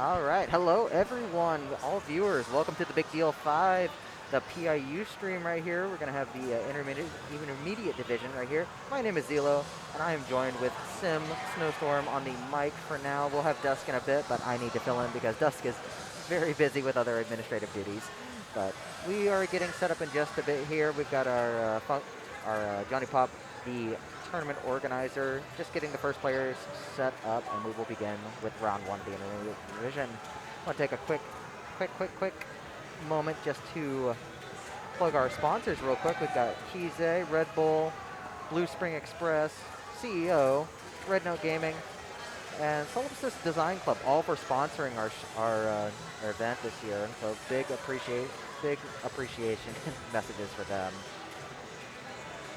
All right, hello everyone, all viewers. Welcome to the Big Deal 5, the PIU stream right here. We're going to have the intermediate division right here. My name is Zelo, and I am joined with Sim Snowstorm on the mic for now. We'll have Dusk in a bit, but I need to fill in because Dusk is very busy with other administrative duties. But we are getting set up in just a bit here. We've got our Johnny Pop, the tournament organizer, just getting the first players set up, and we will begin with round one of the intermediate division. I want to take a quick moment just to plug our sponsors real quick. We've got Kize, Red Bull, Blue Spring Express, CEO, Red Note Gaming, and Solstice Design Club, all for sponsoring our event this year. So big appreciation messages for them.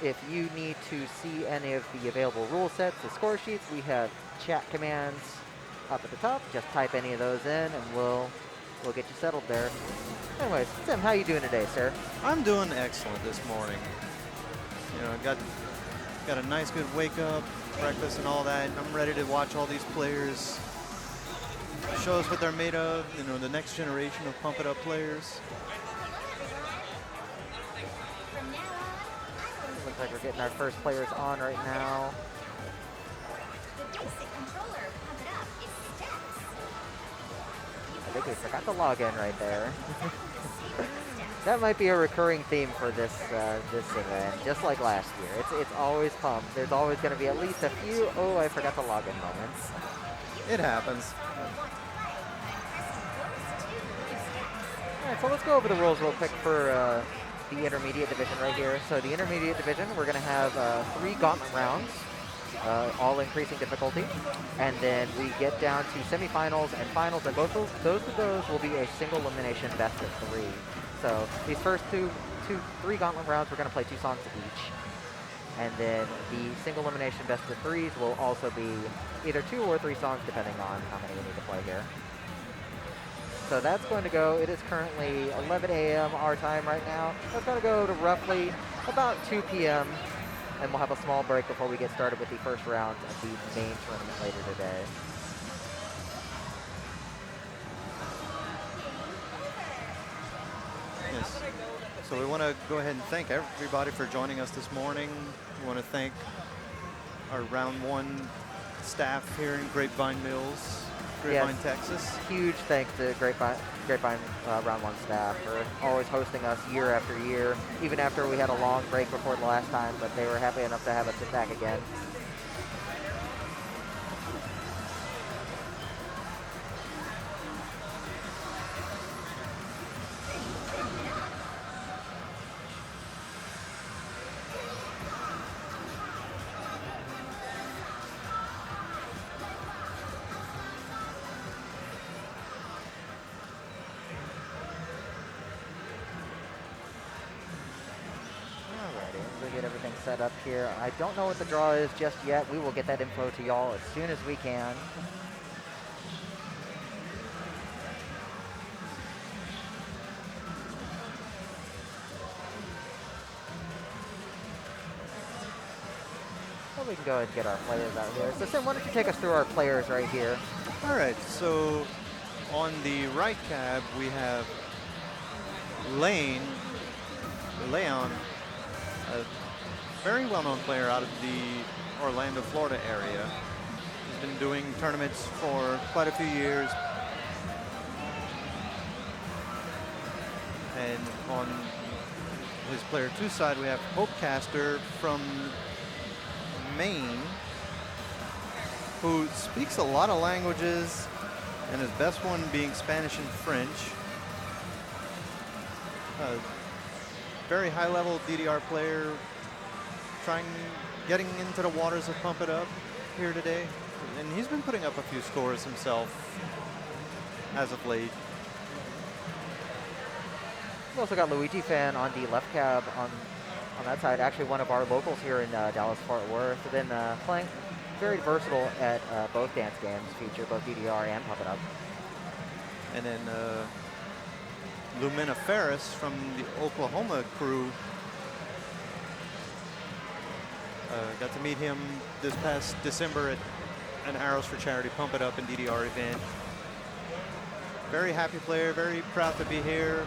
If you need to see any of the available rule sets, the score sheets, we have chat commands up at the top. Just type any of those in, and we'll get you settled there. Anyways, Tim, how you doing today, sir? I'm doing excellent this morning. You know, got a nice good wake up, breakfast, and all that. And I'm ready to watch all these players show us what they're made of. You know, the next generation of pump it up players. Looks like we're getting our first players on right now. I think we forgot to log in right there. That might be a recurring theme for this event, just like last year. It's always pumped. There's always going to be at least a few, oh, I forgot to log in moments. It happens. All right, so let's go over the rules real quick for the intermediate division right here. So the intermediate division, we're going to have 3 gauntlet rounds, all increasing difficulty. And then we get down to semifinals and finals, and both of those will be a single elimination best of 3. So these first three gauntlet rounds, we're going to play 2 songs each. And then the single elimination best of 3s will also be either 2 or 3 songs, depending on how many we need to play here. So that's going to go, it is currently 11 a.m. our time right now. That's going to go to roughly about 2 p.m. And we'll have a small break before we get started with the first round of the main tournament later today. Yes. So we want to go ahead and thank everybody for joining us this morning. We want to thank our round 1 staff here in Grapevine Mills, Grapevine, yes, Texas. Huge thanks to Grapevine Round 1 staff for always hosting us year after year, even after we had a long break before the last time, but they were happy enough to have us back again. set up here. I don't know what the draw is just yet. We will get that info to y'all as soon as we can. So we can go ahead and get our players out here. So Sim, why don't you take us through our players right here? All right, so on the right cab, we have Leon, a very well-known player out of the Orlando, Florida area. He's been doing tournaments for quite a few years. And on his player 2 side, we have Hopecaster from Maine, who speaks a lot of languages, and his best one being Spanish and French. Very high-level DDR player, getting into the waters of Pump It Up here today, and he's been putting up a few scores himself as of late. We've also got Luigi Fan on the left cab on that side, actually one of our locals here in Dallas-Fort Worth. Then playing very versatile at both dance games, feature both DDR and Pump It Up. And then Lumina Ferris from the Oklahoma crew. Got to meet him this past December at an Arrows for Charity Pump It Up and DDR event. Very happy player, very proud to be here.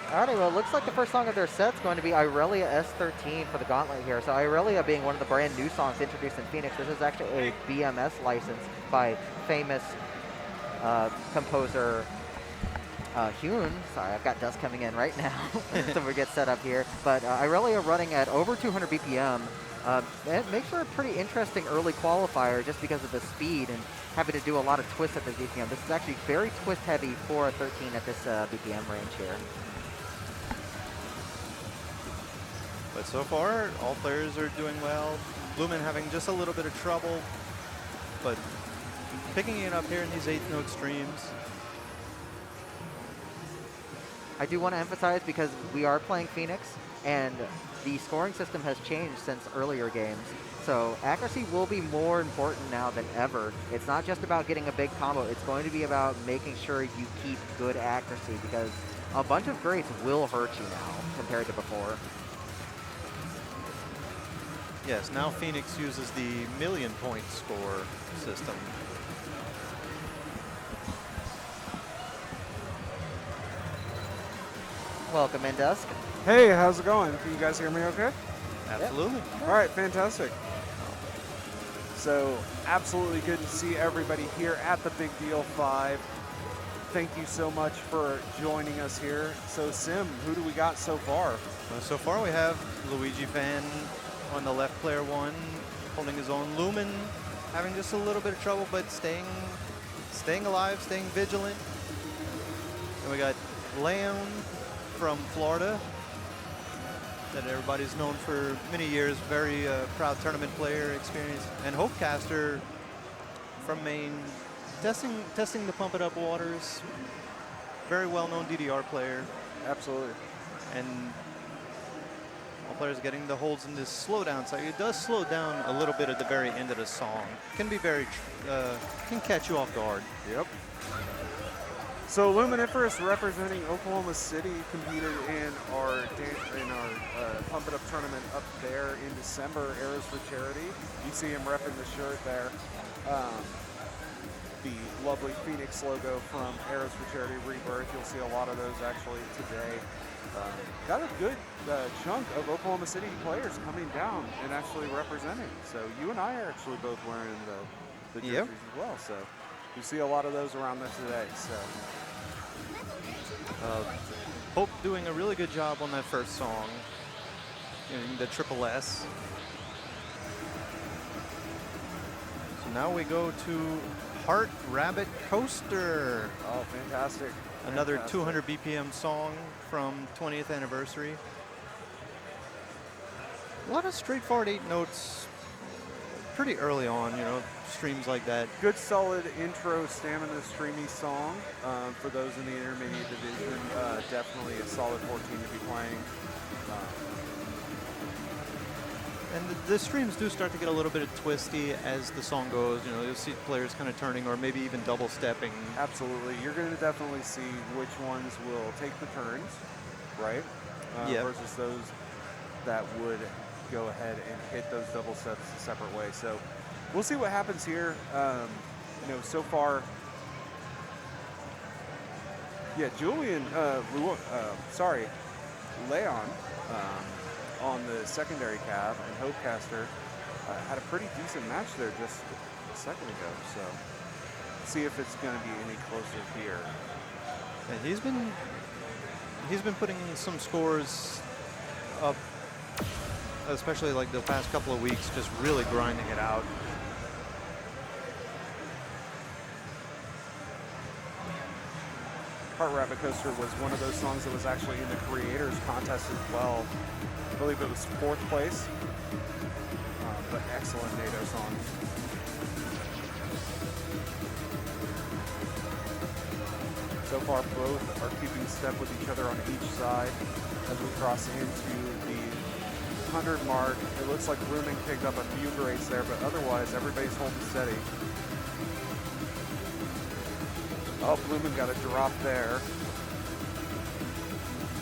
Alrighty, well, it looks like the first song of their set is going to be Irelia S13 for the Gauntlet here. So Irelia being one of the brand new songs introduced in Phoenix. This is actually a BMS license by famous composer Hune. Sorry, I've got dust coming in right now, so we get set up here. But Irelia running at over 200 BPM. It makes for a pretty interesting early qualifier just because of the speed and having to do a lot of twists at this BPM. This is actually very twist heavy for a 13 at this BPM range here. But so far, all players are doing well. Lumen having just a little bit of trouble, but picking it up here in these 8-note streams. I do want to emphasize, because we are playing Phoenix, and the scoring system has changed since earlier games. So accuracy will be more important now than ever. It's not just about getting a big combo. It's going to be about making sure you keep good accuracy, because a bunch of grades will hurt you now compared to before. Yes, now Phoenix uses the million-point score system. Welcome in, Dusk. Hey, how's it going? Can you guys hear me okay? Absolutely. All right, fantastic. So, absolutely good to see everybody here at the Big Deal 5. Thank you so much for joining us here. So, Sim, who do we got so far? So far we have Luigi Fan on the left, player 1, holding his own. Lumen having just a little bit of trouble, but staying alive, staying vigilant. And we got Leon from Florida, that everybody's known for many years, very proud tournament player experience. And Hopecaster from Maine, testing the Pump It Up waters, very well-known DDR player. Absolutely. And all players getting the holds in this slowdown side. It does slow down a little bit at the very end of the song. Can be very, can catch you off guard. Yep. So Luminiferous, representing Oklahoma City, competed in our Pump It Up tournament up there in December, Arrows for Charity. You see him repping the shirt there. The lovely Phoenix logo from Arrows for Charity Rebirth. You'll see a lot of those actually today. Got a good chunk of Oklahoma City players coming down and actually representing. So you and I are actually both wearing the jerseys as well. So you see a lot of those around there today. So Hope doing a really good job on that first song in the Triple S. So now we go to Heart Rabbit Coaster. Oh, fantastic. Another 200 BPM song from 20th anniversary. A lot of straightforward 8 notes pretty early on, you know, streams like that. Good solid intro stamina streamy song for those in the intermediate division. Definitely a solid 14 to be playing. And the streams do start to get a little bit twisty as the song goes. You know, you'll see players kind of turning or maybe even double stepping. Absolutely. You're going to definitely see which ones will take the turns, right? Yeah. Versus those that would go ahead and hit those double steps a separate way. So we'll see what happens here. You know, so far, yeah, Julian, Leon on the secondary cab, and Hopecaster had a pretty decent match there just a second ago. So see if it's going to be any closer here. And he's been putting some scores up, especially like the past couple of weeks, just really grinding it out. Heart Rabbit Coaster was one of those songs that was actually in the Creators Contest as well. I believe it was 4th place, but excellent NATO song. So far, both are keeping step with each other on each side as we cross into the 100 mark. It looks like Rooming picked up a few grades there, but otherwise everybody's holding steady. Oh, Blumen got a drop there.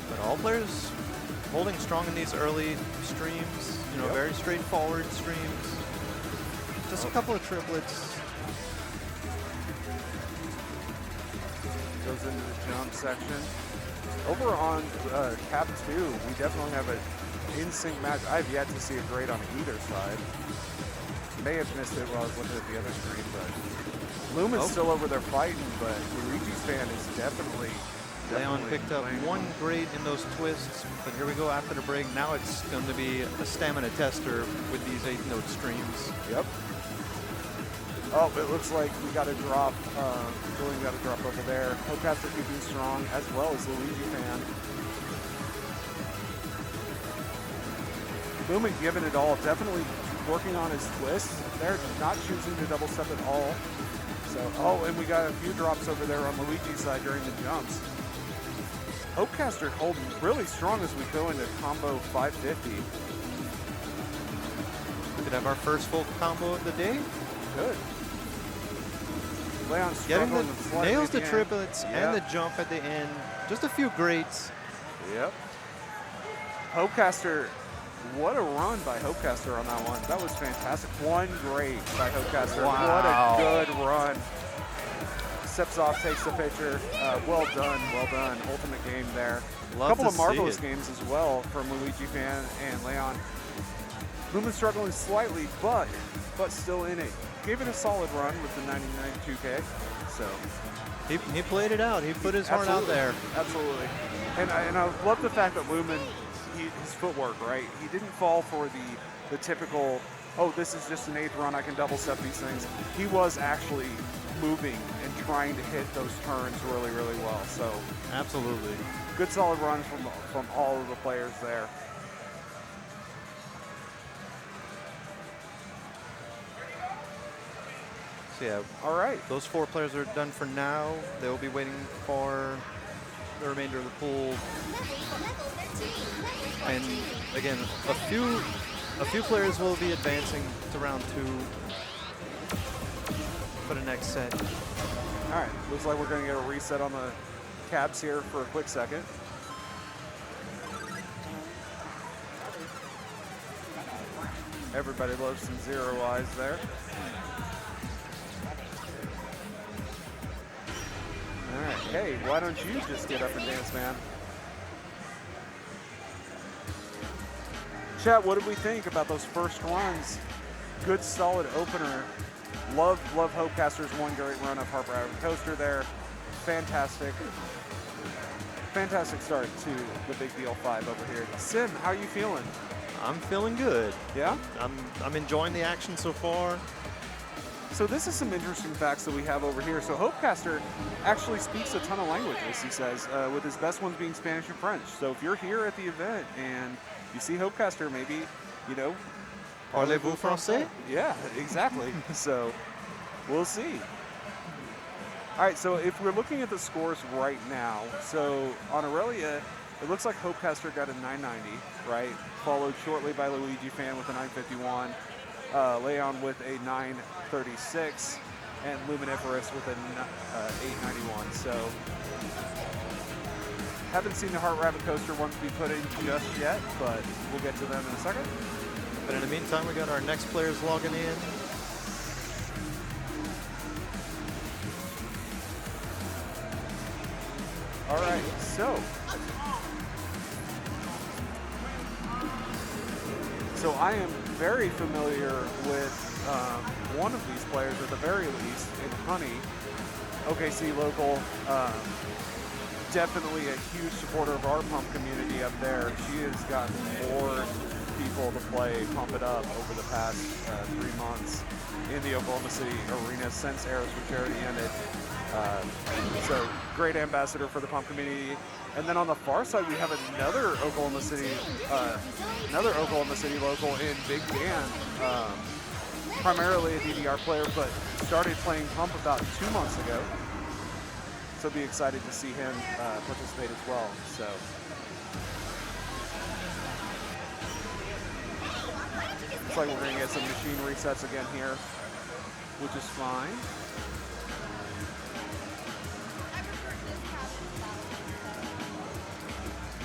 But all players holding strong in these early streams. You know, very straightforward streams. Just a couple of triplets. Goes into the jump section. Over on Cap 2, we definitely have an in-sync match. I've yet to see a grade on either side. May have missed it while I was looking at the other screen, but Lumen's still over there fighting, but Luigi's fan is definitely Leon picked up playing. 1 grade in those twists, but here we go after the break. Now it's going to be a stamina tester with these 8-note streams. Yep. Oh, it looks like we got a drop. Julian got a drop over there. Hopecaster keeping strong, as well as Luigi fan. Lumen giving it all, definitely working on his twists. They're not choosing to double step at all. So, oh, and we got a few drops over there on Luigi's side during the jumps. Hopecaster holding really strong as we go into combo 550. We could have our first full combo of the day. Good. Leon Getting struggling slightly nails at the end. triplets and the jump at the end. Just a few grades. Yep. Hopecaster, what a run by Hopecaster on that one. That was fantastic. 1 grade by Hopecaster. Wow. What a good run. Steps off, takes the picture. Well done, well done. Ultimate game there. Love A couple to of marvelous see it. games as well from Luigi fan and Leon. Lumen struggling slightly, but still in it. Gave it a solid run with the 99 2K. So He played it out. He put his heart out there. Absolutely. And I love the fact that Lumen, his footwork, right? He didn't fall for the typical, oh, this is just an 8th run, I can double step these things. He was actually moving and trying to hit those turns really, really well. So Absolutely. good solid runs from all of the players there. So yeah, All right. those 4 players are done for now. They will be waiting for the remainder of the pool. And again, a few players will be advancing to round 2 for the next set. All right. Looks like we're going to get a reset on the cabs here for a quick second. Everybody loves some 0 eyes there. All right. Hey, why don't you just get up and dance, man? Chat, what did we think about those first runs? Good, solid opener. Love Hopecaster's 1 great run of Heart Rabbit Coaster there. Fantastic start to the Big Deal 5 over here. Sim, how you feeling? I'm feeling good. Yeah? I'm enjoying the action so far. So this is some interesting facts that we have over here. So Hopecaster actually speaks a ton of languages, he says, with his best ones being Spanish and French. So if you're here at the event and you see Hopecaster, maybe, you know, Parlez-vous français? Yeah, exactly. So we'll see. All right, so if we're looking at the scores right now, so on Aurelia, It looks like Hopecaster got a 990, right? Followed shortly by Luigi Fan with a 951, Leon with a 936, and Luminiferous with a 891. So haven't seen the Heart Rabbit Coaster ones be put in just yet, but we'll get to them in a second. But in the meantime, we got our next players logging in. All right, so I am very familiar with one of these players at the very least, in Honey, OKC local. Definitely a huge supporter of our pump community up there. She has gotten more people to play Pump It Up over the past 3 months in the Oklahoma City arena since Arrows for Charity ended. So great ambassador for the pump community. And then on the far side, we have another Oklahoma City local in Big Dan, primarily a DDR player, but started playing pump about 2 months ago. So be excited to see him participate as well. So looks like we're going to get some machine resets again here, which is fine.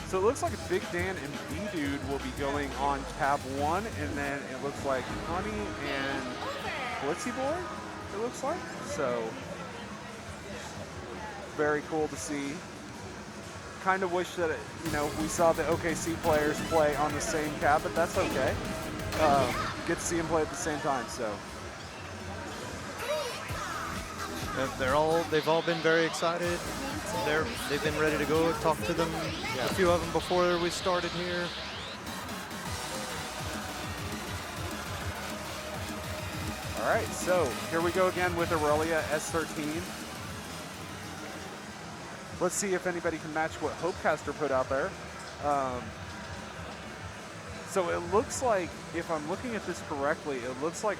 So it looks like Big Dan and B-Dude will be going on tab 1, and then it looks like Honey and Blitzy Boy, it looks like. So very cool to see. Kind of wish that, we saw the OKC players play on the same cab, but that's okay. Get to see them play at the same time, so. They've all been very excited. They've been ready to go. Talked to them, a few of them before we started here. All right, so here we go again with Aurelia S13. Let's see if anybody can match what Hopecaster put out there. So it looks like, if I'm looking at this correctly, it looks like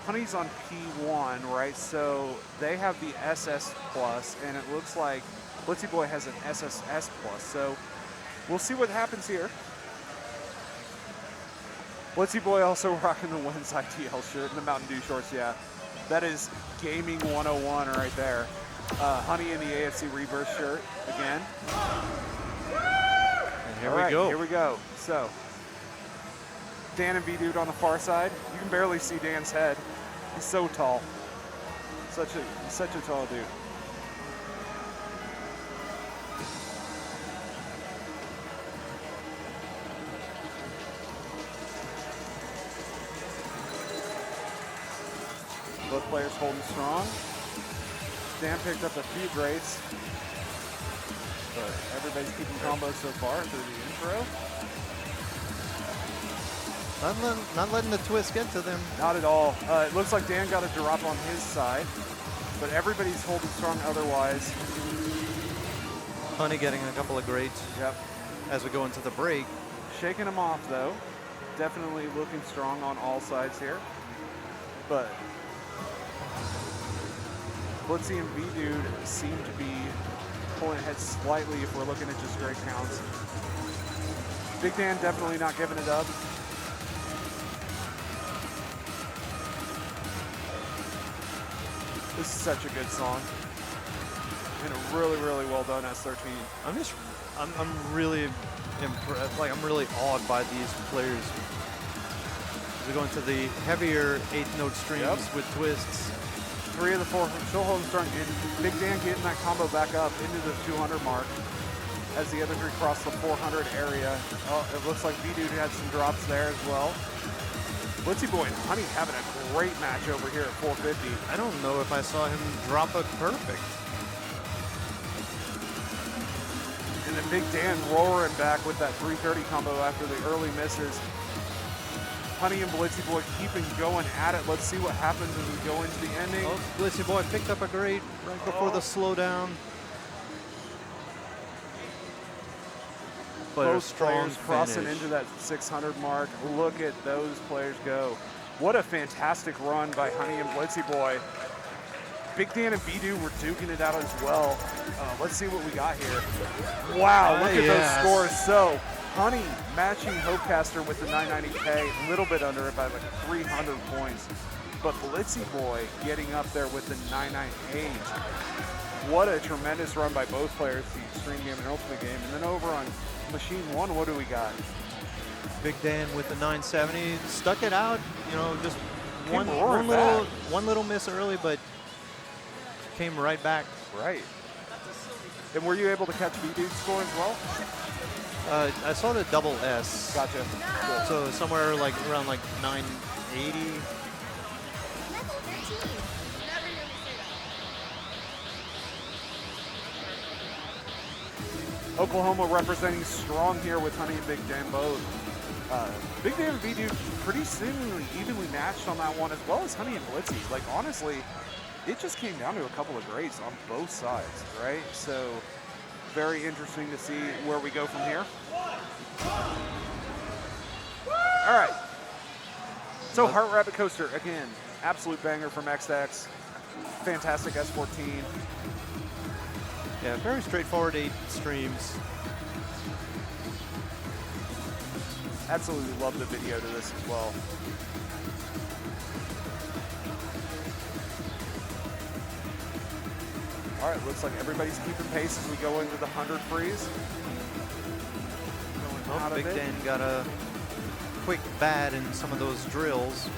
Honey's on P1, right? So they have the SS Plus, and it looks like Blitzy Boy has an SSS Plus. So we'll see what happens here. Blitzy Boy also rocking the Wins ITL shirt and the Mountain Dew shorts, yeah. That is Gaming 101 right there. Honey in the AFC Rebirth shirt again. And here we go. Here we go. So Dan and B-Dude on the far side. You can barely see Dan's head. He's so tall. Such a tall dude. Both players holding strong. Dan picked up a few greats, but everybody's keeping combos so far through the intro. Not letting the twist get to them. Not at all. It looks like Dan got a drop on his side, but everybody's holding strong otherwise. Honey getting a couple of greats. Yep. As we go into the break. Shaking them off though. Definitely looking strong on all sides here. But Blitzy and V-Dude seem to be pulling ahead slightly if we're looking at just great counts. Big Dan definitely not giving it up. This is such a good song. And a really, really well done S13. I'm really impressed. Like, I'm really awed by these players. We go into the heavier 8-note strings with twists. 3 of the 4 still holding strong. And Big Dan getting that combo back up into the 200 mark as the other 3 cross the 400 area. Oh, it looks like V-Dude had some drops there as well. Blitzy Boy and Honey having a great match over here at 450. I don't know if I saw him drop a perfect. And then Big Dan roaring back with that 330 combo after the early misses. Honey and Blitzy Boy keeping going at it. Let's see what happens as we go into the ending. Oh, Blitzy Boy picked up a great right before the slowdown. But both players crossing finish. into that 600 mark. Look at those players go. What a fantastic run by Honey and Blitzy Boy. Big Dan and Bidu were duking it out as well. Let's see what we got here. Wow, look at those scores. So, Honey matching Hopecaster with the 990K, a little bit under it by like 300 points. But Blitzy Boy getting up there with the 998. What a tremendous run by both players, the Extreme Game and Ultimate Game. And then over on Machine 1, what do we got? Big Dan with the 970 stuck it out. You know, just one little miss early, but came right back. Right. And were you able to catch B-Dude's score as well? I saw the double S. Gotcha. Cool. So somewhere like around like 980. Oklahoma representing strong here with Honey and Big Dan both. Big Dan and B-Dude pretty seemingly evenly matched on that one, as well as Honey and Blitzy. Like, honestly, it just came down to a couple of grades on both sides, right? So, very interesting to see where we go from here. All right. So, Heart Rabbit Coaster, again, absolute banger from XDX. Fantastic S14. Yeah, very straightforward 8 streams. Absolutely love the video to this as well. All right, looks like everybody's keeping pace as we go into the 100 freeze. Oh, Big Dan got a quick bad in some of those drills.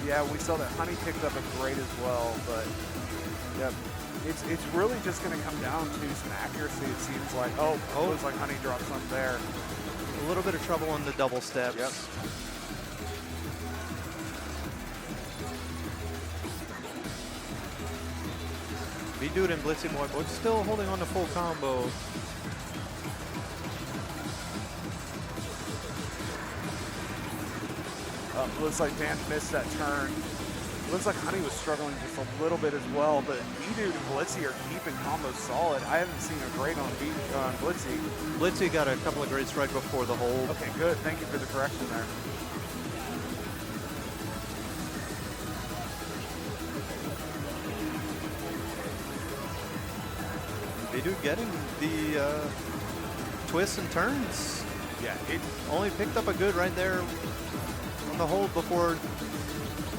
Yeah, we saw that Honey picked up a grade as well, but yep. It's really just going to come down to some accuracy, it seems like. Oh, looks like Honey dropped some there. A little bit of trouble on the double steps. Yep. B-Dude and Blitzy Boy both still holding on to full combo. Looks like Dan missed that turn. Looks like Honey was struggling just a little bit as well, but B-Dude and Blitzy are keeping combos solid. I haven't seen a grade on Blitzy. Blitzy got a couple of grades right before the hold. Okay, good. Thank you for the correction there. B-Dude getting the twists and turns. Yeah, it only picked up a good right there on the hold before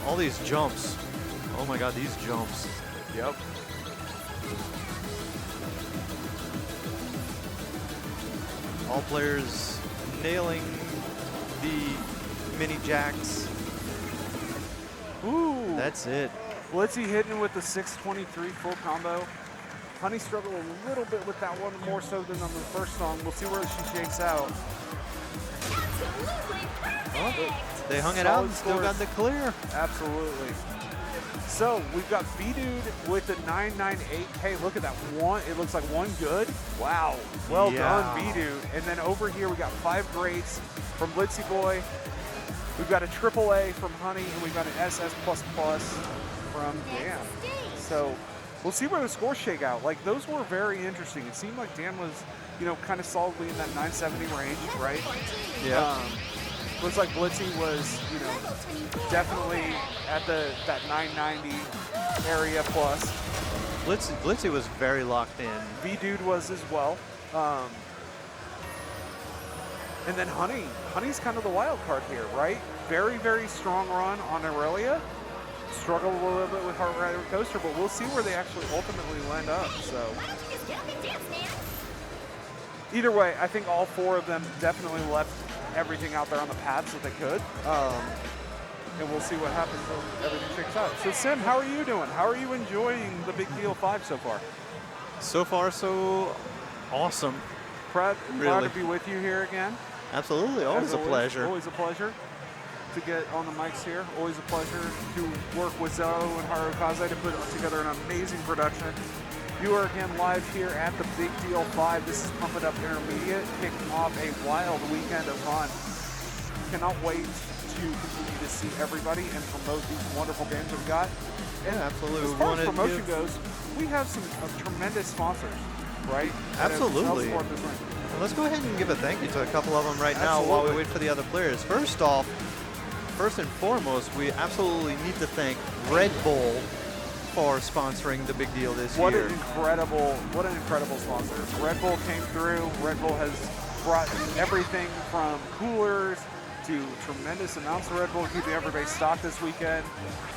all these jumps. Oh my God, these jumps. Yep. All players nailing the mini jacks. Ooh. That's it. Blitzy hitting with the 623 full combo. Honey struggled a little bit with that one, more so than on the first song. We'll see where she shakes out. Oh, they hung it out and still got the clear. Absolutely. So we've got B-Dude with the 998. Hey, look at that one. It looks like one good. Wow. Well done, B-Dude. And then over here we got 5 grades from Blitzy Boy. We've got a AAA from Honey, and we've got an SS++ from Dan. So we'll see where the scores shake out. Like, those were very interesting. It seemed like Dan was, you know, kind of solidly in that 970 range, right? Yeah. Looks like Blitzy was, you know, definitely at that 990 area plus. Blitzy was very locked in. B-Dude was as well. And then Honey's kind of the wild card here, right? Very, very strong run on Aurelia. Struggled a little bit with Heart Rabbit Coaster, but we'll see where they actually ultimately land up. So either way, I think all 4 of them definitely left everything out there on the pads that they could. And we'll see what happens when everything shakes out. So Sim, how are you doing? How are you enjoying the Big Deal 5 so far? So far, so awesome. Glad Really. to be with you here again. Absolutely, always a pleasure. Always a pleasure to get on the mics here. Always a pleasure to work with Zo and Harukaze to put together an amazing production. You are again live here at the Big Deal 5. This is Pump It Up Intermediate, kicking off a wild weekend of fun. Cannot wait to continue to see everybody and promote these wonderful games we've got. And absolutely. As far as promotion goes, we have some tremendous sponsors, right? Absolutely. Well, let's go ahead and give a thank you to a couple of them right now while we wait for the other players. First off, first and foremost, we absolutely need to thank Red Bull far sponsoring the big deal this What year. an incredible sponsor. Red Bull came through. Red Bull has brought everything from coolers to tremendous amounts of Red Bull, keeping everybody stocked this weekend.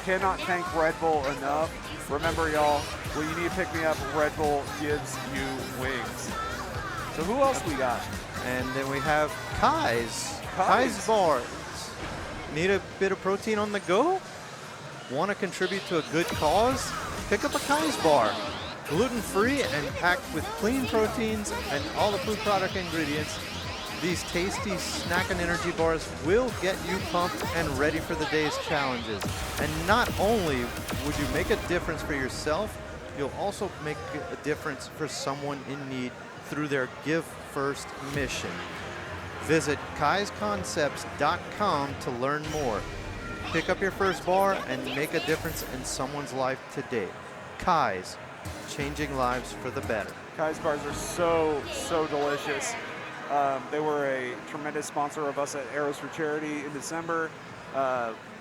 Cannot thank Red Bull enough. Remember, y'all, when you need to pick me up, Red Bull gives you wings. So who else we got? And then we have Kai's bars. Need a bit of protein on the go? Want to contribute to a good cause? Pick up a Kai's bar. Gluten-free and packed with clean proteins and all the food product ingredients. These tasty snack and energy bars will get you pumped and ready for the day's challenges. And not only would you make a difference for yourself, you'll also make a difference for someone in need through their Give First mission. Visit kaisconcepts.com to learn more. Pick up your first bar and make a difference in someone's life today. Kai's, changing lives for the better. Kai's bars are so delicious. They were a tremendous sponsor of us at Arrows for Charity in December.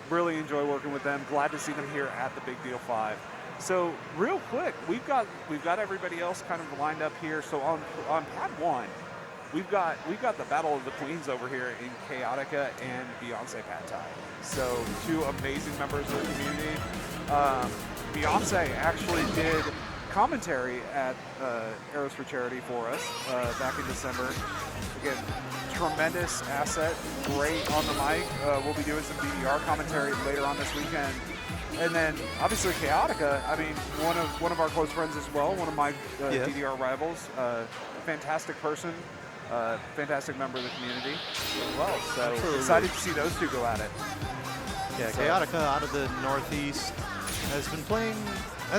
Really enjoy working with them. Glad to see them here at the Big Deal 5. So real quick, we've got everybody else kind of lined up here. So on pad 1, we've got the Battle of the Queens over here in Chaotica and Beyonce Pad Thai. So 2 amazing members of the community. Beyonce actually did commentary at Arrows for Charity for us back in December. Again, tremendous asset, great on the mic. We'll be doing some DDR commentary later on this weekend. And then obviously Chaotica, I mean, one of our close friends as well, one of my DDR rivals, fantastic person, fantastic member of the community as well. So Absolutely. Excited to see those 2 go at it. Yeah, So- Chaotica out of the Northeast has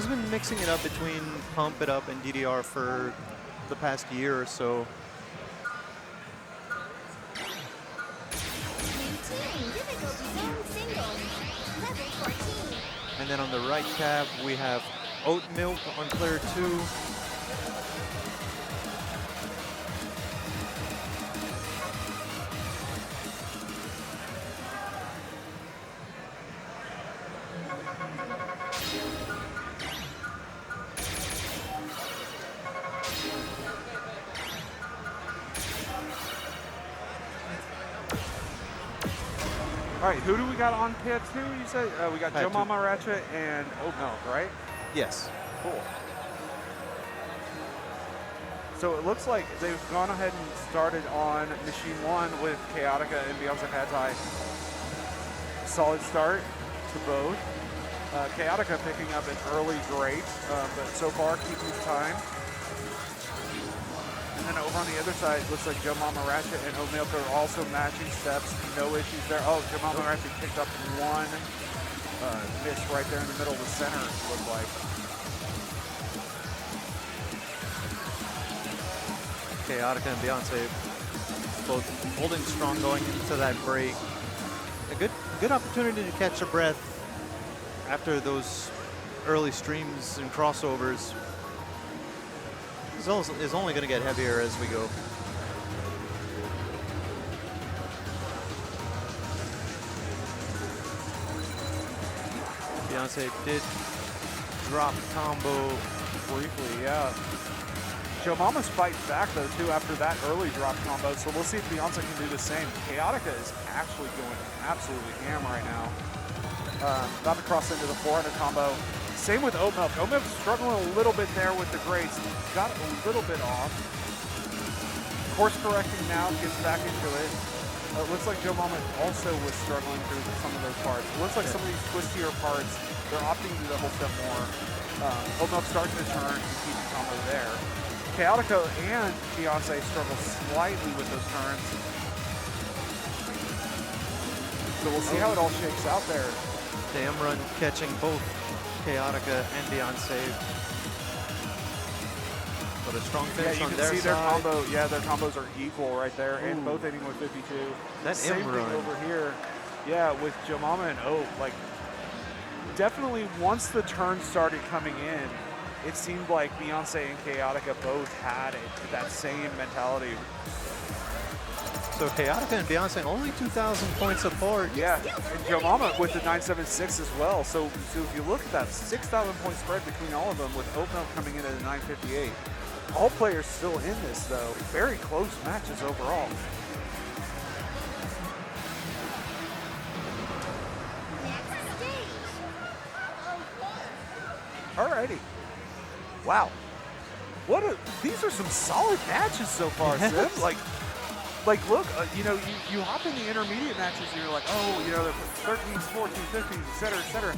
been mixing it up between Pump It Up and DDR for the past year or so. And then on the right tab, we have Oat Milk on player 2. All right, who do we got on pad 2? You said we got Pad Joe 2. Mama Ratchet and Oat Milk, right? Yes. Cool. So it looks like they've gone ahead and started on machine 1 with Chaotica and Beyonce Pad Thai. Solid start to both. Chaotica picking up an early great, but so far keeping time. And then over on the other side, it looks like Joe Mama Ratchet and Oat Milk are also matching steps. No issues there. Oh, Joe Mama Ratchet picked up one miss right there in the middle of the center, it looked like. Chaotica and Beyonce both holding strong going into that break. A good opportunity to catch a breath after those early streams and crossovers. Is only going to get heavier as we go. Beyonce did drop combo Briefly, yeah. Joe Mama's fighting back though too after that early drop combo, so we'll see if Beyonce can do the same. Chaotica is actually going absolutely ham right now. About to cross into the 400 combo. Same with Oat Milk. Oat Milk's struggling a little bit there with the grades. Got a little bit off. Course correcting now, gets back into it. It looks like Joe Mama also was struggling through some of those parts. It looks like some of these twistier parts, they're opting to double step more. Oat Milk starting to turn and keep the combo there. Chaotica and Beyonce struggle slightly with those turns. So we'll see how it all shakes out there. Dam run catching both Chaotica and Beyonce. But a strong finish you on can their see their side. combo. Yeah, their combos are equal right there, and both hitting with 52. That Same M thing run. over here. Yeah, with Jemama and Oat, like definitely once the turns started coming in, it seemed like Beyonce and Chaotica both had that same mentality. So Chaotica and Beyonce only 2,000 points apart. Yeah, and Joe Mama with the 976 as well. So if you look at that 6,000 point spread between all of them, with Oat Milk coming in at a 958. All players still in this though. Very close matches overall. Alrighty. Wow. These are some solid matches so far, Yes. Sim. Like look, you know, you hop in the intermediate matches and you're like, oh, you know, they're 13s, 14s, 15s, et cetera, et cetera.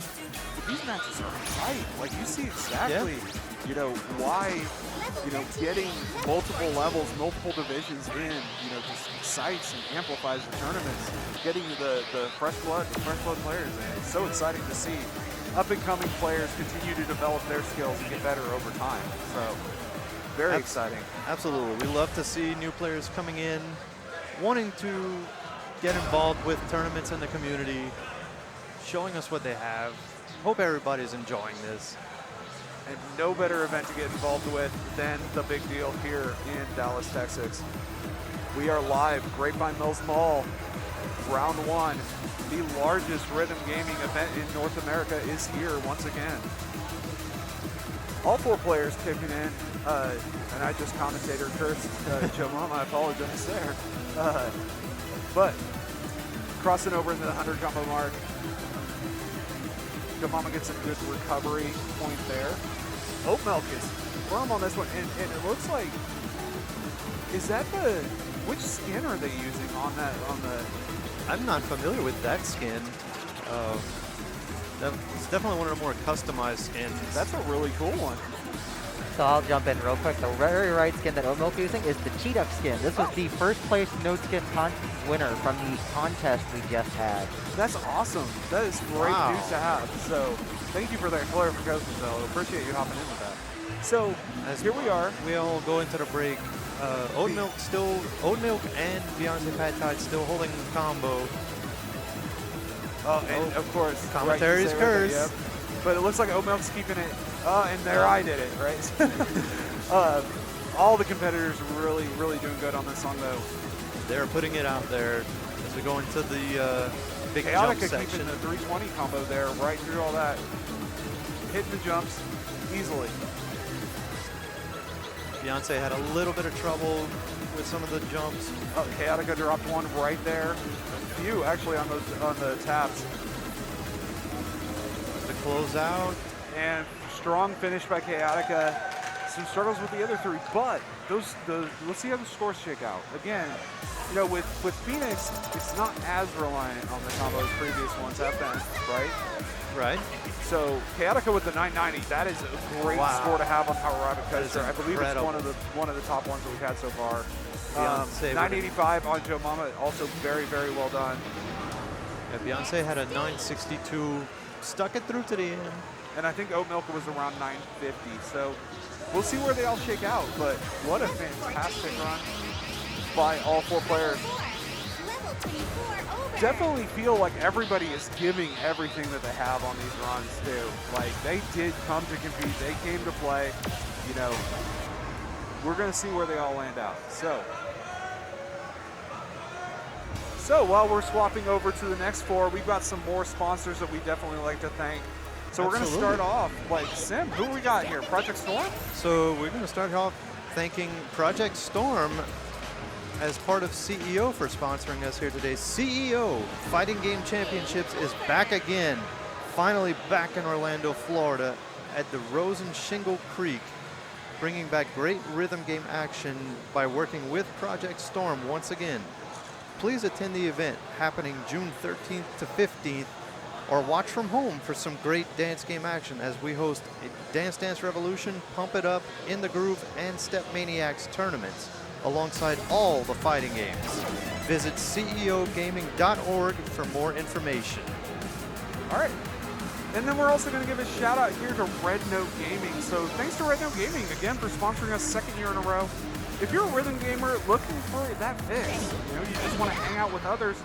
But these matches are tight. Like you see exactly, you know, why, you know, getting multiple levels, multiple divisions in, you know, just excites and amplifies the tournaments. Getting the fresh blood players in. It's so exciting to see up-and-coming players continue to develop their skills and get better over time. So, very exciting. Absolutely. We love to see new players coming in, wanting to get involved with tournaments in the community, showing us what they have. Hope everybody's enjoying this. And no better event to get involved with than the big deal here in Dallas, Texas. We are live, Grapevine Mills Mall, round one. The largest rhythm gaming event in North America is here once again. All four players kicking in, and I just commentator cursed Joe Mama, I apologize there. But crossing over into the 100 combo mark. Joe Mama gets a good recovery point there. Oat Milk is firm on this one, and it looks like, is that which skin are they using on the? I'm not familiar with that skin. It's definitely one of the more customized skins. That's a really cool one. So I'll jump in real quick. The very right skin that Oat Milk is using is the Cheetah skin. This was the first place node skin winner from the contest we just had. That's awesome. That is great Wow. news to have. So thank you for that clarification, though. Appreciate you hopping in with that. So here we are. We all go into the break. Oat Milk and Beyonce Pad Thai still holding combo. Oh, and of course, Commentary's right, curse. yep. But it looks like Oat Milk's keeping it. And there I did it, right? All the competitors are really, really doing good on this song, though. They're putting it out there as we go into the big jump Chaotica section. keeping the 320 combo there, right through all that. Hitting the jumps easily. Beyonce had a little bit of trouble with some of the jumps. Oh, Chaotica dropped one right there. A few actually on the taps. To close out. And strong finish by Chaotica. Some struggles with the other three, but let's see how the scores shake out. Again, you know, with Phoenix, it's not as reliant on the combo as previous ones have been, right? Right. So Chaotica with the 990, that is a great score to have on Power Rabbit Coaster. I believe it's one of the top ones that we've had so far. 985 on Joe Mama, also very, very well done. Yeah, Beyonce had a 962, stuck it through to the end. And I think Oat Milk was around 950. So we'll see where they all shake out. But what a fantastic run by all four players. Definitely feel like everybody is giving everything that they have on these runs too. Like they did come to compete, they came to play. You know, we're gonna see where they all land out. So while we're swapping over to the next four, we've got some more sponsors that we definitely like to thank. So we're gonna start off, like Sim, who we got here? Project Storm? So we're gonna start off thanking Project Storm as part of CEO for sponsoring us here today. CEO Fighting Game Championships is back again, finally back in Orlando, Florida at the Rose and Shingle Creek, bringing back great rhythm game action by working with Project Storm once again. Please attend the event happening June 13th to 15th or watch from home for some great dance game action as we host a Dance Dance Revolution, Pump It Up, In the Groove, and Step Maniacs tournaments alongside all the fighting games. Visit ceogaming.org for more information. All right. And then we're also going to give a shout out here to Red Note Gaming. So thanks to Red Note Gaming again for sponsoring us second year in a row. If you're a rhythm gamer looking for that fix, you know, you just want to hang out with others,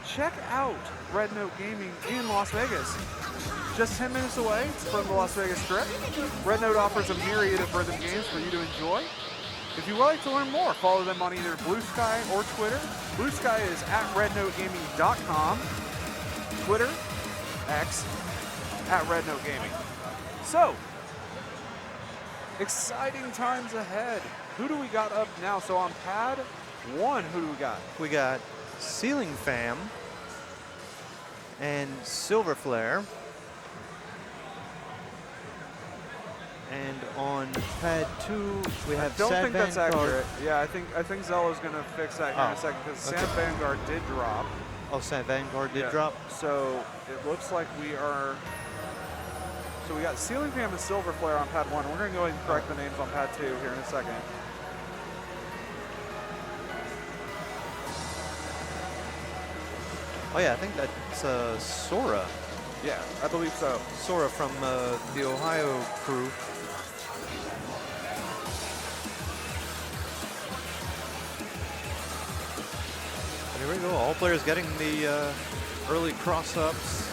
check out Red Note Gaming in Las Vegas. Just 10 minutes away from the Las Vegas Strip. Red Note offers a myriad of rhythm games for you to enjoy. If you would like to learn more, follow them on either Blue Sky or Twitter. Blue Sky is at rednotegaming.com. Twitter, X, at rednotegaming. So, exciting times ahead. Who do we got up now? So on pad 1, who do we got? We got Ceiling Fam and Silver Flare. And on pad 2, we have I don't Sad think that's Vanguard. accurate. Yeah, I think Zella's going to fix that here in a second because okay. Sam Vanguard did drop. Oh, Sad Vanguard did Yeah. drop. So it looks like we are. So we got Ceiling Fam and Silver Flare on pad 1. We're going to go ahead and correct the names on pad 2 here in a second. Oh yeah, I think that's Sora. Yeah, I believe so. Sora from the Ohio crew. Here we go, all players getting the early cross-ups.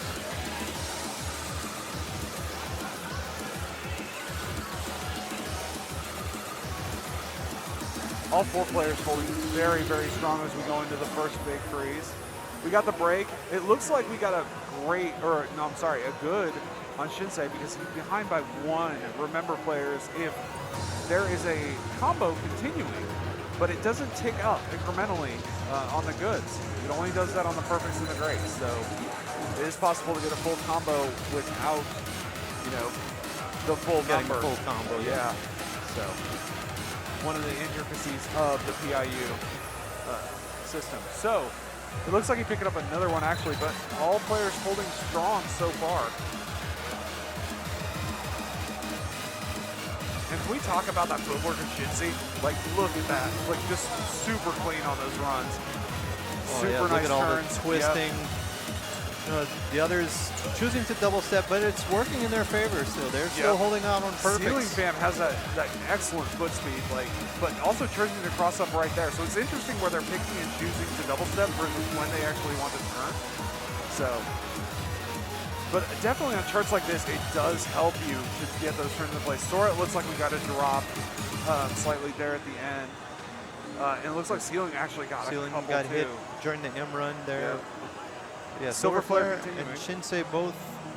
All 4 players holding very, very strong as we go into the first big freeze. We got the break. It looks like we got a great, or no, I'm sorry, a good on Shinsei because he's behind by 1. Remember, players, if there is a combo continuing, but it doesn't tick up incrementally on the goods. It only does that on the perfects and the greats. So it is possible to get a full combo without, you know, the full Getting number. full combo, Yeah. So one of the intricacies of the PIU system. So it looks like he picked up another one actually, but all players holding strong so far. And can we talk about that footwork of Shinsei? Like, look at that. Like, just super clean on those runs. Oh, Super yeah, nice look at all turns. the twisting. The others choosing to double step, but it's working in their favor still. They're still holding out on perfects. Ceiling Fam has that excellent foot speed, like, but also choosing to cross up right there. So it's interesting where they're picking and choosing to double step versus when they actually want to turn. So, but definitely on charts like this, it does help you to get those turns in place. Sora, it looks like we got a drop slightly there at the end. And it looks like Ceiling actually got Ceiling a couple got too. hit during the M run there. Yeah, Silver Silver Flare Flare and continuing. Shinsei both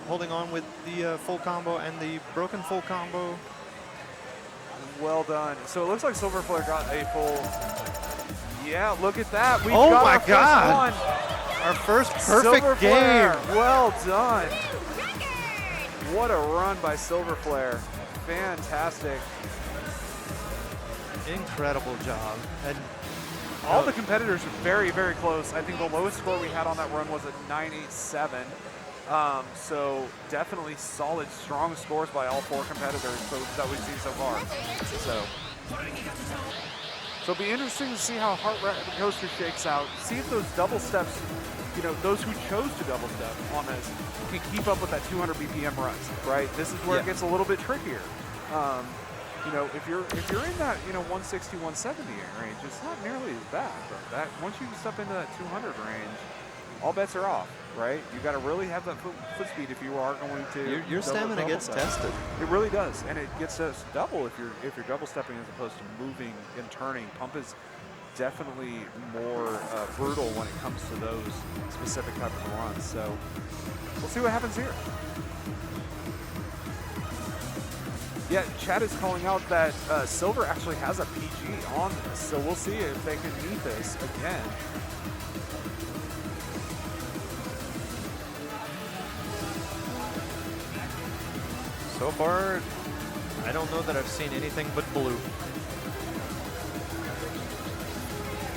holding on with the full combo and the broken full combo. Well done. So it looks like Silver Flare got a full. Yeah, look at that. We've Oh got my our first God. one. Our first Silver perfect Flare, game. well done. What a run by Silver Flare. Fantastic. Incredible job. And All the competitors are very, very close. I think the lowest score we had on that run was a 987. So definitely solid, strong scores by all 4 competitors that we've seen so far. So it'll be interesting to see how Heart Coaster shakes out. See if those double steps, you know, those who chose to double step on this can keep up with that 200 BPM runs, right? This is where it gets a little bit trickier. You know, if you're in that, you know, 160, 170 range, it's not nearly as bad. But that once you step into that 200 range, all bets are off, right? You got to really have that foot speed if you are going to. your stamina gets tested. It really does, and it gets us double if you're double stepping as opposed to moving and turning. Pump is definitely more brutal when it comes to those specific type of runs. So we'll see what happens here. Yeah, Chad is calling out that Silver actually has a PG on this, so we'll see if they can meet this again. So far, I don't know that I've seen anything but blue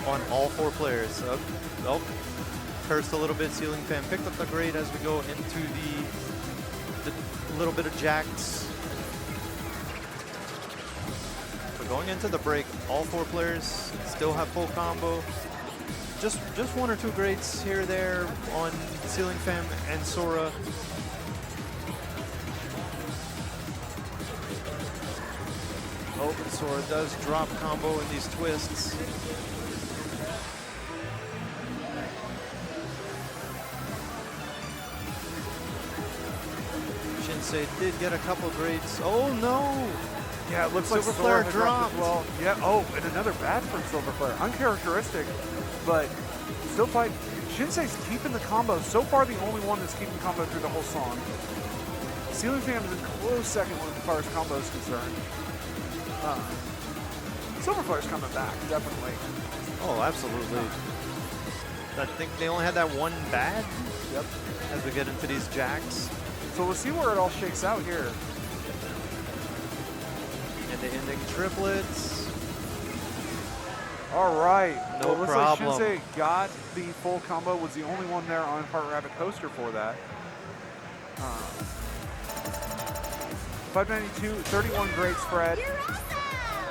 on all 4 players. Oh, cursed a little bit. Ceiling Fan picked up the grade as we go into the little bit of jacks. Going into the break, all 4 players still have full combo. Just 1 or 2 grades here or there on Ceiling Fam and Sora. Oh, and Sora does drop combo in these twists. Shinsei did get a couple grades. Oh no! Yeah, it looks like Silver Sora Flare had dropped as dropped. well. Yeah. Oh, and another bad from Silver Flare. Uncharacteristic, but still fight. Shinsei's keeping the combo. So far, the only one that's keeping combo through the whole song. Ceiling Fan is a close second when as far as combo is concerned. Silver Flare's coming back, definitely. Oh, absolutely. I think they only had that one bad. Yep. As we get into these jacks. So we'll see where it all shakes out here. And the ending triplets. All right. No well, looks problem. like Shinsei got the full combo, was the only one there on Heart Rabbit Coaster for that. 592, 31 grade spread.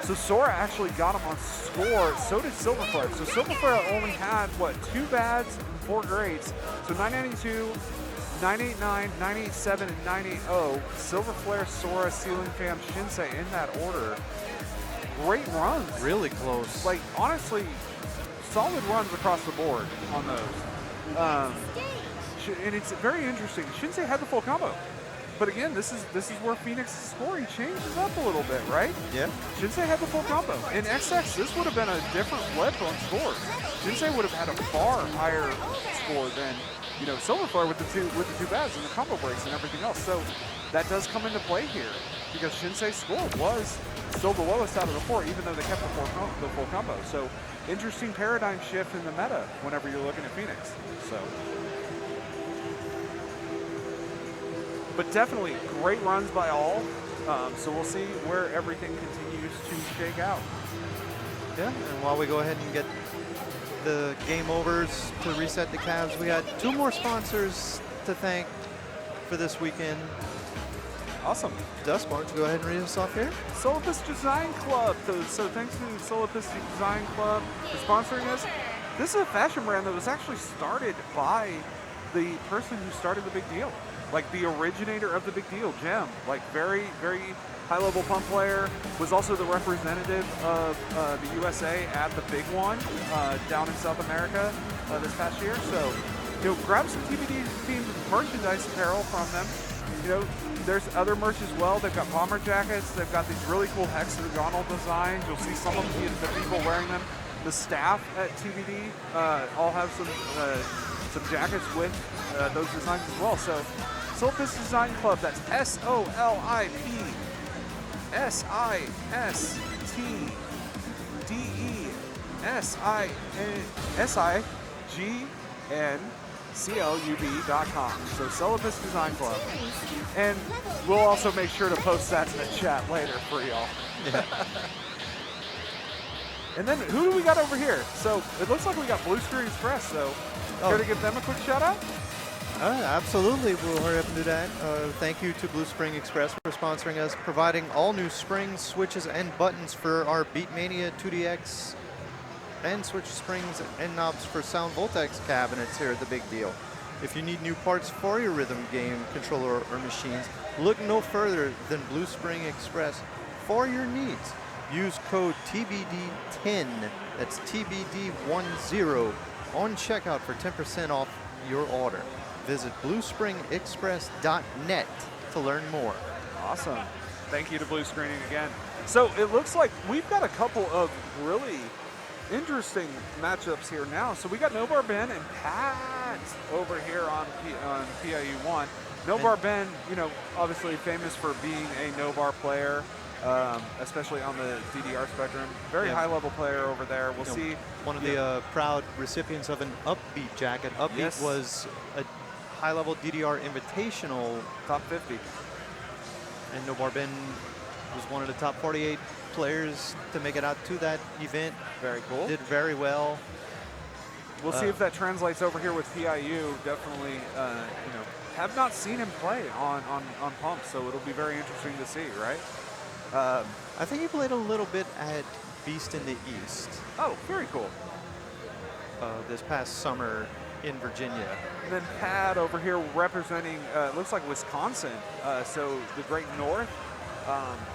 So Sora actually got him on score. So did Silver Flare. So Silver Flare only had, what, 2 bads and 4 grades. So 992, 989, 987, and 980. Silver Flare, Sora, Ceiling Fam, Shinsei in that order. Great runs. Really close. Like, honestly, solid runs across the board on those. And it's very interesting. Shinsei had the full combo. But again, this is where Phoenix's scoring changes up a little bit, right? Yeah. Shinsei had the full combo. In XX, this would have been a different flip on scores. Shinsei would have had a far higher score than, you know, Silver Flare with the two bads and the combo breaks and everything else. So that does come into play here because Shinsei's score was still the lowest out of the 4, even though they kept the full combo. So interesting paradigm shift in the meta whenever you're looking at Phoenix. So. But definitely great runs by all. So we'll see where everything continues to shake out. Yeah, and while we go ahead and get the game overs to reset the Cavs, we got 2 more sponsors to thank for this weekend. Awesome. Dust, why don't you go ahead and read us off here? Solipus Design Club. So thanks to Solipus Design Club for sponsoring us. This is a fashion brand that was actually started by the person who started the Big Deal. Like the originator of the Big Deal, Jem. Like very, very high-level pump player. Was also the representative of the USA at the big one down in South America this past year. So, you know, grab some TBD-themed merchandise apparel from them. You know, there's other merch as well. They've got bomber jackets. They've got these really cool hexagonal designs. You'll see some of the people wearing them. The staff at TBD all have some jackets with those designs as well. So, Solipus Design Club, that's SolipusDesignClub.com. So Solipus Design Club. And we'll also make sure to post that in the chat later for y'all. Yeah. And then who do we got over here? So it looks like we got Blue Screen Express, so care to give them a quick shout out? Absolutely, we'll hurry up and do that. Thank you to Blue Spring Express for sponsoring us, providing all new springs, switches, and buttons for our Beatmania 2DX and switch springs and knobs for Sound Voltex cabinets here at the Big Deal. If you need new parts for your rhythm game controller or machines, look no further than Blue Spring Express for your needs. Use code TBD10, that's TBD10, on checkout for 10% off your order. Visit bluespringexpress.net to learn more. Awesome. Thank you to Blue Screening again. So it looks like we've got a couple of really interesting matchups here now. So we got Nobar Ben and Pat over here on PIU 1. Nobar Ben, you know, obviously famous for being a Nobar player, especially on the DDR spectrum. Very high-level player over there. We'll see. One of the proud recipients of an Upbeat jacket. Upbeat was a high-level DDR Invitational. Top 50. And Nobar Ben was one of the top 48 players to make it out to that event. Very cool. Did very well. We'll see if that translates over here with PIU. Definitely, you know, have not seen him play on Pump, so it'll be very interesting to see, right? I think he played a little bit at Beast in the East. Oh, very cool. This past summer in Virginia. And then Pat over here representing, looks like Wisconsin, so the Great North.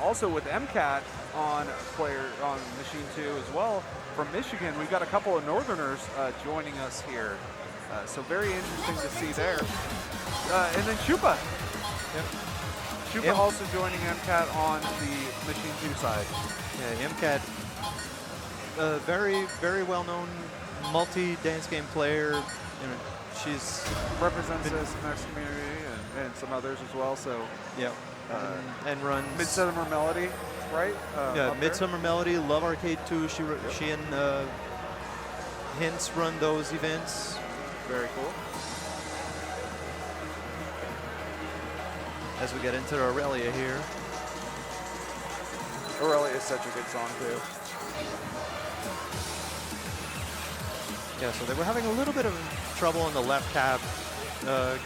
Also with MCAT on Machine 2 as well. From Michigan, we've got a couple of Northerners joining us here. So very interesting to see there. And then Chupa. Yep. Shupa also joining MCAT on the Machine 2 side. Yeah, MCAT, a very, very well-known multi-dance game player. You know, she's Represents the SMX community and some others as well. So yeah, and runs Midsummer Melody, right? yeah, Midsummer Melody, Love Arcade 2. She and Hints run those events. Very cool. As we get into Aurelia here. Aurelia is such a good song too. Yeah, so they were having a little bit of trouble on the left tab,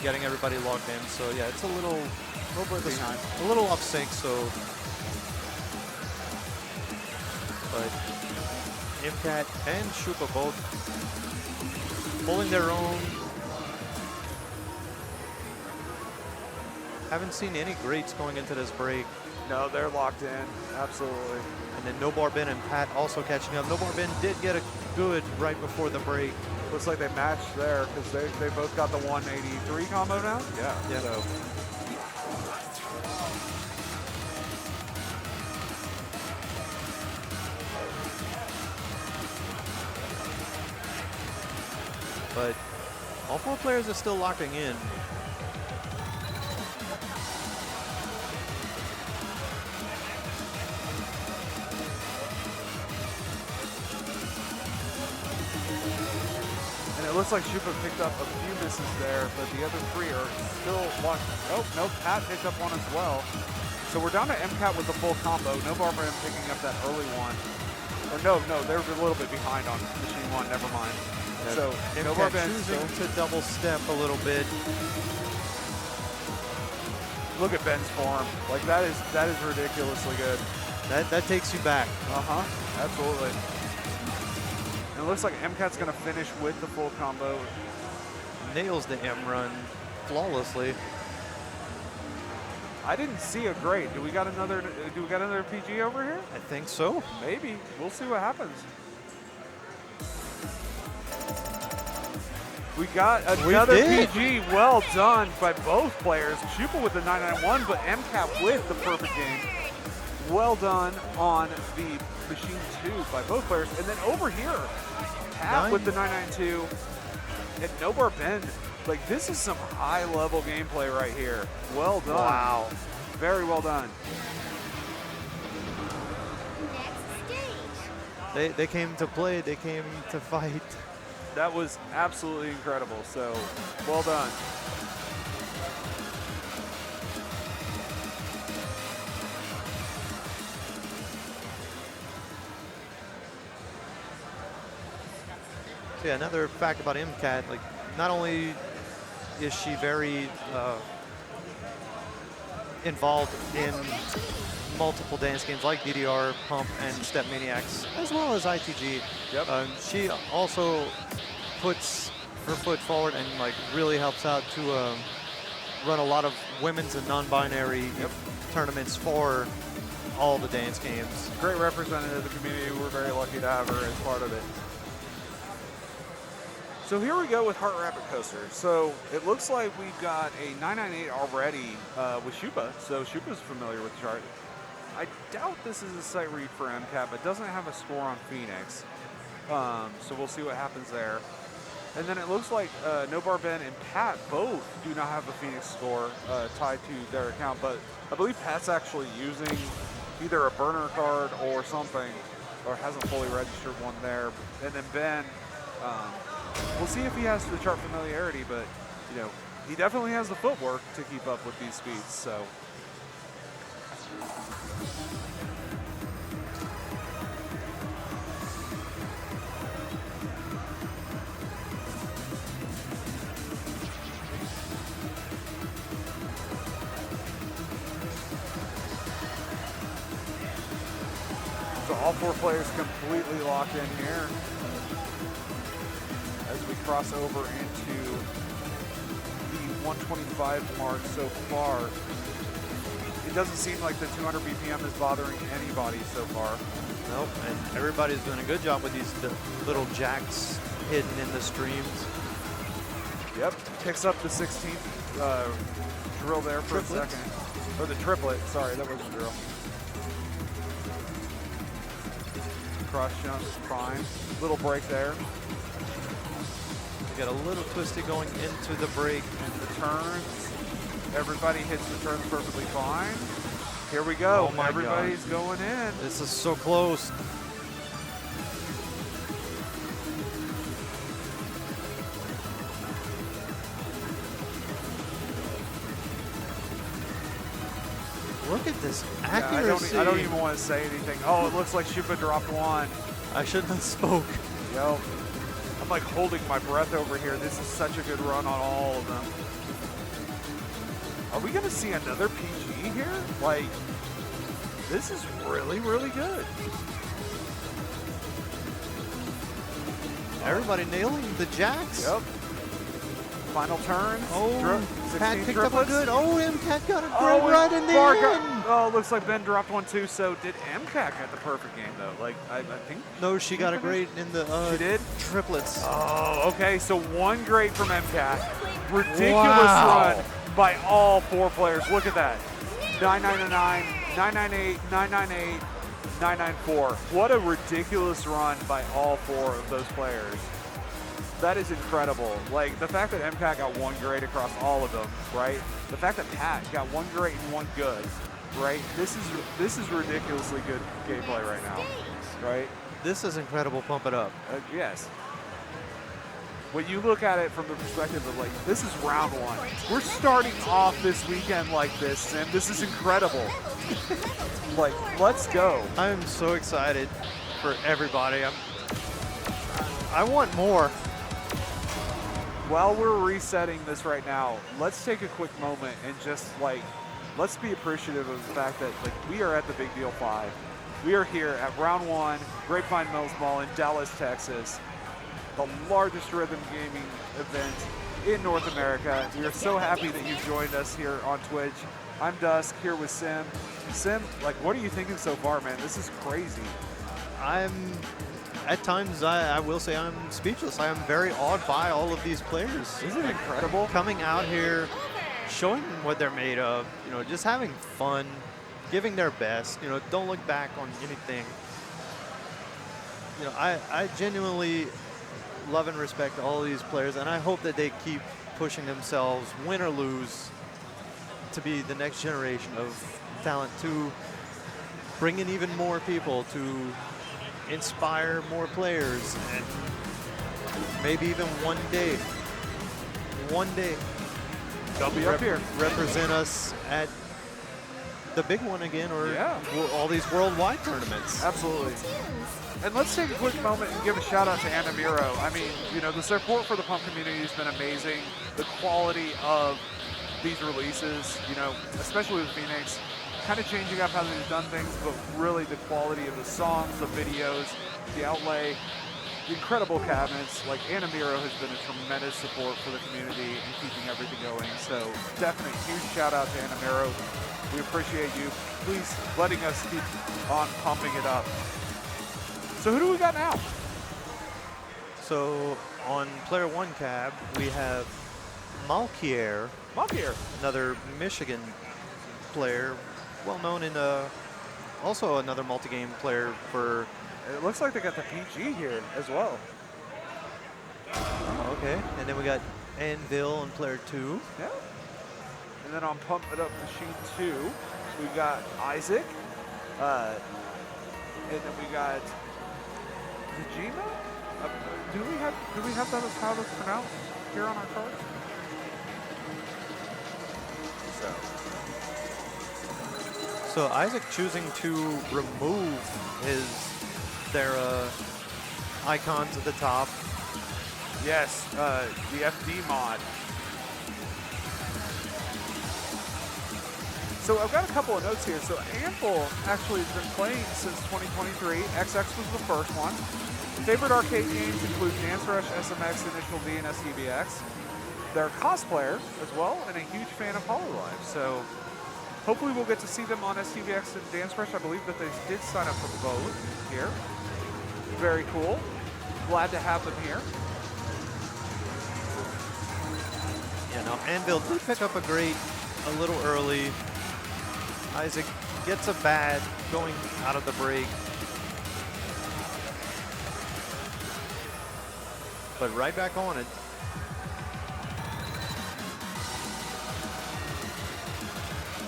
getting everybody logged in. So yeah, it's a little bit behind. A little off sync. So, but MCAT and Shupa both holding their own. Haven't seen any greats going into this break. No, they're locked in. Absolutely. And then Nobar Ben and Pat also catching up. Nobar Ben did get a good right before the break. Looks like they matched there because they both got the 183 combo now. Yeah. So. But all four players are still locking in. It looks like Shupa picked up a few misses there, but the other three are still locked. Oh, no, Pat picked up one as well. So we're down to MCAT with the full combo. No Barbara picking up that early one. Or no, they're a little bit behind on Machine 1, never mind. Yeah, so no MCAT Barbara choosing to double step a little bit. Look at Ben's form. Like that is ridiculously good. That takes you back. Absolutely. It looks like MCAT's going to finish with the full combo. Nails the M run flawlessly. I didn't see a great. Do we got another PG over here? I think so. Maybe. We'll see what happens. We got another PG. Well done by both players. Shupa with the 991, but MCAT with the perfect game. Well done on the Machine 2 by both players. And then over here, Pat with the 992 and Nobar Ben. Like, this is some high-level gameplay right here. Well done. Wow. Very well done. They came to play. They came to fight. That was absolutely incredible. So, well done. So yeah, another fact about MCAT, like, not only is she very involved in multiple dance games like DDR, Pump, and Step Maniacs, as well as ITG. Yep. She also puts her foot forward and like really helps out to run a lot of women's and non-binary tournaments for all the dance games. Great representative of the community. We're very lucky to have her as part of it. So here we go with Heart Rabbit Coaster. So it looks like we've got a 998 already with Shupa. So Shupa's familiar with the chart. I doubt this is a site read for MCAT, but doesn't have a score on Phoenix. So we'll see what happens there. And then it looks like Nobar Ben and Pat both do not have a Phoenix score tied to their account, but I believe Pat's actually using either a burner card or something, or hasn't fully registered one there. And then Ben, we'll see if he has the chart familiarity, but you know, he definitely has the footwork to keep up with these speeds. So. So all four players completely locked in here as we cross over into the 125 mark so far. It doesn't seem like the 200 BPM is bothering anybody so far. Nope, and everybody's doing a good job with these little jacks hidden in the streams. Yep, picks up the 16th drill there for Triplets. a second. Or the triplet. Sorry, that wasn't a drill. Cross jump, fine. Little break there. We got a little twisty going into the break. The turns. Everybody hits the turns perfectly fine. Here we go. Oh my Everybody's going in. This is so close. Look at this accuracy. Yeah, I don't even want to say anything. Oh, it looks like Shupa dropped one. I shouldn't have spoke. Yo, I'm like holding my breath over here. This is such a good run on all of them. Are we going to see another PG here? Like, this is really, really good. Everybody nailing the jacks. Yep. Final turns. Oh, Pat 16 picked up a triplets. good. Oh, MCAT got a great Oh, right in the end. Oh, looks like Ben dropped one too. So did MCAT get the perfect game though? Like I think. No, she got a great in the She did? triplets. Oh, okay. So one great from MCAT. Ridiculous Wow. run by all 4 players. Look at that. 999, 998, 998, 994. What a ridiculous run by all 4 of those players. That is incredible. Like the fact that MCAT got one great across all of them, right? The fact that Pat got one great and one good, right? This is ridiculously good gameplay right now, right? This is incredible. Pump it up. Yes. When you look at it from the perspective of like, this is round 1. We're starting off this weekend like this, Sim. This is incredible. Like, let's go. I'm so excited for everybody. I want more. While we're resetting this right now, let's take a quick moment and just like, let's be appreciative of the fact that like we are at the Big Deal 5. We are here at round 1, Grapevine Mills Mall in Dallas, Texas, the largest rhythm gaming event in North America. We are so happy that you've joined us here on Twitch. I'm Dusk here with Sim. Sim, like, what are you thinking so far, man? This is crazy. At times, I will say I'm speechless. I am very awed by all of these players. Isn't it incredible? Coming out here, showing what they're made of, you know, just having fun, giving their best, you know, don't look back on anything. You know, I genuinely love and respect all of these players, and I hope that they keep pushing themselves, win or lose, to be the next generation of talent, to bring in even more people, to inspire more players, and maybe even one day They'll be up here. represent us at the big one again, or all these worldwide tournaments. Absolutely. And let's take a quick moment and give a shout out to Anna Miro. I mean, you know, the support for the pump community has been amazing. The quality of these releases, you know, especially with Phoenix, kind of changing up how they've done things, but really the quality of the songs, the videos, the outlay, the incredible cabinets. Like Anna Miro has been a tremendous support for the community and keeping everything going. So definitely huge shout out to Anna Miro. We appreciate you. Please letting us keep on pumping it up. So who do we got now? So on player 1 cab, we have Malkier, another Michigan player, well known in also another multi-game player for. It looks like they got the PG here as well. Oh, okay, and then we got Anvil on player 2. Yeah. And then on Pump It Up Machine 2, we got Isaac. And then we got Tajima. Do we have that as how that's pronounced here on our card? So Isaac choosing to remove their icons at the top. Yes, the FD mod. So I've got a couple of notes here. So Anvil actually has been playing since 2023. XX was the first one. Favorite arcade games include Dance Rush, SMX, Initial D, and SCBX. They're a cosplayer as well, and a huge fan of Hololive. So hopefully we'll get to see them on SCBX and Dance Rush. I believe that they did sign up for both here. Very cool. Glad to have them here. Yeah, now Anvil did pick up a great a little early. Isaac gets a bad going out of the break. But right back on it.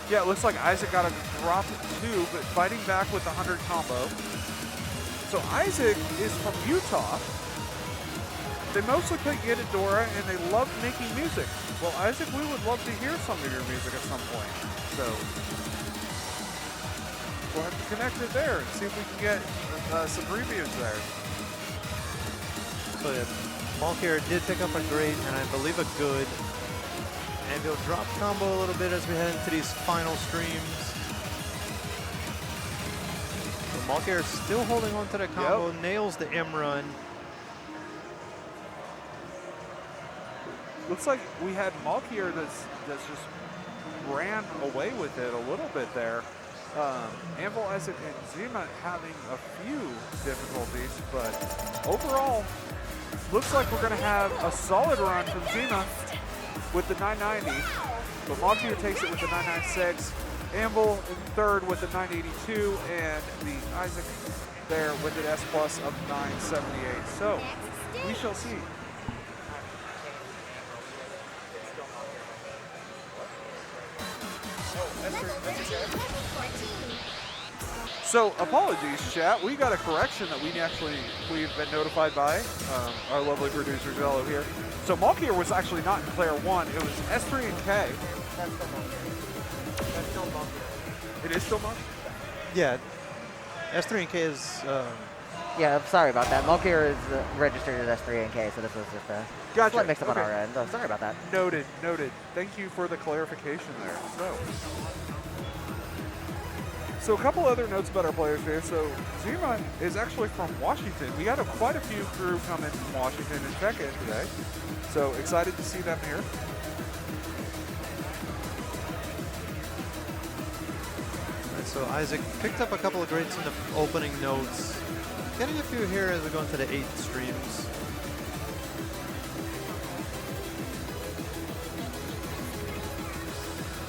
Yeah, it looks like Isaac got a drop 2, but fighting back with the 100 combo. So Isaac is from Utah. They mostly play Ghidorah, and they love making music. Well, Isaac, we would love to hear some of your music at some point. So we'll have to connect it there and see if we can get some reviews there. So yeah, Malkier did pick up a great and I believe a good. And he'll drop combo a little bit as we head into these final streams. So Malkier still holding on to the combo, nails the M run. Looks like we had Malkier that's just ran away with it a little bit there. Anvil, Isaac, and Zima having a few difficulties, but overall, looks like we're going to have a solid run from Zima with the 990, but Malkier takes it with the 996. Anvil in third with the 982, and the Isaac there with an S plus of 978. So we shall see. So apologies, chat. We got a correction that we've been notified by our lovely producer Zello here. So Malkier was actually not in player 1. It was S3 and K. That's still Malkier. That's still Malkier. It is still Malkier? Yeah, S3 and K is. Yeah, I'm sorry about that. Malkier is registered as S3 and K, so this was just a slight mix-up on our end. Oh, sorry about that. Noted, noted. Thank you for the clarification there. So a couple other notes about our players here. So Zima is actually from Washington. We had quite a few crew come in from Washington and check in today. So excited to see them here. Right, so Isaac picked up a couple of greats in the opening notes. Getting a few here as we go into the 8 streams.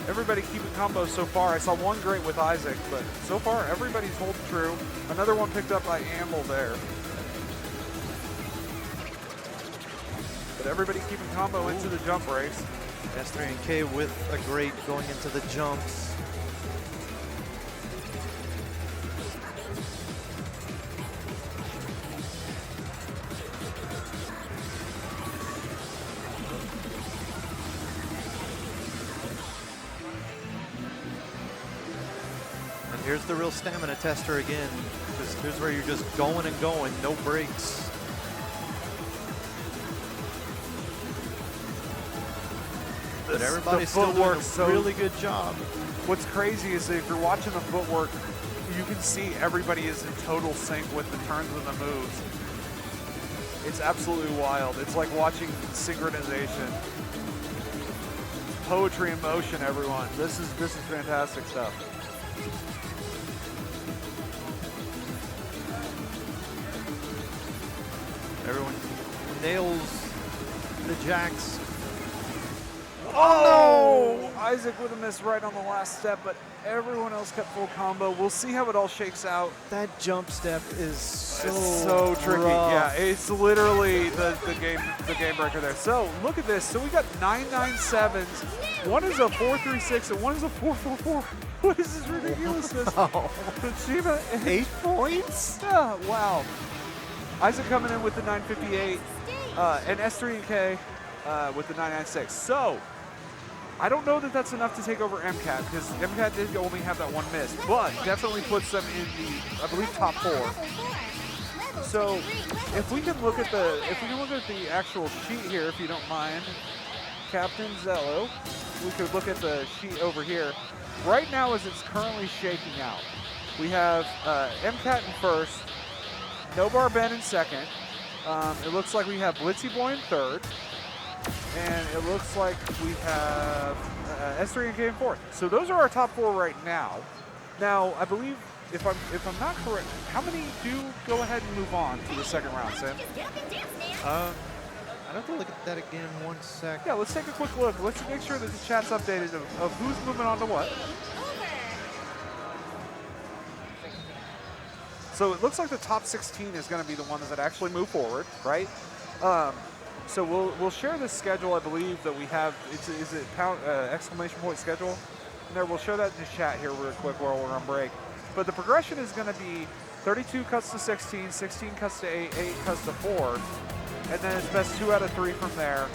Everybody keeping combos so far. I saw one great with Isaac, but so far everybody's holding true. Another one picked up by Anvil there. But everybody keeping combo into the jump race. S3 and K with a great going into the jumps. Here's the real stamina tester again. Here's where you're just going and going, no breaks. But everybody's still doing a really good job. What's crazy is that if you're watching the footwork, you can see everybody is in total sync with the turns and the moves. It's absolutely wild. It's like watching synchronization. It's poetry in motion, everyone. This is fantastic stuff. Everyone nails the jacks. Oh no! Isaac with a miss right on the last step, but everyone else kept full combo. We'll see how it all shakes out. That jump step is so tricky. rough. Yeah, it's literally the game breaker there. So look at this. So we got 997s. One is a 436 and one is a 444. What is this ridiculousness? Oh. Shiva 8 points? Yeah, wow. Isaac coming in with the 958 and S3 and K with the 996. So I don't know that that's enough to take over MCAT because MCAT did only have that one miss, but definitely puts them in the, I believe, top 4. So if we can look at the actual sheet here, if you don't mind, Captain Zello, we could look at the sheet over here. Right now, as it's currently shaking out, we have MCAT in first, Nobar Ben in second. It looks like we have Blitzy Boy in third. And it looks like we have S3 and K in fourth. So those are our top 4 right now. Now, I believe, if I'm not correct, how many do go ahead and move on to the second round, Sam? I'd have to look at that again 1 sec. Yeah, let's take a quick look. Let's make sure that the chat's updated of who's moving on to what. So it looks like the top 16 is going to be the ones that actually move forward, right? So we'll share this schedule. I believe that we have. Is it pound exclamation point schedule? And there, we'll show that in the chat here real quick while we're on break. But the progression is going to be 32 cuts to 16, 16 cuts to 8, 8 cuts to 4, and then it's best 2 out of 3 from there,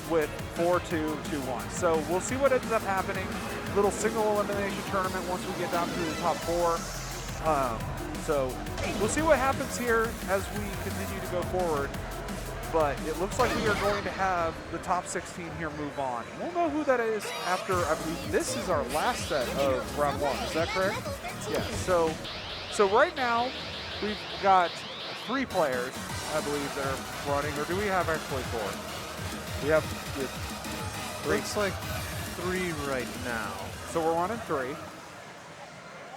with 4, 2, 2, 1. So we'll see what ends up happening. Little single elimination tournament once we get down to the top 4. So we'll see what happens here as we continue to go forward. But it looks like we are going to have the top 16 here move on. We'll know who that is after, I believe this is our last set of round 1. Is that correct? Yeah. So right now we've got 3 players, I believe, that are running. Or do we have actually 4? We have 3. Looks like 3 right now. So we're running 3.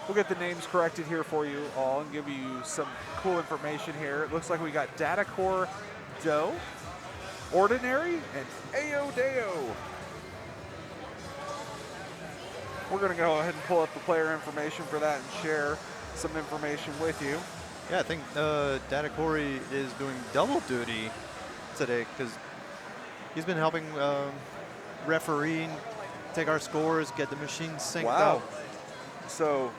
We'll get the names corrected here for you all and give you some cool information here. It looks like we got Datacore Doe, Ordinary, and Ayo Deo. We're going to go ahead and pull up the player information for that and share some information with you. Yeah, I think Data Corey is doing double duty today because he's been helping refereeing, take our scores, get the machine synced up. So,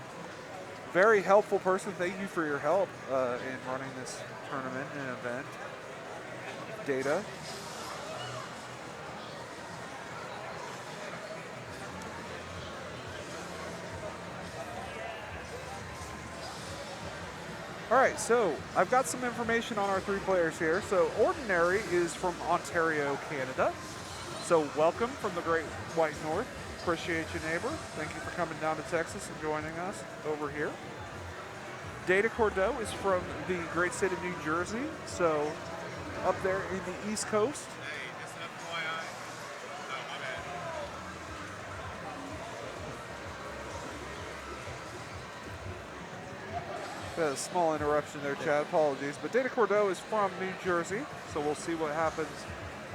very helpful person. Thank you for your help in running this tournament and event. Data. All right, so I've got some information on our 3 players here. So Ordinary is from Ontario, Canada. So welcome from the Great White North. Appreciate you, neighbor. Thank you for coming down to Texas and joining us over here. Data Cordeau is from the great state of New Jersey. So up there in the East Coast. Hey, just an FYI. Oh, my bad. A small interruption there, Chad. Apologies. But Data Cordeau is from New Jersey. So we'll see what happens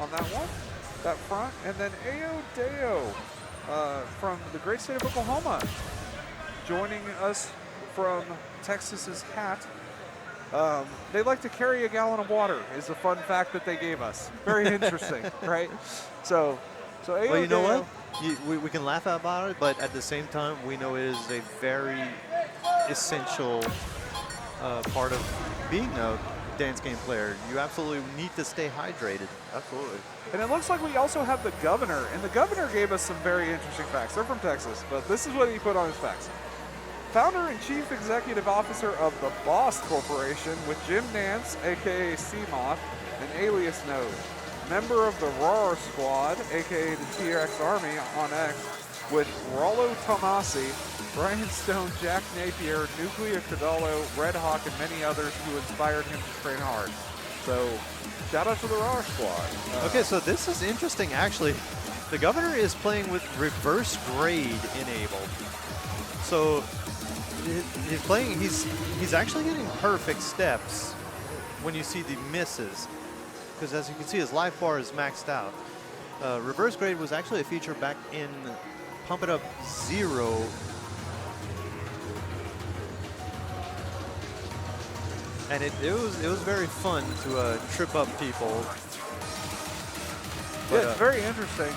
on that one, that front. And then Ayo Deo from the great state of Oklahoma. Joining us from Texas's hat. They like to carry a gallon of water is a fun fact that they gave us. Very interesting, right? So Ayo Well, you know Deo, what? We can laugh about it, but at the same time, we know it is a very essential part of being a dance game player. You absolutely need to stay hydrated. Absolutely. And it looks like we also have the governor, and the governor gave us some very interesting facts. They're from Texas, but this is what he put on his facts. Founder and Chief Executive Officer of the Boss Corporation with Jim Nance, aka Seamoth, and alias Node. Member of the RAR Squad, aka the TRX Army on X, with Rollo Tomasi, Brian Stone, Jack Napier, Nuclear Cadallo, Red Hawk, and many others who inspired him to train hard. So, shout out to the RAR Squad. Okay, so this is interesting, actually. The governor is playing with reverse grade enabled. So he's playing, he's actually getting perfect steps when you see the misses. Because as you can see, his life bar is maxed out. Reverse grade was actually a feature back in Pump It Up 0. And it was very fun to trip up people. Yeah, it's very interesting.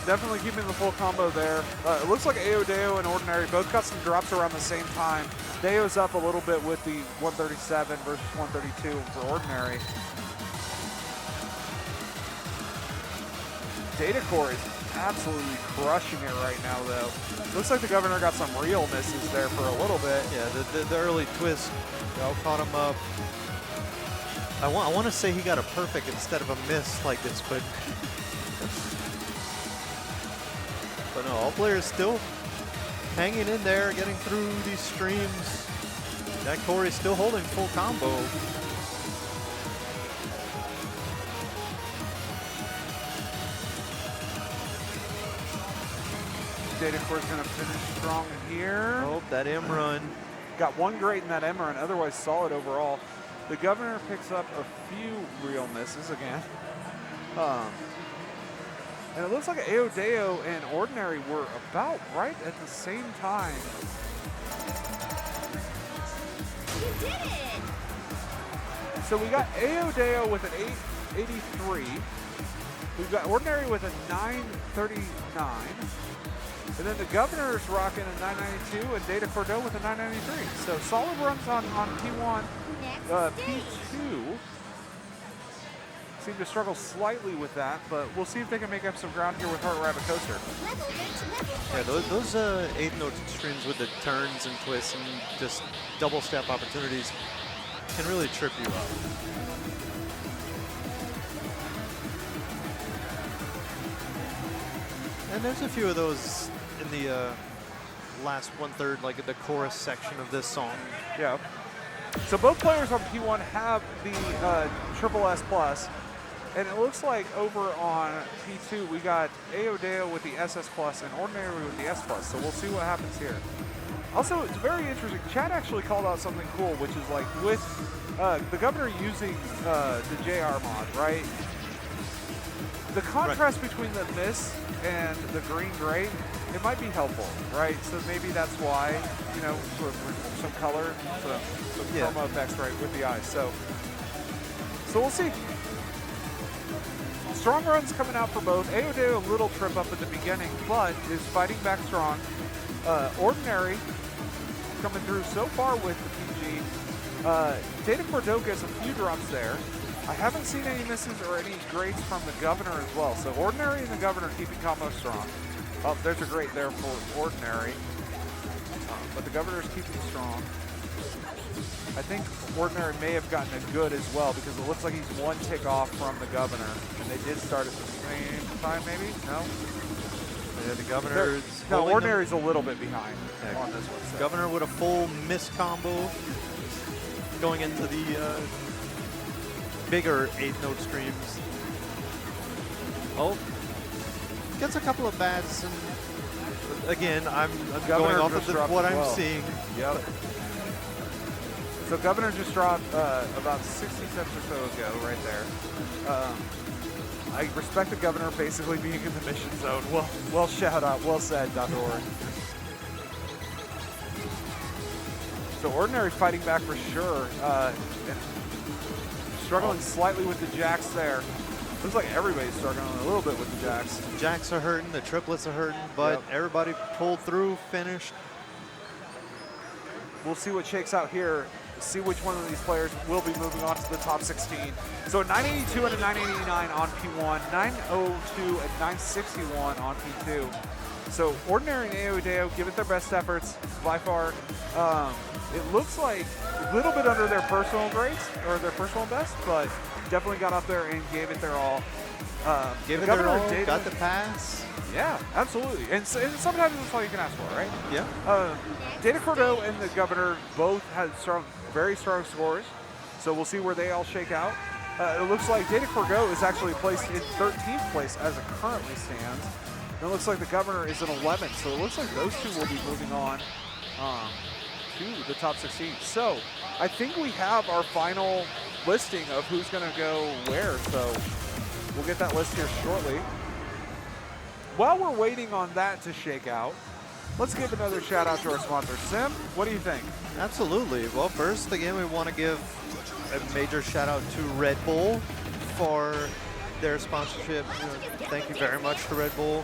Definitely keeping the full combo there. It looks like Ayo Deo and Ordinary both got some drops around the same time. Deo's up a little bit with the 137 versus 132 for Ordinary. Datacore is absolutely crushing it right now, though. Looks like the governor got some real misses there for a little bit. Yeah, the early twist caught him up. I want to say he got a perfect instead of a miss like this, but but no, all players still hanging in there, getting through these streams. That Corey's still holding full combo. Datacore's going to finish strong here. Oh, that M run. Got one great in that M run, otherwise solid overall. The governor picks up a few real misses again. And it looks like Ayo Deo and Ordinary were about right at the same time. So we got Aodeo with an 883. We've got Ordinary with a 939. And then the Governor's rocking a 992 and Data Cordeaux with a 993. So solid runs on P1. P2 seem to struggle slightly with that, but we'll see if they can make up some ground here with Heart Rabbit Coaster. Yeah, those 8-note streams with the turns and twists and just double step opportunities can really trip you up. And there's a few of those in the last 1/3, like the chorus section of this song. Yeah. So both players on P1 have the Triple S Plus, and it looks like over on P2 we got Aodeo with the SS Plus and Ordinary with the S Plus. So we'll see what happens here. Also, it's very interesting. Chad actually called out something cool, which is like with the Governor using the JR mod, right? The contrast between the mist and the green-gray, it might be helpful, right? So maybe that's why, you know, sort of some color, some chroma effects, right, with the eyes. So we'll see. Strong runs coming out for both. Aodeo a little trip up at the beginning, but is fighting back strong. Ordinary coming through so far with the PG. Data Cordeaux gets a few drops there. I haven't seen any misses or any greats from the Governor as well. So Ordinary and the Governor keeping combo strong. Oh, there's a great there for Ordinary. But the Governor's keeping strong. I think Ordinary may have gotten a good as well because it looks like he's one tick off from the Governor. And they did start at the same time, maybe? No? Yeah, the Governor's no, Ordinary's a little bit behind on this one. So. Governor with a full miss combo going into the bigger 8-note streams. Oh, gets a couple of bats, and again, I'm going off of what I'm seeing. Yep. So Governor just dropped about 60 steps or so ago, right there. I respect the Governor basically being in the mission zone. Well shout out, well said, Dr. Orr. So Ordinary fighting back for sure. And struggling slightly with the jacks there. Looks like everybody's struggling a little bit with the jacks. Jacks are hurting, the triplets are hurting, but everybody pulled through, finished. We'll see what shakes out here. See which one of these players will be moving on to the top 16. So a 982 and a 989 on P1, 902 and 961 on P2. So Ordinary and Aodeo give it their best efforts by far. It looks like a little bit under their personal grades or their personal best, but definitely got up there and gave it their all. Gave it their all, got the pass. Yeah, absolutely. And sometimes that's all you can ask for, right? Yeah. Data Cordeaux and the Governor both had very strong scores, so we'll see where they all shake out. It looks like Data Cordeaux is actually placed in 13th place as it currently stands. And it looks like the Governor is in 11th, so it looks like those two will be moving on to the top 16. So I think we have our final listing of who's going to go where, so we'll get that list here shortly. While we're waiting on that to shake out, let's give another shout out to our sponsor, Sim. What do you think? Absolutely. Well, first, again, we want to give a major shout out to Red Bull for their sponsorship. You know, thank you very much to Red Bull.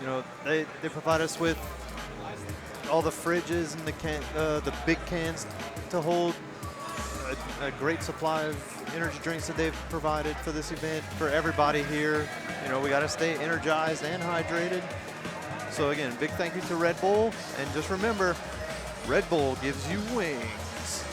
You know, they provide us with all the fridges and the big cans to hold a great supply of energy drinks that they've provided for this event for everybody here. You know, we got to stay energized and hydrated. So again, big thank you to Red Bull, and just remember, Red Bull gives you wings.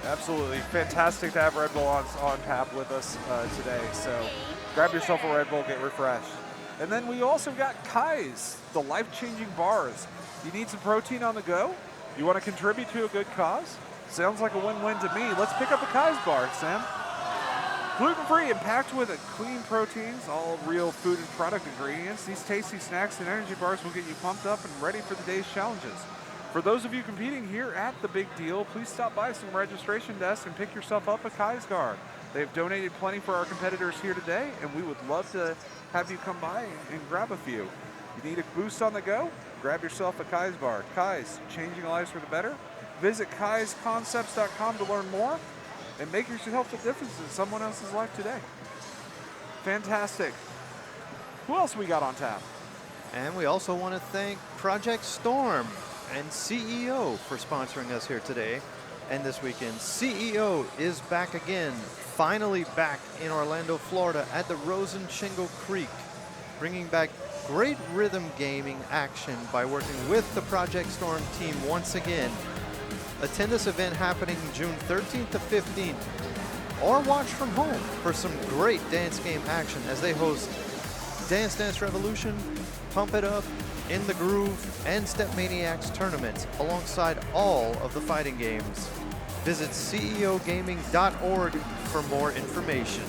Absolutely. Fantastic to have Red Bull on tap with us today. So grab yourself a Red Bull, get refreshed. And then we also got Kai's, the life-changing bars. You need some protein on the go? You want to contribute to a good cause? Sounds like a win-win to me. Let's pick up a Kai's bar, Sam. Gluten-free and packed with clean proteins, all real food and product ingredients. These tasty snacks and energy bars will get you pumped up and ready for the day's challenges. For those of you competing here at the Big Deal, please stop by some registration desks and pick yourself up a Kai's bar. They've donated plenty for our competitors here today, and we would love to have you come by and grab a few. You need a boost on the go? Grab yourself a Kai's bar. Kai's, changing lives for the better. Visit kaisconcepts.com to learn more. and make yourself the difference in someone else's life today. Fantastic. Who else we got on tap? And we also want to thank Project Storm and CEO for sponsoring us here today and this weekend. CEO is back again, finally back in Orlando, Florida at the Rosen Shingle Creek, bringing back great rhythm gaming action by working with the Project Storm team once again. Attend this event happening June 13th to 15th, or watch from home for some great dance game action as they host Dance Dance Revolution, Pump It Up, In the Groove, and Step Maniacs tournaments alongside all of the fighting games. Visit ceogaming.org for more information.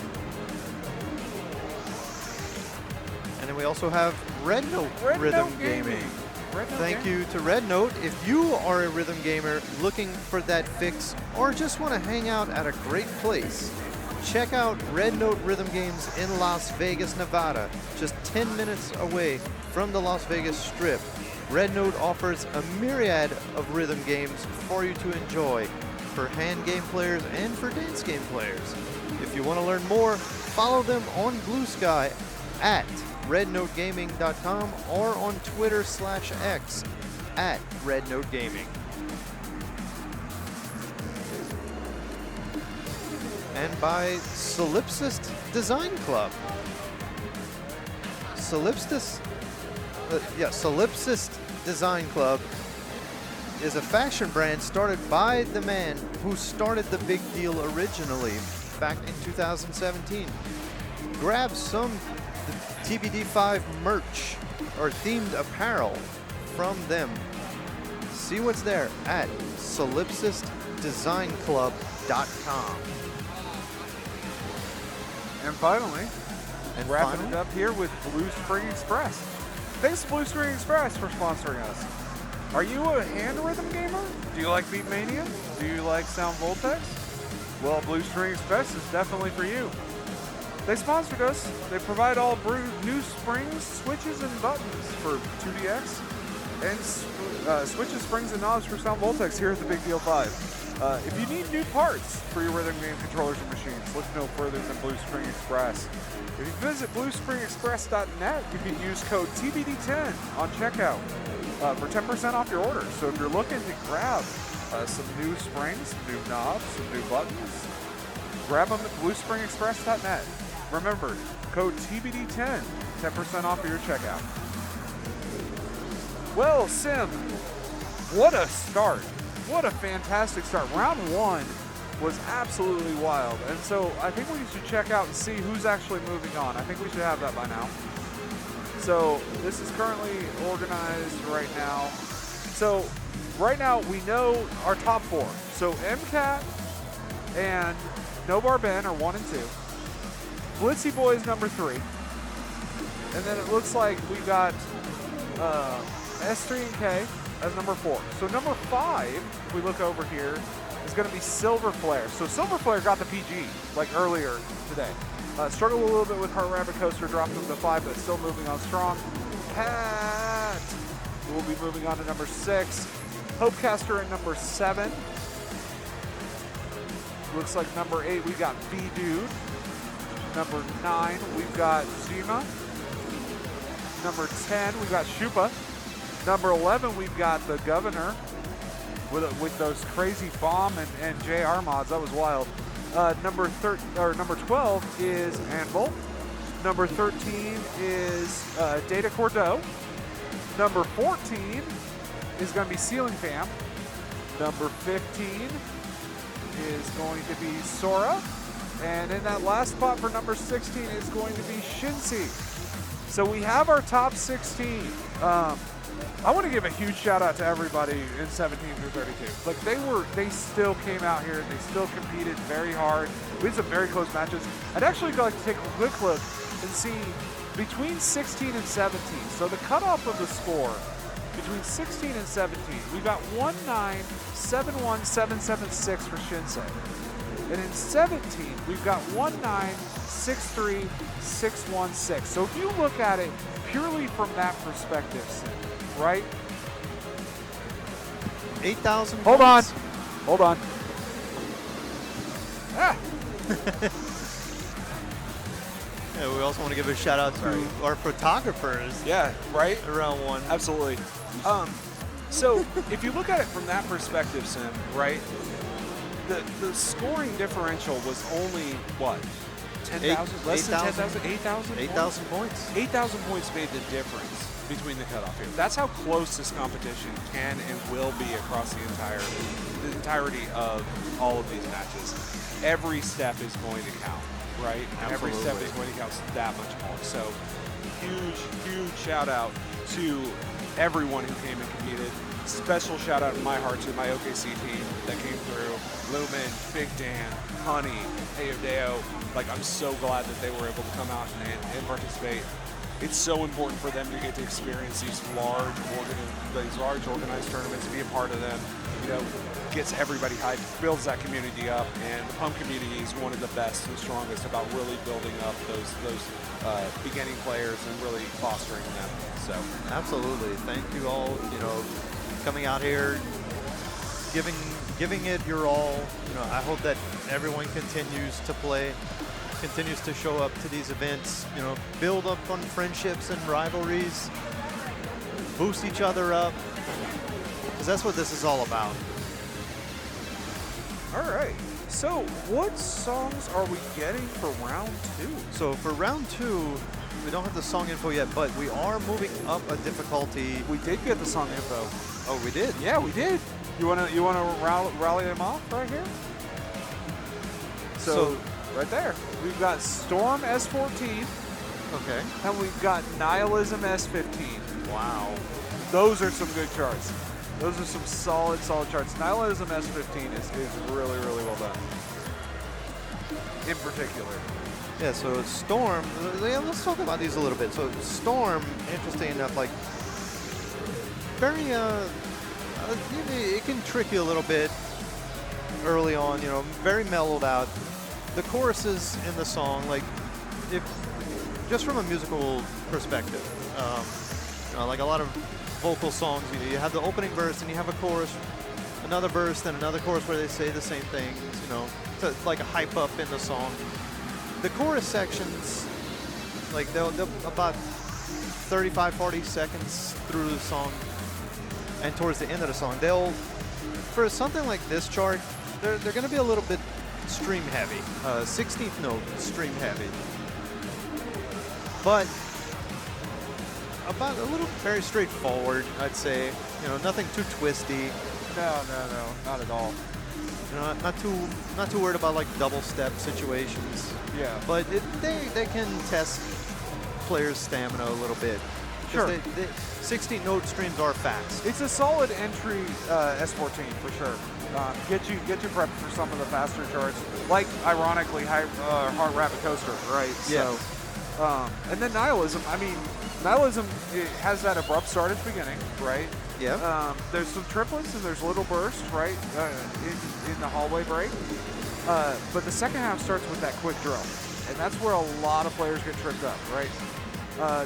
And then we also have Red Note Rhythm Gaming. Thank you to Red Note. If you are a rhythm gamer looking for that fix or just want to hang out at a great place, check out Red Note Rhythm Games in Las Vegas, Nevada, just 10 minutes away from the Las Vegas Strip. Red Note offers a myriad of rhythm games for you to enjoy, for hand game players and for dance game players. If you want to learn more, follow them on Blue Sky at rednotegaming.com or on Twitter/X at rednotegaming. And by Solipsist Design Club. Solipsist Design Club is a fashion brand started by the man who started the Big Deal originally back in 2017. Grab some TBD5 merch or themed apparel from them. See what's there at solipsistdesignclub.com. And finally, wrapping it up here with Blue Spring Express. Thanks to Blue Spring Express for sponsoring us. Are you a hand rhythm gamer? Do you like Beatmania? Do you like Sound Voltex? Well, Blue Spring Express is definitely for you. They sponsored us. They provide all new springs, switches, and buttons for 2DX, and switches, springs, and knobs for Sound Voltex here at the Big Deal 5. If you need new parts for your rhythm game controllers and machines, look no further than Blue Spring Express. If you visit bluespringexpress.net, you can use code TBD10 on checkout for 10% off your order. So if you're looking to grab some new springs, new knobs, some new buttons, grab them at bluespringexpress.net. Remember, code TBD10, 10% off of your checkout. Well, Sim, what a start. What a fantastic start. Round one was absolutely wild. And so I think we should check out and see who's actually moving on. I think we should have that by now. So this is currently organized right now. So right now we know our top four. So MCAT and No Bar Ben are 1 and 2. Blitzy Boy is number 3. And then it looks like we got S3 and K as number 4. So number 5, if we look over here, is going to be Silver Flare. So Silver Flare got the PG like earlier today. Struggled a little bit with Heart Rabbit Coaster, dropped him to 5, but still moving on strong. Pat will be moving on to number 6. Hopecaster at number 7. Looks like number 8, we got B-Dude. Number 9, we've got Zima. Number 10, we've got Shupa. Number 11, we've got the Governor with those crazy bomb and JR mods. That was wild. Number 12 is Anvil. Number 13 is Data Cordeau. Number 14 is going to be Ceiling Fam. Number 15 is going to be Sora. And in that last spot for number 16 is going to be Shinsi. So we have our top 16. I want to give a huge shout out to everybody in 17 through 32. Like they still came out here and they still competed very hard. We had some very close matches. I'd actually like to take a quick look and see between 16 and 17. So the cutoff of the score between 16 and 17, we got 1971776 for Shinsei. And in 17, we've got 1963616. So if you look at it purely from that perspective, Sim, right? 8,000. Hold on. Ah, Yeah, we also want to give a shout out to our photographers yeah, right? around one. Absolutely. So if you look at it from that perspective, Sim, right? The scoring differential was only what? 10,000? Less than 10,000? 8,000? 8,000 points. 8,000 points made the difference between the cutoff here. That's how close this competition can and will be across the entirety of all of these matches. Every step is going to count, right? Every step is going to count that much more. So huge shout out to everyone who came and competed. Special shout out in my heart to my OKC team that came through. Lumen, Big Dan, Honey, Ayodeo. Like, I'm so glad that they were able to come out and participate. It's so important for them to get to experience these large organized tournaments, be a part of them. You know, gets everybody hyped, builds that community up, and the pump community is one of the best and strongest about really building up those beginning players and really fostering them. So Absolutely. Thank you all, you know, coming out here, giving it your all. You know, I hope that everyone continues to play, continues to show up to these events, you know, build up on friendships and rivalries, boost each other up, because that's what this is all about. all right. So what songs are we getting for round 2? So for round 2, we don't have the song info yet, but we are moving up a difficulty. We did get the song info. Oh, we did? Yeah, we did. You wanna rally them off right here? So right there, we've got Storm S14 Okay. and we've got Nihilism S15. Wow. Those are some good charts. Those are some solid charts. Nihilism S15 is really well done. In particular. Yeah, so Storm, yeah, let's talk about these a little bit. So Storm, interesting enough, like, very, it can trick you a little bit early on, you know, very mellowed out. The choruses in the song, like, if just from a musical perspective, you know, like a lot of vocal songs, you have the opening verse and you have a chorus, another verse, then another chorus where they say the same things, you know, to like a hype up in the song. The chorus sections, like they'll about 35, 40 seconds through the song and towards the end of the song, for something like this chart, they're going to be a little bit stream heavy, 16th note stream heavy. But about a little very straightforward, I'd say. You know, nothing too twisty. No, not at all. You know, not too worried about like double step situations. Yeah. But they can test players' stamina a little bit. Sure. 16 note streams are fast. It's a solid entry S14 for sure. Get you prepped for some of the faster charts, like ironically Heart Rabbit Coaster, right? Yeah. So, and then Nihilism. I mean, Nihilism it has that abrupt start at the beginning, right? Yeah. There's some triplets and there's little bursts, right, in the hallway break. But the second half starts with that quick drill, and that's where a lot of players get tripped up, right?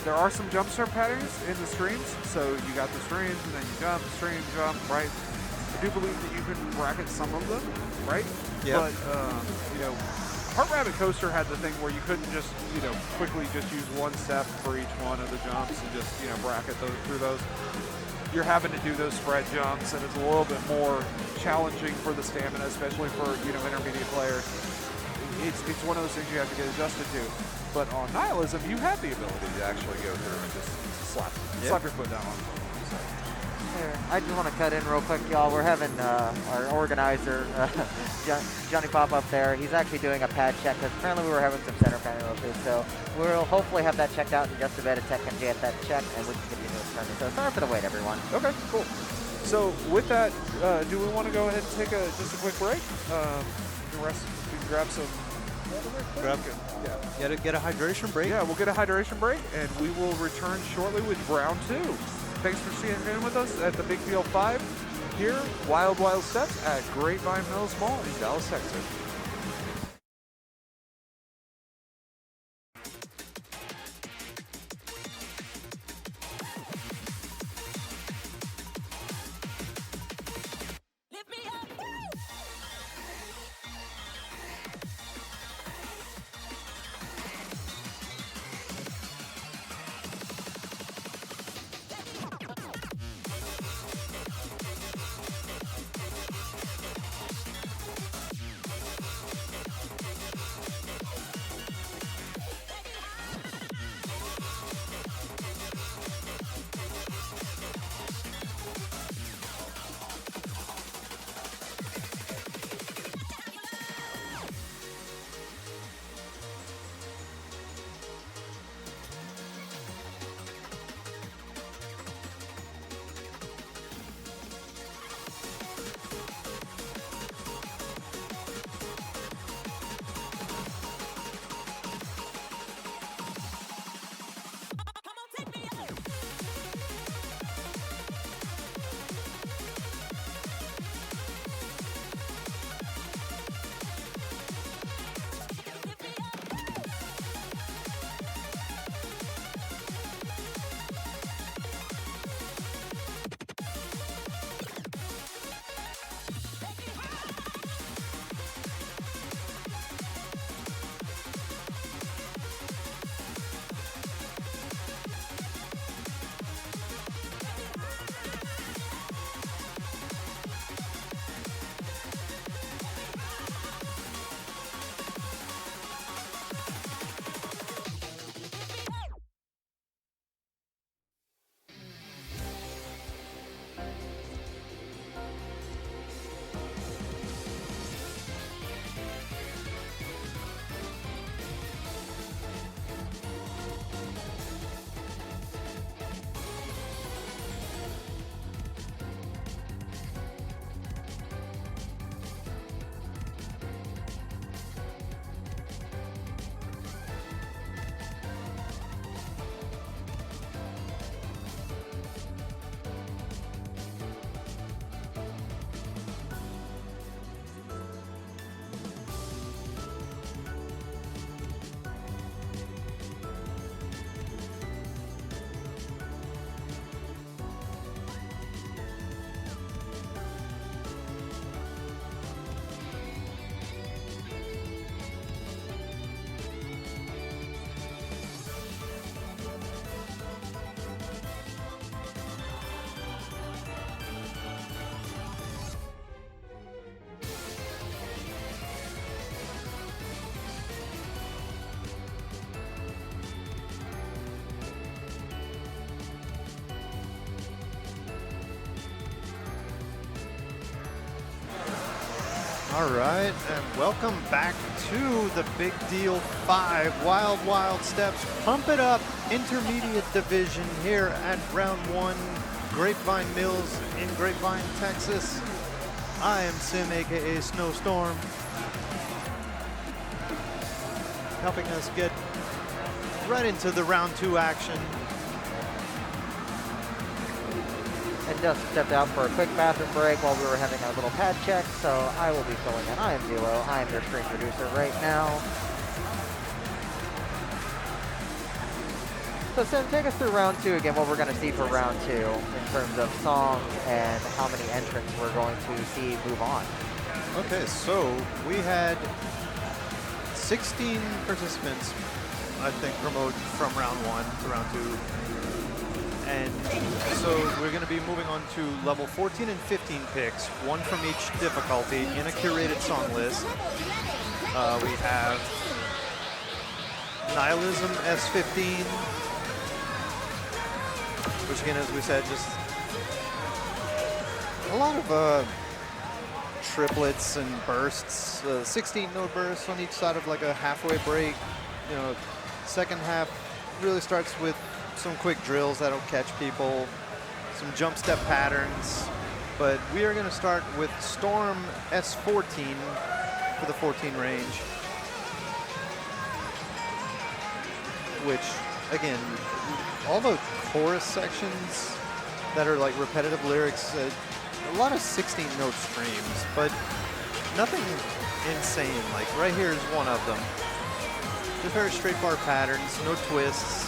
There are some jump start patterns in the streams, so you got the streams and then you jump, stream, jump, right? I do believe that you can bracket some of them, right? Yeah. But, you know, Heart Rabbit Coaster had the thing where you couldn't just, you know, quickly just use one step for each one of the jumps and just, you know, bracket those through those. You're having to do those spread jumps, and it's a little bit more challenging for the stamina, especially for, you know, intermediate players. It's one of those things you have to get adjusted to. But on Nihilism, you have the ability to actually go through and just slap your foot down on it. Here, I just want to cut in real quick, y'all. We're having our organizer, Johnny Pop up there. He's actually doing a pad check because apparently we were having some center panel issues. So we'll hopefully have that checked out in just a bit. Tech can get that checked and we can continue this tournament. So sorry for the wait, everyone. Okay, cool. So with that, do we want to go ahead and take just a quick break? We can grab some. Yeah. Get a hydration break. Yeah, we'll get a hydration break, and we will return shortly with round 2. Thanks for seeing in with us at the Big Deal 5 here, Wild Steps at Grapevine Mills Mall in Dallas, Texas. All right, and welcome back to the Big Deal 5 Wild Wild Steps Pump It Up Intermediate Division here at round 1, Grapevine Mills in Grapevine, Texas. I am Sim, aka Snowstorm, helping us get right into the round 2 action. And just stepped out for a quick bathroom break while we were having our little pad check, so I will be filling in. I am Zelo. I am your stream producer right now. So Sim, take us through round 2 again, what we're going to see for round 2 in terms of songs and how many entrants we're going to see move on. Okay, so we had 16 participants, I think, promote from round 1 to round 2. And so we're going to be moving on to level 14 and 15 picks, one from each difficulty in a curated song list. We have Nihilism S15, which again, as we said, just a lot of triplets and bursts, 16-note bursts on each side of like a halfway break. You know, second half really starts with some quick drills that'll catch people, some jump step patterns, but we are going to start with Storm S14 for the 14 range, which again, all the chorus sections that are like repetitive lyrics, a lot of 16-note streams, but nothing insane. Like right here is one of them. Just very straightforward patterns, no twists.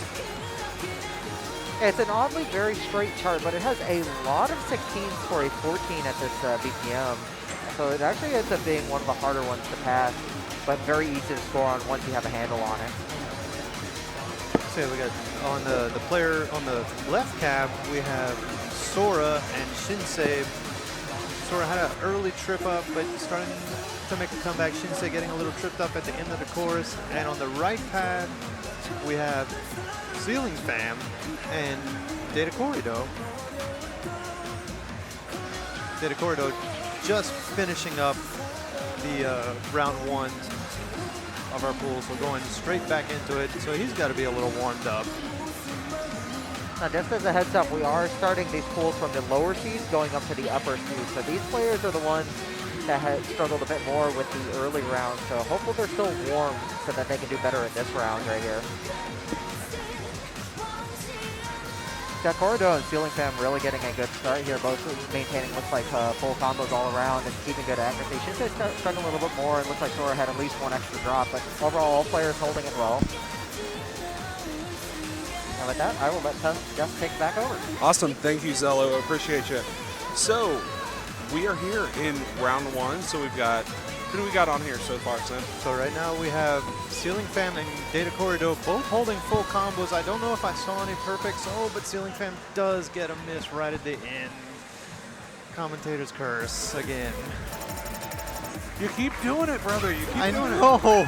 It's an oddly very straight chart, but it has a lot of 16s for a 14 at this BPM. So it actually ends up being one of the harder ones to pass, but very easy to score on once you have a handle on it. So we got on the player on the left cab, we have Sora and Shinsei. Sora had an early trip up, but starting to make a comeback. Shinsei getting a little tripped up at the end of the chorus. And on the right pad, we have Ceiling Fam and Data Corridor. Data Corridor just finishing up the round 1 of our pool, so going straight back into it. So he's got to be a little warmed up. Now, just as a heads up, we are starting these pools from the lower seeds going up to the upper seeds. So these players are the ones that have struggled a bit more with the early rounds. So hopefully they're still warm so that they can do better in this round right here. Got Corridor and Ceiling Fam really getting a good start here, both maintaining looks like full combos all around and keeping good accuracy. Shinsei struggling a little bit more, and looks like Sora had at least one extra drop, but overall all players holding it well. And with that, I will let Jeff take it back over. Awesome. Thank you, Zello. Appreciate you. So, we are here in round 1. So we've got, who do we got on here so far, Sim? So right now we have Ceiling Fam and Data Corridor both holding full combos. I don't know if I saw any perfects. Oh, but Ceiling Fam does get a miss right at the end. Commentator's curse again. You keep doing it, brother. You keep doing it. I know.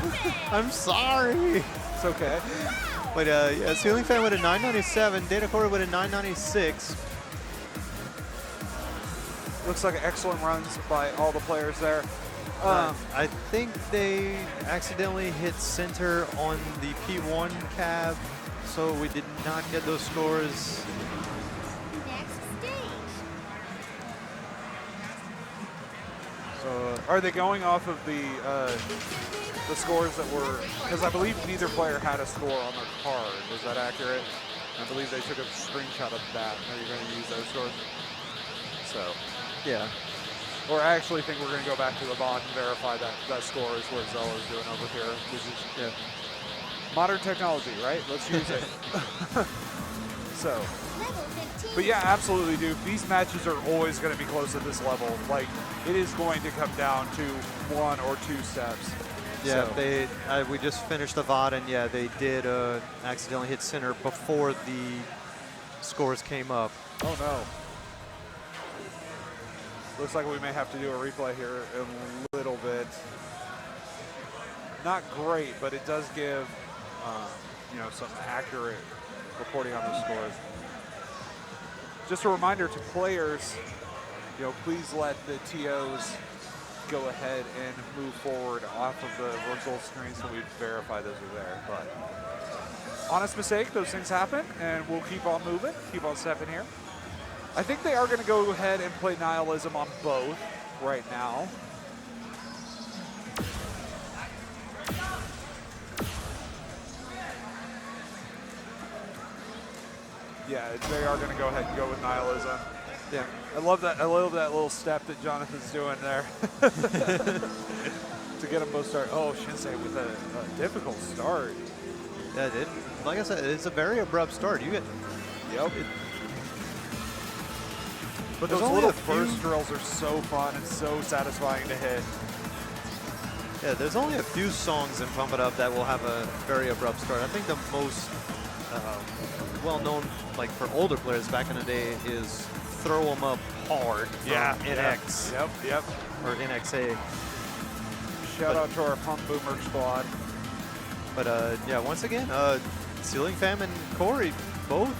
I'm sorry. It's okay. But yeah, Ceiling Fan with a 997, Data Corridor with a 996. Looks like excellent runs by all the players there. I think they accidentally hit center on the P1 cab, so we did not get those scores. Next stage. So, are they going off of the scores that were? Because I believe neither player had a score on their card. Is that accurate? I believe they took a screenshot of that. Are you going to use those scores? So, Yeah. or I actually think we're going to go back to the bot and verify that that score is what Zella's doing over here. Which is modern technology, right? Let's use it. So. Level 15. But yeah, absolutely, dude. These matches are always going to be close at this level. Like, it is going to come down to 1 or 2 steps. Yeah, So, we just finished the VOD, and yeah, they did accidentally hit center before the scores came up. oh no. Looks like we may have to do a replay here in a little bit. Not great, but it does give, you know, some accurate reporting on the scores. Just a reminder to players, you know, please let the TOs go ahead and move forward off of the results screen so we verify those are there. But honest mistake, those things happen, and we'll keep on moving, keep on stepping here. I think they are going to go ahead and play Nihilism on both right now. Yeah, they are going to go ahead and go with Nihilism. Yeah, I love that. I love that little step that Jonathan's doing there to get them both started. Oh, Shinsei with a difficult start. Yeah, like I said, it's a very abrupt start. You get. Yep. But There's those only little a few- burst drills are so fun and so satisfying to hit. Yeah, there's only a few songs in Pump It Up that will have a very abrupt start. I think the most well-known, like for older players back in the day, is Throw 'Em Up Hard from NX Yep. or NXA. Shout out to our Pump Boomer squad. But yeah, once again, Ceiling Fam and Corey both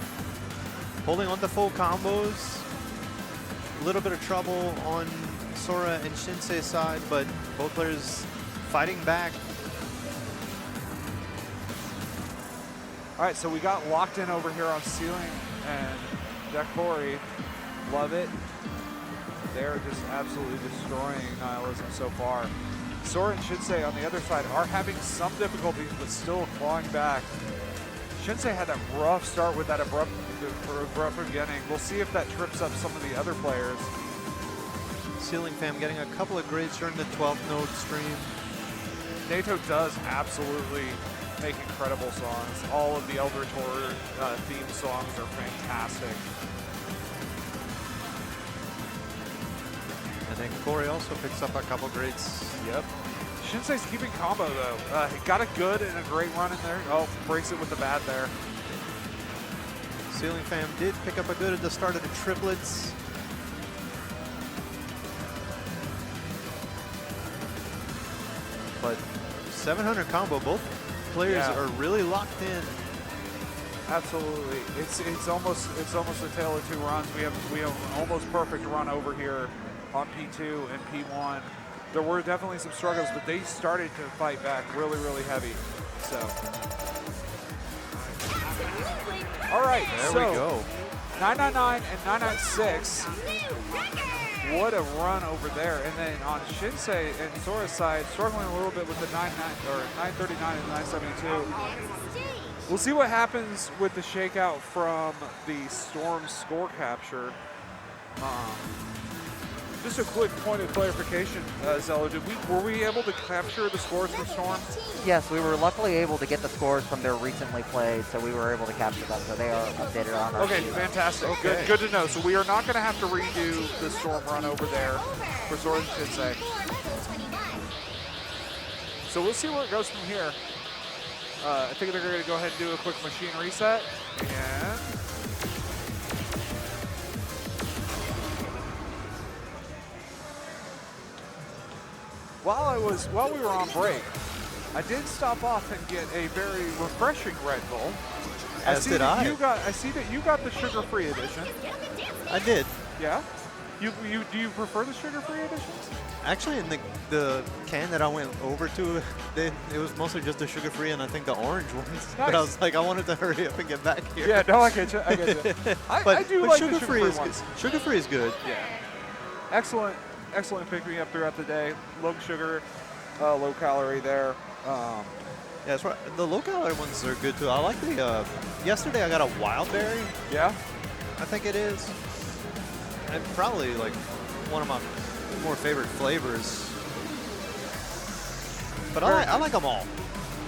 holding on to full combos. A little bit of trouble on Sora and Shinsei's side, but both players fighting back. All right, so we got locked in over here on Ceiling and Deck Corey. Love it. They're just absolutely destroying Nihilism so far. Sora and Shinsei on the other side are having some difficulties, but still clawing back. Shinsei had that rough start with that abrupt beginning. We'll see if that trips up some of the other players. Ceiling Fam getting a couple of grades during the 12th node stream. NATO does absolutely make incredible songs. All of the Elder Tour theme songs are fantastic. And then Corey also picks up a couple grades. Yep. Shinsei's keeping combo though. He got a good and a great run in there. Oh, breaks it with the bad there. Ceiling Fam did pick up a good at the start of the triplets. But 700 combo, both players are really locked in. Absolutely. It's almost a tale of two runs. We have an almost perfect run over here on P2 and P1. There were definitely some struggles, but they started to fight back really, really heavy. So, all right, There we go. 999 and 996. What a run over there. And then on Shinsei and Sora's side, struggling a little bit with the 939 and 972. We'll see what happens with the shakeout from the Storm score capture. Just a quick point of clarification, Zella, were we able to capture the scores for Storm? Yes, we were luckily able to get the scores from their recently played, so we were able to capture them. So they are updated on our Okay, sheet. fantastic. Okay. Good to know. So we are not going to have to redo the Storm run over there for Sora and Shinsei. So we'll see where it goes from here. I think they're going to go ahead and do a quick machine reset. And while we were on break, I did stop off and get a very refreshing Red Bull. As did I. I see that you got the sugar-free edition. I did. Yeah. Do you prefer the sugar-free editions? Actually, in the can that I went over to, it was mostly just the sugar-free and I think the orange ones. But I was like, I wanted to hurry up and get back here. Yeah, no, I get you. I get you. I do like the sugar-free is ones. good. Sugar-free is good. Yeah. Excellent picking up throughout the day. Low sugar, low calorie there. Yeah, that's right. The low-calorie ones are good too. I like the. Yesterday I got a wild berry. Yeah. I think it is. And probably like one of my more favorite flavors. But I like them all.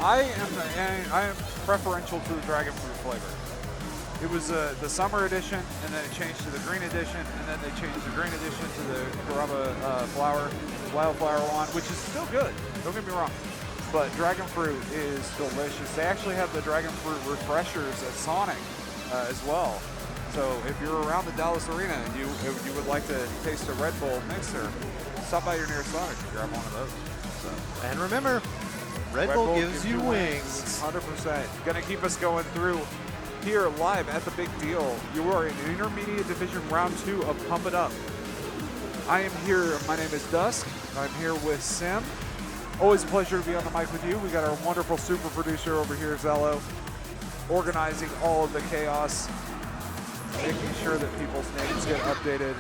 I am preferential to the dragon fruit flavor. It was the summer edition, and then it changed to the green edition, and then they changed the green edition to the guava wildflower one, which is still good. Don't get me wrong. But dragon fruit is delicious. They actually have the dragon fruit refreshers at Sonic as well. So if you're around the Dallas Arena and you would like to taste a Red Bull mixer, stop by your nearest Sonic and grab one of those. So, And remember, Red Bull gives you wings. 100%. Going to keep us going through here live at the Big Deal. You are in Intermediate Division Round 2 of Pump It Up. I am here. My name is Dusk. I'm here with Sim. Always a pleasure to be on the mic with you. We got our wonderful super producer over here, Zello, organizing all of the chaos, making sure that people's names get updated,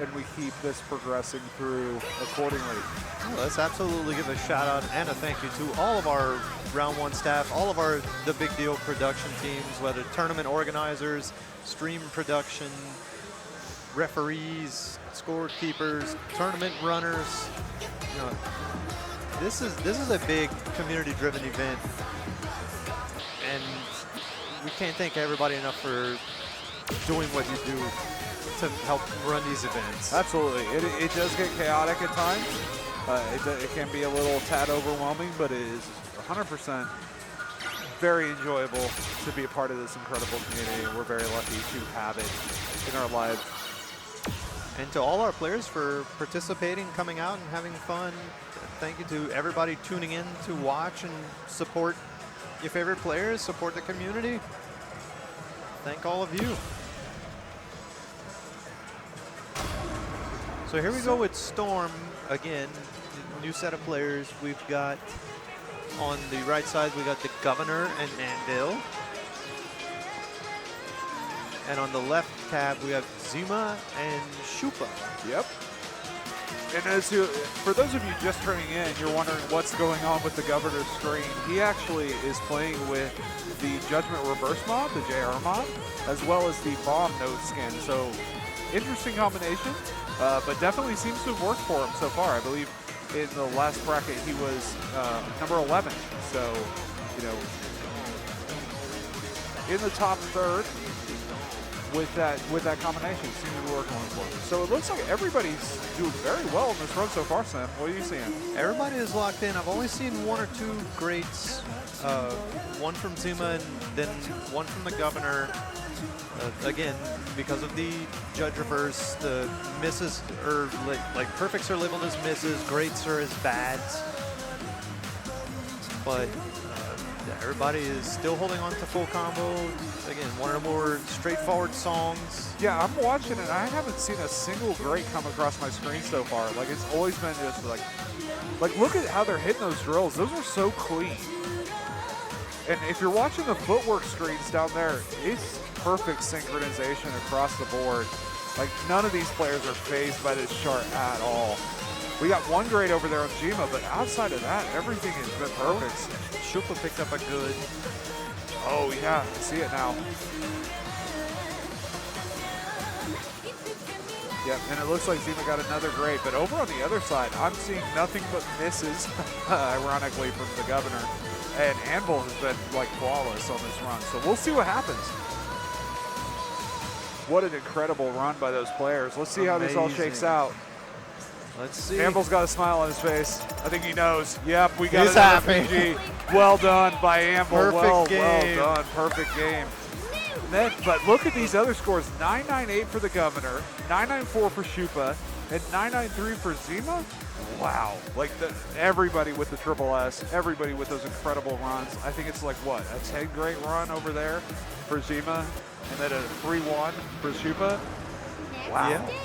and we keep this progressing through accordingly. Well, let's absolutely give a shout out and a thank you to all of our round one staff, all of our The Big Deal production teams, whether tournament organizers, stream production, referees, scorekeepers, tournament runners. You know, this is a big community-driven event, and we can't thank everybody enough for doing what you do to help run these events. Absolutely. It does get chaotic at times. It can be a little tad overwhelming, but it is 100% very enjoyable to be a part of this incredible community, and we're very lucky to have it in our lives. And to all our players for participating, coming out and having fun. Thank you to everybody tuning in to watch and support your favorite players, support the community. Thank all of you. So here we go with Storm again, new set of players. We've got on the right side, we got the Governor and Anvil. And on the left tab, we have Zima and Shupa. Yep. And for those of you just turning in, you're wondering what's going on with the Governor's screen. He actually is playing with the Judgment Reverse mod, the JR mod, as well as the Bomb Node skin. So interesting combination, but definitely seems to have worked for him so far. I believe in the last bracket he was number 11. So, you know, in the top third with that combination seems to be working for him. So it looks like everybody's doing very well in this run so far, Sam. What are you seeing? Everybody is locked in. I've only seen one or two greats, one from Zuma and then one from the Governor. Again, because of the judge reverse, the misses are like perfects are labeled as misses, greats are as bads. But everybody is still holding on to full combo. Again, one of the more straightforward songs. Yeah, I'm watching it. I haven't seen a single great come across my screen so far. Like, it's always been just like look at how they're hitting those drills. Those are so clean. And if you're watching the footwork screens down there, it's perfect synchronization across the board. Like, none of these players are phased by this chart at all. We got one grade over there on Jima, but outside of that, everything has been perfect. Shupa picked up a good. Oh yeah, I see it now. Yep, and it looks like Zima got another grade, but over on the other side, I'm seeing nothing but misses, ironically, from the Governor. And Anvil has been like flawless on this run, so we'll see what happens. What an incredible run by those players. Let's see how this all shakes out. Let's see. Anvil's got a smile on his face. I think he knows. Yep, we got He's another happy. PG. Well done by Anvil. Perfect game. Well done. Perfect game. But look at these other scores. 998 for the Governor, 994 for Shupa, and 993 for Zima. Wow. Like, everybody with the triple S, everybody with those incredible runs. I think it's like, what, a 10 great run over there for Zima, and then a 3-1 for Shupa. Wow. Next stage.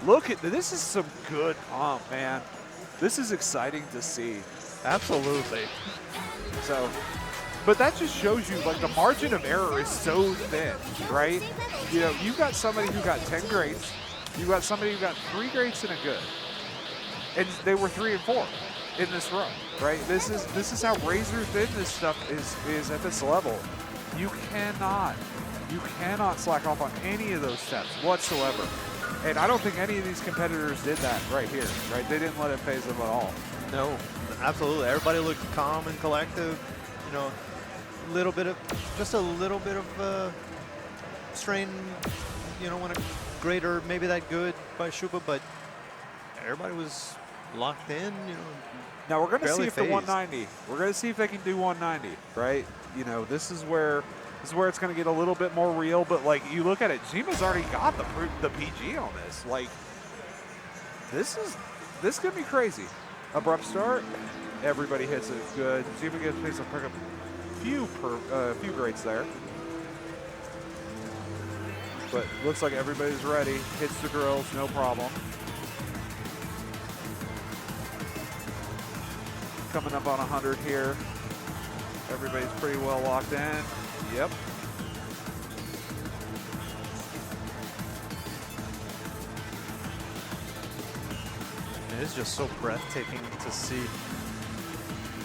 Look at this. Is some good pump, man. This is exciting to see. Absolutely. So, but that just shows you, like, the margin of error is so thin, right? You know, you got somebody who got 10 grades. You got somebody who got 3 grades and a good. And they were 3 and 4 in this run, right? This is how razor thin this stuff is at this level. You cannot slack off on any of those steps whatsoever. And I don't think any of these competitors did that right here, right? They didn't let it phase them at all. No, absolutely. Everybody looked calm and collective. You know, just a little bit of strain. You know, when a great or maybe that good by Shupa, but everybody was locked in. You know. Now we're going to see barely if the phased. 190. We're going to see if they can do 190, right? You know, this is where it's going to get a little bit more real. But like, you look at it, Zima's already got the PG on this. Like, this could be crazy. Abrupt start, everybody hits it good. Zima gets to pick up a few grades there. But looks like everybody's ready. Hits the grills, no problem. Coming up on 100 here. Everybody's pretty well locked in. Yep. It is just so breathtaking to see.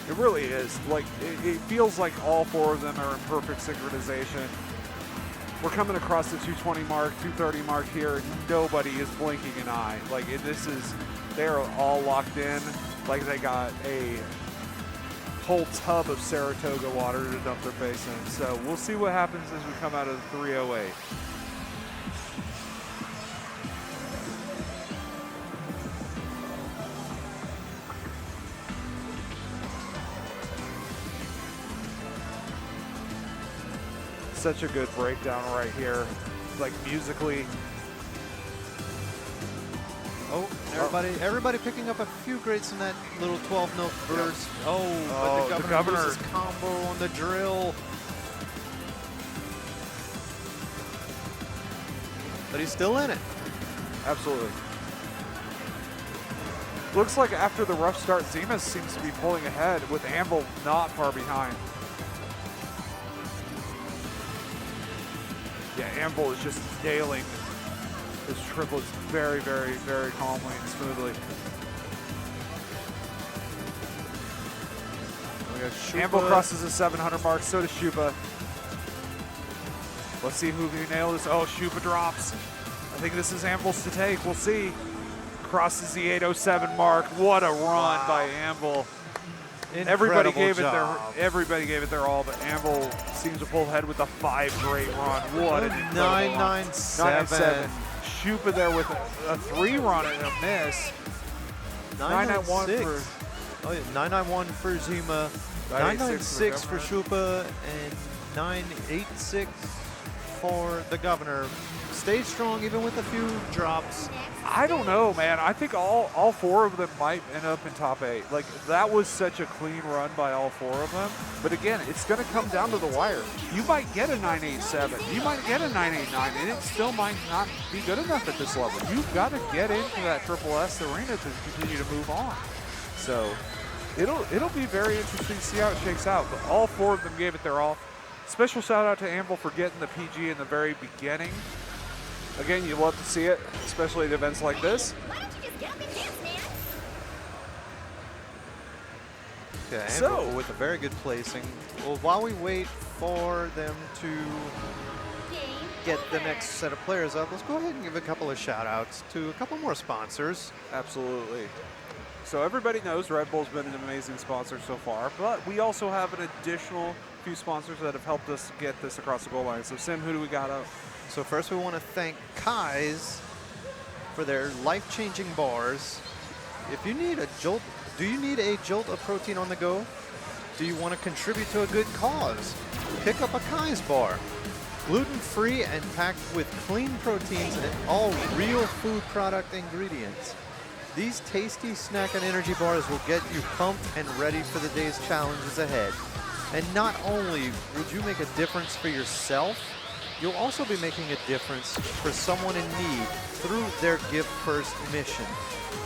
It really is. Like, it feels like all four of them are in perfect synchronization. We're coming across the 220 mark, 230 mark here, and nobody is blinking an eye. Like, they're all locked in. Like they got a whole tub of Saratoga water to dump their face in. So we'll see what happens as we come out of the 308. Such a good breakdown right here, like musically. Oh, everybody picking up a few greats in that little 12-note burst. Oh, but the governor loses combo on the drill. But he's still in it. Absolutely. Looks like after the rough start, Zimas seems to be pulling ahead with Anvil not far behind. Yeah, Anvil is just nailing his triplets very, very, very calmly and smoothly. Anvil crosses the 700 mark, so does Shupa. Let's see who can nail this. Oh, Shupa drops. I think this is Anvil's to take. We'll see. Crosses the 807 mark. What a run by Anvil. Everybody gave it their all, but Anvil seems to pull ahead with a 5 great run. What a 997. Shupa there with a 3 run and a miss. 991 for 991 for Zima, 996 for Shupa, and 986 for the governor. Stayed strong even with a few drops. I don't know, man. I think all four of them might end up in top 8. Like, that was such a clean run by all four of them. But again, it's going to come down to the wire. You might get a 987. You might get a 989, and it still might not be good enough at this level. You've got to get into that Triple S arena to continue to move on. So it'll be very interesting to see how it shakes out. But all four of them gave it their all. Special shout out to Anvil for getting the PG in the very beginning. Again, you love to see it, especially at events like this. Why don't you just get up and dance, man? Yeah, So- Anvil with a very good placing. Well, while we wait for them to Game get the over. next set of players up, let's go ahead and give a couple of shout outs to a couple more sponsors. Absolutely. So everybody knows Red Bull's been an amazing sponsor so far, but we also have an additional few sponsors that have helped us get this across the goal line. So Sim, who do we got up? So first we want to thank Kai's for their life-changing bars. If you need a jolt, do you need a jolt of protein on the go? Do you want to contribute to a good cause? Pick up a Kai's bar. Gluten-free and packed with clean proteins and all real food product ingredients. These tasty snack and energy bars will get you pumped and ready for the day's challenges ahead. And not only would you make a difference for yourself, you'll also be making a difference for someone in need through their Give First mission.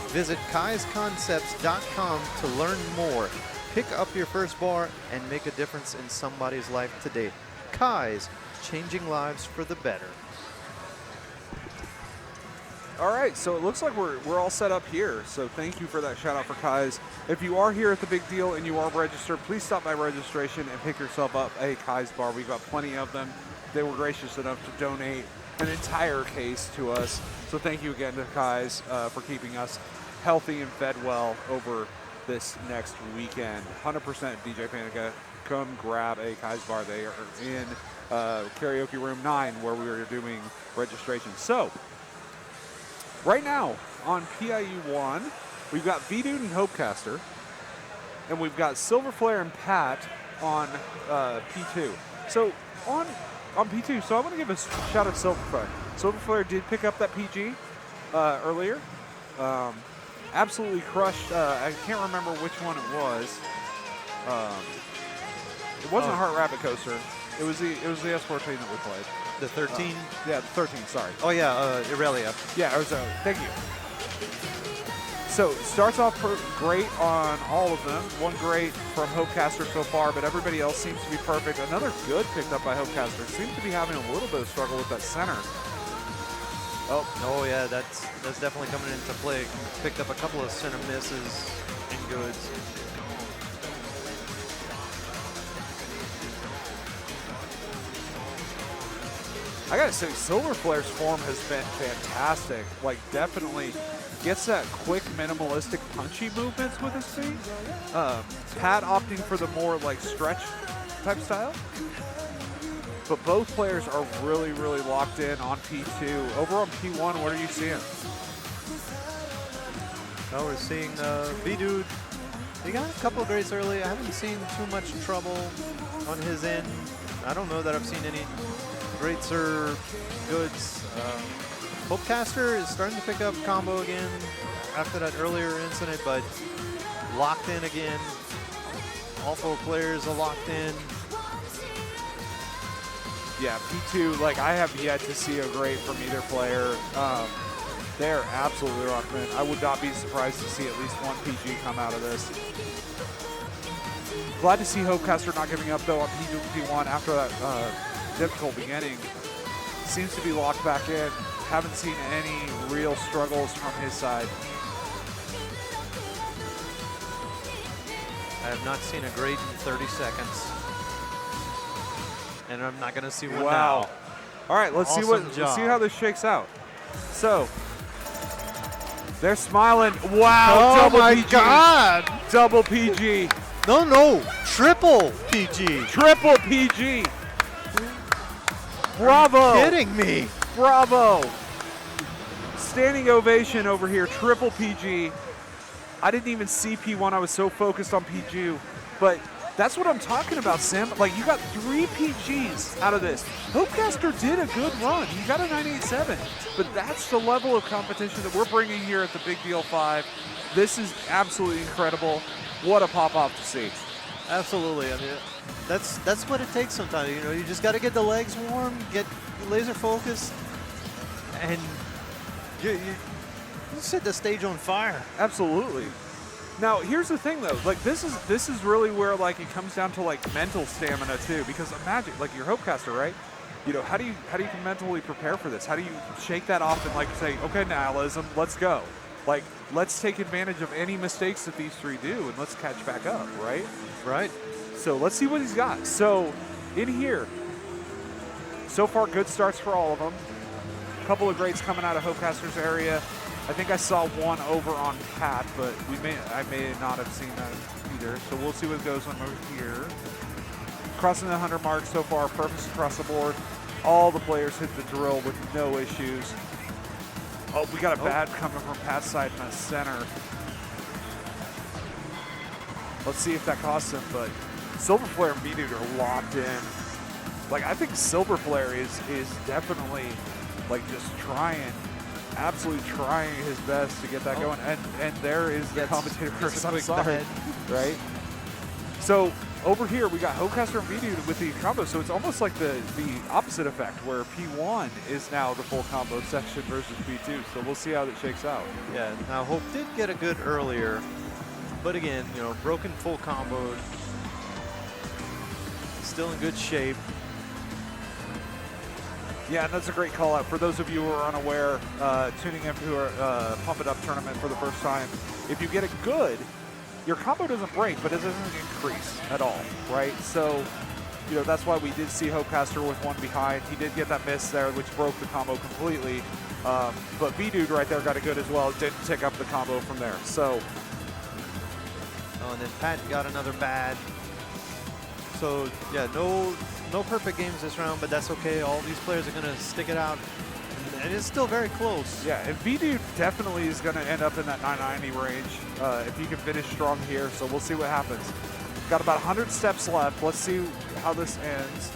Visit kaisconcepts.com to learn more. Pick up your first bar and make a difference in somebody's life today. Kai's, changing lives for the better. All right, so it looks like we're all set up here. So thank you for that shout out for Kai's. If you are here at the Big Deal and you are registered, please stop by registration and pick yourself up a Kai's bar. We've got plenty of them. They were gracious enough to donate an entire case to us. So thank you again to Kai's for keeping us healthy and fed well over this next weekend. 100% DJ Panica, come grab a Kai's bar. They are in karaoke room 9 where we are doing registration. So right now on PIU 1, we've got V-Dude and Hopecaster, and we've got Silver Flare and Pat on P2. So on P2, so I want to give a shout out to Silver Flare. Silver Flare did pick up that PG earlier. Absolutely crushed. I can't remember which one it was. It wasn't a Heart Rabbit Coaster. It was the S14 that we played. The 13. Yeah, 13, sorry. Oh yeah, Irelia. Yeah, Arizona. Thank you. So starts off great on all of them. One great from Hopecaster so far, but everybody else seems to be perfect. Another good picked up by Hopecaster. Seems to be having a little bit of struggle with that center. Oh yeah, that's definitely coming into play. Picked up a couple of center misses and goods. I gotta say, Silver Flare's form has been fantastic. Like, definitely gets that quick, minimalistic, punchy movements with his feet. Pat opting for the more like stretch type style. But both players are really, really locked in on P2. Over on P1, what are you seeing? Now we're seeing B-Dude. He got a couple of grades early. I haven't seen too much trouble on his end. I don't know that I've seen any greats or goods. Hopecaster is starting to pick up combo again after that earlier incident, but locked in again. All four players are locked in. Yeah, P2, like, I have yet to see a great from either player. They're absolutely locked in. I would not be surprised to see at least one PG come out of this. Glad to see Hopecaster not giving up, though, on P2 and P1 after that difficult beginning. Seems to be locked back in. Haven't seen any real struggles from his side. I have not seen a grade in 30 seconds. And I'm not going to see one Wow. now. All right, let's see Awesome let's see job. how this shakes out. So, they're smiling. Wow, Oh double my PG. God! Double PG. No, triple PG. Triple PG. Bravo. Kidding me. Bravo. Standing ovation over here, triple PG. I didn't even see P1, I was so focused on PG. But that's what I'm talking about, Sim. Like, you got 3 PGs out of this. Hopecaster did a good run. You got a 987. But that's the level of competition that we're bringing here at the Big Deal 5. This is absolutely incredible. What a pop-off to see. Absolutely. I mean, that's what it takes sometimes. You know, you just got to get the legs warm, get laser focused, and you set the stage on fire. Absolutely. Now, here's the thing, though. Like, this is really where, like, it comes down to, like, mental stamina, too. Because imagine, like, you're Hopecaster, right? You know, how do you mentally prepare for this? How do you shake that off and, like, say, okay, nihilism, let's go. Like, let's take advantage of any mistakes that these 3 do, and let's catch back up, right? Right. So let's see what he's got. So, in here, so far, good starts for all of them. A couple of greats coming out of Hopecaster's area. I think I saw one over on Pat, but I may not have seen that either. So we'll see what goes on over here. Crossing the 100 mark so far, perfect across the board. All the players hit the drill with no issues. Oh, we got a bad coming from Pat's side in the center. Let's see if that costs him, but Silver Flare and B-Dude are locked in. Like, I think Silver Flare is definitely, like, just trying, absolutely trying his best to get that going. And there is the commentator that's a Chris on the quick side, right? So over here we got Hopecaster and B-Dude with the combo. So it's almost like the opposite effect, where P1 is now the full combo section versus P2. So we'll see how that shakes out. Yeah. Now Hope did get a good earlier, but again, you know, broken full combo. Still in good shape. Yeah, and that's a great call out. For those of you who are unaware, tuning into our Pump It Up tournament for the first time, if you get it good, your combo doesn't break, but it doesn't increase at all, right? So, you know, that's why we did see Hopecaster with one behind. He did get that miss there, which broke the combo completely. But B-Dude right there got it good as well. Didn't tick up the combo from there. So, Oh, and then Pat got another bad. So yeah, no perfect games this round, but that's okay. All these players are gonna stick it out, and it's still very close. yeah, and B-Dude definitely is going to end up in that 990 range if he can finish strong here. So we'll see what happens. Got about 100 steps left. Let's see how this ends.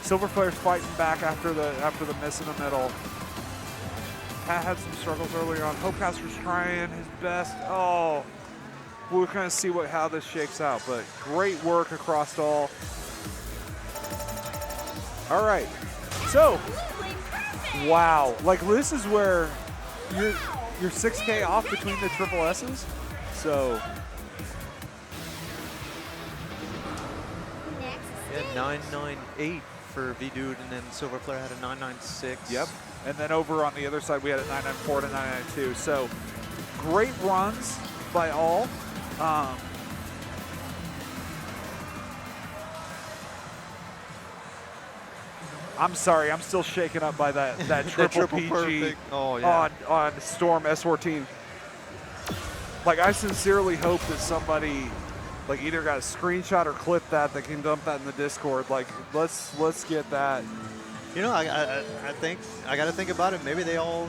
Silver Flare's fighting back after the miss in the middle. Pat had some struggles earlier on. Hopecaster's trying his best. Oh, we're going to see how this shakes out. But great work across all. All right. So, Absolutely perfect. wow. Like, this is where you're 6K off between the triple S's. So, Next. Yeah, 998 for V-Dude, and then Silver Player had a 996. yep. And then over on the other side, we had a 994 to 992. So, great runs by all. I'm sorry, I'm still shaken up by that triple triple PG perfect. Oh, yeah. on Storm S14. Like, I sincerely hope that somebody like either got a screenshot or clip that can dump that in the Discord. Like, let's get that. You know, I think I got to think about it. Maybe they all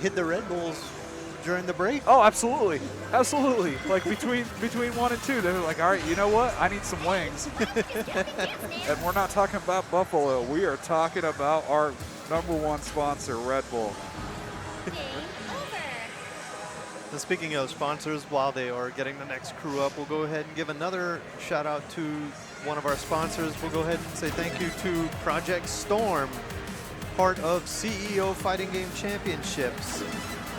hit the Red Bulls during the break. Oh, absolutely, absolutely. Like between 1 and 2, they're like, all right, you know what? I need some wings. And we're not talking about Buffalo. We are talking about our #1 sponsor, Red Bull. Game over. And speaking of sponsors, while they are getting the next crew up, we'll go ahead and give another shout out to one of our sponsors. We'll go ahead and say thank you to Project Storm, part of CEO Fighting Game Championships.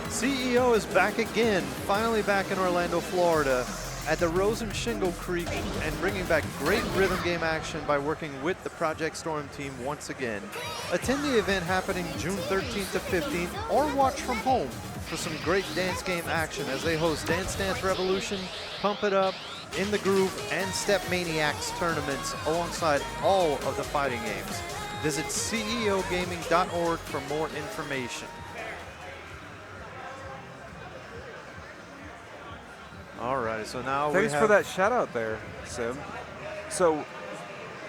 CEO is back again, finally back in Orlando, Florida, at the Rosen Shingle Creek, and bringing back great rhythm game action by working with the Project Storm team once again. Attend the event happening June 13th to 15th, or watch from home for some great dance game action as they host Dance Dance Revolution, Pump It Up, In the Groove, and Step Maniacs tournaments alongside all of the fighting games. Visit ceogaming.org for more information. All right, so now Thanks for that shout out there, Sim. So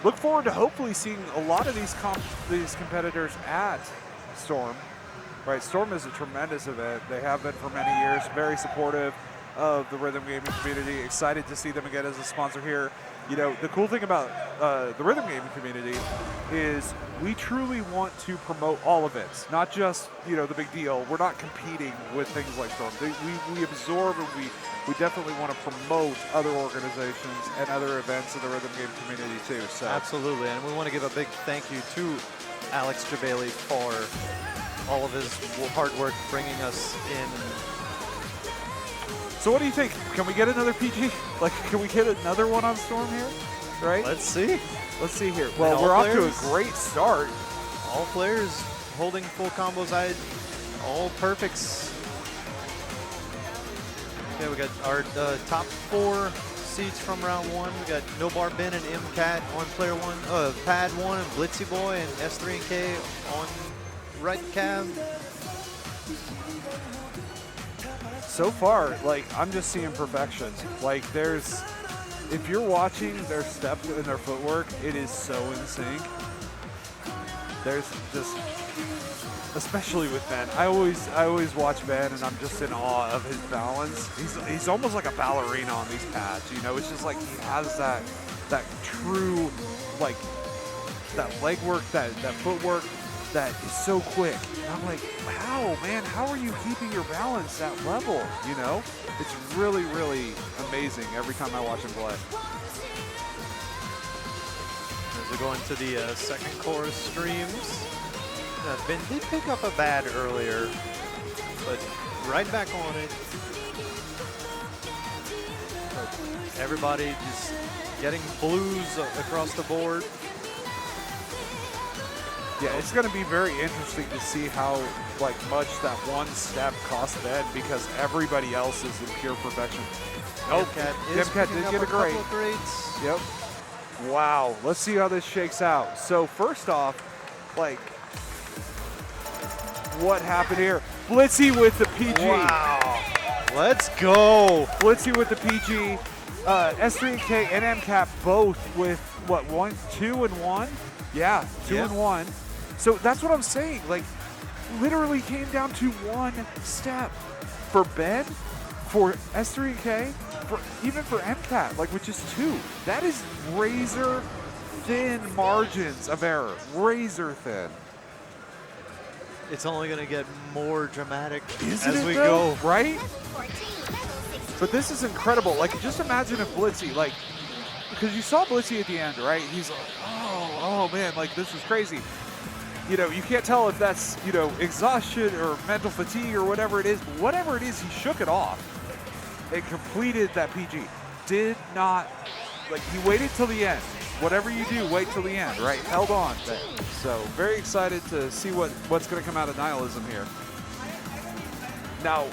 look forward to hopefully seeing a lot of these competitors at Storm. Right, Storm is a tremendous event. They have been for many years, very supportive of the rhythm gaming community. Excited to see them again as a sponsor here. You know, the cool thing about the rhythm gaming community is we truly want to promote all events, not just, you know, the big deal. We're not competing with things like Storm. We absorb and we definitely want to promote other organizations and other events in the rhythm game community too. So Absolutely, and we want to give a big thank you to Alex Jabali for all of his hard work bringing us in. So what do you think? Can we get another PG? Like, can we get another one on Storm here? Right? Let's see. Let's see here. Well, all we're off to players? a great start. All players holding full combos, all perfects. Okay, we got our top 4 seeds from round 1. We got No Bar Ben and MCAT on player 1, pad 1, and Blitzy Boy and S3 and K on right cab. So far, like, I'm just seeing perfection. Like, if you're watching their step and their footwork, it is so in sync. There's just, especially with Ben. I always watch Ben, and I'm just in awe of his balance. He's almost like a ballerina on these pads. You know, it's just like he has that true, like, that leg work, that footwork that is so quick. And I'm like, wow, man, how are you keeping your balance that level? You know, it's really, really amazing every time I watch him play. As we go into the second chorus streams, Ben did pick up a bad earlier, but right back on it. But everybody just getting blues across the board. Yeah, it's going to be very interesting to see how much that one step cost Ben, because everybody else is in pure perfection. Oh, MCAT did get a grade. Grades. Yep. Wow. Let's see how this shakes out. So first off, what happened here? Blitzy with the PG. Wow. Let's go. Blitzy with the PG. S3K and MCAP both with what, 2 and 1? Yeah, 2 and 1. So that's what I'm saying. Like, literally came down to one step for Ben, for S3K, even for MCAT, which is 2. That is razor thin margins of error. Razor thin. It's only going to get more dramatic Isn't as it we though? go. Right? 14, level 16. But this is incredible. Like, just imagine if Blitzy, because you saw Blitzy at the end, right? He's like, oh man, this is crazy. you know, you can't tell if that's, you know, exhaustion or mental fatigue or whatever it is. But whatever it is, he shook it off and completed that PG. Did not, like, he waited till the end. Whatever you do, wait till the end, right? Held on. So very excited to see what's going to come out of Nihilism here. Now,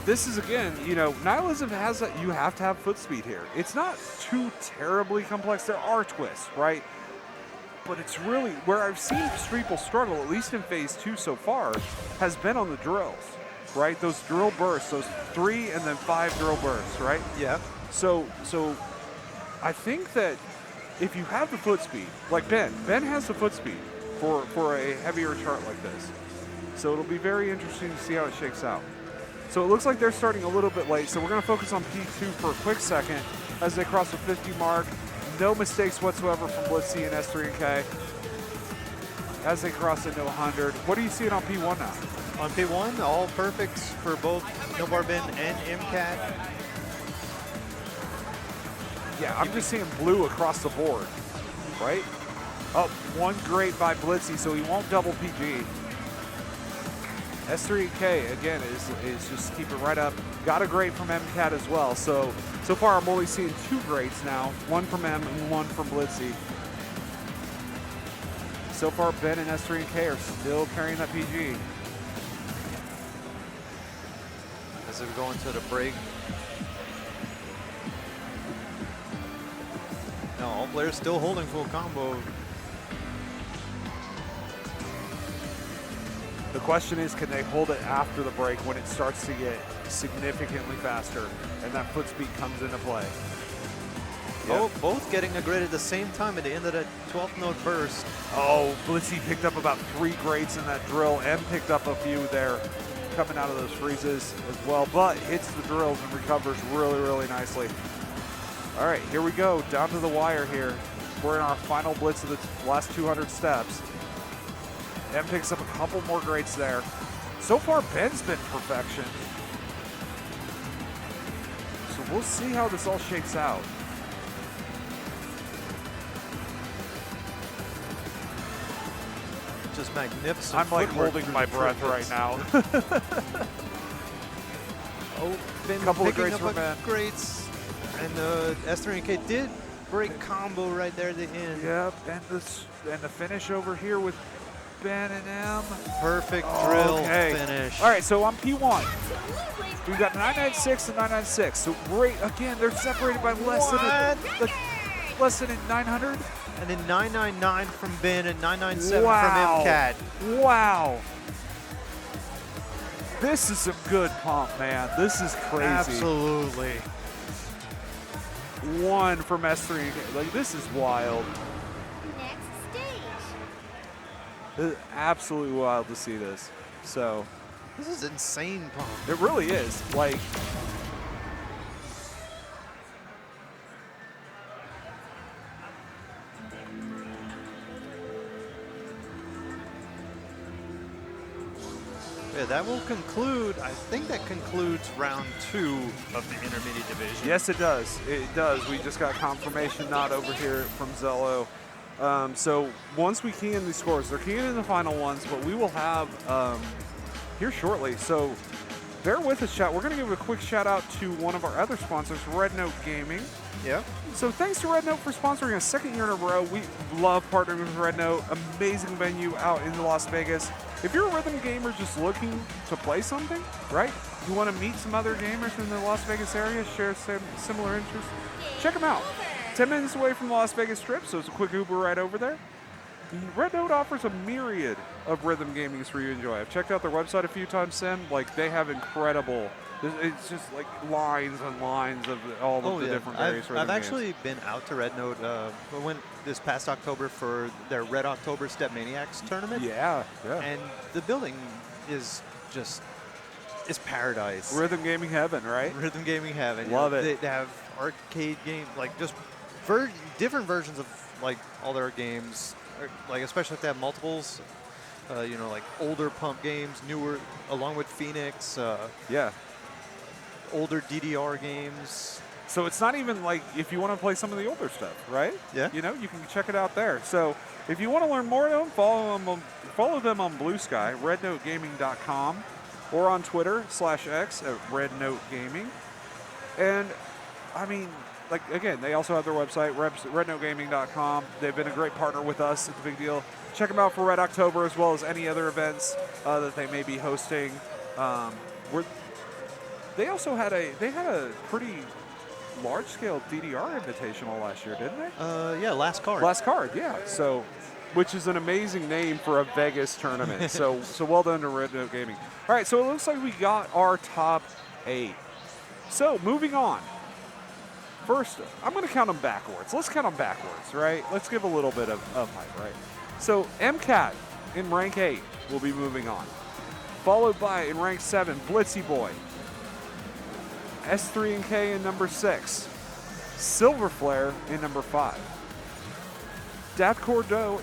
this is, again, you know, Nihilism has a, you have to have foot speed here. It's not too terribly complex. There are twists, right? But it's really, where I've seen people struggle, at least in phase 2 so far, has been on the drills, right? Those drill bursts, those 3 and then 5 drill bursts, right? Yeah. So I think that if you have the foot speed, like Ben has the foot speed for a heavier chart like this. So it'll be very interesting to see how it shakes out. So it looks like they're starting a little bit late, so we're going to focus on P2 for a quick second as they cross the 50 mark. No mistakes whatsoever from Blitzy and S3 and K as they cross into 100. What are you seeing on P1 now? On P1, all perfects for both Nobarbin and MCAT. Yeah, I'm just seeing blue across the board, right? Oh, one great by Blitzy, so he won't double PG. S3K, again, is just keeping right up. Got a great from MCAT as well. So far I'm only seeing 2 greats now. One from M and one from Blitzy. So far, Ben and S3K are still carrying that PG. As we go into the break. Now all players still holding full combo. The question is, can they hold it after the break when it starts to get significantly faster and that foot speed comes into play? Oh, both getting a grade at the same time at the end of that 12th note burst. Oh, Blitzy picked up about 3 grades in that drill and picked up a few there coming out of those freezes as well, but hits the drills and recovers really, really nicely. All right, here we go, down to the wire here. We're in our final blitz of the last 200 steps. M picks up a couple more grades there. So far, Ben's been perfection. So we'll see how this all shakes out. Just magnificent. I'm like footwork holding through my the breath perfects. right now. Oh, Ben Couple of picking grades up for Ben. grades. And S3K did break combo right there at the end. Yep, and the finish over here with Ben and M. Perfect drill Okay. finish. All right, so on P1, Absolutely we've got 996 and 996. So great, again, they're separated by less than 900. And then 999 from Ben and 997 Wow. from MCAT. Wow. This is some good pump, man. This is crazy. Absolutely. One from S3. Like, this is wild. next stage. This is absolutely wild to see this. So, This is insane pump. it really is. Like, Yeah, that will conclude, I think that concludes round 2 of the intermediate division. yes, it does. It does. We just got confirmation nod over here from Zello. So once we key in these scores, they're keying in the final ones, but we will have here shortly. So bear with us, chat. We're going to give a quick shout out to one of our other sponsors, Red Note Gaming. Yeah. So thanks to Red Note for sponsoring a 2nd year in a row. We love partnering with Red Note. Amazing venue out in Las Vegas. If you're a rhythm gamer just looking to play something, right? You want to meet some other gamers in the Las Vegas area, share similar interests, check them out. 10 minutes away from the Las Vegas Strip, so it's a quick Uber ride over there. Red Note offers a myriad of rhythm gamings for you to enjoy. I've checked out their website a few times, Sim. Like, they have incredible, it's just like lines and lines of all of the different various rhythm I've games. actually been out to Red Note. We went this past October for their Red October Step Maniacs tournament. Yeah. And the building is just, it's paradise. Rhythm gaming heaven, right? Rhythm gaming heaven. Love it. They have arcade games, like just different versions of like all their games, like especially if they have multiples. You know, like older pump games, newer, along with Phoenix. Yeah. Older DDR games. So it's not even like if you want to play some of the older stuff, right? Yeah. You know, you can check it out there. So if you want to learn more of them, follow them on Blue Sky, rednotegaming.com, or on Twitter /X at rednotegaming. And I mean, like, again, they also have their website, rednotegaming.com. They've been a great partner with us at the Big Deal. Check them out for Red October as well as any other events that they may be hosting. They also had a pretty large-scale DDR invitational last year, didn't they? Yeah, last card. Last card, yeah. So, which is an amazing name for a Vegas tournament. so well done to Red Note Gaming. All right, so it looks like we got our top 8. So moving on. First, I'm going to count them backwards. Let's count them backwards, right? Let's give a little bit of hype, right? So MCAT in rank 8 will be moving on. Followed by, in rank 7, Blitzy Boy. S3 and K in number 6. Silver Flare in number 5. Daft Cordeaux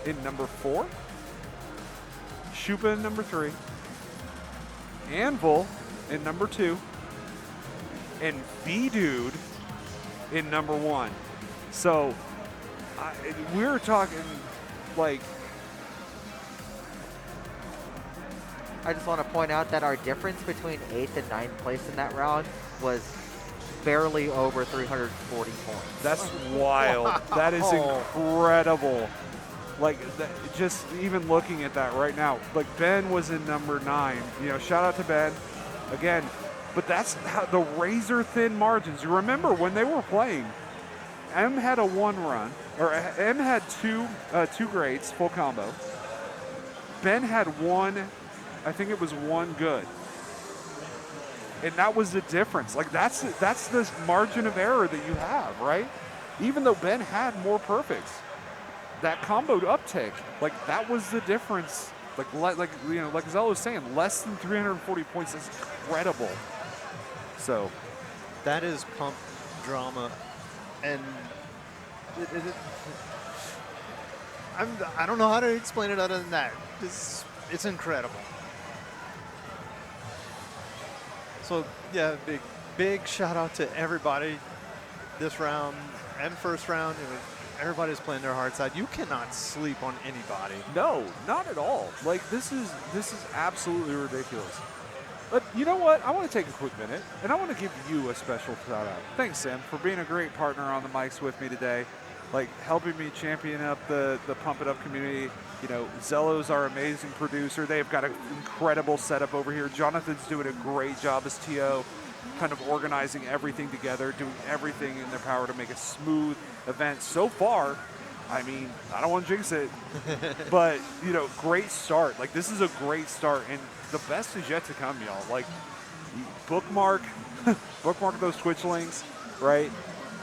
in number 4. Shupa in number 3. Anvil in number 2. And B-Dude in number 1. So we're talking like... I just want to point out that our difference between 8th and 9th place in that round was barely over 340 points. That's wild. That is incredible. Like, just even looking at that right now, like Ben was in number 9. You know, shout out to Ben again. But that's how the razor thin margins. You remember when they were playing, M had a 1 run, or M had two greats, full combo. Ben had 1. I think it was 1 good. And that was the difference. Like, that's the margin of error that you have, right? Even though Ben had more perfects, that combo uptick, like, that was the difference. Like you know, like Zello was saying, less than 340 points is incredible. So that is pump drama, and I don't know how to explain it other than that. It's incredible. So yeah, big shout out to everybody this round and first round. Everybody's playing their hearts out. You cannot sleep on anybody. no, not at all. Like, this is absolutely ridiculous. But you know what? I want to take a quick minute, and I want to give you a special shout out. Thanks, Sam, for being a great partner on the mics with me today, like helping me champion up the Pump It Up community. You know, Zello's our amazing producer. They've got an incredible setup over here. Jonathan's doing a great job as TO, kind of organizing everything together, doing everything in their power to make a smooth event. So far, I mean, I don't want to jinx it, but, you know, great start. Like, this is a great start, and the best is yet to come, y'all. Like, bookmark those Twitch links, right?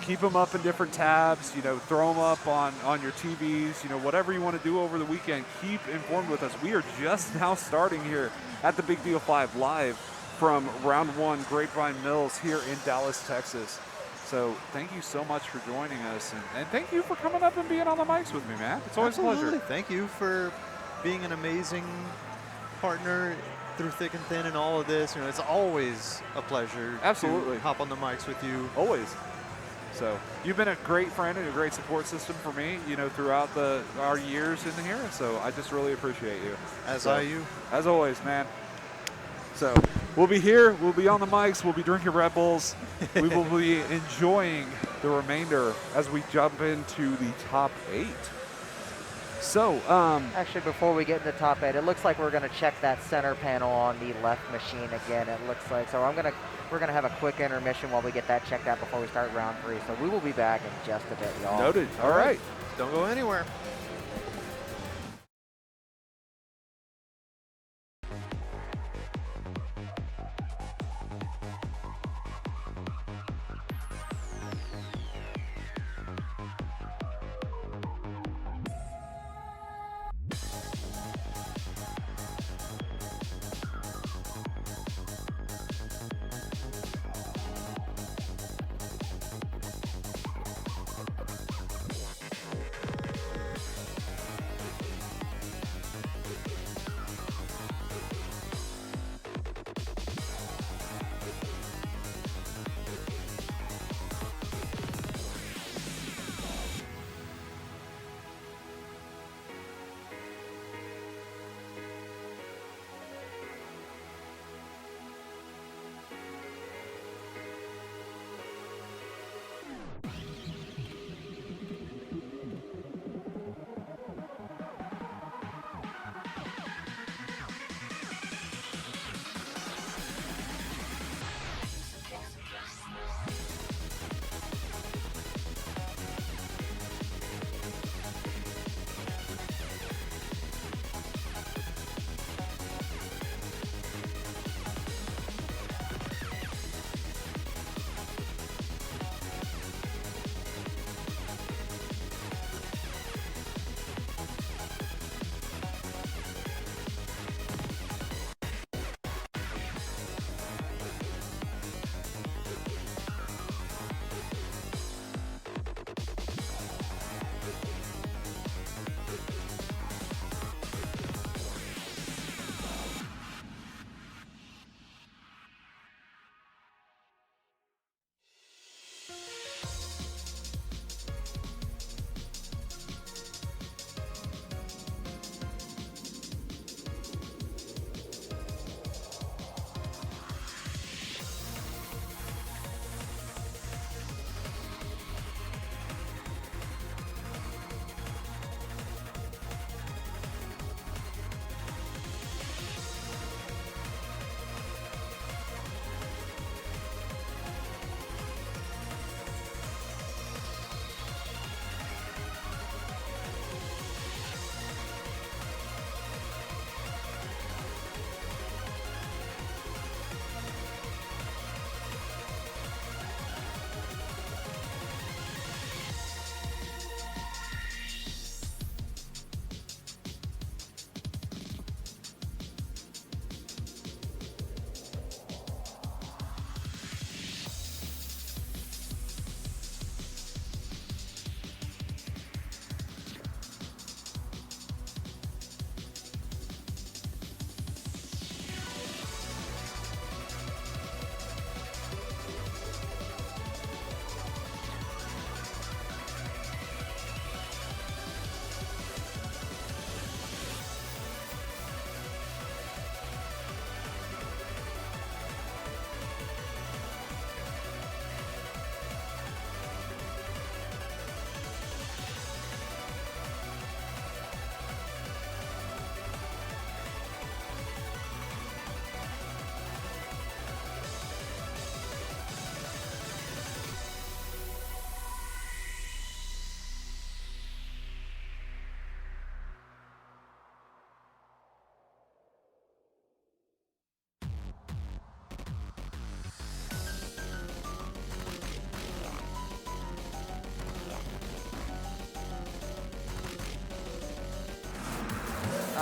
Keep them up in different tabs, you know, throw them up on your TVs, you know, whatever you want to do over the weekend. Keep informed with us. We are just now starting here at the Big Deal 5 live from round 1 Grapevine Mills here in Dallas, Texas. So thank you so much for joining us, and thank you for coming up and being on the mics with me, man. It's always Absolutely. a pleasure. Thank you for being an amazing partner through thick and thin and all of this. You know, it's always a pleasure Absolutely. to hop on the mics with you. Always. So you've been a great friend and a great support system for me, you know, throughout our years in here. So I just really appreciate you. As are you. As always, man. So we'll be here. We'll be on the mics. We'll be drinking Red Bulls. We will be enjoying the remainder as we jump into the top 8. So, Actually, before we get into top 8, it looks like we're going to check that center panel on the left machine again, it looks like. So we're going to have a quick intermission while we get that checked out before we start round 3. So we will be back in just a bit, y'all. noted. All right. Don't go anywhere.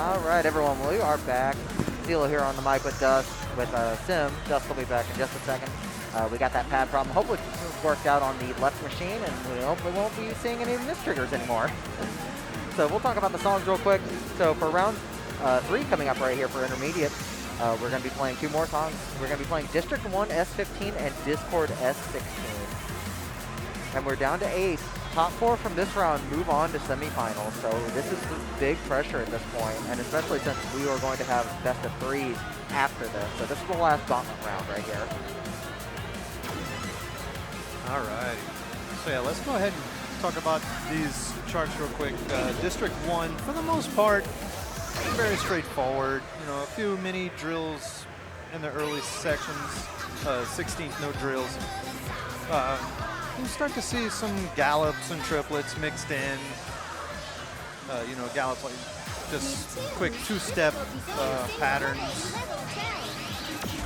All right, everyone, we are back. Zelo here on the mic with Dust, with Sim. Dust will be back in just a second. We got that pad problem. Hopefully it's worked out on the left machine, and we hopefully won't be seeing any mistriggers anymore. So we'll talk about the songs real quick. So for round 3 coming up right here for intermediate, we're going to be playing 2 more songs. We're going to be playing District 1 S15 and Discord S16. And we're down to 8. Top 4 from this round move on to semifinals. So this is big pressure at this point, and especially since we are going to have best of 3s after this. So this is the last gauntlet round right here. All right. So yeah, let's go ahead and talk about these charts real quick. District 1, for the most part, very straightforward. You know, a few mini drills in the early sections. 16th no drills. You start to see some gallops and triplets mixed in. You know, gallops like just quick 2-step patterns.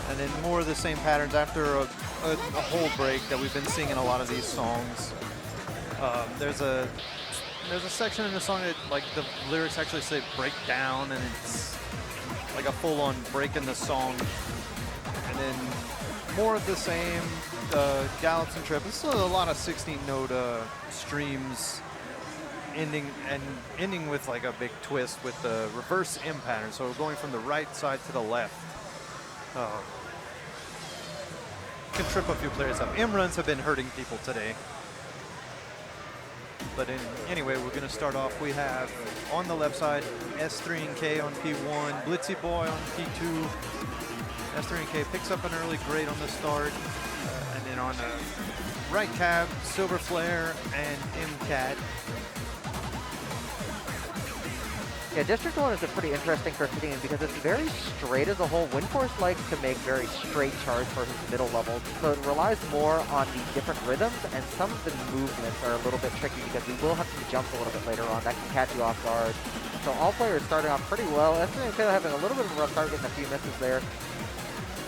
And then more of the same patterns after a whole break that we've been seeing in a lot of these songs. There's a section in the song that like the lyrics actually say break down, and it's like a full-on break in the song. And then more of the same gallops and triplets. So a lot of 16-note streams ending with like a big twist with the reverse M pattern. So we're going from the right side to the left. Can trip a few players up. M runs have been hurting people today. But anyway, we're going to start off. We have on the left side S3 and K on P1, Blitzy Boy on P2. S3 and K picks up an early grade on the start. And then on the right cab, Silver Flare and MCAT. Yeah, District 1 is a pretty interesting first team because it's very straight as a whole. Windforce likes to make very straight charts for his middle levels, so it relies more on the different rhythms, and some of the movements are a little bit tricky because we will have some jumps a little bit later on that can catch you off guard. So all players starting off pretty well. S3 having a little bit of a rough start, getting a few misses there.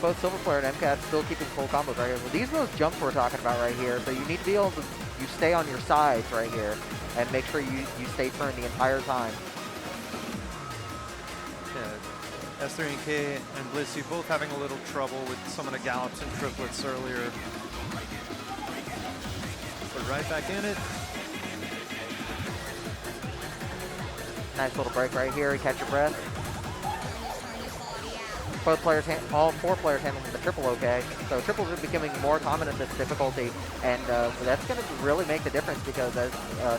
Both Silver Flare and MCAT still keeping full combos right here. Well, these are those jumps we're talking about right here, so you need to be able to stay on your sides right here and make sure you stay turned the entire time. S3 and K and Blissey both having a little trouble with some of the gallops and triplets earlier. But right back in it. Nice little break right here. Catch your breath. Both players, all 4 players handling the triple okay. So triples are becoming more common in this difficulty, and that's going to really make the difference because as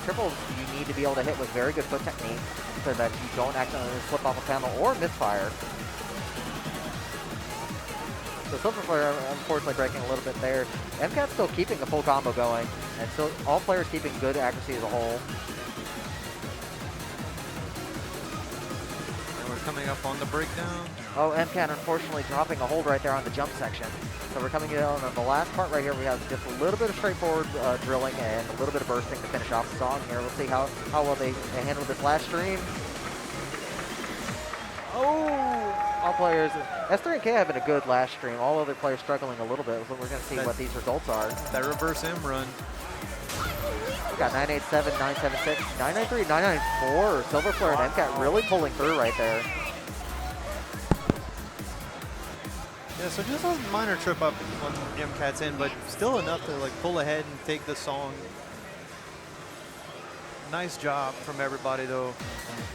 triples, you need to be able to hit with very good foot technique so that you don't accidentally slip off a panel or misfire. So Silver Flare unfortunately breaking a little bit there. MCAT's still keeping a full combo going, and still all players keeping good accuracy as a whole. And we're coming up on the breakdown. Oh, MCAT unfortunately dropping a hold right there on the jump section. So we're coming down on the last part right here. We have just a little bit of straightforward drilling and a little bit of bursting to finish off the song here. We'll see how well they handle this last stream. Oh! All players, S3 and K having a good last stream. All other players struggling a little bit. So we're going to see what these results are. That reverse M run. We got 987, 976, 993, 994. Silver Flare and MCAT really pulling through right there. Yeah, so just a minor trip up on MCAT's end, but still enough to like pull ahead and take the song. Nice job from everybody though.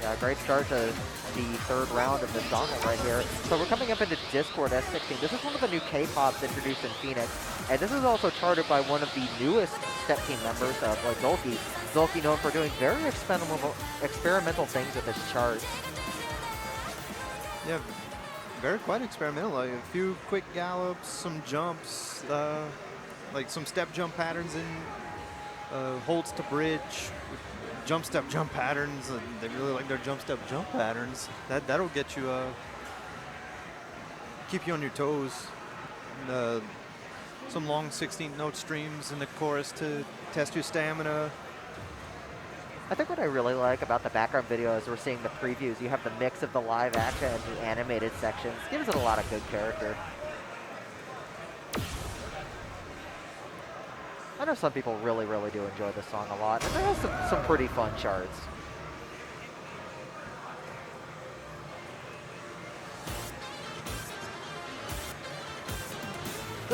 Yeah, great start to the 3rd round of this gauntlet right here. So we're coming up into Discord S16. This is one of the new K-pops introduced in Phoenix, and this is also charted by one of the newest Step Team members, like Zulky. Zulky known for doing very experimental things with his charts. Yeah, quite experimental. Like a few quick gallops, some jumps, like some step jump patterns in holds to bridge. Jump step jump patterns. They really like their jump step jump patterns. That'll get you keep you on your toes. And, some long 16-note streams in the chorus to test your stamina. I think what I really like about the background video is we're seeing the previews. You have the mix of the live action and the animated sections. Gives it a lot of good character. I know some people really, really do enjoy this song a lot, and there are some pretty fun charts.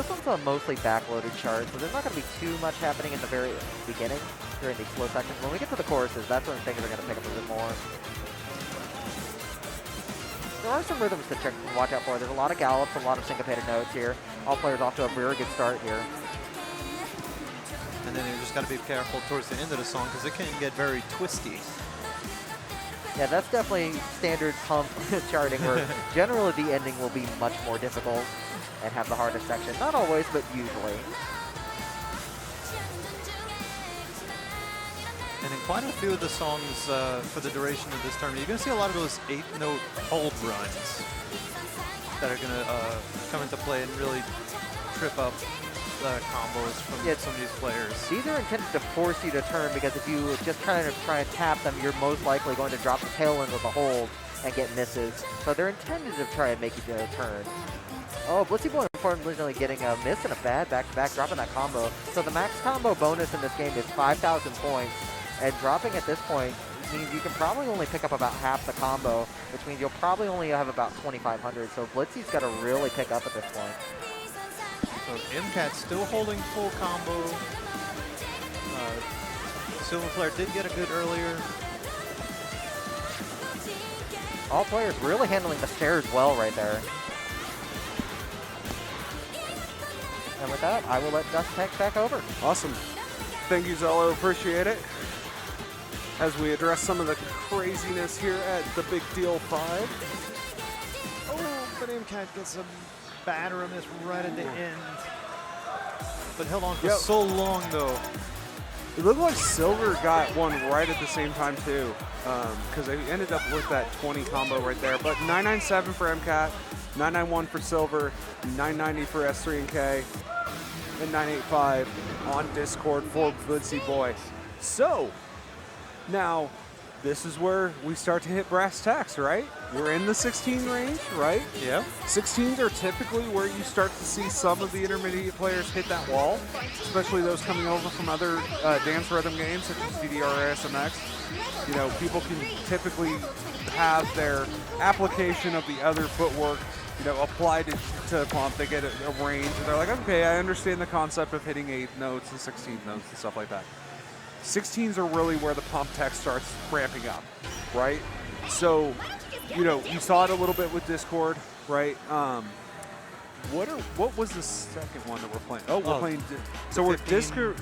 this one's a mostly backloaded chart, so there's not going to be too much happening in the very beginning during these slow sections. When we get to the choruses, that's when things are going to pick up a bit more. There are some rhythms to check and watch out for. There's a lot of gallops, a lot of syncopated notes here. All players off to a very good start here. And then you just got to be careful towards the end of the song because it can get very twisty. Yeah, that's definitely standard pump charting where generally the ending will be much more difficult and have the hardest section. Not always, but usually. And in quite a few of the songs for the duration of this tournament, you're going to see a lot of those 8-note hold runs that are going to come into play and really trip up combos from some of these players. These are intended to force you to turn because if you just kind of try and tap them, you're most likely going to drop the tail end of the hold and get misses. So they're intended to try and make you turn. Oh, Blitzy Boy unfortunately getting a miss and a bad back-to-back, dropping that combo. So the max combo bonus in this game is 5,000 points, and dropping at this point means you can probably only pick up about half the combo, which means you'll probably only have about 2,500. So Blitzy's got to really pick up at this point. So MCAT still holding full combo. Silver Flare did get a good earlier. All players really handling the stairs well right there. And with that, I will let Dust take back over. Awesome. Thank you, Zello. Appreciate it. As we address some of the craziness here at the Big Deal 5. Oh, but MCAT gets a batter on this right at the end. But held on for so long, though. It looked like Silver got one right at the same time, too, because they ended up with that 20 combo right there. But 997 for MCAT, 991 for Silver, 990 for S3 and K, and 985 on Discord for Blitzy Boy. So, now, this is where we start to hit brass tacks, right? We're in the 16 range, right? Yeah. 16s are typically where you start to see some of the intermediate players hit that wall, especially those coming over from other dance rhythm games such as DDR or SMX. You know, people can typically have their application of the other footwork, you know, applied to pump. They get a range, and they're like, okay, I understand the concept of hitting 8 notes and 16 notes and stuff like that. 16s are really where the pump tech starts ramping up, right? So, you know, you saw it a little bit with Discord, right? What was the second one that we're playing? Oh, we're playing. So we're District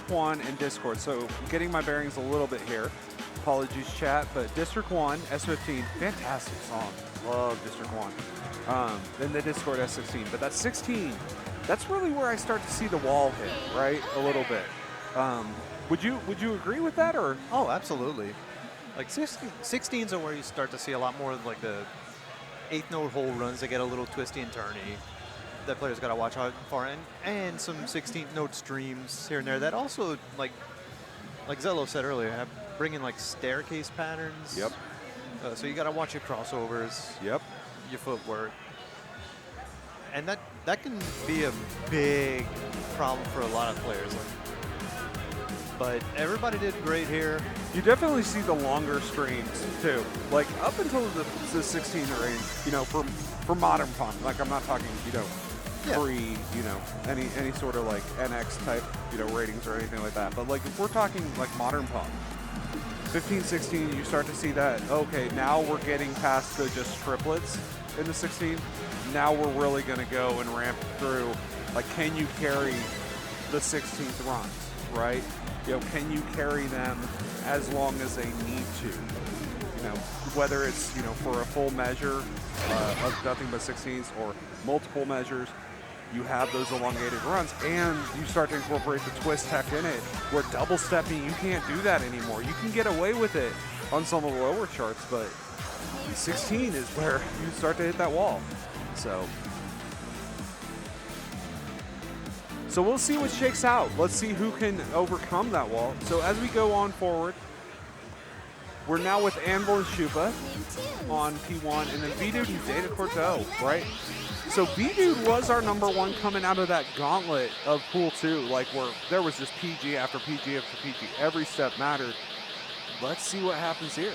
1 and Discord. So getting my bearings a little bit here. Apologies, chat. But District 1, S15, fantastic song. Love District 1. Then the Discord S16. But that 16, that's really where I start to see the wall hit, right? A little bit. Would you agree with that, or? Oh, absolutely. Like 16s are where you start to see a lot more of like the 8-note hole runs that get a little twisty and turny. That players got to watch out for, and some 16-note streams here and there that also, like Zello said earlier, bring in like staircase patterns. Yep. So you got to watch your crossovers. Yep. Your footwork. And that can be a big problem for a lot of players. But everybody did great here. You definitely see the longer streams too. Like up until the 16 range, you know, for modern pump. Like I'm not talking, you know, free, you know, any sort of like NX type, you know, ratings or anything like that. But like if we're talking like modern pump, 15, 16, you start to see that, okay, now we're getting past the just triplets in the 16. Now we're really gonna go and ramp through, like, can you carry the 16th runs, right? You know, can you carry them as long as they need to? You know, whether it's, you know, for a full measure of nothing but 16s or multiple measures, you have those elongated runs, and you start to incorporate the twist tech in it, where double stepping, you can't do that anymore. You can get away with it on some of the lower charts, but 16 is where you start to hit that wall. So we'll see what shakes out. Let's see who can overcome that wall. So as we go on forward, we're now with Anvil and Shupa on P1, and then V-Dude and Data Corto, right? So V-Dude was our #1 coming out of that gauntlet of Pool 2, like where there was just PG after PG after PG. Every step mattered. Let's see what happens here.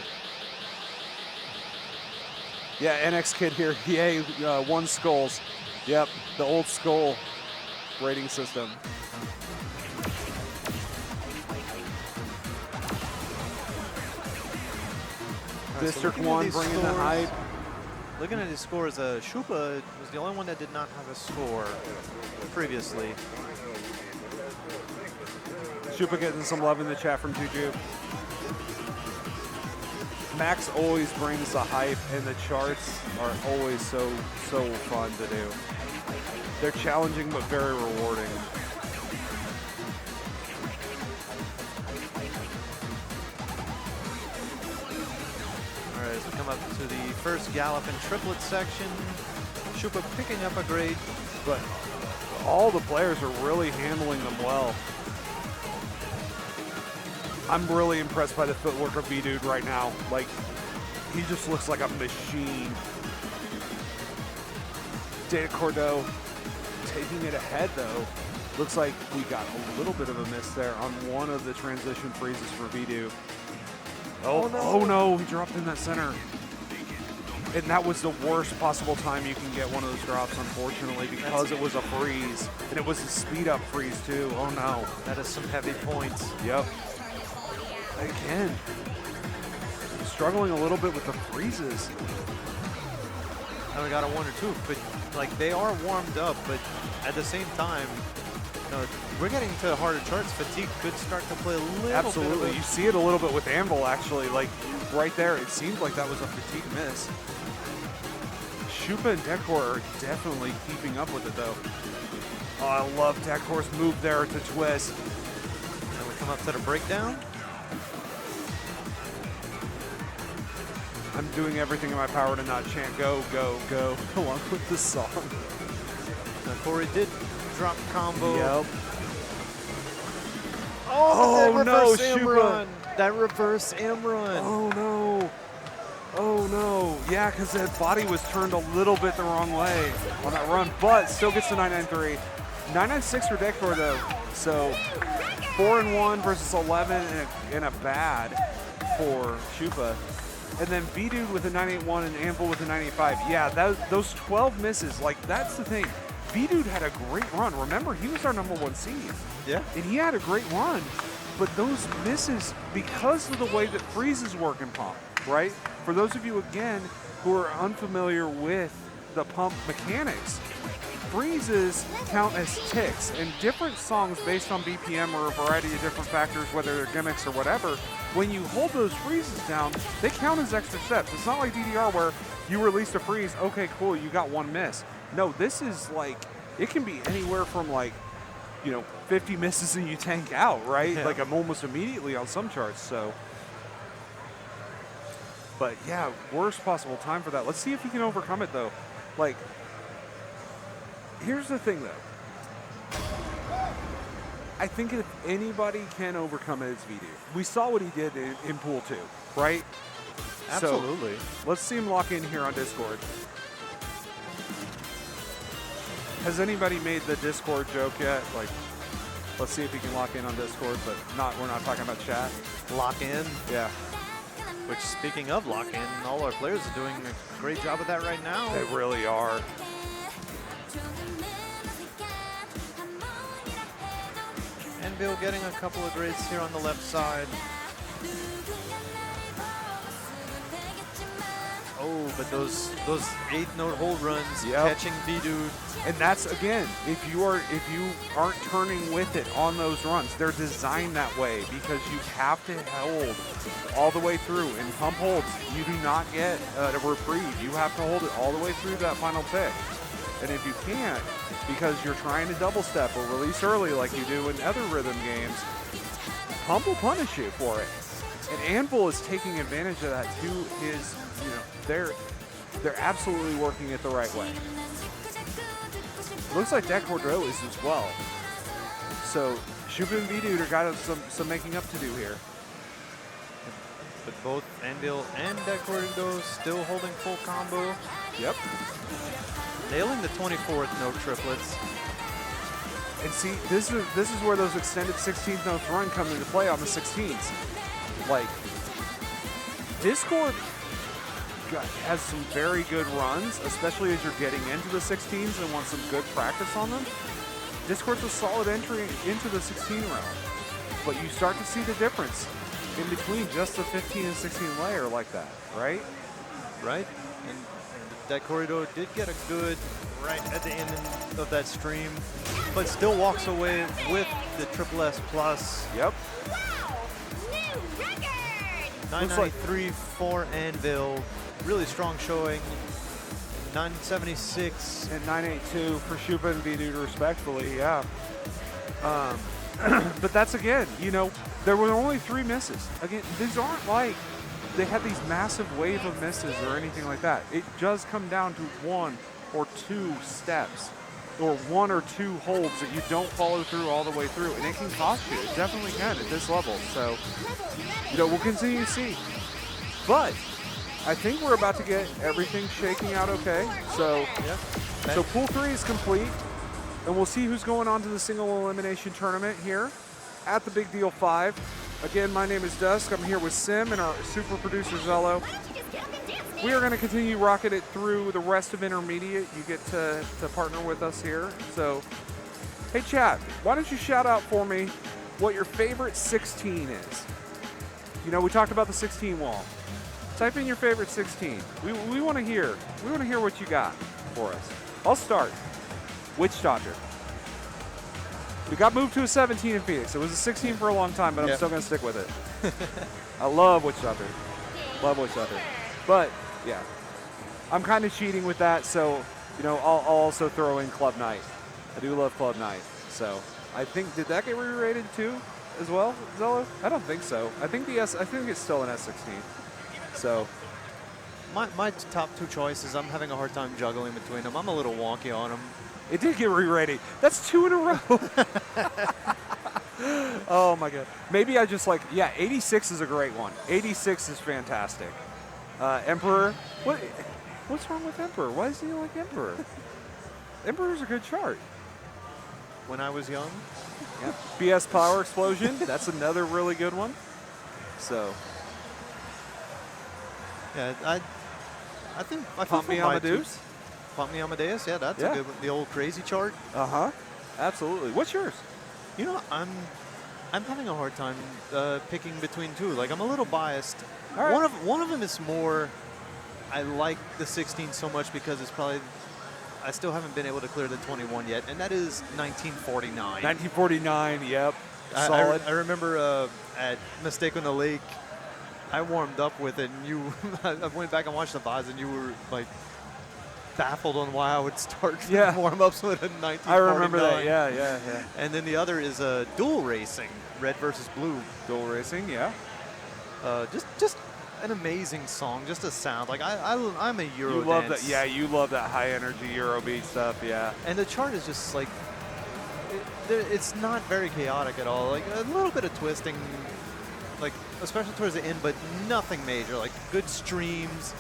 Yeah, NX Kid here. Yay, 1 skulls. Yep, the old skull rating system. District looking at 1 these bringing the scores- hype. Looking at his scores, Shupa was the only one that did not have a score previously. Shupa getting some love in the chat from Juju. Max always brings the hype, and the charts are always so fun to do. They're challenging but very rewarding. All right, as we come up to the first gallop and triplet section, Shupa picking up a grade. But all the players are really handling them well. I'm really impressed by the footwork of B-Dude right now. Like, he just looks like a machine. Data Cordeaux taking it ahead, though. Looks like we got a little bit of a miss there on one of the transition freezes for B-Dude. Oh no, he dropped in that center. And that was the worst possible time you can get one of those drops, unfortunately, because it was a freeze. And it was a speed up freeze, too. Oh no. That is some heavy points. Yep. Again, struggling a little bit with the freezes. Now we got a 1 or 2, but like they are warmed up, but at the same time, we're getting to harder charts. Fatigue could start to play a little Absolutely. bit You see it a little bit with Anvil, actually. Like, right there, it seemed like that was a fatigue miss. Shupa and Decor are definitely keeping up with it, though. Oh, I love Decor's move there to twist. And we come up to the breakdown. I'm doing everything in my power to not chant go, go, go, along with the song. Now Corey did drop combo. Yep. Oh, that no, reverse M Shupa. run. That reverse M run. Oh no. Oh no. Yeah, because that body was turned a little bit the wrong way on that run, but still gets the 993. 996 for Decor though. So 4-1 versus 11 in a bad for Shupa. And then B-Dude with a 981 and Anvil with a 985. Yeah, those 12 misses, like that's the thing. B-Dude had a great run. Remember, he was our #1 seed. Yeah. And he had a great run. But those misses, because of the way that freezes work in Pump, right? For those of you, again, who are unfamiliar with the Pump mechanics, freezes count as ticks. And different songs based on BPM or a variety of different factors, whether they're gimmicks or whatever, when you hold those freezes down, they count as extra steps. It's not like DDR where you released a freeze, okay, cool, you got one miss. No, this is like, it can be anywhere from like, 50 misses and you tank out, right? Yeah. Like I'm almost immediately on some charts, so. But yeah, worst possible time for that. Let's see if he can overcome it though. Like, here's the thing though. I think if anybody can overcome it, it's Vidu. We saw what he did in Pool 2, right? Absolutely. So, let's see him lock in here on Discord. Has anybody made the Discord joke yet? Like, let's see if he can lock in on Discord, but we're not talking about chat. Lock in. Yeah, Which, speaking of lock in, all our players are doing a great job of that right now. they really are. And Bill getting a couple of grades here on the left side. Oh, but those 8-note hold runs, Yep. catching B-Dude. And that's, again, if you aren't turning with it on those runs, they're designed that way because you have to hold all the way through. In pump holds, you do not get a reprieve. You have to hold it all the way through that final pick. And if you can't, because you're trying to double step or release early like you do in other rhythm games, pump will punish you for it. And Anvil is taking advantage of that to his, they're absolutely working it the right way. Looks like Deck Cordero is as well. So Shupa and B-Dude got some making up to do here. But both Anvil and Decordo still holding full combo. Yep. Nailing the 24th note triplets. And see, this is where those extended 16th notes run come into play on the 16s. Like, Discord has some very good runs, especially as you're getting into the 16s and want some good practice on them. Discord's a solid entry into the 16 realm, but you start to see the difference in between just the 15 and 16 layer like that, right? Right? And that corridor did get a good right at the end of that stream, but still walks away with the Triple S Plus. Yep. Wow! New record! 993 for Anvil. Really strong showing. 976. And 982 for Shuba and Vidu respectfully, yeah. But that's, again, you know, there were only 3 misses. Again, these aren't like they had these massive wave of misses or anything like that. It does come down to 1 or 2 steps or 1 or 2 holds that you don't follow through all the way through, and it can cost you. It definitely can at this level. So, you know, we'll continue to see. But I think we're about to get everything shaking out okay. So, so Pool 3 is complete, and we'll see who's going on to the single elimination tournament here at the Big Deal 5. Again, my name is Dusk. I'm here with Sim and our super producer, Zello. Why don't you just get up and dance, man? We are going to continue rocking it through the rest of Intermediate. You get to partner with us here. So, hey, chat, why don't you shout out for me what your favorite 16 is? You know, we talked about the 16 wall. Type in your favorite 16. We want to hear. We want to hear what you got for us. I'll start. Witch Doctor. We got moved to a 17 in Phoenix. It was a 16 for a long time, but I'm still going to stick with it. I love Witch Doctor. Love Witch Doctor. But, yeah. I'm kind of cheating with that, so, you know, I'll also throw in Club Night. I do love Club Night. So, I think, did that get re-rated too as well, Zello? I don't think so. I think it's still an S16. So, My top 2 choices, I'm having a hard time juggling between them. I'm a little wonky on them. it did get re-rated. That's 2 in a row. Oh my God. Maybe I just like, yeah, 86 is a great one. 86 is fantastic. Emperor, what's wrong with Emperor? Why does he like Emperor? Emperor's a good chart. When I was young, Yeah. BS Power Explosion, that's another really good one. So, yeah, I think I Pump Me Amadeus. Pump Me Amadeus, yeah, that's Yeah. a good one. The old crazy chart. Uh-huh. Absolutely. What's yours? You know, I'm having a hard time picking between 2. Like, I'm a little biased. All right. One of them is more. I like the 16 so much because it's probably. I still haven't been able to clear the 21 yet, and that is 1949. 1949, yep. Solid. I remember at Mistake on the Lake, I warmed up with it, and you. I went back and watched the VODs, and you were like baffled on why I would start warm-ups with a 1949. I remember that, yeah. And then the other is dual racing, red versus blue. Dual Racing, yeah. Just an amazing song, just a sound. Like I'm a Euro. You love that, yeah. You love that high energy Eurobeat stuff, yeah. And the chart is just like it's not very chaotic at all. Like a little bit of twisting, like especially towards the end, but nothing major. Like good streams,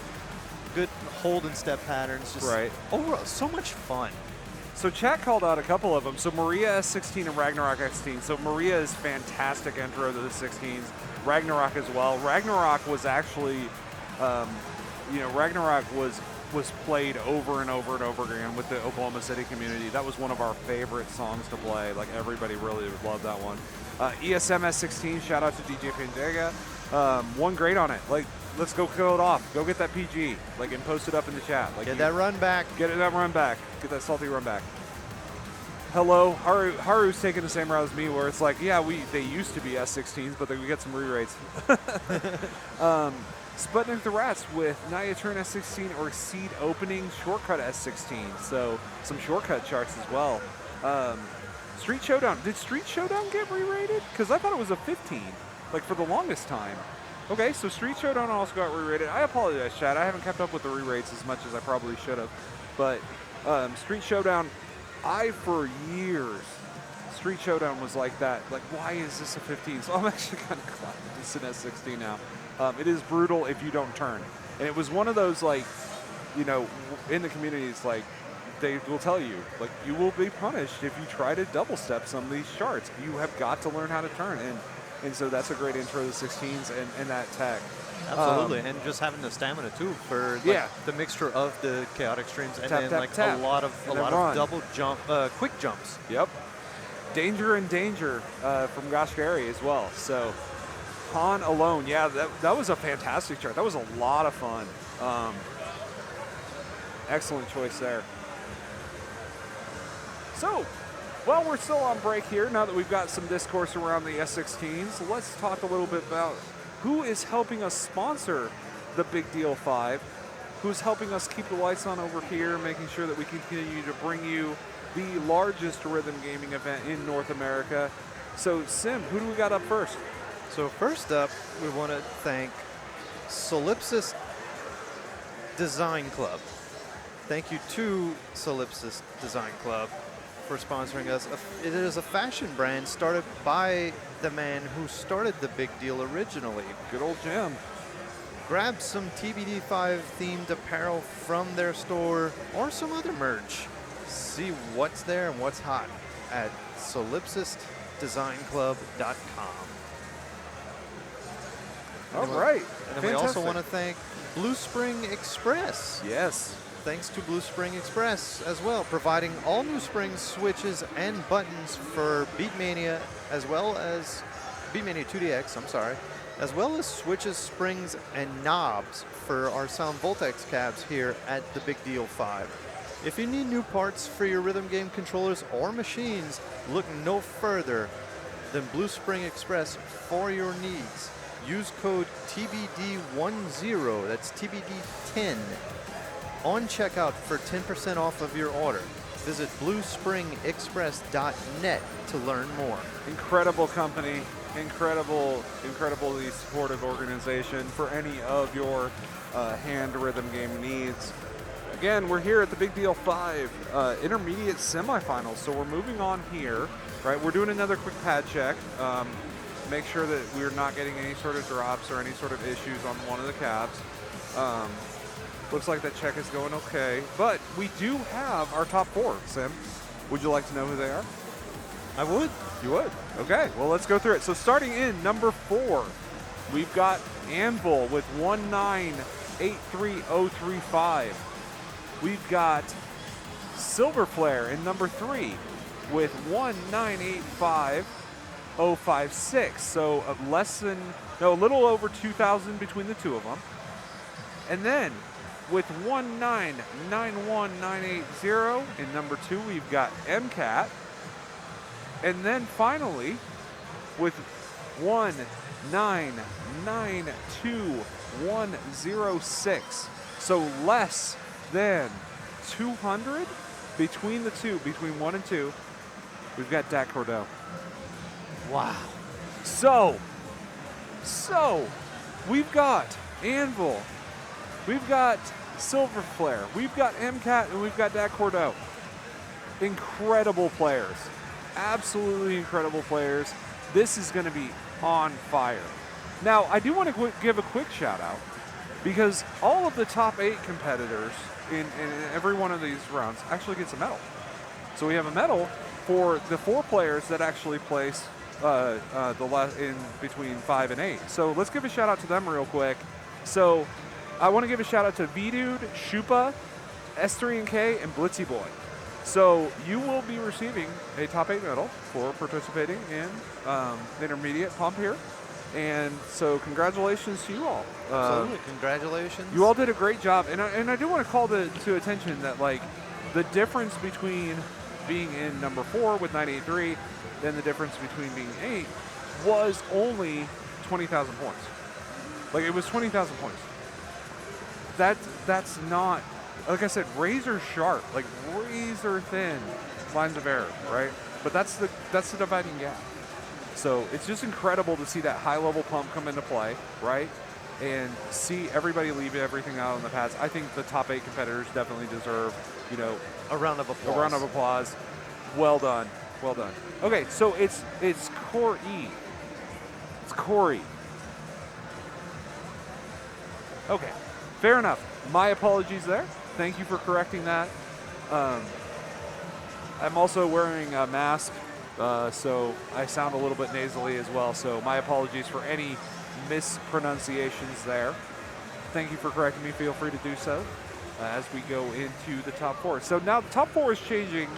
good hold and step patterns. Just overall, so much fun. So chat called out a couple of them. So Maria S16 and Ragnarok S16. So Maria is fantastic intro to the 16s. Ragnarok as well. Ragnarok was actually, you know, Ragnarok was played over and over and over again with the Oklahoma City community. That was one of our favorite songs to play. Like everybody really loved that one. ESM S16, shout out to DJ Pandega. One great on it. Like, let's go kill it off. Go get that PG. Like, and post it up in the chat. Like, Get that run back. Get that run back. Get that salty run back. Hello, Haru's taking the same route as me, where it's like, yeah, they used to be S16s, but then we get some re-rates. Sputnik the Rats with Naya Turn S16 or Seed Opening Shortcut S16. So some shortcut charts as well. Street Showdown. Did Street Showdown get re-rated? Because I thought it was a 15, like for the longest time. Okay, so Street Showdown also got re-rated. I apologize, chat. I haven't kept up with the re-rates as much as I probably should have. But Street Showdown, for years, Street Showdown was like that. Like, why is this a 15? So I'm actually kind of glad it's an S16 now. It is brutal if you don't turn. And it was one of those, like, you know, in the community, it's like, they will tell you, like, you will be punished if you try to double step some of these charts. You have got to learn how to turn. And so that's a great intro to the 16s and that tech. Absolutely, and just having the stamina too for like, the mixture of the chaotic streams and Tap, then tap, like tap. a lot of double jump, quick jumps. Yep. Danger and Danger from Gosh Gary as well. So Han alone, yeah, that was a fantastic chart. That was a lot of fun. Excellent choice there. So, while we're still on break here, now that we've got some discourse around the S16s, let's talk a little bit about who is helping us sponsor the Big Deal 5, who's helping us keep the lights on over here, making sure that we continue to bring you the largest rhythm gaming event in North America. So, Sim, who do we got up first? So first up, we want to thank Solipsis Design Club. Thank you to Solipsis Design Club for sponsoring us. It is a fashion brand started by the man who started the Big Deal originally. Good old Jim. Grab some TBD5 themed apparel from their store or some other merch. See what's there and what's hot at solipsisdesignclub.com. All right. And then we also want to thank Blue Spring Express. Yes. Thanks to Blue Spring Express as well, providing all new springs, switches, and buttons for Beatmania, as well as Beatmania 2DX, I'm sorry, as well as switches, springs, and knobs for our Sound Voltex cabs here at the Big Deal 5. If you need new parts for your rhythm game controllers or machines, look no further than Blue Spring Express for your needs. Use code TBD10, that's TBD10, on checkout for 10% off of your order. Visit bluespringexpress.net to learn more. Incredible company, incredibly supportive organization for any of your hand rhythm game needs. Again, we're here at the Big Deal 5 intermediate semifinals, so we're moving on here, right? We're doing another quick pad check. Make sure that we're not getting any sort of drops or any sort of issues on one of the cabs. Looks like that check is going okay, but we do have our top 4, Sim. Would you like to know who they are? I would. You would? Okay, well, let's go through it. So starting in number 4, we've got Anvil with 1983035. We've got Silver Flare in number 3 with 1985056. So a little over 2,000 between the two of them. And then with 1991980 in number 2, we've got MCAT. And then finally, with 1992106, so less than 200 between the two, between 1 and 2, we've got Dak Cordell. Wow. So we've got Anvil, we've got Silver Flare, we've got MCAT, and we've got Dak Cordell. Incredible players. Absolutely incredible players. This is going to be on fire. Now, I do want to give a quick shout out because all of the top 8 competitors in every one of these rounds actually gets a medal. So we have a medal for the 4 players that actually placed in between 5 and 8. So let's give a shout out to them real quick. So I want to give a shout out to V-Dude, Shupa, S3&K, and Blitzy Boy. So you will be receiving a top 8 medal for participating in the intermediate pump here. And so congratulations to you all. Absolutely, congratulations. You all did a great job. And I do want to call to attention that like the difference between being in number 4 with 983 and the difference between being 8 was only 20,000 points. Like it was 20,000 points. That's not, like I said, razor sharp, like razor thin lines of error, right? But that's the dividing gap. So it's just incredible to see that high level pump come into play, right? And see everybody leave everything out on the pads. I think the top 8 competitors definitely deserve, a round of applause. A round of applause. Well done. Well done. Okay, so it's Core E. It's Corey. Okay, fair enough. My apologies there. Thank you for correcting that. I'm also wearing a mask, so I sound a little bit nasally as well. So my apologies for any mispronunciations there. Thank you for correcting me. Feel free to do so as we go into the top 4. So now the top 4 is changing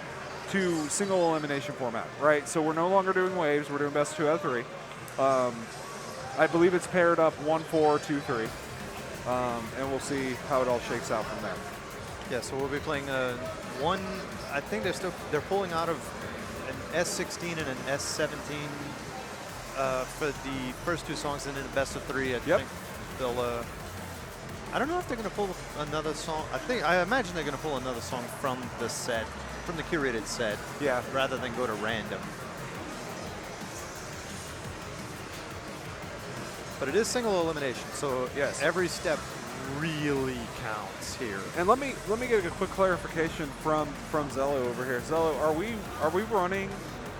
to single elimination format, right? So we're no longer doing waves. We're doing best 2 out of 3. I believe it's paired up 1-4, 2-3. And we'll see how it all shakes out from there. Yeah, so we'll be playing one. I think they're pulling out of an S16 and an S17 for the first 2 songs, and then the best of 3. I think they'll. I don't know if they're going to pull another song. I imagine they're going to pull another song from the set, from the curated set. Yeah. Rather than go to random. But it is single elimination, so Yes. every step really counts here. And let me get a quick clarification from Zello over here. Zello, are we running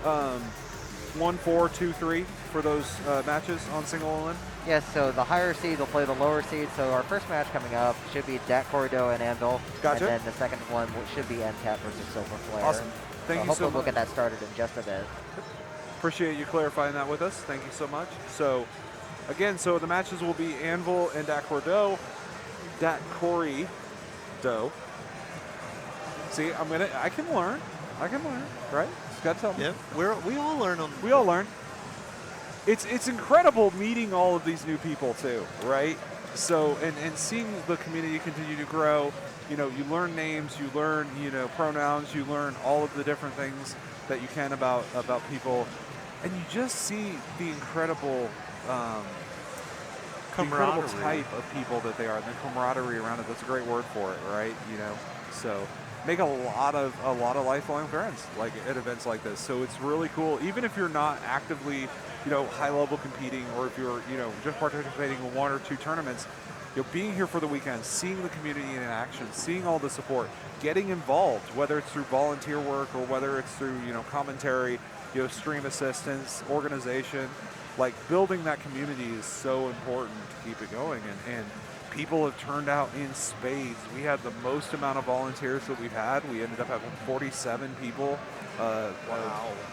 1-4, 2-3 for those matches on single elim? Yes, so the higher seed will play the lower seed. So our first match coming up should be Dat Corridor and Anvil. Gotcha. And then the second one should be NTAP versus Silver Flare. Awesome. Thank you so hopefully much. we'll get that started in just a bit. Appreciate you clarifying that with us. Thank you so much. So, again, so the matches will be Anvil and Dat Corridor. Dat Corridor. See, I can learn, right? Just gotta tell me. Yeah, we all learn them. We all learn. It's incredible meeting all of these new people too, right? So and seeing the community continue to grow. You know, you learn names, you learn pronouns, you learn all of the different things that you can about people, and you just see the incredible type of people that they are, and the camaraderie around it. That's a great word for it, right? You know, so make a lot of lifelong friends like at events like this. So it's really cool, even if you're not actively high level competing, or if you're just participating in 1 or 2 tournaments. Being here for the weekend, seeing the community in action, seeing all the support, getting involved, whether it's through volunteer work or whether it's through commentary, stream assistance, organization, like building that community is so important to keep it going. And people have turned out in spades. We had the most amount of volunteers that we've had. We ended up having 47 people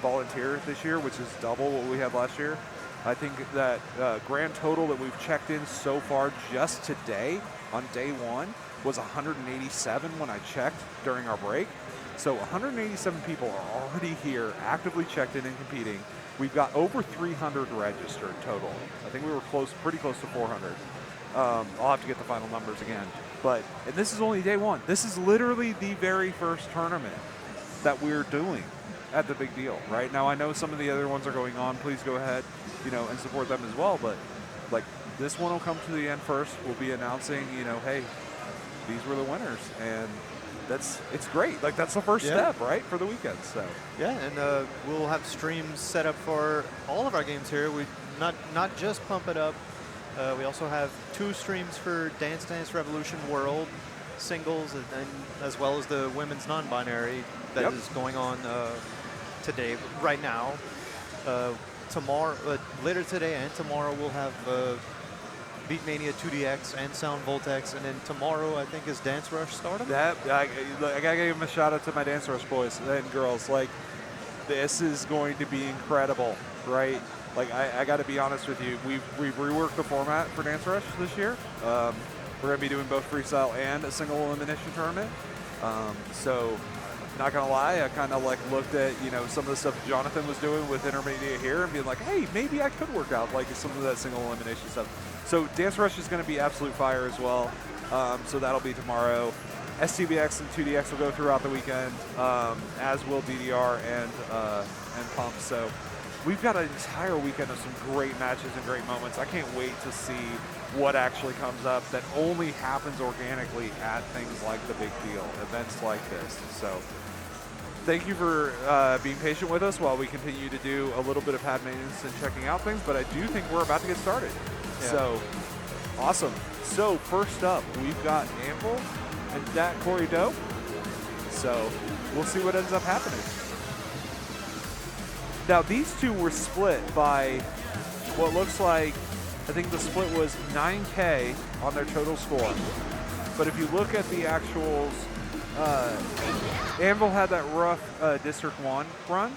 volunteer this year, which is double what we had last year. I think that grand total that we've checked in so far just today on day 1 was 187 when I checked during our break. So 187 people are already here, actively checked in and competing. We've got over 300 registered total. I think we were pretty close to 400. I'll have to get the final numbers again. And this is only day 1. This is literally the very first tournament that we're doing at the Big Deal. Right now, I know some of the other ones are going on. Please go ahead, and support them as well. But like this one will come to the end first. We'll be announcing, hey, these were the winners, and it's great. Like that's the first step, right, for the weekend. So yeah, and we'll have streams set up for all of our games here. We not just Pump It Up. We also have 2 streams for Dance Dance Revolution World singles, and as well as the women's non-binary that is going on today, right now. Tomorrow, later today and tomorrow, we'll have Beatmania 2DX and Sound Voltex, and then tomorrow I think is Dance Rush Stardom. I gotta give them a shout out to my Dance Rush boys and girls. Like this is going to be incredible, right? Like I got to be honest with you, we've reworked the format for Dance Rush this year. We're gonna be doing both freestyle and a single elimination tournament. So not gonna lie, I kind of like looked at some of the stuff Jonathan was doing with Intermediate here and being like, hey, maybe I could work out like some of that single elimination stuff. So Dance Rush is gonna be absolute fire as well. So that'll be tomorrow. STBX and 2DX will go throughout the weekend, as will DDR and Pump. So we've got an entire weekend of some great matches and great moments. I can't wait to see what actually comes up that only happens organically at things like the Big Deal, events like this. So thank you for being patient with us while we continue to do a little bit of pad maintenance and checking out things, but I do think we're about to get started. Yeah. So awesome. So first up, we've got Anvil and Dat Corridor. So we'll see what ends up happening. Now these two were split by what looks like, I think the split was 9K on their total score. But if you look at the actuals, Anvil had that rough District 1 run,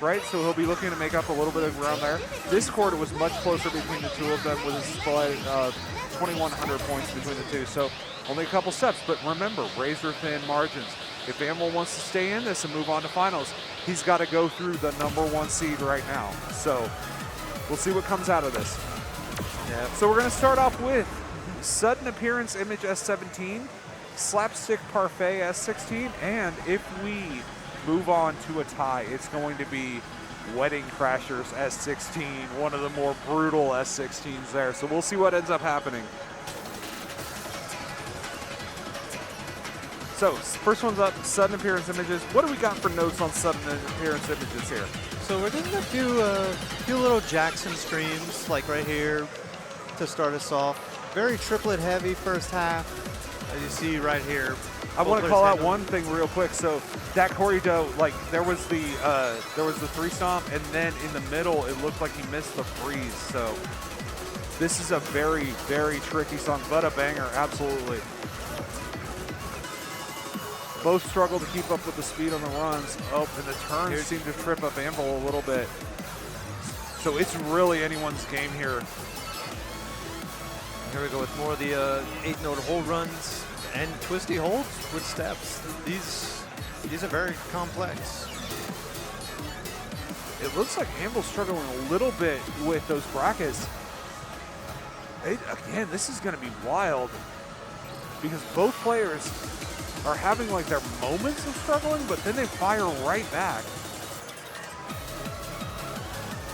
right? So he'll be looking to make up a little bit of ground there. This quarter was much closer between the two of them with a split of 2,100 points between the two. So only a couple steps, but remember, razor thin margins. If Anvil wants to stay in this and move on to finals, he's got to go through the #1 seed right now. So we'll see what comes out of this. Yeah. So we're going to start off with Sudden Appearance Image S17, Slapstick Parfait S16, and if we move on to a tie, it's going to be Wedding Crashers S16, one of the more brutal S16s there. So we'll see what ends up happening. So first one's up, Sudden Appearance Images. What do we got for notes on Sudden Appearance Images here? So we're doing a few little Jackson streams, like right here, to start us off. Very triplet heavy first half, as you see right here. I want to call out one thing real quick. So that corridor, like there was the 3-stomp, and then in the middle it looked like he missed the freeze. So this is a very, very tricky song, but a banger, absolutely. Both struggle to keep up with the speed on the runs. Oh, and the turns seem to trip up Anvil a little bit. So it's really anyone's game here. Here we go with more of the 8-note hold runs and twisty holds with steps. These are very complex. It looks like Anvil's struggling a little bit with those brackets. Again, this is going to be wild because both players are having like their moments of struggling, but then they fire right back.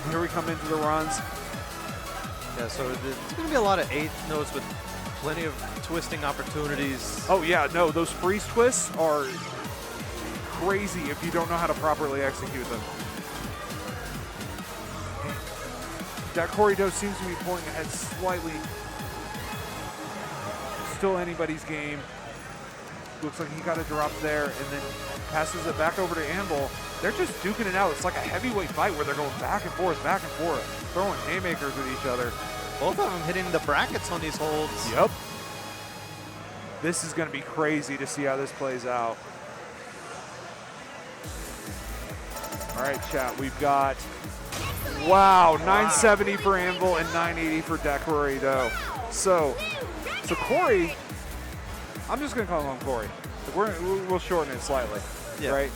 Here we come into the runs. Yeah, so it's going to be a lot of 8 notes with plenty of twisting opportunities. Oh yeah, no, those freeze twists are crazy if you don't know how to properly execute them. That corridor seems to be pulling ahead slightly. Still anybody's game. Looks like he got a drop there and then passes it back over to Anvil. They're just duking it out. It's like a heavyweight fight where they're going back and forth, throwing haymakers at each other. Both of them hitting the brackets on these holds. Yep. This is going to be crazy to see how this plays out. All right, chat, we've got, wow, 970 for Anvil and 980 for Decorado. So Corey, I'm just going to call him Corey. We'll shorten it slightly, yeah. Right?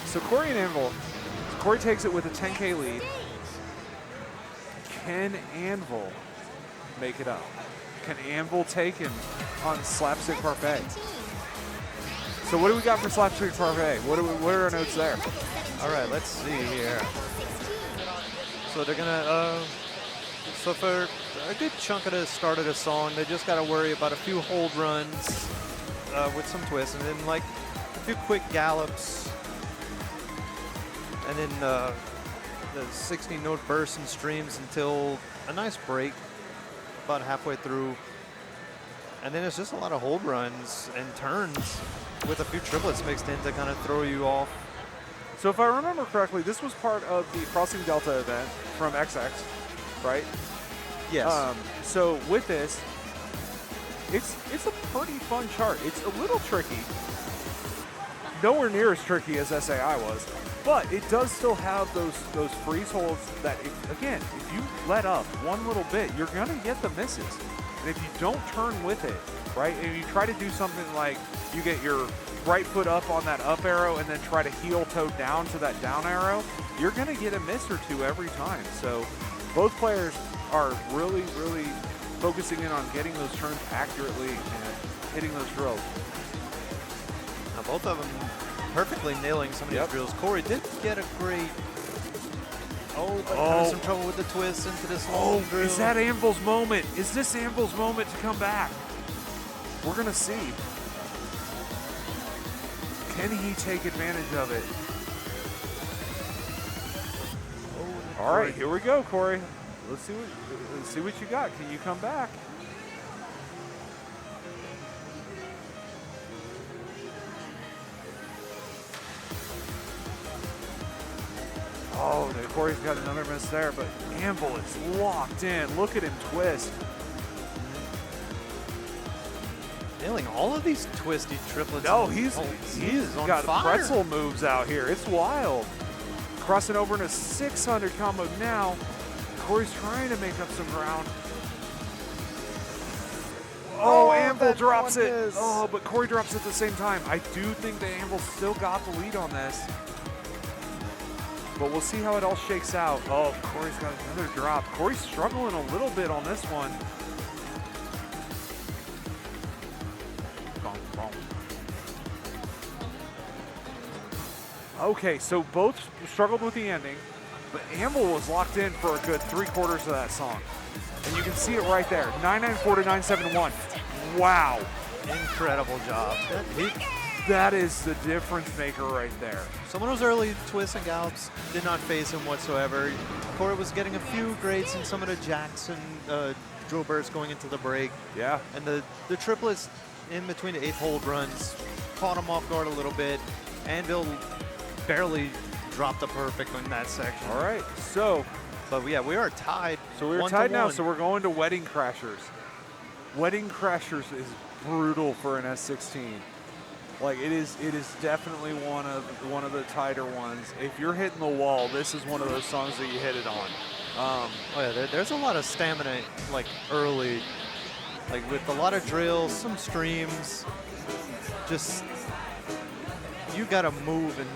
So Corey and Anvil, Corey takes it with a 10K lead. Can Anvil make it up? Can Anvil take him on Slapstick Parfait? So what do we got for Slapstick Parfait? What are our notes there? All right, let's see here. So they're gonna, so for a good chunk of the start of the song, they just gotta worry about a few hold runs with some twists, and then like a few quick gallops, and then the 16-note bursts and streams until a nice break about halfway through. And then it's just a lot of hold runs and turns with a few triplets mixed in to kind of throw you off. So if I remember correctly, this was part of the Crossing Delta event from XX, right? Yes. So with this, it's a pretty fun chart. It's a little tricky. Nowhere near as tricky as SAI was, but it does still have those freeze holds that, if you let up one little bit, you're going to get the misses. And if you don't turn with it, right, and you try to do something like you get your right foot up on that up arrow and then try to heel toe down to that down arrow, you're going to get a miss or two every time. So both players are really, really focusing in on getting those turns accurately and hitting those drills. Now both of them perfectly nailing some of these drills. Corey did get a great, but having some trouble with the twist into this long drill. Is that Anvil's moment? Is this Anvil's moment to come back? We're going to see. Can he take advantage of it? All right, here we go, Corey. Let's see what you got. Can you come back? Oh, Corey's got another miss there, but Anvil is locked in. Look at him twist. Nailing all of these twisty triplets. No, he's on got fire. pretzel moves out here. It's wild. Crossing over into 600 combo now. Corey's trying to make up some ground. Oh, Anvil that drops one it. is- Oh, but Corey drops it at the same time. I do think that Anvil still got the lead on this. But we'll see how it all shakes out. Oh, Corey's got another drop. Corey's struggling a little bit on this one. Boom, boom. Okay, so both struggled with the ending, but Anvil was locked in for a good 3/4 of that song. And you can see it right there, 994 to 971. Wow, Incredible job. that is the difference maker right there. Some of those early twists and gallops did not phase him whatsoever. Corey was getting a few grades in some of the Jackson drill bursts going into the break. Yeah, And the triplets in between the 8 hold runs caught him off guard a little bit. Anvil barely dropped the perfect in that section. all right, so But yeah, we are tied. we're 1 to tied now, 1. so we're going to Wedding Crashers. Wedding Crashers is brutal for an S16. Like it is definitely one of the tighter ones. If you're hitting the wall, this is one of those songs that you hit it on. Oh yeah, there's a lot of stamina like early, like with a lot of drills, some streams. Just you gotta move and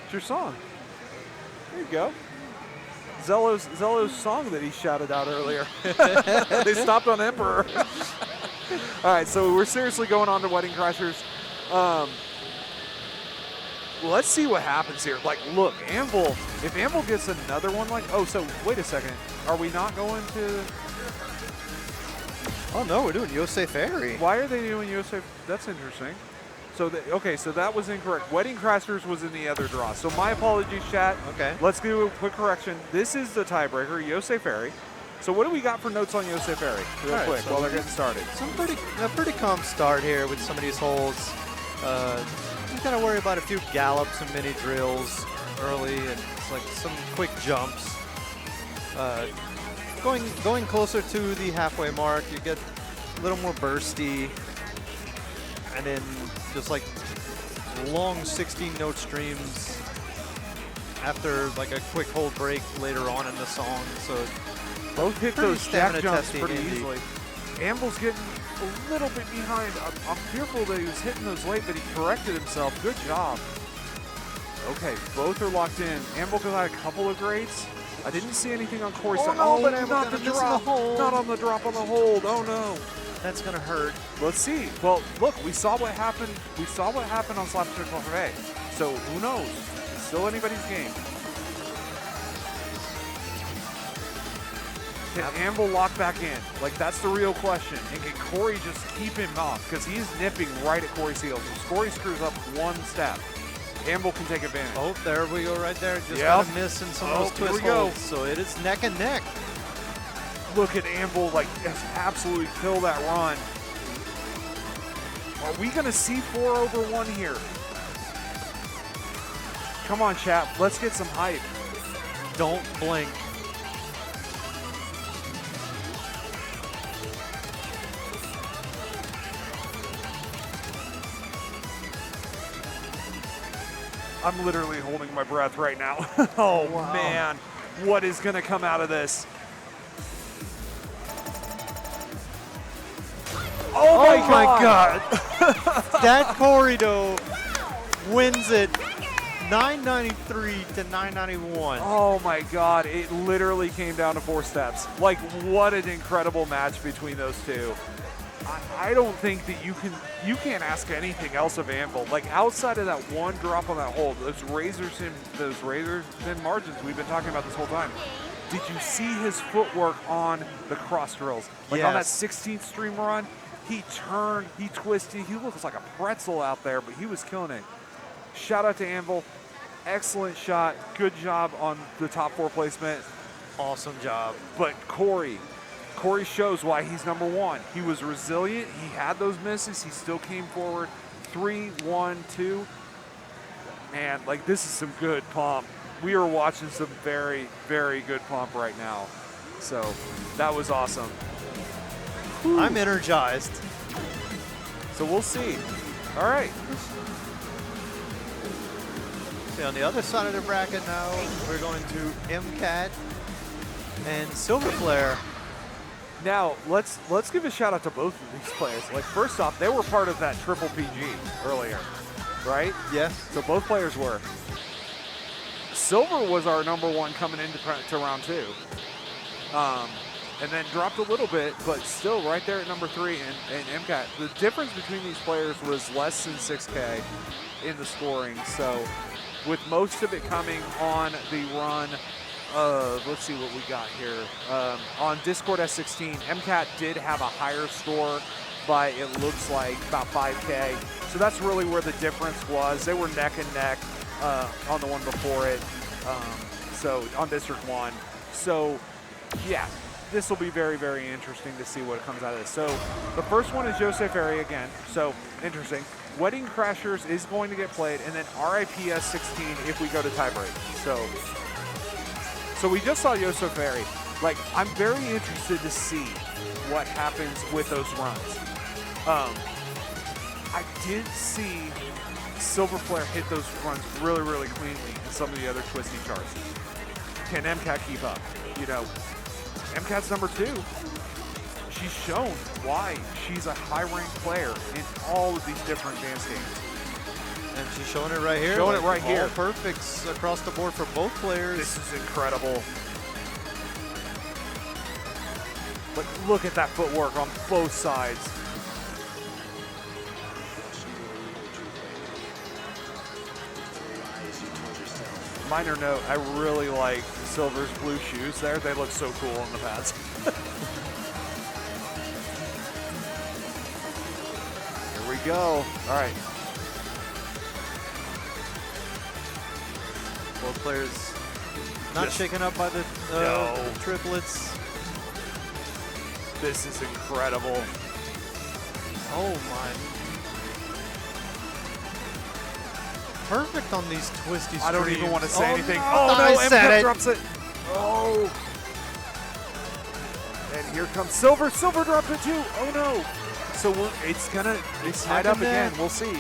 It's your song. There you go. Zello's song that he shouted out earlier. They stopped on Emperor. All right, so we're seriously going on to Wedding Crashers. Let's see what happens here. Like, look, Anvil, if Anvil gets another one like, oh, so wait a second. Are we not going to, oh no, we're doing Yosei Ferry. why are they doing USA? That's interesting. So, okay, so that was incorrect. Wedding Crashers was in the other draw. So my apologies, chat. Okay. Let's do a quick correction. This is the tiebreaker, Yosei Ferry. So what do we got for notes on Yosei Ferry, real All right, quick, so while they're getting started? A pretty calm start here with some of these holds. You gotta worry about a few gallops and mini drills early, and it's like some quick jumps. Going closer to the halfway mark, you get a little more bursty, and then just like long 16-note streams after like a quick hold break later on in the song. So Both hit pretty those jack stamina jumps testy pretty indie. easily. Anvil's getting a little bit behind. I'm fearful that he was hitting those late, but he corrected himself. Good job. Okay, both are locked in. Anvil got a couple of grades. I didn't see anything on Corey's Oh, side. no, but Anvil not the kinda missing drop. the hold. Not on the drop on the hold. Oh no. that's gonna hurt. Let's see. Well, look, we saw what happened. We saw what happened on Slapstick Buffet. So who knows? It's still anybody's game. Can Anvil lock back in? Like, that's the real question. And can Corey just keep him off? Because he's nipping right at Corey's heels. If Corey screws up one step, Anvil can take advantage. Oh, there we go right there. Just Yep. gotta miss in some Oh, of those here twist we go. holds. So it is neck and neck. Look at Anvil, like, just absolutely kill that run. Are we going to see 4/1 here? Come on, chat. Let's get some hype. Don't blink. I'm literally holding my breath right now. Oh, Wow. man. What is going to come out of this? Oh, my God. That corridor wins it 993 to 991. Oh, my God. It literally came down to 4 steps. Like, what an incredible match between those two. I don't think that you can't ask anything else of Anvil. Like, outside of that one drop on that hold, those razor thin margins we've been talking about this whole time. Did you see his footwork on the cross drills? Like on that Yes. 16th stream run, he turned, he twisted, he looks like a pretzel out there, but he was killing it. Shout out to Anvil. Excellent shot. Good job on the top 4 placement. Awesome job. But Corey shows why he's number 1. He was resilient. He had those misses. He still came forward. 3, 1, 2. Man, like, this is some good pump. We are watching some very, very good pump right now. So that was awesome. I'm energized. So we'll see. All right. See, on the other side of the bracket now, we're going to MCAT and Silver Flare. Now, let's give a shout out to both of these players. Like, first off, they were part of that triple PG earlier, right? Yes. So both players were. Silver was our #1 coming into to round 2. And then dropped a little bit, but still right there at #3 and MCAT. The difference between these players was less than 6K in the scoring. So with most of it coming on the run of, let's see what we got here. On Discord S16, MCAT did have a higher score by, it looks like, about 5K. So that's really where the difference was. They were neck and neck on the one before it, so on District 1. So, yeah, this will be very, very interesting to see what comes out of this. So the first one is Jose Ferry again, so interesting. Wedding Crashers is going to get played, and then RIPS 16 if we go to tiebreak. So we just saw Jose Ferry. Like, I'm very interested to see what happens with those runs. I did see Silver Flare hit those runs really, really cleanly in some of the other twisty charts. Can MCAT keep up? You know, MCAT's #2. She's shown why she's a high-ranked player in all of these different dance games. And she's showing it right here. Showing it right here. All perfects across the board for both players. This is incredible. But look at that footwork on both sides. Minor note, I really like Silver's blue shoes there. They look so cool on the pads. Here we go. All right. Both players not Just- shaken up by the No. triplets. This is incredible. Oh my. Perfect on these twisty streams. I don't even want to say anything. No, Oh no, I said MCAT it. drops it. Oh. And here comes Silver. Silver dropped it too. Oh no. So it's tied up again. We'll see.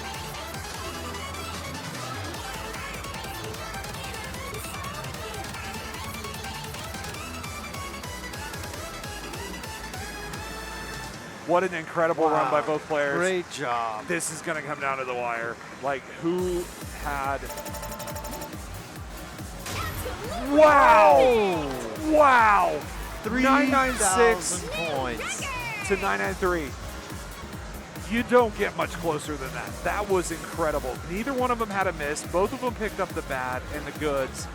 What an incredible run by both players. Great job. This is going to come down to the wire. Like, who had... Wow! Wow! 996 points. to 993. You don't get much closer than that. That was incredible. Neither one of them had a miss. Both of them picked up the bad and the goods.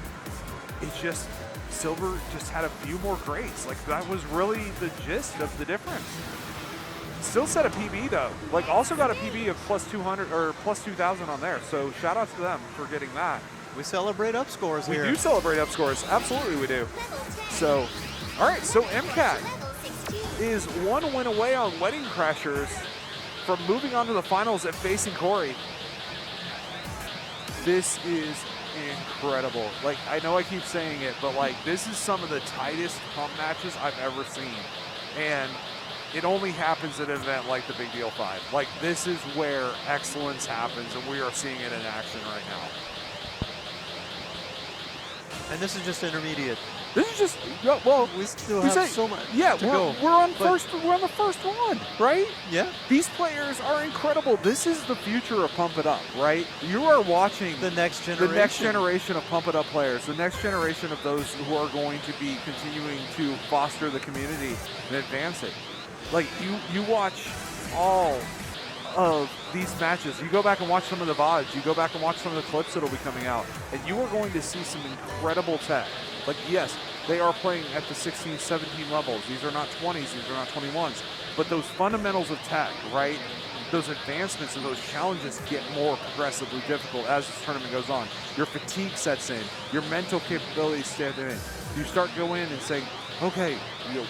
It's just, Silver just had a few more greats. Like, that was really the gist of the difference. Still set a PB though. Like, also got a PB of plus 200 or plus 2,000 on there. So shout out to them for getting that. We celebrate up scores here. We do celebrate up scores. Absolutely we do. So, all right. So MCAT is one win away on Wedding Crashers from moving on to the finals and facing Corey. This is incredible. Like, I know I keep saying it, but like, this is some of the tightest pump matches I've ever seen. And it only happens at an event like the Big Deal 5. Like, this is where excellence happens, and we are seeing it in action right now. And this is just intermediate. This is just, well, We still you have say- so much yeah, to we're, go. we're on But- we're on the first one, right? Yeah. These players are incredible. This is the future of Pump It Up, right? You are watching The next generation. the next generation of Pump It Up players, the next generation of those who are going to be continuing to foster the community and advance it. Like, you watch all of these matches. You go back and watch some of the VODs. You go back and watch some of the clips that will be coming out. And you are going to see some incredible tech. Like, yes, they are playing at the 16, 17 levels. These are not 20s. These are not 21s. But those fundamentals of tech, right? Those advancements and those challenges get more progressively difficult as this tournament goes on. Your fatigue sets in. Your mental capabilities step in. You start going in and saying, okay,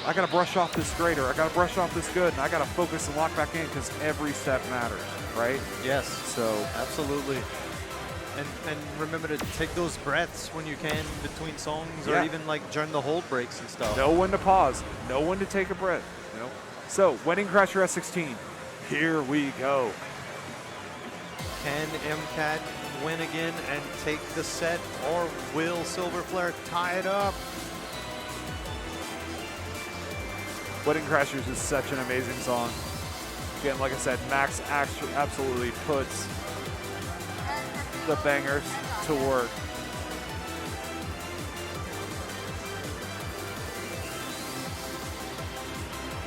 I got to brush off this greater. I got to brush off this good. And I got to focus and lock back in because every step matters, right? Yes. So, Absolutely. And remember to take those breaths when you can between songs, or Yeah. even like during the hold breaks and stuff. know when to pause. Know when to take a breath. You know? So, Wedding Crasher S16. Here we go. Can MCAT win again and take the set, or will Silver Flare tie it up? Wedding Crashers is such an amazing song. Again, like I said, Max actually absolutely puts the bangers to work.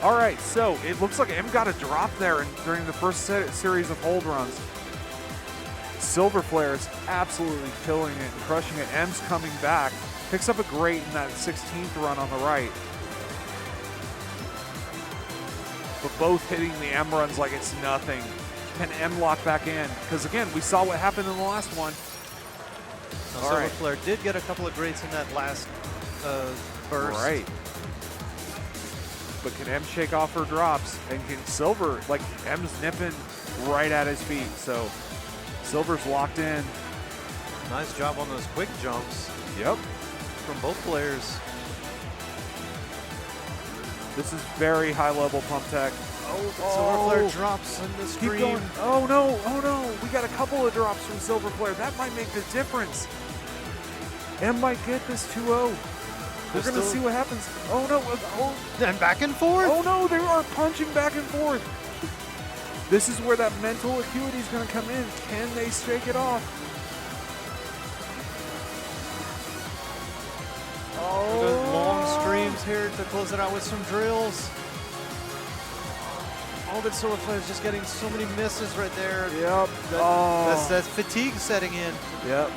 All right, so it looks like M got a drop there during the first series of hold runs. Silver Flare is absolutely killing it and crushing it. M's coming back, picks up a great in that 16th run on the right. But both hitting the M runs like it's nothing. Can M lock back in? Because again, we saw what happened in the last one. Now, Silver Flare did get a couple of greats in that last burst. Right. But can M shake off her drops? And can Silver, like M's nipping right at his feet. So Silver's locked in. Nice job on those quick jumps. Yep. From both players. This is very high level pump tech. Silver Flare drops in the Keep stream. going. Oh no, oh no. We got a couple of drops from Silver Flare. That might make the difference. M might get this 2-0. We're going to see what happens. Oh no. Oh. And back and forth. Oh no, they are punching back and forth. This is where that mental acuity is going to come in. Can they shake it off? Oh. Long streams here to close it out with some drills. Oh, but Silver Flare is just getting so many misses right there. Yep. That's fatigue setting in. Yep.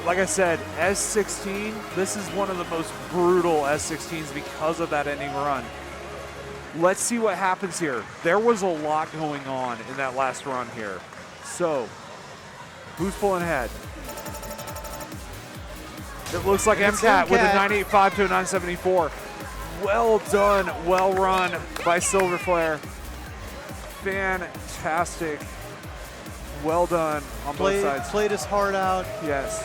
Like I said, S16, this is one of the most brutal S16s because of that ending run. Let's see what happens here. There was a lot going on in that last run here. So, who's pulling ahead? It looks like MCAT with a 985 to a 974. Well done, well run by Silver Flare. Fantastic. Well done on both sides. Played his heart out. Yes.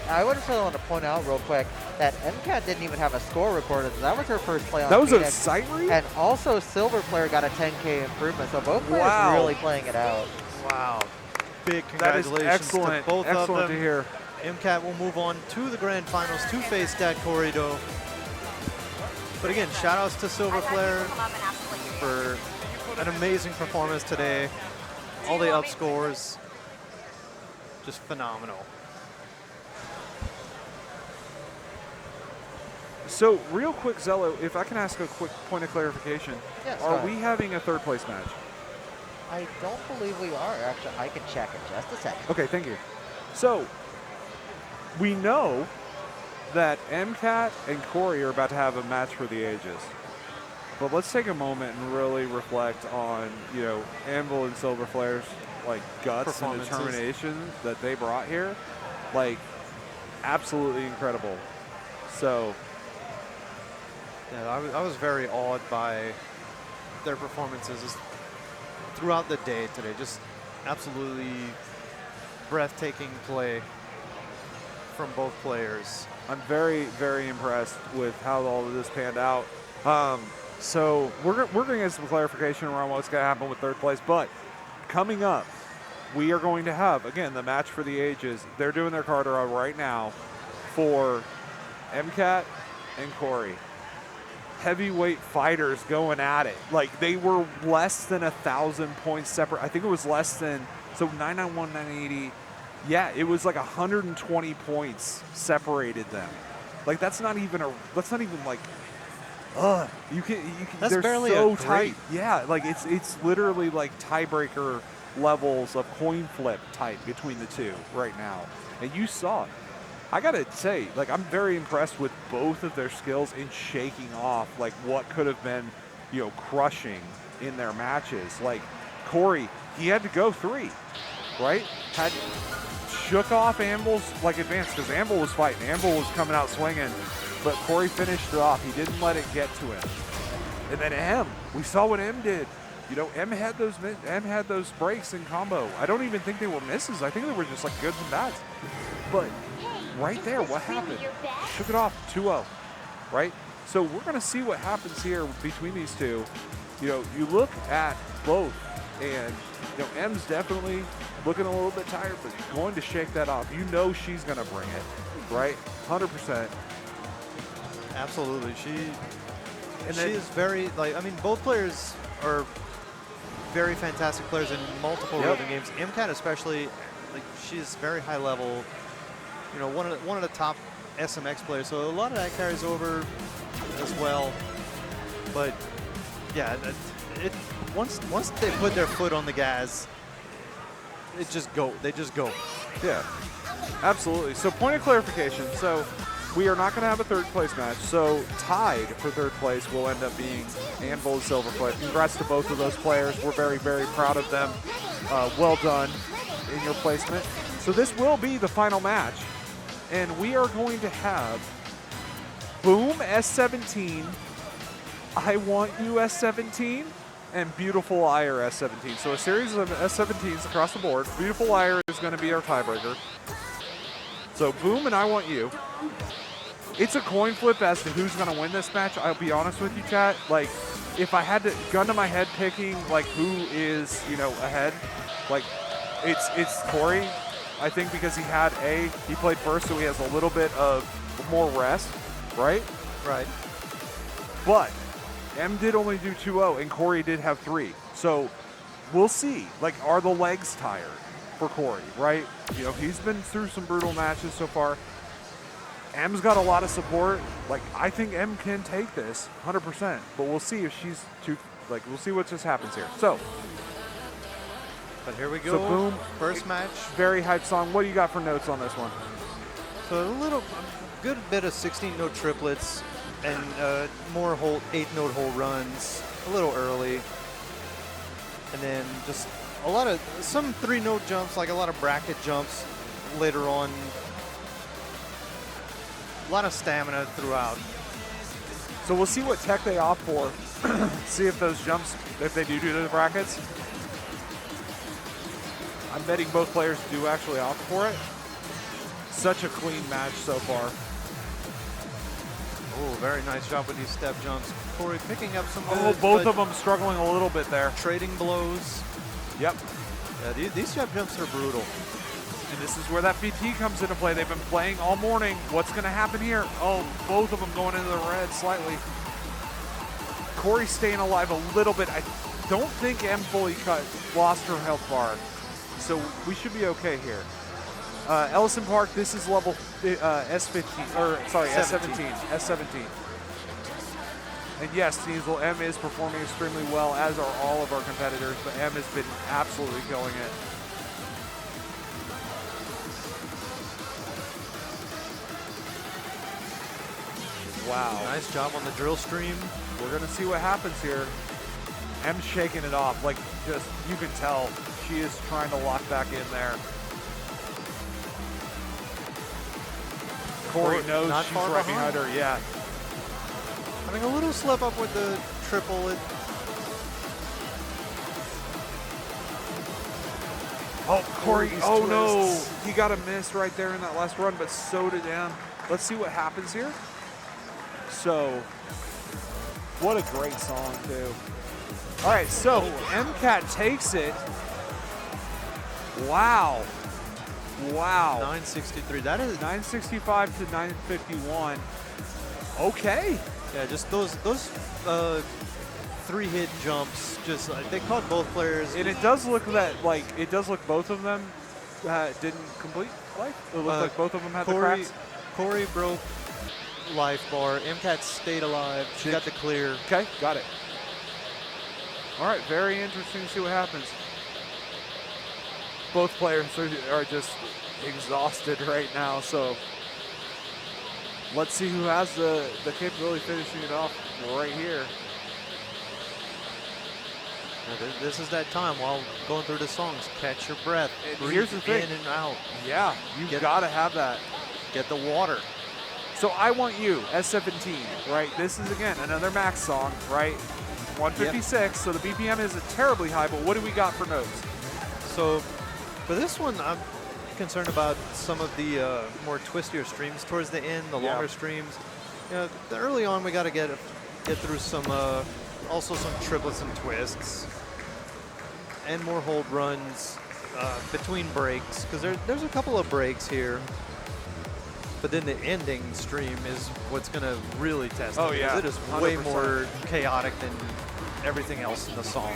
I would just want to point out real quick that MCAT didn't even have a score recorded. That was her first play on That was Phoenix. a sight read? And also Silver Flare got a 10K improvement, so both players really playing it out. Wow. Big That is congratulations excellent. to both Excellent of them. to hear. MCAT will move on to the grand finals to face Dad Corrido. But again, shout outs to Silver Flare for an amazing performance today. All the up scores, just phenomenal. So, real quick, Zello, if I can ask a quick point of clarification. Yes, are we having a third place match? I don't believe we are. Actually, I can check in just a second. Okay, thank you. So, we know that MCAT and Corey are about to have a match for the ages. But let's take a moment and really reflect on, you know, Anvil and Silver Flare's, like, guts and determination that they brought here. Like, absolutely incredible. So, yeah, I was very awed by their performances throughout the day today. Just absolutely breathtaking play from both players. I'm very, very impressed with how all of this panned out. So we're going to get some clarification around what's going to happen with third place. But coming up, we are going to have, again, the match for the ages. They're doing their card out right now for MCAT and Corey. Heavyweight fighters going at it. Like, they were less than 1,000 points separate. I think it was less than, so 991, 980. Yeah, it was like 120 points separated them. Like, that's not even like, you can That's they're barely so a tight. Yeah, like it's literally like tiebreaker levels of coin flip type between the two right now. And you saw it. I gotta say, like, I'm very impressed with both of their skills in shaking off like what could have been, you know, crushing in their matches. Like Corey, he had to go 3, right? Shook off Anvil's like advance because Anvil was fighting. Anvil was coming out swinging, but Corey finished it off. He didn't let it get to him. And then M, we saw what M did. You know, M had those breaks in combo. I don't even think they were misses. I think they were just like goods and bads. But right there, what happened? Shook it off 2-0, right? So we're going to see what happens here between these two. You know, you look at both, and, you know, M's definitely looking a little bit tired, but going to shake that off. You know she's going to bring it, right? 100%. Absolutely. And She then, is very, like, I mean, both players are very fantastic players in multiple Yep. rhythm games. MCAT especially, like, she's very high level. You know, one of the top SMX players. So a lot of that carries over as well. But yeah, once they put their foot on the gas, they just go. yeah, absolutely. So point of clarification. So we are not going to have a third place match. So tied for third place will end up being Anvil and Silverfoot. Congrats to both of those players. We're very, very proud of them. Well done in your placement. So this will be the final match. And we are going to have Boom S17, I Want You S17, and Beautiful Liar S17. So a series of S17s across the board. Beautiful Liar is going to be our tiebreaker. So Boom and I Want You. It's a coin flip as to who's going to win this match. I'll be honest with you, chat. Like, if I had to gun to my head picking like who is, you know, ahead, like it's Corey. I think because he played first, so he has a little bit of more rest, right? Right. But M did only do 2-0, and Corey did have 3. So we'll see. Like, are the legs tired for Corey, right? You know, he's been through some brutal matches so far. M's got a lot of support. Like, I think M can take this 100%, but we'll see if she's too, like, we'll see what just happens here. So, But here we go. So Boom, First match. very hyped song. What do you got for notes on this one? So a good bit of 16-note triplets and more 8-note whole runs a little early. And then just some 3-note jumps, like a lot of bracket jumps later on. A lot of stamina throughout. So we'll see what tech they opt for. See if those jumps, if they do the brackets. I'm betting both players do actually opt for it. Such a clean match so far. Oh, very nice job with these step jumps. Corey picking up some Oh, good, both but of them struggling a little bit there. trading blows. Yep. Yeah, these step jumps are brutal. And this is where that BT comes into play. They've been playing all morning. What's going to happen here? Oh, both of them going into the red slightly. Corey staying alive a little bit. I don't think M fully lost her health bar. So we should be okay here. Ellison Park, this is level S15, or sorry, 17. S17. And yes, Sneasel, M is performing extremely well, as are all of our competitors, but M has been absolutely killing it. Wow. Nice job on the drill stream. We're going to see what happens here. M's shaking it off. Like, just, you can tell she is trying to lock back in there. Corey knows not she's far right behind her. Yeah. Having a little slip up with the triple. Oh, Corey. Corey's Oh, no. twists. He got a miss right there in that last run, but so did M. Let's see what happens here. So, what a great song, too. All right, so MCAT takes it. Wow. Wow. 963. That is 965 to 951. Okay. yeah. Just those 3-hit jumps. Just they caught both players. And it does look that, like, it does look both of them didn't complete life. It looks like both of them had the cracks. Corey broke life bar. MCAT stayed alive. She got the clear. Okay, got it. All right, very interesting to see what happens. Both players are just exhausted right now, so let's see who has the capability of finishing it off right here. This is that time while going through the songs. Catch your breath. And here's the thing. In and out. Yeah, you've got to have that. Get the water. So I Want You, S17, right? This is, again, another Max song, right? 156, so the BPM isn't terribly high, but what do we got for notes? So for this one, I'm concerned about some of the more twistier streams towards the end, the longer streams. You know, early on we got to get through some, also some triplets and twists, and more hold runs between breaks, because there's a couple of breaks here. But then the ending stream is what's going to really test it. Oh, yeah, It is way 100%. more chaotic than everything else in the song.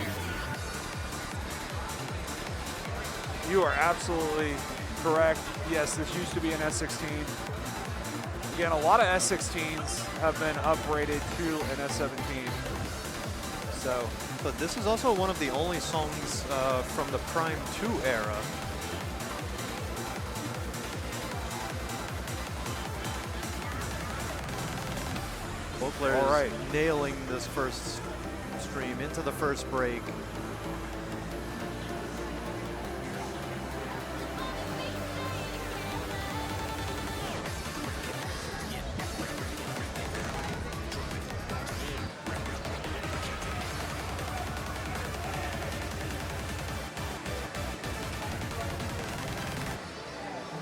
You are absolutely correct. Yes, this used to be an S16. Again, a lot of S16s have been upgraded to an S17. So, But this is also one of the only songs from the Prime 2 era. Both players All right. nailing this first stream into the first break.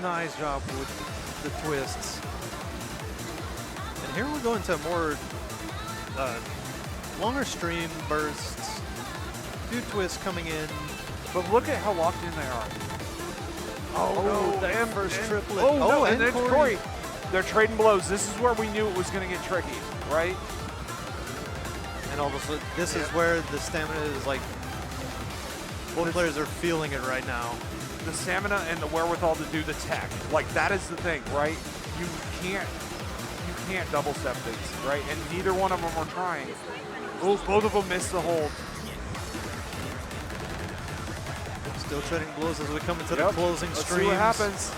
Nice job with the twists. And here we're going to more longer stream bursts. Few twists coming in. but look at how locked in they are. Oh, no, that first triplet. Oh, no, and and then Corey. Corey. They're trading blows. This is where we knew it was going to get tricky, right? And all of a sudden, this is where the stamina is like, both players are feeling it right now. The stamina and the wherewithal to do the tech. Like, that is the thing, right? You can't double step these, right? And neither one of them are trying. Oh, both of them missed the hold. Still trading blows as we come into the Yep. closing Let's streams. see what happens.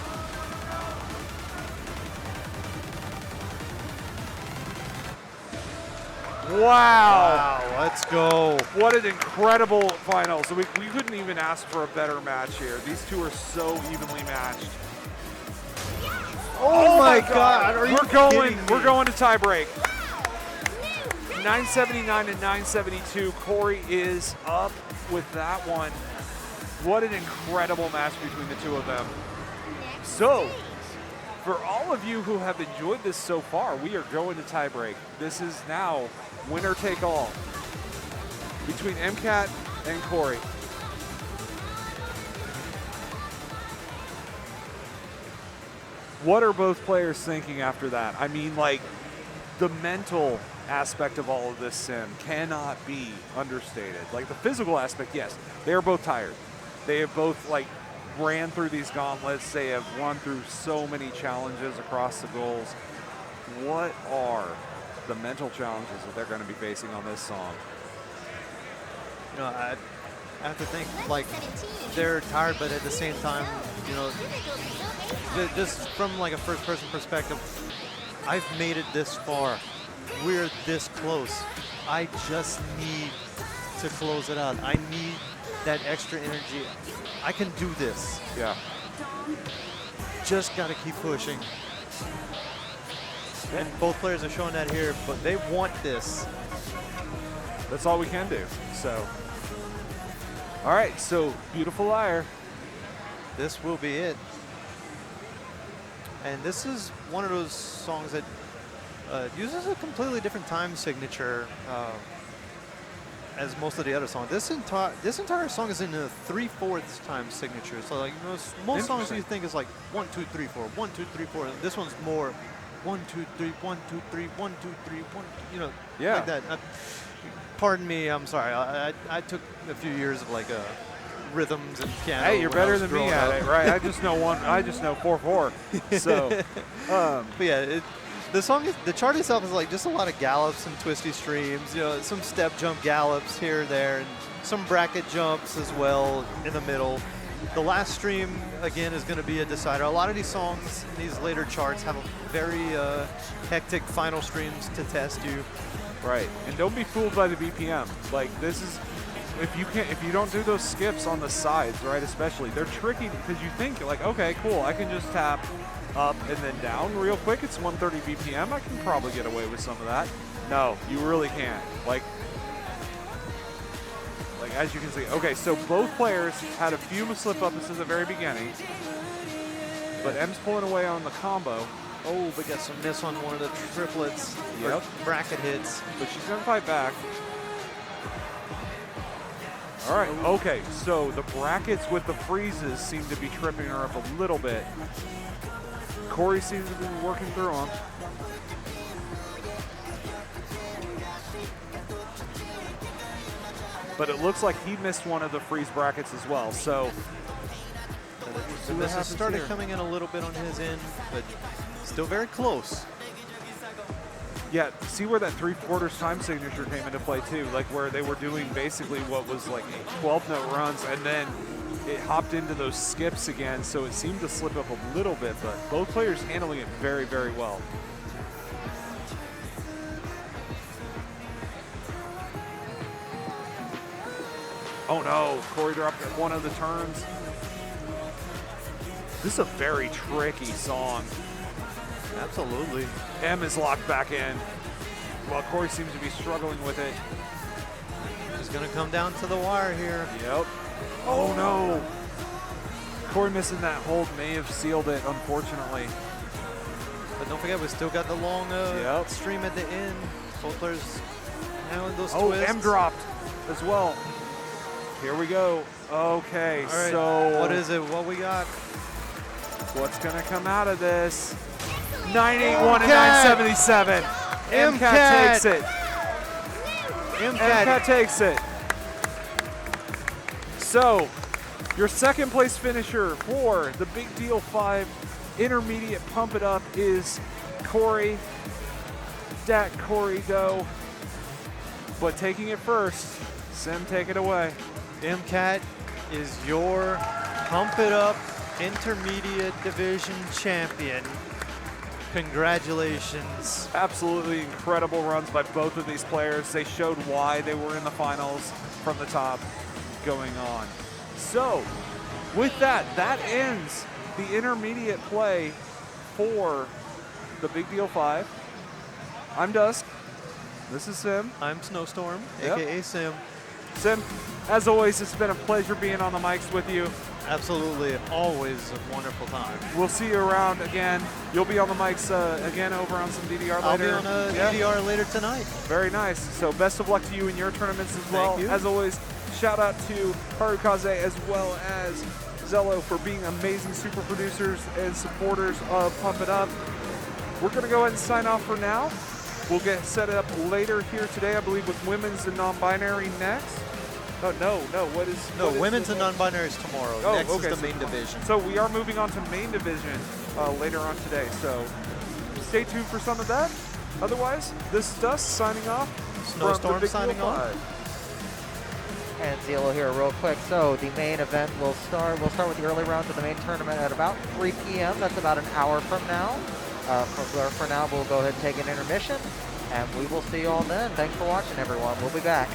Wow. Wow, let's go. What an incredible final. So we couldn't even ask for a better match here. These two are so evenly matched. Oh my God, are you kidding me? We're going to tie break. 979 and 972. Corey is up with that one. What an incredible match between the two of them. So, for all of you who have enjoyed this so far, we are going to tie break. This is now winner take all between MCAT and Corey. What are both players thinking after that? I mean, like, the mental aspect of all of this sim cannot be understated. Like, the physical aspect, yes, they are both tired. They have both, like, ran through these gauntlets. They have run through so many challenges across the goals. What are the mental challenges that they're going to be facing on this song? You know, I have to think, like, they're tired, but at the same time, you know, just from like a first-person perspective, I've made it this far. We're this close. I just need to close it out. I need that extra energy. I can do this. Yeah. Just got to keep pushing. And both players are showing that here, but they want this. That's all we can do. So, all right, so Beautiful Liar. This will be it. And this is one of those songs that uses a completely different time signature as most of the other songs. This entire song is in a 3/4 time signature. So like most songs you think is like 1 2 3 4 1 2 3 4. And this one's more 1 2 3 1 2 3 1 2 3 1. You know, Yeah. like that. Pardon me. I'm sorry. I took a few years of like rhythms and piano. Hey, you're when I better was than me growing at up. it, right? I just know one. I just know 4/4. So, But yeah, the song is, the chart itself is like just a lot of gallops and twisty streams. You know, some step jump gallops here and there, and some bracket jumps as well in the middle. The last stream again is going to be a decider. A lot of these songs in these later charts have a very hectic final streams to test you. right. And don't be fooled by the BPM. Like, this is, if you don't do those skips on the sides, right, especially, they're tricky because you think like, okay, cool, I can just tap up and then down real quick. It's 130 BPM. I can probably get away with some of that. No, you really can't. Like as you can see. Okay, so both players had a few slip-ups at the very beginning, but M's pulling away on the combo. Oh, but got some miss on one of the triplets. or Yep. bracket hits. But she's going to fight back. All right, okay, so the brackets with the freezes seem to be tripping her up a little bit. Corey seems to be working through them. But it looks like he missed one of the freeze brackets as well. So So this has started coming in a little bit on his end, but still very close. yeah, see where that 3/4 time signature came into play too, like where they were doing basically what was like 12-note runs, and then it hopped into those skips again, so it seemed to slip up a little bit, but both players handling it very, very well. Oh no, Corey dropped one of the turns. This is a very tricky song. Absolutely. M is locked back in, while Corey seems to be struggling with it. It's going to come down to the wire here. Yep. Oh no. Corey missing that hold may have sealed it, unfortunately. But don't forget, we still got the long Yep. stream at the end. Both players handling those Oh, twists. M dropped as well. Here we go. Okay, All right, so what is it? What we got? what's going to come out of this? 981 and MCAT. 977. MCAT MCAT. takes it. MCAT. MCAT takes it. So, your second place finisher for the Big Deal 5 Intermediate Pump It Up is Corey. Dat Corey go. But taking it first, Sim, take it away. MCAT is your Pump It Up Intermediate Division champion. Congratulations. Absolutely incredible runs by both of these players. They showed why they were in the finals from the top going on. So, with that, that ends the intermediate play for the Big Deal 5. I'm Dusk. This is Sim. I'm Snowstorm, Yep. aka Sim. Sim, as always, it's been a pleasure being on the mics with you. Absolutely, always a wonderful time. We'll see you around again. You'll be on the mics again over on some DDR later. I'll be on a Yeah. DDR later tonight. Very nice. So best of luck to you in your tournaments as well. Thank you. As always, shout out to Harukaze as well as Zello for being amazing super producers and supporters of Pump It Up. We're going to go ahead and sign off for now. We'll get set up later here today, I believe, with women's and non-binary next. Oh, no, what is... No, what is women's the- and non-binaries tomorrow. Oh, Next okay, is the so main division. So we are moving on to main division later on today. So stay tuned for some of that. Otherwise, this is Dust signing off. from the Snowstorm Big Deal signing off. 5. And Zelo here real quick. So the main event will start. We'll start with the early rounds of the main tournament at about 3 p.m. That's about an hour from now. For now, we'll go ahead and take an intermission. And we will see you all then. Thanks for watching, everyone. We'll be back.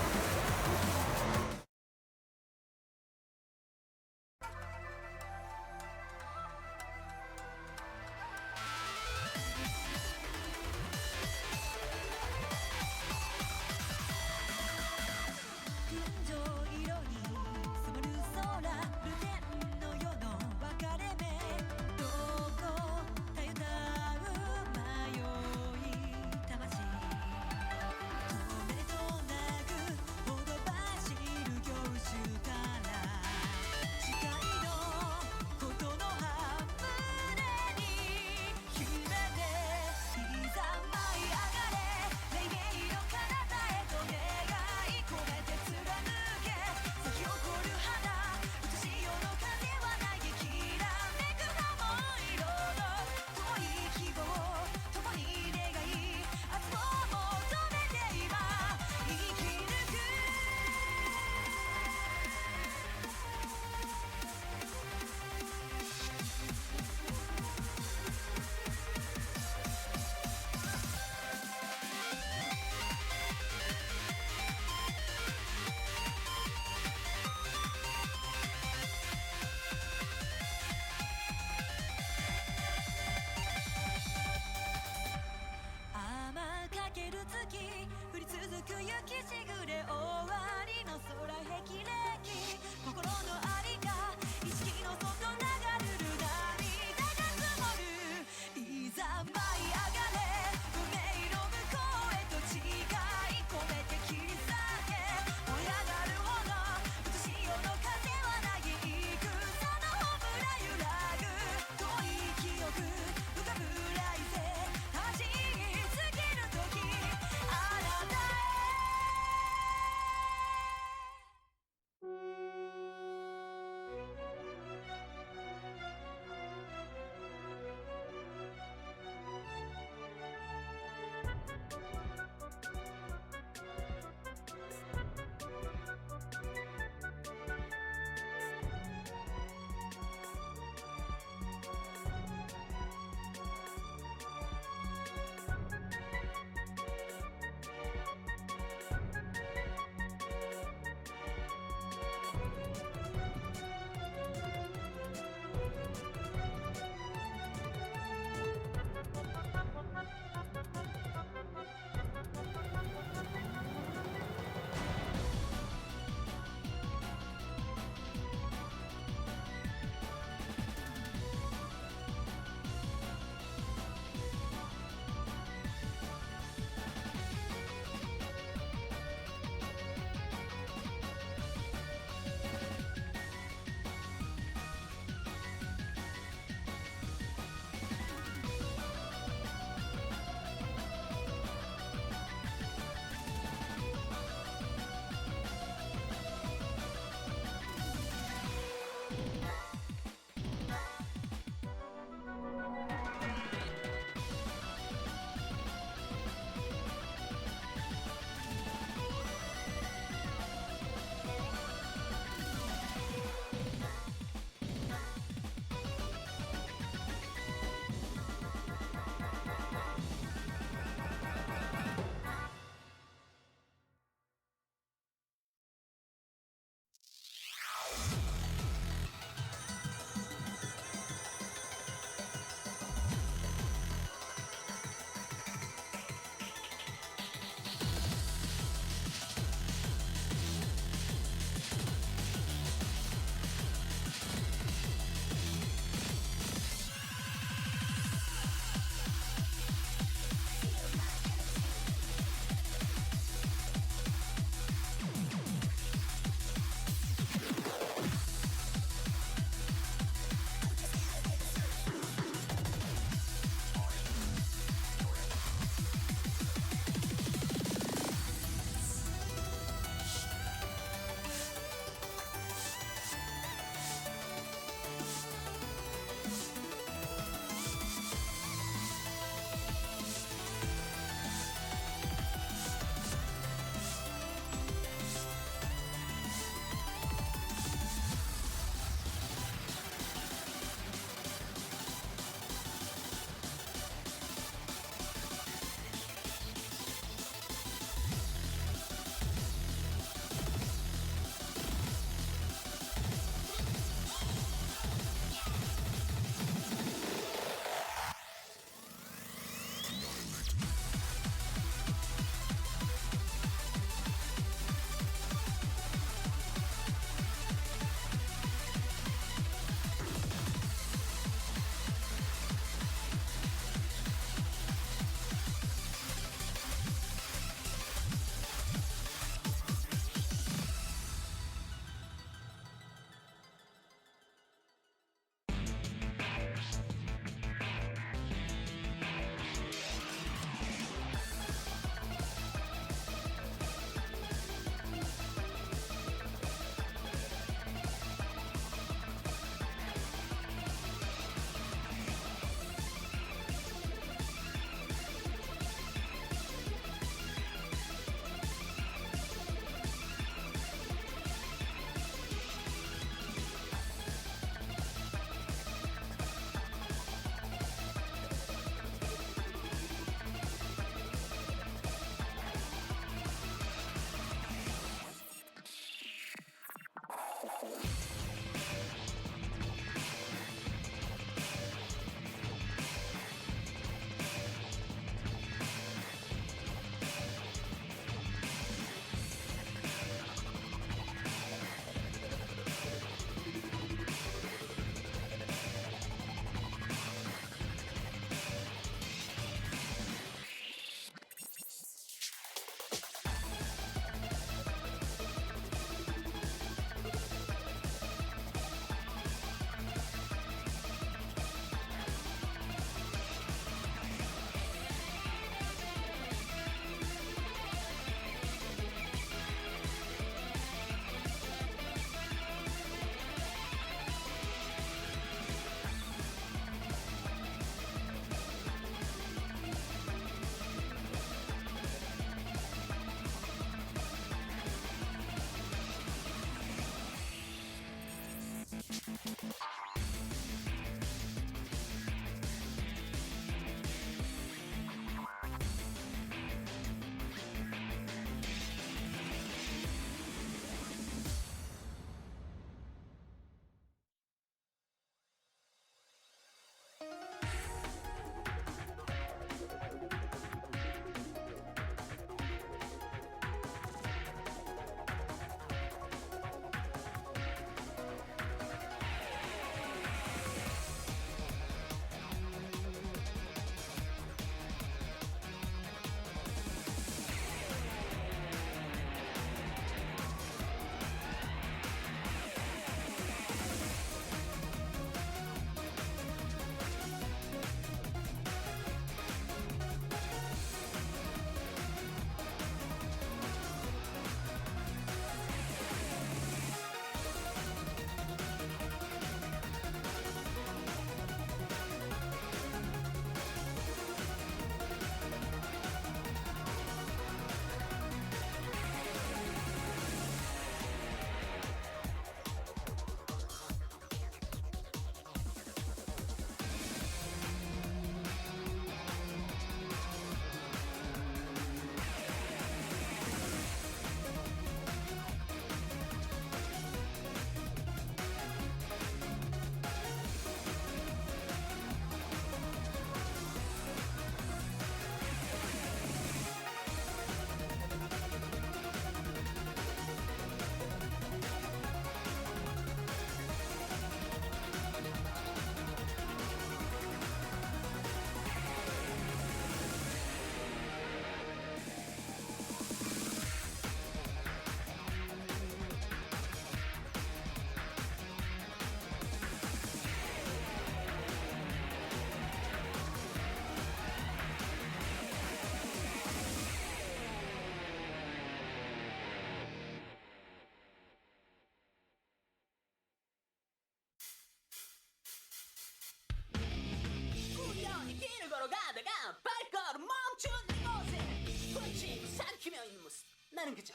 나는 그저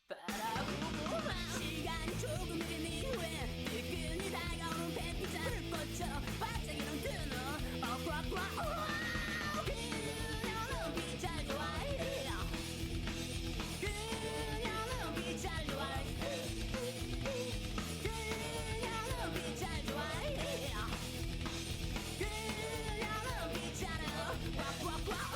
바라보고만 시간이 조금이긴 이후에 뒤끈이 다가오는 햇빛을 뻗쳐 반짝이는 그는 그녀는 빛잘 좋아해 그녀는 빛잘 좋아해 그녀는 빛잘 좋아해 그녀는 빛잘 꽉꽉꽉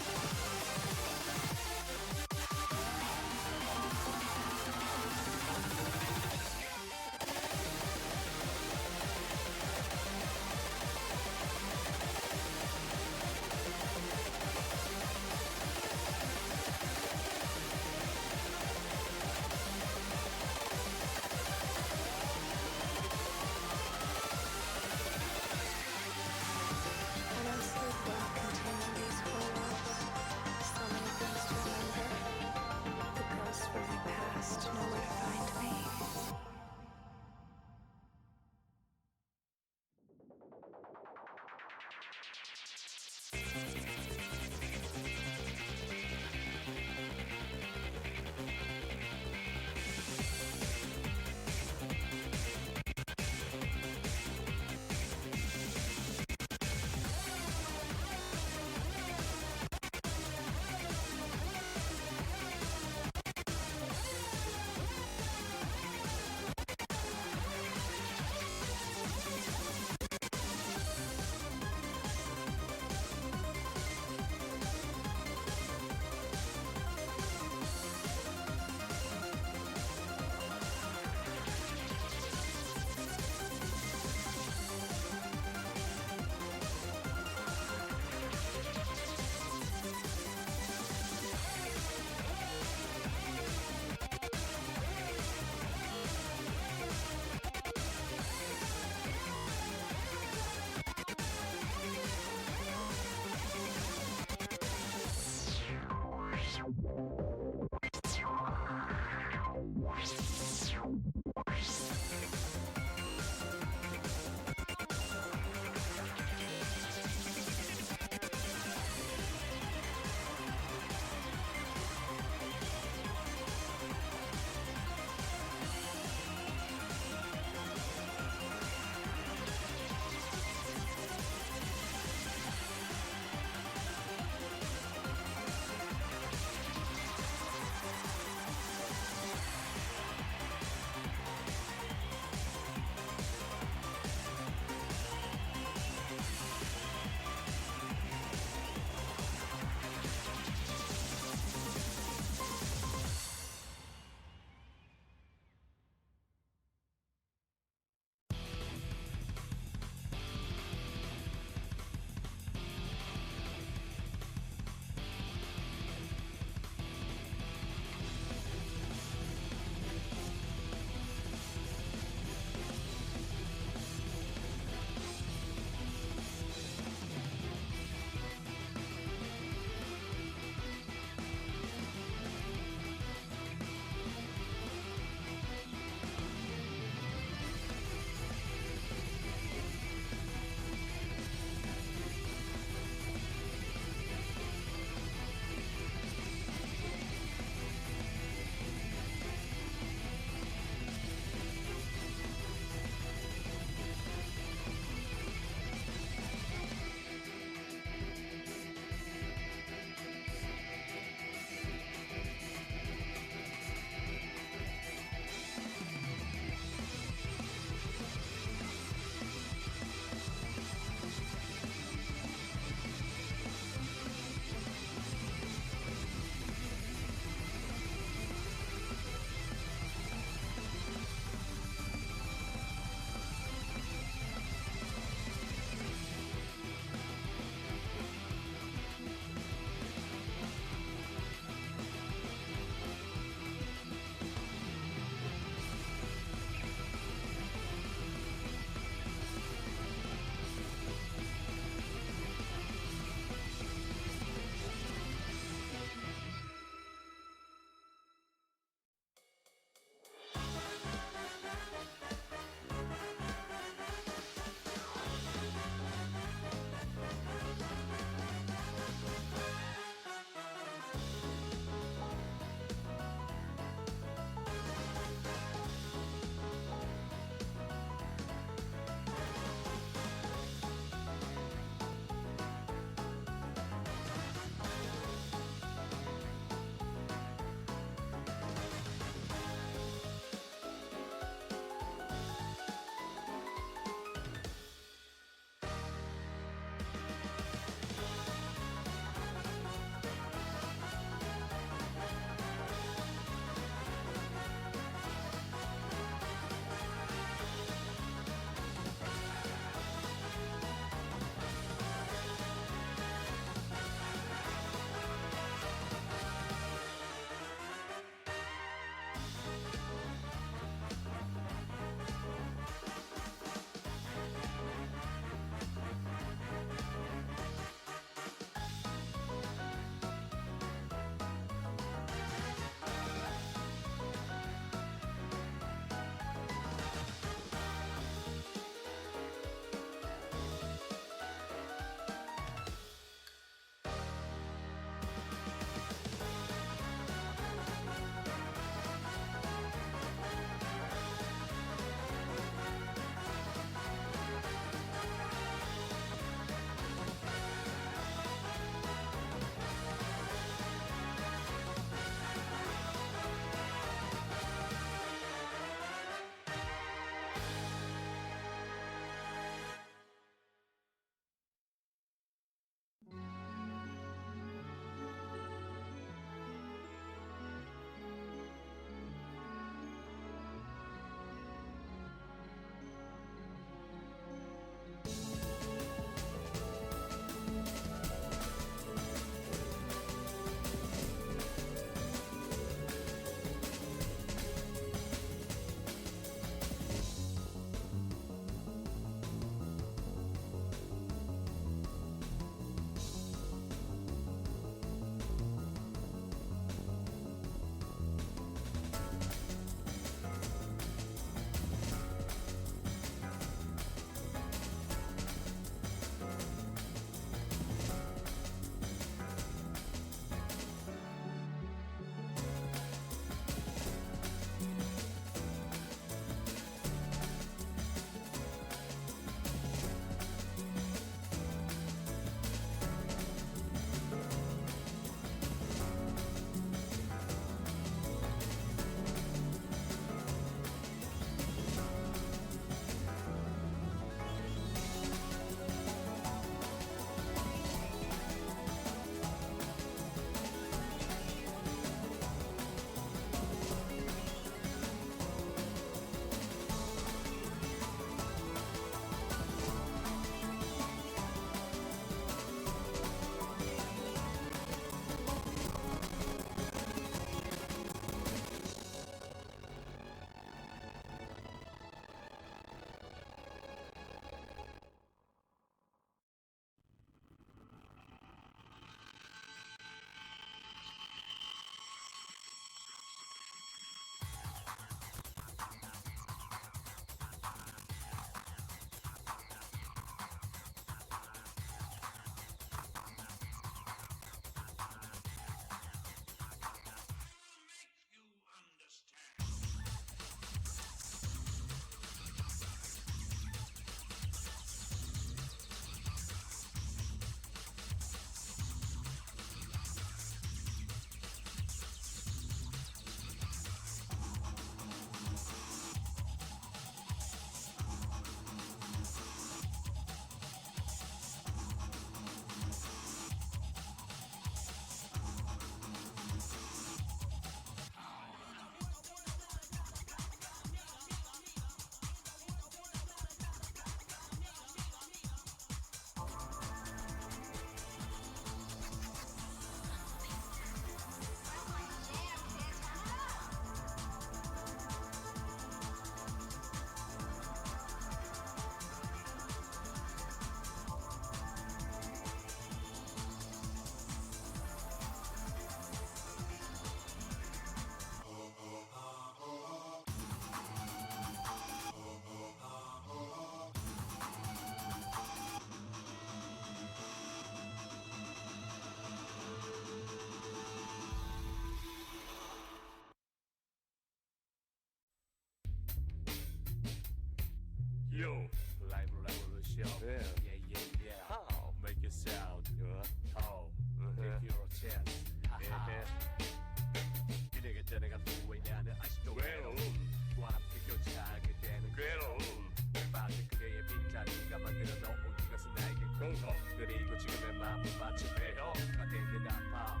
마음은 마치 배역가 된듯 아파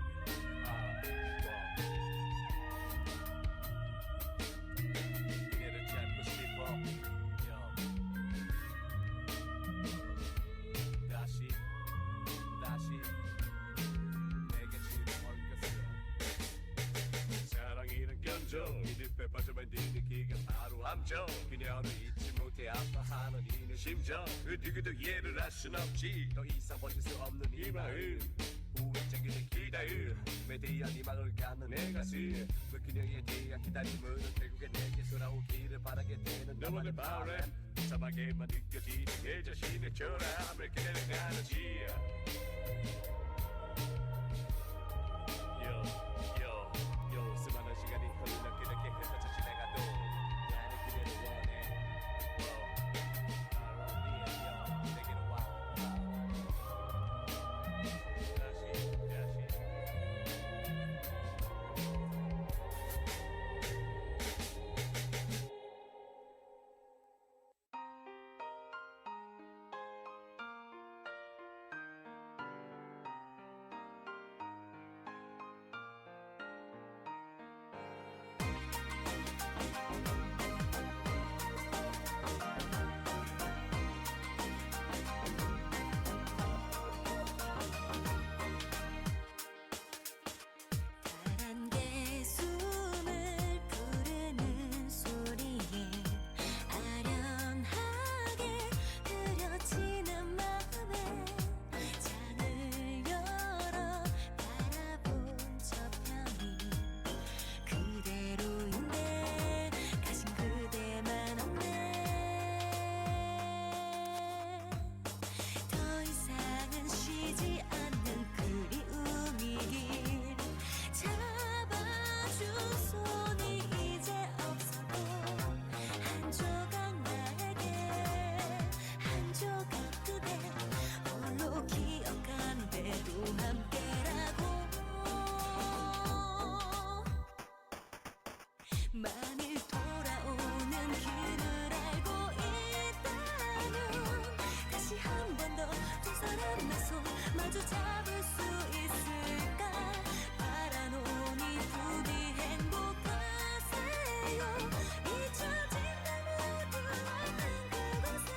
그녀를 찾고 싶어 다시 내게 지금 얽혔어 사랑이란 감정 이 늪에 빠져만 드는 기가 바로 함정 그녀를 잊지 못해 아파하는 이내 심정 그 누구도 이해를 할 순 없지 더 이상 버틸 수 없는 이 마음 우울증기는 기다음 매대한 희망을 갖는 내 가슴 그 그녀에 대한 기다림은 결국엔 내게 돌아오기를 바라게 되는 너만의 바람 참하게만 느껴지는 내 자신의 초라함을 그대는 나누지 수많은 시간이 흘러 그렇게 흩어져 지나가도 나는 그대를 원해 날 원해 내게로 와 다시 파란 개 숨을 부르는 소리에 아련하게 흐려지는 마음에 창을 열어 바라본 저편이 그대로인데 가신 그대만 없네 더 이상은 쉬지 않는 그리움이길 잡아준 손이 이제 없어도 한 조각 나에게 한 조각 그대 홀로 기억한대도 함께라고 만일 돌아오는 길을 알고 있다면 다시 한 번 더 두 사람의 손 마주 잡을 수 있을까 바라노니 부디 행복하세요 잊혀진 날 모두 없는 그곳에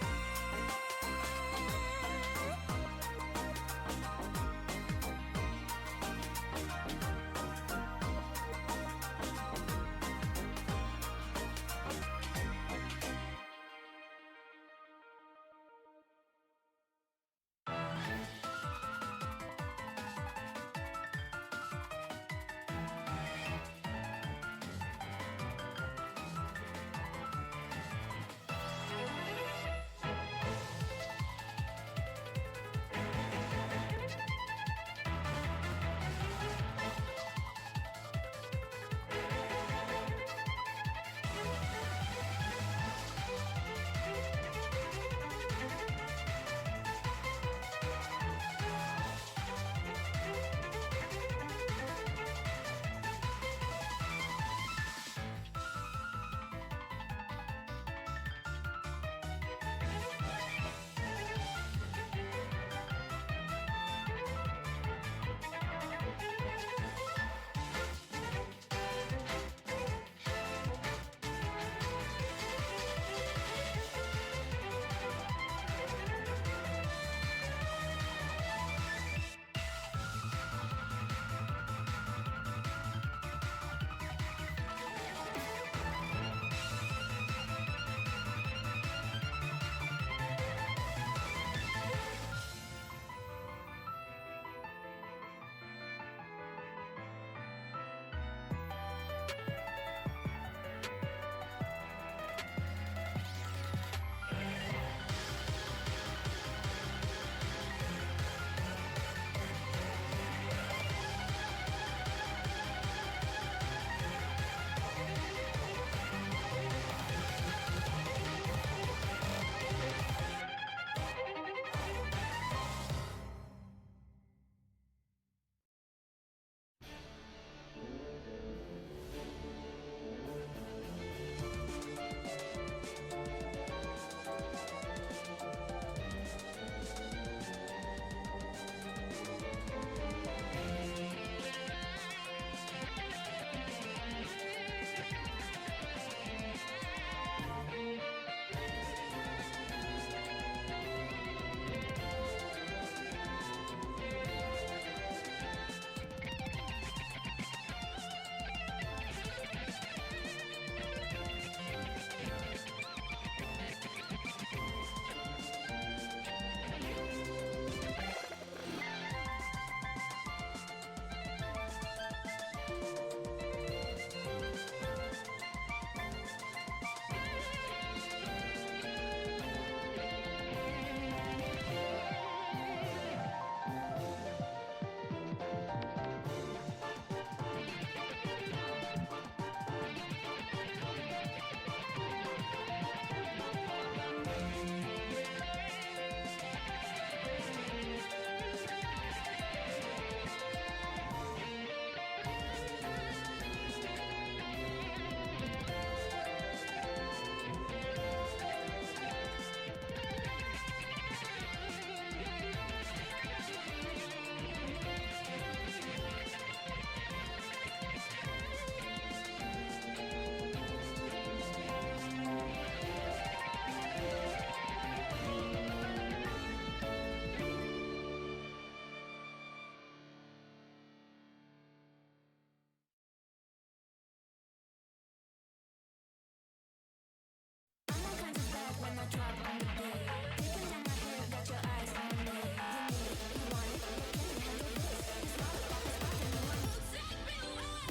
Drop on the beat. Take a down here, got your eyes on me. You need it, you want it, can you handle this? This lollipop is rocking me. Take me away.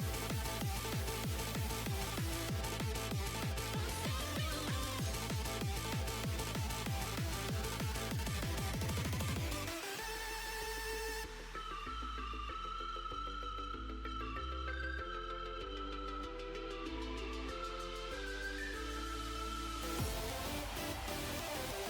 Take me away.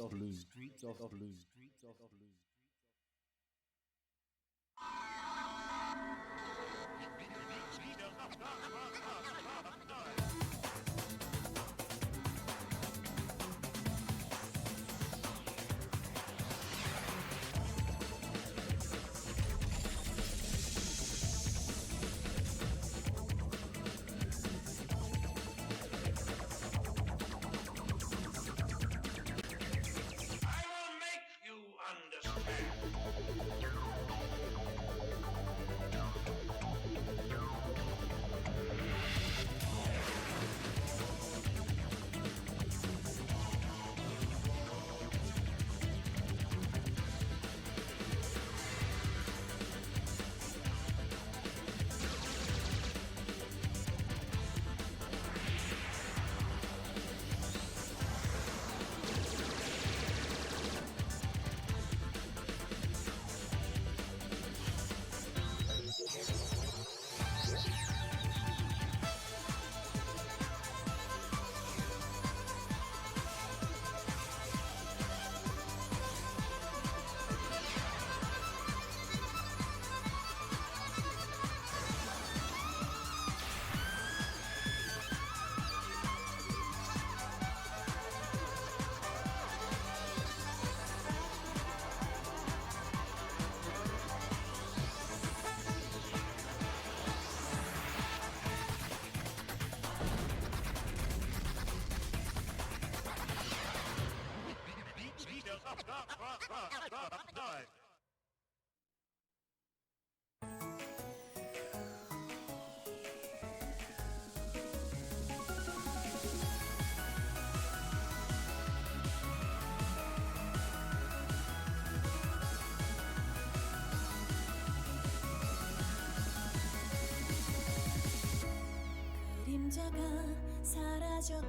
of Blue. Streets of Blue. Streets of Blue. I will make you understand. 그림자가 사라져가네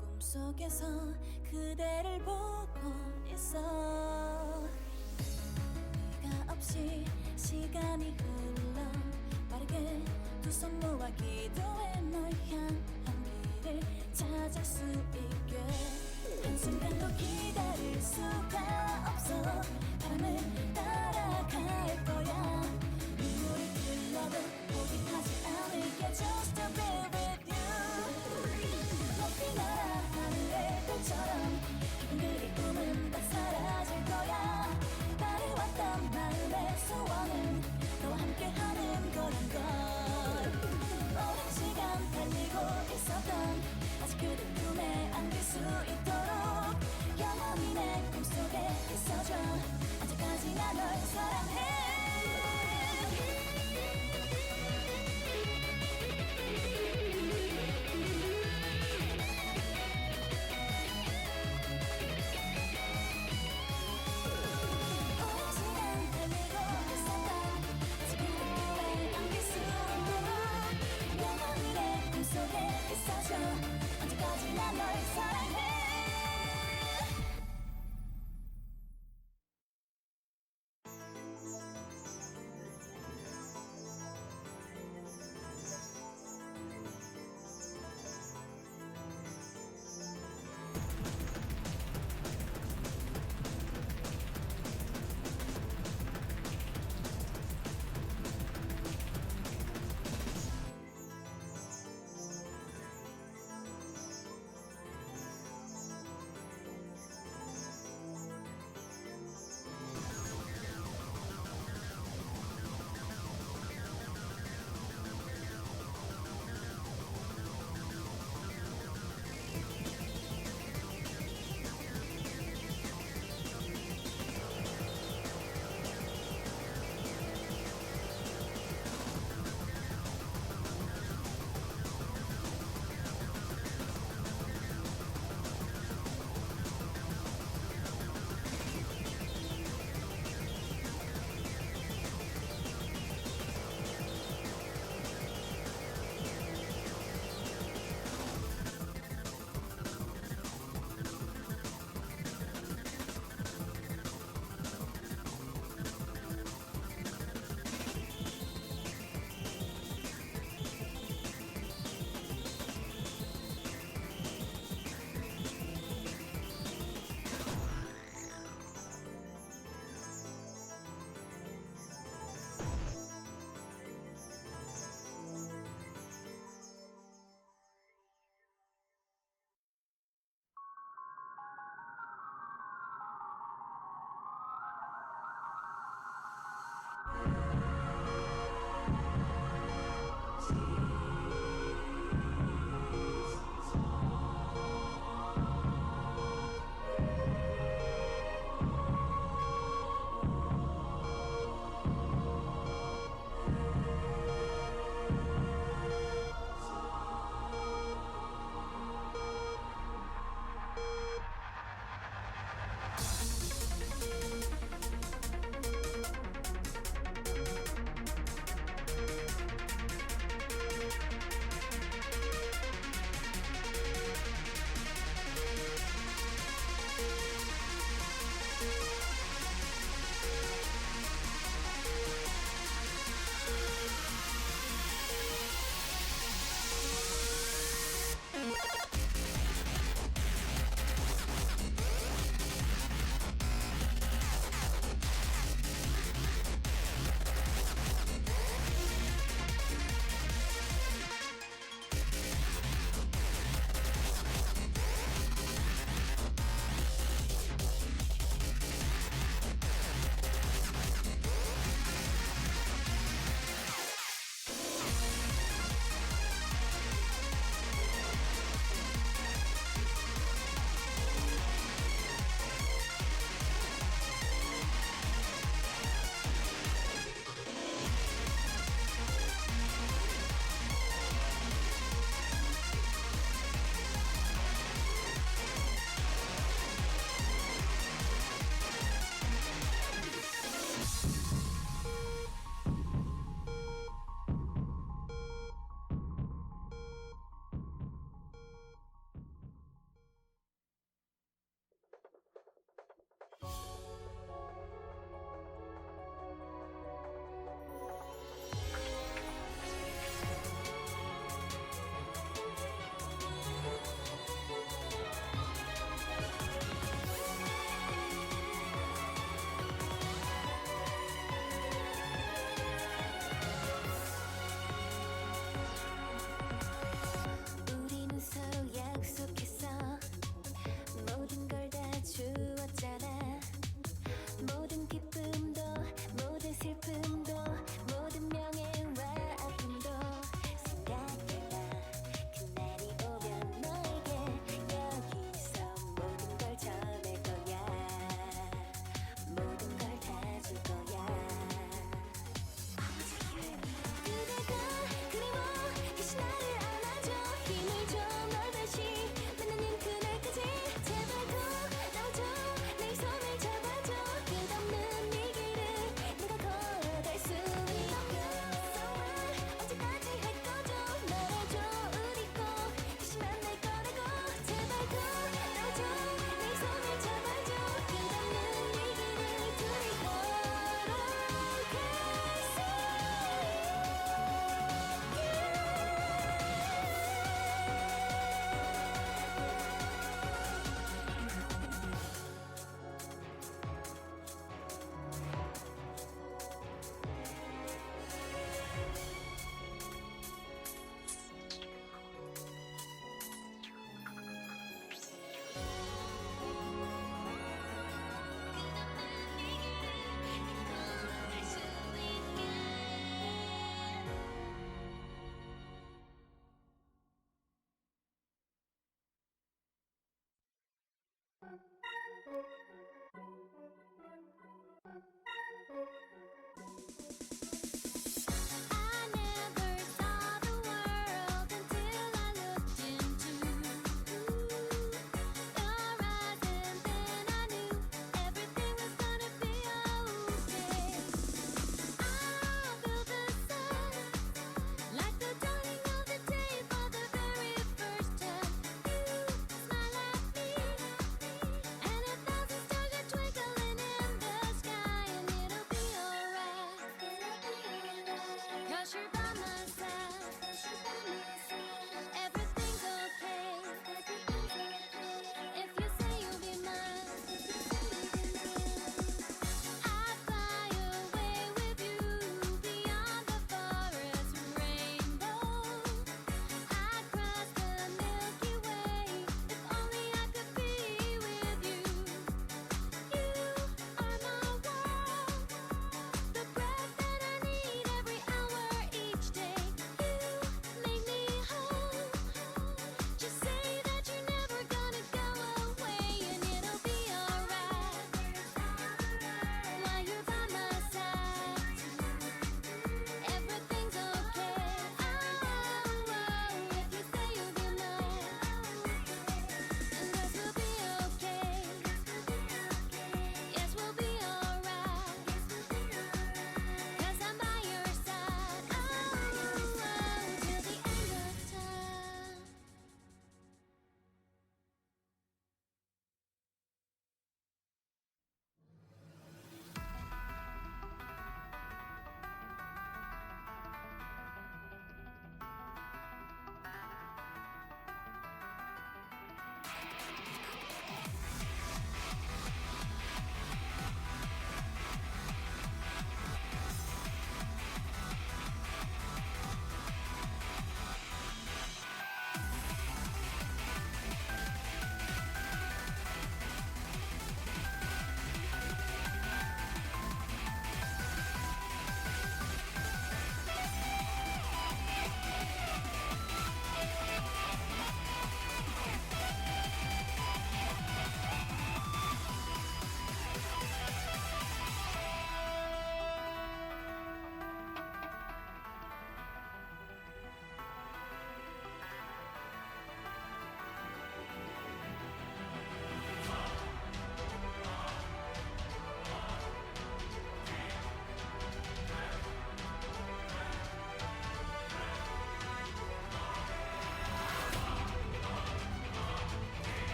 꿈속에서 그대를 보고 있어 네가 없이 시간이 흘러 빠르게 두 손 모아 기도해 널 향한 길을 찾을 수 있게 한순간도 기다릴 수가 없어 바람을 따라갈 거야 눈물이 흘러도 포기하지 않을게 Just to be with you 높이 날아 하늘의 별처럼 기쁜 그리움은 다 사라질 거야 바래왔던 마음의 소원은 너와 함께하는 거란 걸 오랜 시간 달리고 있었던 아직 그대 품에 안길 수 있도록 영원히 내 꿈속에 있어줘 언제까지나 널 사랑해 I never saw the world until I looked into your eyes, and then I knew everything was gonna be okay. I feel the sun, like the dawning of the day for the very first time. You smile at me, and 1,000 stars are twinkling in the sky, and it'll be alright. 'Cause you're by my side. Everything's okay. If you say you'll be mine, I'd fly away with you beyond the forest rainbow. I'd cross the Milky Way if only I could be with you. You are my world, the breath that I need every hour each day. You make me whole. Just say that you're never gonna go away, and it'll be alright. While you're by my side, everything's okay. Oh, if you say you'll be mine, and guess we'll be okay. Yes, we'll be alright. 'Cause I'm by your side. Oh, till the end of time.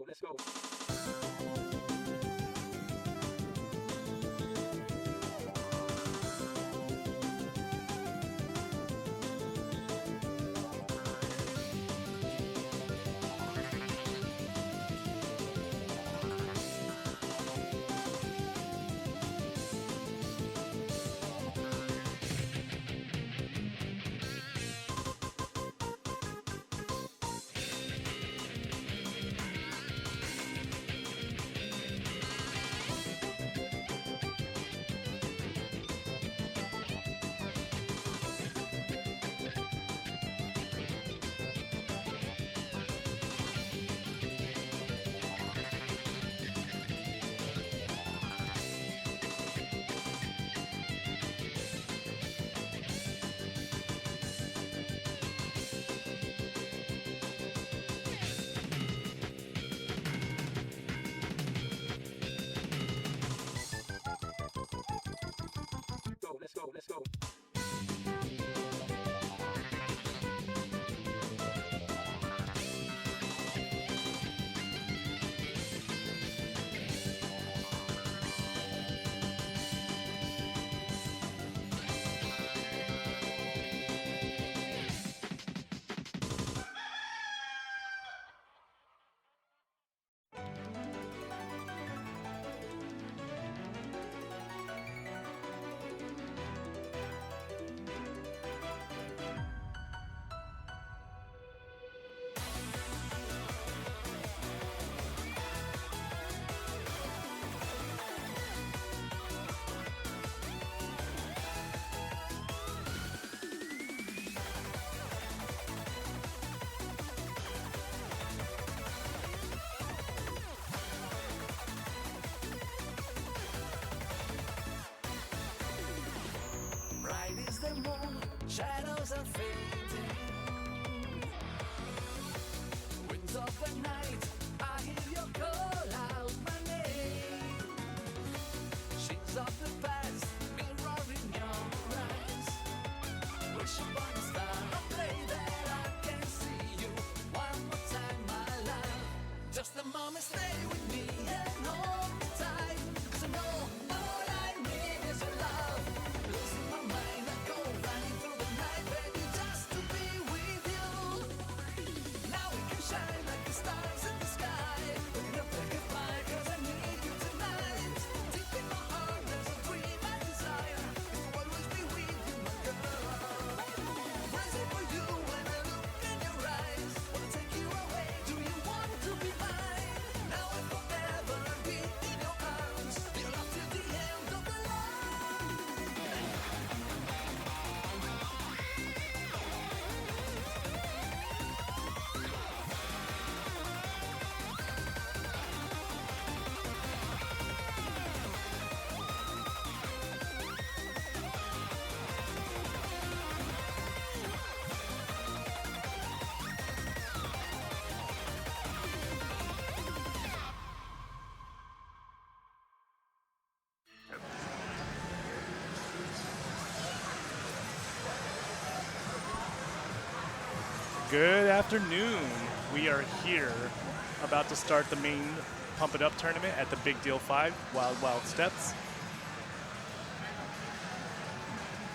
Let's go. Shadows are fading. Winds of the night, I hear your call out my name. Shades of the past, mirror in your eyes. Wish upon a star, a play that I can see you one more time, my love. Just a moment, stay with me and hold me tight. 'Cause I know all I need is your love. Losing my mind, I go running through the night, baby, just to be with you. Now we can shine like the stars in the sky. Looking up like a fire, 'cause I need you tonight. Deep in my heart, there's a dream I desire. Is to always be with you, my girl. Crazy for you when I look in your eyes. Wanna take you away, do you want to be mine? Now and forever I'll be in your arms. Your love till the end of the line. Good afternoon. We are here about to start the main Pump It Up tournament at the Big Deal 5 Wild Wild Steps.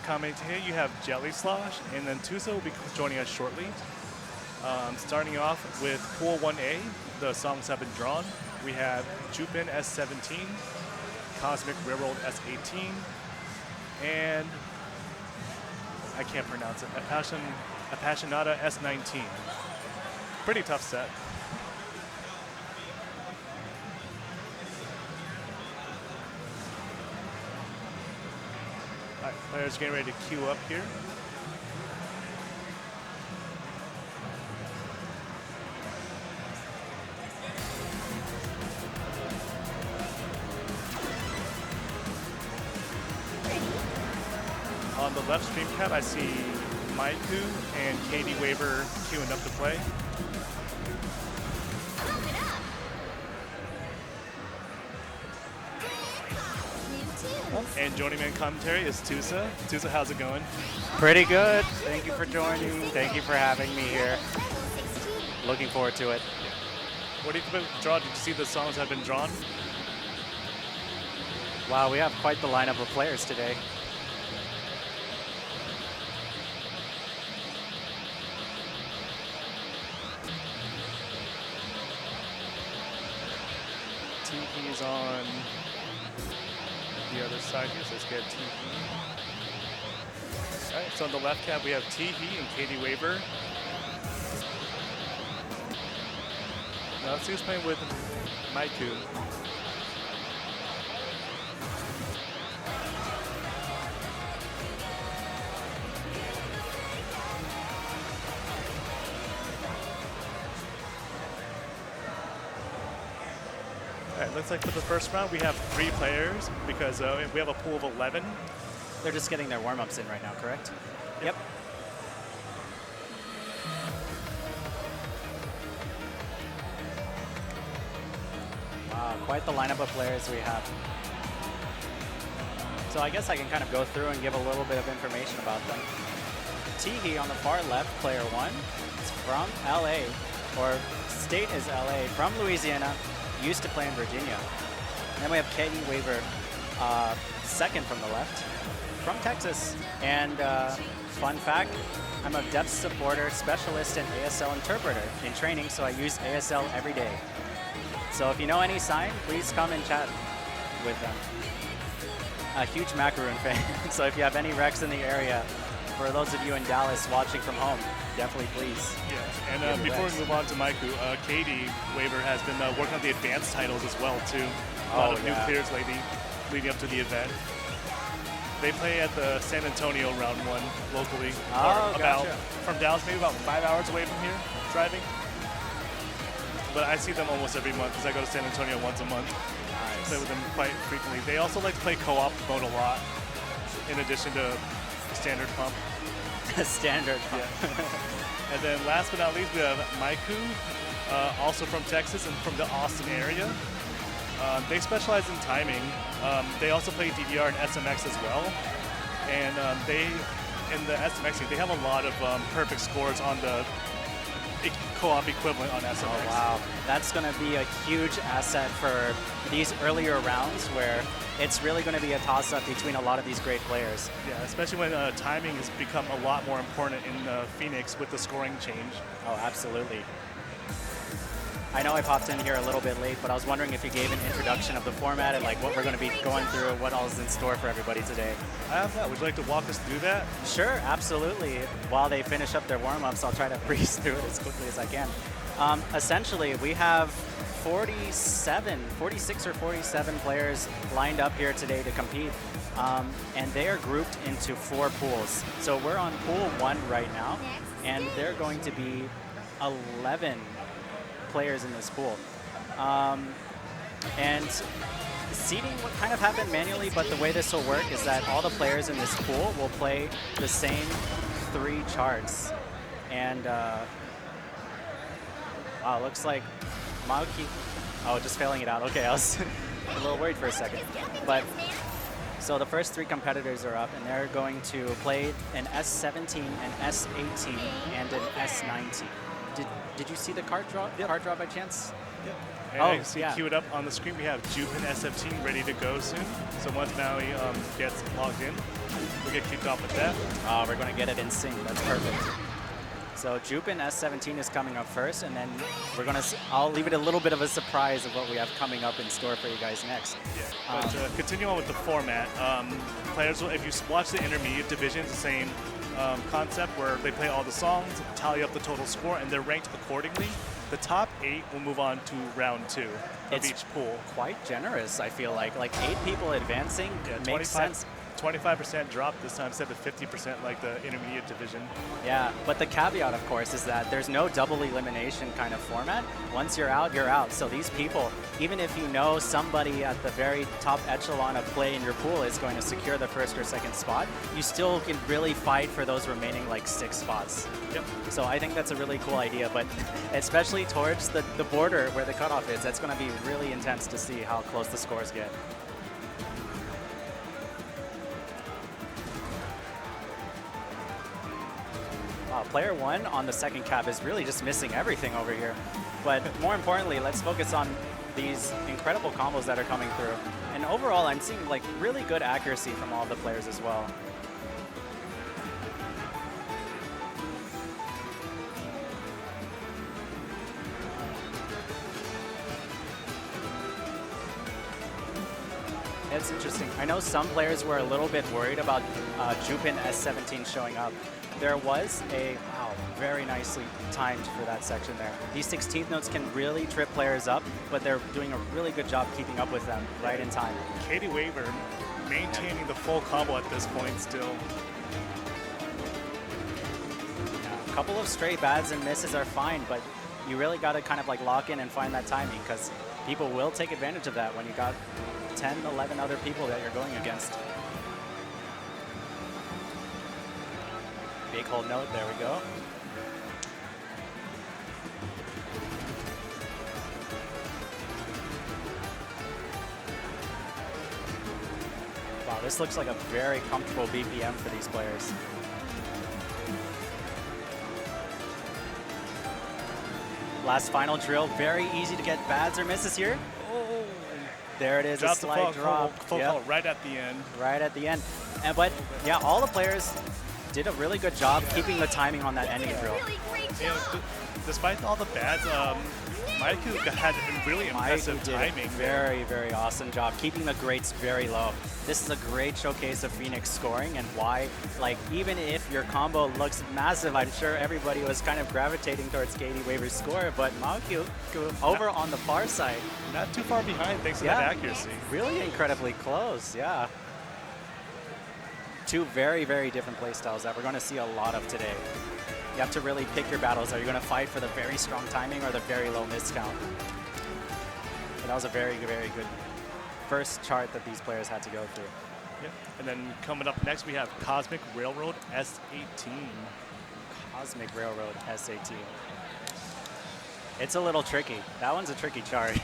Coming to here, you have Jelly Slosh, and then Tusa will be joining us shortly. Starting off with Pool 1A, the songs have been drawn. We have Jupin S17, Cosmic Railroad S18, and I can't pronounce it, Appassionata S19. Pretty tough set. All right, players getting ready to queue up here. On the left stream cap, I see Maiku and Katie Weber queuing up to play. Pump it up. New tunes. And joining me in commentary is Tusa. Tusa, how's it going? Pretty good. Thank you for joining. Thank you for having me here. Level 16. Looking forward to it. What do you think about the draw? Did you see the songs that have been drawn? Wow, we have quite the lineup of players today. Tiki is on the other side here, so let's get Tiki. All right, so on the left cap, we have Teehee and Katie Weber. Now let's see who's playing with Maiku. All right, looks like for the first round, we have 3 players because we have a pool of 11. They're just getting their warm-ups in right now, correct? Yep. Wow, quite the lineup of players we have. So I guess I can kind of go through and give a little bit of information about them. Teehee on the far left, player 1, is from LA, or state is LA, from Louisiana, used to play in Virginia. And then we have Katie Weber, second from the left, from Texas. And fun fact, I'm a depth supporter specialist and ASL interpreter in training, so I use ASL every day. So if you know any sign, please come and chat with them. A huge Macaroon fan, so if you have any recs in the area, for those of you in Dallas watching from home, definitely please. Yeah, and before we move on to Maiku, Katie Weber has been working on the advanced titles as well too. A lot of new players leading up to the event. They play at the San Antonio round 1 locally. Oh, gotcha. From Dallas, maybe about 5 hours away from here, driving. But I see them almost every month because I go to San Antonio once a month. Nice. Play with them quite frequently. They also like to play co-op mode a lot, in addition to standard pump. Standard. And then last but not least, we have Maiku, also from Texas and from the Austin area. They specialize in timing. They also play DDR and SMX as well. And in the SMX team, they have a lot of perfect scores on the co-op equivalent on SMX. Oh, wow. That's going to be a huge asset for these earlier rounds where it's really going to be a toss-up between a lot of these great players. Yeah, especially when timing has become a lot more important in Phoenix with the scoring change. Oh, absolutely. I know I popped in here a little bit late, but I was wondering if you gave an introduction of the format and like what we're going to be going through, what all is in store for everybody today. I have that. Would you like to walk us through that? Sure, absolutely. While they finish up their warm-ups, I'll try to breeze through it as quickly as I can. Essentially, we have 46 or 47 players lined up here today to compete, and they are grouped into 4 pools. So we're on pool 1 right now, and they're going to be 11 players in this pool. And seeding would kind of happen manually, but the way this will work is that all the players in this pool will play the same 3 charts. And wow, looks like Maoki, oh, just failing it out. Okay, I was a little worried for a second. But so the first 3 competitors are up, and they're going to play an S17, an S18, and an S19. Did you see the card draw? Yep. Card draw by chance? Yep. And I see queued up on the screen. We have Jupe and S17 ready to go soon. So once Maui gets logged in, we'll get kicked off with that. Oh, we're going to get it in sync. That's perfect. So Jupe and S17 is coming up first, and then we're going to. I'll leave it a little bit of a surprise of what we have coming up in store for you guys next. Yeah. But continue on with the format. Players, if you watch the intermediate division, it's the same concept where they play all the songs, tally up the total score, and they're ranked accordingly. The top 8 will move on to round 2 of each pool. Quite generous, I feel like 8 people advancing makes sense. 25% drop this time instead of 50% like the intermediate division. Yeah, but the caveat, of course, is that there's no double elimination kind of format. Once you're out, you're out. So these people, even if you know somebody at the very top echelon of play in your pool is going to secure the first or second spot, you still can really fight for those remaining like 6 spots. Yep. So I think that's a really cool idea, but especially towards the border where the cutoff is, that's going to be really intense to see how close the scores get. Player 1 on the second cap is really just missing everything over here. But more importantly, let's focus on these incredible combos that are coming through. And overall, I'm seeing like really good accuracy from all the players as well. It's interesting. I know some players were a little bit worried about Jupin S17 showing up. There was a, wow, very nicely timed for that section there. These 16th notes can really trip players up, but they're doing a really good job keeping up with them right in time. Katie Waver maintaining the full combo at this point still. Yeah, a couple of stray bads and misses are fine, but you really got to kind of like lock in and find that timing because people will take advantage of that when you got 10, 11 other people that you're going against. Big hold note, there we go. Wow, this looks like a very comfortable BPM for these players. Last final drill, very easy to get bads or misses here. Oh, there it is, a slight drop. Full call right at the end. Right at the end. But yeah, all the players did a really good job keeping the timing on that ending drill. You know, despite all the bads, Maiku had really impressive timing. Very, very awesome job keeping the greats very low. This is a great showcase of Phoenix scoring and why, like, even if your combo looks massive, I'm sure everybody was kind of gravitating towards Katie Waver's score, but Maiku over on the far side. Not too far behind thanks to that accuracy. Really incredibly close, yeah. 2 very, very different play styles that we're going to see a lot of today. You have to really pick your battles. Are you going to fight for the very strong timing or the very low miss count? But that was a very, very good first chart that these players had to go through. Yep. And then coming up next, we have Cosmic Railroad S18. Cosmic Railroad S18. It's a little tricky. That one's a tricky chart.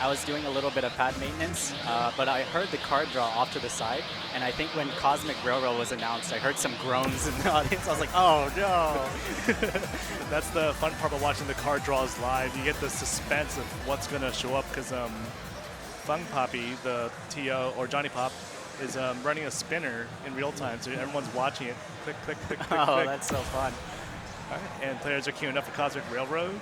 I was doing a little bit of pad maintenance, but I heard the card draw off to the side, and I think when Cosmic Railroad was announced, I heard some groans in the audience. I was like, oh no! That's the fun part about watching the card draws live. You get the suspense of what's going to show up because Fung Poppy, the TO, or Johnny Pop, is running a spinner in real time, so everyone's watching it. Click, click, click, click, Oh, click. that's so fun. All right, and players are queuing up for Cosmic Railroad.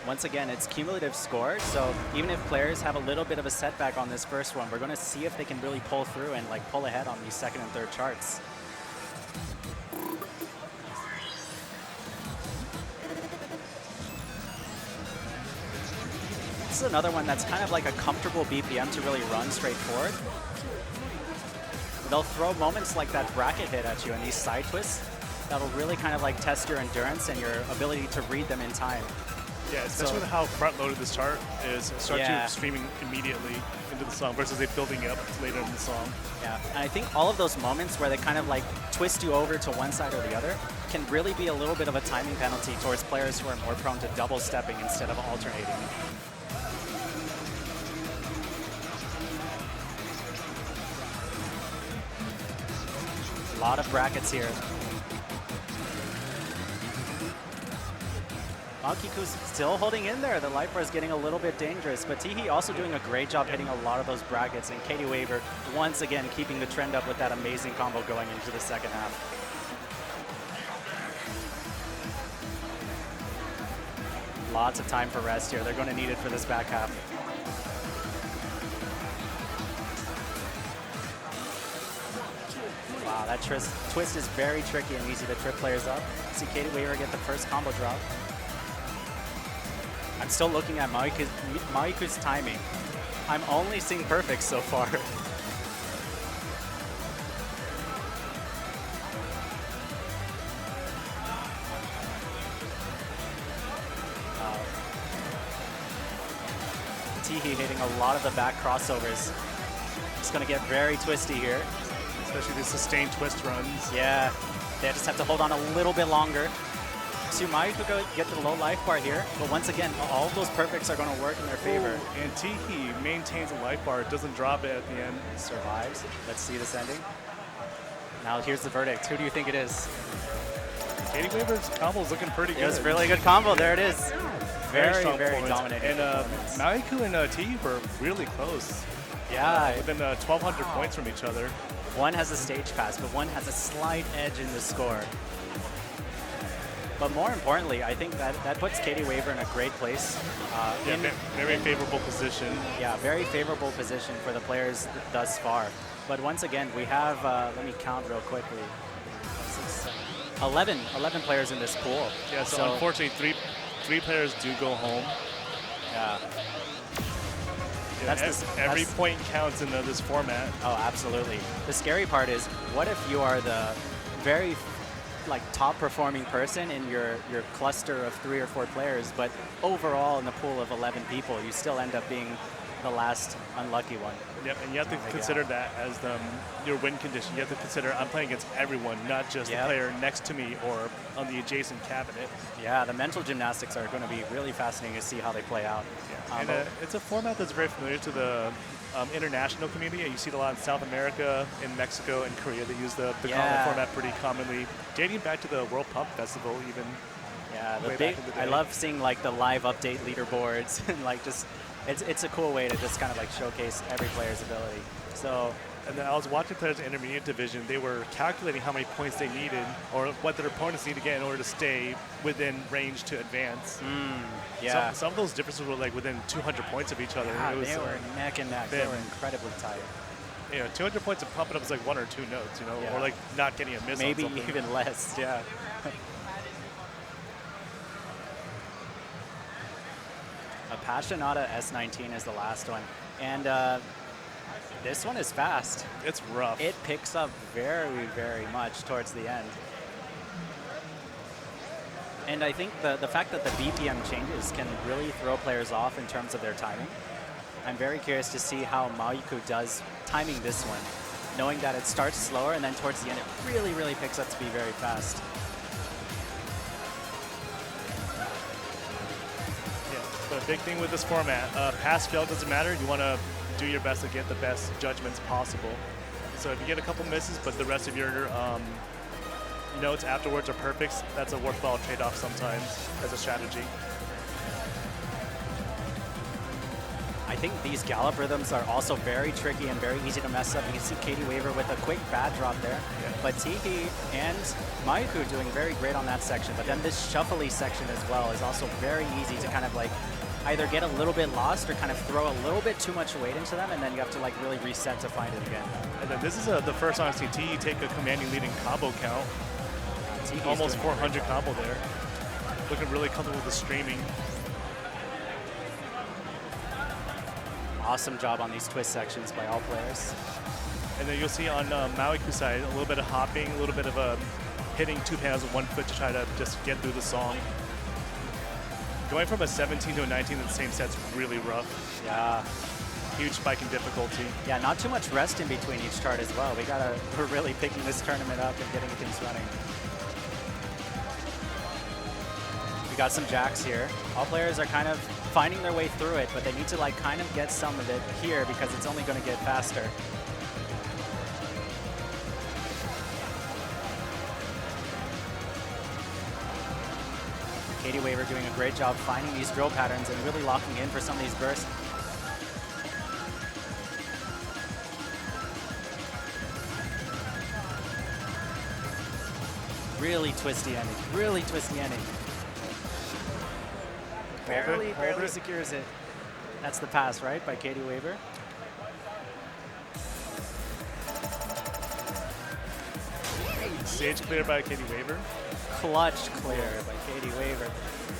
Once again, it's cumulative score, so even if players have a little bit of a setback on this first one, we're going to see if they can really pull through and like pull ahead on these second and third charts. This is another one that's kind of like a comfortable BPM to really run straight forward. They'll throw moments like that bracket hit at you and these side twists that'll really kind of like test your endurance and your ability to read them in time. Yeah, especially with how front-loaded this chart is. It starts Yeah. you streaming immediately into the song versus it building up later in the song. Yeah, and I think all of those moments where they kind of like twist you over to one side or the other can really be a little bit of a timing penalty towards players who are more prone to double stepping instead of alternating. A lot of brackets here. Malkiku's still holding in there. The life bar is getting a little bit dangerous, but Teehee also doing a great job hitting a lot of those brackets, and Katie Waver once again keeping the trend up with that amazing combo going into the second half. Lots of time for rest here. They're going to need it for this back half. Wow, that twist is very tricky and easy to trip players up. See Katie Waver get the first combo drop. I'm still looking at Maiku's timing. I'm only seeing perfects so far. Teehee hitting a lot of the back crossovers. It's going to get very twisty here. Especially the sustained twist runs. Yeah, they just have to hold on a little bit longer. Sumai could go get the low life bar here, but once again, all of those perfects are going to work in their favor. Ooh, and Teehee maintains a life bar, doesn't drop it at the end. Survives. Let's see this ending. Now here's the verdict. Who do you think it is? Katie Waver's combo's looking pretty good. It was a really good combo. There it is. Very, strong very performance. dominating. And Maiku and Teehee were really close. Yeah. Within 1,200 points from each other. One has a stage pass, but one has a slight edge in the score. But more importantly, I think that puts Katie Waver in a great place. Very favorable position. Yeah, very favorable position for the players thus far. But once again, we have, let me count real quickly, 11 players in this pool. Yeah, so unfortunately, three players do go home. Yeah. Every point counts in this format. Oh, absolutely. The scary part is, what if you are the very top performing person in your cluster of 3 or 4 players, but overall in the pool of 11 people, you still end up being the last unlucky one. Yep, and you have to consider that as your win condition. You have to consider I'm playing against everyone, not just the player next to me or on the adjacent cabinet. Yeah, the mental gymnastics are going to be really fascinating to see how they play out. Yeah. And it's a format that's very familiar to the international community. You see it a lot in South America, in Mexico, and Korea. They use the combo format pretty commonly, dating back to the World Pump Festival even. Yeah, I love seeing the live update leaderboards and it's a cool way to just kind of showcase every player's ability. So, and then I was watching players in intermediate division. They were calculating how many points they needed or what their opponents need to get in order to stay within range to advance. Yeah. Some of those differences were within 200 points of each other. God, they were neck and neck. They were incredibly tight. 200 points of pumping up is 1 or 2 notes, Yeah. or not getting a miss. Maybe on something. even less. Yeah. Appassionata S19 is the last one. And this one is fast. It's rough. It picks up very, very much towards the end. And I think the fact that the BPM changes can really throw players off in terms of their timing. I'm very curious to see how Maoiku does timing this one, knowing that it starts slower and then towards the end it really, really picks up to be very fast. Yeah, but a big thing with this format, pass fail doesn't matter. You want to do your best to get the best judgments possible. So if you get a couple misses, but the rest of your notes afterwards are perfect, that's a worthwhile trade-off sometimes as a strategy. I think these gallop rhythms are also very tricky and very easy to mess up. You can see Katie Waver with a quick bad drop there. Yeah. But Tihi and Maoiku doing very great on that section. But then this shuffly section as well is also very easy to kind of like either get a little bit lost or kind of throw a little bit too much weight into them, and then you have to like really reset to find it again. And then this is the first time I've seen Tihi take a commanding lead in combo count. Tihi's Almost doing a great 400 job. combo there. Looking really comfortable with the streaming. Awesome job on these twist sections by all players. And then you'll see on Maoiku's side, a little bit of hopping, a little bit of hitting two panels with one foot to try to just get through the song. Going from a 17 to a 19 in the same set's really rough. Yeah. Huge spike in difficulty. Yeah, not too much rest in between each chart as well. We're really picking this tournament up and getting things running. We got some jacks here. All players are kind of finding their way through it, but they need to like kind of get some of it here because it's only going to get faster. Katie Waver doing a great job finding these drill patterns and really locking in for some of these bursts. Really twisty ending, really twisty ending. Barely secures it. That's the pass, right, by Katie Waver? Stage clear by Katie Waver. Clutch clear by Katie Waver.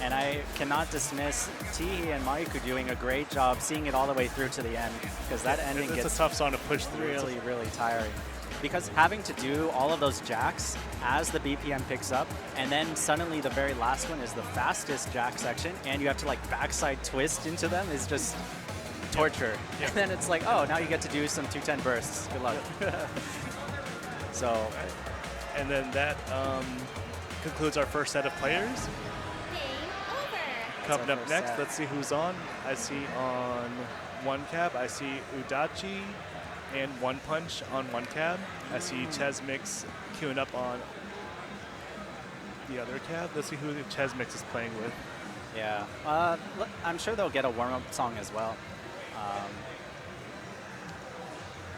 And I cannot dismiss Tihi and Maoiku doing a great job seeing it all the way through to the end, because that ending It's gets a tough song to push through. really, really tiring. Because having to do all of those jacks as the BPM picks up, and then suddenly the very last one is the fastest jack section, and you have to like backside twist into them is just torture. Yep. And then it's like, oh, now you get to do some 210 bursts. Good luck. So, And then that concludes our first set of players. Game over. Coming our up first next, set. let's see who's on. I see on one cab, I see Udachi and One Punch on one cab. I see Chesmix queuing up on the other cab. Let's see who Chesmix is playing with. yeah. I'm sure they'll get a warm-up song as well.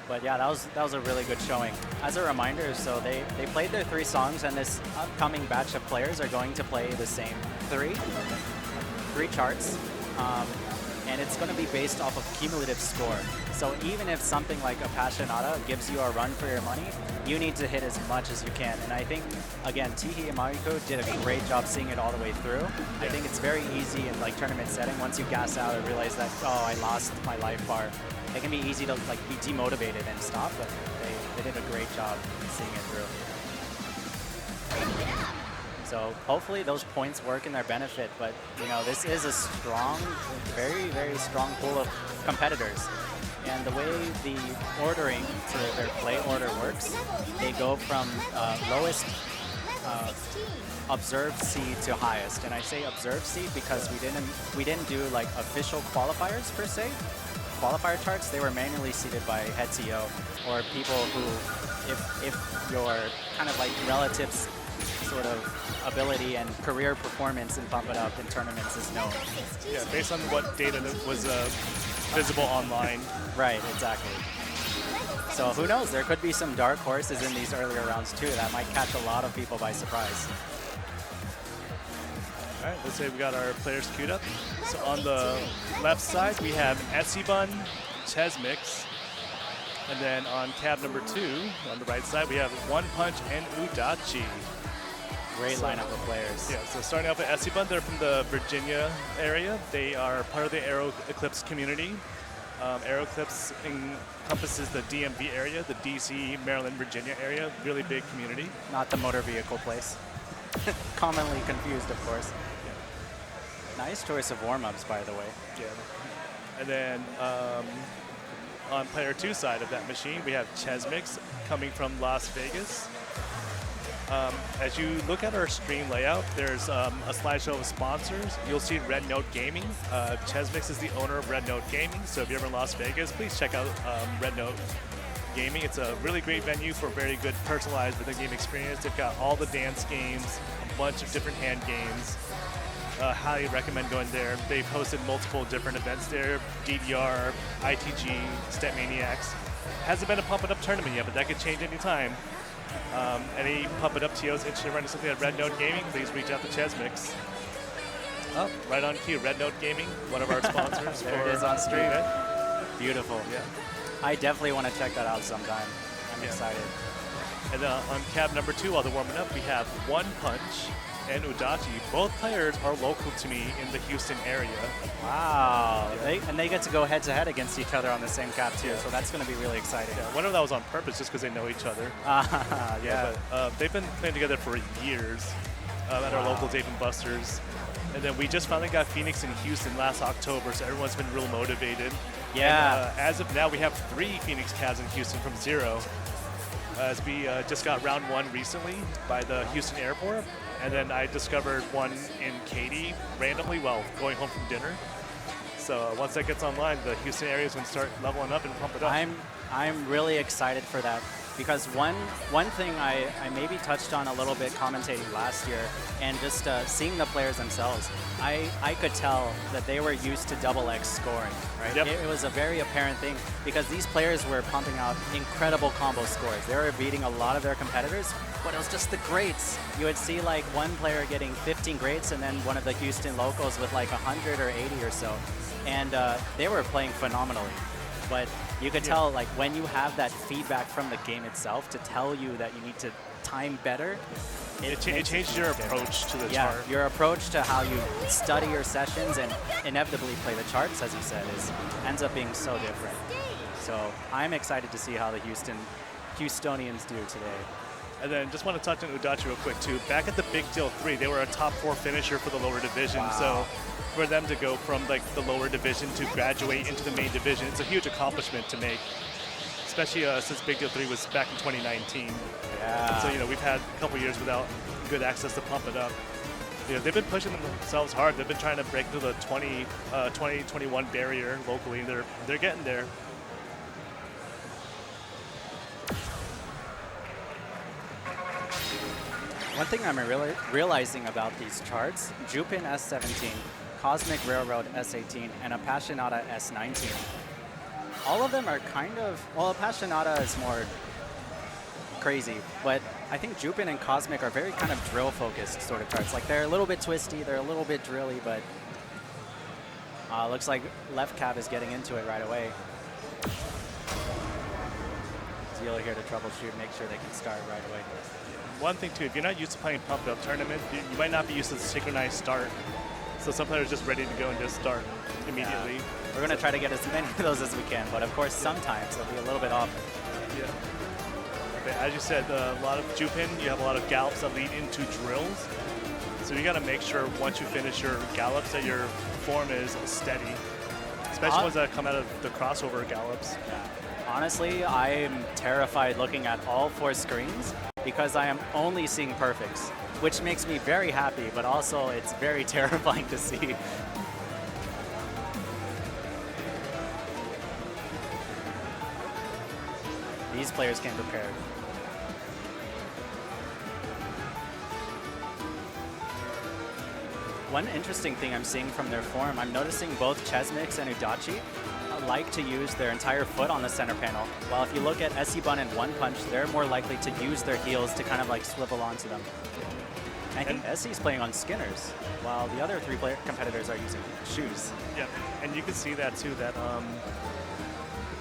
But yeah, that was a really good showing. As a reminder, so they played their 3 songs, and this upcoming batch of players are going to play the same three charts. And it's going to be based off of cumulative score. So even if something like Appassionata gives you a run for your money, you need to hit as much as you can. And I think, again, Tihi and Maoiku did a great job seeing it all the way through. I think it's very easy in like tournament setting. Once you gas out and realize that, oh, I lost my life bar, it can be easy to like be demotivated and stop, but they did a great job seeing it through. So hopefully those points work in their benefit, but you know, this is a strong, very, very strong pool of competitors. And the way the ordering for their play order works, they go from lowest observed seed to highest. And I say observed seed because we didn't do like official qualifiers per se. Qualifier charts, they were manually seeded by head CEO or people who, if your kind of like relatives sort of ability and career performance in Bump It Up in tournaments is known. Yeah, based on what data that was visible online. Right, exactly. So who knows, there could be some dark horses in these earlier rounds too that might catch a lot of people by surprise. All right, let's say we got our players queued up. So on the left side, we have Etsybun, Chesmix. And then on cab number 2, on the right side, we have One Punch and Udachi. Great lineup of players. Yeah, so starting off with Etsybun, they're from the Virginia area. They are part of the Aero Eclipse community. Aero Eclipse encompasses the DMV area, the DC, Maryland, Virginia area. Really big community. Not the motor vehicle place. commonly confused, of course. Nice choice of warm-ups, by the way. Yeah. And then on player 2 side of that machine, we have Chesmix coming from Las Vegas. As you look at our stream layout, there's a slideshow of sponsors. You'll see Red Note Gaming. Chesmix is the owner of Red Note Gaming, so if you're ever in Las Vegas, please check out Red Note Gaming. It's a really great venue for very good personalized video game experience. They've got all the dance games, a bunch of different hand games. Highly recommend going there. They've hosted multiple different events there, DDR, ITG, Step Maniacs. Hasn't been a Pump It Up tournament yet, but that could change anytime. Any Pump It Up TOs interested in running something at Red Note Gaming, please reach out to Chesmix. Oh, right on cue, Red Note Gaming, one of our sponsors. There it is on stream. Beautiful. Yeah. I definitely want to check that out sometime. I'm excited. And on cab number 2, while they're warming up, we have One Punch and Udachi. Both players are local to me in the Houston area. Wow. They get to go head-to-head against each other on the same cap, too, so that's going to be really exciting. Yeah, one of that was on purpose just because they know each other. Yeah. But they've been playing together for years at our local Dave & Buster's. And then we just finally got Phoenix in Houston last October, so everyone's been real motivated. Yeah. And, as of now, we have 3 Phoenix cabs in Houston from 0. As we just got round 1 recently by the Houston airport. And then I discovered one in Katy randomly while going home from dinner. So once that gets online, the Houston area is going to start leveling up and pump it up. I'm really excited for that because one thing I maybe touched on a little bit commentating last year and just seeing the players themselves, I could tell that they were used to double X scoring, right? Yep. It was a very apparent thing because these players were pumping out incredible combo scores. They were beating a lot of their competitors, but it was just the greats. You would see like one player getting 15 greats and then one of the Houston locals with like 100 or 80 or so. And they were playing phenomenally. But you could tell, like, when you have that feedback from the game itself to tell you that you need to time better, it changes your approach to the chart. chart. Your approach to how you study your sessions and inevitably play the charts, as you said, ends up being so different. So I'm excited to see how the Houstonians do today. And then just want to touch on Udachi real quick, too. Back at the Big Deal 3, they were a top 4 finisher for the lower division. Wow. So for them to go from like the lower division to graduate into the main division, it's a huge accomplishment to make, especially since Big Deal 3 was back in 2019. Yeah. So, we've had a couple years without good access to pump it up. They've been pushing themselves hard. They've been trying to break through the 2021 barrier locally. They're getting there. One thing I'm realizing about these charts, Jupin S17, Cosmic Railroad S18, and Appassionata S19. All of them are kind of, well, Appassionata is more crazy, but I think Jupin and Cosmic are very kind of drill-focused sort of charts. Like, they're a little bit twisty, they're a little bit drilly, but looks like left cab is getting into it right away. Zeal here to troubleshoot, make sure they can start right away. One thing, too, if you're not used to playing Pump It Up tournament, you might not be used to the synchronized start. So some players are just ready to go and just start immediately. Yeah. We're going to try to get as many of those as we can, but of course sometimes it'll be a little bit off. Yeah. But as you said, a lot of Jupin, you have a lot of gallops that lead into drills. So you got to make sure once you finish your gallops that your form is steady, especially ones that come out of the crossover gallops. Yeah. Honestly, I'm terrified looking at all 4 screens because I am only seeing perfects, which makes me very happy, but also it's very terrifying to see. These players came prepared. One interesting thing I'm seeing from their form, I'm noticing both Chesmix and Udachi like to use their entire foot on the center panel, while if you look at Bun and One Punch, they're more likely to use their heels to kind of like swivel onto them. I think Essie's playing on Skinners, while the other 3 competitors are using shoes. Yeah, and you can see that too, that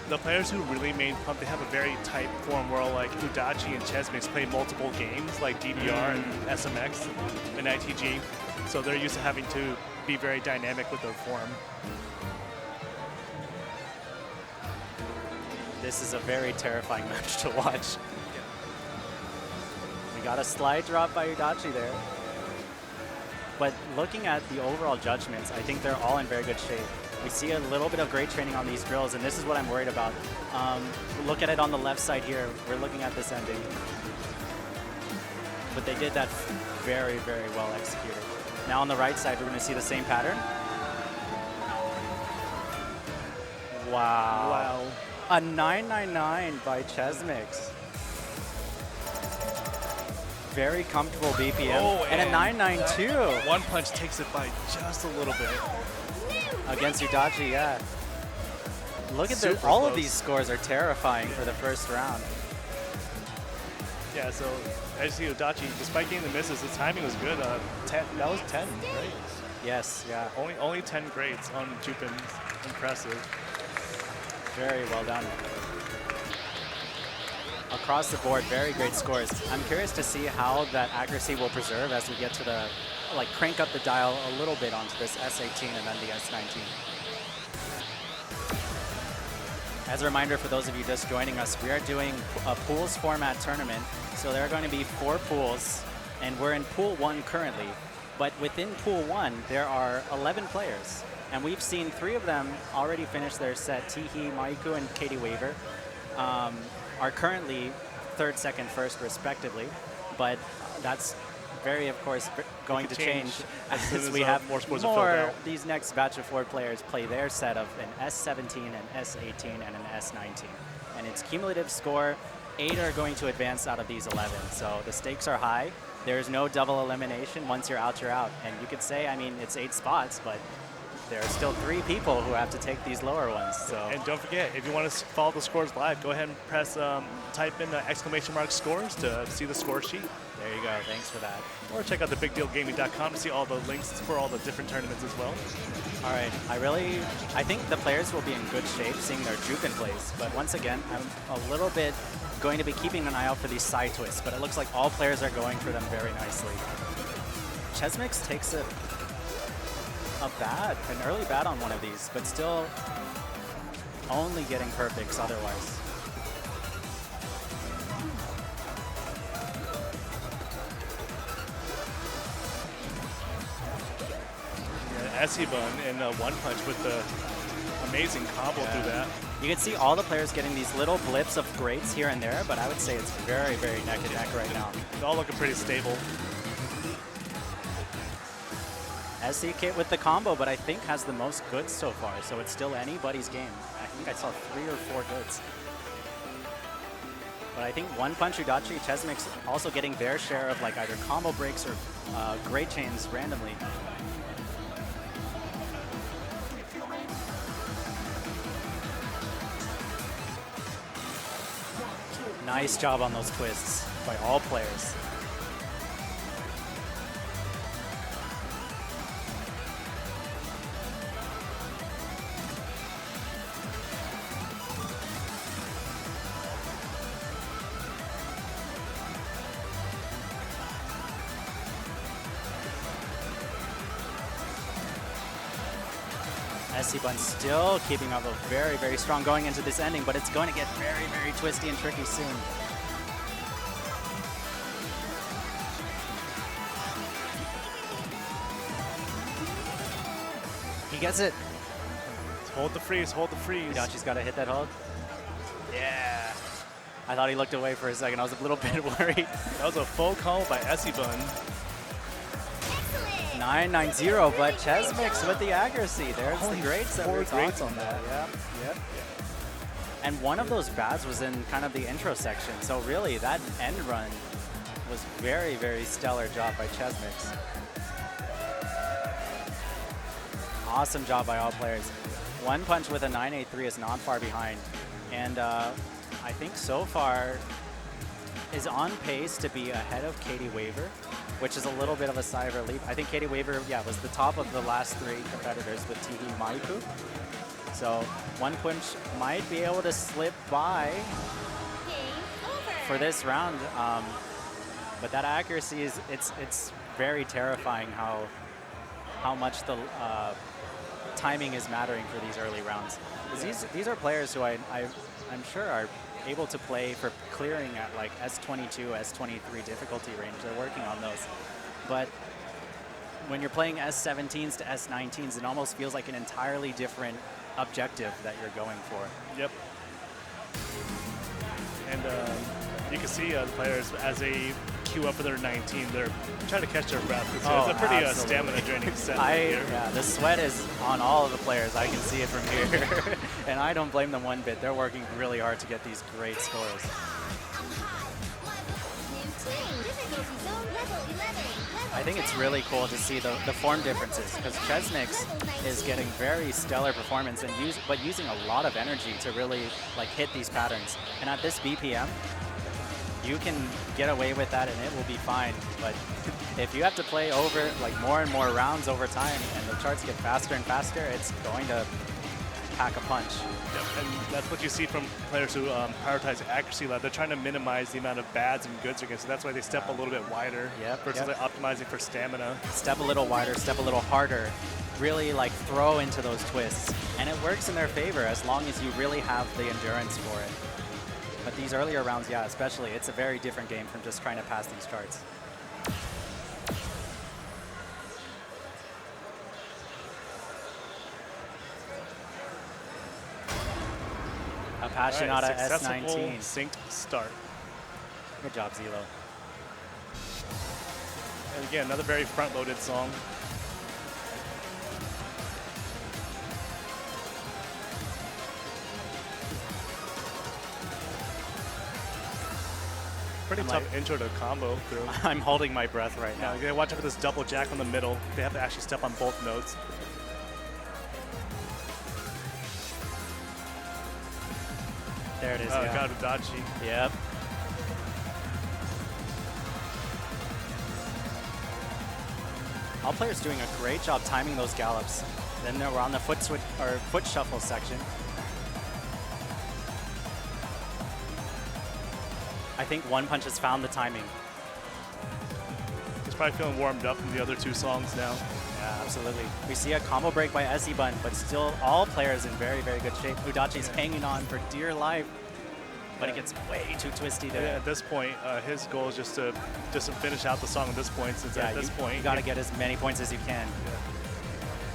the players who really main pump, they have a very tight form where like Udachi and Chesmix play multiple games like DDR and SMX and ITG. So they're used to having to be very dynamic with their form. This is a very terrifying match to watch. We got a slide drop by Udachi there. But looking at the overall judgments, I think they're all in very good shape. We see a little bit of great training on these drills, and this is what I'm worried about. Look at it on the left side here. We're looking at this ending. But they did that very, very well executed. Now on the right side, we're going to see the same pattern. Wow. Wow. A 999 by Chesmix. Very comfortable BPM. Oh, and a 992. One Punch takes it by just a little bit. Against Udachi, yeah. Look at Super all of close. these scores are terrifying for the first round. Yeah, so as you see, Udachi, despite getting the misses, his timing was good. 10, that was 10, right? Yes, yeah. Only 10 grades on Jupin. Impressive. Very well done. Across the board, very great scores. I'm curious to see how that accuracy will preserve as we get to the, like, crank up the dial a little bit onto this S18 and then the S19. As a reminder for those of you just joining us, we are doing a pools format tournament. So there are going to be 4 pools, and we're in pool 1 currently. But within pool 1, there are 11 players. And we've seen 3 of them already finish their set. Tihi, Maiku, and Katie Waver are currently 3rd, 2nd, 1st, respectively. But that's very, of course, going to change as we have more scores are filled out. these next batch of 4 players play their set of an S17, an S18, and an S19. And its cumulative score, 8 are going to advance out of these 11. So the stakes are high. There's no double elimination. Once you're out, you're out. And you could say, I mean, it's 8 spots, but there are still 3 people who have to take these lower ones. So. And don't forget, if you want to follow the scores live, go ahead and press, type in the !" scores to see the score sheet. There you go. Thanks for that. Or check out thebigdealgaming.com to see all the links for all the different tournaments as well. All right. I think the players will be in good shape seeing their Jupin plays. But once again, I'm a little bit going to be keeping an eye out for these side twists. But it looks like all players are going for them very nicely. Chesmix takes an early bad on one of these, but still only getting perfects otherwise. Esibun in One Punch with the amazing combo through that. You can see all the players getting these little blips of greats here and there, but I would say it's very, very neck and neck right now. They're all looking pretty stable. SC Kit with the combo, but I think has the most goods so far, so it's still anybody's game. I think I saw 3 or 4 goods. But I think One Punch, Udachi, Chesmix also getting their share of like either combo breaks or great chains randomly. Nice job on those twists by all players. Esibun still keeping up a very, very strong going into this ending, but it's going to get very, very twisty and tricky soon. He gets it. Hold the freeze, hold the freeze. Udachi's got to hit that hold. Yeah. I thought he looked away for a second. I was a little bit worried. That was a full combo by Esibun. 990, but Chesmix with the accuracy. There's the grades that we're talking on that. Yep, yep. And one of those bads was in kind of the intro section. So really, that end run was very, very stellar job by Chesmix. Awesome job by all players. One Punch with a 983 is not far behind. And I think so far is on pace to be ahead of Katie Waver, which is a little bit of a sigh of relief. I think Katie Waver, was the top of the last 3 competitors with TV Maiku. So One Punch might be able to slip by for this round. But that accuracy is, it's very terrifying how much the timing is mattering for these early rounds. These are players who I'm sure are able to play for clearing at like S22, S23 difficulty range. They're working on those. But when you're playing S17s to S19s, it almost feels like an entirely different objective that you're going for. Yep. And you can see the players as they queue up for their 19, they're trying to catch their breath. It's a pretty stamina draining set right here. Yeah, the sweat is on all of the players. I can see it from here. And I don't blame them one bit. They're working really hard to get these great scores. I think it's really cool to see the form differences because Chesmix is getting very stellar performance and using a lot of energy to really like hit these patterns. And at this BPM, you can get away with that and it will be fine. But if you have to play over like more and more rounds over time and the charts get faster and faster, it's going to pack a punch. Yep. And that's what you see from players who prioritize accuracy. They're trying to minimize the amount of bads and goods against. So that's why they step a little bit wider versus like optimizing for stamina. Step a little wider, step a little harder. Really like throw into those twists. And it works in their favor as long as you really have the endurance for it. But these earlier rounds, yeah, especially, it's a very different game from just trying to pass these charts. Appassionata S19. Synced start. Good job, Zelo. And again, another very front-loaded song. Pretty tough intro to combo through. I'm holding my breath right now. You gotta watch out for this double jack on the middle. They have to actually step on both notes. There it is. Oh, God, Udachi. Yep. All players doing a great job timing those gallops. Then we're on the foot switch or foot shuffle section. I think One Punch has found the timing. He's probably feeling warmed up from the other two songs now. Yeah, absolutely. We see a combo break by Esibun, but still all players in very, very good shape. Udachi's hanging on for dear life, but it gets way too twisty there. Yeah, at this point, his goal is just to finish out the song at this point. Since at this point, you got to get as many points as you can. Yeah.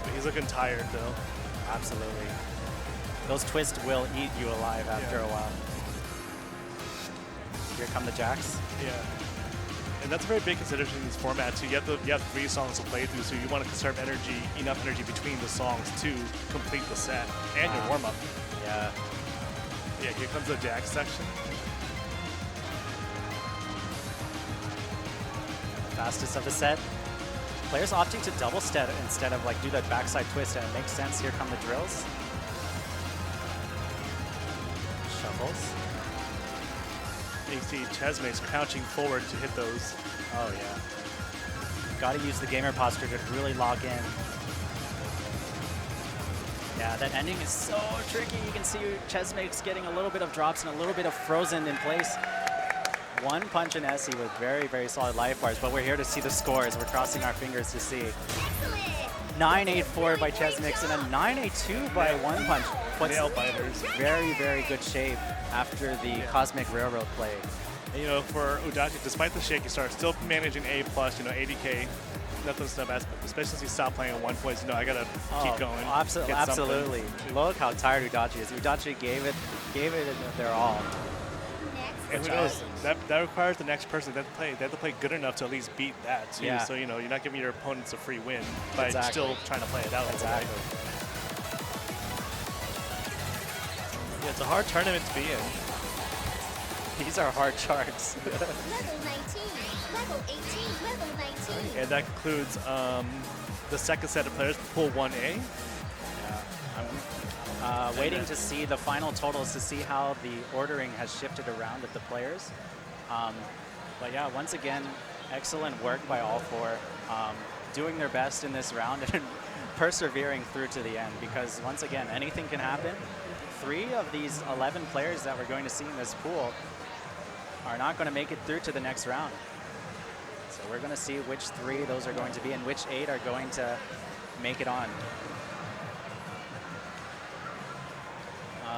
But he's looking tired though. Absolutely. Those twists will eat you alive after a while. Here come the jacks. Yeah. And that's a very big consideration in these formats. You have 3 songs to play through, so you want to conserve enough energy between the songs to complete the set and your warm-up. Yeah. Yeah, here comes the jack section. Fastest of the set. Players opting to double step instead of like do that backside twist, and it makes sense. Here come the drills. Shuffles. You see Chesmix crouching forward to hit those. Oh yeah. Got to use the gamer posture to really lock in. Yeah, that ending is so tricky. You can see Chesmix getting a little bit of drops and a little bit of frozen in place. One Punch and Essie with very, very solid life bars, but we're here to see the scores. We're crossing our fingers to see. 9-8-4 by Chesmix and a 9-8-2 by One Punch. Nail biters. Very, very good shape after the Cosmic Railroad play. And, you know, for Udachi, despite the shaky start, still managing A+, 80K. Nothing to snub at, especially since he stopped playing at 1 point. You know, I gotta keep going. Absolutely. Look how tired Udachi is. Udachi gave it their all. And who knows? That requires the next person they have to play good enough to at least beat that too. Yeah. So you know, you're not giving your opponents a free win by still trying to play it out. Exactly. Yeah, it's a hard tournament to be in. These are hard charts. Level 19, level 18, level 19. And that concludes the second set of players, pool 1A. Yeah. I'm waiting to see the final totals to see how the ordering has shifted around with the players. But yeah, once again, excellent work by all 4. Doing their best in this round and persevering through to the end, because once again, anything can happen. 3 of these 11 players that we're going to see in this pool are not going to make it through to the next round. So we're going to see which 3 those are going to be and which 8 are going to make it on.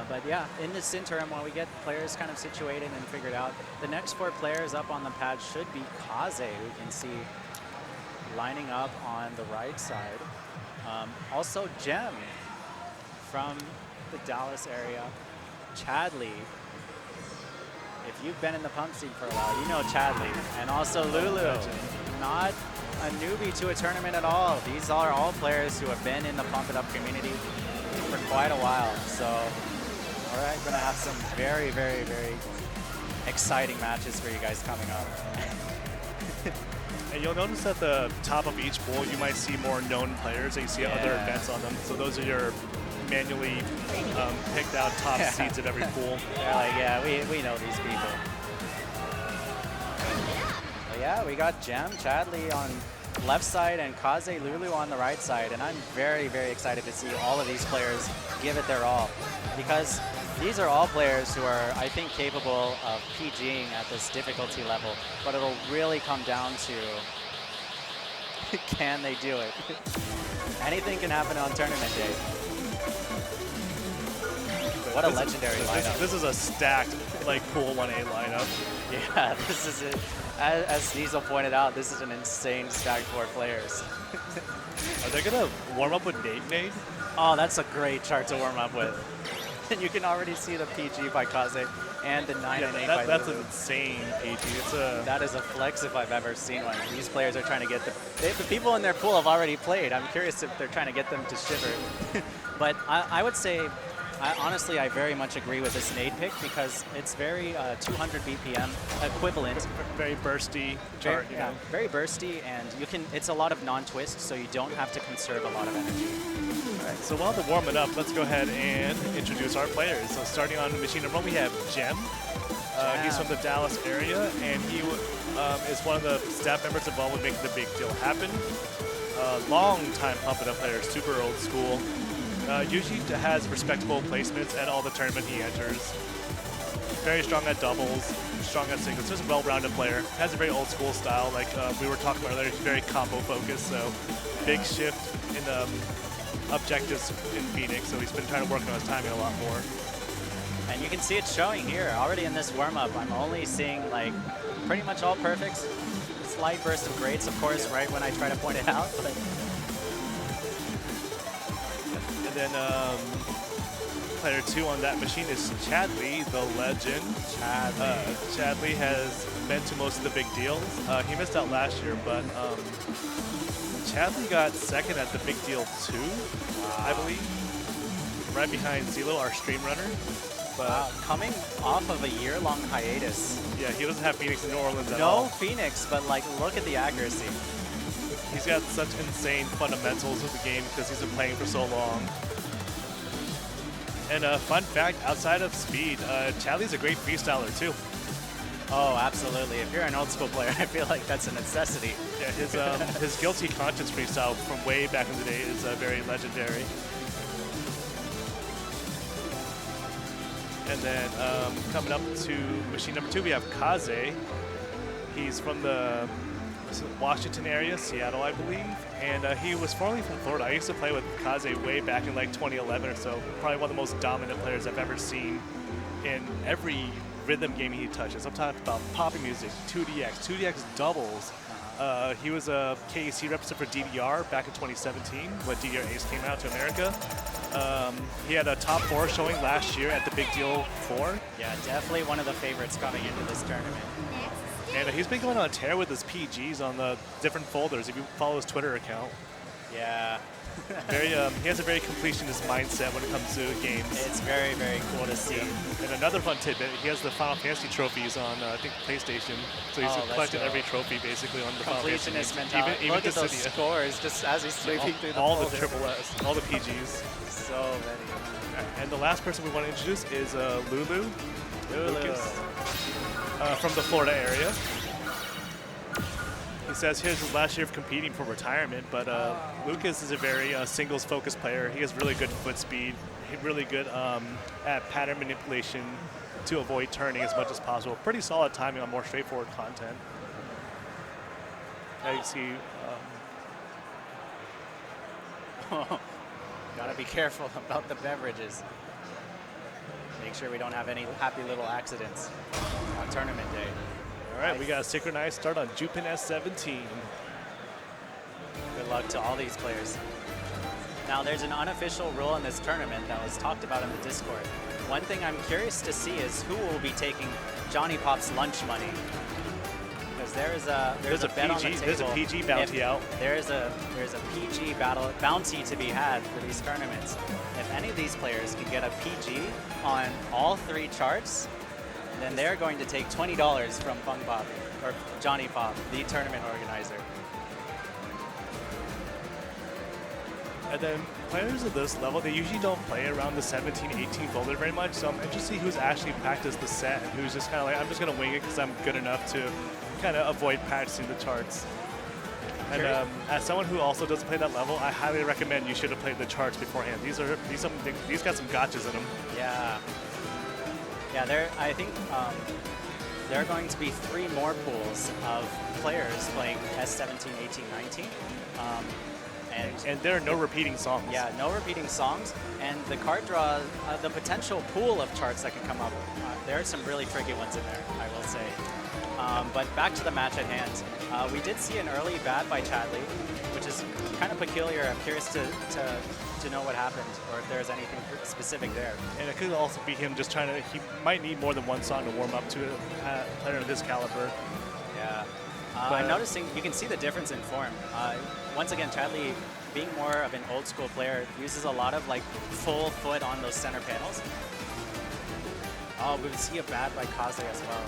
But yeah, in this interim, while we get players kind of situated and figured out, the next 4 players up on the pad should be Kaze, who can see lining up on the right side. Also, Jem from the Dallas area. Chadley. If you've been in the pump scene for a while, you know Chadley. And also Lulu. Not a newbie to a tournament at all. These are all players who have been in the Pump It Up community for quite a while. So, all right, going to have some very, very, very exciting matches for you guys coming up. And you'll notice at the top of each pool, you might see more known players that you see other events on them. So those are your manually picked out top seeds at every pool. They're like, yeah, we know these people. But yeah, we got Jem, Chadley on left side and Kaze Lulu on the right side. And I'm very, very excited to see all of these players give it their all. Because these are all players who are, I think, capable of PGing at this difficulty level. But it'll really come down to, can they do it? Anything can happen on tournament day. What a legendary lineup. This is a stacked, like, pool 1A lineup. Yeah, this is it. As Diesel pointed out, this is an insane stack for players. Are they going to warm up with Nade? Oh, that's a great chart to warm up with. And you can already see the PG by Kaze and the 9 and 8 by That's Lulu. an insane PG. That is a flex if I've ever seen one. These players are trying to get the people in their pool have already played. I'm curious if they're trying to get them to shiver. But I would say, honestly, I very much agree with this nade pick because it's very 200 BPM equivalent. Very bursty chart, you know. Very bursty, and you can. It's a lot of non-twist, so you don't have to conserve a lot of energy. All right, so while they're warming up, let's go ahead and introduce our players. So starting on machine number 1, we have Jem. He's from the Dallas area, and he is one of the staff members involved with making the big deal happen. Long-time Pump It Up player, super old school. Usually has respectable placements at all the tournament he enters. Very strong at doubles, strong at singles. Just a well-rounded player. Has a very old school style, like we were talking about earlier. He's very combo focused, so big shift in objectives in Phoenix. So he's been trying to work on his timing a lot more. And you can see it showing here already in this warm-up. I'm only seeing like pretty much all perfects. Slight burst of greats, of course, right when I try to point it out. But and then player 2 on that machine is Chadley, the legend. Chadley has been to most of the big deals. He missed out last year, but Chadley got second at the big deal 2, I believe. Right behind Zelo, our stream runner. But coming off of a year-long hiatus. Yeah, he doesn't have Phoenix and New Orleans at no all. Phoenix, but like look at the accuracy. He's got such insane fundamentals of the game because he's been playing for so long. And a fun fact, outside of speed, Chadley's a great freestyler too. Oh, absolutely. If you're an old school player, I feel like that's a necessity. Yeah, his Guilty Conscience freestyle from way back in the day is very legendary. And then coming up to machine number 2, we have Kaze. He's from the Washington area, Seattle, I believe. And he was formerly from Florida. I used to play with Kaze way back in like 2011 or so. Probably one of the most dominant players I've ever seen in every rhythm game he touches. I'm talking about popping music, 2DX doubles. He was a KEC representative for DDR back in 2017 when DDR Ace came out to America. He had a top 4 showing last year at the Big Deal 4. Yeah, definitely one of the favorites coming into this tournament. And he's been going on a tear with his PGs on the different folders if you follow his Twitter account. Yeah. He has a very completionist mindset when it comes to games. It's very, very cool to see. And another fun tidbit, he has the Final Fantasy trophies on, I think, PlayStation. So he's collected every trophy basically on the Final Fantasy. Completionist mentality. Even Look at those scores just as he's sweeping through the all folder. the triple S, all the PGs. So many. And the last person we want to introduce is Lulu. Lucas, from the Florida area. He says here's his last year of competing for retirement, but Lucas is a very singles-focused player. He has really good foot speed, really good at pattern manipulation to avoid turning as much as possible. Pretty solid timing on more straightforward content. Now you see. Gotta be careful about the beverages. Make sure we don't have any happy little accidents on tournament day. All right, we got a synchronized start on Jupin S17. luck to all these players. Now, there's an unofficial rule in this tournament that was talked about in the Discord. One thing I'm curious to see is who will be taking Johnny Pop's lunch money. Because there's a bet on the table. There's a PG bounty out. There's a PG bounty to be had for these tournaments. If any of these players can get a PG on all 3 charts, then they're going to take $20 from Fung Pop, or Johnny Pop, the tournament organizer. And then players of this level, they usually don't play around the 17, 18 folder very much. So I'm interested to see who's actually practiced the set and who's just kind of like, I'm just going to wing it because I'm good enough to kind of avoid practicing the charts. And as someone who also doesn't play that level, I highly recommend you should have played the charts beforehand. These got some gotchas in them. Yeah. Yeah, I think there are going to be 3 more pools of players playing S17, 18, 19. And there are no repeating songs. Yeah, no repeating songs. And the card draw, the potential pool of charts that can come up, there are some really tricky ones in there, I will say. But back to the match at hand. We did see an early bad by Chadley, which is kind of peculiar. I'm curious to know what happened or if there's anything specific there. And it could also be him just trying to, he might need more than 1 song to warm up to a player of this caliber. Yeah. I'm noticing, you can see the difference in form. Once again, Chadley, being more of an old school player, uses a lot of like full foot on those center panels. Oh, we see a bad by Kaze as well.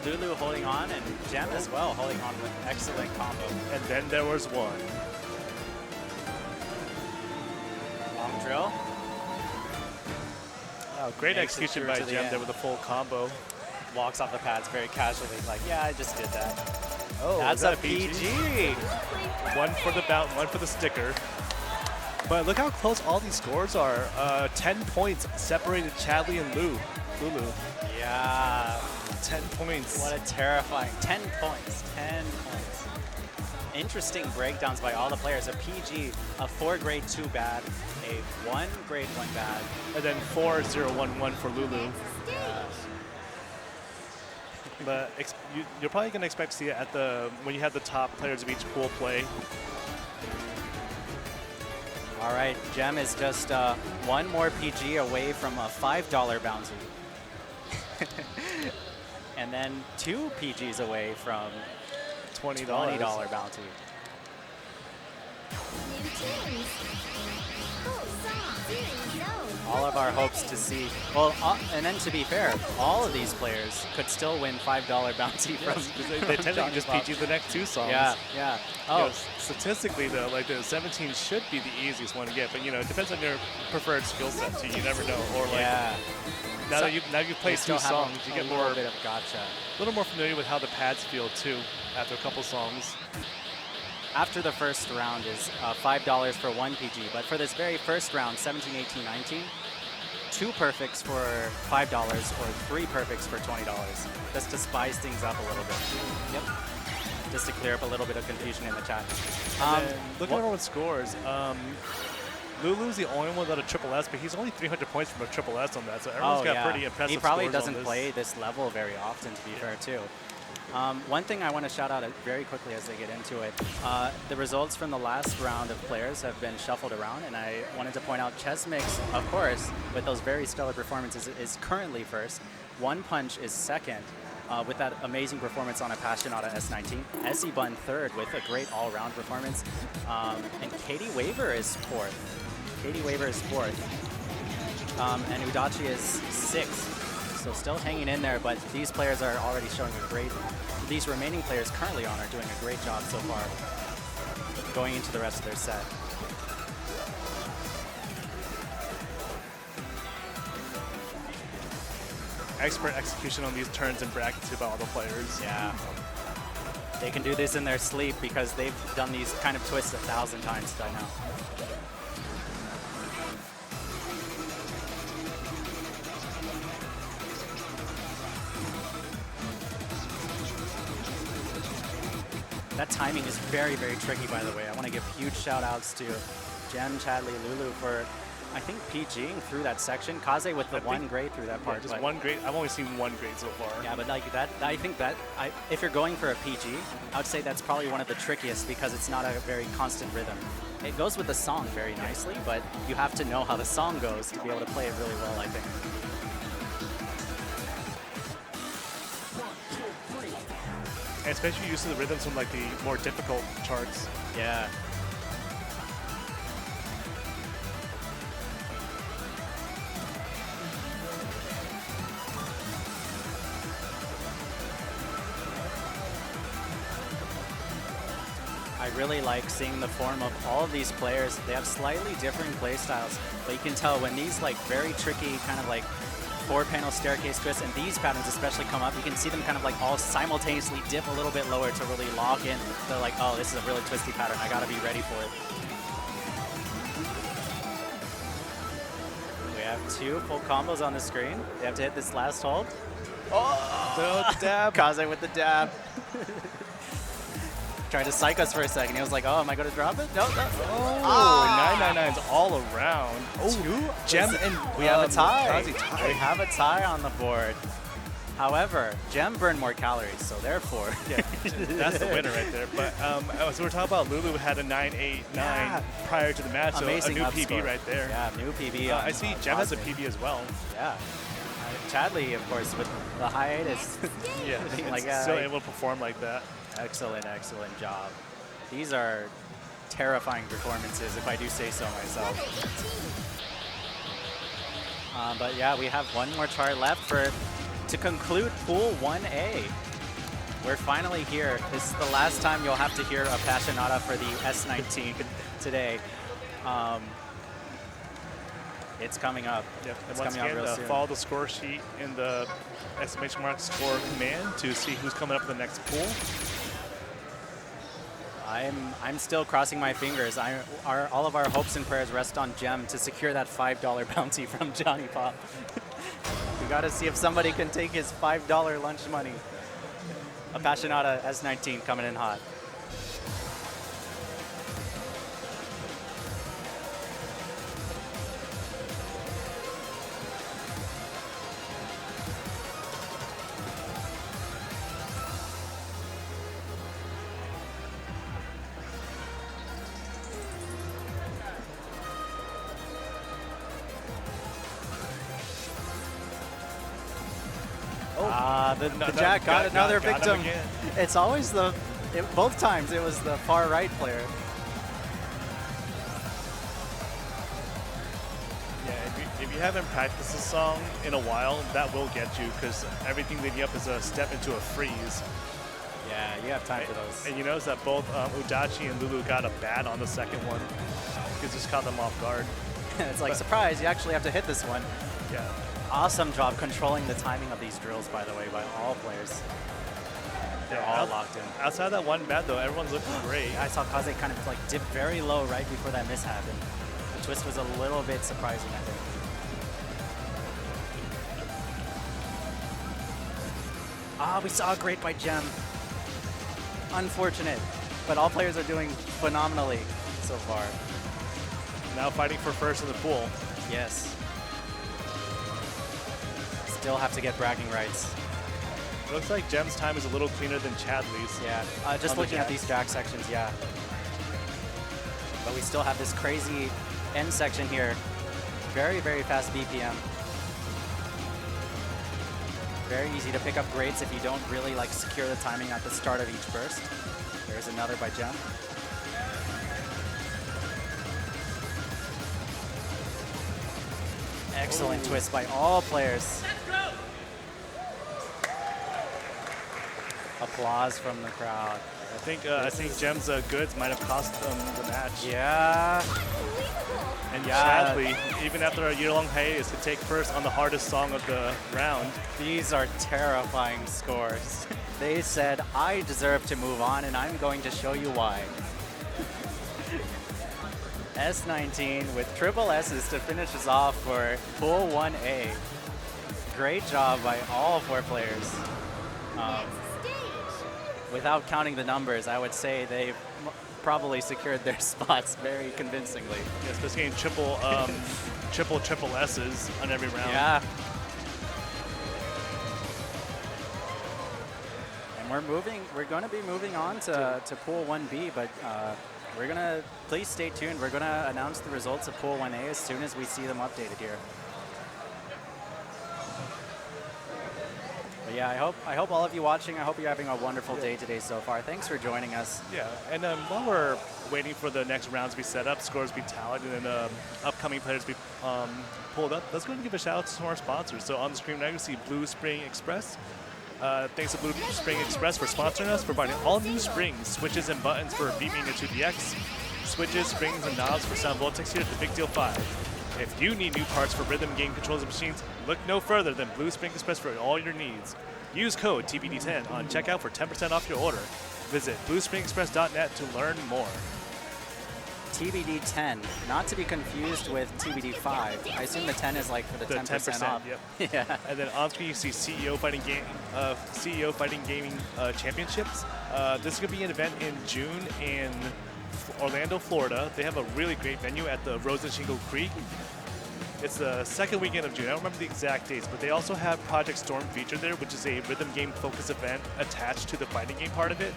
Lulu holding on, and Gem as well holding on with excellent combo. And then there was one. Long drill. Wow, great execution by Gem there with a full combo. Walks off the pads very casually, like, yeah, I just did that. Oh, that's that a PG. 1 for the bout, 1 for the sticker. But look how close all these scores are. 10 points separated Chadley and Lulu. Yeah. 10 points. What a terrifying 10 points. 10 points. Interesting breakdowns by all the players. A PG, a 4 grade 2 bad, a 1 grade 1 bad. And then 4 0 1 1 for Lulu. But you're probably going to expect to see it at when you have the top players of each pool play. All right, Gem is just 1 more PG away from a $5 bounty. And then 2 PGs away from $20 bounty. New tunes. Full song. Series zone. All of our hopes to see, well, and then to be fair, all of these players could still win $5 bounty from they tend to just PG the next 2 songs. Yeah. Oh, you know, statistically though, like the 17 should be the easiest one to get, but you know, it depends on your preferred skill set too. You never know. Or like now that you've played 2 songs, you get more a bit of gotcha. A little more familiar with how the pads feel too after a couple songs. After the first round is $5 for 1 PG, but for this very first round, 17, 18, 19, 2 perfects for $5 or 3 perfects for $20, just to spice things up a little bit. Yep. Just to clear up a little bit of confusion in the chat. Look at everyone's scores. Lulu's the only one without a triple S, but he's only 300 points from a triple S on that, so everyone's got pretty impressive scores. He probably doesn't play this level very often, to be fair, too. One thing I want to shout out very quickly as they get into it, the results from the last round of players have been shuffled around, and I wanted to point out Chessmix, of course, with those very stellar performances, is currently first. One Punch is second, with that amazing performance on Appassionata S19. Essie Bun third with a great all-round performance, and Katie Waver is fourth. And Udachi is sixth. So still hanging in there, but these players are already showing these remaining players currently on are doing a great job so far going into the rest of their set. Expert execution on these turns and brackets by all the players. Yeah. They can do this in their sleep because they've done these kind of twists 1,000 times by now. That timing is very, very tricky, by the way. I want to give huge shout outs to Jem, Chadley, Lulu for I think PGing through that section. Kaze with the one grade through that part. Just but- one grade. I've only seen one grade so far. Yeah, but like that, I think that if you're going for a PG, I would say that's probably one of the trickiest because it's not a very constant rhythm. It goes with the song very nicely, but you have to know how the song goes to be able to play it really well, I think. And especially used to the rhythms from like the more difficult charts. Yeah. I really like seeing the form of all of these players. They have slightly different play styles, but you can tell when these like very tricky kind of like 4-panel staircase twists and these patterns especially come up, you can see them kind of like all simultaneously dip a little bit lower to really lock in. They're like, oh, this is a really twisty pattern. I gotta be ready for it. We have 2 full combos on the screen. They have to hit this last hold. Oh, the dab. Kaze with the dab. Tried to psych us for a second. He was like, oh, am I going to drop it? No, no. Oh, 999s all around. Two Gem and we have a tie. Kaze tie. We have a tie on the board. However, Gem burned more calories, so therefore. Yeah, that's the winner right there. But so we're talking about Lulu had a 989 prior to the match, so Amazing a new up PB score. right there. Yeah, new PB. I see Gem has a PB as well. Yeah. Chadley, of course, with the hiatus. Yeah, being like that, still able to perform like that. Excellent, excellent job. These are terrifying performances, if I do say so myself. But yeah, we have one more chart left to conclude Pool 1A. We're finally here. This is the last time you'll have to hear a Passionata for the S19 today. It's coming up. Yep. And It's once coming up again, real soon. follow the score sheet in the exclamation mark score command to see who's coming up in the next pool. I'm still crossing my fingers. All of our hopes and prayers rest on Gem to secure that $5 bounty from Johnny Pop. We got to see if somebody can take his $5 lunch money. A Passionata S19 coming in hot. The Jack got another got him victim. again. It's always both times it was the far right player. Yeah, if you haven't practiced this song in a while, that will get you because everything leading up is a step into a freeze. Yeah, you have time for those. And you notice that both Udachi and Lulu got a bad on the second one because just caught them off guard. It's like, surprise, you actually have to hit this one. Yeah. Awesome job controlling the timing of these drills, by the way, by all players. They're all locked in. Outside that one bad, though, everyone's looking great. Yeah, I saw Kaze kind of like dip very low right before that miss happened. The twist was a little bit surprising, I think. We saw a great by Gem. Unfortunate, but all players are doing phenomenally so far. Now fighting for first in the pool. Yes. Still have to get bragging rights. Looks like Gem's time is a little cleaner than Chadley's. Yeah, just looking at these jack sections, yeah. But we still have this crazy end section here. Very, very fast BPM. Very easy to pick up grades if you don't really like secure the timing at the start of each burst. There's another by Gem. Excellent twist by all players. Applause from the crowd. I think Gem's goods might have cost them the match. Yeah. And Chadley, even after a year-long hiatus, could take first on the hardest song of the round. These are terrifying scores. They said, I deserve to move on, and I'm going to show you why. S19 with triple S's to finish us off for Pool 1A. Great job by all 4 players. Without counting the numbers, I would say they've probably secured their spots very convincingly. Yes, just getting triple S's on every round. Yeah. And we're going to be moving on to Pool 1B, but we're going to, please stay tuned. We're going to announce the results of Pool 1A as soon as we see them updated here. But yeah, I hope all of you watching, I hope you're having a wonderful day today so far. Thanks for joining us. Yeah, and while we're waiting for the next rounds to be set up, scores to be tallied, and then upcoming players to be pulled up, let's go ahead and give a shout out to some of our sponsors. So on the screen now you see Blue Spring Express. Thanks to Blue Spring Express for sponsoring us, providing all new springs, switches, and buttons for Beatmania 2DX, switches, springs, and knobs for Sound Voltex here at the Big Deal 5. If you need new parts for rhythm game controls and machines, look no further than Blue Spring Express for all your needs. Use code TBD10 on checkout for 10% off your order. Visit bluespringexpress.net to learn more. TBD10, not to be confused with TBD5. I assume the 10 is like for the 10% off. Yep. Yeah. And then on screen you see CEO Fighting Gaming Championships. This is going to be an event in June in Orlando, Florida. They have a really great venue at the Rose and Shingle Creek. It's the second weekend of June. I don't remember the exact dates, but they also have Project Storm featured there, which is a rhythm game focused event attached to the fighting game part of it.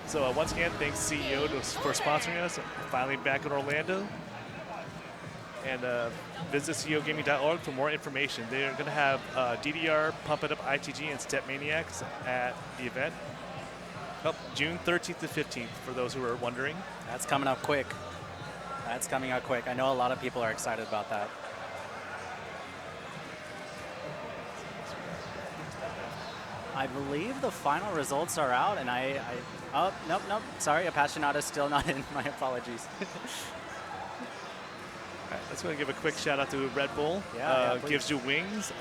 So once again, thanks CEO for sponsoring us. Finally back in Orlando. And visit ceogaming.org for more information. They're going to have DDR, Pump It Up ITG, and Step Maniacs at the event. Oh, June 13th to 15th, for those who are wondering. That's coming up quick. That's coming up quick. I know a lot of people are excited about that. I believe the final results are out, and oh, nope, sorry, Appassionata's still not in. My apologies. All right, let's go and give a quick shout out to Red Bull. Yeah, gives you wings.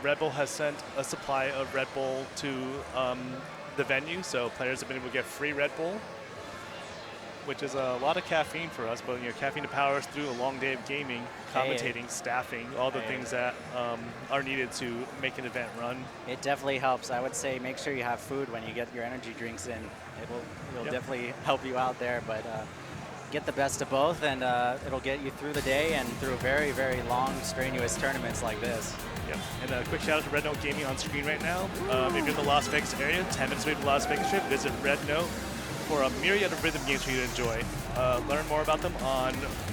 Red Bull has sent a supply of Red Bull to the venue, so players have been able to get free Red Bull, which is a lot of caffeine for us, but caffeine to power us through a long day of gaming, commentating, staffing, all the things that are needed to make an event run. It definitely helps. I would say make sure you have food when you get your energy drinks in. It'll definitely help you out there, but get the best of both, and it'll get you through the day and through very, very long, strenuous tournaments like this. Yep. And a quick shout out to Red Note Gaming on screen right now. If you're in the Las Vegas area, 10 minutes away from the Las Vegas trip, visit Red Note for a myriad of rhythm games for you to enjoy. Learn more about them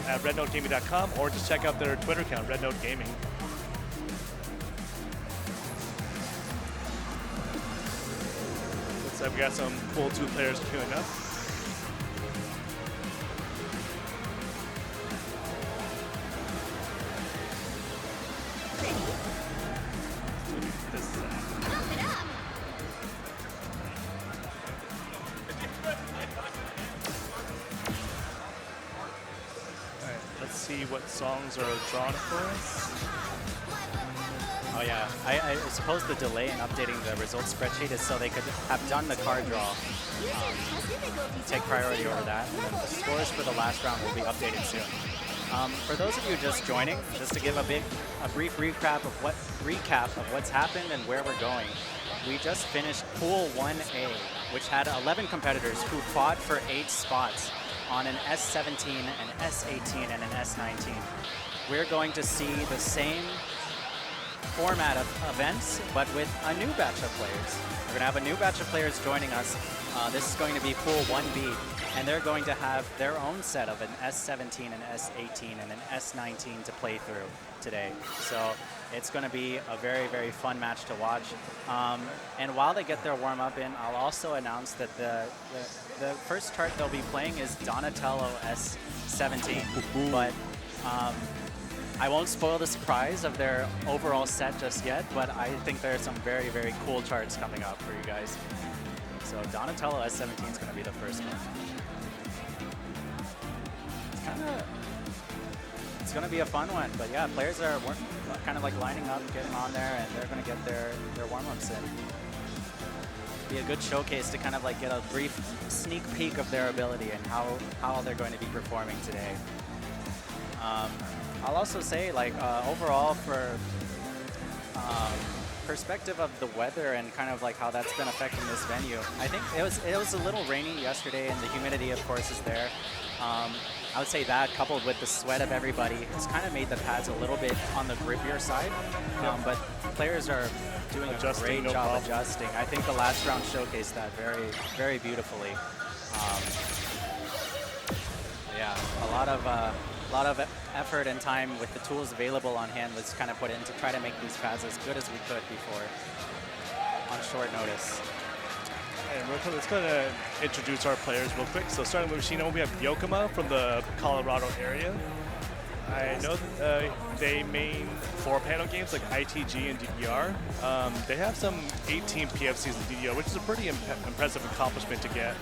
at rednotegaming.com or just check out their Twitter account, Red Note Gaming. Looks like we got some Pool 2 players queuing up. What songs are drawn for us? Oh yeah, I suppose the delay in updating the results spreadsheet is so they could have done the card draw. Take priority over that. And then the scores for the last round will be updated soon. For those of you just joining, just to give a brief recap of what's happened and where we're going. We just finished Pool 1A, which had 11 competitors who fought for 8 spots on an S17, an S18, and an S19. We're going to see the same format of events, but with a new batch of players. We're going to have a new batch of players joining us. This is going to be Pool 1B, and they're going to have their own set of an S17, an S18, and an S19 to play through today. So it's going to be a very, very fun match to watch. And while they get their warm-up in, I'll also announce that the first chart they'll be playing is Donatello S17. But I won't spoil the surprise of their overall set just yet, but I think there are some very, very cool charts coming up for you guys. So Donatello S17 is going to be the first one. It's going to be a fun one, but yeah, players are kind of like lining up, getting on there, and they're going to get their warm-ups in. Be a good showcase to kind of like get a brief sneak peek of their ability and how they're going to be performing today. I'll also say, like, overall for perspective of the weather and kind of like how that's been affecting this venue, I think it was a little rainy yesterday, and the humidity, of course, is there. I would say that coupled with the sweat of everybody, it's kind of made the pads a little bit on the grippier side. But players are doing Adjusting, a great no job problem. adjusting. I think the last round showcased that very, very beautifully. Yeah, a lot of effort and time with the tools available on hand was kind of put in to try to make these pads as good as we could before on short notice. And real quick, let's go ahead and introduce our players real quick. So starting with Shino, we have Yokoma from the Colorado area. I know they main 4-panel games like ITG and DDR. They have some 18 PFCs in DDR, which is a pretty impressive accomplishment to get.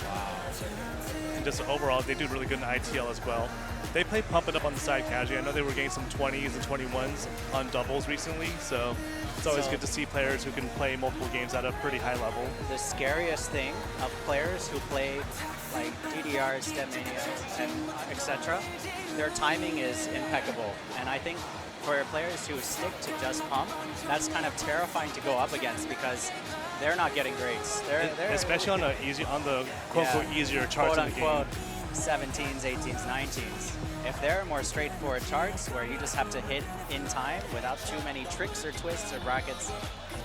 And just overall, they do really good in ITL as well. They play Pump It Up on the side casually. I know they were getting some 20s and 21s on doubles recently, so it's always good to see players who can play multiple games at a pretty high level. The scariest thing of players who play like DDR, Stepmania, and etc., their timing is impeccable. And I think for players who stick to just pump, that's kind of terrifying to go up against because they're not getting grades. They're Especially on the quote-unquote easier charts in the game. Quote-unquote 17s, 18s, 19s. If they're more straightforward charts where you just have to hit in time without too many tricks or twists or brackets,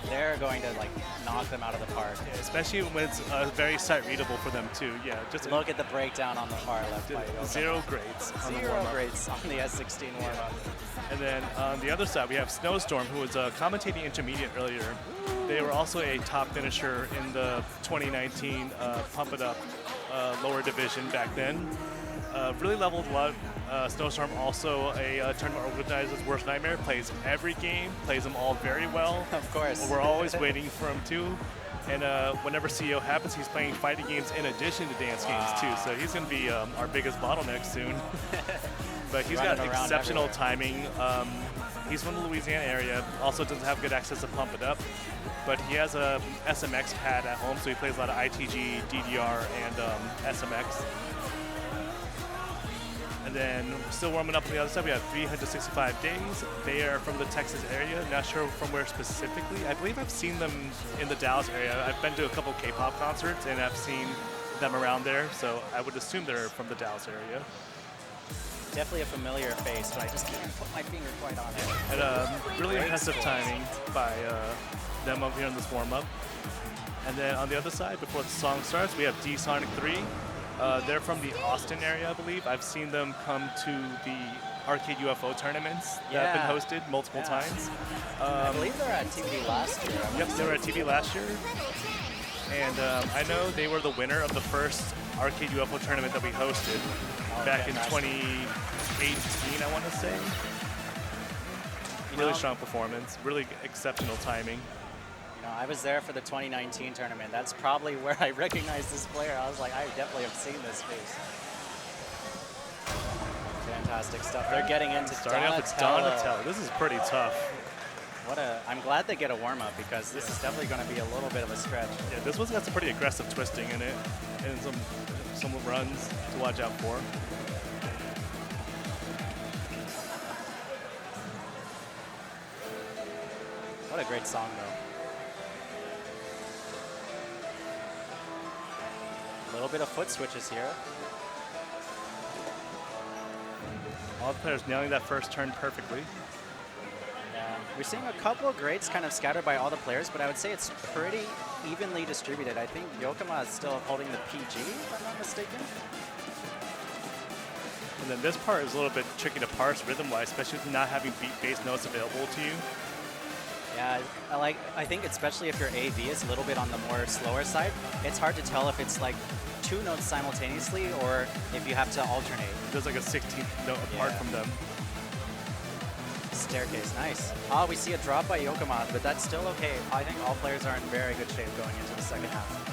they're going to like knock them out of the park. Yeah, especially when it's very sight readable for them too. Yeah, just look at the breakdown on the far left. By Yokoma. 0 grades on the Zero warm-up. grades on the S16 warm-up. And then on the other side, we have Snowstorm, who was commentating intermediate earlier. They were also a top finisher in the 2019 Pump It Up lower division back then. Really leveled a lot. Snowstorm, also a tournament organizer's worst nightmare, plays every game, plays them all very well. Of course. We're always waiting for him too. And whenever CEO happens, he's playing fighting games in addition to dance games too. So he's going to be our biggest bottleneck soon. But he's got exceptional timing. He's from the Louisiana area. Also doesn't have good access to Pump It Up. But he has a SMX pad at home, so he plays a lot of ITG, DDR, and SMX. And then still warming up on the other side, we have 365 Days. They are from the Texas area. Not sure from where specifically. I believe I've seen them in the Dallas area. I've been to a couple K-pop concerts and I've seen them around there. So I would assume they're from the Dallas area. Definitely a familiar face, but I just can't put my finger quite on it. And really impressive timing by them up here in this warm-up. And then on the other side, before the song starts, we have D-Sonic 3. They're from the Austin area, I believe. I've seen them come to the Arcade UFO tournaments that have been hosted multiple times. I believe they were at TV last year. Yep, they were at TV last year. And I know they were the winner of the first Arcade UFO tournament that we hosted back in 2018, I want to say. Really strong performance, really exceptional timing. You know, I was there for the 2019 tournament. That's probably where I recognized this player. I was like, I definitely have seen this face. Fantastic stuff. They're getting into Starting off with Donatello. This is pretty tough. I'm glad they get a warm-up because this is definitely going to be a little bit of a stretch. Yeah, this one's got some pretty aggressive twisting in it and some runs to watch out for. What a great song, though. A little bit of foot switches here. All the players nailing that first turn perfectly. Yeah, we're seeing a couple of grades kind of scattered by all the players, but I would say it's pretty evenly distributed. I think Yokoma is still holding the PG, if I'm not mistaken. And then this part is a little bit tricky to parse rhythm-wise, especially with not having beat-based notes available to you. Yeah, I think especially if your AV is a little bit on the more slower side, it's hard to tell if it's like 2 notes simultaneously or if you have to alternate. There's like a 16th note apart from them. Staircase, nice. Oh, we see a drop by Yokoma, but that's still okay. I think all players are in very good shape going into the second half.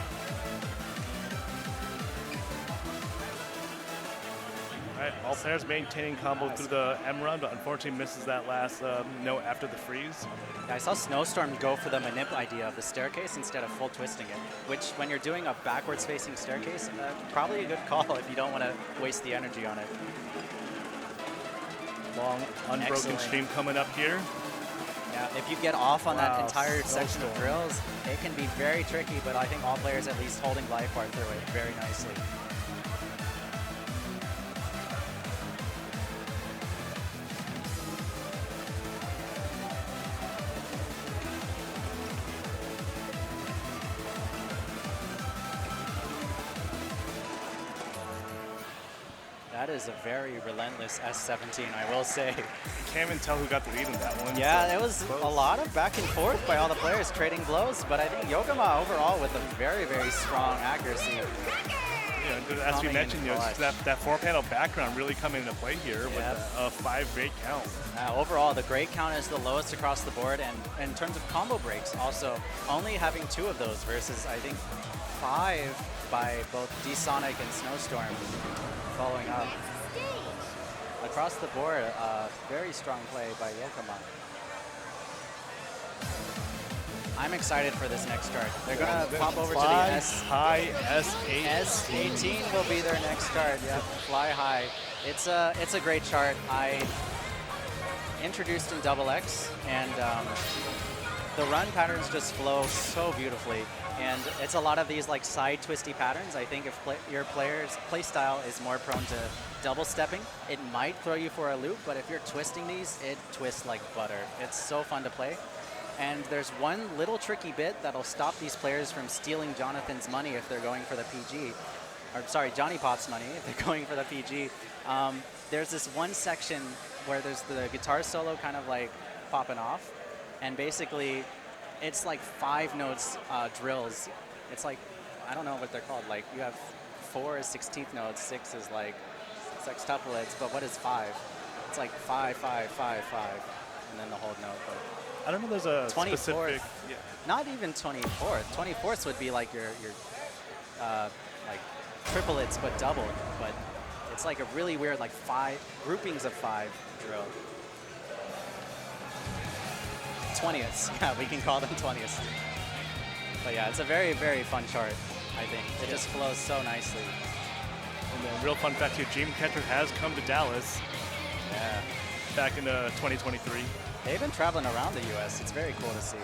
All right, all players maintaining combo through the M run, but unfortunately misses that last note after the freeze. Yeah, I saw Snowstorm go for the manip idea of the staircase instead of full twisting it, which when you're doing a backwards facing staircase, probably a good call if you don't want to waste the energy on it. Long unbroken stream coming up here. Yeah, If you get off on that Wow, entire section of snowstorm. drills, it can be very tricky, but I think all players at least holding life bar through it very nicely. That is a very relentless S17, I will say. Can't even tell who got the lead in that one. Yeah, so it was close. a lot of back and forth by all the players trading blows, but I think Yokoma overall with a very, very strong accuracy. Yeah, as we Coming mentioned, in you know, clutch. that four-panel background really coming into play here with a 5 great count. Overall, the grade count is the lowest across the board, and in terms of combo breaks, also only having 2 of those versus I think 5 by both D-Sonic and Snowstorm following up. Across the board, very strong play by Yokoma. I'm excited for this next card. They're gonna pop over to the Fly S. high S8. S18 will be their next card. Yep, fly high. It's a great chart. I introduced in Double X, and the run patterns just flow so beautifully. And it's a lot of these like side twisty patterns. I think if your player's play style is more prone to double stepping, it might throw you for a loop. But if you're twisting these, it twists like butter. It's so fun to play. And there's one little tricky bit that'll stop these players from stealing Jonathan's money if they're going for the PG. Or sorry, Johnny Pop's money if they're going for the PG. There's this one section where there's the guitar solo kind of like popping off. And basically, it's like 5 notes drills. It's like, I don't know what they're called. Like you have 4 is 16th notes, 6 is like sextuplets, but what is 5? It's like 5, 5, 5, 5, and then the whole note. But I don't know. There's a 24th. specific. Yeah. Not even 24th. 24th would be like your like triplets but doubled. But it's like a really weird like 5 groupings of 5 drill. 20ths. Yeah, we can call them 20ths. But yeah, it's a very, very fun chart, I think. It just flows so nicely. And then real fun fact here, Dreamcatcher has come to Dallas Yeah. back in 2023. They've been traveling around the U.S. It's very cool to see.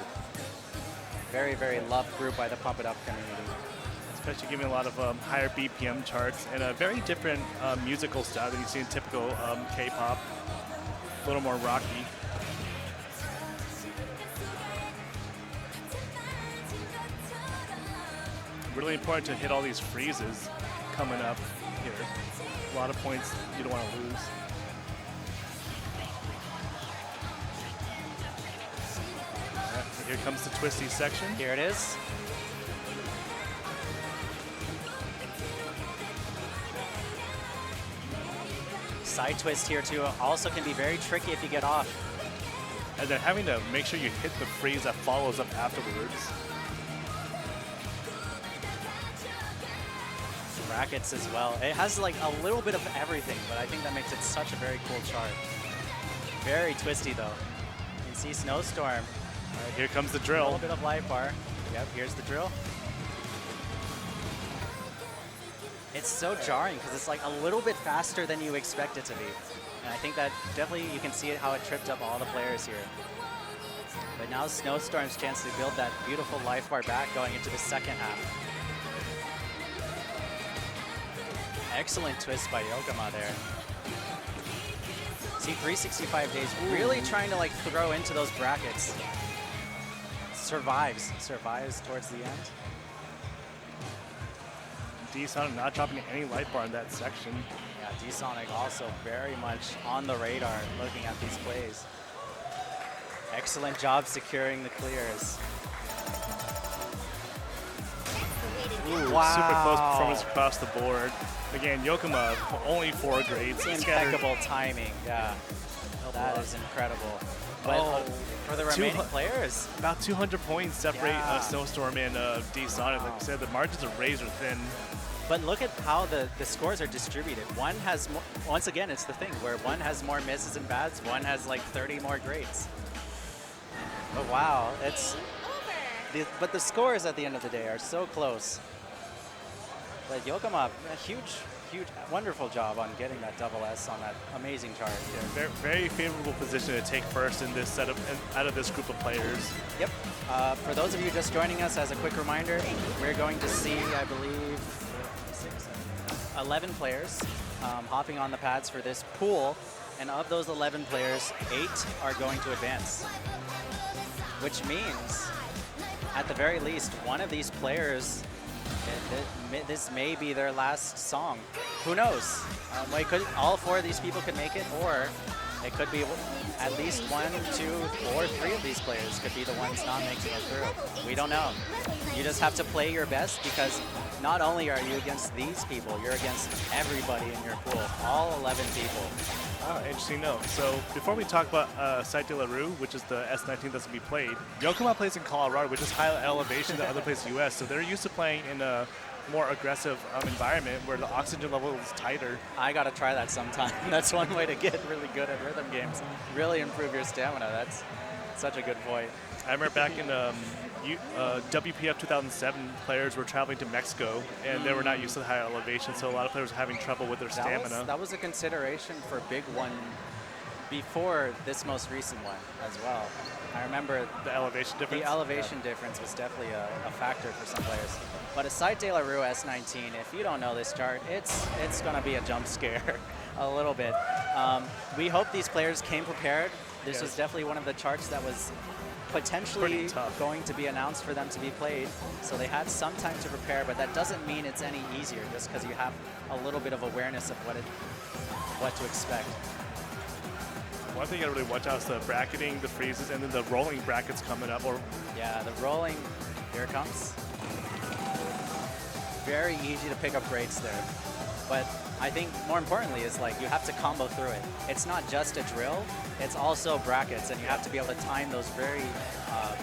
Very, very loved group by the Pump It Up community. Especially giving a lot of higher BPM charts and a very different musical style than you see in typical K-pop. A little more rocky. Really important to hit all these freezes coming up here. A lot of points you don't want to lose. All right, here comes the twisty section. Here it is. Side twist here too also can be very tricky if you get off. And then having to make sure you hit the freeze that follows up afterwards. Brackets as well. It has like a little bit of everything, but I think that makes it such a very cool chart. Very twisty though. You can see Snowstorm. All right, here comes the A drill. little bit of life bar. Yep, here's the drill. It's so jarring because it's like a little bit faster than you expect it to be. And I think that definitely you can see it how it tripped up all the players here. But now Snowstorm's chance to build that beautiful life bar back going into the second half. Excellent twist by Yokoma there. See, 365 days really trying to like throw into those brackets. Survives towards the end. D-Sonic not dropping any light bar in that section. Yeah, D-Sonic also very much on the radar looking at these plays. Excellent job securing the clears. Ooh, Wow. super close performance across the board. Again, Yokoma only 4 grades. Scattered. Impeccable timing, yeah. That is incredible. But for the remaining players, About 200 points separate Yeah. Snowstorm and D-Sonic. Like I said, the margins are razor thin. but look at how the scores are distributed. One has, once again, it's the thing where one has more misses and bads, one has like 30 more greats. But wow, but the scores at the end of the day are so close. But Yokoma, a huge huge, wonderful job on getting that double S on that amazing chart. Yeah, very, very favorable position to take first in this setup out of this group of players. Yep. For those of you just joining us, as a quick reminder, we're going to see, I believe, 11 players hopping on the pads for this pool. And of those 11 players, 8 are going to advance. Which means, at the very least, one of these players, this may be their last song. Who knows? All 4 of these people could make it, or it could be at least 1, 2, or 3 of these players could be the ones not making it through. We don't know. You just have to play your best, because not only are you against these people, you're against everybody in your pool, all 11 people. Oh, interesting note. So before we talk about Site de la Rue, which is the S19 that's going to be played, Yokohama plays in Colorado, which is higher elevation than other places in the U.S., so they're used to playing in a more aggressive environment where the oxygen level is tighter. I got to try that sometime. That's one way to get really good at rhythm games. Really improve your stamina. That's such a good point. I remember back in WPF 2007, players were traveling to Mexico, and they were not used to the higher elevation, so a lot of players were having trouble with their stamina. That was a consideration for Big One before this most recent one as well. I remember the elevation difference. The elevation difference was definitely a factor for some players. But a Site de la Rue S19, if you don't know this chart, it's going to be a jump scare a little bit. We hope these players came prepared. This was definitely one of the charts that was potentially going to be announced for them to be played, so they had some time to prepare, but that doesn't mean it's any easier just because you have a little bit of awareness of what to expect. One thing you gotta really watch out is the bracketing, the freezes, and then the rolling brackets coming up. Yeah, the rolling, here it comes. Very easy to pick up grades there, but I think more importantly is like you have to combo through it. It's not just a drill, it's also brackets, and you have to be able to time those very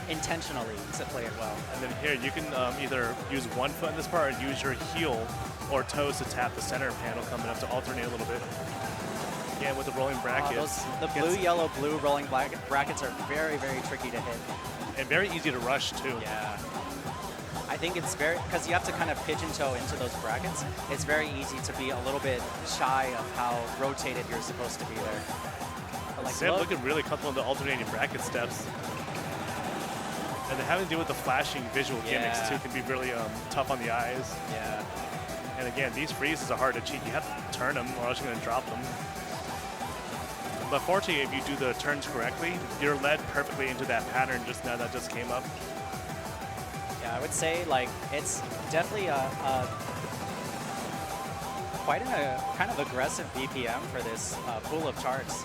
intentionally to play it well. And then here you can either use one foot in this part or use your heel or toes to tap the center panel coming up to alternate a little bit. Again, with the rolling brackets. The blue, yellow, blue rolling brackets are very, very tricky to hit. And very easy to rush too. Yeah. I think it's very, because you have to kind of pigeon toe into those brackets, it's very easy to be a little bit shy of how rotated you're supposed to be there. But like, Sam looking really comfortable in the alternating bracket steps. And then having to deal with the flashing visual gimmicks too can be really tough on the eyes. Yeah. And again, these freezes are hard to cheat. You have to turn them or else you're going to drop them. But fortunately, if you do the turns correctly, you're led perfectly into that pattern just now that just came up. Yeah, I would say like it's definitely quite a kind of aggressive BPM for this pool of charts,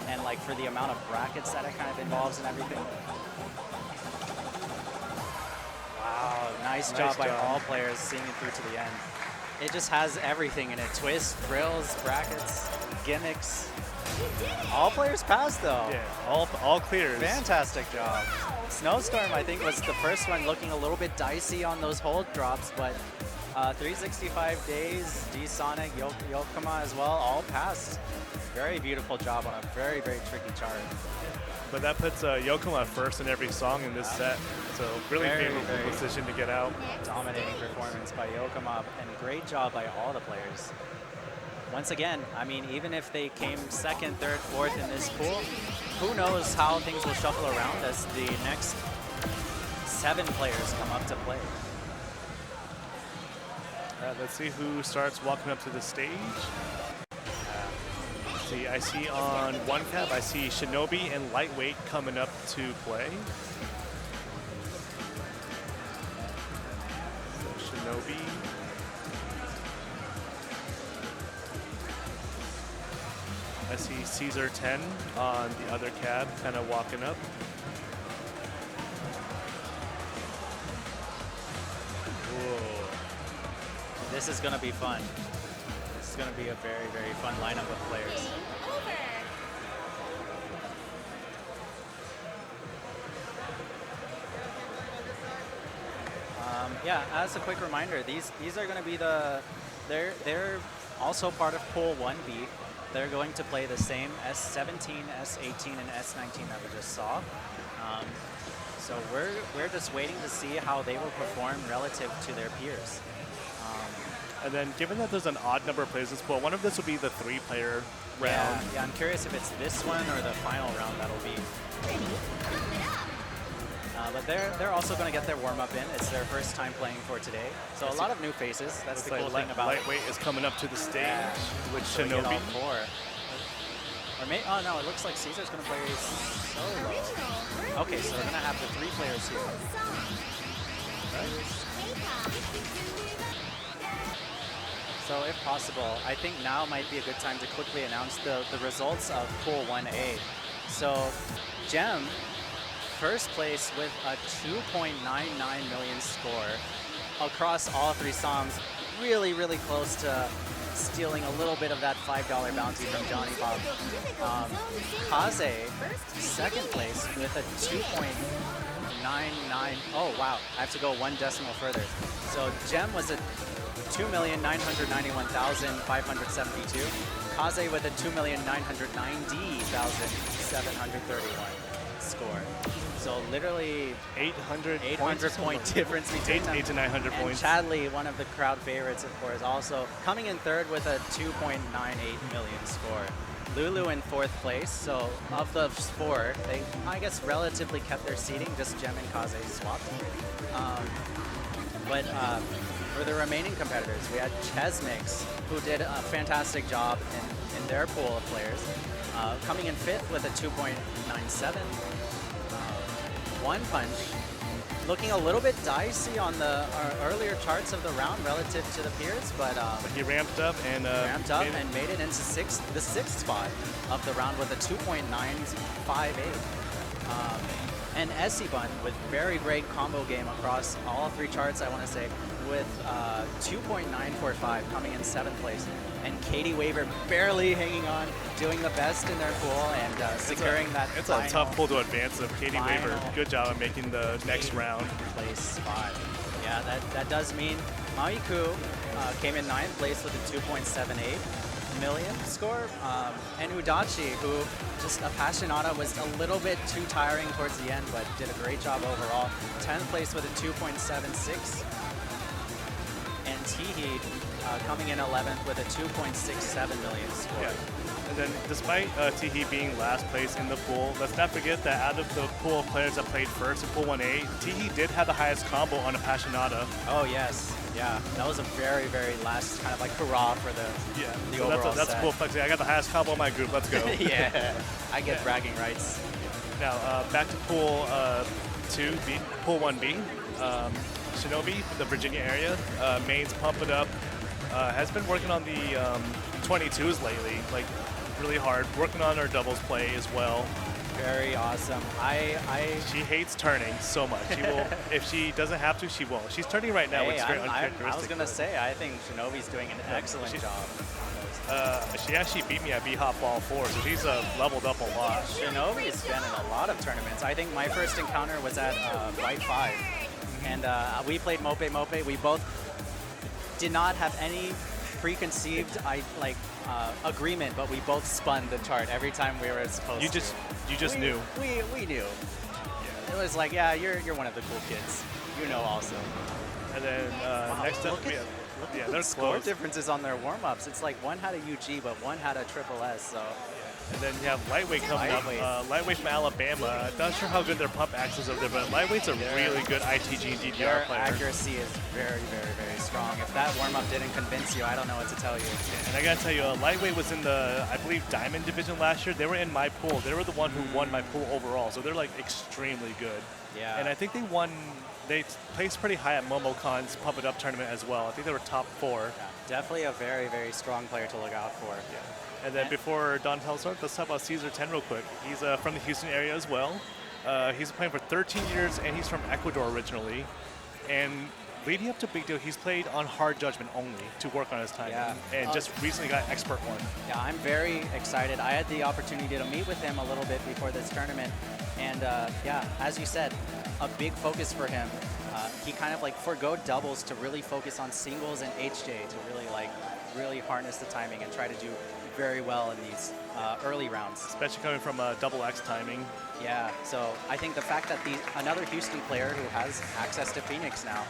and like for the amount of brackets that it kind of involves and everything. Wow, nice job by all players seeing it through to the end. It just has everything in it: twists, drills, brackets, gimmicks. All players passed though. Yeah, all clears. Fantastic job. Snowstorm, I think, was the first one looking a little bit dicey on those hold drops, but 365 Days, D-Sonic, Yokohama as well, all passed. Very beautiful job on a very, very tricky chart. But that puts Yokohama first in every song in this set, so really favorable position to get out. Dominating performance by Yokohama, and great job by all the players. Once again, I mean, even if they came second, third, fourth in this pool, who knows how things will shuffle around as the next 7 players come up to play. All right, let's see who starts walking up to the stage. See, I see on one cab, I see Shinobi and Lightweight coming up to play. So Shinobi. I see Caesar 10 on the other cab, kind of walking up. Whoa. This is going to be fun. This is going to be a very, very fun lineup of players. Yeah, as a quick reminder, these are going to be they're also part of Pool 1B. They're going to play the same S17, S18, and S19 that we just saw. So we're just waiting to see how they will perform relative to their peers. And then given that there's an odd number of players in this pool, I wonder if this will be the 3-player round. Yeah, I'm curious if it's this one or the final round that'll be. But they're also going to get their warm-up in. It's their first time playing for today. So a lot of new faces. That's the cool thing about Lightweight is coming up to the stage with so we get Shinobi. all 4. Or oh no, it looks like Caesar's going to play solo. Okay, so we're going to have the 3 players here. So if possible, I think now might be a good time to quickly announce the results of Pool 1A. So Gem, first place with a 2.99 million score across all 3 songs. Really, really close to stealing a little bit of that $5 bounty from Johnny Pop. Kaze, second place with a 2.99. Oh, wow. I have to go 1 decimal further. So Gem was a 2,991,572. Kaze with a 2,990,731 score. So literally 800 point difference between them. 8 to 900 and points. Chadley, one of the crowd favorites, of course, also coming in third with a 2.98 million score. Lulu in 4th place. So of the 4, they, I guess, relatively kept their seeding. Just Gem and Kaze swapped. But for the remaining competitors, we had Chesmix, who did a fantastic job in their pool of players, coming in 5th with a 2.97. One Punch, looking a little bit dicey on the earlier charts of the round relative to the peers, but he ramped up and made it into the 6th spot of the round with a 2.958. And Essibun with very great combo game across all 3 charts, I want to say, with 2.945 coming in 7th place. And Katie Waver barely hanging on, doing the best in their pool and securing that It's final, a tough pool to advance of Katie Waver. Good job on making the next round. Place spot. Yeah, that does mean Maiku came in 9th place with a 2.78 million score. And Udachi, who just Appassionata was a little bit too tiring towards the end, but did a great job overall. 10th place with a 2.76. And Teehee coming in 11th with a 2.67 million score. Yeah. And then despite Teehee being last place in the pool, let's not forget that out of the pool of players that played first in Pool 1A, Teehee did have the highest combo on Appassionata. Oh, yes. Yeah, that was a very, very last kind of like hurrah for the so overall that's set. a cool flex. I got the highest combo in my group. Let's go. Yeah, I get bragging rights. Now back to Pool 2B, Pool 1B. Shinobi from the Virginia area, mains Pump It Up, has been working on the 22s lately, like really hard, working on her doubles play as well. Very awesome. She hates turning so much. She will, if she doesn't have to, she won't. She's turning right now, which is very uncharacteristic. I was gonna say, I think Shinobi's doing an excellent job. She actually beat me at B-Hop Ball 4, so she's leveled up a lot. Shinobi's been in a lot of tournaments. I think my first encounter was at Fight 5, and we played Mope Mope. We both did not have any preconceived agreement, but we both spun the chart every time we were supposed to. You just knew. We knew. Yeah. It was like, yeah, you're one of the cool kids. You know also. And then next up, look at score differences on their warm-ups. It's like one had a UG, but one had a triple S. So. And then you have Lightweight coming up. Lightweight from Alabama. Not sure how good their pump axe is over there, but Lightweight's a really good ITG and DDR their player. Accuracy is very, very, very strong. If that warm-up didn't convince you, I don't know what to tell you. And I gotta tell you, Lightweight was in the, I believe, Diamond Division last year. They were in my pool. They were the one who won my pool overall, so they're like extremely good. Yeah. And I think they placed pretty high at MomoCon's Pump It Up tournament as well. I think they were top 4. Yeah, definitely a very, very strong player to look out for. Yeah. And then before Don tells us, let's talk about Caesar 10 real quick. He's from the Houston area as well. He's playing for 13 years, and he's from Ecuador originally. And leading up to Big Deal, he's played on hard judgment only to work on his timing. Yeah. And just recently got Expert 1. Yeah, I'm very excited. I had the opportunity to meet with him a little bit before this tournament. And yeah, as you said, a big focus for him. He kind of like forgo doubles to really focus on singles and HJ to really harness the timing and try to do very well in these early rounds. Especially coming from double X timing. Yeah, so I think the fact that another Houston player who has access to Phoenix now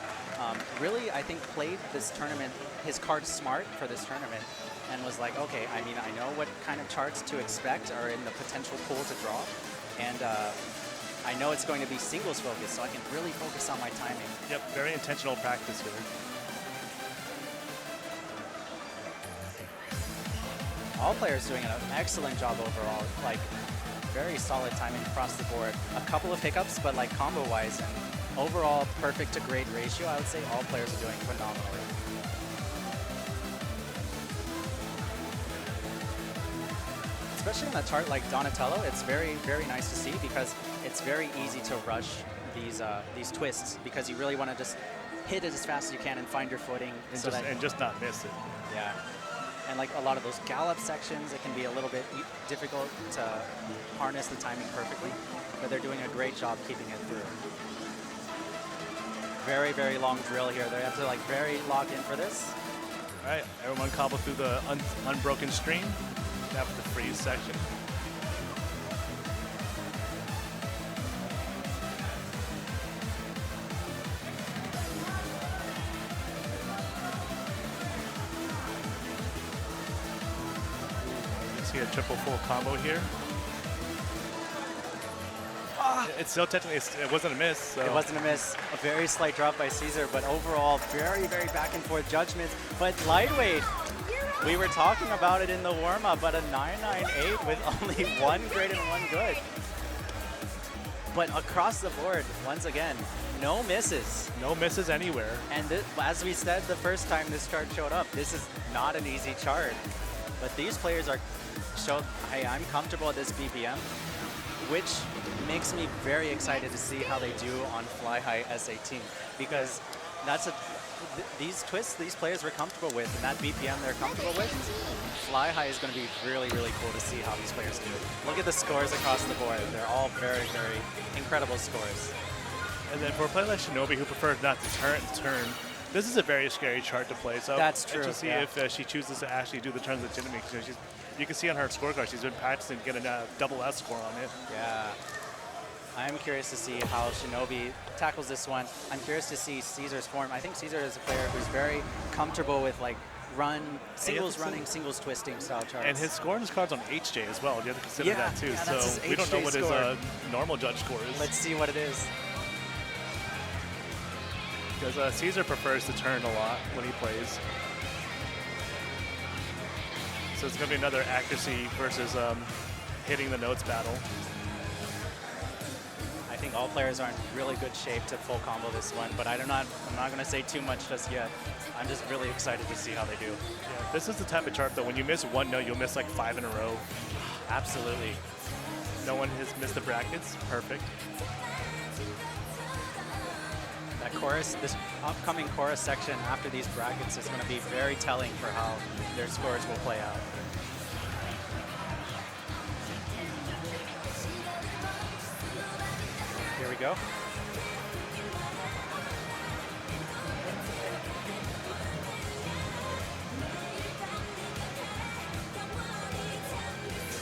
really, I think, played this tournament, his card smart for this tournament, and was like, okay, I mean, I know what kind of charts to expect are in the potential pool to draw, and I know it's going to be singles focused, so I can really focus on my timing. Yep, very intentional practice here. All players doing an excellent job overall, like very solid timing across the board. A couple of hiccups, but like combo-wise and overall perfect to great ratio, I would say all players are doing phenomenally. Especially on a chart like Donatello, it's very, very nice to see because it's very easy to rush these twists because you really want to just hit it as fast as you can and find your footing. And just not miss it. Yeah. And like a lot of those gallop sections, it can be a little bit difficult to harness the timing perfectly, but they're doing a great job keeping it through. Very, very long drill here. They have to like very lock in for this. All right, everyone cobble through the unbroken stream. After the freeze section. You see a triple full combo here. It's still technically, it wasn't a miss. So. It wasn't a miss. A very slight drop by Caesar, but overall, very, very back and forth judgments. But lightweight, we were talking about it in the warm-up, but a 998 with only one great and one good. But across the board, once again, no misses. No misses anywhere. And as we said the first time this chart showed up, this is not an easy chart. But these players are showed, hey, I'm comfortable at this BPM, which makes me very excited to see how they do on Fly High S18, because that's these twists these players were comfortable with, and that BPM they're comfortable with. Fly High is going to be really, really cool to see how these players do. Look at the scores across the board. They're all very, very incredible scores. And then for a player like Shinobi who prefers not to turn, this is a very scary chart to play. So that's true. To see if she chooses to actually do the turns legitimately, because you can see on her scorecard she's been practicing getting a double S score on it. Yeah. I'm curious to see how Shinobi tackles this one. I'm curious to see Caesar's form. I think Caesar is a player who's very comfortable with like singles running, singles twisting style charts. And his score on his cards on HJ as well. You have to consider that too. So we don't know what his normal judge score is. Let's see what it is. Because Caesar prefers to turn a lot when he plays. So it's going to be another accuracy versus hitting the notes battle. I think all players are in really good shape to full combo this one, but I'm not going to say too much just yet. I'm just really excited to see how they do. Yeah, this is the type of chart that when you miss one note, you'll miss like 5 in a row. Absolutely. No one has missed the brackets. Perfect. That chorus, this upcoming chorus section after these brackets is going to be very telling for how their scores will play out. Here we go.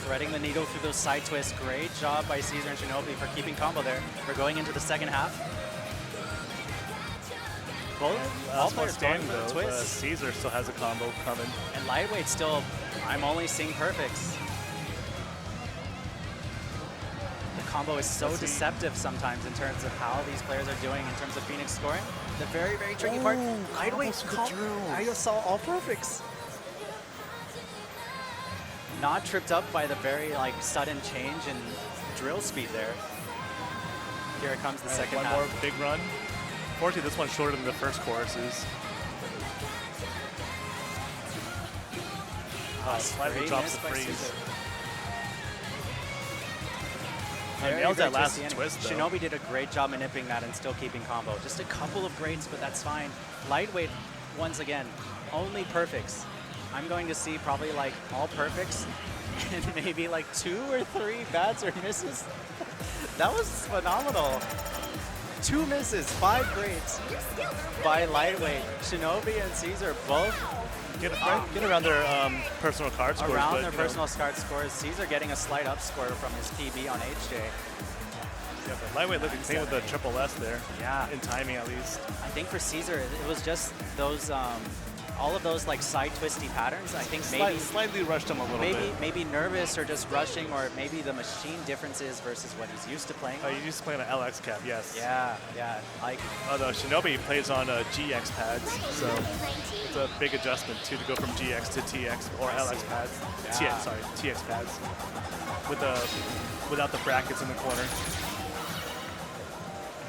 Threading the needle through those side twists. Great job by Caesar and Shinobi for keeping combo there. We're going into the second half. All players going for the twist. Caesar still has a combo coming. And lightweight still, I'm only seeing perfects. The combo is so deceptive sometimes in terms of how these players are doing in terms of Phoenix scoring. The very, very tricky part, lightweight, I just saw all perfects. Not tripped up by the very like sudden change in drill speed there. Here it comes the second half. One more big run. Unfortunately, this one's shorter than the first choruses. Slightly drops the freeze. Nails that last twist, though. Shinobi did a great job manipulating that and still keeping combo. Just a couple of greats, but that's fine. Lightweight, once again, only perfects. I'm going to see probably like all perfects and maybe like 2 or 3 bats or misses. That was phenomenal. 2 misses, 5 greats by lightweight. Shinobi and Caesar both get around their personal card scores. Around their personal card scores. Caesar getting a slight up score from his PB on HJ. Yeah, but lightweight looking clean with the triple S there. Yeah. In timing at least. I think for Caesar, it was just those, all of those like side twisty patterns. I think maybe Slightly rushed him a little bit. maybe nervous or just rushing, or maybe the machine differences versus what he's used to playing. Oh, you used to play on an LX cap, yes. Yeah, yeah. Like Although Shinobi plays on GX pads, so it's a big adjustment too to go from GX to TX or LX pads. Yeah. TX pads without the brackets in the corner.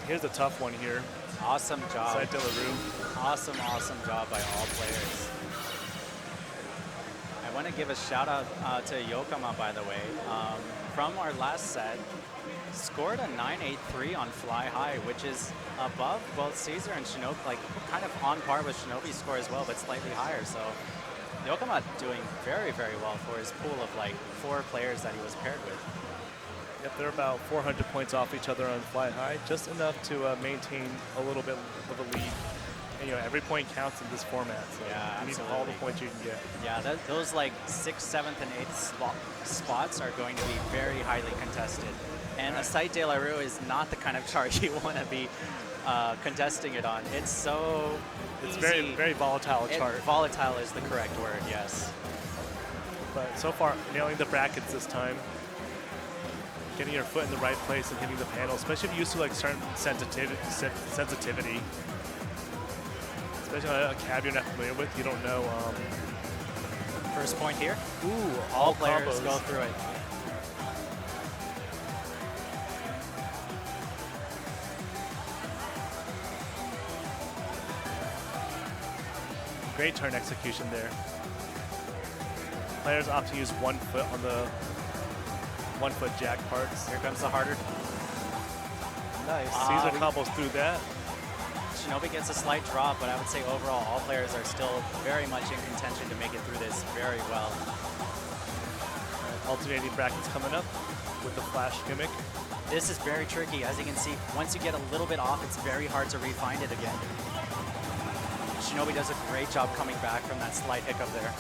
Here's a tough one here. awesome job. Side de la Rue. Awesome job by all players. I want to give a shout out to Yokama, by the way. From our last set, scored a 983 on Fly High, which is above both Caesar and Shinobi, like kind of on par with Shinobi's score as well, but slightly higher. So Yokama doing very well for his pool of like 4 players that he was paired with. Yep, they're about 400 points off each other on Fly High, just enough to maintain a little bit of a lead. And, you know, every point counts in this format, so Yeah, you need absolutely. all the points you can get. Yeah, those like 6th, 7th, and 8th spots are going to be very highly contested. And a Site de la Rue is not the kind of chart you want to be contesting it on. It's so It's easy. very volatile chart. Volatile is the correct word, yes. But so far, nailing the brackets this time. Getting your foot in the right place and hitting the panel, especially if you're used to like certain sensitivity. Especially on a cab you're not familiar with, you don't know. First point here. Ooh, All players combos. go through it. Great turn execution there. Players opt to use 1 foot on the 1 foot jack parts. Here comes the harder. Nice. Ah, Caesar combos through that. Shinobi gets a slight drop, but I would say overall all players are still very much in contention to make it through this very well. Alternating brackets coming up with the flash gimmick. This is very tricky. As you can see, once you get a little bit off, it's very hard to refine it again. Shinobi does a great job coming back from that slight hiccup there.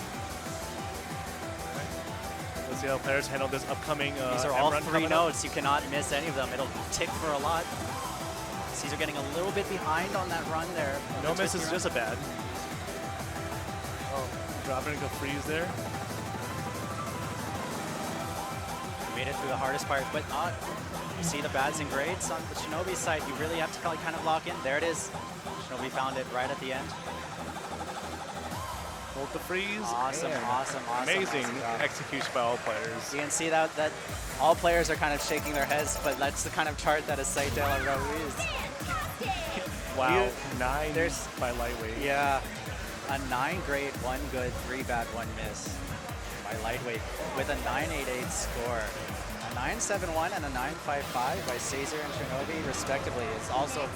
Let's see how players handle this upcoming These are all M-run 3 coming up. notes. You cannot miss any of them. It'll tick for a lot. Caesar getting a little bit behind on that run there. No That's miss is risky just a bad. Oh, dropping into freeze there. run. Made it through the hardest part, but not. You see the bads and grades on the Shinobi side. You really have to kind of lock in. There it is. Shinobi found it right at the end. Hold the freeze. Awesome. Amazing awesome job. execution by all players. You can see that all players are kind of shaking their heads, but that's the kind of chart that a Site de la Rue is. Wow, You- 9 there's- by lightweight. Yeah, a 9 grade, 1 good, 3 bad, 1 miss by lightweight with a 988 score. A 971 and a 955 by Caesar and Shinobi respectively. It's also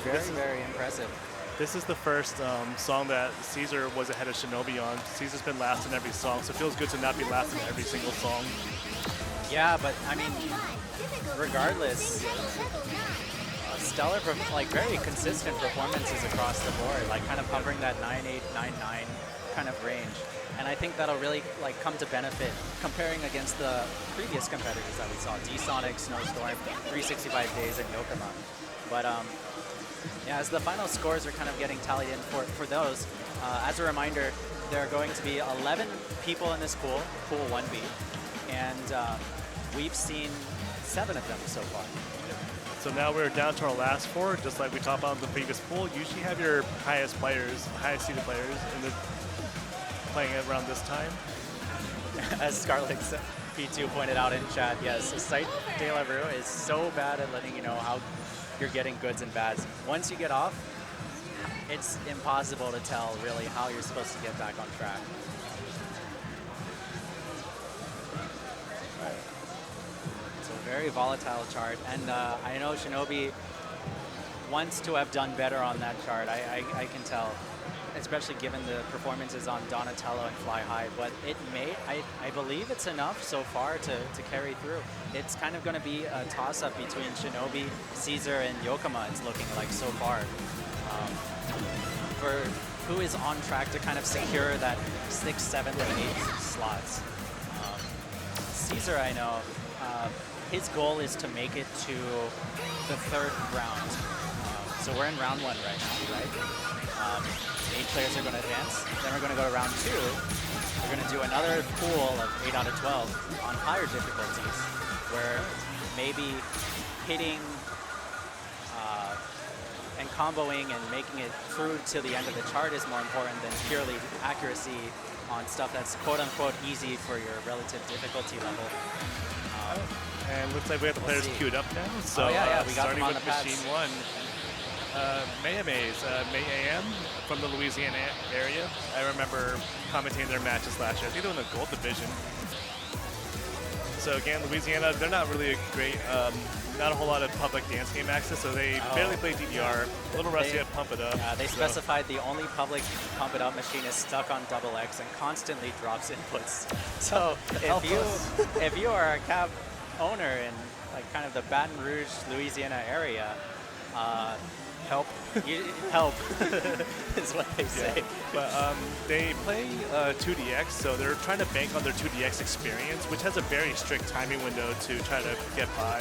very impressive. This is the first song that Caesar was ahead of Shinobi on. Caesar's been last in every song, so it feels good to not be last in every single song. Yeah, but I mean, regardless, stellar, like very consistent performances across the board, like kind of hovering that 9.8, 9.9 kind of range. And I think that'll really like come to benefit comparing against the previous competitors that we saw, D-Sonic, Snowstorm, 365 Days, and Yokama. But yeah, as the final scores are kind of getting tallied in for those, as a reminder, there are going to be 11 people in this pool, Pool 1B, and we've seen 7 of them so far. So now we're down to our last 4, just like we talked about in the previous pool. You usually have your highest seeded players in the playing it around this time. As Scarlet P2 pointed out in chat, yes, Site de la Rue is so bad at letting you know how you're getting goods and bads. Once you get off, it's impossible to tell really how you're supposed to get back on track. It's a very volatile chart, and I know Shinobi wants to have done better on that chart. I can tell, especially given the performances on Donatello and Fly High, but it may, I believe it's enough so far to carry through. It's kind of going to be a toss-up between Shinobi, Caesar, and Yokama, it's looking like so far. For who is on track to kind of secure that 6th, 7th, and 8th slots. Caesar, I know, his goal is to make it to the third round. So we're in round 1 right now, right? 8 players are going to advance. Then we're going to go to round 2. We're going to do another pool of 8 out of 12 on higher difficulties, where maybe hitting and comboing and making it through to the end of the chart is more important than purely accuracy on stuff that's quote-unquote easy for your relative difficulty level. And looks like we have the players see. queued up now. So We got them starting on with the pads. machine 1. May AM from the Louisiana area. I remember commentating their matches last year. I think they were in the gold division. So again, Louisiana, they're not really a great, not a whole lot of public dance game access, so they barely play DDR. A little rusty at Pump It Up. Yeah, they specified the only public Pump It Up machine is stuck on double X and constantly drops inputs. So if you are a cab owner in like kind of the Baton Rouge, Louisiana area, help is what they say. But they play 2DX, so they're trying to bank on their 2DX experience, which has a very strict timing window to try to get by.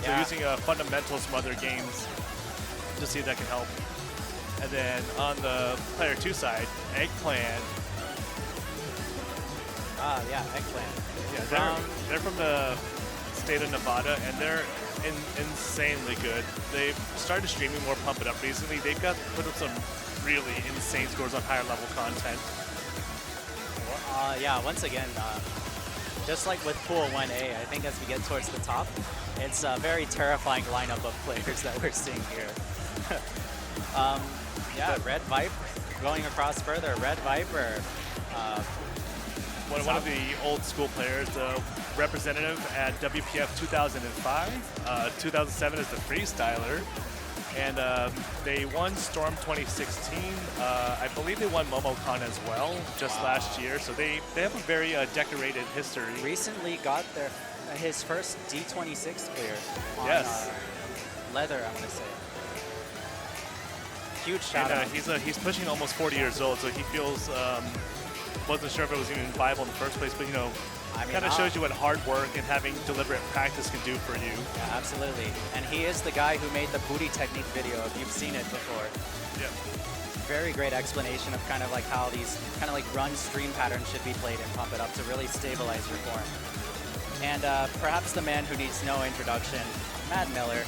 So Yeah. using fundamentals from other games to see if that can help. And then on the player 2 side, Eggplant. Yeah, Eggplant. Yeah, they're from the state of Nevada, and they're insanely good. They've started streaming more Pump It Up recently. They've put up some really insane scores on higher level content. Yeah, once again, just like with Pool 1A, I think as we get towards the top, it's a very terrifying lineup of players that we're seeing here. Yeah, Red Viper going across further. Red Viper. One of the old school players, the representative at WPF 2005, 2007 as the freestyler, and they won Storm 2016. I believe they won MomoCon as well just last year, so they have a very decorated history. Recently got his first D26 clear on Yes. Leather, I want to say. Huge shout out. And he's pushing almost 40 years old, so he feels wasn't sure if it was even viable in the first place, but you know, kind of shows you what hard work and having deliberate practice can do for you. Yeah, absolutely. And he is the guy who made the booty technique video, if you've seen it before. Yeah. Very great explanation of kind of like how these kind of like run stream patterns should be played and Pump It Up to really stabilize your form. And perhaps the man who needs no introduction, Matt Miller.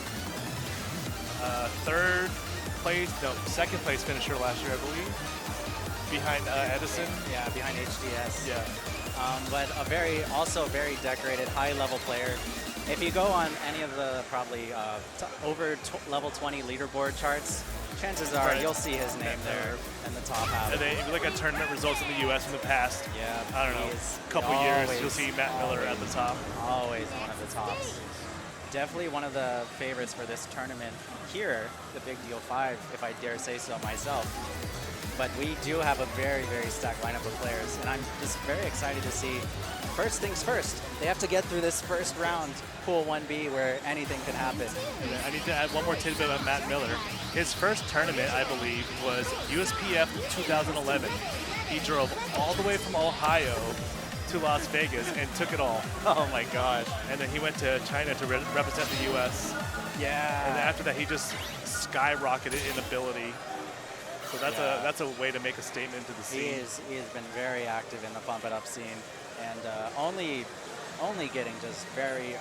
Second place finisher last year, I believe. Behind Edison. Yeah, behind HDS. Yeah. But also very decorated, high-level player. If you go on any of the probably level 20 leaderboard charts, chances are you'll see his name there in the top half. And then if you look at tournament results in the U.S. in the past, yeah, I don't know, a couple years, you'll see Matt Miller at the top. Always one of the tops. Definitely one of the favorites for this tournament here, the Big Deal 5, if I dare say so myself. But we do have a very, very stacked lineup of players, and I'm just very excited to see. First things first, they have to get through this first round, Pool 1B, where anything can happen. And I need to add one more tidbit about Matt Miller. His first tournament, I believe, was USPF 2011. He drove all the way from Ohio to Las Vegas and took it all. Oh my gosh. And then he went to China to represent the US. Yeah. And after that, he just skyrocketed in ability. So that's a way to make a statement to the scene. He has been very active in the Pump It Up scene, and only getting just very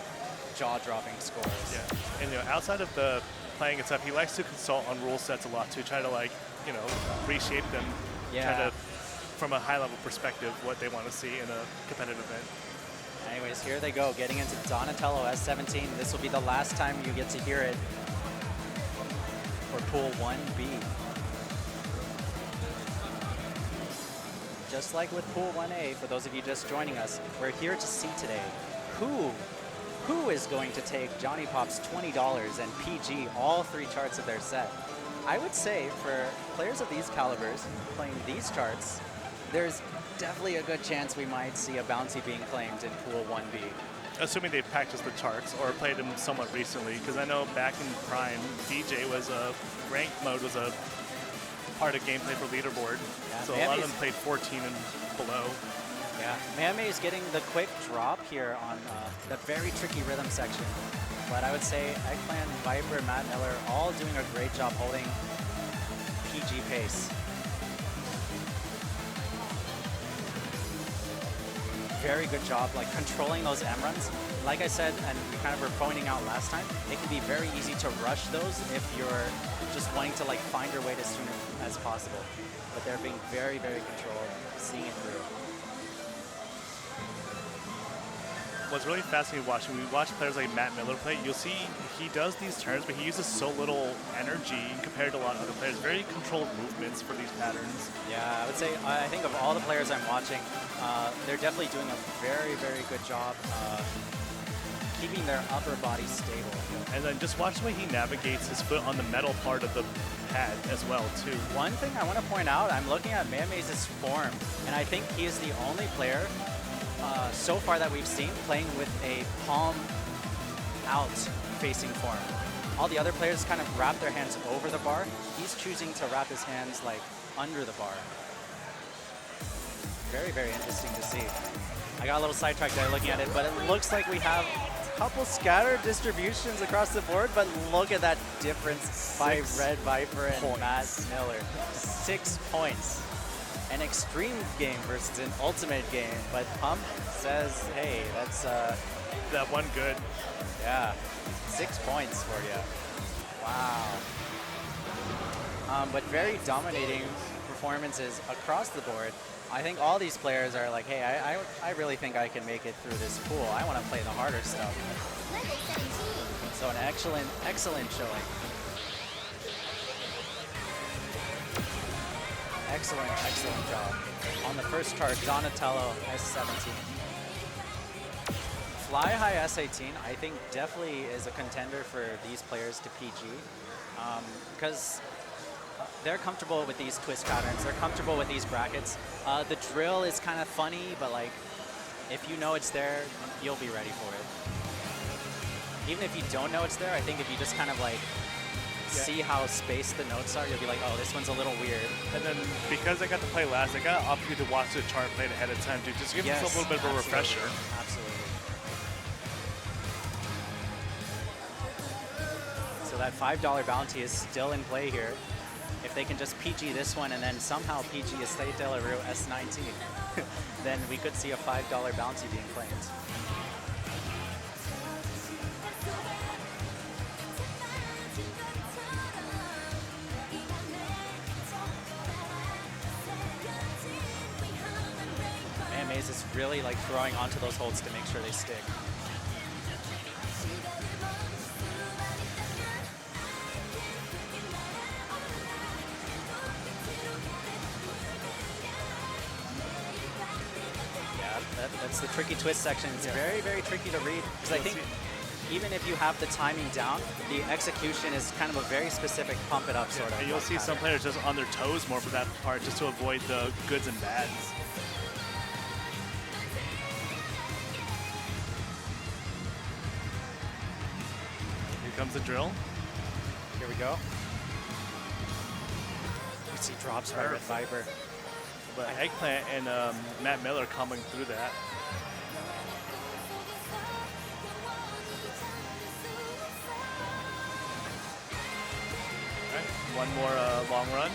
jaw-dropping scores. Yeah, and you know, outside of the playing itself, he likes to consult on rule sets a lot too, try to reshape them, try to, from a high-level perspective, what they want to see in a competitive event. Anyways, here they go, getting into Donatello S17. This will be the last time you get to hear it for Pool 1B. Just like with Pool 1A, for those of you just joining us, we're here to see today who is going to take Johnny Pop's $20 and PG all 3 charts of their set. I would say for players of these calibers playing these charts, there's definitely a good chance we might see a bounty being claimed in Pool 1B. Assuming they've practiced the charts or played them somewhat recently, because I know back in Prime, DJ was ranked mode was a part of gameplay for leaderboard. Yeah, So a lot of them played 14 and below. Yeah, Mayame is getting the quick drop here on the very tricky rhythm section. But I would say Eggplant, Viper, Matt Miller all doing a great job holding PG pace. Very good job, like controlling those M runs. Like I said, and we kind of were pointing out last time, it can be very easy to rush those if you're just wanting to like find your way as soon as possible. But they're being very, very controlled, seeing it through. What's really fascinating watching, when we watch players like Matt Miller play, you'll see he does these turns, but he uses so little energy compared to a lot of other players. Very controlled movements for these patterns. Yeah, I would say, I think of all the players I'm watching, they're definitely doing a very, very good job keeping their upper body stable. And then just watch the way he navigates his foot on the metal part of the pad as well, too. One thing I want to point out, I'm looking at Mayamaze's form, and I think he is the only player so far that we've seen playing with a palm out facing form. All the other players kind of wrap their hands over the bar. He's choosing to wrap his hands like under the bar. Very, very interesting to see. I got a little sidetracked there looking at it, but it looks like we have a couple scattered distributions across the board, but look at that difference by Red Viper and Matt Miller. 6 points. An extreme game versus an ultimate game, but Pump says, hey, that's that one good. Yeah, 6 points for you. Wow. But very dominating performances across the board. I think all these players are like, hey, I really think I can make it through this pool. I want to play the harder stuff. So an excellent showing. Excellent job. On the first chart, Donatello, S17. Fly High S18, I think definitely is a contender for these players to PG. Because they're comfortable with these twist patterns. They're comfortable with these brackets. The drill is kind of funny, but like, if you know it's there, you'll be ready for it. Even if you don't know it's there, I think if you just kind of like see how spaced the notes are, you'll be like, oh, this one's a little weird. And then because I got to play last, I got an opportunity to watch the chart played ahead of time to just give myself a little bit of a refresher. Absolutely. So that $5 bounty is still in play here. If they can just PG this one and then somehow PG Estate de la Rue S19, then we could see a $5 bounty being claimed. Man, Maze is really like throwing onto those holds to make sure they stick. That's the tricky twist section. It's very, very tricky to read because I think even if you have the timing down, the execution is kind of a very specific pump it up sort of. And you'll see some players just on their toes more for that part just to avoid the goods and bads. Here comes the drill. Here we go. We see drops by Red Viper. But Eggplant and Matt Miller coming through that. All right, one more long run.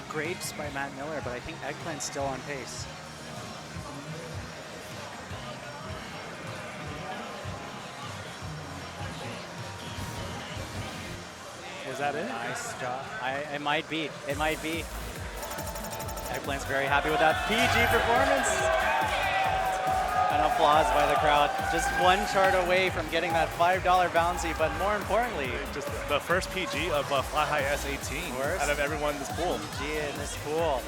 Grapes by Matt Miller, but I think Eggplant's still on pace. Was that it? Nice job. It might be. It might be. Eggplant's very happy with that PG performance. An applause by the crowd. Just one chart away from getting that $5 bouncy, but more importantly, just the first PG of Fly High S18 out of everyone in this pool. PG in this pool.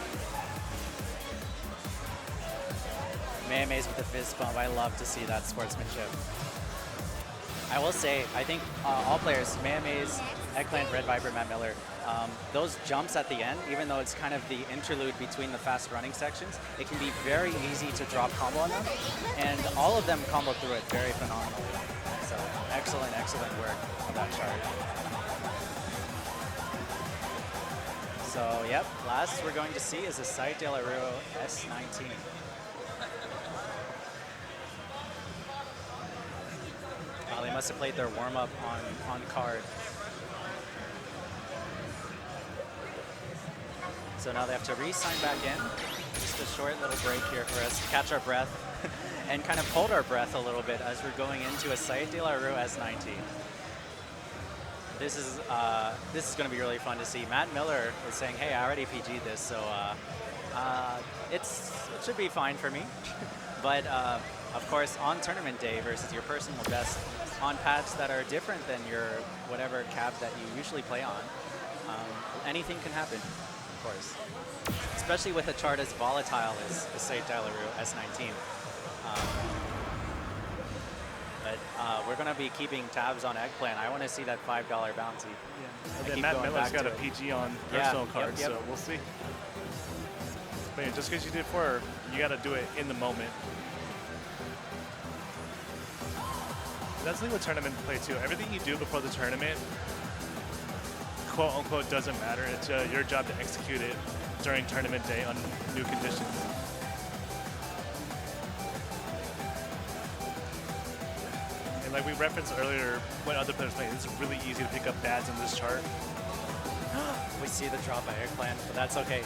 Mayamaze with the fist bump. I love to see that sportsmanship. I will say, I think all players, Mayamaze, Eggplant, Red Viper, Matt Miller, those jumps at the end, even though it's kind of the interlude between the fast running sections, it can be very easy to drop combo on them, and all of them combo through it very phenomenally. So excellent, excellent work on that chart. So, yep, last we're going to see is a Site De La Rue S19. Well, they must have played their warm-up on card. So now they have to re-sign back in. Just a short little break here for us to catch our breath and kind of hold our breath a little bit as we're going into a Site De La Rue S19. This is going to be really fun to see. Matt Miller is saying, "Hey, I already PG'd this, so it should be fine for me." But of course, on tournament day versus your personal best, on pads that are different than your whatever cab that you usually play on, anything can happen, of course. Especially with a chart as volatile as the Site De La Rue S19. But we're going to be keeping tabs on Eggplant. I want to see that $5 bounty. And then Matt Miller's got a PG on personal cards, so we'll see. But yeah, just because you did 4, you got to do it in the moment. That's the thing with tournament play too. Everything you do before the tournament, quote unquote, doesn't matter. It's your job to execute it during tournament day on new conditions. And like we referenced earlier, when other players play, it's really easy to pick up bads in this chart. We see the drop by Eggplant, but that's okay.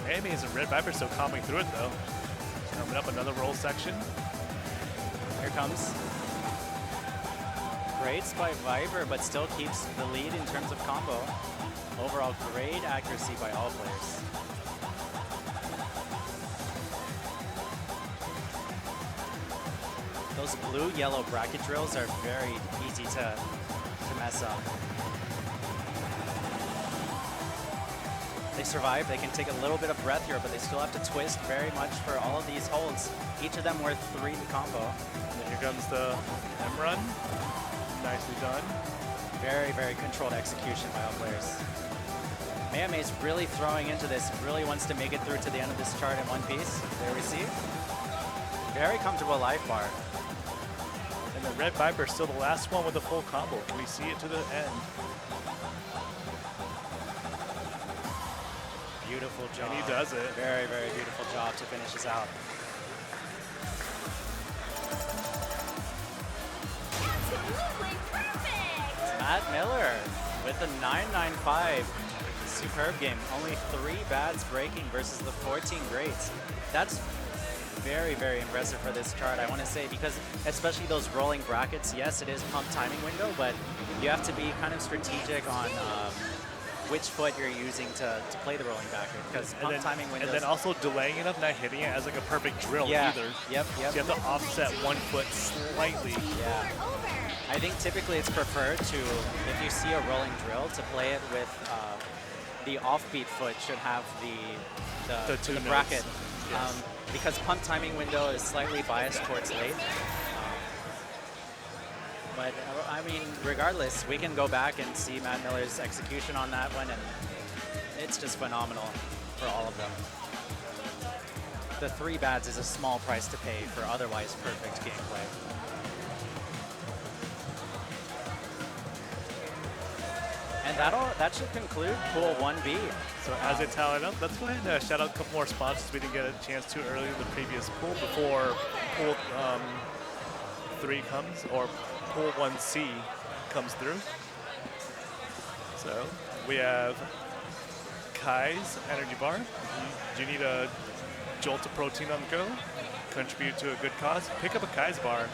Amazing, Red Viper still combing through it though. Coming up another roll section. Here comes. Great by Viper, but still keeps the lead in terms of combo. Overall, great accuracy by all players. Those blue-yellow bracket drills are very easy to mess up. They survive. They can take a little bit of breath here, but they still have to twist very much for all of these holds. Each of them worth 3 in combo. And here comes the M run. Nicely done. Very, very controlled execution by all players. Mayume's really throwing into this, really wants to make it through to the end of this chart in one piece. There we see. Very comfortable life bar. And the Red Viper still the last one with a full combo. Can we see it to the end? Beautiful job. And he does it. Very, very beautiful job to finish this out. Absolutely perfect! Matt Miller with the 995. Superb game. Only 3 bads breaking versus the 14 greats. That's very, very impressive for this chart, I want to say, because especially those rolling brackets, yes, it is pump timing window, but you have to be kind of strategic on which foot you're using to play the rolling bracket, because pump timing windows. And then also delaying it up, not hitting it as like a perfect drill either. Yep. So you have to offset one foot slightly. Yeah. I think typically it's preferred to, if you see a rolling drill, to play it with the offbeat foot should have the bracket. Yes. Because pump timing window is slightly biased towards late. But I mean, regardless, we can go back and see Matt Miller's execution on that one, and it's just phenomenal for all of them. The 3 bads is a small price to pay for otherwise perfect gameplay. And that should conclude Pool 1B. So as they tally it up, let's go ahead and shout out a couple more sponsors we didn't get a chance to earlier in the previous pool before Pool 3 comes, or Pool 1C comes through. So we have Kai's Energy Bar. Do you need a jolt of protein on the go? Contribute to a good cause? Pick up a Kai's Bar.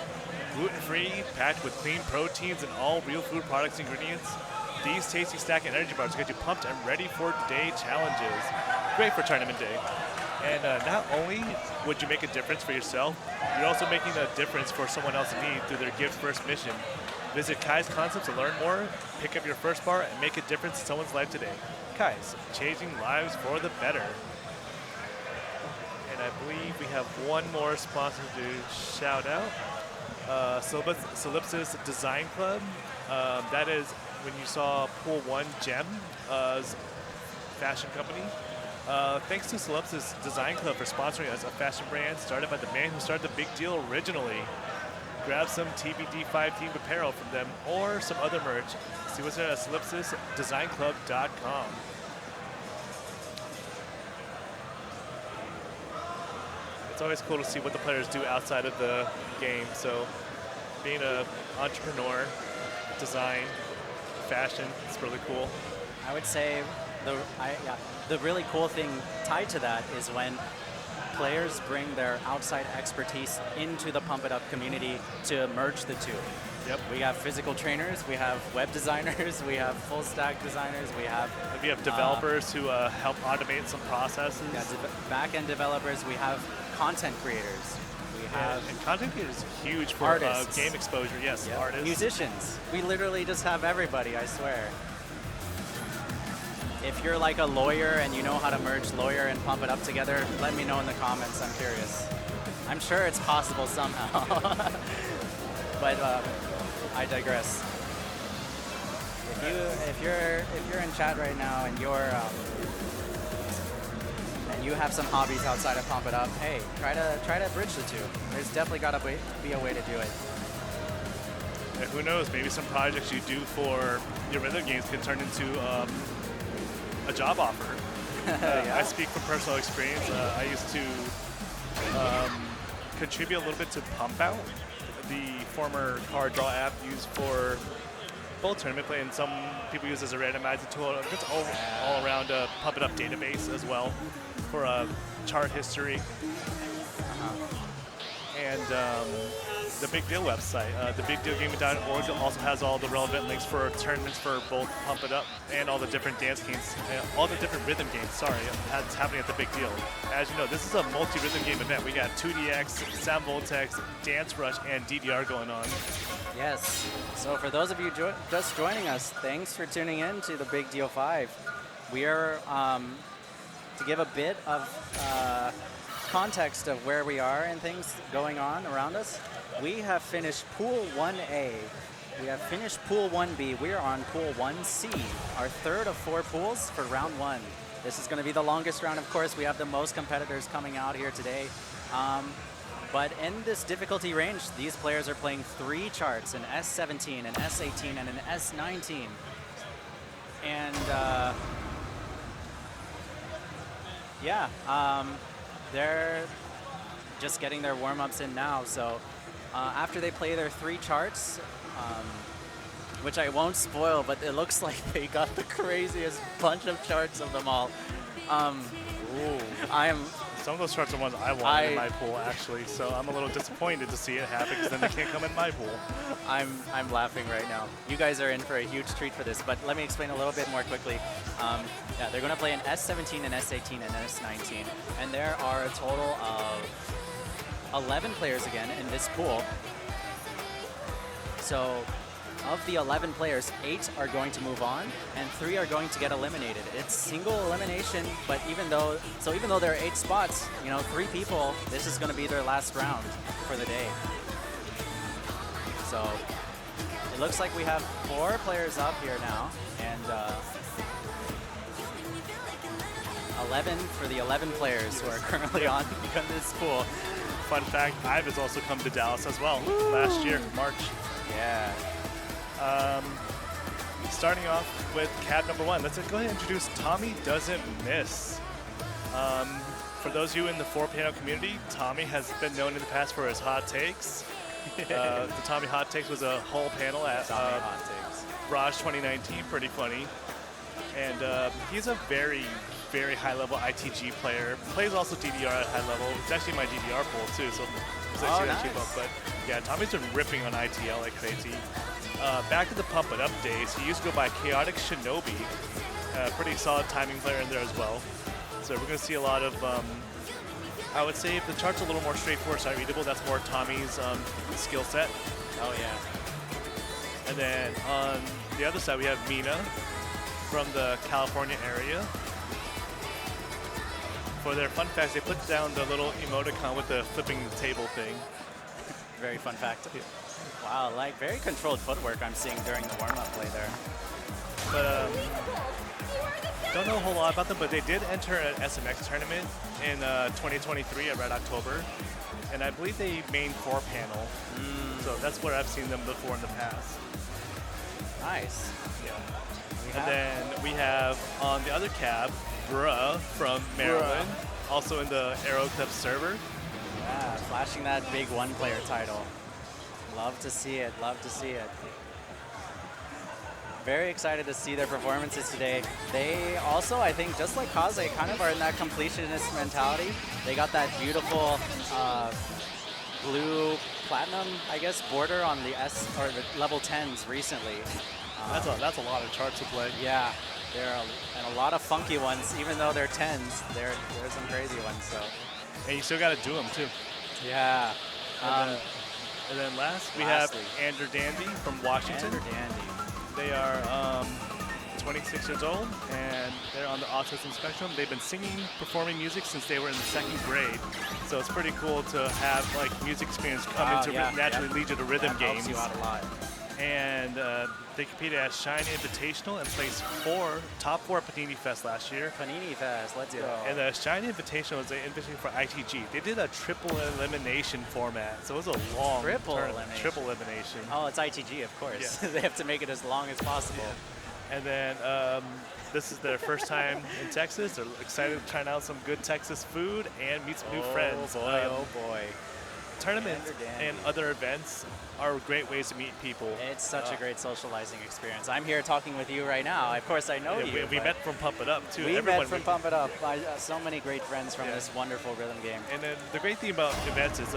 Gluten-free, packed with clean proteins and all real food products ingredients. These tasty stack energy bars get you pumped and ready for day challenges. Great for tournament day. And not only would you make a difference for yourself, you're also making a difference for someone else in need through their gift first mission. Visit Kai's Concepts to learn more, pick up your first bar, and make a difference in someone's life today. Kai's, changing lives for the better. And I believe we have one more sponsor to shout out. Solipsis Design Club. That is when you saw Pool 1 Gem's fashion company. Thanks to Solipsis Design Club for sponsoring us, a fashion brand started by the man who started the Big Deal originally. grab some TBD5 themed apparel from them or some other merch. See what's there at solipsisdesignclub.com. It's always cool to see what the players do outside of the game. So being an entrepreneur, design, fashion, it's really cool. I would say the really cool thing tied to that is when players bring their outside expertise into the Pump It Up community to merge the two. Yep. We have physical trainers, we have web designers, we have full stack designers, we have developers who help automate some processes. Yeah, back-end developers, we have content creators. We have and content creators is huge for artists. Game exposure. Yes, Yep. artists. Musicians. We literally just have everybody, I swear. If you're like a lawyer and you know how to merge lawyer and Pump It Up together, let me know in the comments. I'm curious. I'm sure it's possible somehow. But I digress. If you're in chat right now and you have some hobbies outside of Pump It Up, hey, try to bridge the two. There's definitely got to be a way to do it. And who knows? Maybe some projects you do for your rhythm games can turn into a job offer. Yeah. I speak from personal experience. I used to contribute a little bit to Pump Out, the former card draw app used for both tournament play, and some people use it as a randomizer tool. Just all around a Pump It Up database as well for chart history. And the Big Deal website, thebigdealgaming.org, also has all the relevant links for tournaments for both Pump It Up and all the different dance games, all the different rhythm games, that's happening at the Big Deal. As you know, this is a multi-rhythm game event. We got 2DX, Sound Voltex, Dance Rush, and DDR going on. Yes. So for those of you just joining us, thanks for tuning in to the Big Deal 5. We are, to give a bit of context of where we are and things going on around us, we have finished Pool 1A. We have finished Pool 1B. We are on Pool 1C, our third of 4 pools for round 1. This is going to be the longest round, of course. We have the most competitors coming out here today. But in this difficulty range, these players are playing 3 charts, an S17, an S18, and an S19. And they're just getting their warm-ups in now. So after they play their 3 charts, which I won't spoil, but it looks like they got the craziest bunch of charts of them all. Some of those charts are ones I want in my pool, actually, so I'm a little disappointed to see it happen because then they can't come in my pool. I'm laughing right now. You guys are in for a huge treat for this, but let me explain a little bit more quickly. Yeah, they're going to play an S17, an S18, and an S19, and there are a total of 11 players again in this pool. So of the 11 players, 8 are going to move on, and 3 are going to get eliminated. It's single elimination, but even though there are 8 spots, 3 people, this is going to be their last round for the day. So it looks like we have 4 players up here now, and 11 for the 11 players who are currently on this pool. Fun fact, Ive has also come to Dallas as well last year, March. Yeah. Starting off with cab number 1, let's go ahead and introduce Tommy Doesn't Miss. For those of you in the 4-panel community, Tommy has been known in the past for his hot takes. The Tommy Hot Takes was a whole panel at Raj 2019, pretty funny. And he's a very, very high-level ITG player. Plays also DDR at high level. It's actually my DDR pool too, so nice. But yeah, Tommy's been ripping on ITL like crazy. Back to the Pump It Up days, he used to go by Chaotic Shinobi. Pretty solid timing player in there as well. So we're going to see a lot of, I would say if the chart's a little more straightforward, sight readable, that's more Tommy's skill set. Oh yeah. And then on the other side, we have Mina from the California area. For their fun facts, they put down the little emoticon with the flipping the table thing. Very fun fact. Yeah. Wow, like very controlled footwork I'm seeing during the warm-up play there. But don't know a whole lot about them, but they did enter an SMX tournament in 2023 at Red October. and I believe they main 4-panel. So that's where I've seen them before in the past. Nice. Yeah. And then we have on the other cab, Bruh from Maryland, also in the Aero Clip server. Yeah, flashing that big one-player title. Love to see it. Love to see it. Very excited to see their performances today. They also, I think, just like Kaze, kind of are in that completionist mentality. They got that beautiful blue platinum, I guess, border on the S or the level 10s recently. That's a lot of charts to play. Yeah, and a lot of funky ones. Even though they're 10s, there's some crazy ones. So. And you still got to do them too. Yeah. And then last we have Andrew Dandy from Washington. Andrew Dandy. They are 26 years old, and they're on the autism spectrum. They've been singing, performing music since they were in the 2nd grade. So it's pretty cool to have like music experience come into naturally lead you to rhythm games. Helps you out a lot. And they competed at Shine Invitational and placed top 4 at Panini Fest last year. Panini Fest, let's go. And the Shine Invitational was an invitation for ITG. They did a triple elimination format, so it was a long triple elimination. Oh, it's ITG, of course. Yes. They have to make it as long as possible. Yeah. And then this is their first time in Texas. They're excited to try out some good Texas food and meet some new friends. Oh boy. Tournaments and other events are great ways to meet people. It's such a great socializing experience. I'm here talking with you right now. Of course, I know you. We met from Pump It Up, too. We met from Pump It Up. So many great friends from this wonderful rhythm game. And then the great thing about events is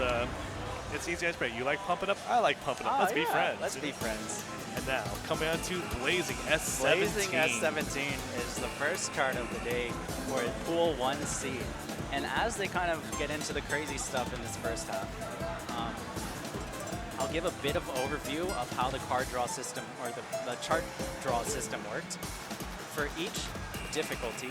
it's easy to spread. You like Pump It Up? I like Pump It Up. Let's be friends. Let's be friends. And now, coming on to Blazing S17. Blazing S17 is the first card of the day for Pool 1C. And as they kind of get into the crazy stuff in this first half, I'll give a bit of overview of how the card draw system, or the chart draw system worked. For each difficulty,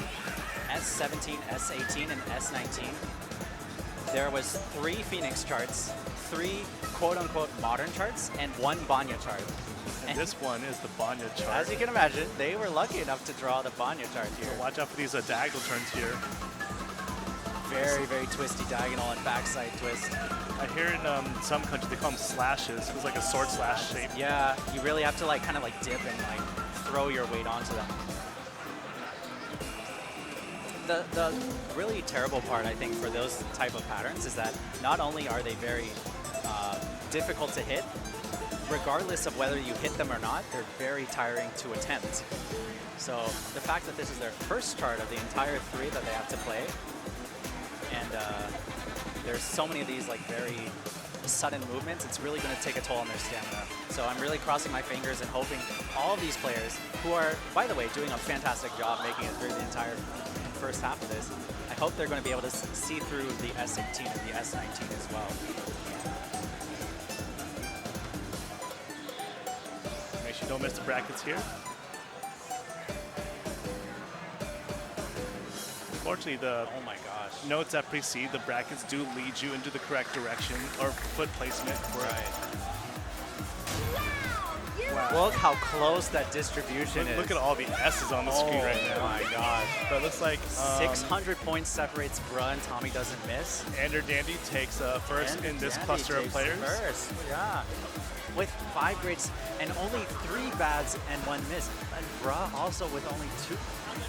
S17, S18, and S19, there was 3 Phoenix charts, 3 quote-unquote modern charts, and 1 Banya chart. And this one is the Banya chart. As you can imagine, they were lucky enough to draw the Banya chart here. So watch out for these diagonal turns here. Very, very twisty diagonal and backside twist. I hear in some countries they call them slashes. It's like a sword slash shape. Yeah, you really have to like kind of like dip and like throw your weight onto them. The really terrible part, I think, for those type of patterns is that not only are they very difficult to hit, regardless of whether you hit them or not, they're very tiring to attempt. So the fact that this is their first chart of the entire 3 that they have to play, and there's so many of these like very sudden movements, it's really going to take a toll on their stamina. So I'm really crossing my fingers and hoping all of these players, who are, by the way, doing a fantastic job making it through the entire first half of this, I hope they're going to be able to see through the S18 and the S19 as well. Make sure you don't miss the brackets here. Unfortunately, the notes that precede the brackets do lead you into the correct direction or foot placement for Wow. Look how close that distribution is. Look at all the S's on the screen right now. Oh my gosh. But it looks like 600 points separates Bruh and Tommy doesn't miss. Andrew Dandy takes first in this cluster of players. First, yeah. With 5 greats and only 3 bads and 1 miss. And Bruh also with only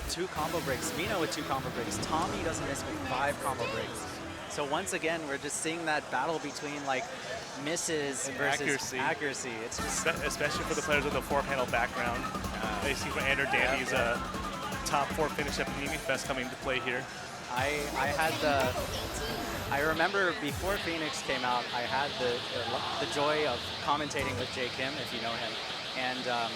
two combo breaks. Mina with 2 combo breaks. Tommy doesn't miss with 5 combo breaks. So once again, we're just seeing that battle between like misses versus accuracy. It's just especially for the players with a 4-panel background. They see from Andrew Dandy's top 4 finish at Panini Fest coming to play here. I remember before Phoenix came out, I had the joy of commentating with Jay Kim, if you know him, and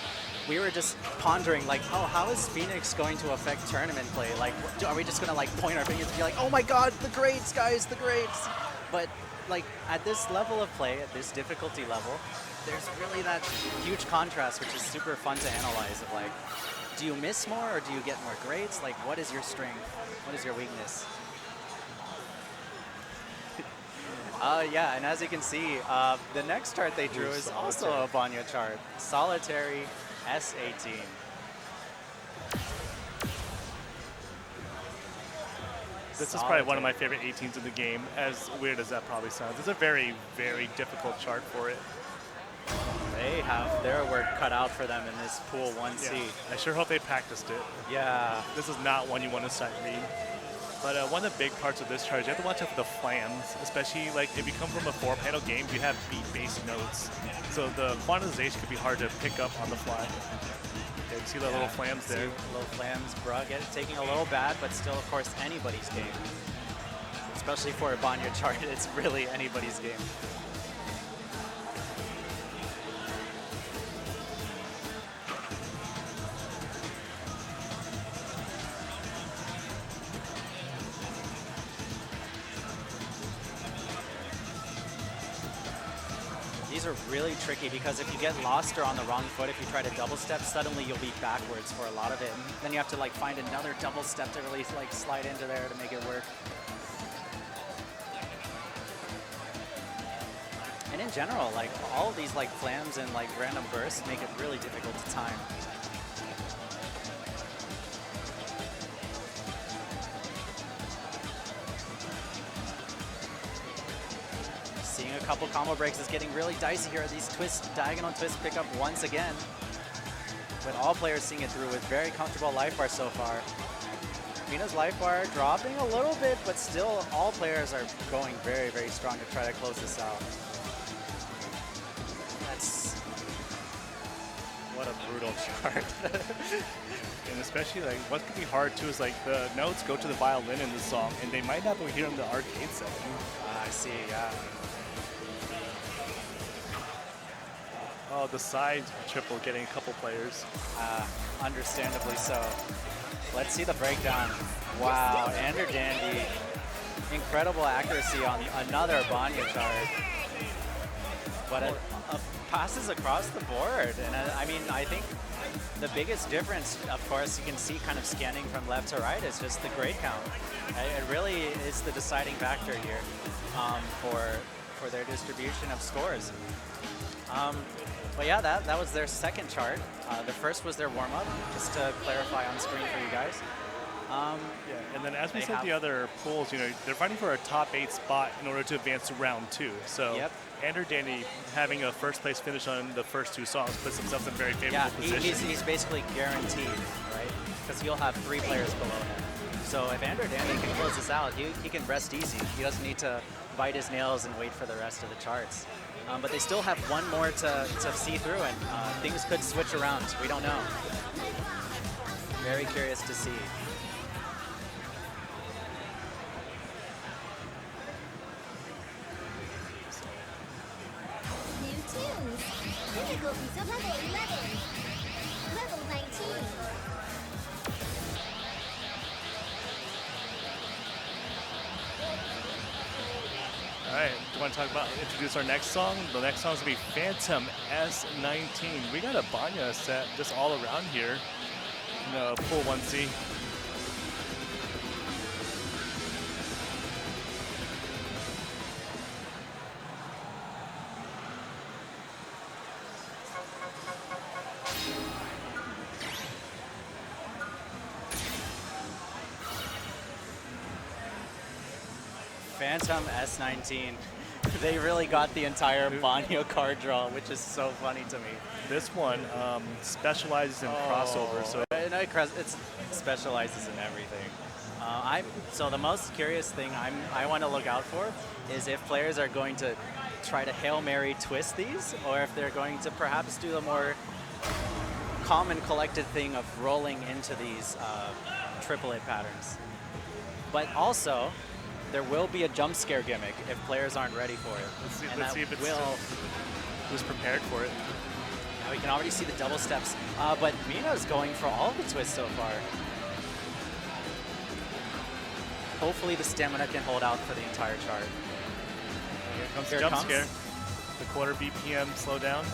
we were just pondering like, oh, how is Phoenix going to affect tournament play? Like, are we just gonna like point our fingers and be like, oh my God, the greats, guys, the greats? But like at this level of play, at this difficulty level, there's really that huge contrast, which is super fun to analyze. Of like, do you miss more or do you get more greats? Like, what is your strength? What is your weakness? Yeah, and as you can see, the next chart they drew is also a Banya chart. Solitary S18. This is probably one of my favorite 18s in the game, as weird as that probably sounds. It's a very, very difficult chart for it. They have their work cut out for them in this Pool 1C. Yeah, I sure hope they practiced it. Yeah. This is not one you want to sight read. But one of the big parts of this chart is you have to watch out for the flams, especially like if you come from a 4-panel game, you have beat-based notes. So the quantization could be hard to pick up on the fly. Okay, you see the little flams there? Little flams, bruh, taking a little bad, but still, of course, anybody's game. Especially for a Banya chart, it's really anybody's game. These are really tricky because if you get lost or on the wrong foot, if you try to double step, suddenly you'll be backwards for a lot of it. And then you have to like find another double step to really like slide into there to make it work. And in general, like all of these like flams and like random bursts make it really difficult to time. Seeing a couple combo breaks is getting really dicey here. These diagonal twists pick up once again. With all players seeing it through with very comfortable life bar so far. Mina's life bar dropping a little bit, but still all players are going very, very strong to try to close this out. That's what a brutal chart. And especially like what could be hard too is like the notes go to the violin in the song and they might not be here in the arcade setting. I see, yeah. Oh, the side triple getting a couple players. Understandably so. Let's see the breakdown. Wow, Ender Dandy. Incredible accuracy on another Banya chart. But it passes across the board. And I mean, I think the biggest difference, of course, you can see kind of scanning from left to right is just the grade count. It really is the deciding factor here for their distribution of scores. But yeah, that was their second chart. The first was their warm-up, just to clarify on screen for you guys. Yeah, and then as we said the other pools, you know, they're fighting for a top 8 spot in order to advance to round 2. So Ender Dandy having a first place finish on the first 2 songs puts himself in a very favorable position. He's basically guaranteed, right? Because he'll have 3 players below him. So if Ender Dandy can close this out, he can rest easy. He doesn't need to bite his nails and wait for the rest of the charts. But they still have one more to see through, and things could switch around. We don't know. Very curious to see. New tunes. Difficulties of level 11. Level 19. All right, do you want to introduce our next song? The next song is going to be Phantom S19. We got a Banya set just all around here in the Pool 1C. Phantom S19. They really got the entire Banya card draw, which is so funny to me. This one specializes in crossover, so it specializes in everything. So the most curious thing I want to look out for is if players are going to try to Hail Mary twist these, or if they're going to perhaps do the more common collected thing of rolling into these triplet patterns. But also, there will be a jump scare gimmick if players aren't ready for it. Let's see if it's who's prepared for it. Now we can already see the double steps, but Mina's going for all the twists so far. Hopefully the stamina can hold out for the entire chart. Here comes the jump scare. The quarter BPM slow down.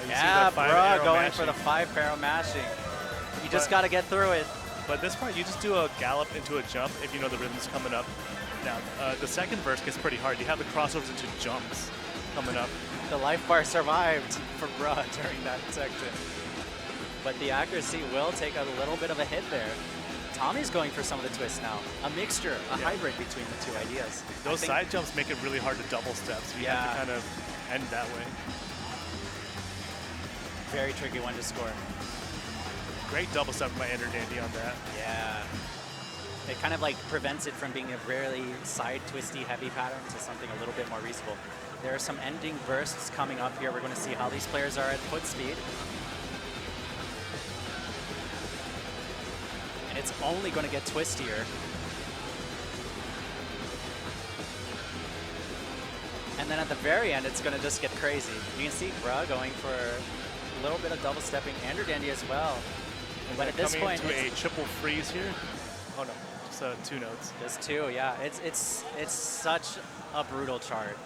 Yeah, bruh, going for the 5-barrel mashing. You just got to get through it. But this part, you just do a gallop into a jump if you know the rhythm's coming up. Now, the second verse gets pretty hard. You have the crossovers into jumps coming up. The life bar survived for bruh during that section. But the accuracy will take a little bit of a hit there. Tommy's going for some of the twists now. A mixture, a hybrid between the two ideas. I Those think- side jumps make it really hard to double step, so you have to kind of end that way. Very tricky one to score. Great double step by Ender Dandy on that. Yeah. It kind of like prevents it from being a really side twisty heavy pattern to something a little bit more reasonable. There are some ending bursts coming up here. We're going to see how these players are at foot speed. And it's only going to get twistier. And then at the very end, it's going to just get crazy. You can see Bruh going for a little bit of double stepping, Ender Dandy as well. But at this point, coming into a triple freeze here. Oh no, just 2 notes. Just 2, yeah. It's such a brutal chart.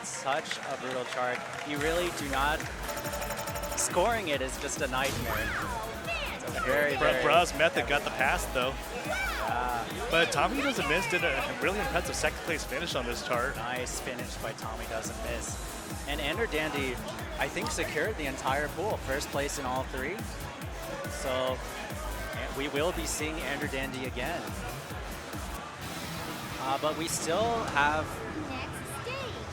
Such a brutal chart. You really do not. Scoring it is just a nightmare. It's a very, very. Bruh's method got the pass though. Yeah. But Tommy Doesn't Miss did a really impressive second place finish on this chart. Nice finish by Tommy Doesn't Miss. And Ender Dandy, I think, secured the entire pool. First place in all 3. So we will be seeing Ender Dandy again. But we still have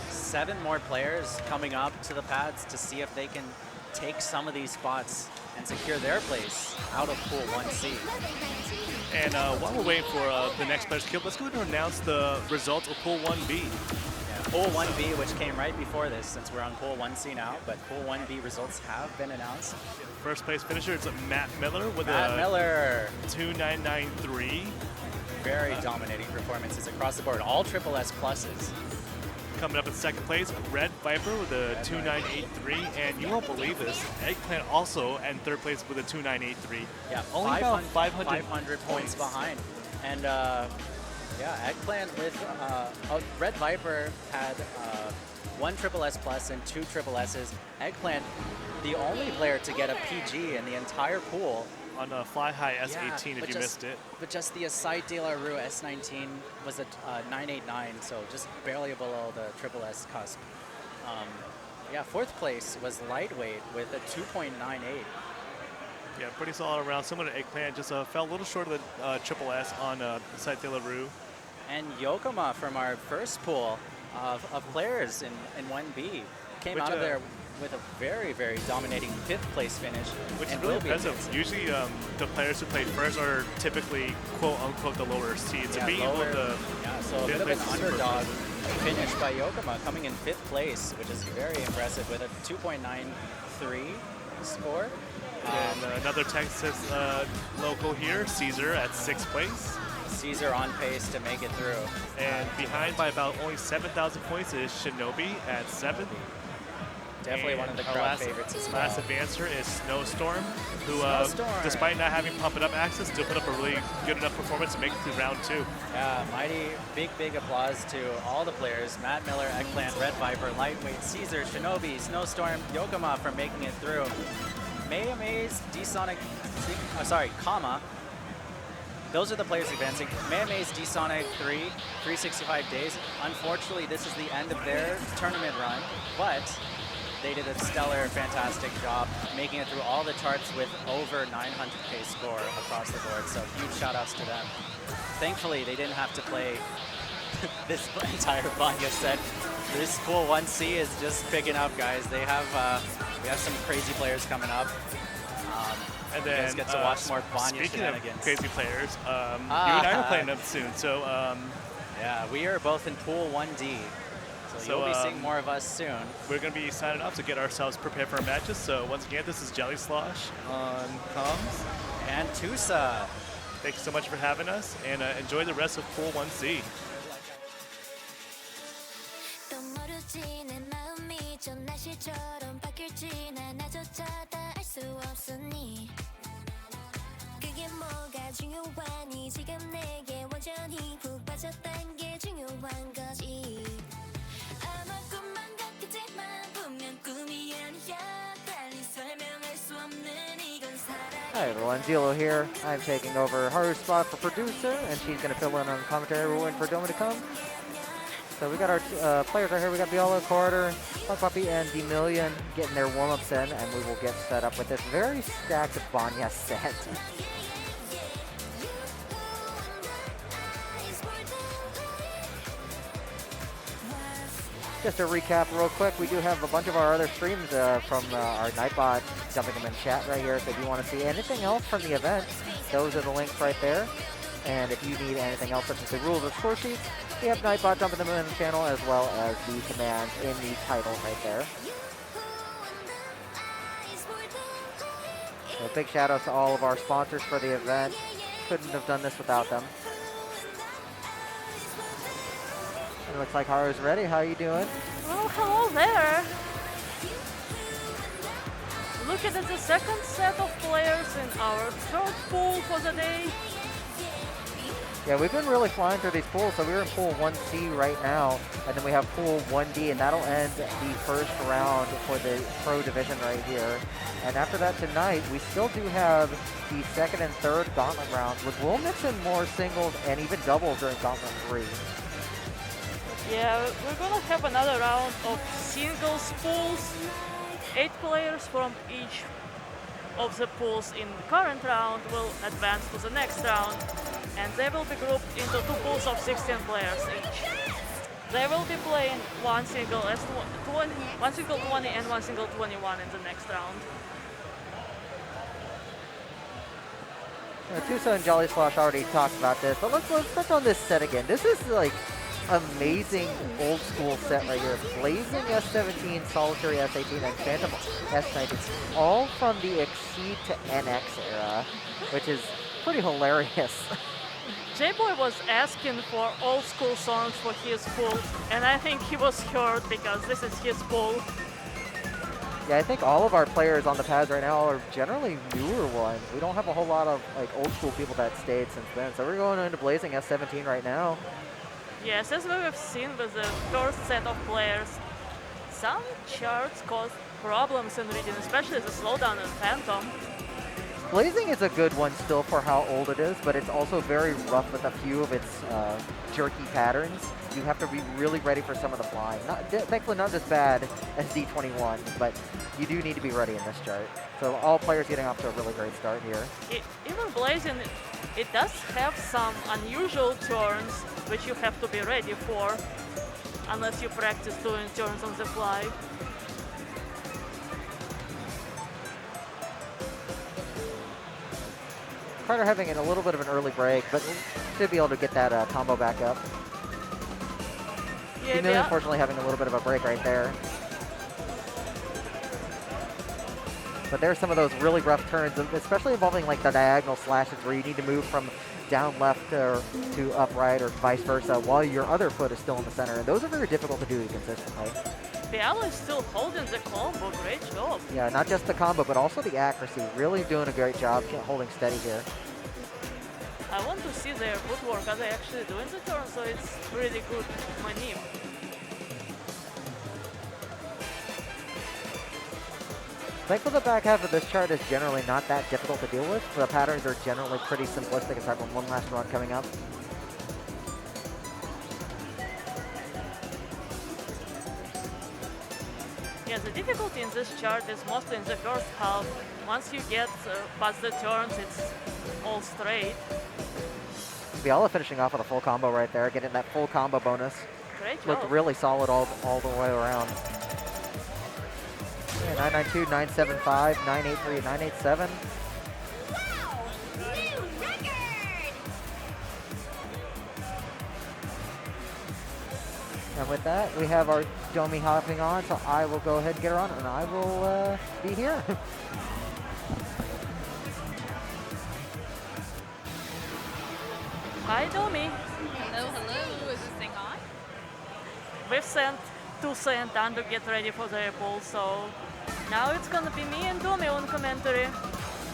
7 more players coming up to the pads to see if they can take some of these spots and secure their place out of Pool 1C. And while we're waiting for the next player's kill, let's go ahead and announce the results of Pool 1B. Yeah, Pool 1B, which came right before this, since we're on Pool 1C now, but Pool 1B results have been announced. First place finisher is Matt Miller with Matt Miller. 2993. Very dominating performances across the board, all triple S pluses. Coming up in second place, Red Viper with a 2983, and you won't believe this, Eggplant also in third place with a 2983. Yeah, only about 500 points behind. And yeah, Eggplant with Red Viper had 1 triple S plus and 2 triple S's. Eggplant, the only player to get a PG in the entire pool. On a Fly High S18 if you missed it. But just the Aside De La Rue S19 was a 989, so just barely below the triple S cusp. Yeah, fourth place was Lightweight with a 2.98. Yeah, pretty solid around. Similar to Eggplant, just fell a little short of the triple S on Aside De La Rue. And Yokoma from our first pool of players in 1B came out of there with a very, very dominating 5th place finish. Which is really impressive. Usually the players who play first are typically quote unquote the lower seeds. Yeah, so a bit of an underdog finish by Yokoma coming in 5th place, which is very impressive with a 2.93 score. And another Texas local here, Caesar at 6th place. Caesar on pace to make it through. And behind by about only 7,000 points is Shinobi at 7th. Definitely and one of the crowd favorites as well. Last advancer is Snowstorm, who, Snowstorm. despite not having Pump It Up access, still put up a really good enough performance to make it through round 2. Yeah, mighty big applause to all the players. Matt Miller, Eggplant, Red Viper, Lightweight, Caesar, Shinobi, Snowstorm, Yokoma for making it through. May Amaze, D-Sonic, Kama. Those are the players advancing. May Amaze, D-Sonic 3, 365 days. Unfortunately, this is the end of their tournament run, but they did a stellar, fantastic job making it through all the charts with over 900K score across the board. So huge shout outs to them. Thankfully, they didn't have to play this entire Vanya set. This Pool 1C is just picking up, guys. They have we have some crazy players coming up. And you then guys get to watch more Vanya speaking shenanigans. of crazy players, you and I are playing them soon. So yeah, we are both in Pool 1D. So you'll be seeing more of us soon. We're going to be signing up to get ourselves prepared for our matches. So once again, this is Jelly Slosh on comms. And Tusa. Thank you so much for having us, and enjoy the rest of Pool 1C. 또 모르지 내 마음이 전 날씨처럼 바뀔지 나조차 다 알 수 없으니 그게 뭐가 중요하니 지금 내게 완전히 푹 빠졌단 게 중요한 거지 아마 꿈만 같겠지만 분명 꿈이 아니야 달리 설명할 수 없는 이건 사랑 Hi everyone, Zilo here. I'm taking over Haru's spot for producer, and she's going to fill in on the commentary. We're waiting for Doma to come. So we got our players right here. We got Viola, Carter, Fun Puppy, and D-Million getting their warm-ups in, and we will get set up with this very stacked Vanya set. Just to recap real quick, we do have a bunch of our other streams from our Nightbot dumping them in chat right here. So if you want to see anything else from the event, those are the links right there. And if you need anything else, such as the rules or score sheets, we have Nightbot dumping them in the channel, as well as the commands in the title right there. So big shout out to all of our sponsors for the event. Couldn't have done this without them. It looks like Haru's ready. How are you doing? Well, hello there. Look at the second set of players in our third pool for the day. Yeah, we've been really flying through these pools. So we're in pool 1C right now, and then we have pool 1D, and that'll end the first round for the pro division right here. And after that tonight, we still do have the second and third gauntlet rounds, which will mix in more singles and even doubles during gauntlet 3. Yeah, we're gonna have another round of singles pools. 8 players from each of the pools in the current round will advance to the next round, and they will be grouped into 2 pools of 16 players each. They will be playing one single 20 and one single 21 in the next round. Tusa and Jolly Slosh already talked about this, but let's touch on this set again. This is like amazing old school set right here. Blazing S17, Solitary S18, and Phantom S19, all from the Exceed to NX era, which is pretty hilarious. J-Boy was asking for old school songs for his pool, and I think he was hurt because this is his pool. Yeah, I think all of our players on the pads right now are generally newer ones. We don't have a whole lot of like old school people that stayed since then. So we're going into Blazing S17 right now. Yes, as we have seen with the first set of players, some charts cause problems in reading, especially the slowdown in Phantom. Blazing is a good one still for how old it is, but it's also very rough with a few of its jerky patterns. You have to be really ready for some of the flying. Thankfully not as bad as D21, but you do need to be ready in this chart. So all players getting off to a really great start here. Even Blazing, it does have some unusual turns which you have to be ready for, unless you practice doing turns on the fly. Carter having a little bit of an early break, but should be able to get that combo back up. Yeah, Emilio unfortunately having a little bit of a break right there. But there's some of those really rough turns, especially involving like the diagonal slashes where you need to move from down left to up right or vice versa while your other foot is still in the center. And those are very difficult to do consistently. Biala is still holding the combo, great job. Yeah, not just the combo, but also the accuracy. Really doing a great job holding steady here. I want to see their footwork. Are they actually doing the turn? So it's really good manip. Thankfully, the back half of this chart is generally not that difficult to deal with. The patterns are generally pretty simplistic aside from one last run coming up. Yeah, the difficulty in this chart is mostly in the first half. Once you get past the turns, it's all straight. Biala finishing off with a full combo right there, getting that full combo bonus. Great job. Looked really solid all the way around. Yeah, 992, 975, 983, 987. Wow! New record! And with that, we have our Domi hopping on, so I will go ahead and get her on, and I will be here. Hi, Domi. Hello, hello. Is this thing on? We've sent Tusa and Dan to get ready for the pool, so now it's gonna be me and Domi on commentary.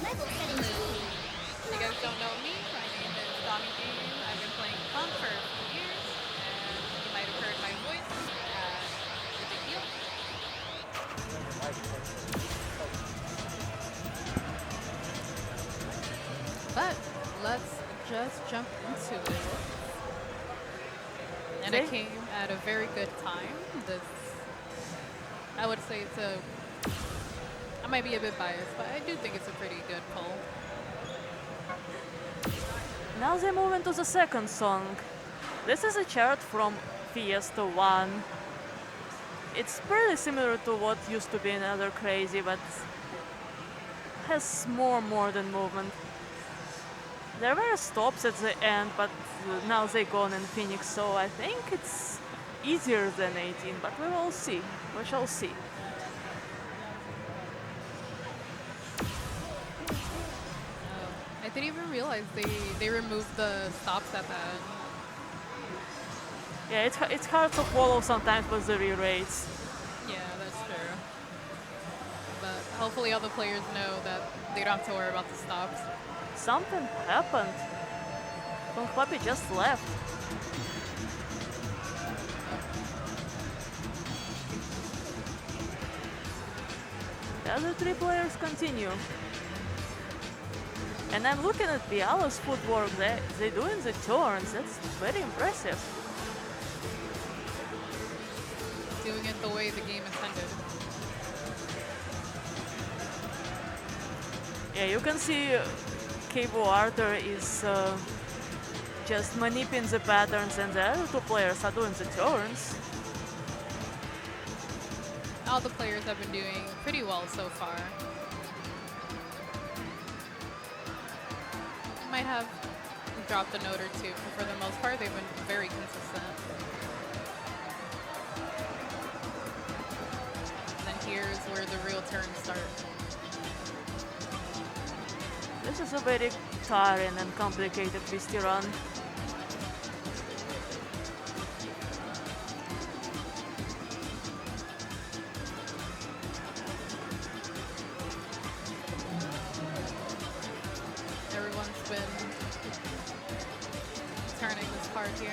Level 17. If you guys don't know me, my name is Tommy Gaming. I've been playing Punk for a few years, and you might have heard my voice at the Big Deal. But let's just jump into it. And it came at a very good time. I would say I might be a bit biased, but I do think it's a pretty good poll. Now they move into the second song. This is a chart from Fiesta 1. It's pretty similar to what used to be in other Crazy, but has more modern movement. There were stops at the end, but now they gone in Phoenix, so I think it's easier than 18, but we will see. We shall see. I didn't even realize they removed the stops at that. Yeah, it's hard to follow sometimes with the re-rates. Yeah, that's true. But hopefully all the players know that they don't have to worry about the stops. Something happened. Kung Papi just left. The other three players continue. And I'm looking at Biala's footwork. They doing the turns. That's very impressive. Doing it the way the game intended. Yeah, you can see Cabo Arthur is just manipulating the patterns, and the other two players are doing the turns. All the players have been doing pretty well so far. Might have dropped a note or two, but for the most part, they've been very consistent. And then here's where the real turns start. This is a very tiring and complicated twisty run. Everyone's been turning this part here.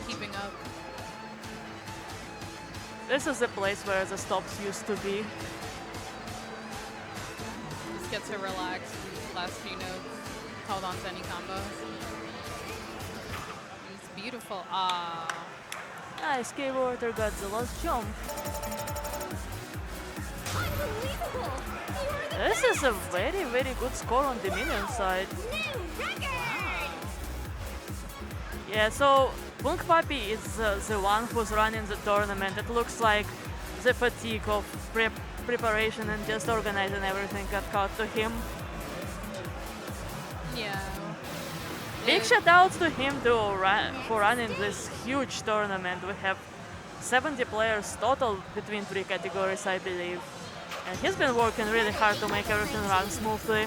Keeping up. This is the place where the stops used to be. Just get to relax these last few notes. Hold on to any combos. It's beautiful. Ah. Nice, Cabo Arthur got the last jump. Unbelievable! You are the This is a very, very good score on the minion side. new record! Yeah, so Punk Papi is the one who's running the tournament. It looks like the fatigue of preparation and just organizing everything got caught to him. Yeah. Big shout outs to him too for running this huge tournament. We have 70 players total between three categories, I believe. And he's been working really hard to make everything run smoothly.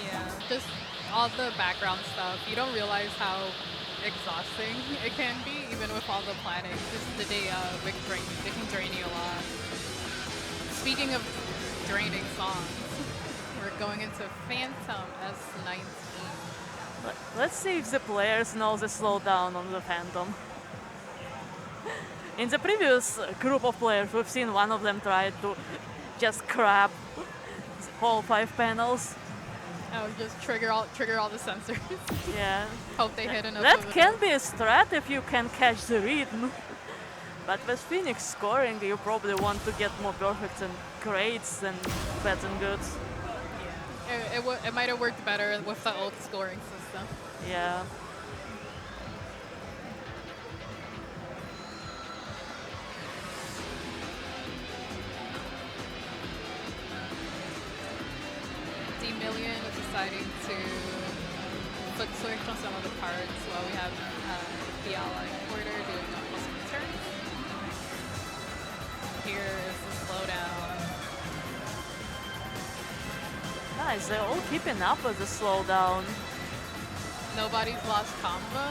Yeah, just all the background stuff. You don't realize how exhausting it can be, even with all the planning. Just the day of, it can drain you a lot. Speaking of draining songs, we're going into Phantom S19. Let's see if the players know the slowdown on the Phantom. In the previous group of players, we've seen one of them try to just grab all 5 panels. Oh, just trigger all the sensors. Yeah. Hope they hit enough. That of can it. be a strat if you can catch the rhythm. But with Phoenix scoring, you probably want to get more perfects and grades than bad and goods. Yeah, it might have worked better with the old scoring system. Yeah. D-Million is deciding to foot switch on some of the parts while we have Fiala and Porter doing awesome turns. Here is the slowdown. Nice, they're all keeping up with the slowdown. Nobody's lost combo.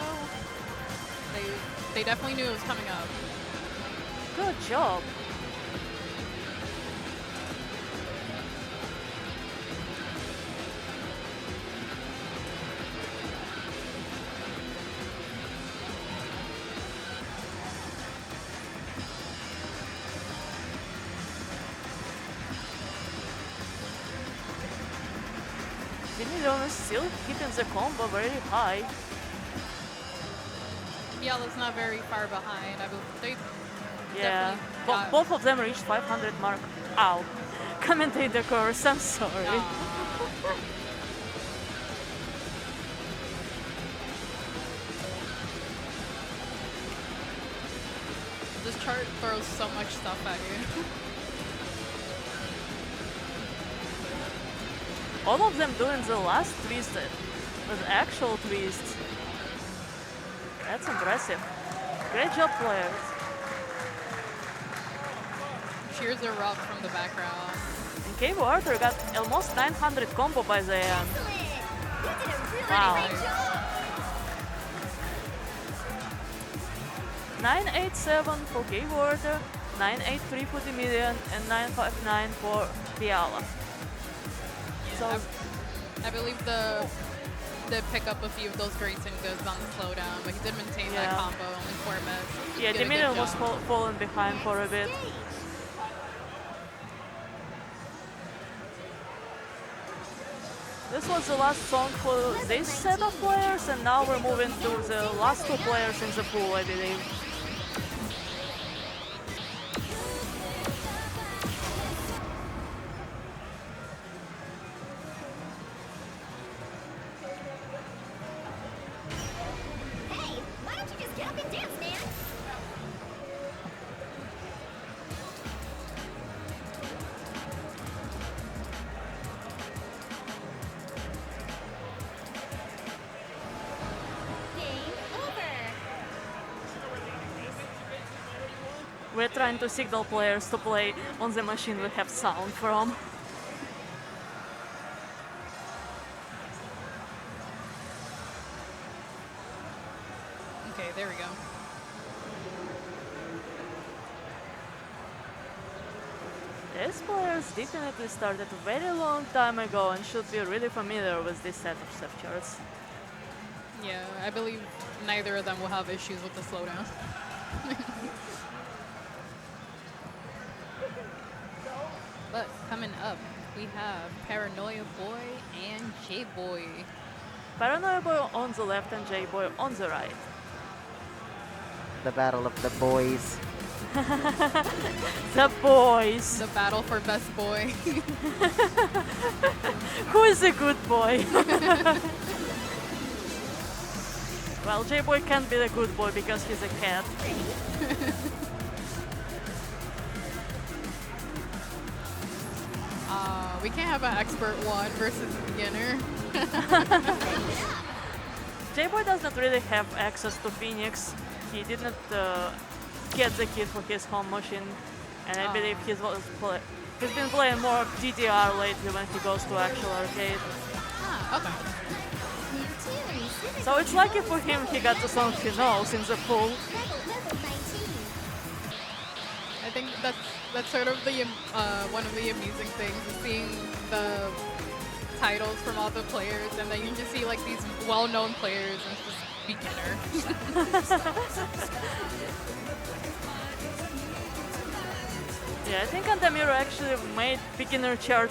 They definitely knew it was coming up. Good job. Dimidon is still keeping the combo very high. Fiala's not very far behind. I believe they Yeah, definitely got- both of them reached 500 mark. Ow. Commentator curse, I'm sorry. chart throws so much stuff at you. All of them doing the last twist with actual twists. That's impressive. Great job, players. Cheers erupt from the background. And Cable Arthur got almost 900 combo by the end. Wow. 987 for Cable Arthur, 983 for Demillion, and 959 for Fiala. So I believe the did pick up a few of those greats and goods on the slowdown, but he did maintain that combo only 4 minutes. yeah, Demillion was falling behind for a bit. This was the last song for this set of players, and now we're moving to the last 2 players in the pool, I believe. Hey, why don't you just get up and dance, man? Game over. We're trying to signal players to play on the machine we have sound from. Okay, there we go. These players definitely started a very long time ago and should be really familiar with this set of step charts. Yeah, I believe neither of them will have issues with the slowdown. But coming up, we have Paranoia Boy and J-Boy. Paranoia Boy on the left and J-Boy on the right. The battle of the boys. The boys. The battle for best boy. Who is a good boy? Well, J-Boy can't be the good boy because he's a cat. We can't have an expert one versus a beginner. J-Boy does not really have access to Phoenix. He did not get the kit for his home machine, and I believe he's been playing more DDR lately when he goes to actual arcade. Okay. So it's lucky for him he got the song he knows in the pool. I think that's sort of the one of the amusing things is seeing the titles from all the players, and then you just see like these well-known players and it's just beginner. Yeah, I think Antamiro actually made beginner title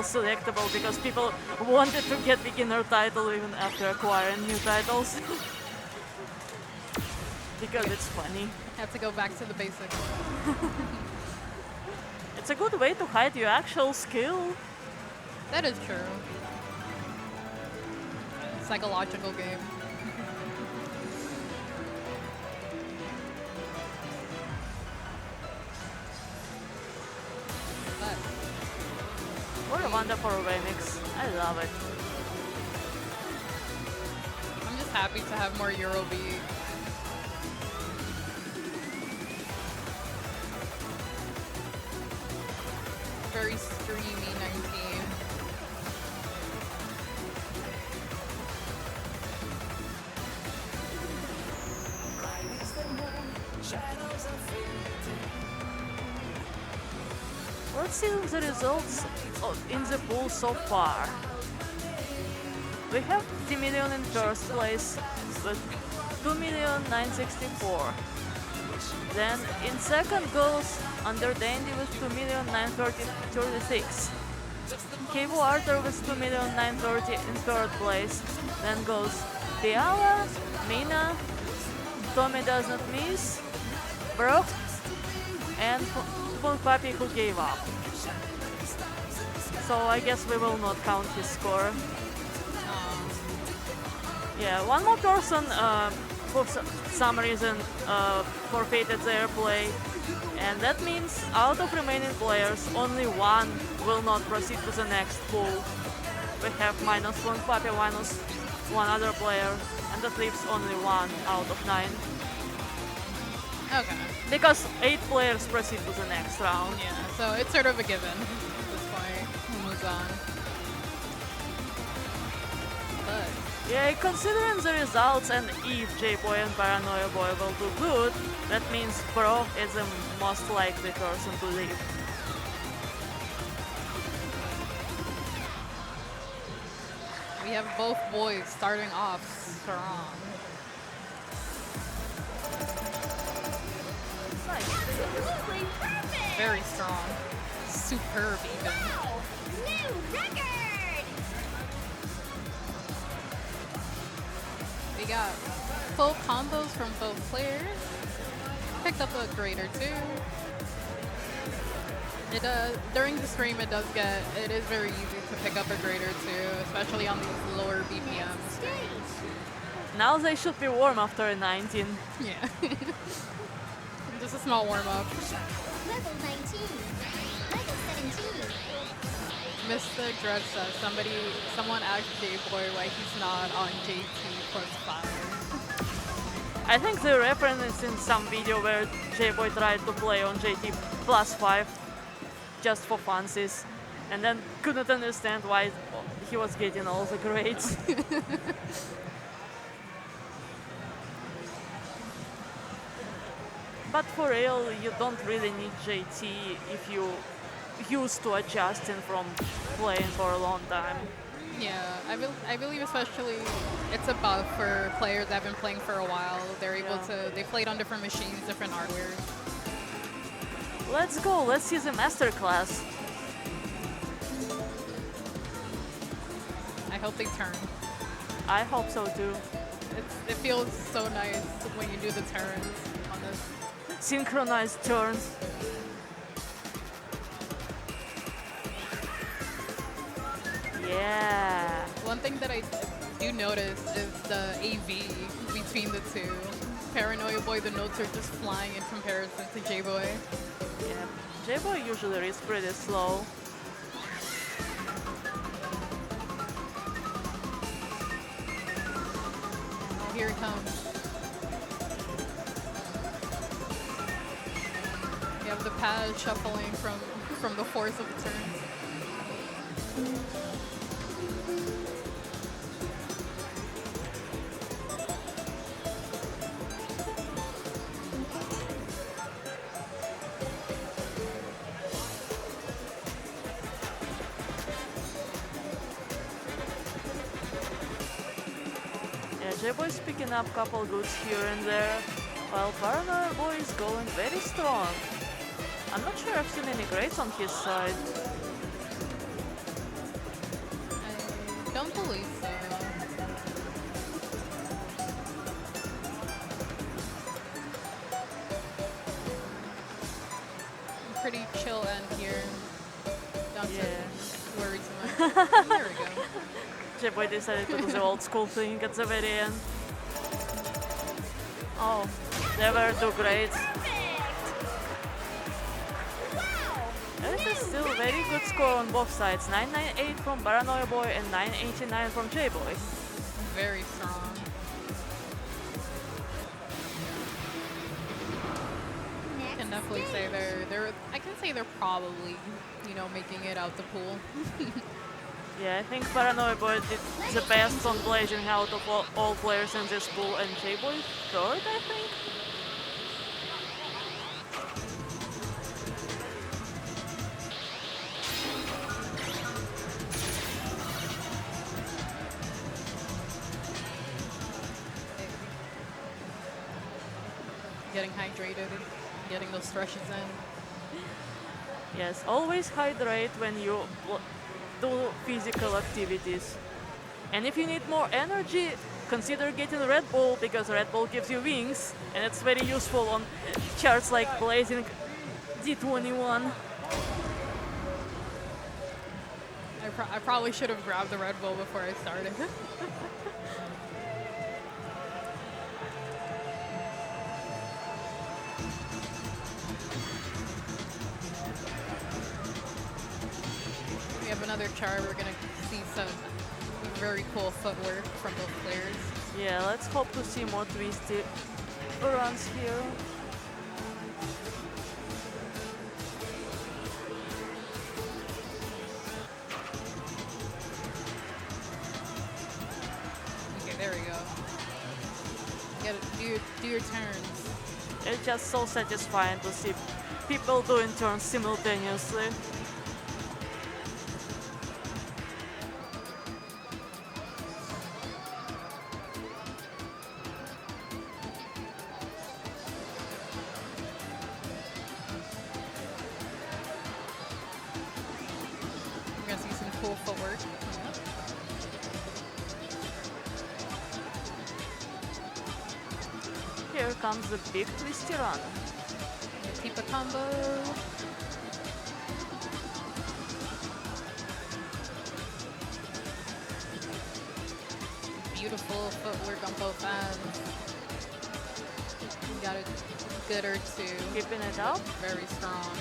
selectable because people wanted to get beginner title even after acquiring new titles. Because it's funny. Have to go back to the basics. It's a good way to hide your actual skill. That is true. Psychological game. But What a wonderful remix. I love it. I'm just happy to have more Eurobeat. Very streamy 19. Let's see the results in the pool so far. We have Demillion in first place with 2,964,000. Then in second goes Under Dandy with 2,936,000. Cable Arthur with 2,930,000 in third place. Then goes Fiala, Mina, Tommy Does Not Miss, Brock, and Fun Papi who gave up. So I guess we will not count his score. Yeah, one more person for some reason forfeited their play. And that means out of remaining players, only one will not proceed to the next pool. We have -1 Puppy, -1 other player, and that leaves only 1 out of 9. Okay. Because 8 players proceed to the next round. Yeah, so it's sort of a given at this point. Who moves on? But Yeah, considering the results and if J-Boy and Paranoia Boy will do good, that means Bro is the most likely person to leave. we have both boys starting off strong. Absolutely perfect! Very strong. Superb even. Wow! New record! We got full combos from both players. Picked up a grade or two. It during the stream it is very easy to pick up a grade or two, especially on these lower BPM streams. Now they should be warm after 19. Yeah. Just a small warm up. Level 19. Level 17. Mr. Dread says someone asked J-Boy why he's not on JT plus 5. I think the reference is in some video where J-Boy tried to play on JT plus 5 just for funsies, and then couldn't understand why he was getting all the grades. But for real, you don't really need JT if you used to adjusting from playing for a long time. Yeah, I believe especially it's a buff for players that have been playing for a while. They're able to, they played on different machines, different hardware. Let's go, let's see the masterclass. I hope they turn. I hope so too. It feels so nice when you do the turns on this. Synchronized turns. Yeah. One thing that I do notice is the AV between the two. Paranoia Boy, the notes are just flying in comparison to J-Boy. Yeah, J-Boy usually reads pretty slow. Oh, here it comes. You have the pad shuffling from the force of the turns. J-Boy's picking up couple goods here and there, while Paranoia Boy is going very strong. I'm not sure I've seen any grades on his side. I don't believe so. Pretty chill end here. Don't worry too much. There we go. J-Boy decided to do the old school thing at the very end. Oh, there were 2 grades. This is still a very good score on both sides. 998 from Paranoia Boy and 989 from J-Boy. Very strong. Can definitely say I can say they're probably, making it out the pool. Yeah, I think Paranoia Boy did the best on blazing out of all players in this pool, and J-Boy third, I think? Getting hydrated, getting those stretches in. Yes, always hydrate when you do physical activities. And if you need more energy, consider getting Red Bull, because Red Bull gives you wings, and it's very useful on charts like Blazing D21. I probably should have grabbed the Red Bull before I started. We have another chart. We're gonna see some very cool footwork from both players. Yeah, let's hope to see more twisty runs here. Okay, there we go. Do your turns. It's just so satisfying to see people doing turns simultaneously. We're gonna see some cool footwork. Here comes the big twisty run. Keep a combo. Beautiful footwork on both ends. Got a good or two. Keeping it up. Very strong.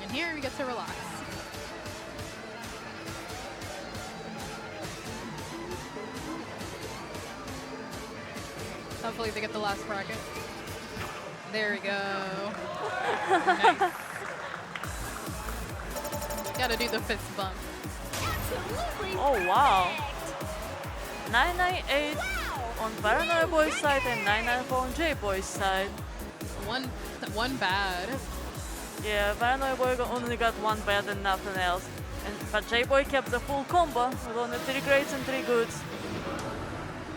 And here we get to relax. Hopefully they get the last bracket. There we go. Nice. Gotta do the fist bump. Oh wow. 998 on Paranoia Boy's side and 994 on J Boy's side. One bad. Yeah, Paranoia Boy only got one bad and nothing else. But J Boy kept the full combo with only 3 greats and 3 goods.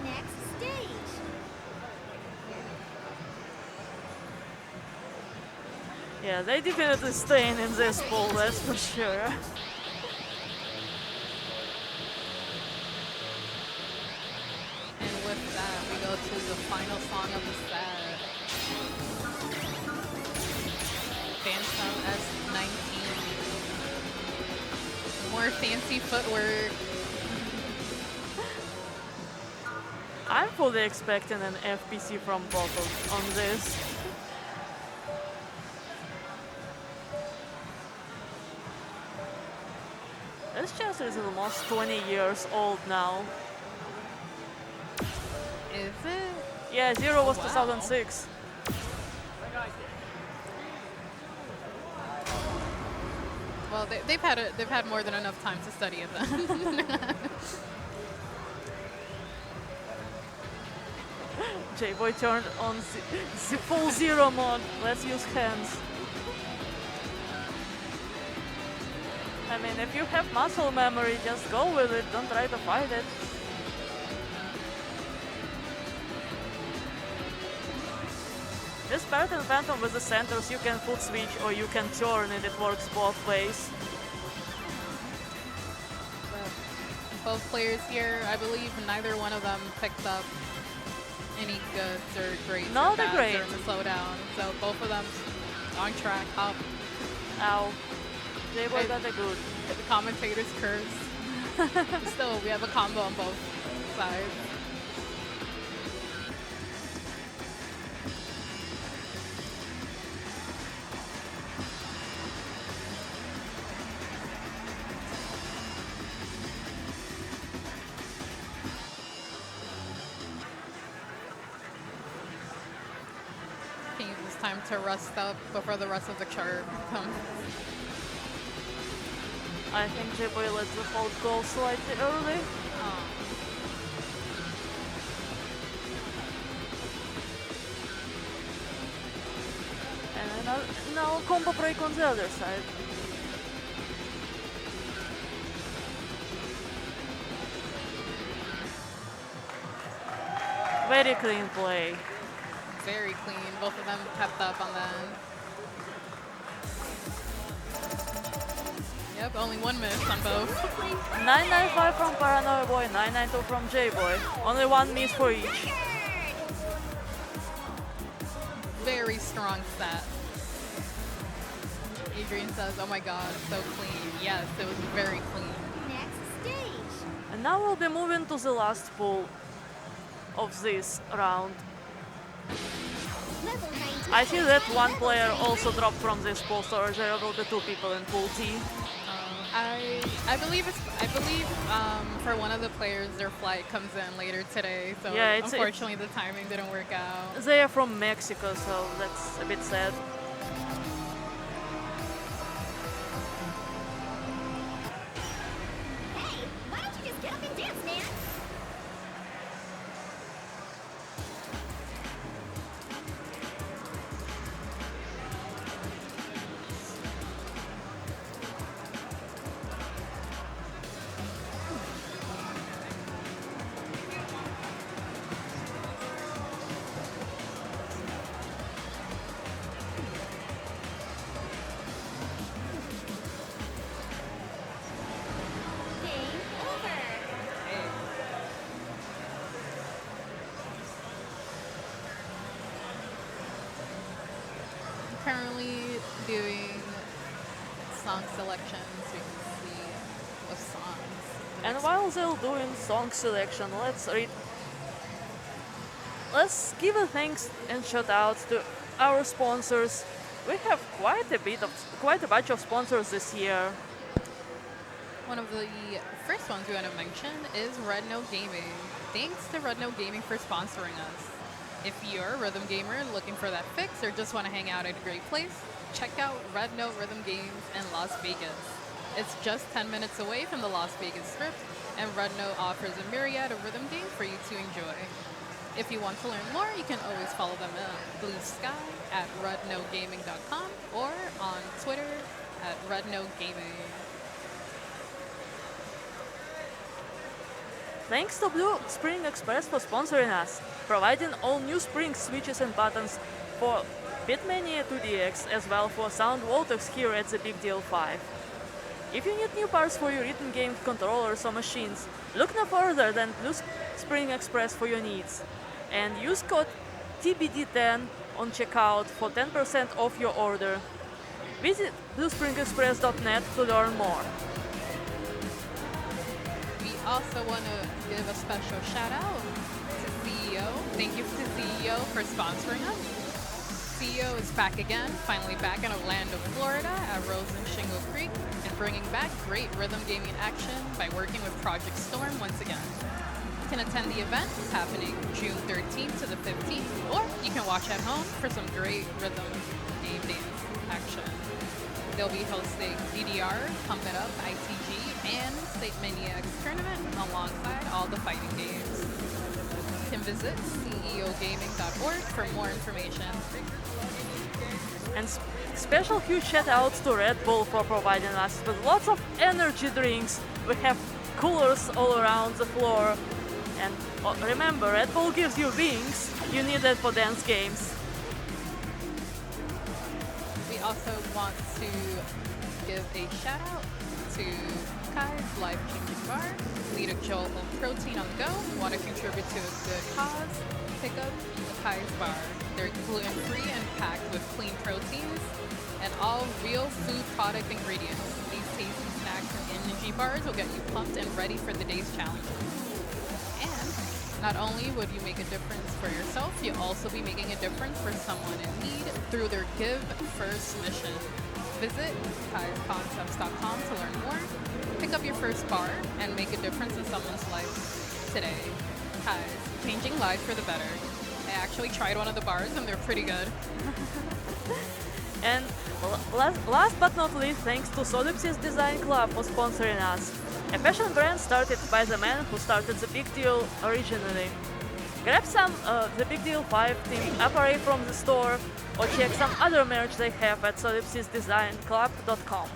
Next stage. Yeah, they definitely staying in this pool, that's for sure. And with that, we go to the final song of the set. Phantom S19. More fancy footwork. I'm fully expecting an FPC from both on this. This chess is almost 20 years old now. Is it? Yeah, Zero was Wow. 2006. Well, they've had more than enough time to study it then. J-Boy turned on the full Zero mode. Let's use hands. I mean, if you have muscle memory, just go with it. Don't try to fight it. This Spartan Phantom with the centers, you can foot switch or you can turn it. It works both ways. Both players here, I believe neither one of them picked up any goods or greats No, or they're bads great. during the slowdown. So both of them on track, up. Ow. J-Boy And got a good. The commentators curse. Still, we have a combo on both sides. Can use this time to rest up before the rest of the chart comes. I think J-Boy lets the hold go slightly early. And now combo break on the other side. Very clean play. Very clean. Both of them kept up on that. Yep, only one miss on both. 995 from Paranoia Boy, 992 from J-Boy. Only one miss for each. Very strong set. Adrian says, oh my god, so clean. Yes, it was very clean. Next stage. And now we'll be moving to the last pool of this round. Level 19. I see that one player also dropped from this pool, so there will be 2 people in pool D. I believe for one of the players their flight comes in later today, so Yeah, unfortunately the timing didn't work out. They are from Mexico, so that's a bit sad. Hey, why don't you just get up and dance, man? Game over. I'm currently doing song selections. We can see what songs. the And next while they're doing song selection, let's give a thanks and shout out to our sponsors. We have quite a bunch of sponsors this year. One of the first ones we want to mention is Red Note Gaming. Thanks to Red Note Gaming for sponsoring us. If you're a rhythm gamer looking for that fix or just want to hang out at a great place, check out Red Note Rhythm Games in Las Vegas. It's just 10 minutes away from the Las Vegas Strip, and Red Note offers a myriad of rhythm games for you to enjoy. If you want to learn more, you can always follow them at Blue Sky at rednotegaming.com or on Twitter at rednotegaming. Thanks to Blue Spring Express for sponsoring us, providing all new spring switches and buttons for Bitmania 2DX as well for Sound Voltex here at the Big Deal 5. If you need new parts for your rhythm game controllers or machines, look no further than Blue Spring Express for your needs. And use code TBD10 on checkout for 10% off your order. Visit bluespringexpress.net to learn more. We also want to give a special shout out to CEO. Thank you to CEO for sponsoring us. CEO is back again, finally back in Orlando, Florida at Rose and Shingle Creek, and bringing back great rhythm gaming action by working with Project Storm once again. You can attend the event. It's happening June 13th to the 15th, or you can watch at home for some great rhythm game dance action. They'll be hosting DDR, Pump It Up, ITG, and State Maniacs tournament alongside all the fighting games. You can visit ceogaming.org for more information. And special huge shout outs to Red Bull for providing us with lots of energy drinks. We have coolers all around the floor. And remember, Red Bull gives you wings. You need that for dance games. We also want to give a shout out to Kai's Life Changing Bar. Need a jolt of protein on the go? Want to contribute to a good cause? Pick up the Kai's Bar. They're gluten-free and packed with clean proteins and all real food product ingredients. These tasty snacks and energy bars will get you pumped and ready for the day's challenges. And not only would you make a difference for yourself, you'll also be making a difference for someone in need through their Give First mission. Visit KaiSconcepts.com to learn more. Pick up your first bar and make a difference in someone's life today. Kai's, changing lives for the better. I actually tried one of the bars and they're pretty good. And last but not least, thanks to Solipsys Design Club for sponsoring us. A fashion brand started by the man who started the Big Deal originally. Grab some the Big Deal 5 team apparel from the store or check some other merch they have at solipsysdesignclub.com.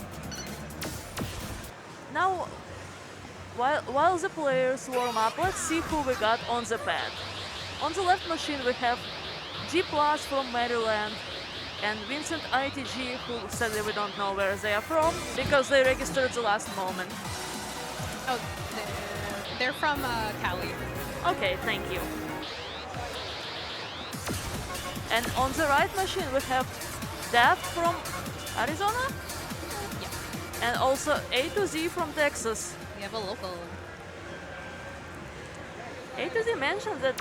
Now, while the players warm up, let's see who we got on the pad. On the left machine we have G Plus from Maryland and Vincent ITG, who sadly we don't know where they are from because they registered the last moment. Oh, they're from Cali. Okay, thank you. And on the right machine we have Daft from Arizona? Yeah. And also A to Z from Texas. We have a local. A to Z mentioned that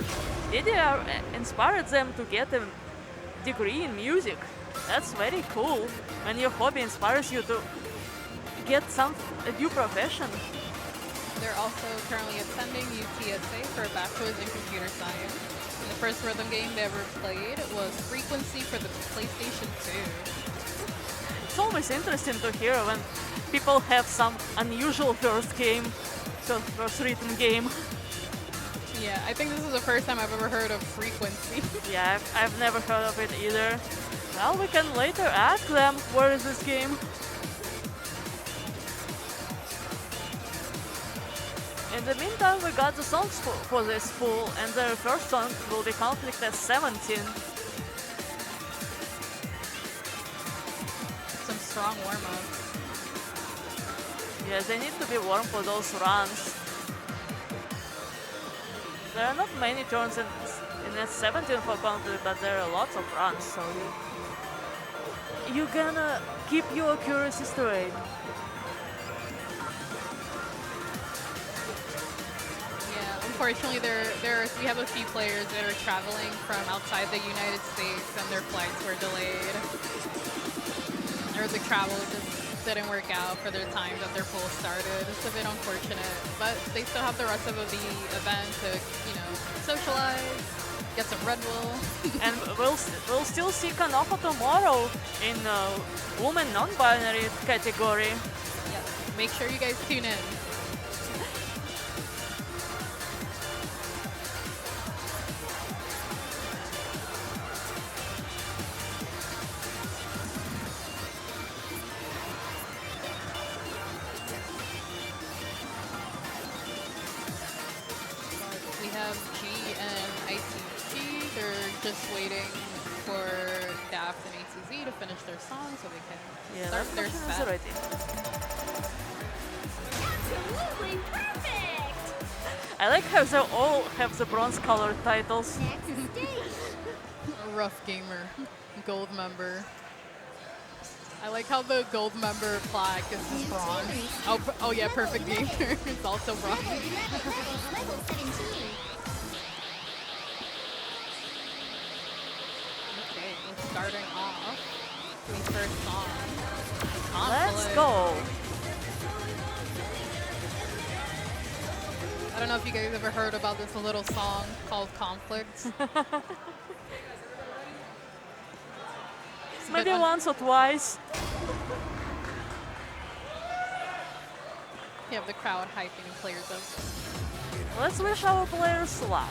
DDR inspired them to get a degree in music. That's very cool when your hobby inspires you to get a new profession. They're also currently attending UTSA for a bachelor's in computer science. And the first rhythm game they ever played was Frequency for the PlayStation 2. It's always interesting to hear when people have some unusual first rhythm game. Yeah, I think this is the first time I've ever heard of Frequency. Yeah, I've never heard of it either. Well, we can later ask them where is this game. In the meantime, we got the songs for this pool, and their first song will be Conflict at 17. Some strong warm-ups. Yeah, they need to be warm for those runs. There are not many turns in S17 for Conflict, but there are lots of runs, so you're gonna keep your accuracy straight. Yeah, unfortunately, we have a few players that are traveling from outside the United States, and their flights were delayed, or the travel just didn't work out for their times that their pool started. It's a bit unfortunate, but they still have the rest of the event to, socialize, get some Red Bull. And we'll still see Kanofa tomorrow in woman non-binary category. Yeah, make sure you guys tune in. We have G and ICG. They're just waiting for Daft and A2Z to finish their song so they can start their set. Already. Absolutely perfect! I like how they all have the bronze-colored titles. Next stage. Rough gamer, gold member. I like how the gold member plaque is just bronze. Oh yeah, perfect gamer is also bronze. Level 17. Okay, we're starting off the first song. Let's go. I don't know if you guys ever heard about this little song called Conflict. Maybe once or twice. You have the crowd hyping players up. Let's wish our players luck.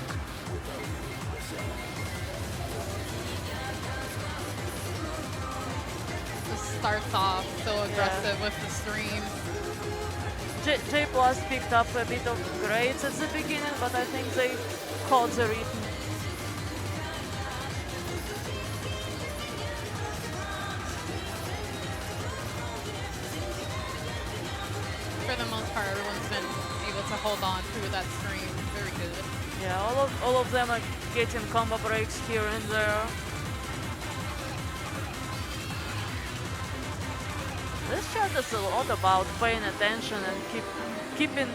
Just starts off so aggressive with the stream. J Plus picked up a bit of grades at the beginning, but I think they caught the rhythm. For the most part, everyone's been able to hold on through that stream. Very good. Yeah, all of them are getting combo breaks here and there. This chart is a lot about paying attention and keeping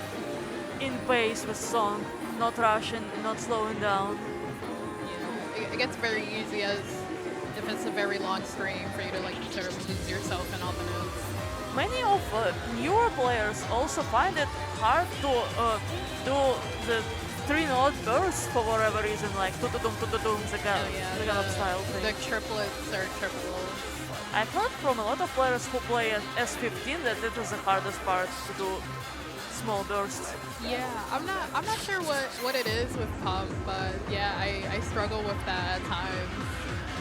in pace with song, not rushing, not slowing down. Yeah, it gets very easy as if it's a very long stream for you to sort of lose yourself in all the notes. Many of newer players also find it hard to do the 3-note bursts for whatever reason, like tutudum tutudum, the Gallop style thing. The triplets or triples. I've heard from a lot of players who play at S15 that it is the hardest part to do small bursts. Yeah, I'm not sure what it is with pump, but yeah, I struggle with that at times.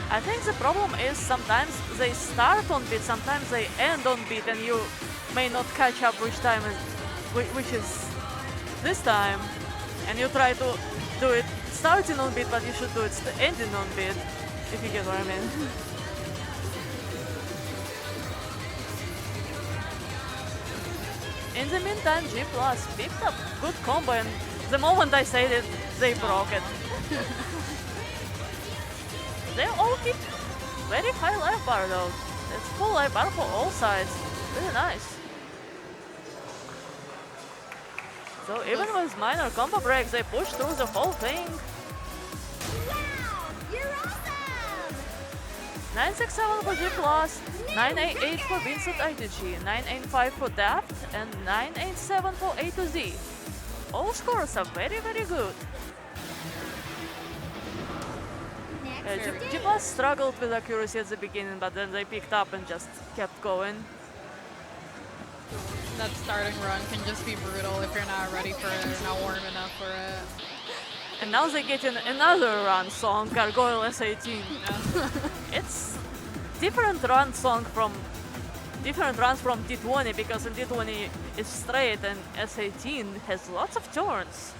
I think the problem is sometimes they start on beat, sometimes they end on beat, and you may not catch up which is this time. And you try to do it starting on beat, but you should do it ending on beat, if you get what I mean. In the meantime, G Plus picked up good combo, and the moment I said it, they broke it. They all keep very high life bar though. It's full life bar for all sides. Really nice. So even with minor combo breaks, they push through the whole thing. Wow! You're awesome! 967 for G+, 988 for Vincent ITG, 985 for Daft, and 987 for A to Z. All scores are very, very good. G+ struggled with accuracy at the beginning, but then they picked up and just kept going. That starting run can just be brutal if you're not ready for it or not warm enough for it. And now they get in another run song, Gargoyle S18. It's different run song from different runs from D20 because in D20 it's straight and S18 has lots of turns.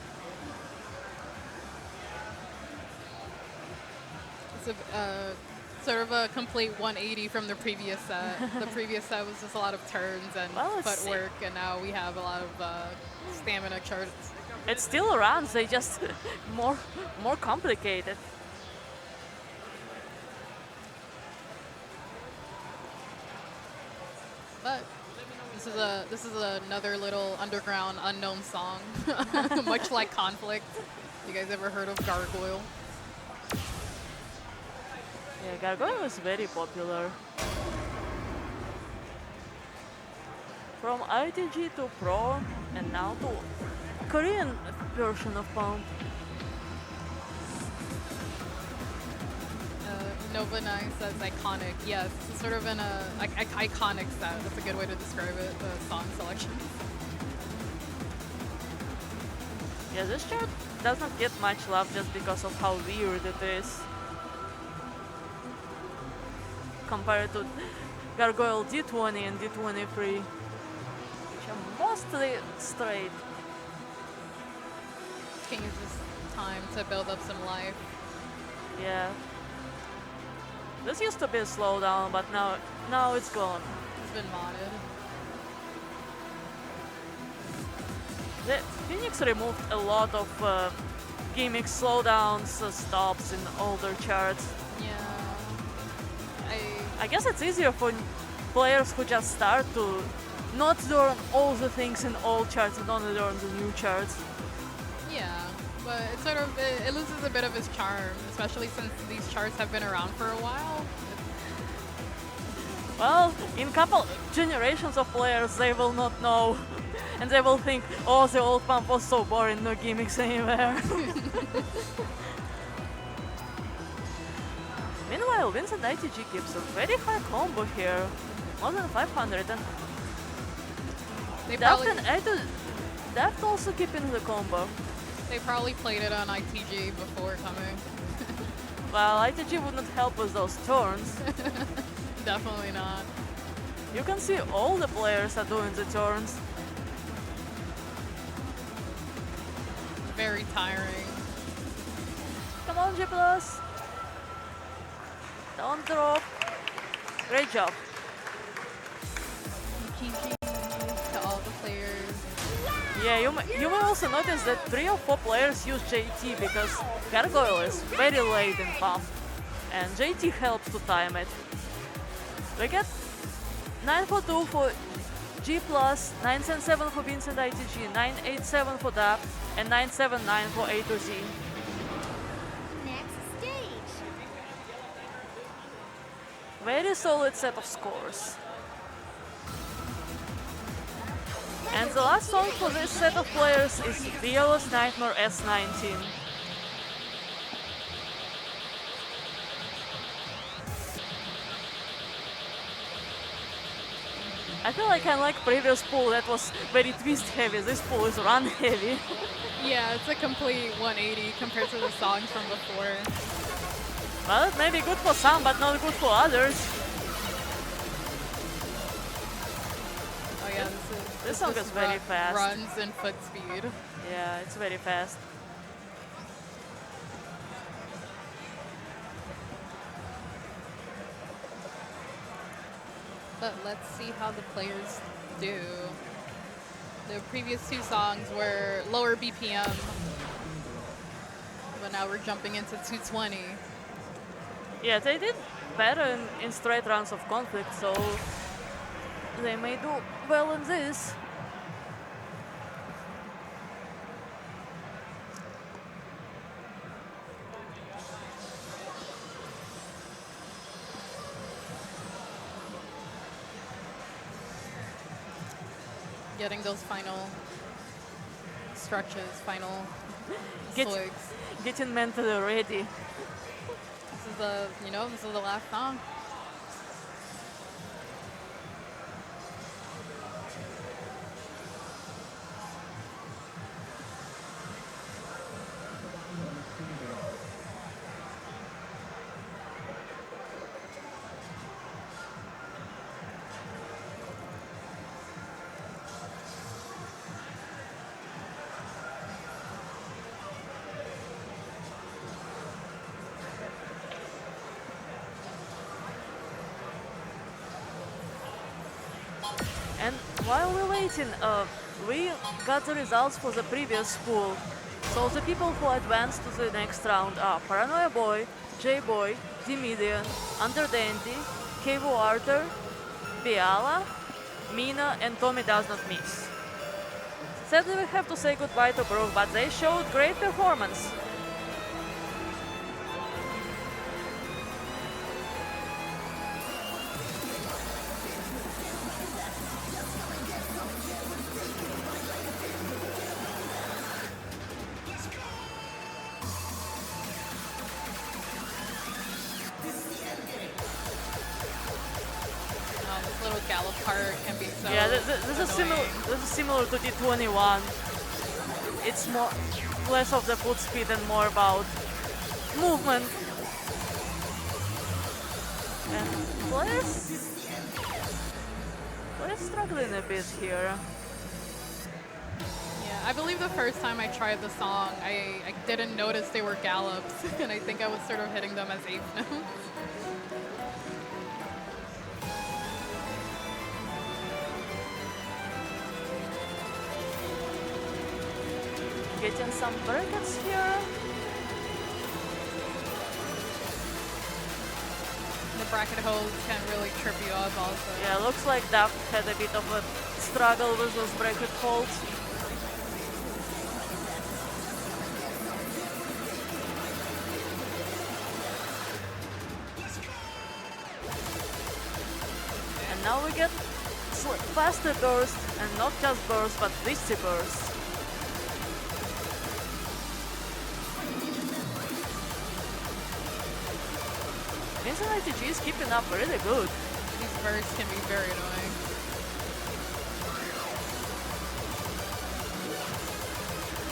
It's a, sort of a complete 180 from the previous set. The previous set was just a lot of turns and footwork, and now we have a lot of stamina charts. It's still runs, they just more complicated. But this is another little underground unknown song, much like Conflict. You guys ever heard of Gargoyle? Yeah, Gargoyle is very popular. From ITG to Pro, and now to Korean version of Pump. Nova 9 says iconic. Yes, it's sort of an iconic set. That's a good way to describe it, the song selection. Yeah, this chart does not get much love just because of how weird it is. Compared to Gargoyle D20 and D23, which are mostly straight. Can use this time to build up some life. Yeah. This used to be a slowdown, but now it's gone. It's been modded. The Phoenix removed a lot of gimmick slowdowns, stops in older charts. Yeah. I guess it's easier for players who just start to not learn all the things in old charts and only learn the new charts. Yeah, but it sort of it loses a bit of its charm, especially since these charts have been around for a while. Well, in a couple generations of players, they will not know, and they will think, "Oh, the old pump was so boring, no gimmicks anywhere." Meanwhile, Vincent ITG keeps a very high combo here, more than 500, and Daft also keeping the combo. They probably played it on ITG before coming. Well, ITG wouldn't help with those turns. Definitely not. You can see all the players are doing the turns. Very tiring. Come on, G+. Don't drop. Great job. GG to all the players. Yeah, you may also notice that 3 or 4 players use JT because Gargoyle is very late in pump, and JT helps to time it. We get 942 for G+, 977 for Vincent ITG, 987 for DAP, and 979 for A to Z. Next stage. Very solid set of scores. And the last song for this set of players is Violas Nightmare S19. I feel like unlike previous pool that was very twist heavy, this pool is run heavy. Yeah, it's a complete 180 compared to the songs from before. Well, it may be good for some, but not good for others. Oh yeah, This song is very fast. Runs in foot speed. Yeah, it's very fast. But let's see how the players do. The previous 2 songs were lower BPM, but now we're jumping into 220. Yeah, they did better in straight rounds of Conflict, so they may do well in this. getting those final stretches, final Get- swigs. Getting mentally ready. This is the, this is the last song. And while we're waiting, we got the results for the previous pool. So the people who advanced to the next round are Paranoia Boy, J-Boy, D-Median, Under Dandy, Kevo Arthur, Biala, Mina, and Tommy Does Not Miss. Sadly, we have to say goodbye to Brook, but they showed great performance. This little gallop part can be so Yeah, this is similar. annoying. This is similar to D21. It's more less of the foot speed and more about movement. And players struggling a bit here. Yeah, I believe the first time I tried the song, I didn't notice they were gallops, and I think I was sort of hitting them as eighth notes. Getting some brackets here. The bracket holds can really trip you up also. Yeah, looks like Duff had a bit of a struggle with those bracket holds. And now we get faster burst, and not just burst, but twisty burst. Vincent ITG is keeping up really good. These bursts can be very annoying.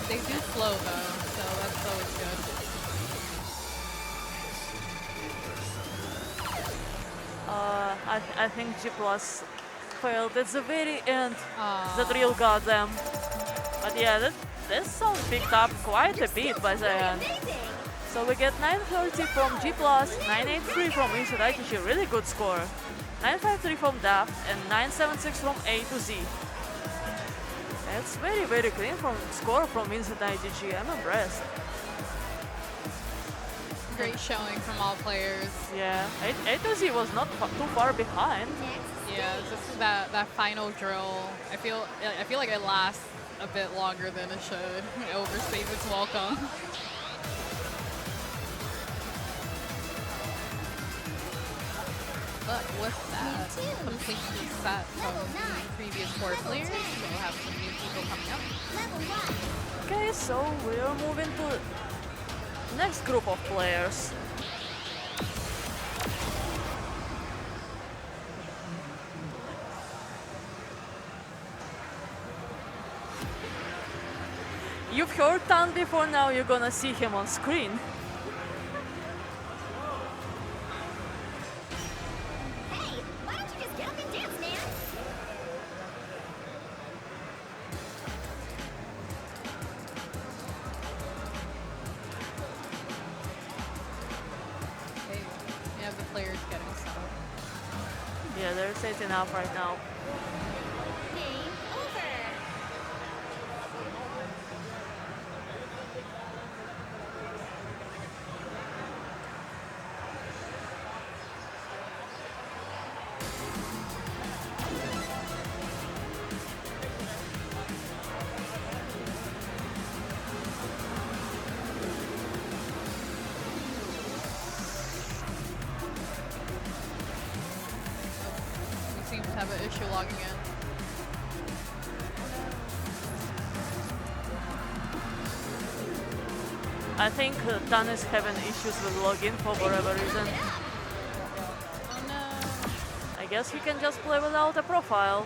They do flow though, so that's always good. I think G Plus failed at the very end. Aww. That real got them. But yeah, this song picked up quite a bit by the end. So we get 930 from G Plus, 983 from Vincent ITG, really good score. 953 from Daft and 976 from A to Z. It's very, very clean score from Vincent ITG. I'm impressed. Great showing from all players. Yeah, A to Z was not too far behind. Yeah, just that final drill. I feel like it lasts a bit longer than it should. It overstays its welcome. But with that completely set from the previous four players, we'll have some new people coming up. Okay, so we're moving to next group of players. You've heard Tan before, now you're gonna see him on screen. Hey, why don't you just get up and dance, man? Okay, we have the players getting settled. Yeah, they're setting up right now. Game over. We seem to have an issue logging in. I think Tan is having issues with login for whatever reason. Oh no. I guess he can just play without a profile.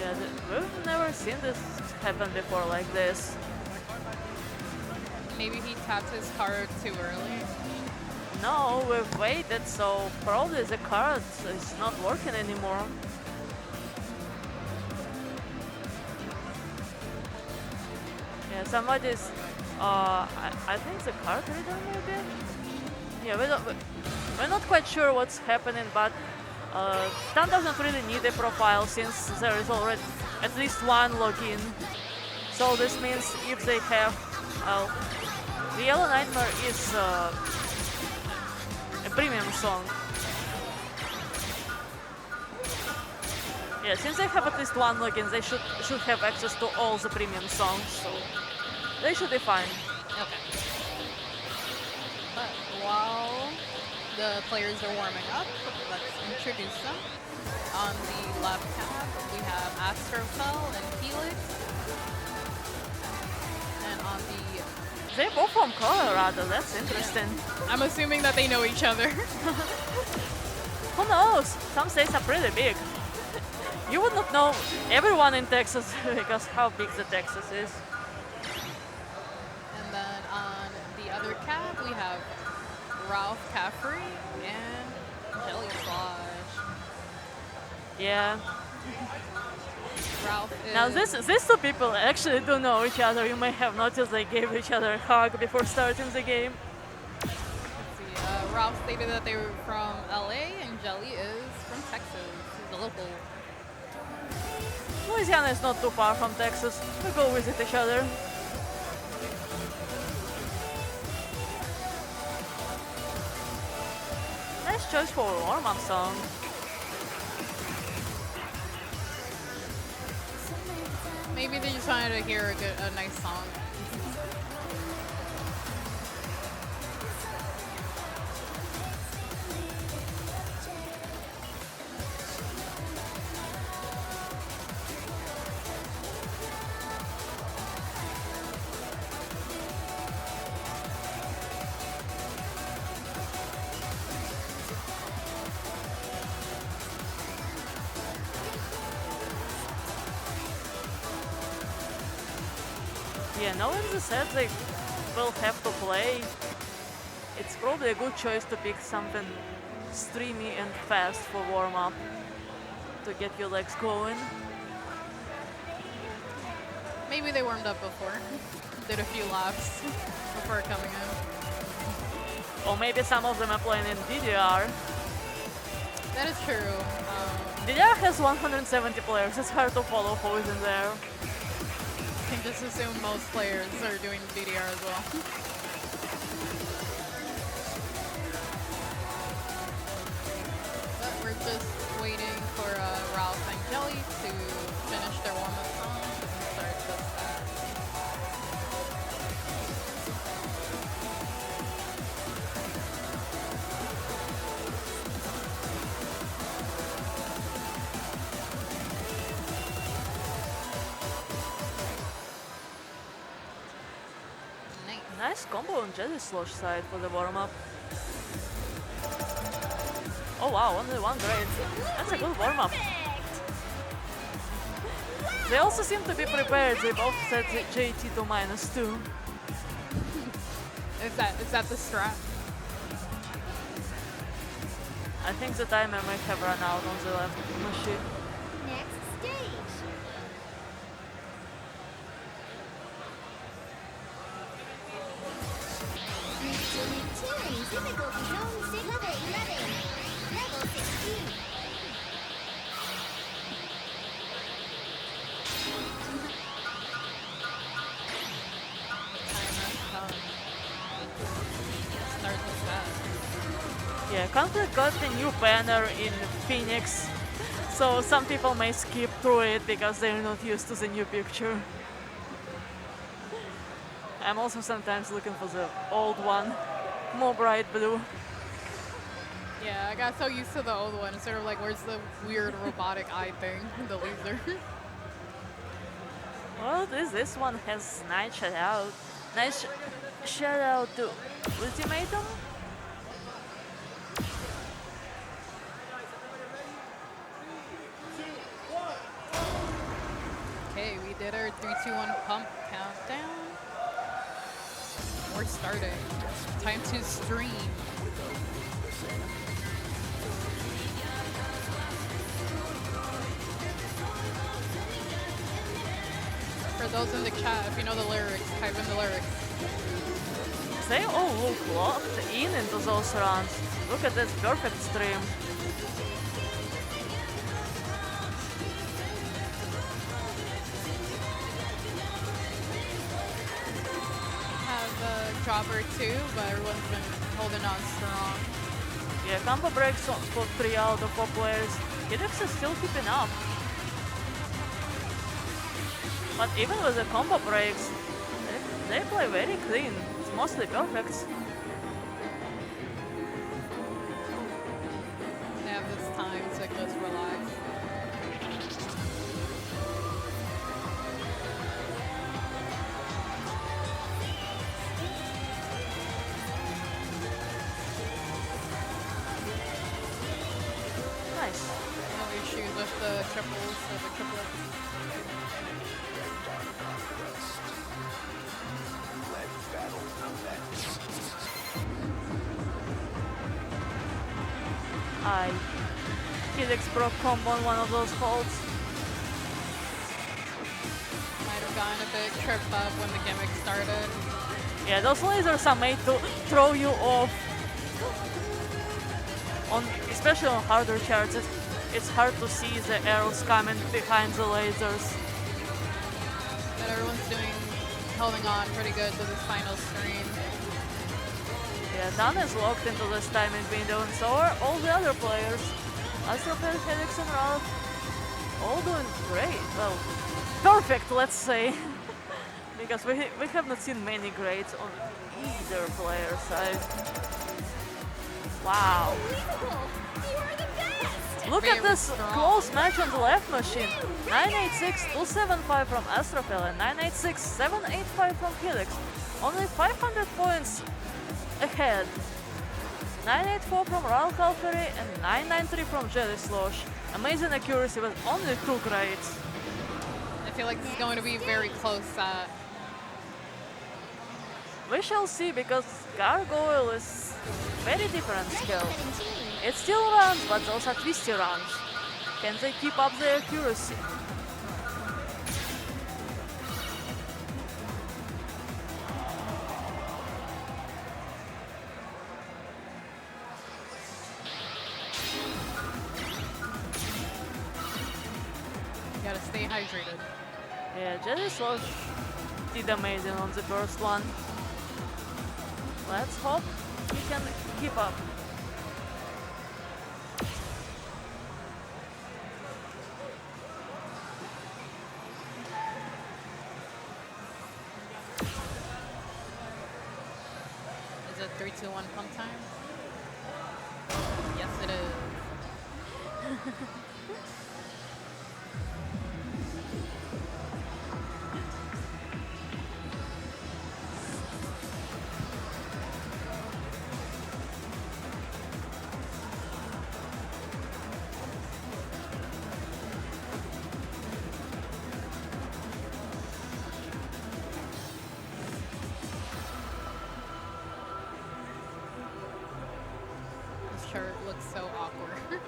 Yeah, we've never seen this happen before like this. Maybe he tapped his card too early. No, we've waited, so probably the card is not working anymore. Yeah, somebody's. I think the card reader maybe. Yeah, we're not quite sure what's happening, but Tan doesn't really need a profile since there is already at least one login. So this means if they have, well, the Yellow Nightmare is a premium song. Yeah, since they have at least one login, they should have access to all the premium songs, so they should be fine. Okay. But while the players are warming up, let's introduce them. On the left tab, we have Astrofel and Helix. And on the... They're both from Colorado, that's interesting. Yeah. I'm assuming that they know each other. Who knows? Some states are pretty big. You would not know everyone in Texas because how big the Texas is. And then on the other cab, we have Ralph Caffrey and Jelly Slosh. Yeah. Ralph is... Now these two people actually do know each other. You may have noticed they gave each other a hug before starting the game. Let's see, Ralph stated that they were from LA and Jelly is from Texas. He's a local. Louisiana is not too far from Texas. We go visit each other. Nice choice for a warm-up song. Maybe they just wanted to hear a nice song. Yeah, knowing the set they will have to play, it's probably a good choice to pick something streamy and fast for warm-up to get your legs going. Maybe they warmed up before. Did a few laps before coming in. Or maybe some of them are playing in DDR. That is true. DDR has 170 players, it's hard to follow who is in there. I can just assume most players are doing DDR as well. But we're just waiting for Ralph and Jelly to finish their warm-up song and start the set. Nice combo on Jelly Slosh side for the warm-up. Oh wow, only one grade. That's a good warm-up. They also seem to be prepared. They both set JT to -2. Is that the strat? I think the timer might have run out on the left machine. Next stage. Tuning difficulty zone level 11. Level 16. Start the set. Yeah, Conflict got a new banner in Phoenix, so some people may skip through it because they're not used to the new picture. I'm also sometimes looking for the old one, more bright blue. Yeah, I got so used to the old one. It's sort of like, where's the weird robotic eye thing? The laser. Well, this one has nice shout out. Nice shout out to Ultimatum. Okay, we did our 3, 2, 1 pump countdown. We're starting. Time to stream. For those in the chat, if you know the lyrics, type in the lyrics. They all look locked in into those runs. Look at this perfect stream. Have a drop or two, but everyone's been holding on strong. Yeah, combo breaks for 3 out of 4 players. Helix is still keeping up. But even with the combo breaks, they play very clean. It's mostly perfect. They have this time to just relax. Nice. No issues with the triples or the triplets. Helix broke combo on one of those holds. Might have gotten a bit tripped up when the gimmick started. Yeah, those lasers are made to throw you off. Especially on harder charts, it's hard to see the arrows coming behind the lasers. But everyone's holding on pretty good to this final screen. Yeah, Dan is locked into this timing window, and so are all the other players. Astropel, Helix, and Ralph, all doing great. Well, perfect, let's say. Because we have not seen many greats on either player side. Wow. Look at this close match on the left machine. 986-275 from Astropel and 986-785 from Helix. Only 500 points ahead. 984 from Raul Calferi and 993 from Jelly Slosh. Amazing accuracy with only 2 grades. I feel like this is going to be very close. We shall see, because Gargoyle is very different skill. It still runs, but those are twisty runs. Can they keep up the accuracy? You gotta stay hydrated. Yeah, Jelly Slosh did amazing on the first one. Let's hope he can keep up. Is it 3, 2, 1 pump time? Yes, it is. This shirt looks so awkward.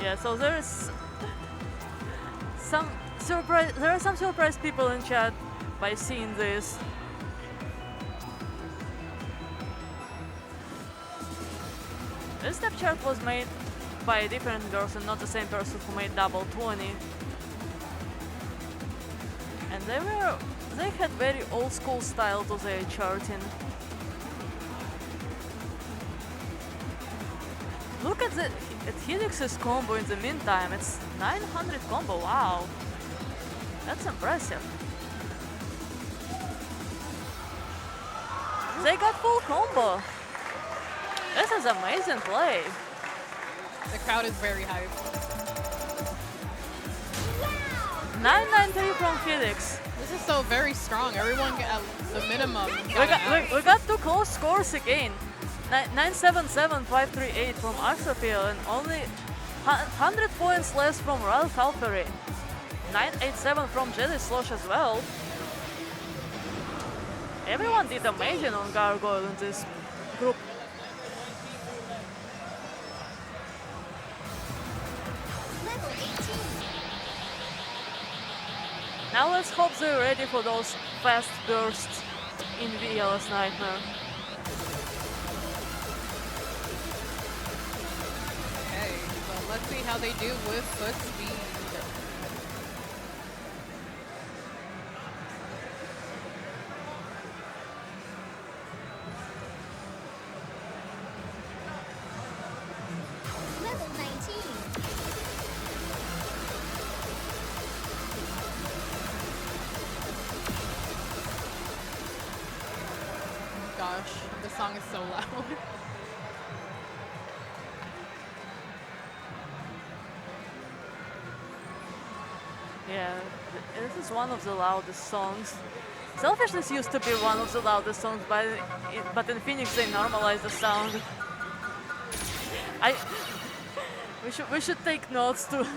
Yeah, so there's some surprise. There are some surprised people in chat by seeing this. This step chart was made by a different person, not the same person who made double 20. And they had very old school style to their charting. Look at Helix's combo in the meantime. It's 900 combo. Wow, that's impressive. They got full combo. This is amazing play. The crowd is very hyped. 993 from Helix. This is so very strong. Everyone at the minimum. We got two close scores again. 977, 538 from Axopil and only 100 points less from Ralph Alpery. 987 from Jelly Slosh as well. Everyone did amazing on Gargoyle in this group. Level 18. Now let's hope they're ready for those fast bursts in VL's Nightmare. Okay, so let's see how they do with foot speed. Level 19. Gosh, this song is so loud. Yeah, this is one of the loudest songs. Selfishness used to be one of the loudest songs, but in Phoenix they normalized the sound. We should take notes to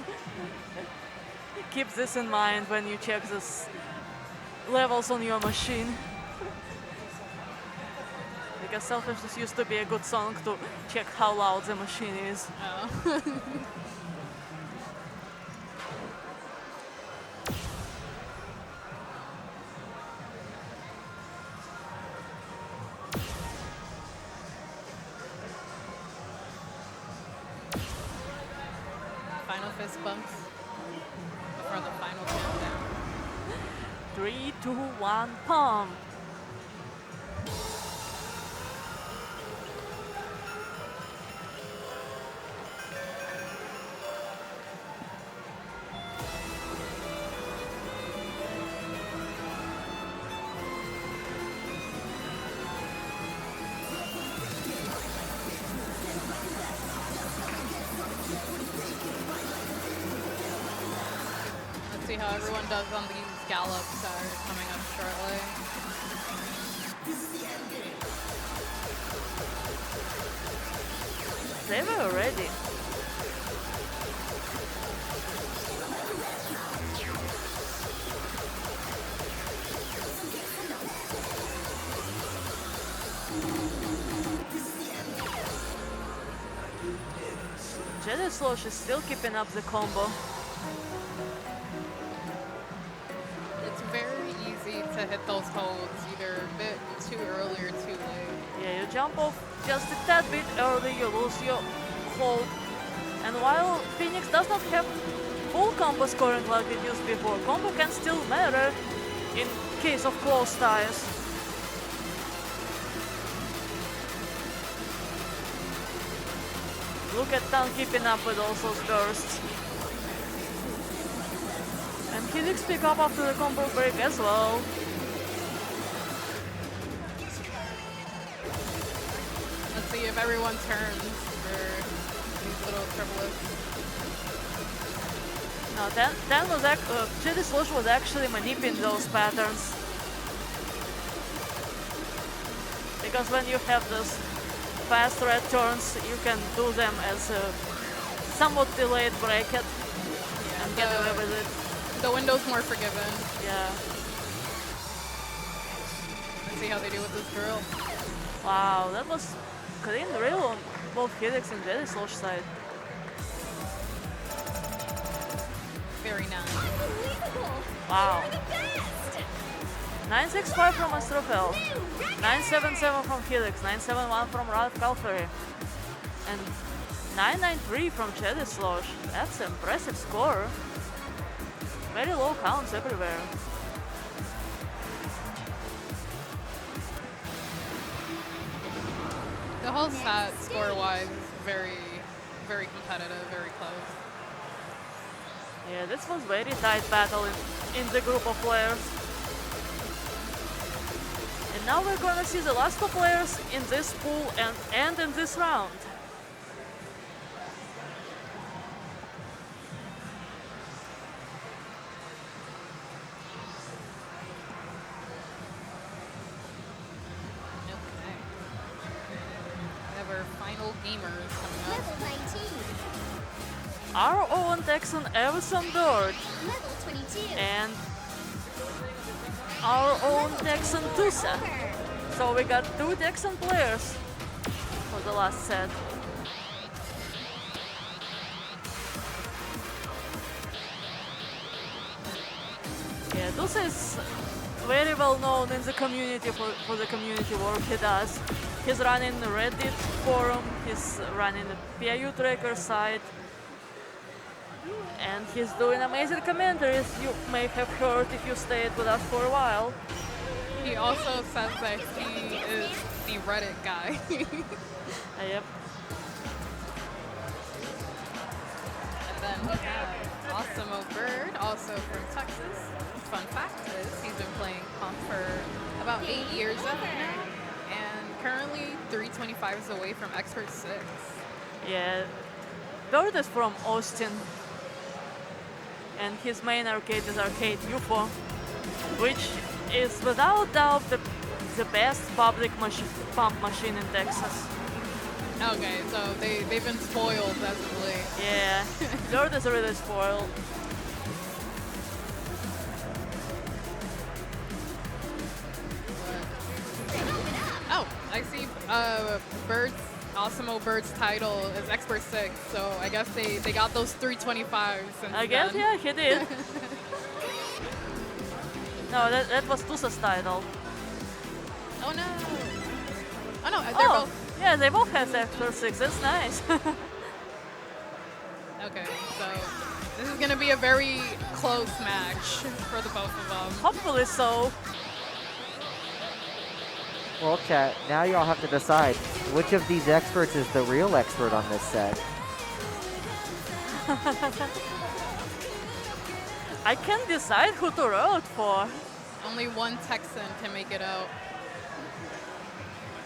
keep this in mind when you check this levels on your machine. Because Selfishness used to be a good song to check how loud the machine is. Oh. Final fist bumps before the final countdown. 3, 2, 1, pump! Let's see how everyone does on these gallops that are coming up shortly. They were ready. Jelly Slosh is still keeping up the combo. It's very easy to hit those holds, either a bit too early or too late. Yeah, you jump off just a tad bit early, you lose your hold. And while Phoenix does not have full combo scoring like it used before, combo can still matter in case of close ties. Look at Tan keeping up with all those bursts. And Helix pick up after the combo break as well. Let's see if everyone turns for these little triplets. No, Dan was Jelly Slosh was actually manipulating those patterns. Because when you have those fast red turns, you can do them as a somewhat delayed bracket and get away with it. The window's more forgiving. Yeah. Let's see how they do with this drill. Wow, that was clean drill on both Helix and Jelly Slosh side. now. Wow. 965 from Astrofel, 977 from Helix, 971 from Ralph Calfari, and 993 from Chedi Slosh. That's an impressive score. Very low counts everywhere. The whole set, score-wise, is very, very competitive, very close. Yeah, this was very tight battle in the group of players. And now we're gonna see the last two players in this pool and in this round. Okay. We have our final gamers coming up. Level 19. Our own Texan Everson Bird Level 22. and our own Texan Tusa. So we got two Texan players for the last set. Yeah, Tusa is very well known in the community for the community work he does. He's running the Reddit forum, he's running the PIU tracker site, and he's doing amazing commentaries you may have heard if you stayed with us for a while. He also says that he is the Reddit guy. Yep. And then we have Awesome Bird, also from Texas. Fun fact is he's been playing comp for about 8 years now, and currently 325 is away from Expert 6. Yeah, Bird is from Austin, and his main arcade is Arcade UFO, which is without doubt the best public pump machine in Texas. Okay, so they've been spoiled as of late. Yeah, Bird is really spoiled. Oh, I see Awesome Bird's title is Expert 6, so I guess they got those 325s since I guess, then. yeah, he did. No, that was Tusa's title. Oh no! Oh no, they're both. Yeah, they both have Expert 6, that's nice. Okay, so this is gonna be a very close match for the both of them. Hopefully so. Well, chat, now y'all have to decide which of these experts is the real expert on this set. I can't decide who to root for. Only one Texan can make it out.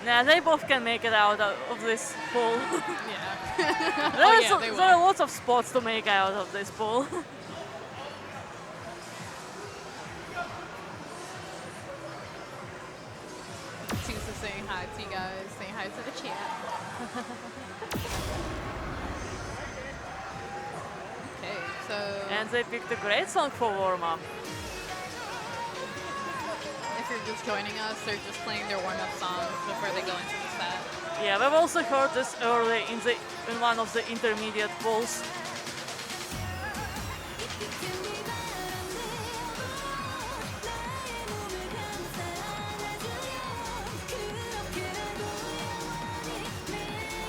Nah, they both can make it out of this pool. Yeah. There are lots of spots to make out of this pool. Tusa saying hi to you guys, saying hi to the chat. Okay, so And they picked a great song for warm-up. if you're just joining us, they're just playing their warm-up songs before they go into the set. Yeah, we've also heard this early in one of the intermediate pools.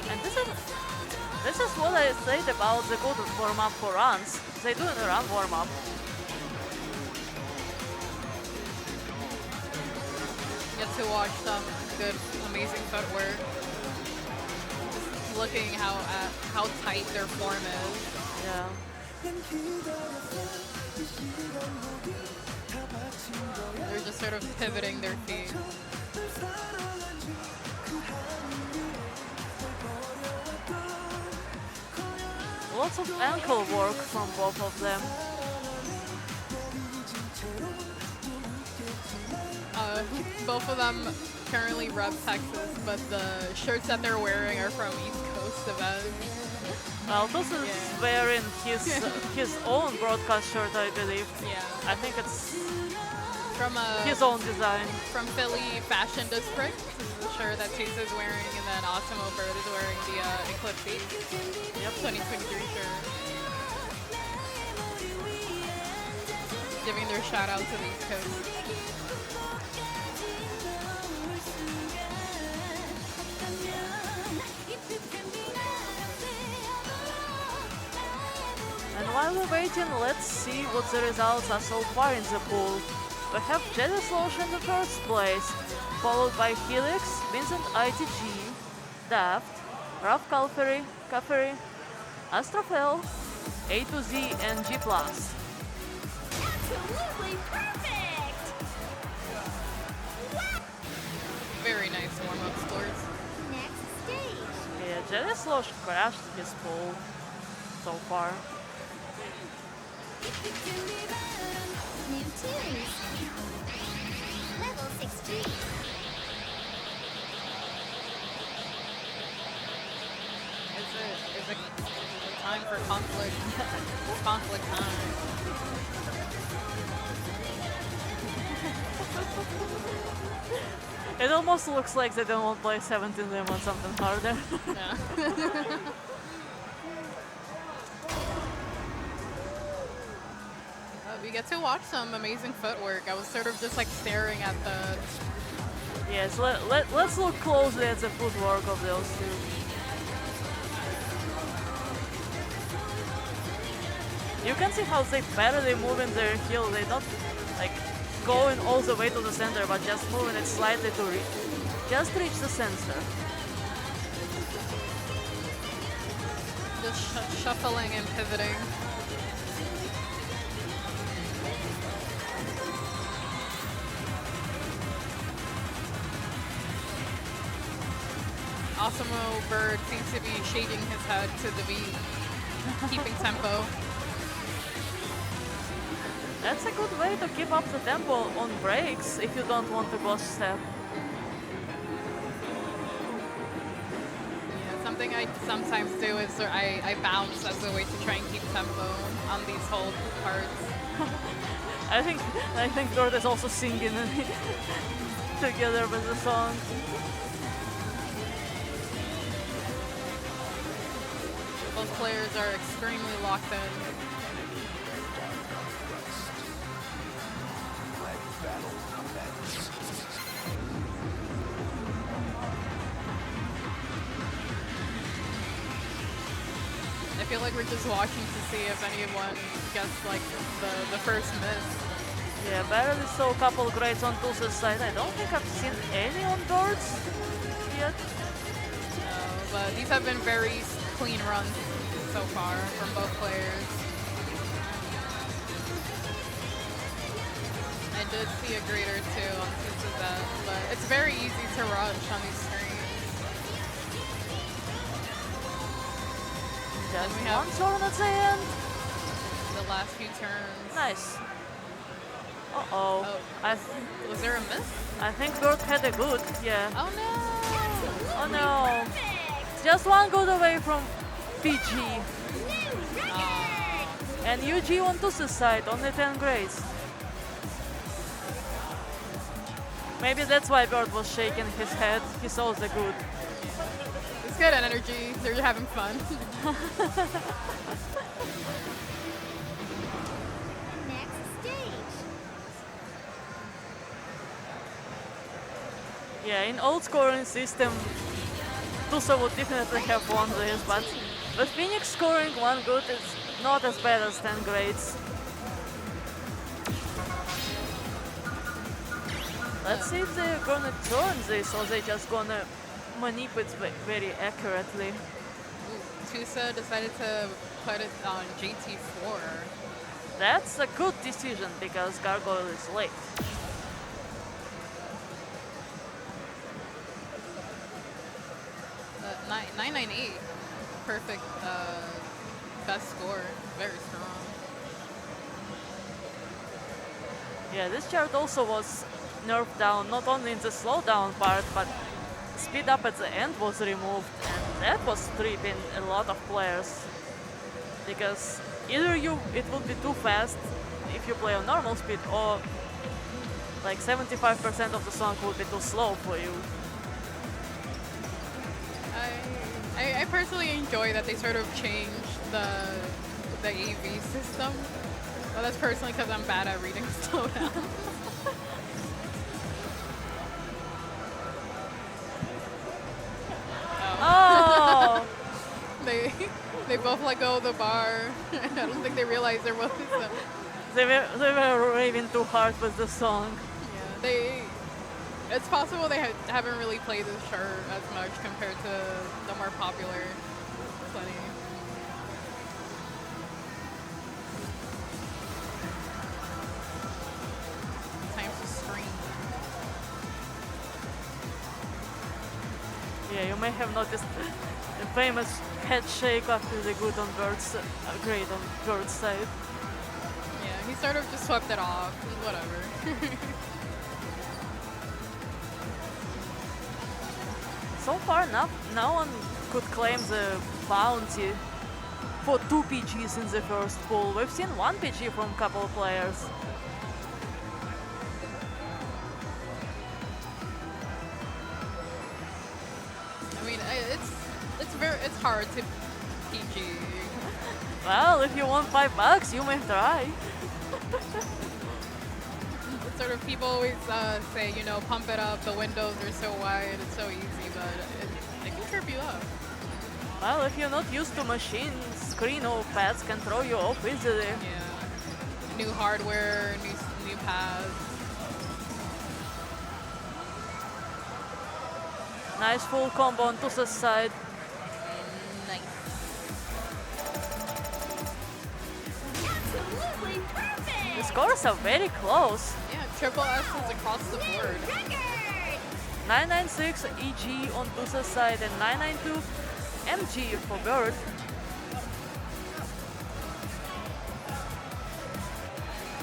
And this is what I said about the good warm-up for runs. They do a run warm-up. Get to watch some good, amazing footwork. Just looking how tight their form is. Yeah. They're just sort of pivoting their feet. Lots of ankle work from both of them. Both of them currently rep Texas, but the shirts that they're wearing are from East Coast events. Well, this is wearing his own broadcast shirt, I believe. Yeah. I think it's From his own design. From Philly Fashion District. This is the shirt that Tusa is wearing, and then Awesome Bird is wearing the Eclipse 2023 shirt. giving their shout out to the East Coast. And while we're waiting, let's see what the results are so far in the pool. We have Jedi Slosh in the first place, followed by Helix, Vincent ITG, Daft, Ralph Caffery, Astrophel, A to Z, and G+. Absolutely perfect! Very nice warm-up scores. Next stage. Yeah, Jedi Slosh crashed his pool so far. New tunes. Level 16. Is it time for conflict? It's conflict time. It almost looks like they don't want to play 17 them on something harder. Yeah. We get to watch some amazing footwork. I was sort of just like staring at the. Yes, let's look closely at the footwork of those two. You can see how they barely move in their heel. They don't like going all the way to the center, but just moving it slightly to just reach the center. Just shuffling and pivoting. Osimo Bird seems to be shaking his head to the beat, keeping tempo. That's a good way to keep up the tempo on breaks if you don't want to ghost step. Yeah, something I sometimes do is I bounce as a way to try and keep tempo on these hold parts. I think Lord is also singing together with the song. Both players are extremely locked in. I feel like we're just watching to see if anyone gets like the first miss. Yeah, barely saw a couple grades on Tusa's side. I don't think I've seen any on Birds yet. No, but these have been very clean runs so far from both players. I did see a grade or two on Tusa's end, but it's very easy to rush on these screens. Just we have one turn at the end. the last few turns. Nice. Uh-oh. Was there a miss? I think Bird had a good, yeah. Oh no! Oh no. Just one good away from PG. And UG on Tusa's side, only 10 grades. Maybe that's why Bird was shaking his head. He saw the good. It's good energy. They're having fun. Next stage. Yeah, in old scoring system, Tusa would definitely have won this, but with Phoenix scoring one good, it's not as bad as 10 grades. Let's see if they're gonna turn this or they're just gonna manipulate very accurately. Tusa decided to put it on GT4. That's a good decision because Gargoyle is late. 998. Perfect best score. Very strong. Yeah, this chart also was nerfed down, not only in the slowdown part, but speed up at the end was removed, and that was tripping a lot of players. Because either it would be too fast if you play on normal speed, or like 75% of the song would be too slow for you. I personally enjoy that they sort of changed the AV system. Well, that's personally because I'm bad at reading slowdown. Oh! They both let go of the bar. I don't think they realized there was a, They were raving too hard with the song. yeah, they. It's possible they haven't really played this chart as much compared to the more popular plenty. Time to scream. Yeah, you may have noticed the famous head shake after the good on Bird's, great on Bird's side. Yeah, he sort of just swept it off. Whatever. So far, no one could claim the bounty for 2 PGs in the first pool. We've seen 1 PG from a couple of players. I mean, it's hard to PG. Well, if you want $5, you may try. Sort of people always say, you know, pump it up. The windows are so wide, it's so easy, but it can trip you up. Well, if you're not used to machines, screen or pads can throw you off easily. Yeah. New hardware, new pads. Nice full combo on Tusa's side. Nice. Absolutely perfect! The scores are very close. Yeah, triple S's across the board. 996 EG on Tusa's side and 992 MG for Bird.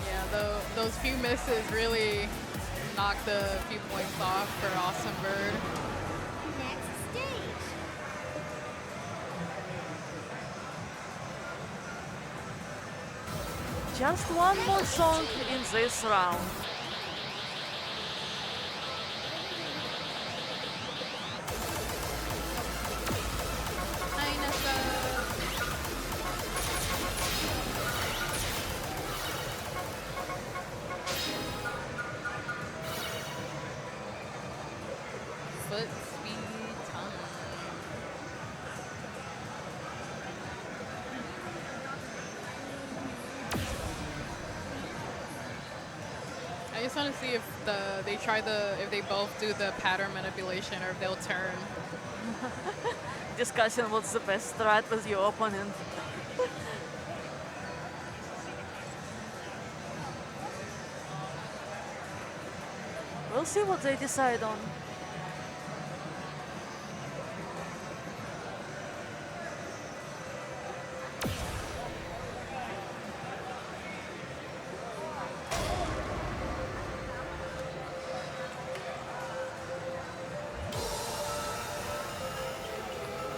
Yeah, those few misses really knocked a few points off for Awesome Bird. Next stage. Just one more song in this round. Foot speed time. I just want to see if if they both do the pattern manipulation or if they'll turn. Discussing what's the best strat with your opponent. We'll see what they decide on.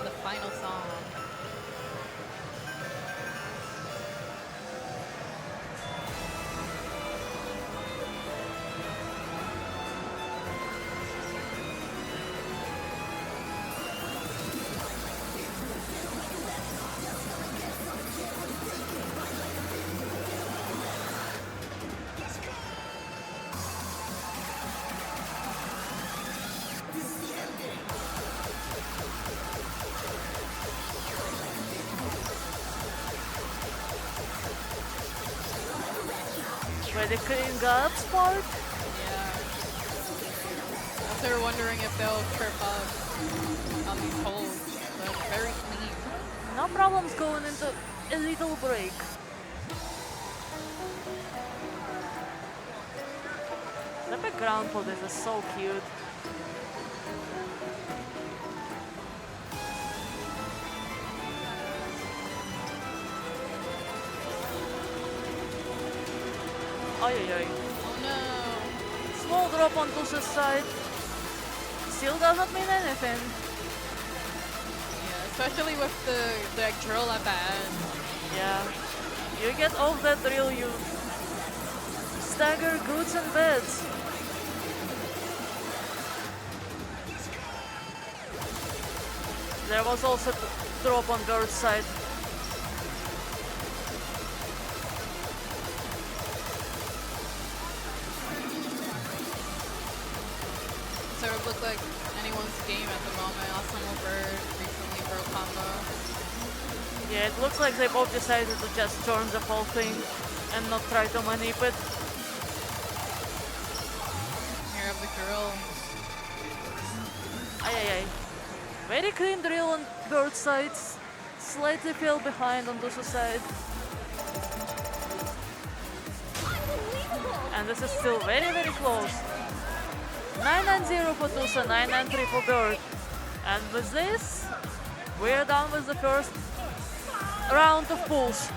The final song. Where the clean up spark. Yeah. Also wondering if they'll trip up on these holes. But very clean. No problems going into a little break. The background for this is so cute. Ay, ay, ay. Oh no. Small drop on Tusa's side. Still does not mean anything. Yeah, especially with the drill at the end. Yeah. You get off that drill, you stagger goods and beds. There was also drop on Bird's side. sort of look like anyone's game at the moment. Awesome Bird recently broke combo. Yeah, it looks like they both decided to just turn the whole thing and not try to manip it. Here of the girl. Ay. Very clean drill on Bird sides. Slightly fell behind on Dusu side. And this is still very, very close. 990 for Dusa, 993 for Bird. And with this, we're done with the first round of pools.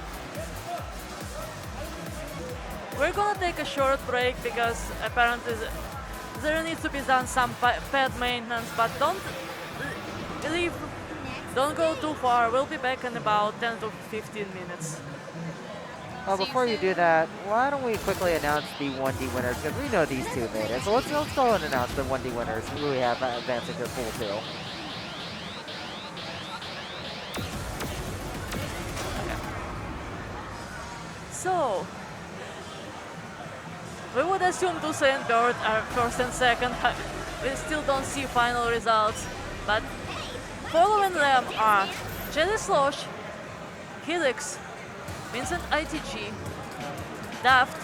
We're gonna take a short break because apparently there needs to be done some pad maintenance, but don't leave, don't go too far. We'll be back in about 10 to 15 minutes. Well, before you do that, why don't we quickly announce the 1D winners, because we know these two made it. So let's go and announce the 1D winners who we have advancing to pool 2. So, we would assume Dusa and Bird are first and second. We still don't see final results, but following them are Jelly Slosh, Helix, Vincent ITG, Daft,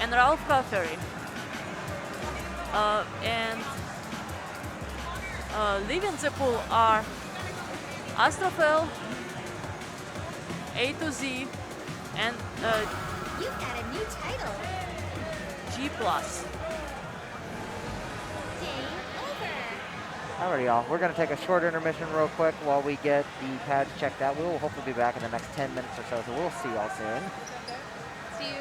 and Ralph Caffery. And leaving the pool are Astrofel, A to Z, and You've got a new title. G+. Game over. Alrighty, y'all. We're going to take a short intermission real quick while we get the pads checked out. We will hopefully be back in the next 10 minutes or so we'll see y'all soon. See you.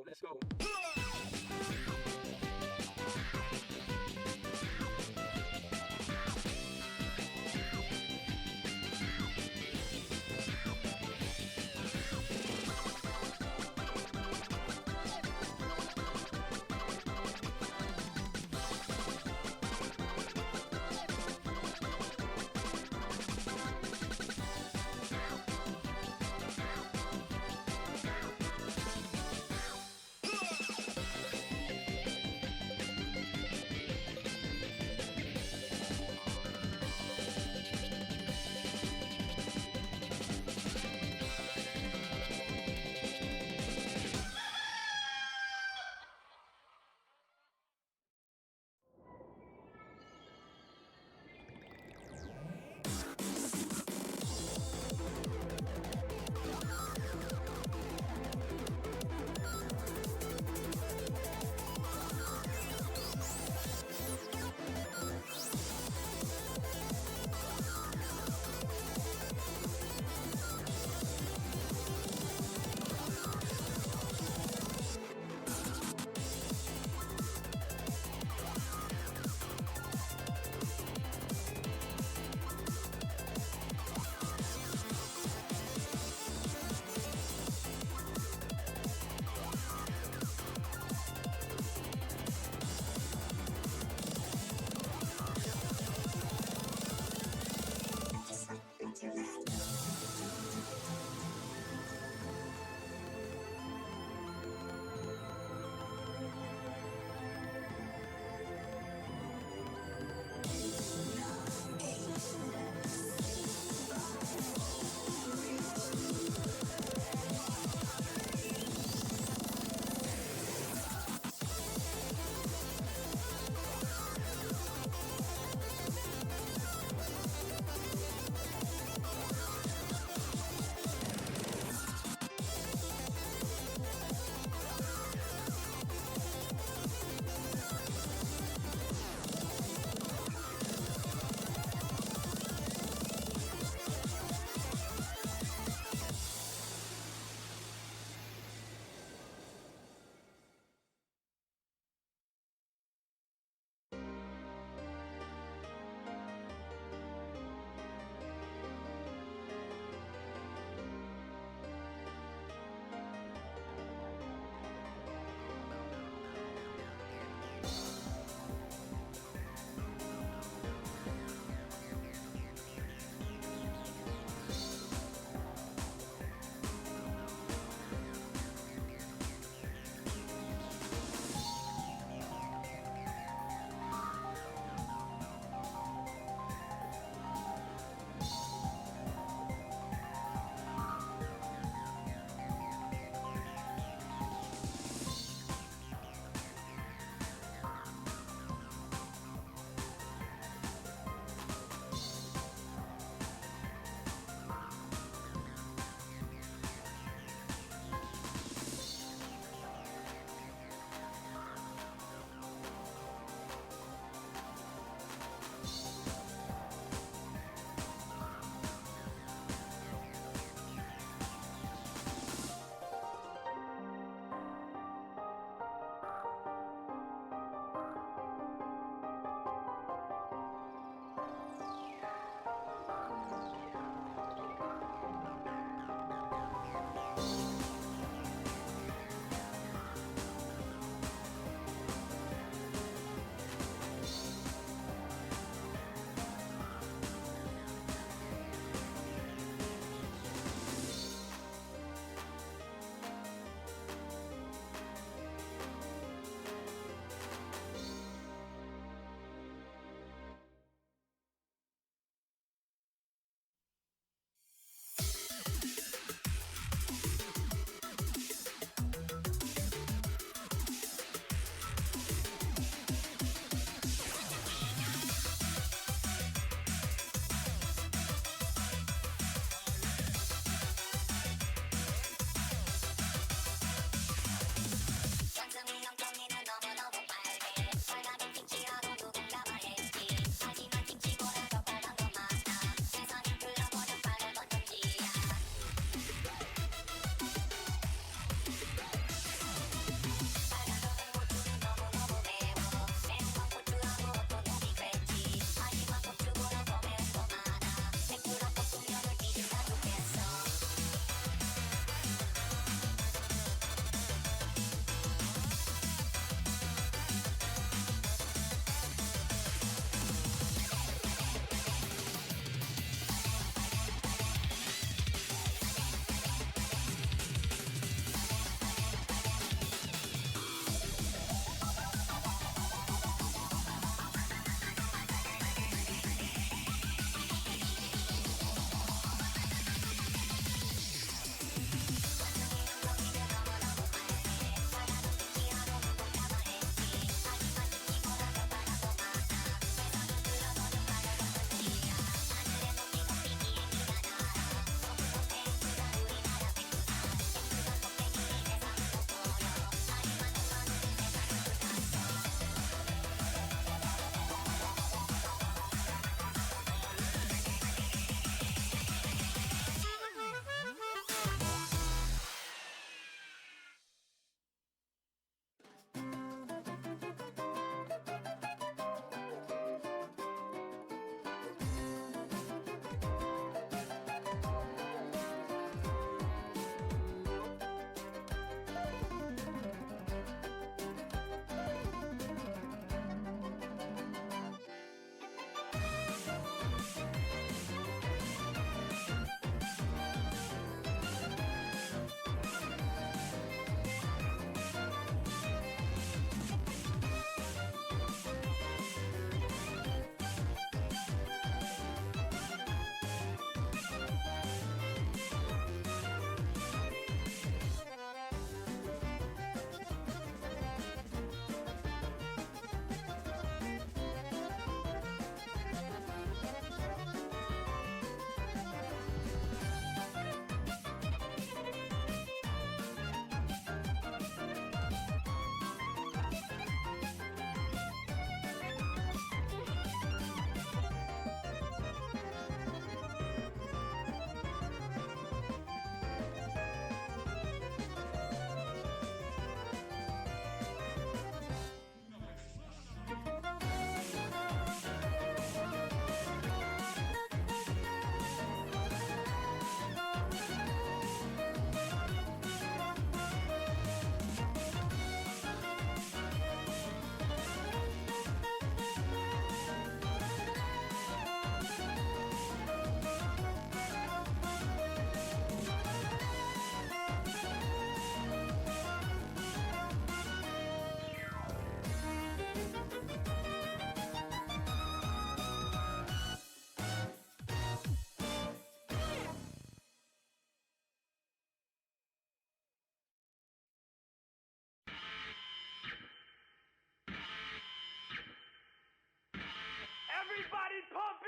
Let's go.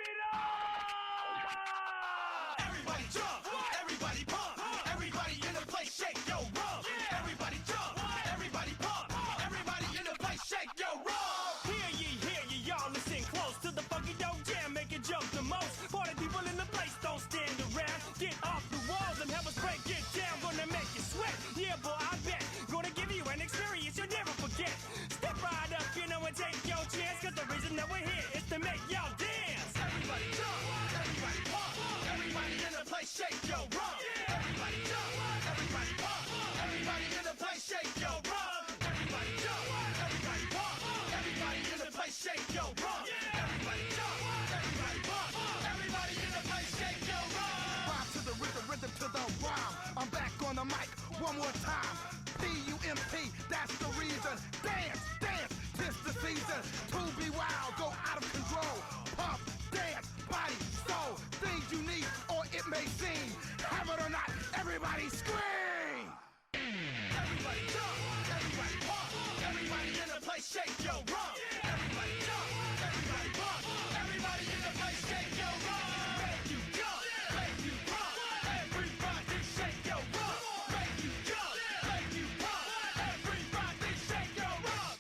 it up! Everybody jump, everybody pump, everybody in the place shake your rump. Everybody jump, everybody pump, everybody in the place shake your rump. Hear ye, y'all listen close to the funky dope jam, make it jump the most. Party people in the place don't stand around, get off the walls and help us break it down. Gonna make you sweat, yeah boy I bet. Gonna give you an experience you'll never forget. Step right up, you know, and take your chance, cause the reason that we're here is to make y'all dance. Everybody jump, everybody pump, everybody in the place shake your rump. Everybody jump, everybody pump, everybody in the place shake your rump. Everybody jump, everybody pump, everybody in the place shake your rump. Everybody jump, everybody pump, everybody in the place shake your rump. Rhyme to the rhythm, rhythm to the rhyme. I'm back on the mic one more time. PUMP, that's the reason. Dance, dance, 'tis the season. To be wild, go out of control. Pump, dance, body, soul. Things you need, or it may seem. Have it or not, everybody scream. Everybody jump, everybody pump, everybody in the place shake your rump. Everybody jump, everybody pump, everybody in the place shake your rump. Make you jump, make you pump, everybody shake your rump. Make you jump, make you pump, everybody shake your rump.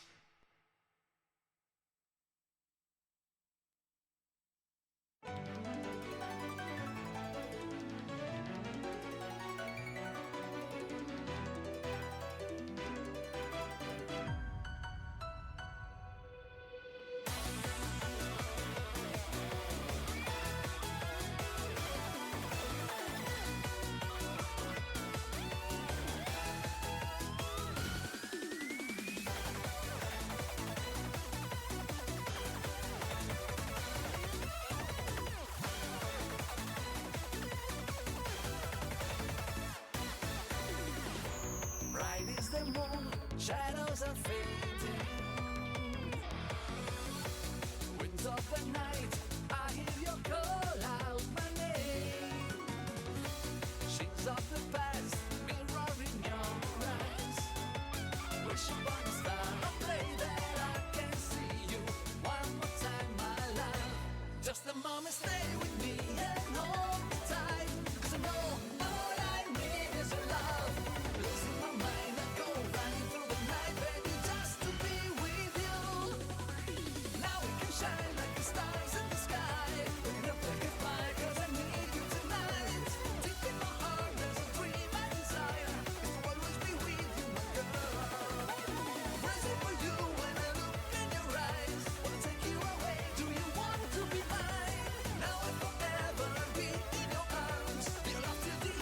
Bright is the moon, shadows are fading. Winds of the night, I hear you call out my name. Shades of the past, mirror in your eyes. Wish upon a star, a play that I can see you one more time, my love. Just a moment, stay with me and hold me tight. 'Cause I know all I need is your love. Losing my mind, I go running through the night, baby, just to be with you. Now we can shine like the stars in the sky. Bring up the fire, 'cause I need you tonight. Deep in my heart, there's a dream I desire. Is to always be with you, my girl. Crazy for you when I look in your eyes. Wanna take you away, do you want to be mine? Now and forever, I'll be in your arms. Your love till the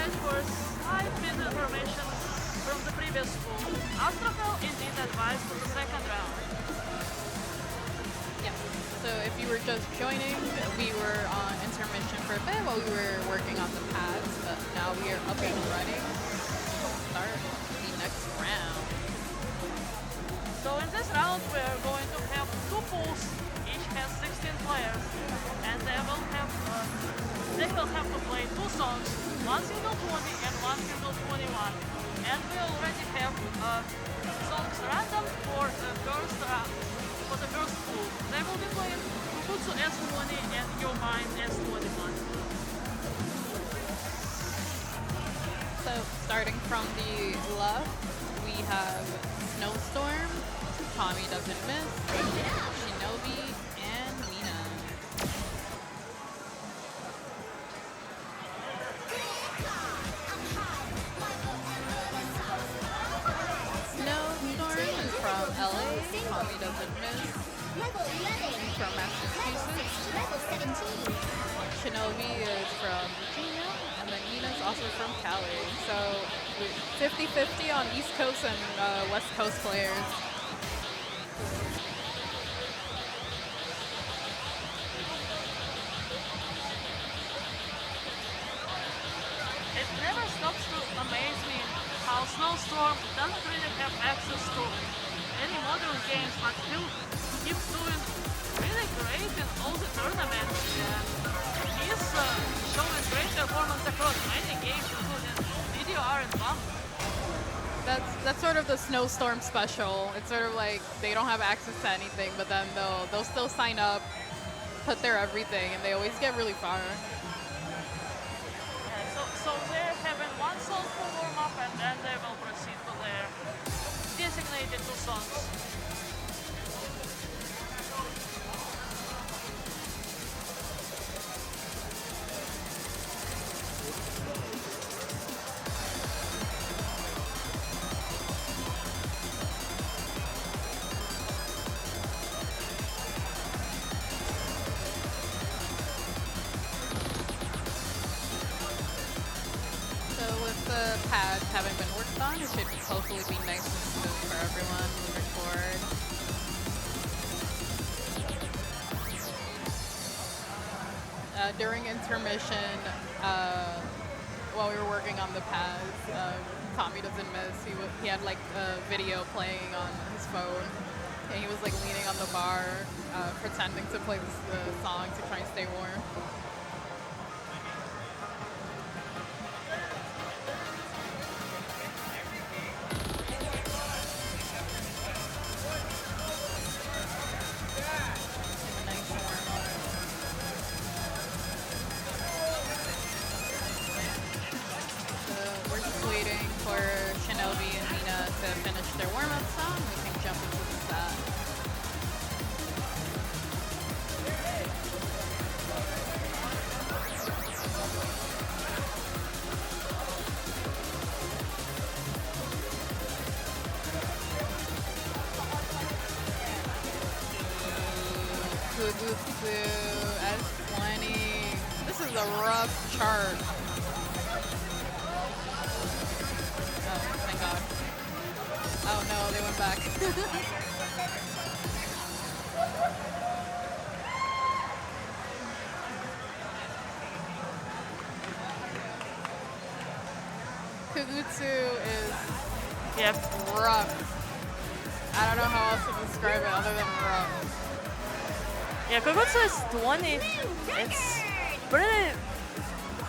guys for a slight bit of information from the previous pool. Astrofel indeed advanced to the second round. Yeah. So if you were just joining, we were on intermission for a bit while we were working on the pads, but now we are up and running. We'll start the next round. So in this round, we're going to have two pools. Each has 16 players, and they will have to play two songs, one single 20 and one single 21. And we already have songs random for the first round, for the first pool. They will be playing Kukutsu S20 and Your Mind S21. So starting from the left, we have Snowstorm, Tommy Doesn't Miss, Shinobi, and Mina. Snowstorm is from LA, Tommy Doesn't Miss Level 11. from Massachusetts, Level 17. Shinobi is from Virginia, and then Mina's also from Cali. So 50-50 on East Coast and West Coast players. It never stops to amaze me how Snowstorm doesn't really have access to any modern games, but still keeps doing really great in all the tournaments. And he's showing great performance across many games, including VDR and BUM. That's sort of the Snowstorm special. It's sort of like they don't have access to anything, but then they'll still sign up, put their everything, and they always get really far. So they're having one song for warm-up, and then they will proceed to their designated two songs. So with the pads having been worked on, it should hopefully be nice and smooth for everyone moving forward. During intermission, while we were working on the pads, Tommy Doesn't Miss, he had like a video playing on his phone, and he was like leaning on the bar, pretending to play the song to try and stay warm. Nice warm-up. So we're just waiting for Shinobi and Mina to finish their warm-up song. We can jump into the set. Kugutsu S20. This is a rough chart. Oh, thank God. Oh no, they went back. Kugutsu is rough. I don't know how else to describe it other than rough. Yeah, Kogutsu is 20. It's pretty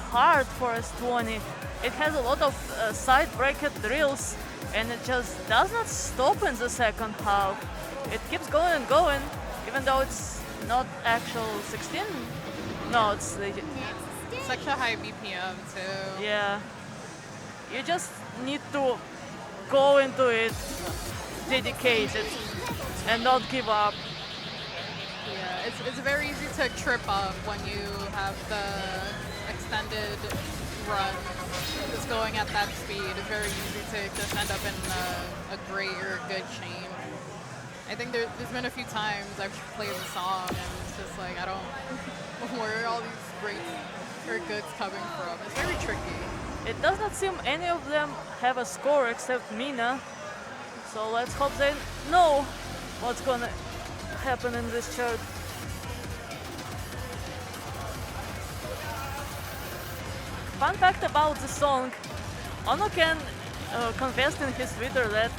hard for S20. It has a lot of side bracket drills, and it just does not stop in the second half. It keeps going and going, even though it's not actual 16. No, it's such a high BPM too. Yeah. You just need to go into it dedicated and not give up. Yeah, it's very easy to trip up when you have the extended run just going at that speed. It's very easy to just end up in a great or a good chain. I think there's been a few times I've played the song and it's just like, I don't, where are all these greats or goods coming from? It's very tricky. It does not seem any of them have a score except Mina. So let's hope they know what's gonna happen in this chart. Fun fact about the song, Ono Ken confessed in his Twitter that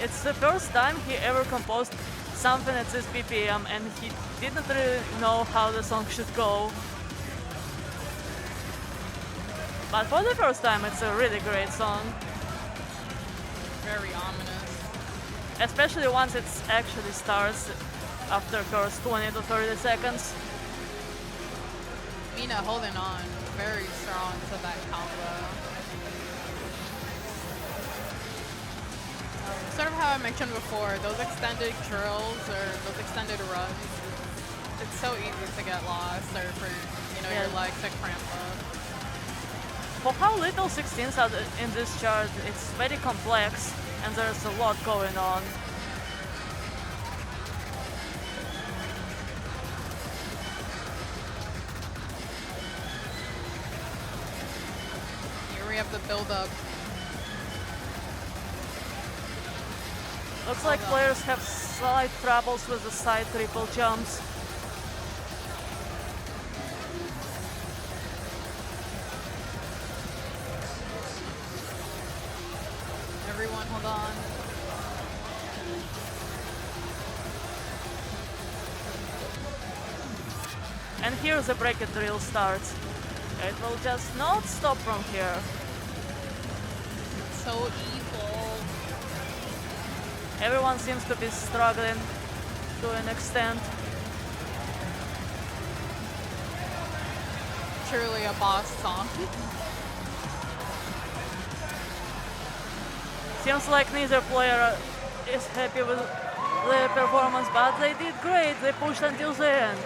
it's the first time he ever composed something at this BPM and he didn't really know how the song should go. But for the first time, it's a really great song. Very ominous. Especially once it actually starts after first 20 to 30 seconds. Mina holding on very strong to that combo. Sort of how I mentioned before, those extended drills or those extended runs, it's so easy to get lost or for your legs to cramp up. For how little 16s are in this chart, it's very complex and there's a lot going on. Here we have the build-up. Looks like players have slight troubles with the side triple jumps. Everyone hold on. And here the bracket drill starts. It will just not stop from here. So evil. Everyone seems to be struggling to an extent. Truly a boss song. Seems like neither player is happy with the performance, but they did great. They pushed until the end.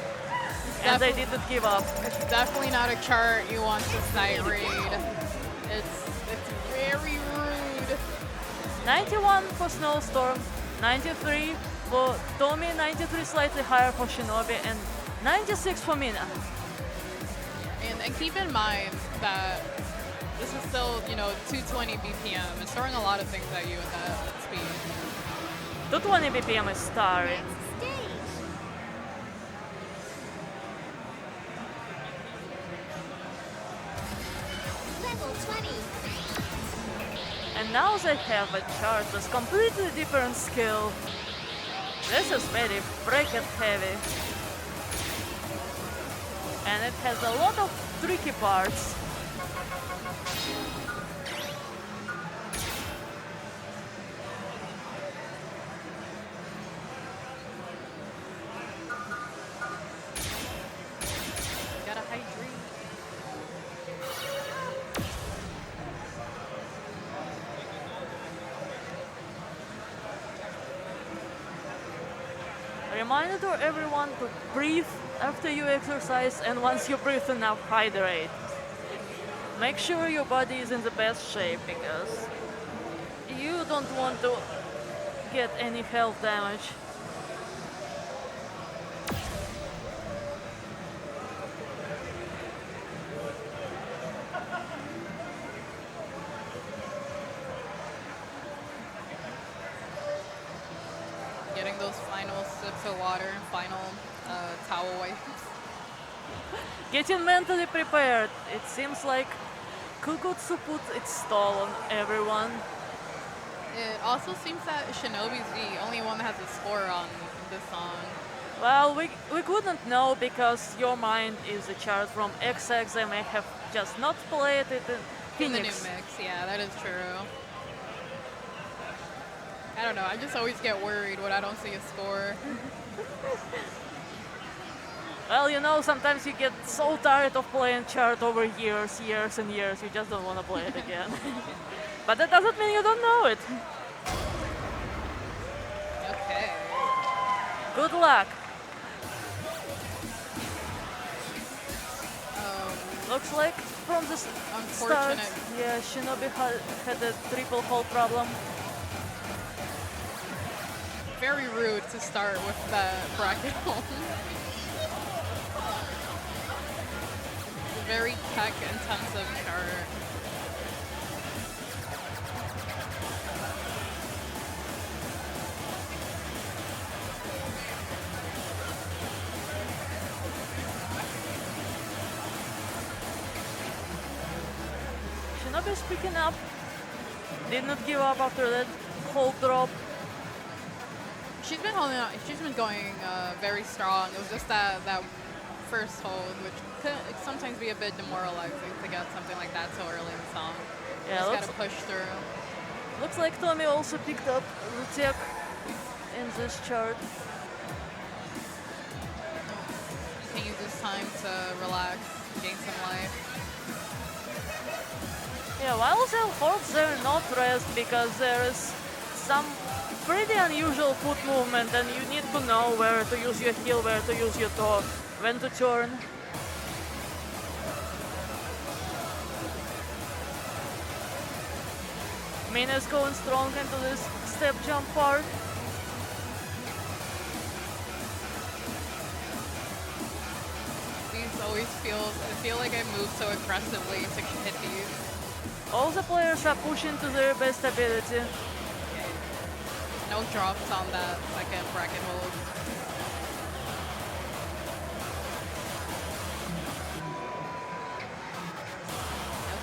And they didn't give up. It's definitely not a chart you want this night read. It's very rude. 91 for Snowstorm, 93 for Tommy, 93 slightly higher for Shinobi, and 96 for Mina. And keep in mind that this is still, 220 BPM. It's throwing a lot of things at you at that speed. 220 BPM is starring. Level 20. And now they have a chart with completely different skill. This is very bracket heavy. And it has a lot of tricky parts. Gotta hydrate. Reminder to everyone to breathe after you exercise, and once you breathe enough, hydrate. Make sure your body is in the best shape because you don't want to get any health damage. Getting those final sips of water and final towel wipes. Getting mentally prepared. It seems like Kugutsu put its stall on everyone. It also seems that Shinobi's the only one that has a score on this song. Well, we couldn't know because Your Mind is a chart from XX. They may have just not played it in In the new Phoenix. mix, yeah, that is true. I don't know, I just always get worried when I don't see a score. Well, sometimes you get so tired of playing chart over years and years, you just don't want to play it again. But that doesn't mean you don't know it. Okay. Good luck. Looks like from the start, Unfortunate. yeah, Shinobi had a triple hold problem. Very rude to start with the bracket home. very tech intensive chart. Shinobi's picking up. Did not give up after that hold drop. She's been holding on. She's been going very strong. It was just that first hold, which could sometimes be a bit demoralizing to get something like that so early in the song. Yeah, Just looks, gotta push through. looks like Tommy also picked up the tech in this chart. You can use this time to relax, gain some life. Yeah, while the holds are not rest because there is some pretty unusual foot movement and you need to know where to use your heel, where to use your toe, when to turn. Mina is going strong into this step jump part. These always I feel like I move so aggressively to hit these. All the players are pushing to their best ability. No drops on that second bracket hold.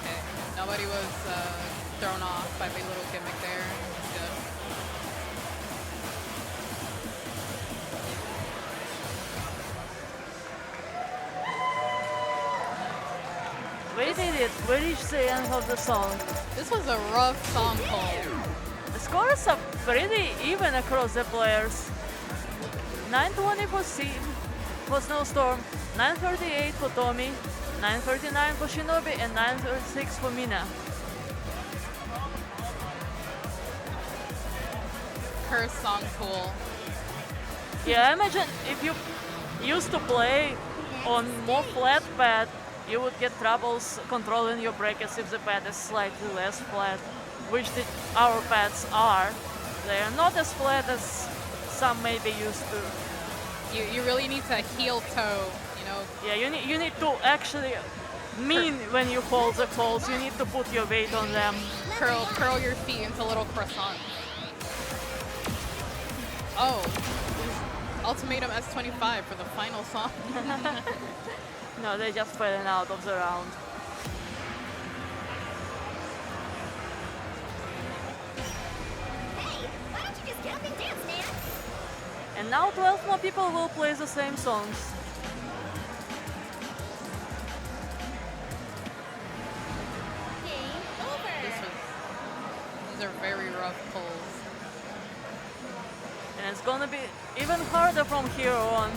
Okay, nobody was thrown off by the little gimmick there. That's good. We did it. We reached the end of the song. This was a rough song pull. The scores are pretty even across the players. 920 for Snowstorm, 938 for Tommy, 939 for Shinobi, and 936 for Mina. Her song pool. Yeah, I imagine if you used to play on more flat pad, you would get troubles controlling your brackets if the pad is slightly less flat, which our pads are. They are not as flat as some may be used to. You really need to heel toe, you know. Yeah, you need to actually mean when you hold the poles. You need to put your weight on them. Curl your feet into little croissants. Oh, Ultimatum S25 for the final song. No, they just fell out of the round. Hey, why don't you just get up and dance, man? And now 12 more people will play the same songs. Game over. These are very rough pulls. And it's gonna be even harder from here on.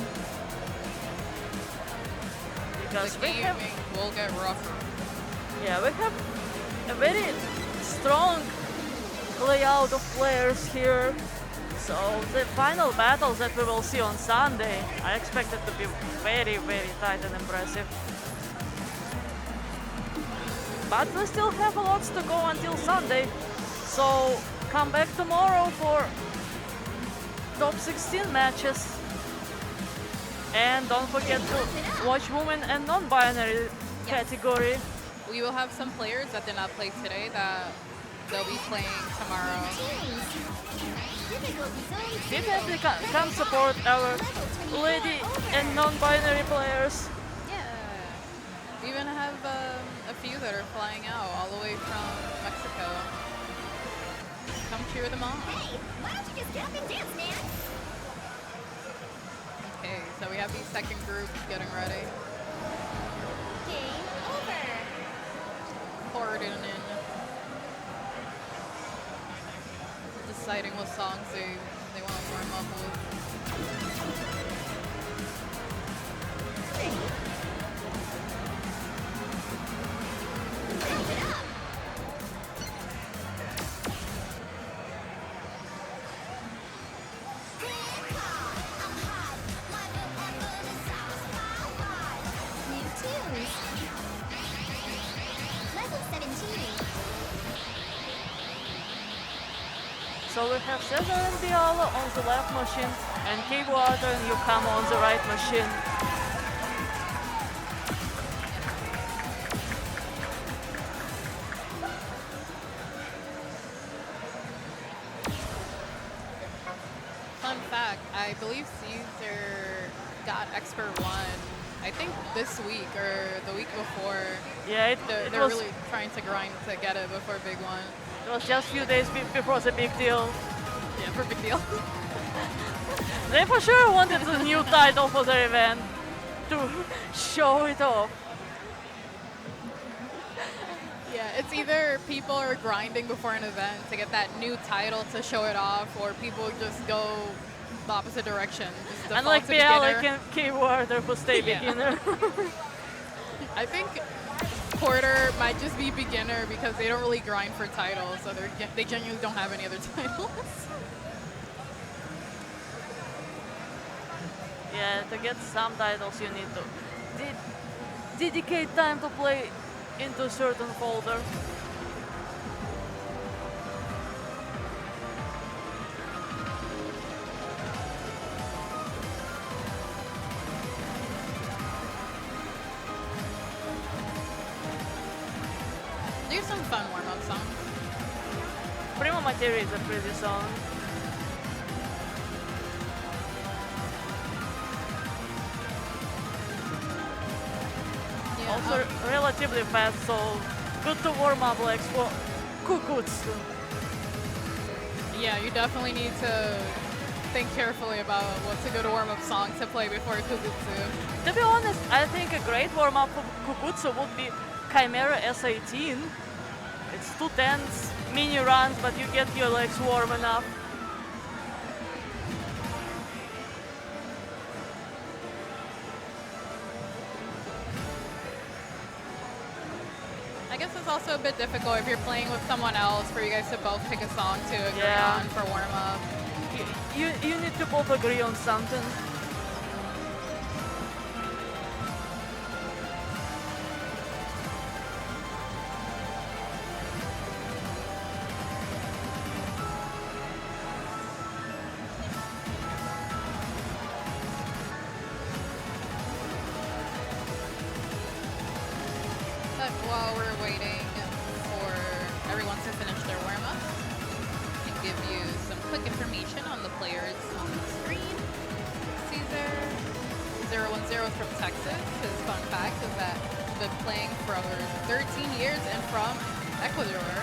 Because The game will get rougher. yeah, we have a very strong layout of players here. So the final battles that we will see on Sunday, I expect it to be very, very tight and impressive. But we still have lots to go until Sunday. So come back tomorrow for top 16 matches. And don't forget to watch women and non-binary category. We will have some players that did not play today that they'll be playing tomorrow. Definitely come support our lady and non-binary players. Yeah. We even have a few that are flying out all the way from Mexico. Come cheer them on. Hey, why don't you just get up and dance, man? Okay, so we have these second groups getting ready. Game over. Pouring in. Deciding what songs they want to warm up with. New tunes. Level 17. So we have Cesar and Biala on the left machine and K-Water and Yukama on the right machine. I believe Caesar got Expert 1, I think this week or the week before. Yeah, They're, it they're was really trying to grind to get it before Big One. it was just a few days before the big deal. Yeah, for Big Deal. They for sure wanted a new title for their event to show it off. Yeah, it's either people are grinding before an event to get that new title to show it off, or people just go the opposite direction. Just default And like to BL, beginner. like keyword for stay Yeah. beginner. I think Quarter might just be beginner because they don't really grind for titles, so they genuinely don't have any other titles. Yeah, to get some titles you need to dedicate time to play into a certain folder. There's some fun warm-up songs. Prima Materia is a pretty song. Yeah, Also relatively fast, so good to warm up like for Kukutsu. Yeah, you definitely need to think carefully about what's a good warm-up song to play before Kukutsu. To be honest, I think a great warm up for Kukutsu would be Chimera S18. It's 2 10s, mini runs, but you get your legs warm enough. I guess it's also a bit difficult if you're playing with someone else for you guys to both pick a song to agree Yeah. on for warm-up. You need to both agree on something. But while we're waiting for everyone to finish their warm-up, I can give you some quick information on the players on the screen. Caesar 010 is from Texas. His fun fact is that he's been playing for over 13 years and from Ecuador.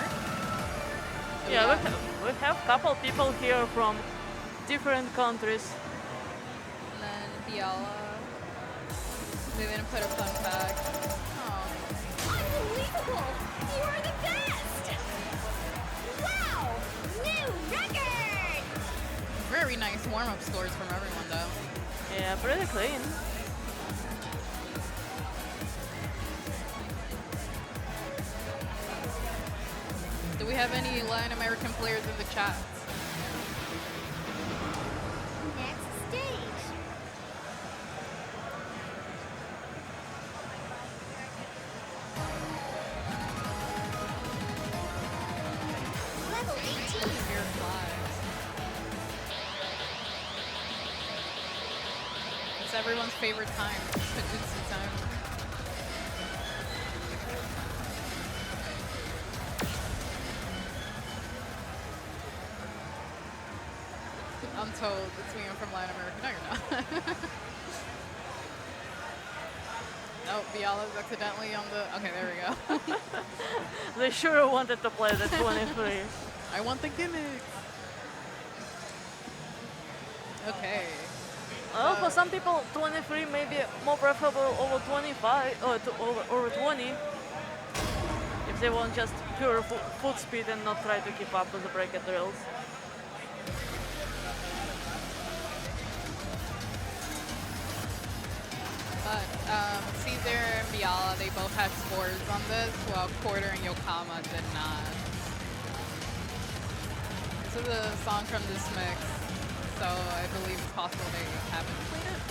Yeah, we have a couple people here from different countries. And then Biala. They didn't put a fun fact. Oh. Unbelievable! You are the best! Wow! New record! Very nice warm-up scores from everyone, though. Yeah, pretty clean. Do we have any Latin American players in the chat? Next stage. Level 18. Here flies. It's everyone's favorite time. Kajutsu time. I'm told it's me, I'm from Latin America. No, you're not. Oh, Biala's accidentally on the... Okay, there we go. They sure wanted to play the 23. I want the gimmick. Okay. Well, for some people, 23 may be more preferable over 25 or over 20 if they want just pure foot speed and not try to keep up with the bracket drills. But Caesar and Biala, they both had scores on this, while Quarter and Yokohama did not. This is a song from this mix, so I believe it's possible they haven't played it.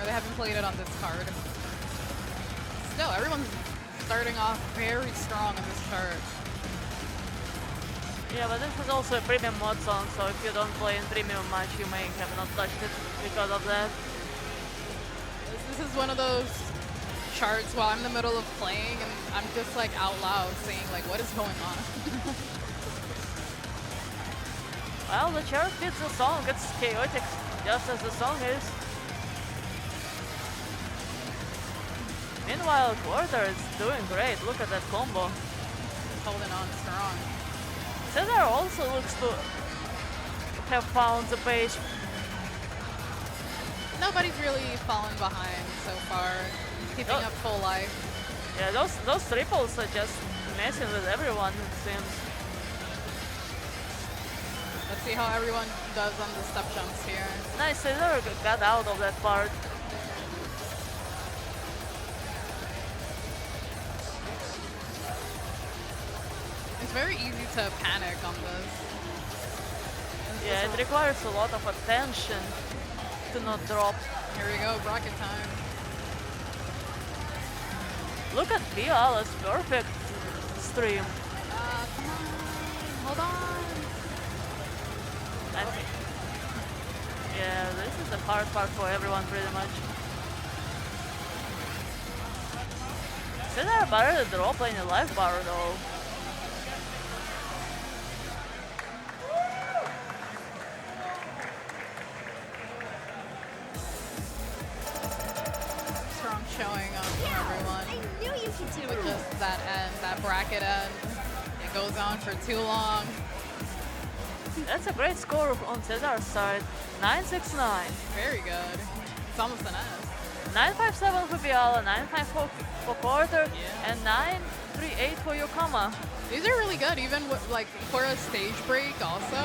Or they haven't played it on this card. Still, everyone's starting off very strong in this chart. Yeah, but this is also a premium mod song, so if you don't play in premium much, you may have not touched it because of that. This is one of those charts while I'm in the middle of playing and I'm just like out loud saying like, what is going on? Well, the chair fits the song. It's chaotic, just as the song is. Meanwhile, Quarter is doing great. Look at that combo. Holding on strong. Cesar also looks to have found the pace. Nobody's really fallen behind so far. Keeping up full life. Yeah, those triples are just messing with everyone, it seems. Let's see how everyone does on the step jumps here. Nice, Cesar got out of that part. It's very easy to panic on this. Yeah, it requires a lot of attention to not drop. Here we go, bracket time. Look at Fiala's perfect stream. Come on, hold on. I think. Yeah, this is the hard part for everyone pretty much. Cesar better to drop any life bar though. Strong showing up from everyone. I knew you could do But it. just that end, that bracket end, it goes on for too long. That's a great score on Cesar's side. 969. Very good. It's almost an S. 957 for Fiala, 954 for Quarter, and 938 for Yokama. These are really good, even with, like for a stage break also.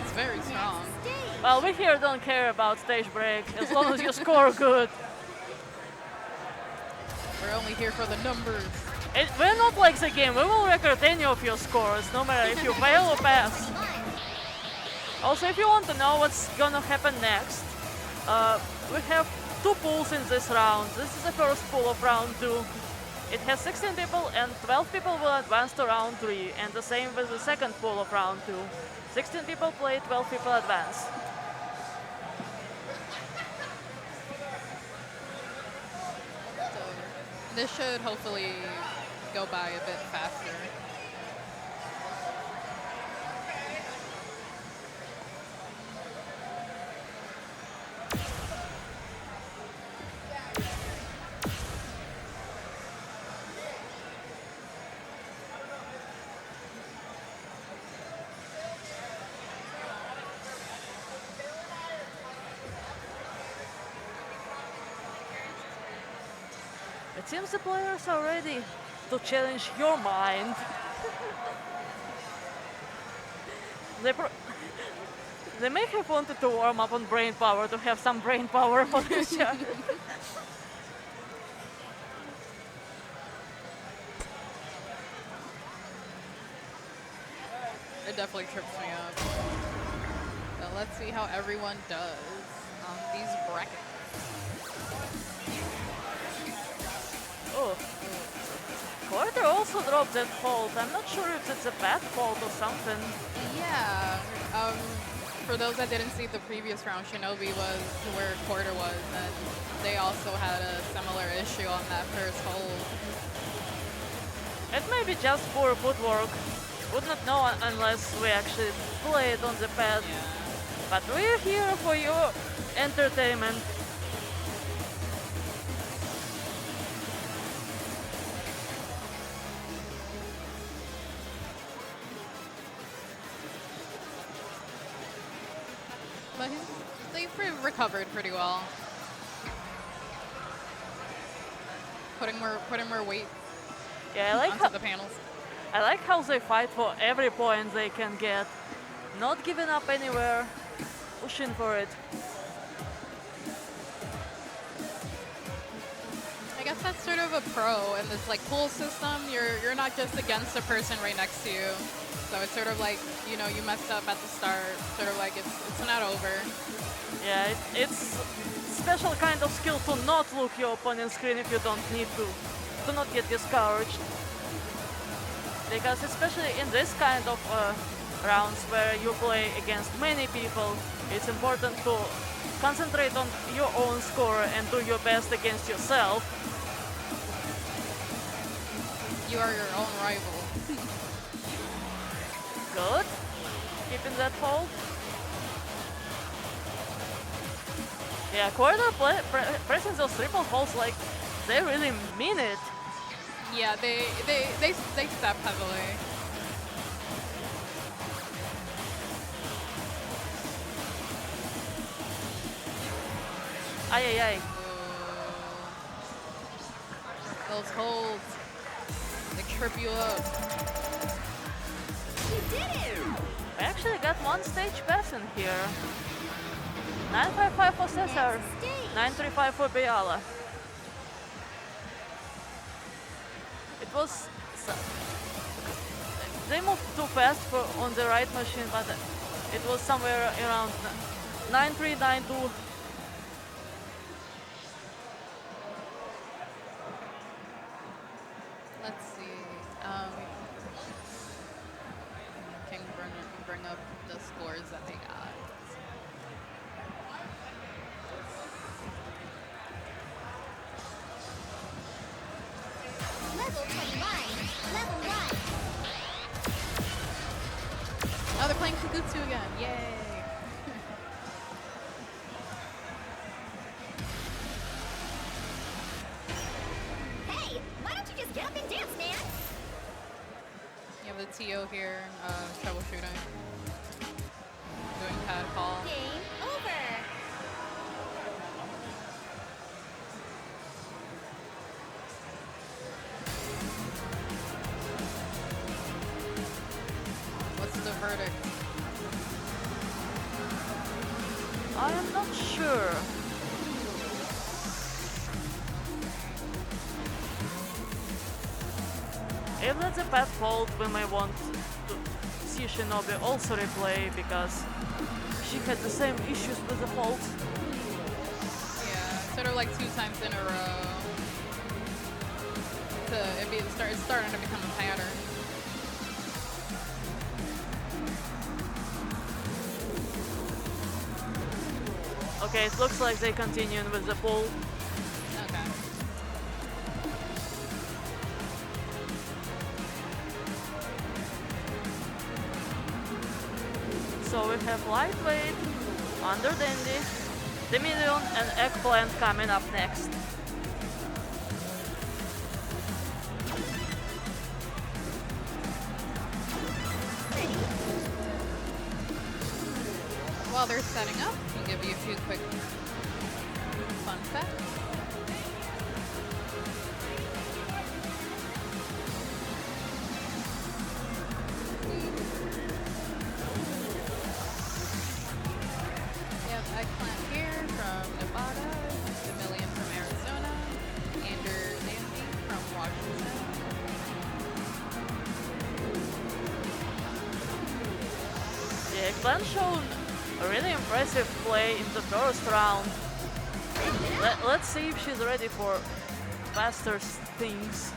It's very strong. Well, we here don't care about stage break as long as you score good. We're only here for the numbers. We're not like the game. We will record any of your scores, no matter if you fail or pass. Also, if you want to know what's gonna happen next, we have 2 pools in this round. This is the first pool of round 2. It has 16 people and 12 people will advance to round 3, and the same with the second pool of round 2. 16 people play, 12 people advance. This should hopefully go by a bit faster. It seems the players are ready to challenge your mind. They may have wanted to warm up on brain power to have some brain power for this shot. It definitely trips me up. So let's see how everyone does on these brackets. Oh. Quarter also dropped that fault. I'm not sure if it's a bad fault or something. Yeah. For those that didn't see the previous round, Shinobi was where Quarter was, and they also had a similar issue on that first hold. It may be just poor footwork. Would not know unless we actually play it on the pad. Yeah. But we're here for your entertainment. But they've recovered pretty well. Putting more weight Yeah, I like onto how the panels. I like how they fight for every point they can get. Not giving up anywhere, pushing for it. I guess that's sort of a pro in this like pool system. You're not just against the person right next to you. So it's sort of like, you know, you messed up at the start. Sort of like it's not over. Yeah, it's special kind of skill to not look your opponent's screen if you don't need to not get discouraged. Because especially in this kind of rounds where you play against many people, it's important to concentrate on your own score and do your best against yourself. You are your own rival. Good. Keeping that hold. Yeah, pressing those triple holds like they really mean it. Yeah, they step heavily. Ay ay ay. Those holds, they trip you up. You did it! I actually got one stage pass in here. 955 for Cesar, 935 for Biala. It was they moved too fast on the right machine, but it was somewhere around 9392. Let's see. Can bring up the scores that they got. Level 21. Level 1. Oh, they're playing Kukutsu again. Yay. Hey, why don't you just get up and dance, man? You have the TO here, troubleshooting. Doing pad call. Game over. What's the verdict? I am not sure. If that's a bad fault, we may want to see Shinobi also replay because she had the same issues with the fault. Yeah, sort of like 2 times in a row. It's starting to become a pattern. Okay, it looks like they continuing with the pull. Okay. So we have lightweight, under dandy, the medium, and eggplant coming up next. While they're setting up, I'll give you a few quick fun facts. We have Eggplant here from Nevada, Emilian from Arizona, Andrew Dandy from Washington. The eggplant showed a really impressive play in the first round. Let's see if she's ready for faster things.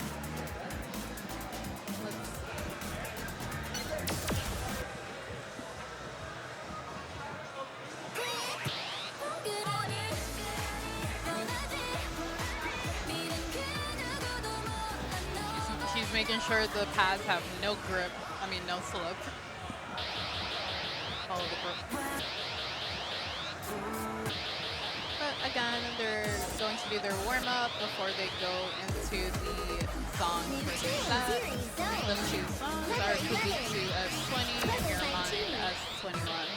She's making sure the pads have no grip, no slip. Follow the grip. But again, they're going to do their warm-up before they go into the songs for the set. The 2 songs are Kukutsu S20 and Miramani S21.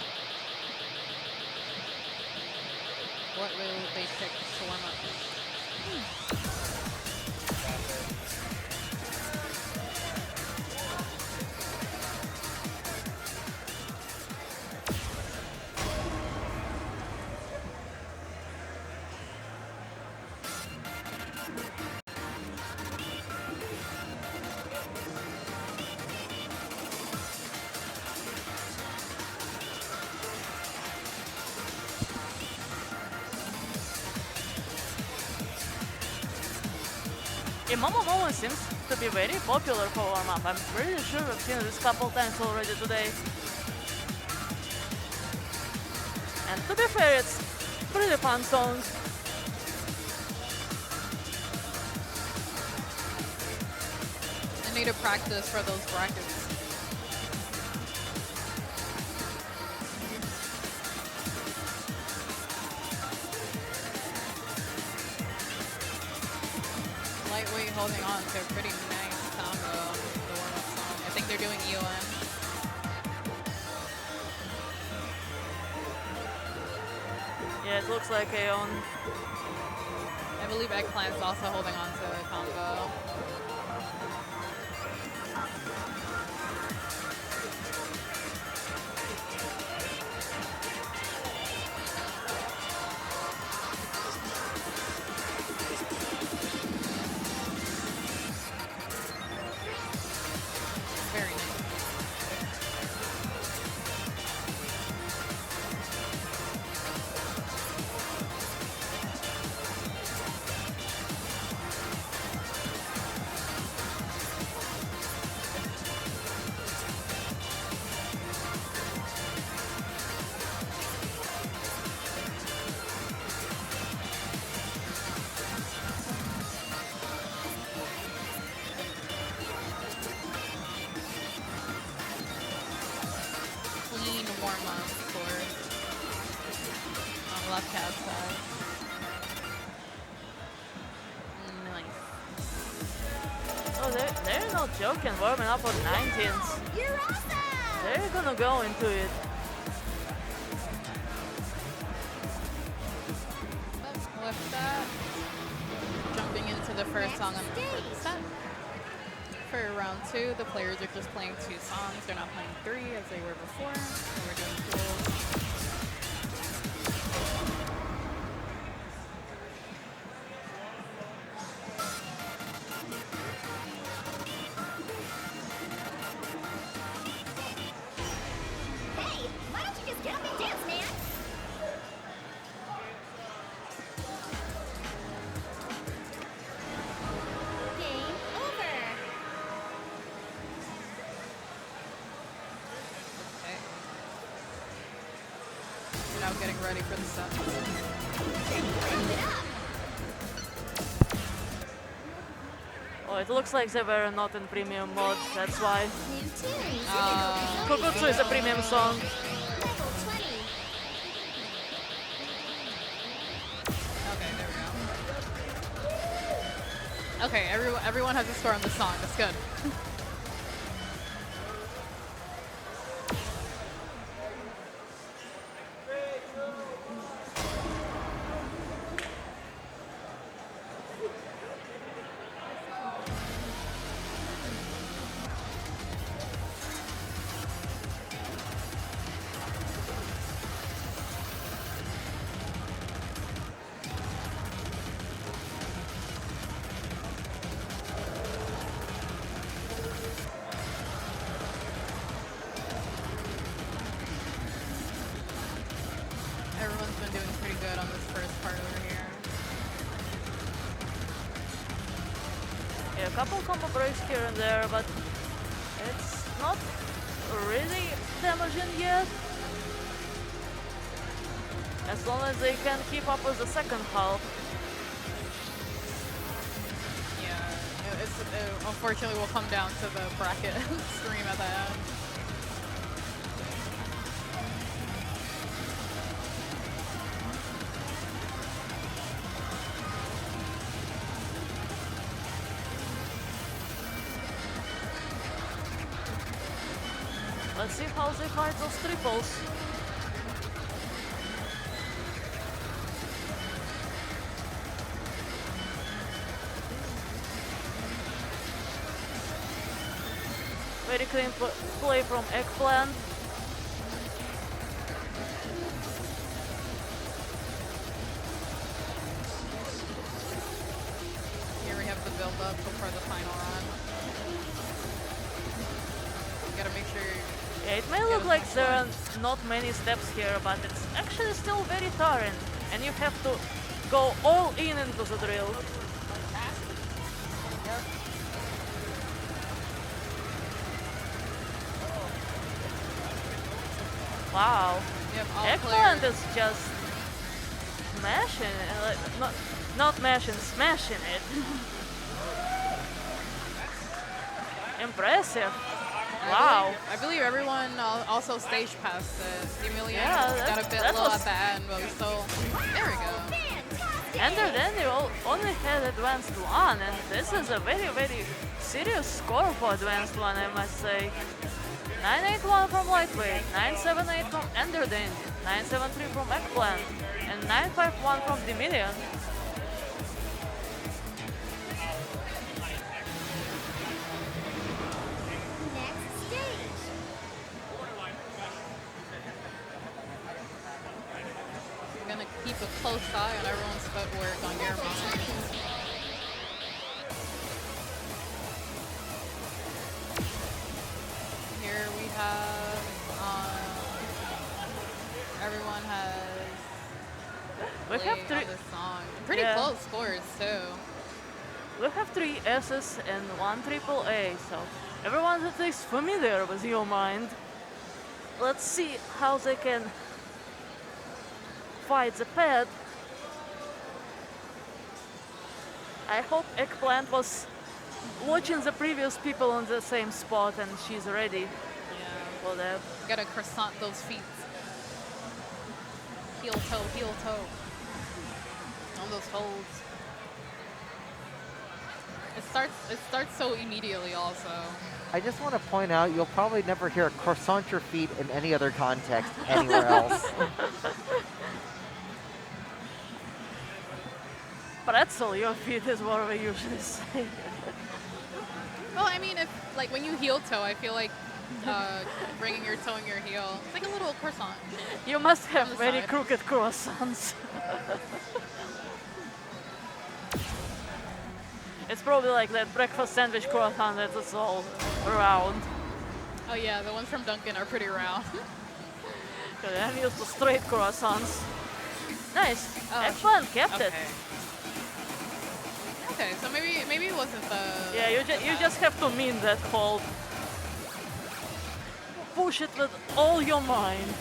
What will they pick to warm up? Momo seems to be very popular for warm-up. I'm pretty sure we've seen this couple times already today. And to be fair, it's pretty fun songs. I need to practice for those brackets. holding on to a pretty nice combo on the warm-up song. I think they're doing EOM. Yeah, it looks like Aeon. I believe Eggplant's also holding on to the combo. Very nice. Clean warm-up for on left cat side. Nice. Oh, they're not joking, warming up on 19s. You're awesome! They're gonna go into it. With that, jumping into the first song on the first set. For round 2, the players are just playing 2 songs. They're not playing 3 as they were before. So we're doing duels. Hey, why don't you just get up and dance, man? Game over. Okay. We're now getting ready for the set. Keep it up. Oh, it looks like they were not in premium mode, that's why. New tunes. Kogutsu is a premium song. Level 20. Okay, there we go. Okay, everyone has a score on this song. That's good. Everyone's been doing pretty good on this first part over here. Yeah, a couple combo breaks here and there, but it's not really damaging yet. As long as they can keep up with the second half. Yeah, it unfortunately will come down to the bracket stream at the end. Let's see how they fight those triples. Very clean play from Eggplant. Here we have the build up before the final run. You gotta make sure. Yeah, it may look like there are not many steps here, but it's actually still very tiring, and you have to go all in into the drill. Wow. Yep, all Eggplant clear. is just smashing it. Not mashing, smashing it. Impressive. Wow. I believe everyone also stage passed it. Emilian Yeah, got a bit that low was- at the end, but we still. There we go. And Ender Dandy only had Advanced 1, and this is a very, very serious score for Advanced 1, I must say. 981 from Lightweight, 978 from Ender Dandy, 973 from Eggplant, and 951 from Dominion. Next stage. We're gonna keep a close eye on everyone's footwork on your mind. Here we have, everyone has We have played three. on this song. Pretty Yeah. close scores too. We have 3 S's and 1 triple A, so everyone's at least familiar with Your Mind. Let's see how they can fight the pad. I hope Eggplant was watching the previous people on the same spot and she's ready for that. Gotta croissant those feet. Heel toe. On those holds. It starts so immediately also. I just want to point out, you'll probably never hear croissant your feet in any other context anywhere else. Pretzel your feet is what we usually say. Well, I mean, if like when you heel toe, I feel like bringing your toe in your heel. It's like a little croissant. You must have the very side. crooked croissants. It's probably like that breakfast sandwich croissant that is all round. Oh yeah, the ones from Dunkin' are pretty round. Okay, I'm used to straight croissants. Nice. Oh, Eggplant kept it. Okay, so maybe it wasn't the. Yeah, you just have to mean that hold. Push it with all your mind.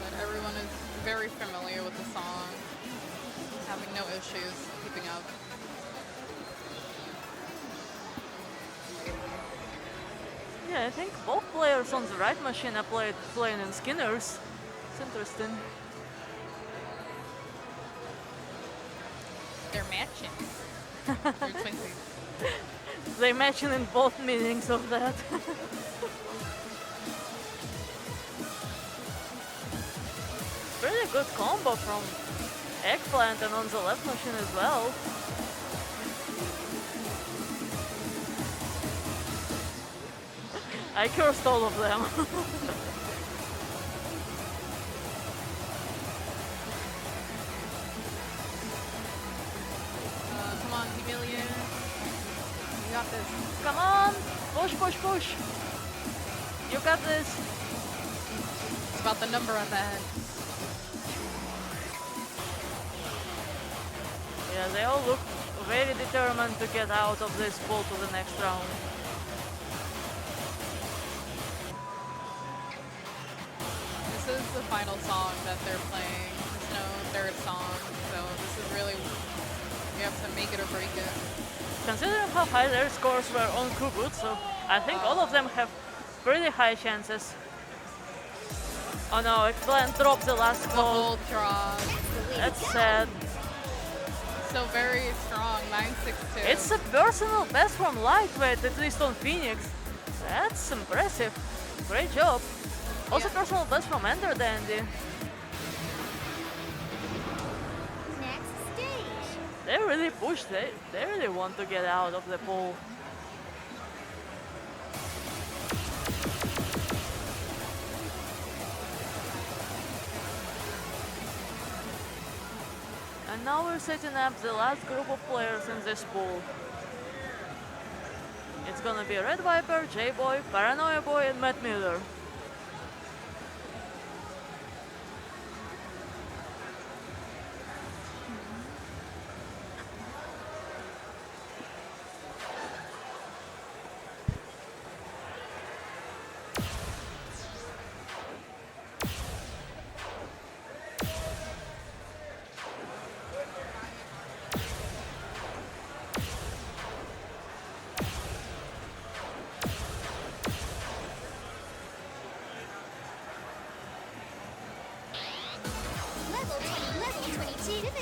But everyone is very familiar with the song, having no issues keeping up. Yeah, I think both players on the right machine are playing in Skinners. It's interesting. They're matching. They're twinsies. They matching in both meanings of that. Pretty good combo from Eggplant and on the left machine as well. I cursed all of them. Come on, T-Million. You got this. Come on! Push, push, push! You got this! It's about the number on the head. Yeah, they all look very determined to get out of this pool to the next round. This is the final song that they're playing. There's no third song, so this is really, you have to make it or break it. Considering how high their scores were on Kubutsu, I think all of them have pretty high chances. Oh no, Eggplant dropped the last The call. whole draw. That's sad. So very strong, 962. It's a personal best from Lightweight, at least on Phoenix. That's impressive. Great job. Also personal best from Ender Dandy. Next stage. They really push, they really want to get out of the pool. And now we're setting up the last group of players in this pool. It's gonna be Red Viper, J-Boy, Paranoia Boy, and Matt Miller.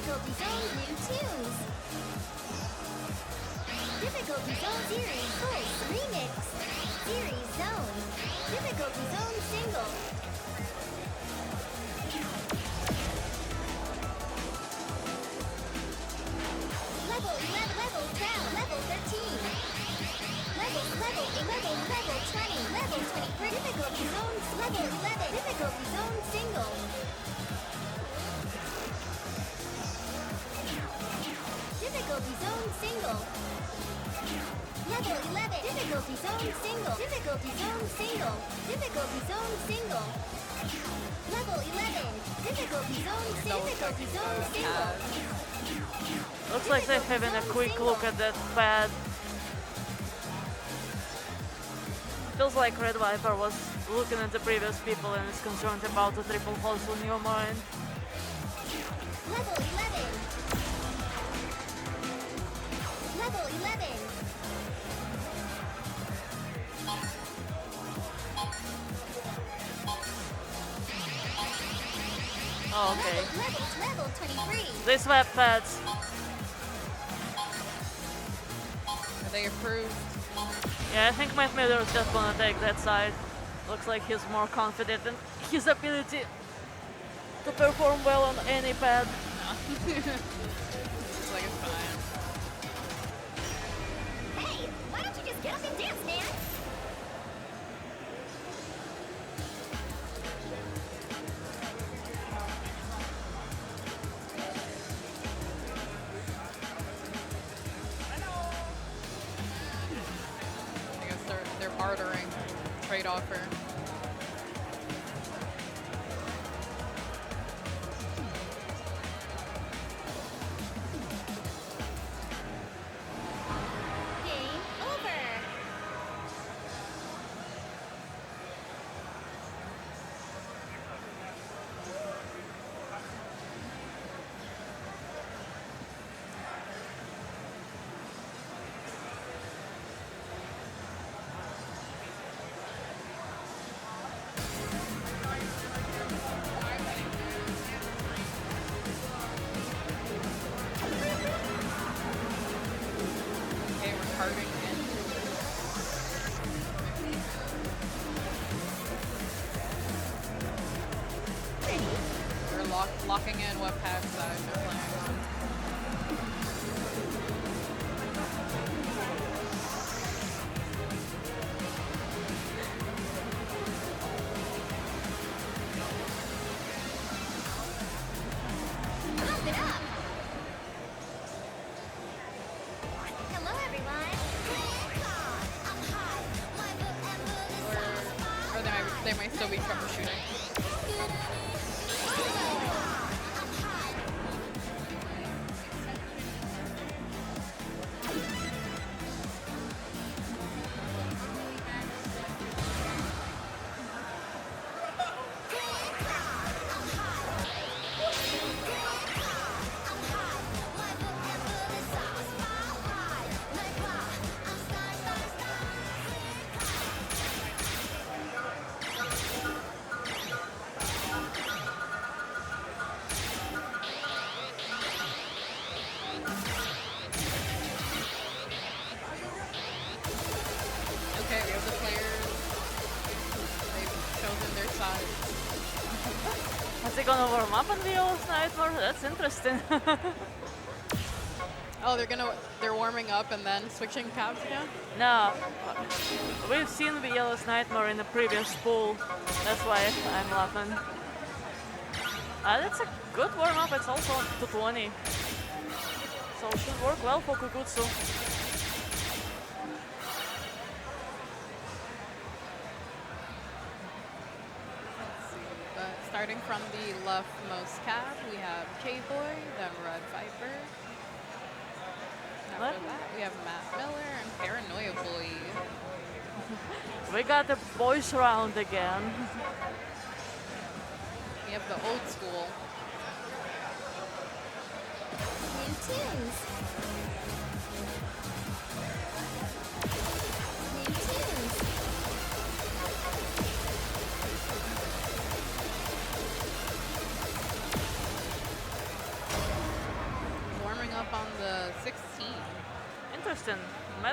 Difficulty zone new tunes. Difficulty zone series pulse remix. Series zone. Difficulty zone single. Level 11, level down, level 13. Level 20, level 23. Difficulty zone, level 11. Difficulty zone single. Difficulty zone single. Level 11. Difficulty zone single. Difficulty zone single. Difficulty zone single. Level 11. Difficulty zone single. Difficulty zone single. Looks like they're having a quick look at that pad. Feels like Red Viper was looking at the previous people and is concerned about the triple holes on your mind. Level 11. Level 11. Oh, okay. Level 23. They swap pads. Are they approved? Yeah, I think Matt Miller is just gonna take that side. Looks like he's more confident in his ability to perform well on any pad. Looks like it's fine. Hey, why don't you just get up and dance, man? I guess they're bartering. Trade offer. Game over. Okay, we're carving in. We're locking in what pack size they're playing on. Pump it up. Hello, everyone. Or they might still be troubleshooting. Okay, we have the players. They've chosen their side. Is he gonna warm up on the Yellow's Nightmare? That's interesting. Oh, they're warming up and then switching caps again? No, we've seen the Yellow's Nightmare in the previous pool. That's why I'm laughing. That's a good warm up. It's also to 20. So it should work well for Kukutsu. But starting from the leftmost cap, we have K-Boy, then Red Viper. After that, we have Matt Miller and Paranoia Boy. We got the boys round again. We have the old school. New tunes. New tunes.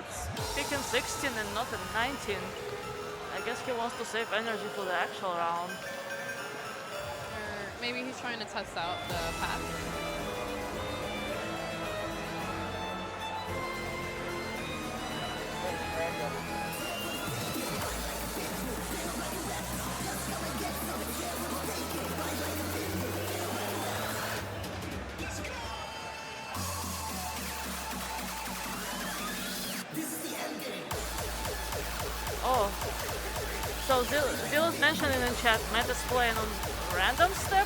kept picking 16 and not a 19. I guess he wants to save energy for the actual round. Or maybe he's trying to test out the path. Oh, so Zill's mentioning in chat, Matt is playing on random step?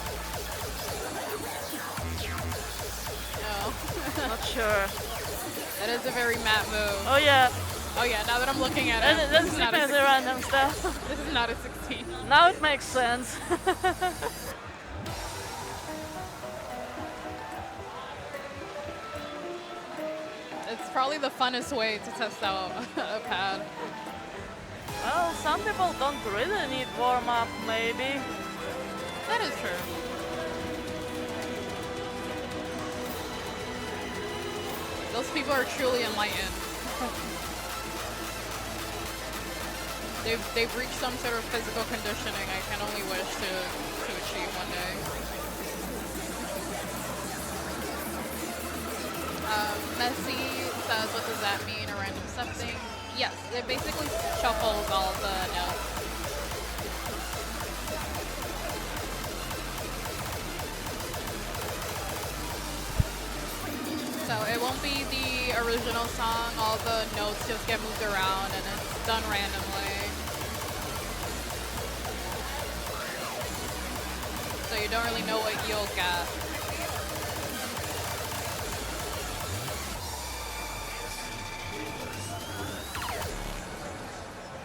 No. Not sure. That is a very Matt move. Oh yeah. Oh yeah, now that I'm looking at it, That's this is not a definitely 16. random step. This is not a 16. Now it makes sense. It's probably the funnest way to test out a pad. Well, some people don't really need warm-up, maybe. That is true. Those people are truly enlightened. They've reached some sort of physical conditioning I can only wish to achieve one day. Messi says, what does that mean, a random step thing? Yes, it basically shuffles all the notes. So it won't be the original song, all the notes just get moved around and it's done randomly. So you don't really know what you'll get.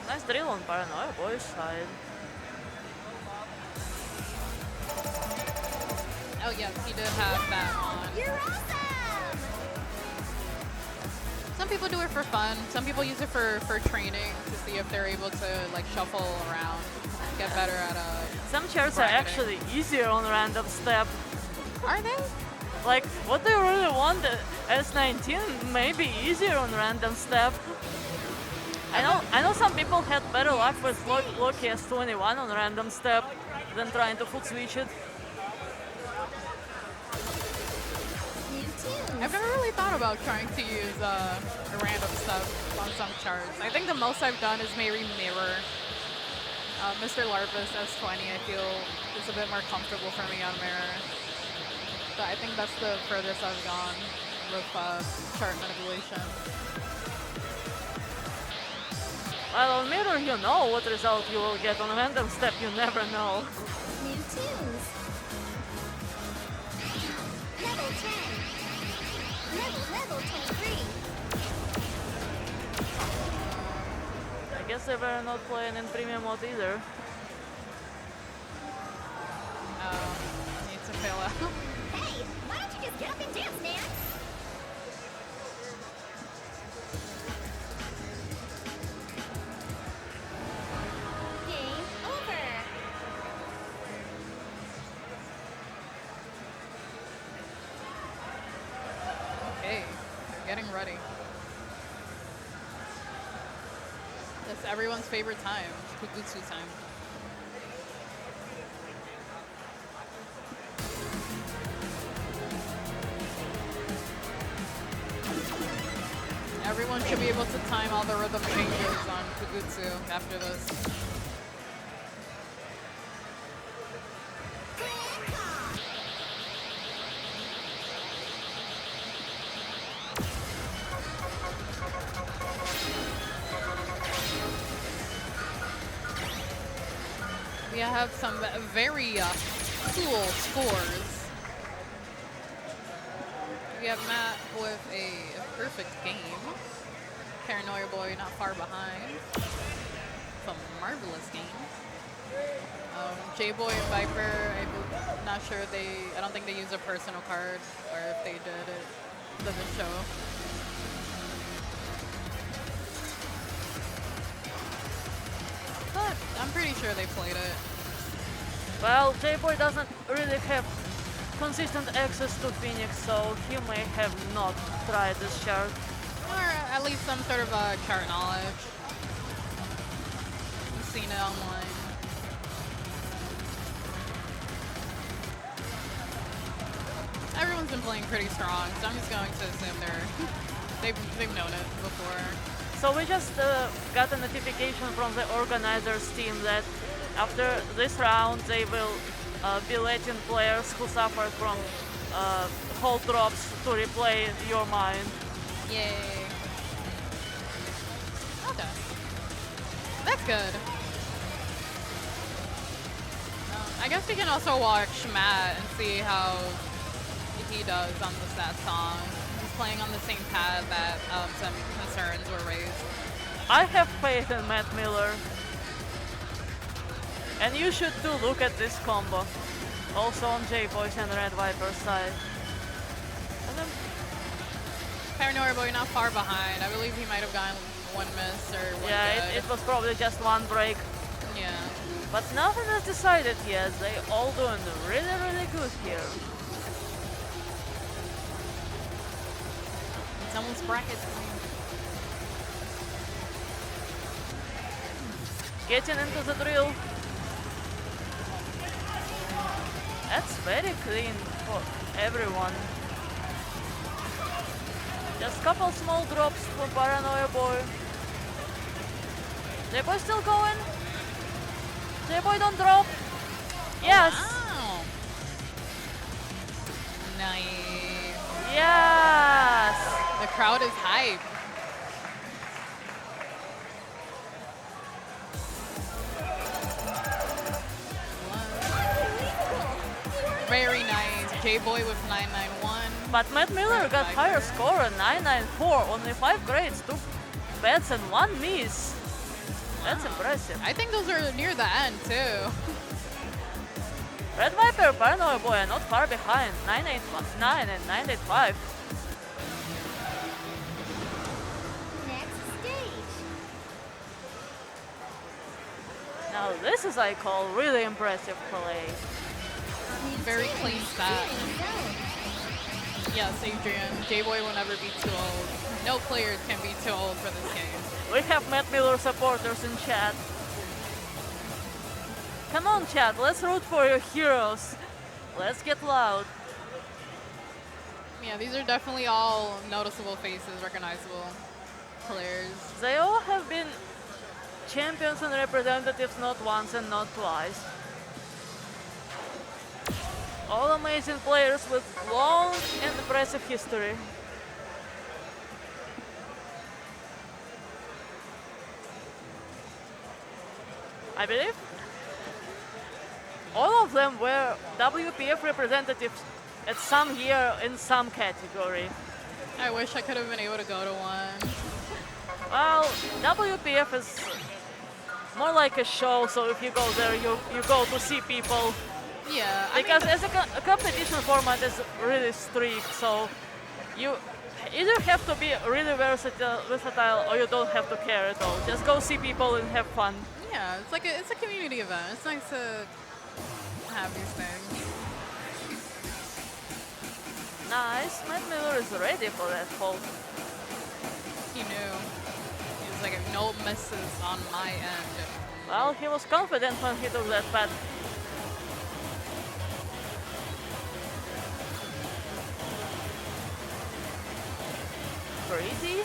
Nice drill on Paranoia Boy's side. Oh yes, he did have that on. You're awesome! Some people do it for fun. Some people use it for training to see if they're able to like shuffle around, get better at Some chairs are actually easier on random step. Are they? Like, what do you really want? The S19 may be easier on random step. I know some people had better luck with Loki S21 on random step than trying to foot switch it. I've never really thought about trying to use random stuff on some charts. I think the most I've done is maybe mirror. Mr. Larpus S20 I feel is a bit more comfortable for me on mirror. So I think that's the furthest I've gone with chart manipulation. Well, on mirror you know what result you will get. On random step you never know. New tunes. Level 10. Level 23. I guess they were not playing in premium mode either. Needs to fail out. Hey, why don't you just get up and dance, man? Game over. Okay, they're getting ready. That's everyone's favorite time, Kugutsu time. Everyone should be able to time all the rhythm changes on Kugutsu after this. We have some very cool scores. We have Matt with a perfect game. Paranoia Boy not far behind. Some marvelous games. J-Boy and Viper, I'm not sure I don't think they use a personal card, or if they did, it doesn't show. But I'm pretty sure they played it. Well, J-Boy doesn't really have consistent access to Phoenix, so he may have not tried this chart. Or at at least some sort of chart knowledge. I've seen it online. Everyone's been playing pretty strong, so I'm just going to assume they've known it before. So we just got a notification from the organizers team that after this round they will be letting players who suffered from hold drops to replay your mind. Yay. Okay. That's good. I guess we can also watch Matt and see how he does on the stat song. He's playing on the same pad that some concerns were raised. I have faith in Matt Miller. And you should too look at this combo. Also on J-Boys and Red Viper's side. And then Paranoia Boy not far behind. I believe he might have gotten one miss or one good. it was probably just one break. Yeah. But nothing is decided yet. They all doing really, really good here. Someone's bracket. Getting into the drill. That's very clean for everyone. Just couple small drops for Paranoia Boy. J-Boy still going? J-Boy don't drop. Yes. Wow. Nice. Yes. The crowd is hype. Very nice. J-Boy with 991. But Matt Miller got higher score at 994. Only 5 grades, 2 bets and 1 miss. That's impressive. I think those are near the end too. Red Viper, Paranoia Boy are not far behind. 989 and 985. Next stage. Now this is, I call, really impressive play. Very clean stat. Yes, Adrian. J-Boy will never be too old. No players can be too old for this game. We have Matt Miller supporters in chat. Come on, chat, let's root for your heroes. Let's get loud. Yeah, these are definitely all noticeable faces, recognizable players. They all have been champions and representatives not once and not twice. All amazing players with long and impressive history. I believe all of them were WPF representatives at some year in some category. I wish I could have been able to go to one. Well, WPF is more like a show, so if you go there, you go to see people. Yeah, Because as a competition format is really strict, so you either have to be really versatile or you don't have to care at all. Just go see people and have fun. Yeah, it's a community event. It's nice to have these things. Nice, Matt Miller is ready for that hold. He knew. He was like, no misses on my end. Well, he was confident when he took that pad. Pretty.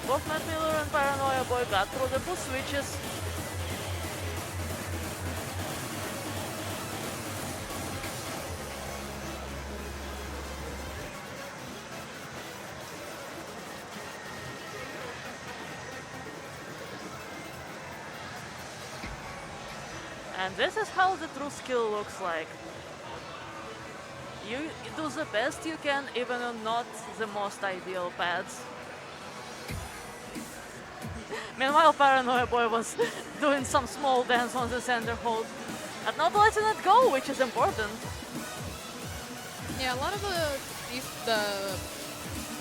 Both Matt Miller and Paranoia Boy got through the boost switches. And this is how the true skill looks like. You do the best you can, even on not the most ideal pads. Meanwhile, Paranoia Boy was doing some small dance on the center hold and not letting it go, which is important. Yeah, a lot of the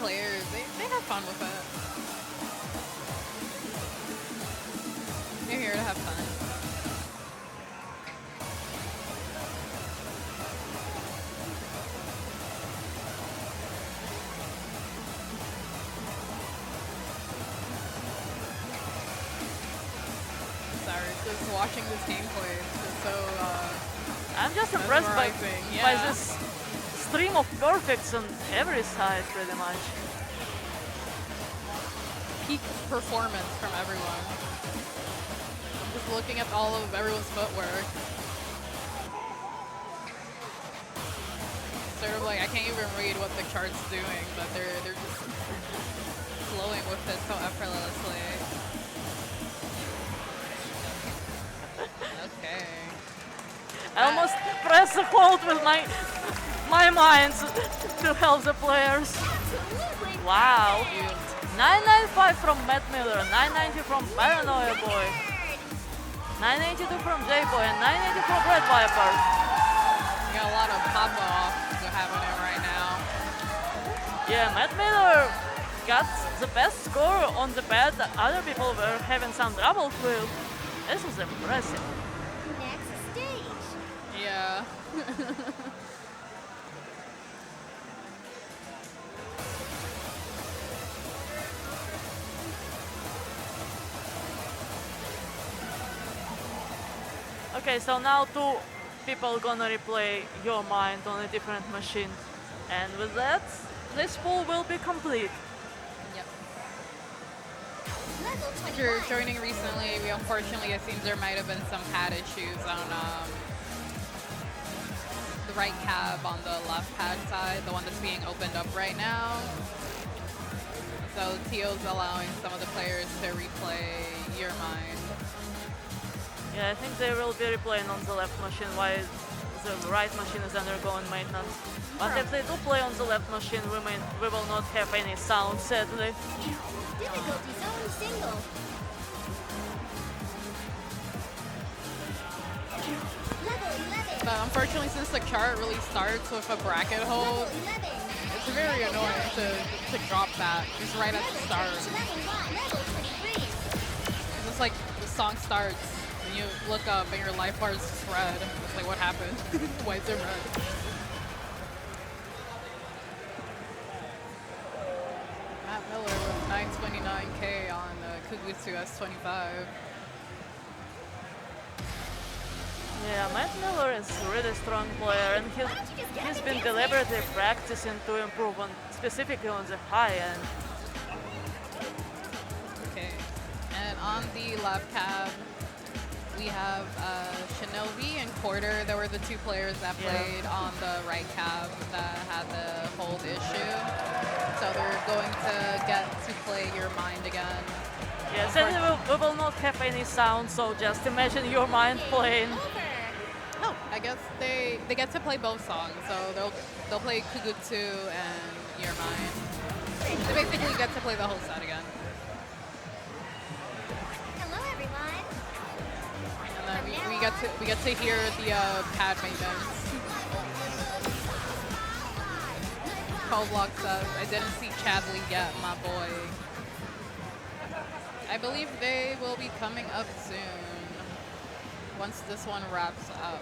players, they have fun with it. They're here to have fun. just watching this gameplay. It's just so I'm just impressed by mesmerizing. this stream of perfects on every side, pretty much. Peak performance from everyone. Just looking at all of everyone's footwork. Sort of like I can't even read what the chart's doing, but they're just flowing with it so effortlessly. Okay. I almost press the hold with my mind to help the players. Wow. 995 from Matt Miller, 990 from Paranoia Boy, 982 from J-Boy, and 980 from Red Viper. We got a lot of pop-off happening right now. Yeah, Matt Miller got the best score on the pad. Other people were having some trouble with. This was impressive. Next stage. Yeah. Okay, so now two people gonna replay Your Mind on a different machine. And with that, this pool will be complete. Yep. Level If you're 21. joining recently, we unfortunately, it seems there might have been some pad issues on the right cab on the left pad side, the one that's being opened up right now. So Tio's allowing some of the players to replay Your Mind. Yeah, I think they will be replaying on the left machine while the right machine is undergoing maintenance. But if they do play on the left machine, we will not have any sound, sadly. Difficulty zone single. Level 11. But unfortunately, since the chart really starts with a bracket hold, Level 11. it's very annoying to drop that just right at the start. Level 1. Level 23. It's just like the song starts and you look up and your life bar is just red. It's like, what happened? Why is it red? Matt Miller with 929K on Kugutsu S25. Yeah, Matt Miller is a really strong player, and he's been deliberately practicing to improve on, specifically on the high end. Okay, and on the left cab, we have Shinobi and Quarter. They were the two players that played on the right cab that had the hold issue. So they're going to get to play Your Mind again. Yes, and we will not have any sound, so just imagine Your Mind playing. No, I guess they get to play both songs. So they'll play Kugutsu and Your Mind. They basically get to play the whole set again. Hello, everyone. And then we get to hear the pad maintenance. Call Block says, I didn't see Chadley yet, my boy. I believe they will be coming up soon. Once this one wraps up.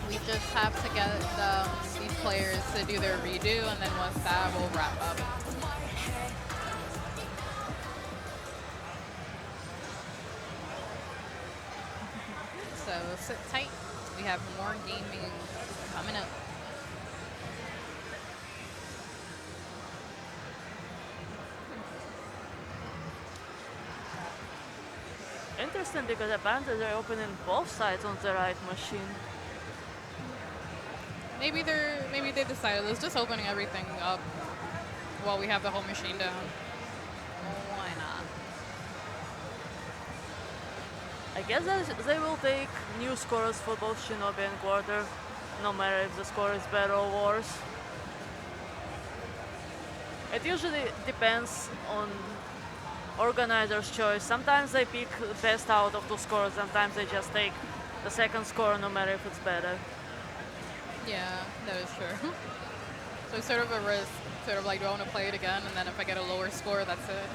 We just have to get these players to do their redo, and then once that, we'll wrap up. So sit tight. We have more gaming coming up. Interesting, because apparently they're opening both sides on the right machine. Maybe they decided let's just opening everything up while we have the whole machine down. Why not? I guess they will take new scores for both Shinobi and Quarter, no matter if the score is better or worse. It usually depends on organizer's choice. Sometimes they pick the best out of two scores, sometimes they just take the second score no matter if it's better. Yeah, that is true. So it's sort of a risk, sort of like, do I want to play it again? And then if I get a lower score, that's it.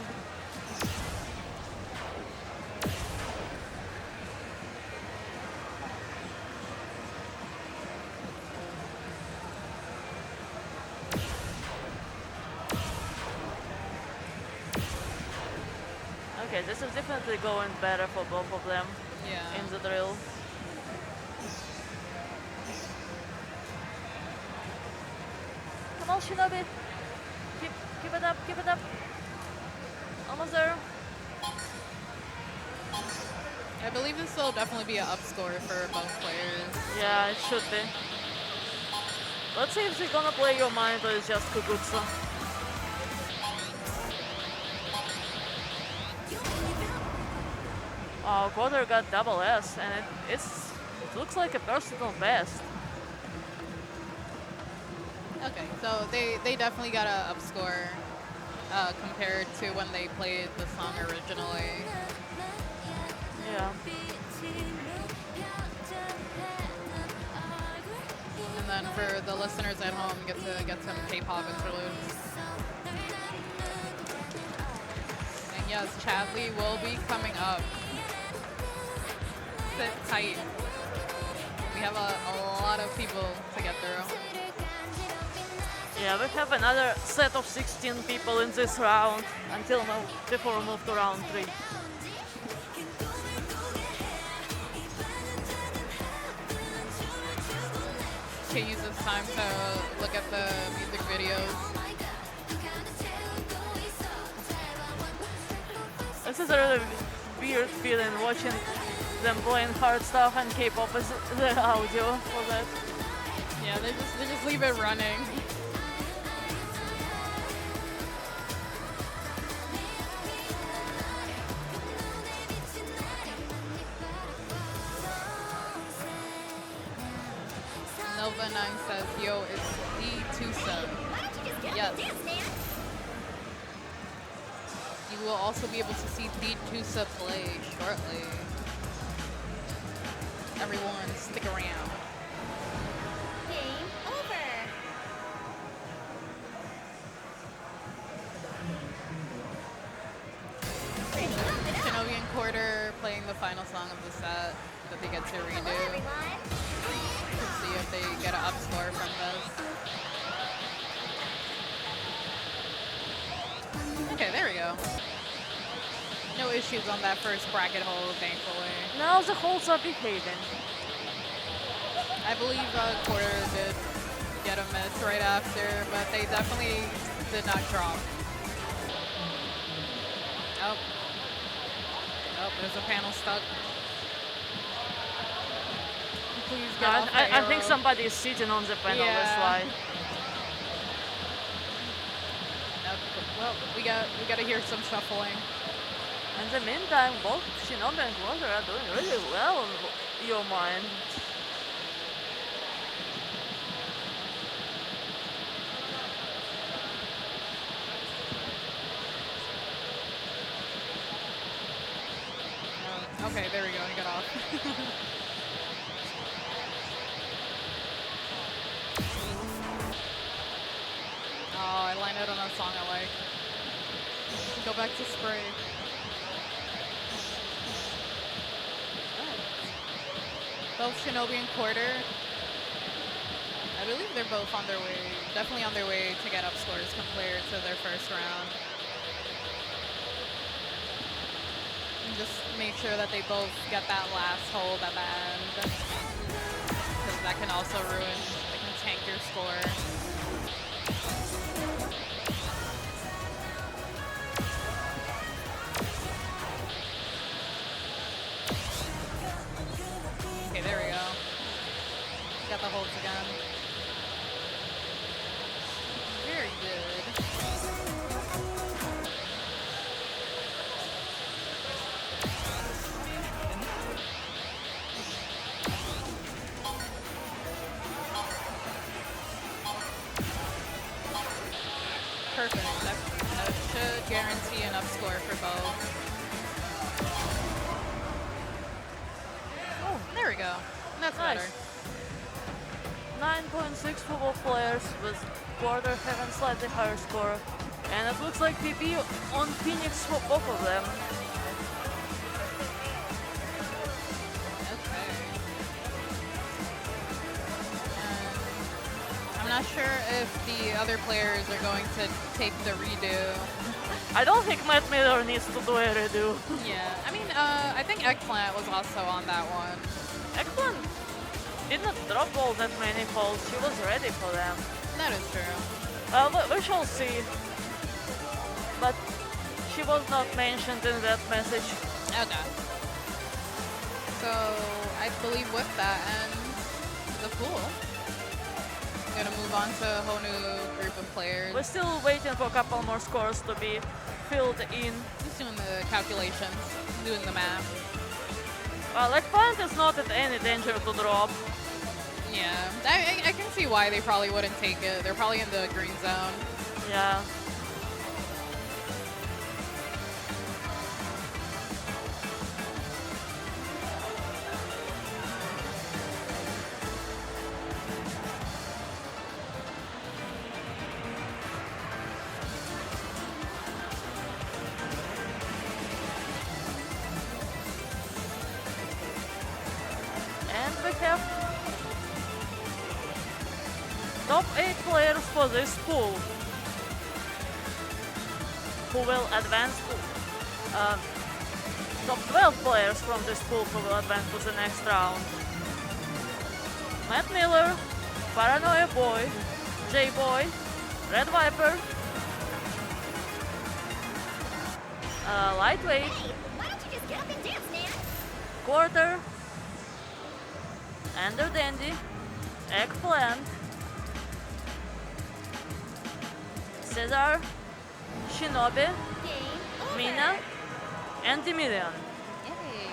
Okay, this is definitely going better for both of them Yeah. in the drill. Come on, Shinobi. Keep it up, keep it up. Almost there. I believe this will definitely be an up score for both players. Yeah, it should be. Let's see if she's gonna play your mind or it's just Kugutsu. Oh, Quarter got double S, and it looks like a personal best. Okay, so they definitely got a up score compared to when they played the song originally. Yeah. And then for the listeners at home, get to get some K-pop interludes. And yes, Chadley will be coming up. Sit tight. We have a lot of people to get through. Yeah, we have another set of 16 people in this round before we move to round 3. Can use this time to look at the music videos. This is a really weird feeling watching them playing hard stuff and K-pop is the audio for that. Yeah, they just leave it running. Nova 9 says, yo, it's D2Sub. Yes. You will also be able to see D2Sub play shortly. Everyone, stick around. Game over. Shinobi and Quarter playing the final song of the set that they get to redo. Let's see if they get an up score from this. Okay, there we go. No issues on that first bracket hold, thankfully. Now the holds are behaving. I believe Quarter did get a miss right after, but they definitely did not drop. Oh. Oh, there's a panel stuck. Please get off the I think arrow. somebody is sitting on the panel, that's why. Well, we gotta hear some shuffling. In the meantime, both Shinobi and Quarter are doing really well on your mind. Okay, there we go. I got off. Oh, I lined it on a song I like. Go back to spray. Both Shinobi and Quarter. I believe they're both on their way, definitely on their way to get up scores compared to their first round. And just make sure that they both get that last hold at the end. Because that can also ruin, it can tank your score. Okay, there we go. Got the holds again. Very good. Perfect. That should guarantee an up score for both. Oh, there we go. That's Nice. better. 9.6 for both players, with Quarter having slightly higher score. And it looks like PB on Phoenix for both of them. I'm not not sure if the other players are going to take the redo. I don't think Matt Miller needs to do a redo. Yeah, I mean, I think Eggplant was also on that one. Eggplant didn't drop all that many calls. She was ready for them. That is true. We shall see. But she was not mentioned in that message. Okay. So I believe with that ends the pool. Gonna move on to a whole new group of players. We're still waiting for a couple more scores to be filled in. Just doing the calculations, doing the math. Well, Eggplant is not at any danger to drop. Yeah, I can see why they probably wouldn't take it. They're probably in the green zone. Yeah. And we have top 8 players for this pool who will advance to top 12 players from this pool who will advance to the next round. Matt Miller, Paranoia Boy, J-Boy, Red Viper, Lightweight, Hey, why don't you just get up and dance, man? Quarter, Ender Dandy, Eggplant, Cesar, Shinobi, Mina, and Emilian. Yay.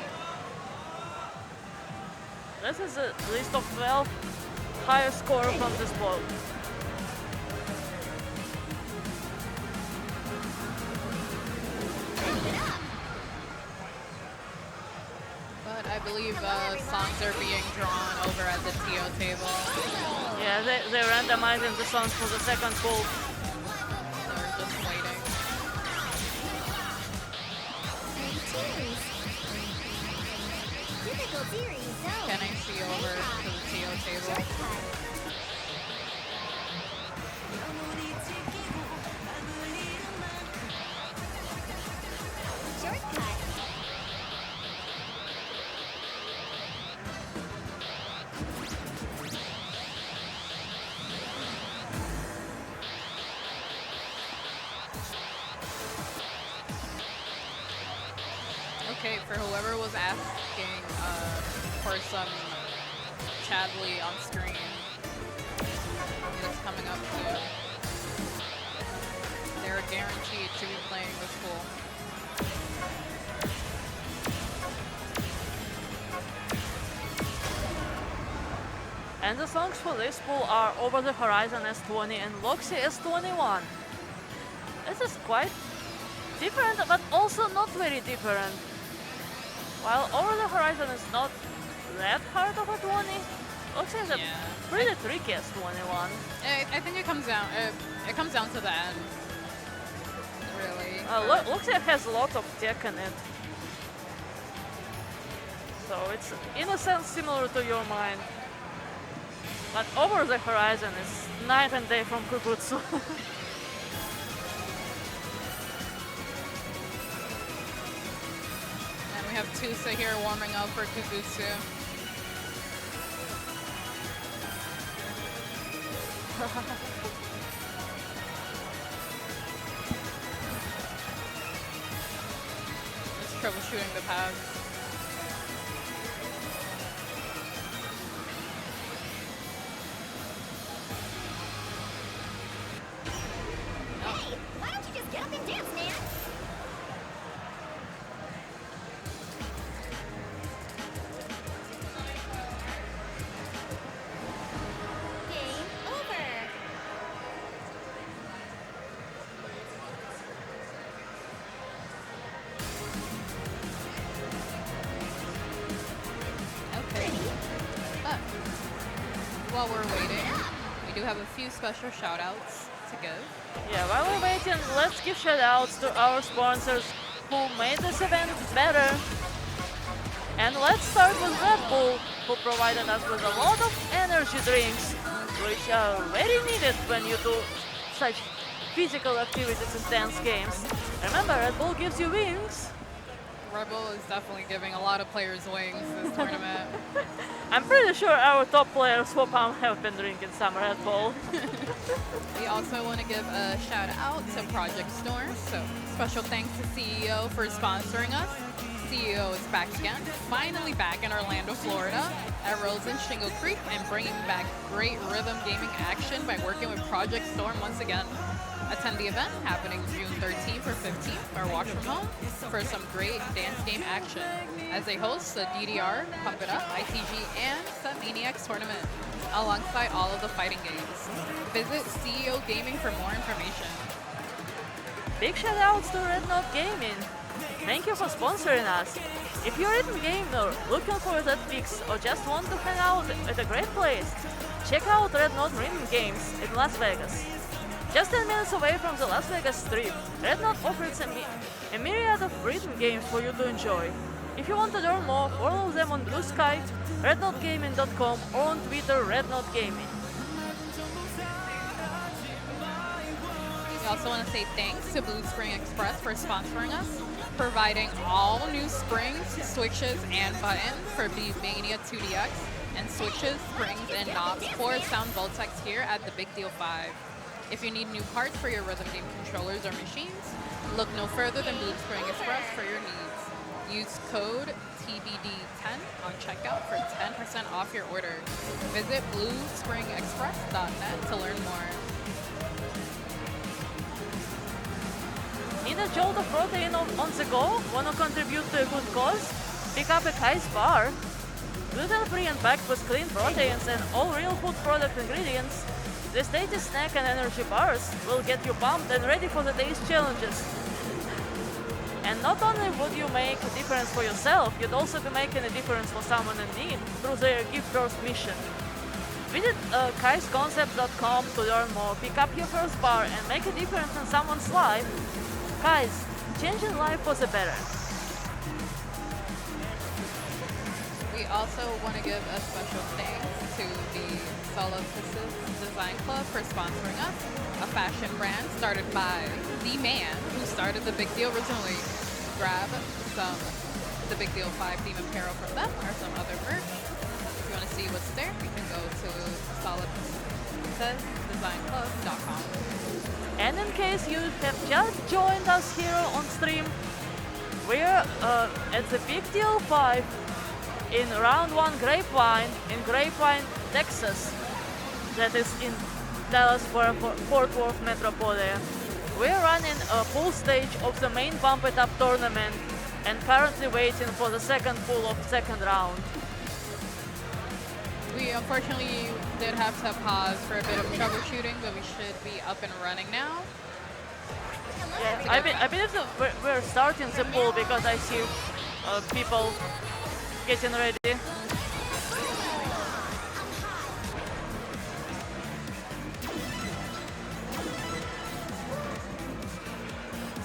This is a list of 12 highest score from this pool. But I believe songs are being drawn over at the TO table. Yeah, they're randomizing the songs for the second pool. They're just waiting. Difficulty zone. Can I see over to the TO table? Shortcut. Okay, for whoever was asking for some Chadley on screen, it's coming up soon. They're guaranteed to be playing this pool. And the songs for this pool are Over the Horizon S20 and Loxy S21. This is quite different, but also not very different. While Over the Horizon is not that hard of a 20, Loxy is a pretty tricky S21. I think it comes down. It comes down to the end, really. Loxy has a lot of tech in it. So it's in a sense similar to your mind. But Over the Horizon is night and day from Kukutsu. And we have Tusa here warming up for Kugutsu. Just troubleshooting the pads. Hey, why don't you just get up and dance, man? Game over. Okay. But while we're waiting, we do have a few special shout outs to give. Yeah, while we're waiting, let's give shout outs to our sponsors who made this event better. And let's start with Red Bull, who provided us with a lot of energy drinks which are very needed when you do such physical activities in dance games. Remember, Red Bull gives you wings. Red Bull is definitely giving a lot of players wings this tournament. I'm pretty sure our top players for PAM have been drinking some Red Bull. We also want to give a shout out to Project Storm. So special thanks to CEO for sponsoring us. CEO is back again, finally back in Orlando, Florida, at Rosen Shingle Creek, and bringing back great rhythm gaming action by working with Project Storm once again. Attend the event happening June 13th or 15th, or watch from home for some great dance game action as they host the DDR, Pump It Up, ITG, and Set Maniacs tournament alongside all of the fighting games. Visit CEO Gaming for more information. Big shout outs to Red Note Gaming. Thank you for sponsoring us. If you're a gamer looking for that fix or just want to hang out at a great place, check out Red Note Rhythm Games in Las Vegas. Just 10 minutes away from the Las Vegas Strip, Red Note offers a myriad of rhythm games for you to enjoy. If you want to learn more, follow them on Blue Sky, rednotegaming.com, or on Twitter, Red Note Gaming. We also want to say thanks to Blue Spring Express for sponsoring us, providing all new springs, switches, and buttons for Mania 2DX, and switches, springs, and knobs for Sound Voltex here at the Big Deal 5. If you need new parts for your rhythm game controllers or machines, look no further than Blue Spring Express for your needs. Use code TBD10 on checkout for 10% off your order. Visit bluespringexpress.net to learn more. Need a jolt of protein on the go? Want to contribute to a good cause? Pick up a Kai's bar. Gluten-free and packed with clean proteins and all real food product ingredients, this tasty snack and energy bars will get you pumped and ready for the day's challenges. And not only would you make a difference for yourself, you'd also be making a difference for someone in need through their Give First mission. Visit kaisconcept.com to learn more, pick up your first bar and make a difference in someone's life. Kais, changing life for the better. We also want to give a special thanks to the Solstice Design Club for sponsoring us, a fashion brand started by the man who started the Big Deal originally. Grab some the Big Deal 5 theme apparel from them or some other merch. If you want to see what's there, you can go to solidesdesignclub.com. And in case you have just joined us here on stream, we're at the Big Deal 5 in Round 1 Grapevine in Grapevine, Texas. That is in Dallas-Fort Worth metropolitan. We're running a full stage of the main Bump It Up tournament and currently waiting for the second pool of second round. We unfortunately did have to pause for a bit of troubleshooting, but we should be up and running now. Yeah, I believe that we're starting the pool because I see people getting ready.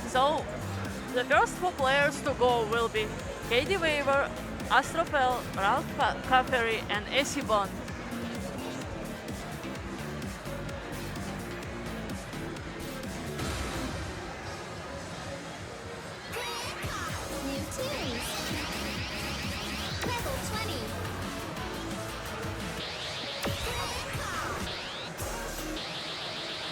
So, the first 4 players to go will be Katie Weaver, Astrofel, Ralph Caffery, and Essie Bond. New teams. Level 20.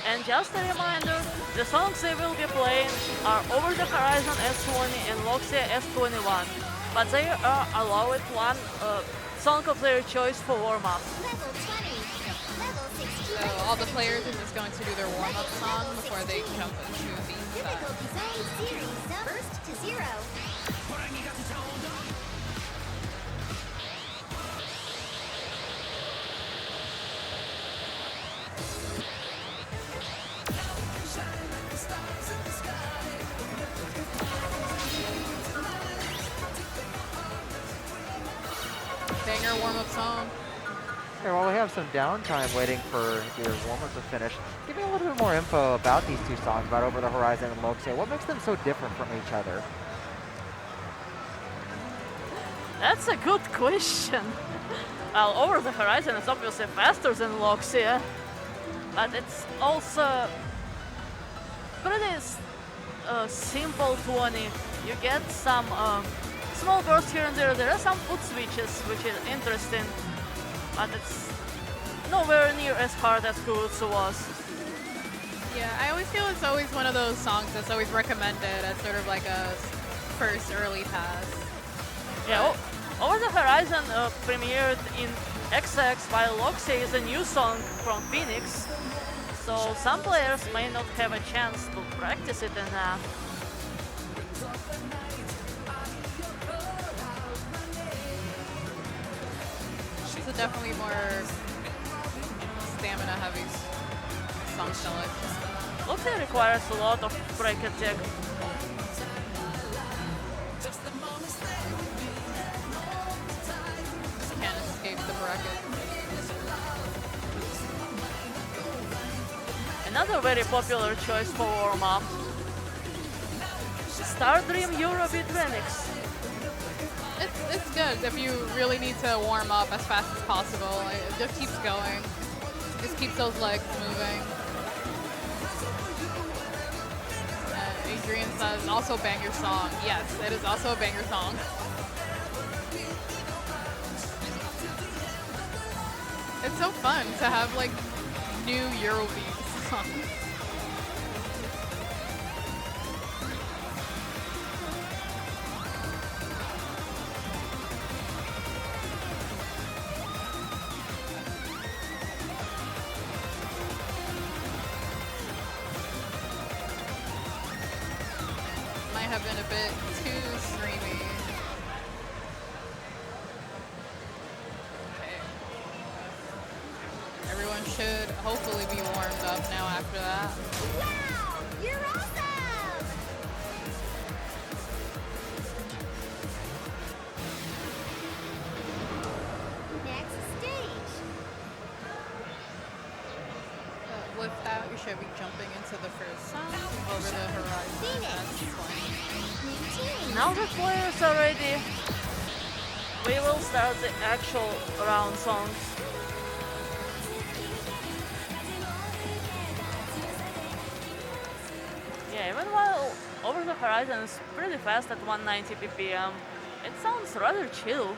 And just a reminder, the songs they will be playing are Over the Horizon S20 and Loxia S21, but they are allowed one song of their choice for warm-up. Level 20. Level 16. So all the players are just going to do their warm-up song before they jump into the Difficulty zone series. First to 0. banger warm-up song. Okay, while we have some downtime waiting for your warm-up to finish, give me a little bit more info about these two songs, about Over the Horizon and Loxia. What makes them so different from each other? That's a good question. Well, Over the Horizon is obviously faster than Loxia, but it's also pretty simple 20. You get some small bursts here and there. There are some foot switches, which is interesting, but it's nowhere near as hard as Kurutsu was. Yeah, I always feel it's always one of those songs that's always recommended as sort of like a first early pass. Yeah, Over the Horizon premiered in XX, while Loxia is a new song from Phoenix, so some players may not have a chance to practice it enough. It's a definitely more stamina heavy song selection. Loxia requires a lot of break attack. Can't escape the bracket. Another very popular choice for warm-up. Stardream Eurobeat Remix. It's good if you really need to warm up as fast as possible. It just keeps going. Just keeps those legs moving. Adrian says, also banger song. Yes, it is also a banger song. It's so fun to have like new Eurobeat songs. Might have been a bit too streamy. Okay. Everyone should hopefully be warmed up now after that. Wow! You're awesome! Next stage. With that, we should be jumping into the first song, Over the Horizon. Now the players are ready, we will start the actual round songs. Yeah, even while Over the Horizon is pretty fast at 190 ppm, it sounds rather chill.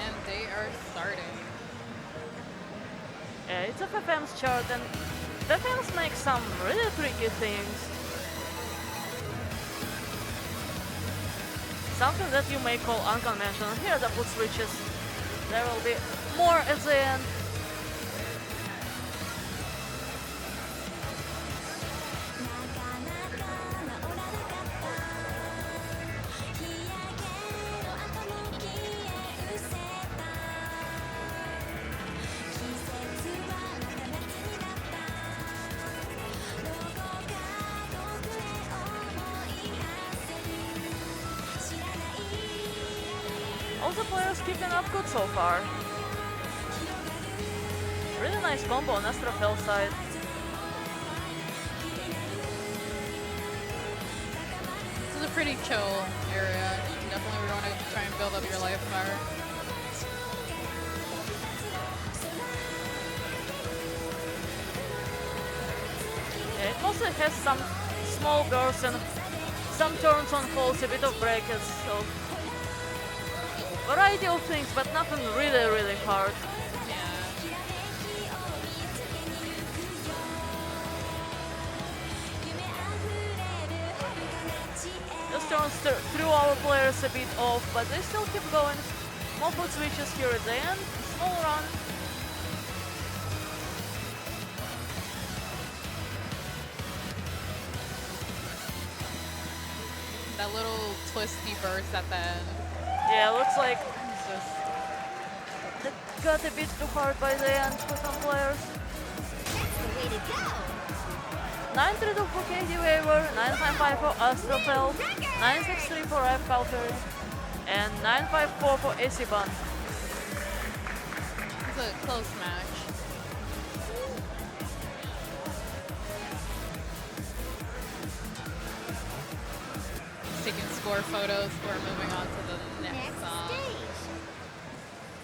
And they are starting. Yeah, it's a FFM's chart and FFM's make some really tricky things. Something that you may call unconventional. Here are the foot switches. There will be more at the end. All the players keeping up good so far. Really nice combo on Astrofel side. This is a pretty chill area. Definitely we want to try and build up your life bar. Yeah, it mostly has some small bursts and some turns on falls, a bit of breakers, so variety of things, but nothing really, really hard. This turns threw our players a bit off, but they still keep going. More foot switches here at the end, small run. that little twisty burst at the end. Yeah, looks like It's just it got a bit too hard by the end for some players. That's the way to go. 932 for KD Waver, 955 for Astrofel, 963 for F Valkyrie, and 954 for Isiban. it's a close match. Taking score photos. We're moving on to the next song.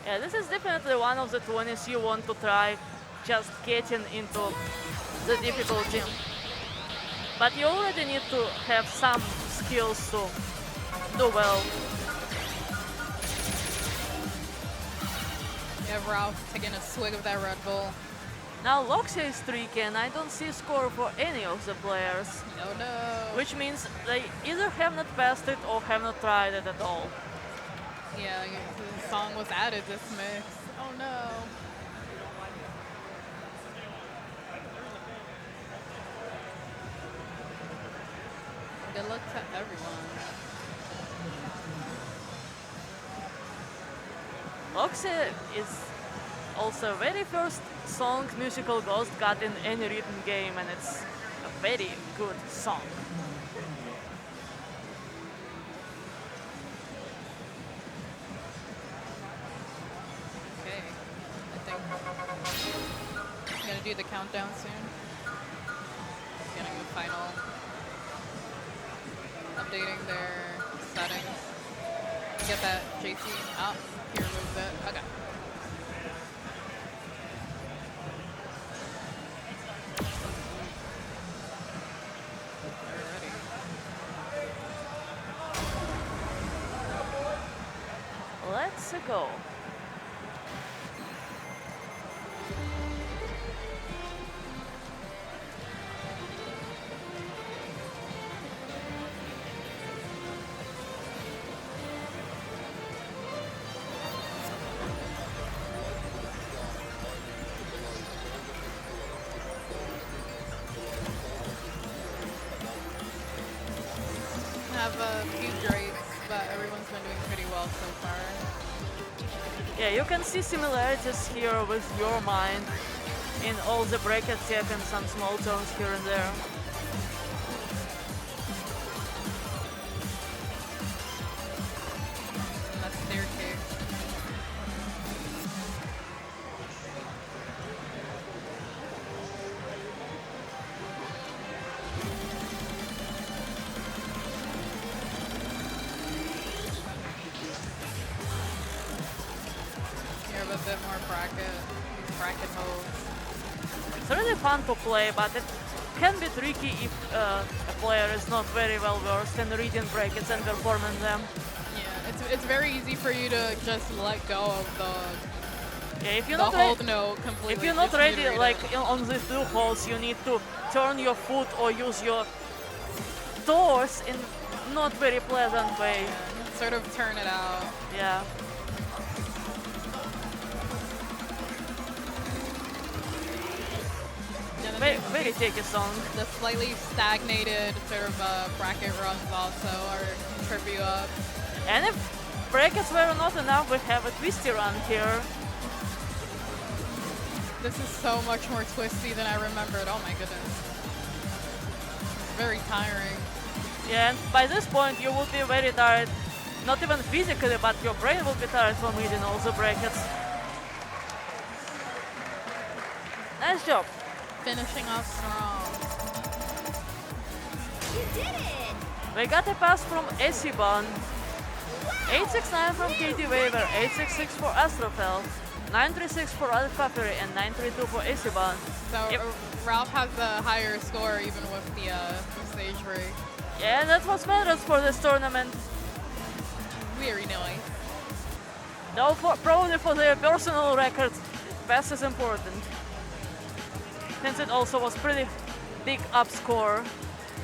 Yeah, this is definitely one of the 20s you want to try just getting into the difficulty. But you already need to have some skills to do well. You have Ralph taking a swig of that Red Bull. Now Loxia is streaky and I don't see score for any of the players. Oh no. Which means they either have not passed it or have not tried it at all. Yeah, the song was added this mix. Oh no. Good luck to everyone. Loxia is also very first song musical Ghost got in any written game, and it's a very good song. Okay. I think I'm gonna do the countdown soon. Getting the final. Updating their settings. Get that JT out. He removed it. Okay. Let's go. Have a few Drakes, but everyone's been doing pretty well so far. Yeah, you can see similarities here with your mind in all the bracket tech and some small tones here and there. And that's staircase. You have a bit more bracket modes. It's really fun to play, but it can be tricky if a player is not very well versed in reading brackets and performing them. Yeah, it's very easy for you to just let go of Yeah, if you're the not hold ready, note completely. if you're not Just need to ready, read like it. on these two holes, you need to turn your foot or use your toes in not very pleasant way. Sort of turn it out. Yeah. Very tricky song. The slightly stagnated sort of bracket runs also are trip you up. And if brackets were not enough, we have a twisty run here. This is so much more twisty than I remembered. Oh my goodness. It's very tiring. Yeah, and by this point you will be very tired. Not even physically, but your brain will be tired from reading all the brackets. Nice job. Finishing off strong. You did it! We got a pass from Esiban. 869 from KD Waver, 866 for Astrofel, 936 for Alfaferi, and 932 for Esiban. So Ralph has a higher score even with the stage break. Yeah, that's what matters for this tournament. Very nice. Though probably for their personal record, pass is important. Since it also was pretty big up score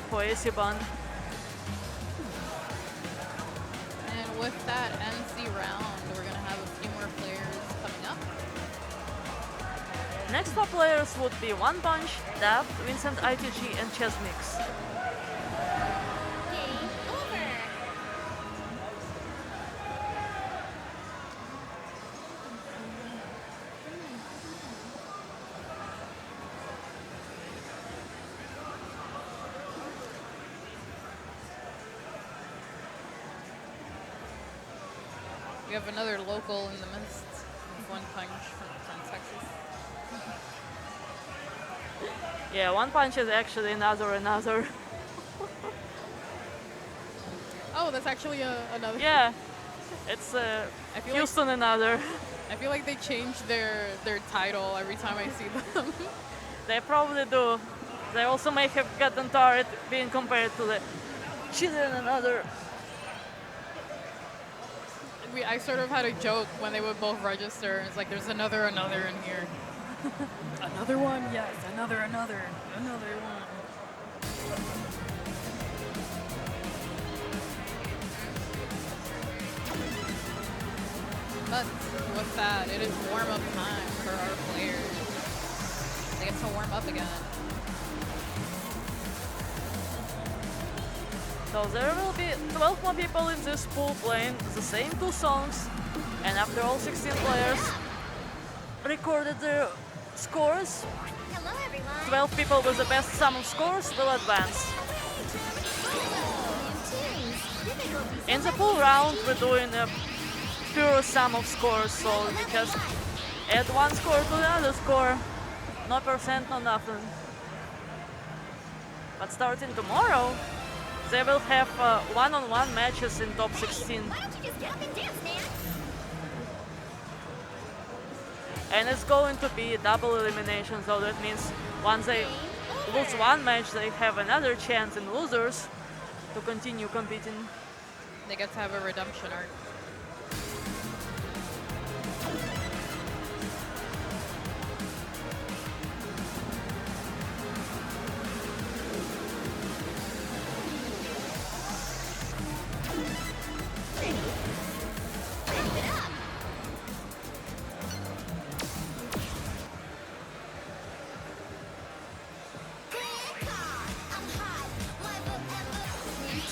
for Esiban. And with that ends the round. We're going to have a few more players coming up. Next four players would be One Punch, Daft, Vincent ITG, and Chess Mix. Game over. You have another local in the midst. One Punch from Texas. Yeah, One Punch is actually another. Oh, that's actually another. Yeah, it's I feel Houston another. I feel like they change their title every time I see them. They probably do. They also may have gotten tired being compared to the Chilean another. I sort of had a joke when they would both register. It's like there's another in here. Another one? Yes, another one. But with that, it is warm-up time for our players. They get to warm up again. So there will be 12 more people in this pool playing the same 2 songs, and after all 16 players recorded their scores, Hello, everyone. 12 people with the best sum of scores will advance. In the pool round, we're doing a pure sum of scores, so we just add one score to the other score. No percent, no nothing. But starting tomorrow, they will have one-on-one matches in top 16. Why don't you just get up and dance, man? And it's going to be double elimination, so that means once they lose one match, they have another chance in losers to continue competing. They get to have a redemption arc.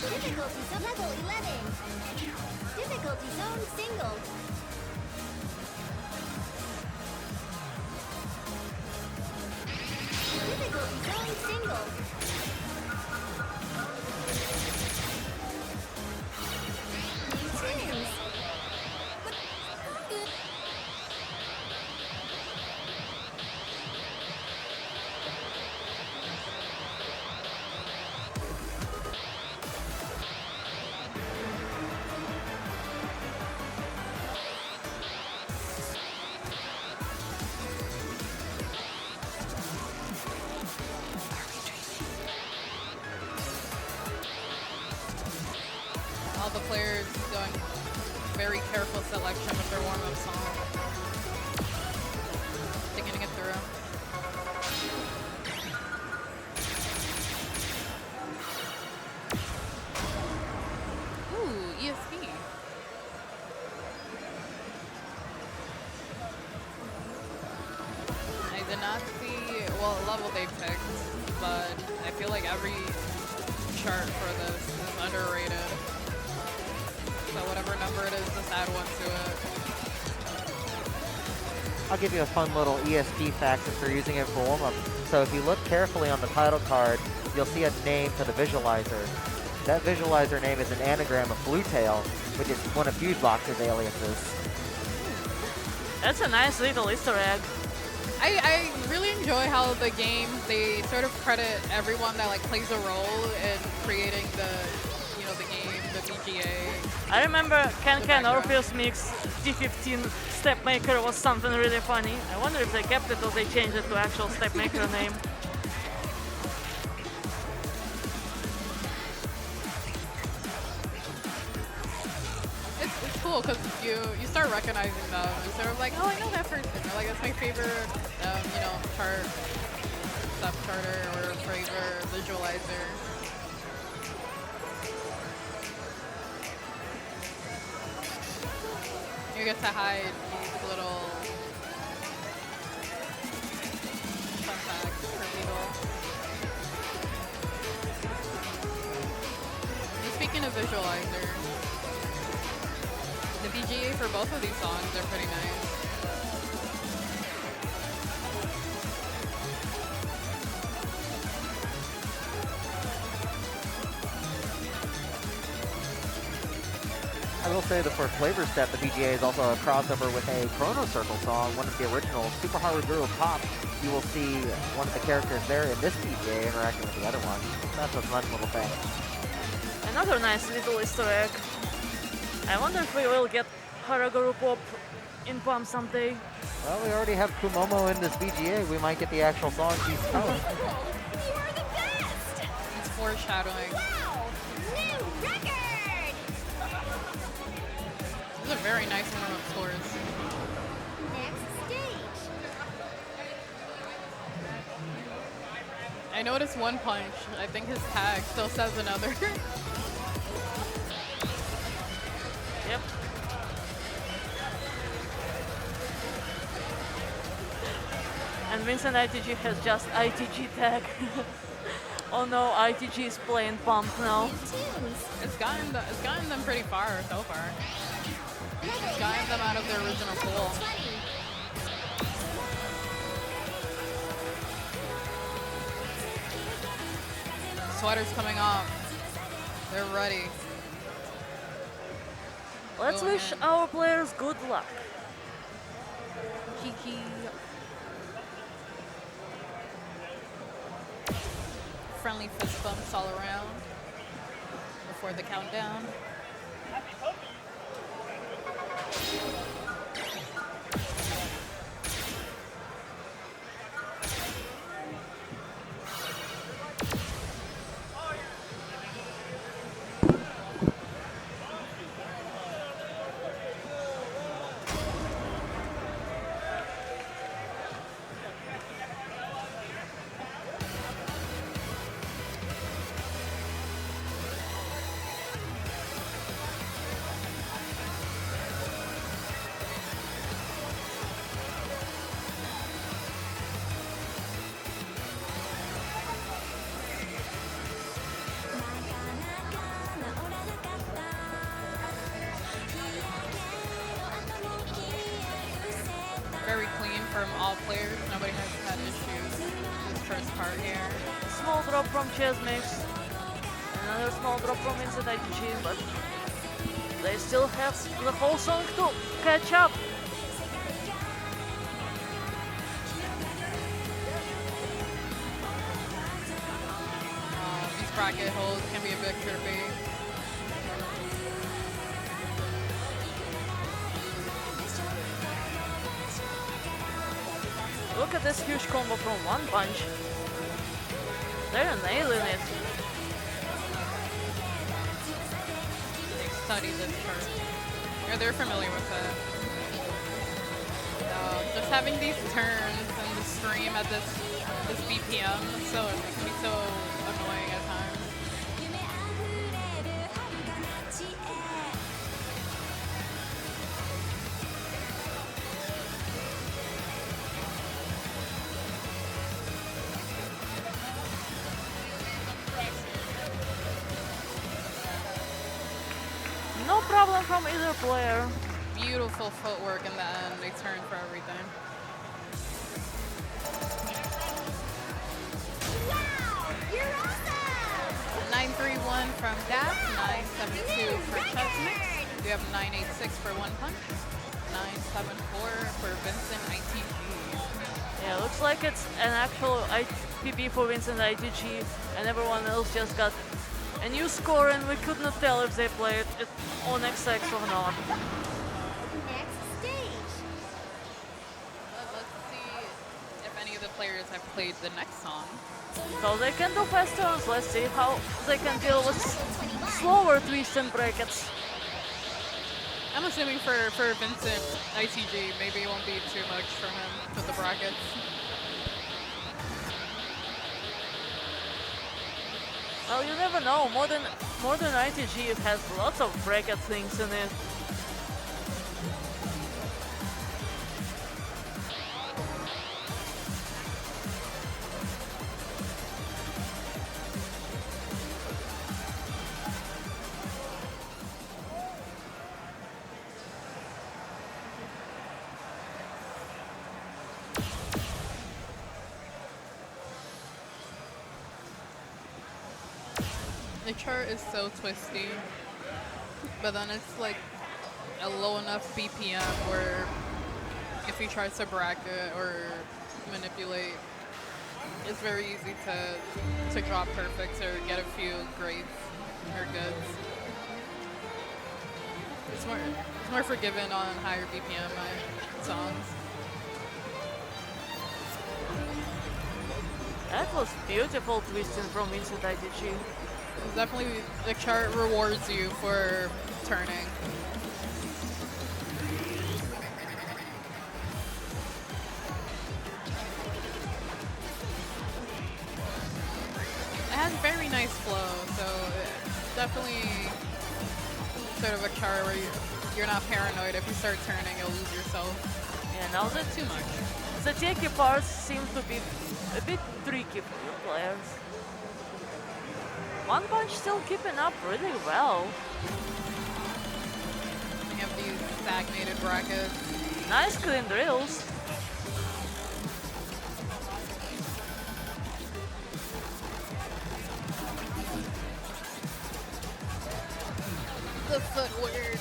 Difficulty zone level 11. Difficulty zone single. Difficulty zone single. Teams. All the players doing very careful selection of their warm-up song. Thinking to get through. Ooh, ESP. I did not see what level they picked, but I feel like every chart for this is underrated. So whatever number it is, just add one to it. I'll give you a fun little ESP fact since we're using it for warm-up. So if you look carefully on the title card, you'll see a name for the visualizer. That visualizer name is an anagram of Blue Tail, which is one of Fusebox's aliases. That's a nice little Easter egg. I really enjoy how the game, they sort of credit everyone that like plays a role in creating the game, the BGA. I remember Can Orpheus Mix G15 Step Maker was something really funny. I wonder if they kept it or they changed it to actual Step Maker name. It's cool because you start recognizing them. You sort of like, oh, I know that person. Or like, that's my favorite, chart, sub-charter or favorite visualizer. You get to hide these little fun facts for people. And speaking of visualizer, the BGA for both of these songs are pretty nice. I will say that for Flavor Step, the VGA is also a crossover with a Chrono Circle song, one of the originals, Super Haruguru Pop. You will see one of the characters there in this VGA interacting with the other one. That's a fun little thing. Another nice little Easter egg. I wonder if we will get Haraguru Pop in PAM someday. Well, we already have Kumomo in this VGA. We might get the actual song she's telling. It's foreshadowing. Wow! New record! This is a very nice warm-up scores. Next stage. I noticed one punch. I think his tag still says another. Yep. And Vincent ITG has just ITG tag. Oh no, ITG is playing pump now. It's gotten them pretty far so far. It's gotten them out of their original pool. Sweater's coming off. They're ready. Let's Going wish in. our players good luck. Kiki. Friendly fist bumps all around before the countdown. Very clean from all players. Nobody has had issues this first part here. Small drop from Chesmix. Another small drop from Vincent ITG, but they still have the whole song to catch up. These bracket holes can be a bit trippy. Look at this huge combo from one punch. They're nailing it. They study this chart. Or they're familiar with it. Just having these turns and the stream at this BPM, so it can be so annoying at times. No problem from either player. Beautiful footwork in the end. They turn for everything. Wow! You're awesome! 931 from Dap, 972 for Chesmix. We have 986 for One Punch, 974 for Vincent ITG. Yeah, looks like it's an actual IPP for Vincent ITG, and everyone else just got a new score, and we could not tell if they played it on XX or not. Next stage. Let's see if any of the players have played the next song. So they can do fast turns. Let's see how they can deal with slower twists and brackets. I'm assuming for Vincent ITG, maybe it won't be too much for him with the brackets. Well, you never know. Modern ITG has lots of bracket things in it. The chart is so twisty, but then it's like a low enough BPM where if he tries to bracket or manipulate, it's very easy to drop perfects or get a few greats or goods. It's more forgiving on higher BPM songs. That was beautiful twisting from Vincent ITG. It's definitely, the chart rewards you for turning. It has very nice flow, so it's definitely sort of a chart where you're not paranoid. If you start turning, you'll lose yourself. Yeah, now the Too much. The techie parts seem to be a bit tricky for you players. One Punch still keeping up really well. We have these stagnated brackets. Nice clean drills. The footwork.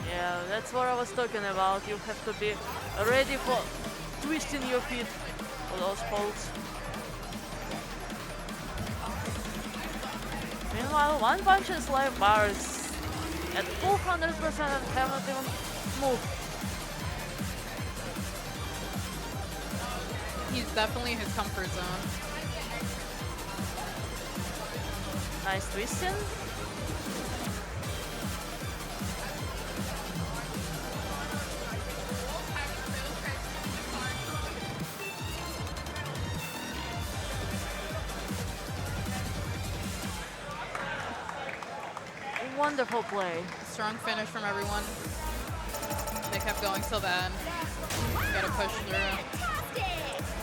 Yeah, that's what I was talking about. You have to be ready for twisting your feet for those pulls. Meanwhile, One Punch's life bar is at full 100% and haven't even moved. He's definitely in his comfort zone. Nice twisting. Wonderful play. Strong finish from everyone. They kept going till the end. Gotta push through.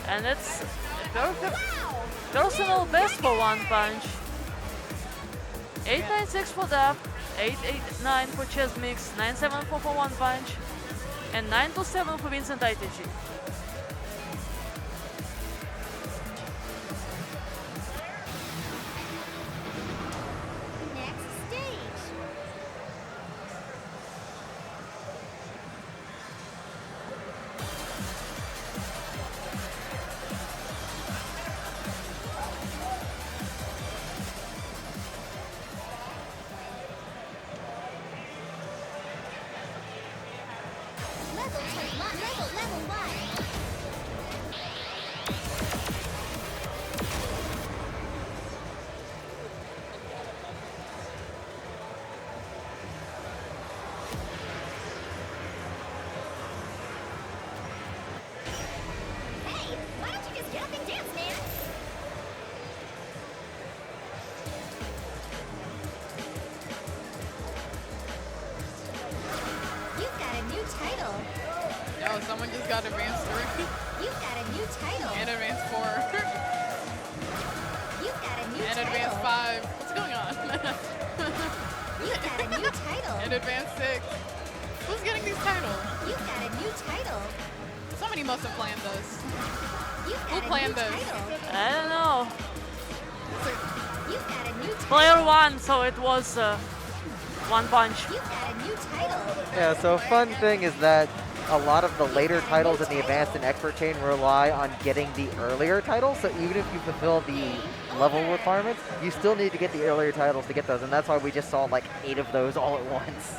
And it's a perfect personal best for One Punch. 896 for Dap, 889 for Chess Mix, 974 for One Punch, and 927 for Vincent ITG. Next stage. Level 1. Hey, why don't you just get up and dance, man? You've got a new title. Yo, someone just got advanced 3 You've got a new title. and advanced 4 You've got a new and title. advanced 5. What's going on? You've got a new title. and advanced 6. Who's getting these titles? You've got a new title. Somebody must have planned this. You've Who got a planned new this? title. I don't know. You've got a new title. Player one, so it was One Punch. You've got a new title. Yeah, so fun thing is that a lot of the later titles in the advanced and expert chain rely on getting the earlier titles. So even if you fulfill the level requirements, you still need to get the earlier titles to get those. And that's why we just saw like 8 of those all at once.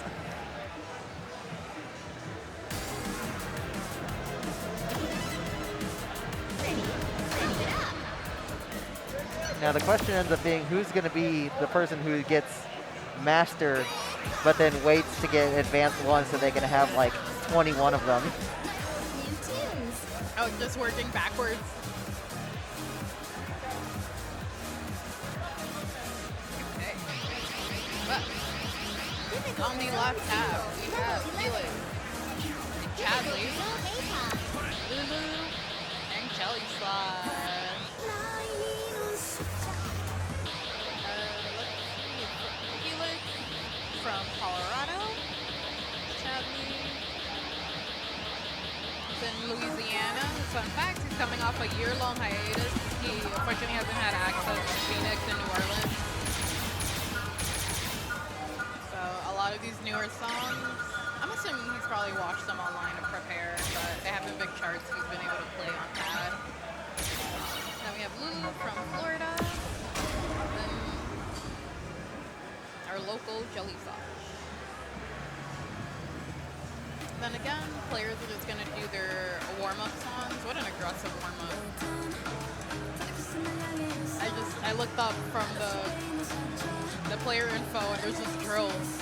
Now the question ends up being who's going to be the person who gets master, but then waits to get advanced one so they can have like 21 of them. New tunes. Oh, just working backwards. Okay. Well, on the left tab, we have Felix, Chadley, Lulu, and Kelly Slide. Let's see. Felix from Colorado. Chadley. Then Louisiana. Fun fact, he's coming off a year-long hiatus. He unfortunately hasn't had access to Phoenix and New Orleans. So a lot of these newer songs, I'm assuming he's probably watched them online and prepared, but they have been big charts he's been able to play on pad. Then we have Lulu from Florida. Then our local Jelly Sauce. Then again, players are just gonna do their warm-up songs. What an aggressive warm-up. I looked up from the player info and there's just drills.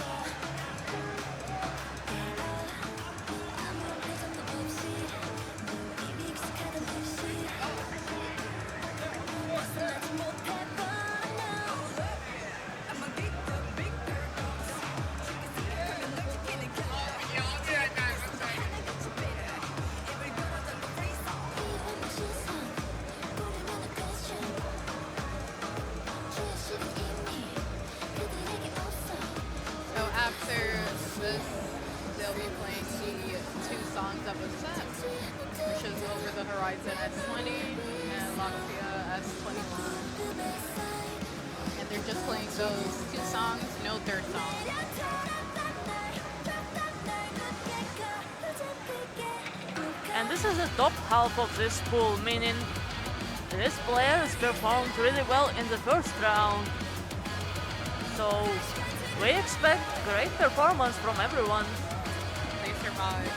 So after this, they'll be playing the two songs of the set, which is Over the Horizon S20 and Latvia S21. And they're just playing those two songs, no third song. And this is the top half of this pool, meaning these players performed really well in the first round. So we expect great performance from everyone. They survived.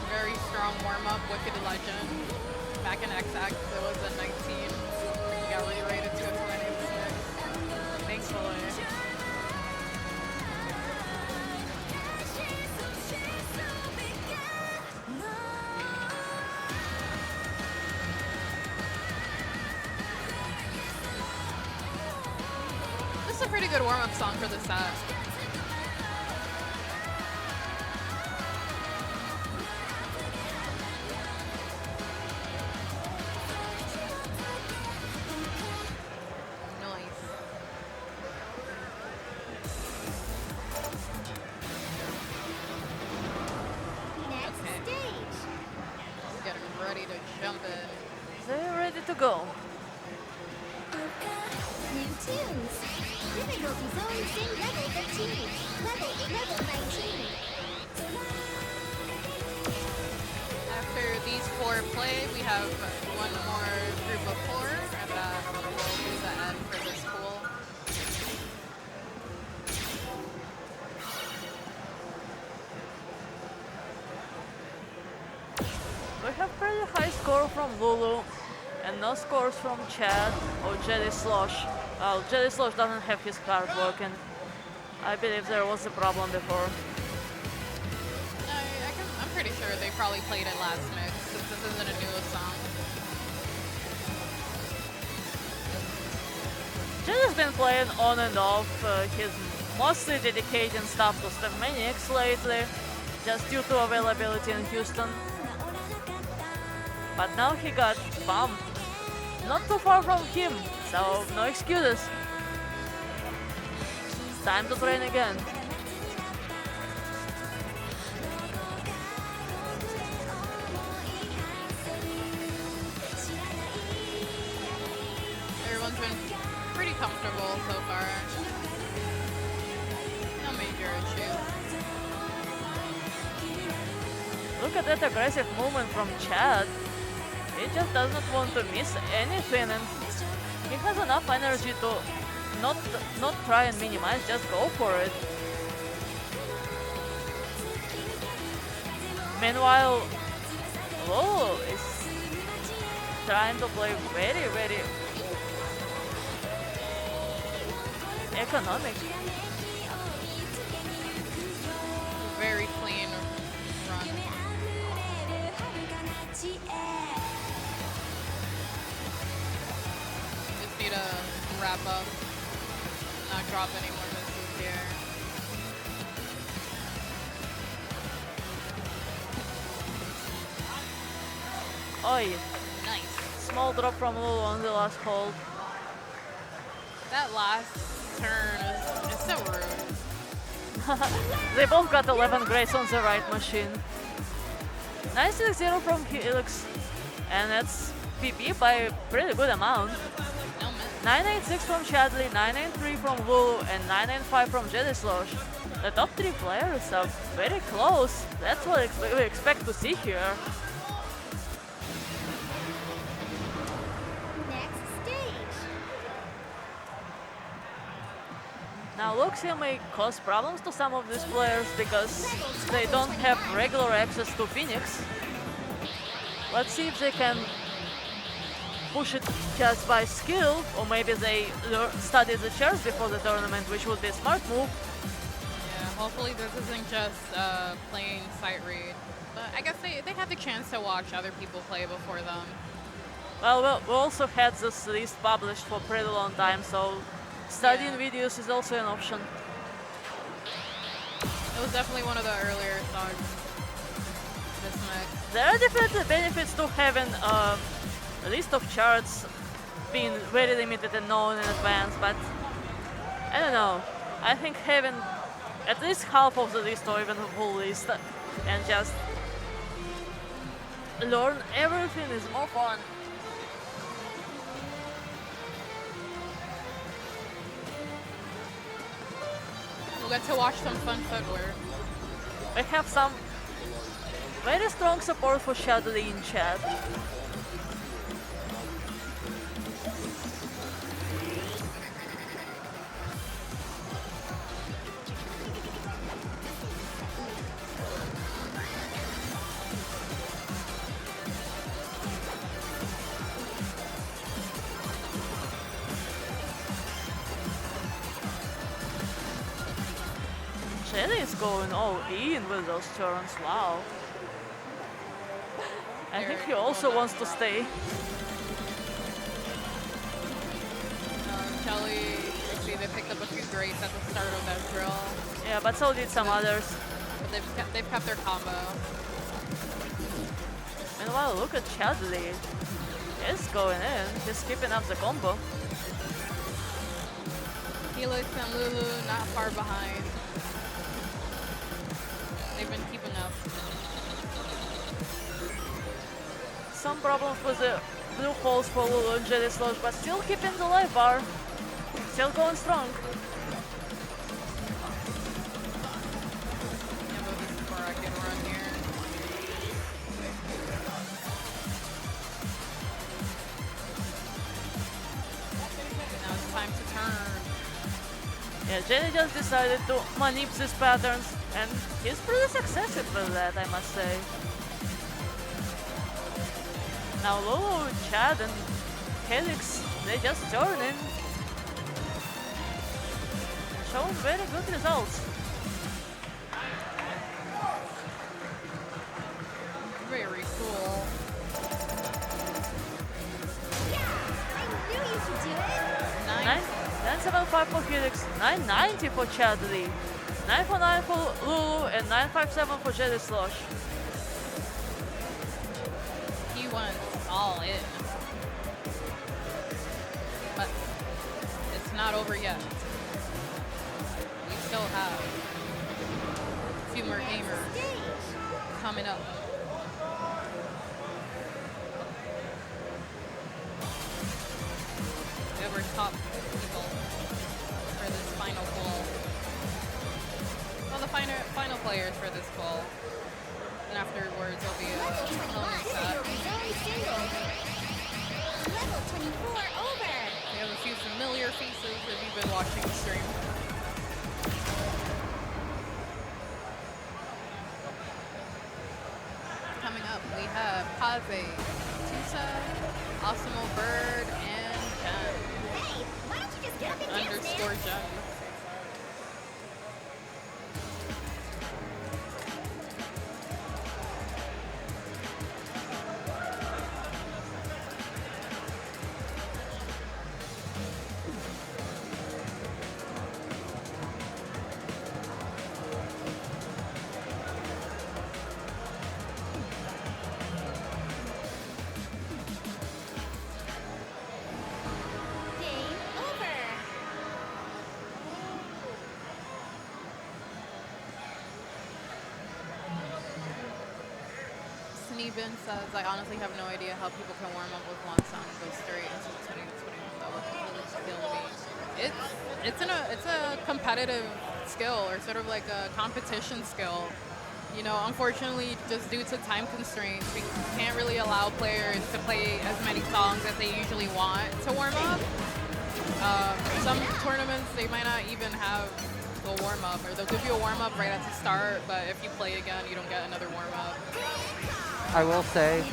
Very strong warm-up, Wicked Legend. Back in XX, it was a 19. Got re-rated to a 26. Thankfully. This is a pretty good warm-up song for the set. Nice. Next Okay. stage. Getting ready to jump in. They're ready to go. New tunes. Difficulty zone sing level 13. Level 19. After these four play, we have one more group of four, and that will be the end for this pool. We have pretty high score from Lulu and no scores from Chad or Jelly Slosh. Well, Jelly Slosh doesn't have his card working. I believe there was a problem before. I'm pretty sure they probably played it last mix, since this isn't a new song. Jelly's been playing on and off. He's mostly dedicating stuff to Stepmaniacs lately, just due to availability in Houston. But now he got bumped. Not too far from him, so no excuses. Time to train again. Everyone's been pretty comfortable so far. No major issues. Look at that aggressive movement from Chad. He just doesn't want to miss anything, and he has enough energy to not try and minimize, just go for it. Meanwhile, Lolo is trying to play very, very economic. Very clean run. Just need to wrap up, not drop any more misses here. Oi, Nice. small drop from Lulu on the last hold. That last turn is so rude. They both got 11 grades on the right machine. 960 from Helix, and that's PP by a pretty good amount. 986 from Chadley, 993 from Lulu, and 995 from Jedislosh. The top 3 players are very close. That's what we expect to see here. Next stage. Now Luxia may cause problems to some of these players because they don't have regular access to Phoenix. Let's see if they can push it just by skill, or maybe they study the chairs before the tournament, which would be a smart move. Yeah, hopefully this isn't just plain sight read. But I guess they have the chance to watch other people play before them. Well, we also had this list published for pretty long time, so studying videos is also an option. It was definitely one of the earlier songs. This mix. There are definitely benefits to having a list of charts being very limited and known in advance, but I don't know. I think having at least half of the list or even the full list and just learn everything is more fun. We'll get to watch some fun footwear. We have some very strong support for Shadley in chat. Shadley is going all in with those turns, wow. I think he also wants to stay. Kelly, you see they picked up a few grades at the start of that drill. Yeah, but so did some others. But they've kept their combo. Meanwhile, look at Chadley. He's going in. He's keeping up the combo. Helix and Lulu not far behind. They've been keeping up. Some problems with the blue holes for Lulu and Jedislosh, but still keeping the life bar. Still going strong. Now it's time to turn. Yeah, Jenny just decided to manip these patterns, and he's pretty successful with that, I must say. Now Lulu, Chad, and Helix, they just turn in. Showing very good results. Very cool. I knew you could do it. 975 for Helix, 990 for Chadley, 949 for Lulu, and 957 for Jedislosh. He went all in. But it's not over yet. We still have a few more gamers coming up. We have our top people for this final pool. Well, the final players for this pool. And afterwards, there'll be a opponent set. Level 24 over. We have a few familiar faces if you've been watching the stream. Coming up, we have Kaze, Tusa, Osimo Bird, and Jen. Hey, why don't you just get up and dance, Underscore man? Jen. Game over. Neben says, I honestly have no idea how people can warm up with one song and go straight into the 2021. That would completely kill me. It's a competitive skill, or sort of like a competition skill. You know, unfortunately, just due to time constraints, we can't really allow players to play as many songs as they usually want to warm up. Some tournaments, they might not even have a warm-up, or they'll give you a warm-up right at the start, but if you play again, you don't get another warm-up. I will say,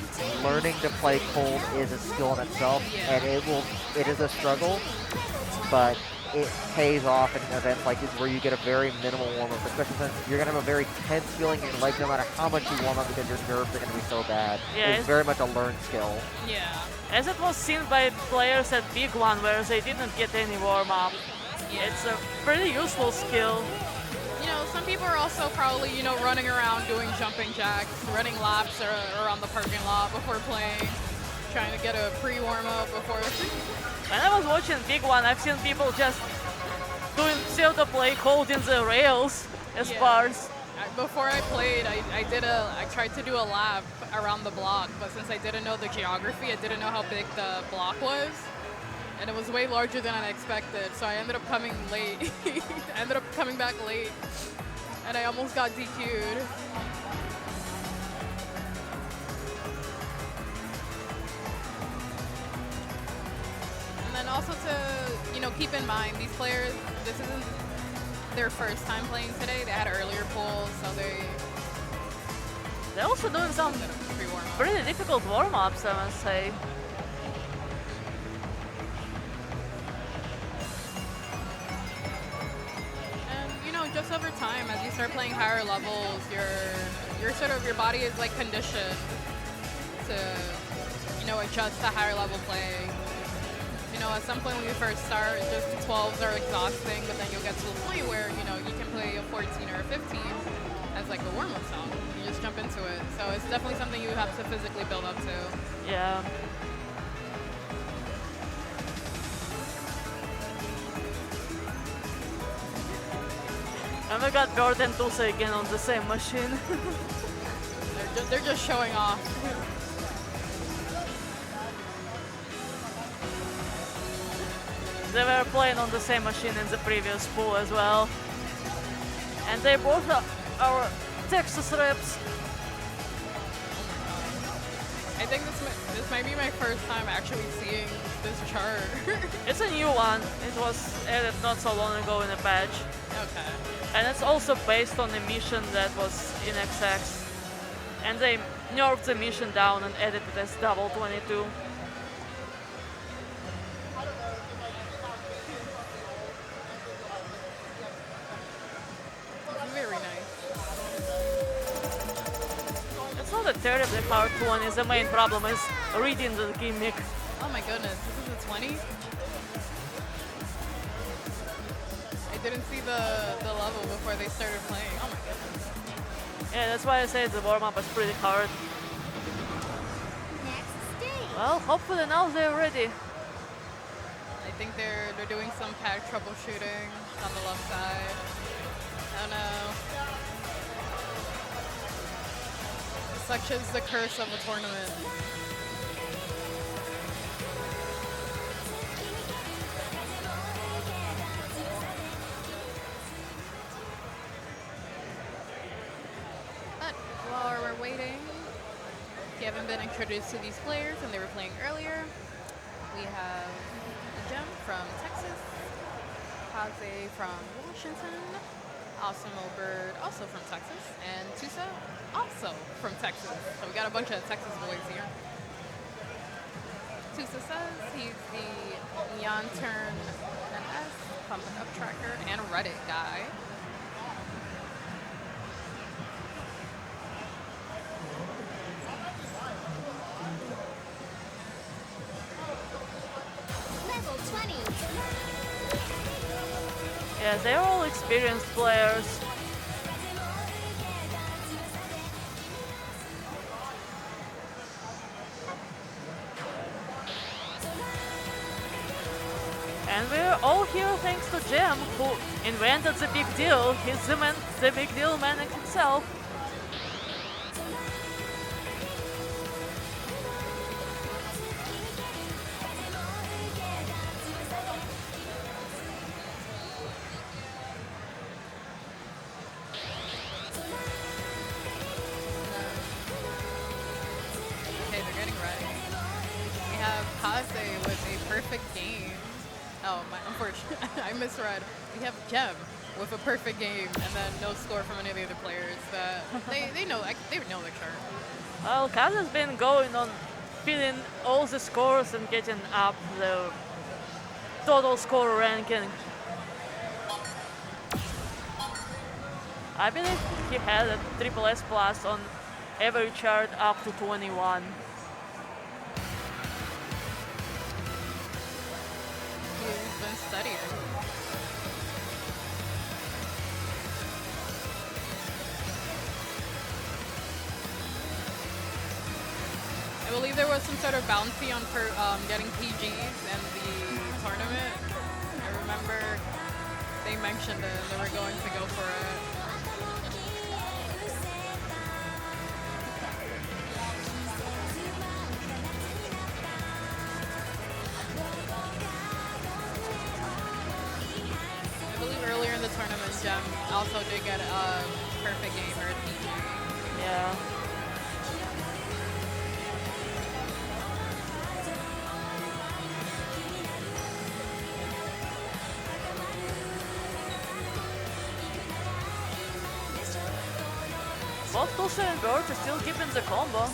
learning to play cold is a skill in itself, and it is a struggle, but it pays off in events like this where you get a very minimal warm-up, especially since you're going to have a very tense feeling in your leg no matter how much you warm up because your nerves are going to be so bad. Yeah, it's very much a learned skill. Yeah. As it was seen by players at Big One where they didn't get any warm-up. Yeah. It's a pretty useful skill. You know, some people are also probably, you know, running around doing jumping jacks, running laps around the parking lot before playing, trying to get a pre-warm-up before. When I was watching Big One, I've seen people just doing pseudo play, holding the rails as bars. Before I played, I tried to do a lap around the block, but since I didn't know the geography, I didn't know how big the block was, and it was way larger than I expected. So I ended up coming late. I ended up coming back late, and I almost got DQ'd. And then also to, you know, keep in mind, these players, this isn't their first time playing today. They had earlier pools, so they're also doing some pretty difficult warm-ups, I must say. And you know, just over time, as you start playing higher levels, your body is like conditioned to, you know, adjust to higher level play. You know, at some point when you first start, just the 12s are exhausting, but then you'll get to a point where, you know, you can play a 14 or a 15 as like a warm-up song. You just jump into it. So it's definitely something you have to physically build up to. Yeah. And we got Bird and Tusa again on the same machine. They're just showing off. They were playing on the same machine in the previous pool as well. And they both are our Texas reps. I think this might be my first time actually seeing this chart. It's a new one. It was added not so long ago in a patch. Okay. And it's also based on a mission that was in XX. And they nerfed the mission down and added it as double 22. Very nice. It's not a terribly hard one, is the main problem is reading the gimmick. Oh my goodness, this is a 20? I didn't see the level before they started playing. Oh my goodness. Yeah, that's why I say the warm-up is pretty hard. Well, hopefully now they're ready. I think they're doing some pack troubleshooting on the left side. Oh no. Such is the curse of a tournament. But while we're waiting, if you haven't been introduced to these players and they were playing earlier, we have Gem from Texas, Kaze from Washington, Awesome Bird, also from Texas, and Tusa, also from Texas. So we got a bunch of Texas boys here. Tusa says he's the Neon Turn NS, Pump and Up Tracker, and Reddit guy. Level 20. Yeah, they're all experienced players. And we're all here thanks to Jem, who invented the big deal. He's the big deal man himself. perfect game. Oh, unfortunately, I misread. We have Gem with a perfect game, and then no score from any of the other players. That they know they know their chart. Well, Kaz has been going on filling all the scores and getting up the total score ranking. I believe he had a triple S plus on every chart up to 21. He's been studying. I believe there was some sort of bounty on getting PGs in the tournament. I remember they mentioned it and they were going to go for it. I believe earlier in the tournament, Gem also did get a perfect game or a PG. Yeah. Both Tusa and Bird are still keeping the combo.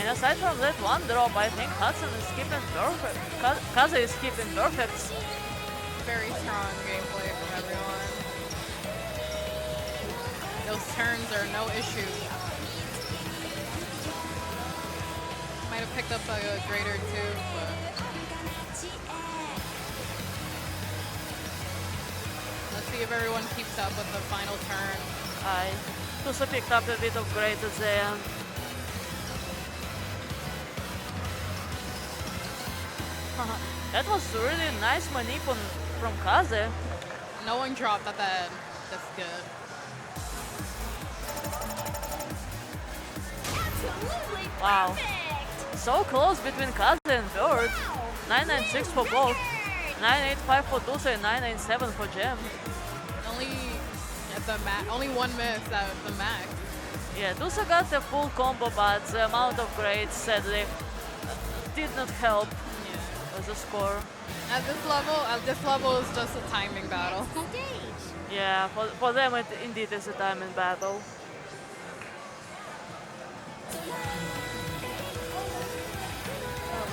And aside from that one drop, I think Hudson is keeping perfect. Kaze is keeping perfect. Very strong gameplay from everyone. Those turns are no issue. Might have picked up a grade or two, but let's see if everyone keeps up with the final turn. Aye. Tusa picked up a bit of grade at the end. That was really nice manip from Kaze. No one dropped at the end. That's good. Wow. So close between Kaze and Bird. 996 for both. 985 for Tusa and 997 for Gem. Only one miss at the max. Yeah, Tusa got a full combo, but the amount of grades sadly did not help with the score. At this level, it's just a timing battle. Yeah, for them it indeed is a timing battle.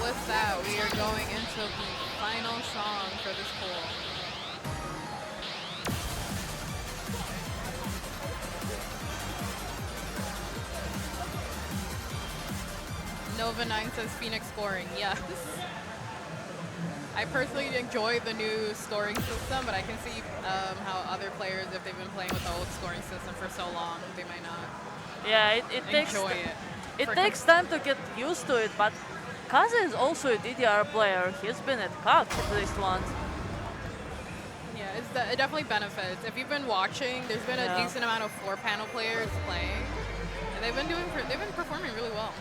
With that, we are going into the final song for this pool. Nova 9 says Phoenix scoring. Yes. I personally enjoy the new scoring system, but I can see how other players, if they've been playing with the old scoring system for so long, they might not Yeah, it takes enjoy it. It takes time to get used to it, but Kaze is also a DDR player. He's been at COG at least once. Yeah, it definitely benefits. If you've been watching, there's been a decent amount of 4-panel players playing, and they've been performing really well.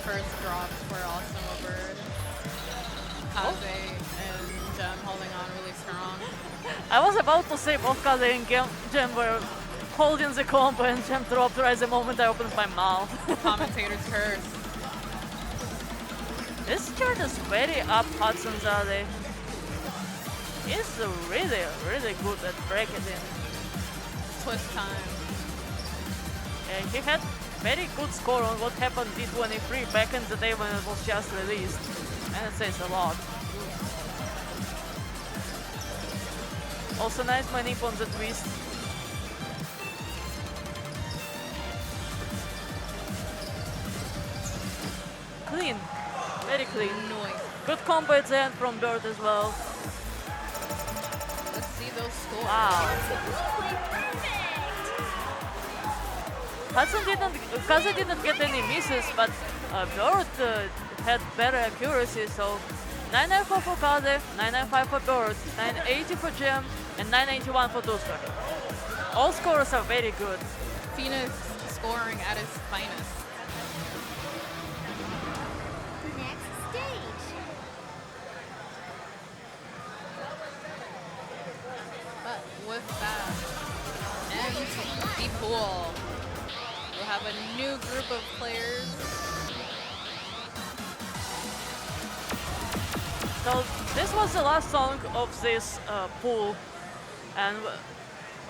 First drops were awesome over Kaze and Gem holding on really strong. I was about to say both Kaze and Gem were holding the combo and Gem dropped right the moment I opened my mouth. Commentator's curse. This chart is very up Hudson's alley. He's really, really good at breaking in. Twist time. And he had very good score on what happened D23 back in the day when it was just released. And it says a lot. Also nice manip on the twist. Clean. Very clean. Noise. Good combo at the end from Bird as well. Let's see those scores. Wow. Kaze didn't get any misses, but Bird had better accuracy, so 994 for Kaze, 995 for Bird, 980 for Gem, and 981 for Tusker. All scores are very good. Phoenix scoring at his finest. Next stage. But with that, and the pool, we'll have a new group of players. So this was the last song of this pool, and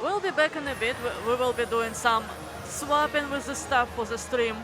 we'll be back in a bit. We will be doing some swapping with the stuff for the stream.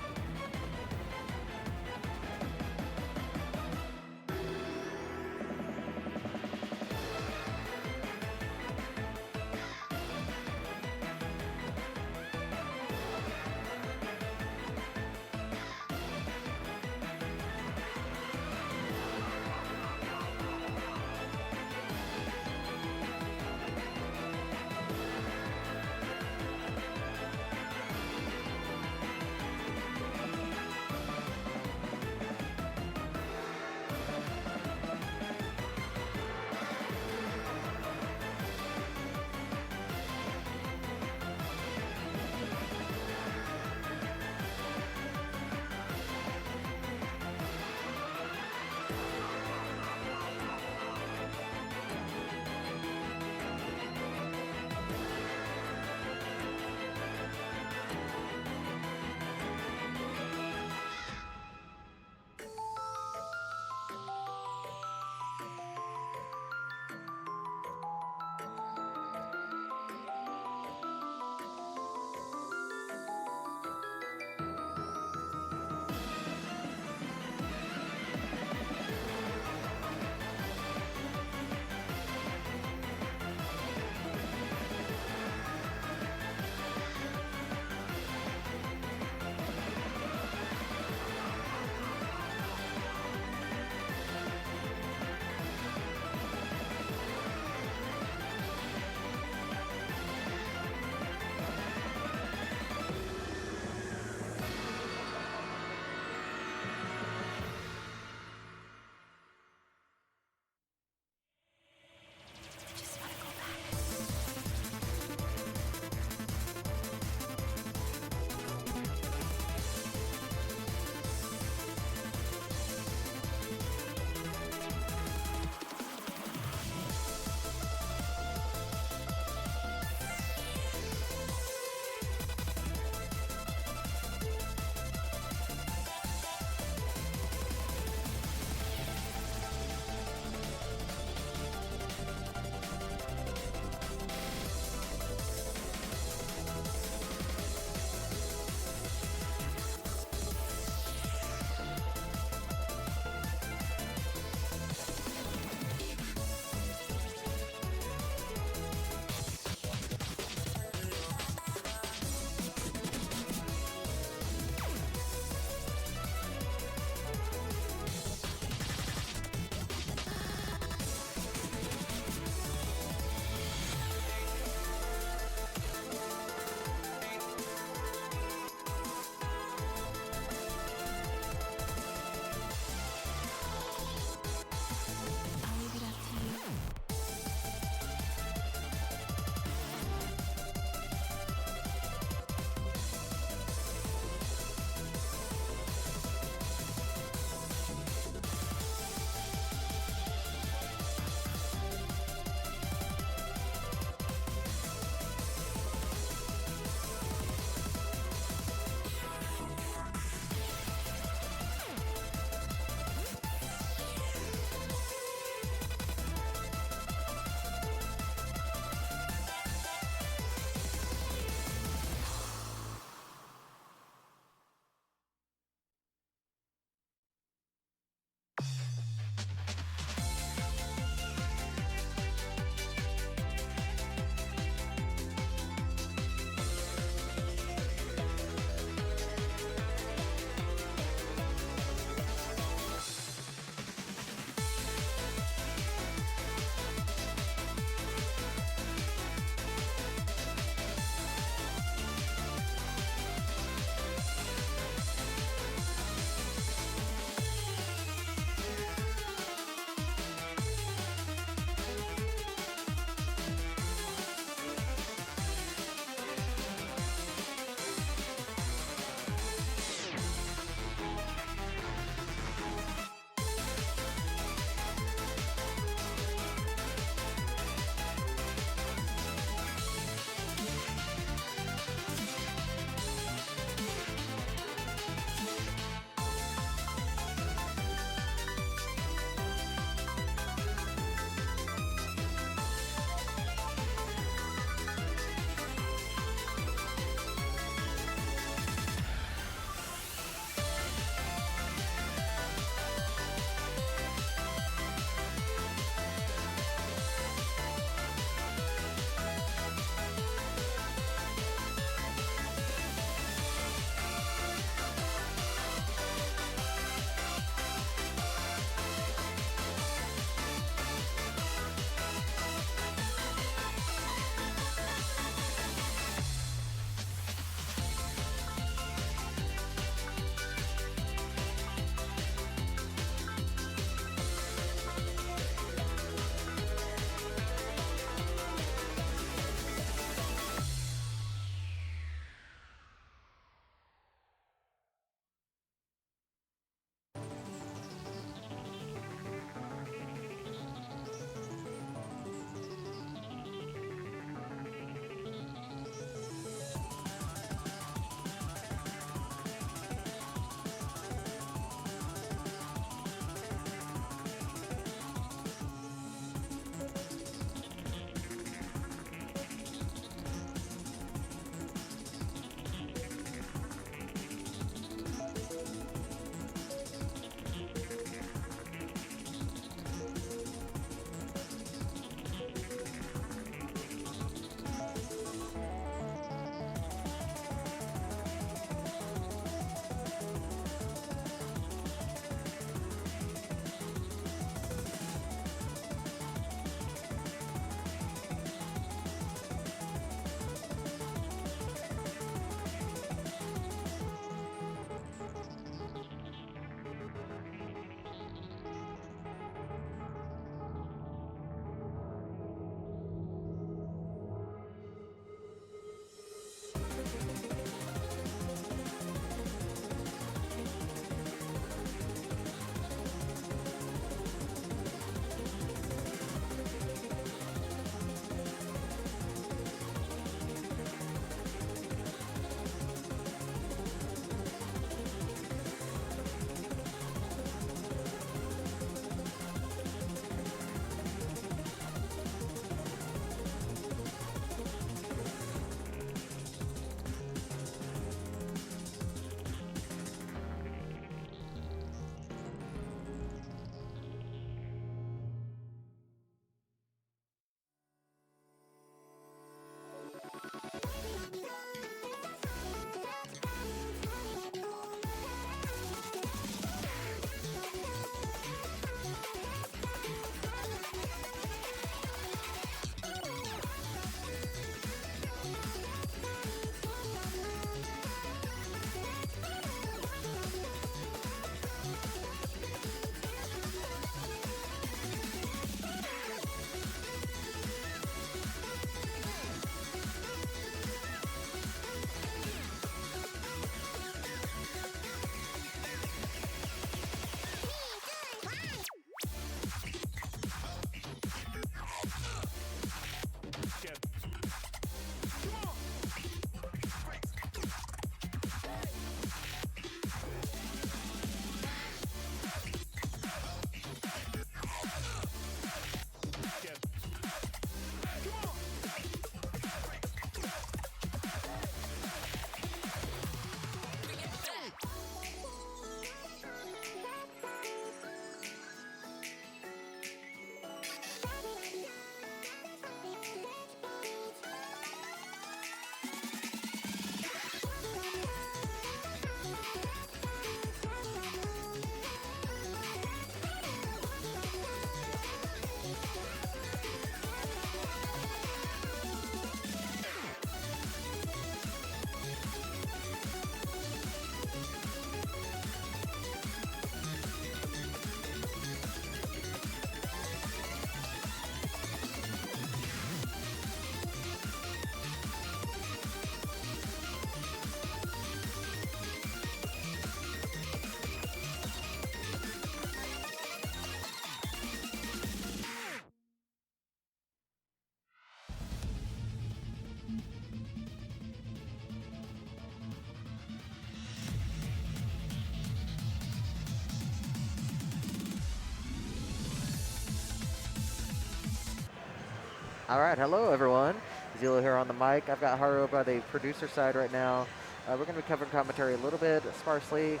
All right, hello everyone. Zilo here on the mic. I've got Haru by the producer side right now. We're going to be covering commentary a little bit sparsely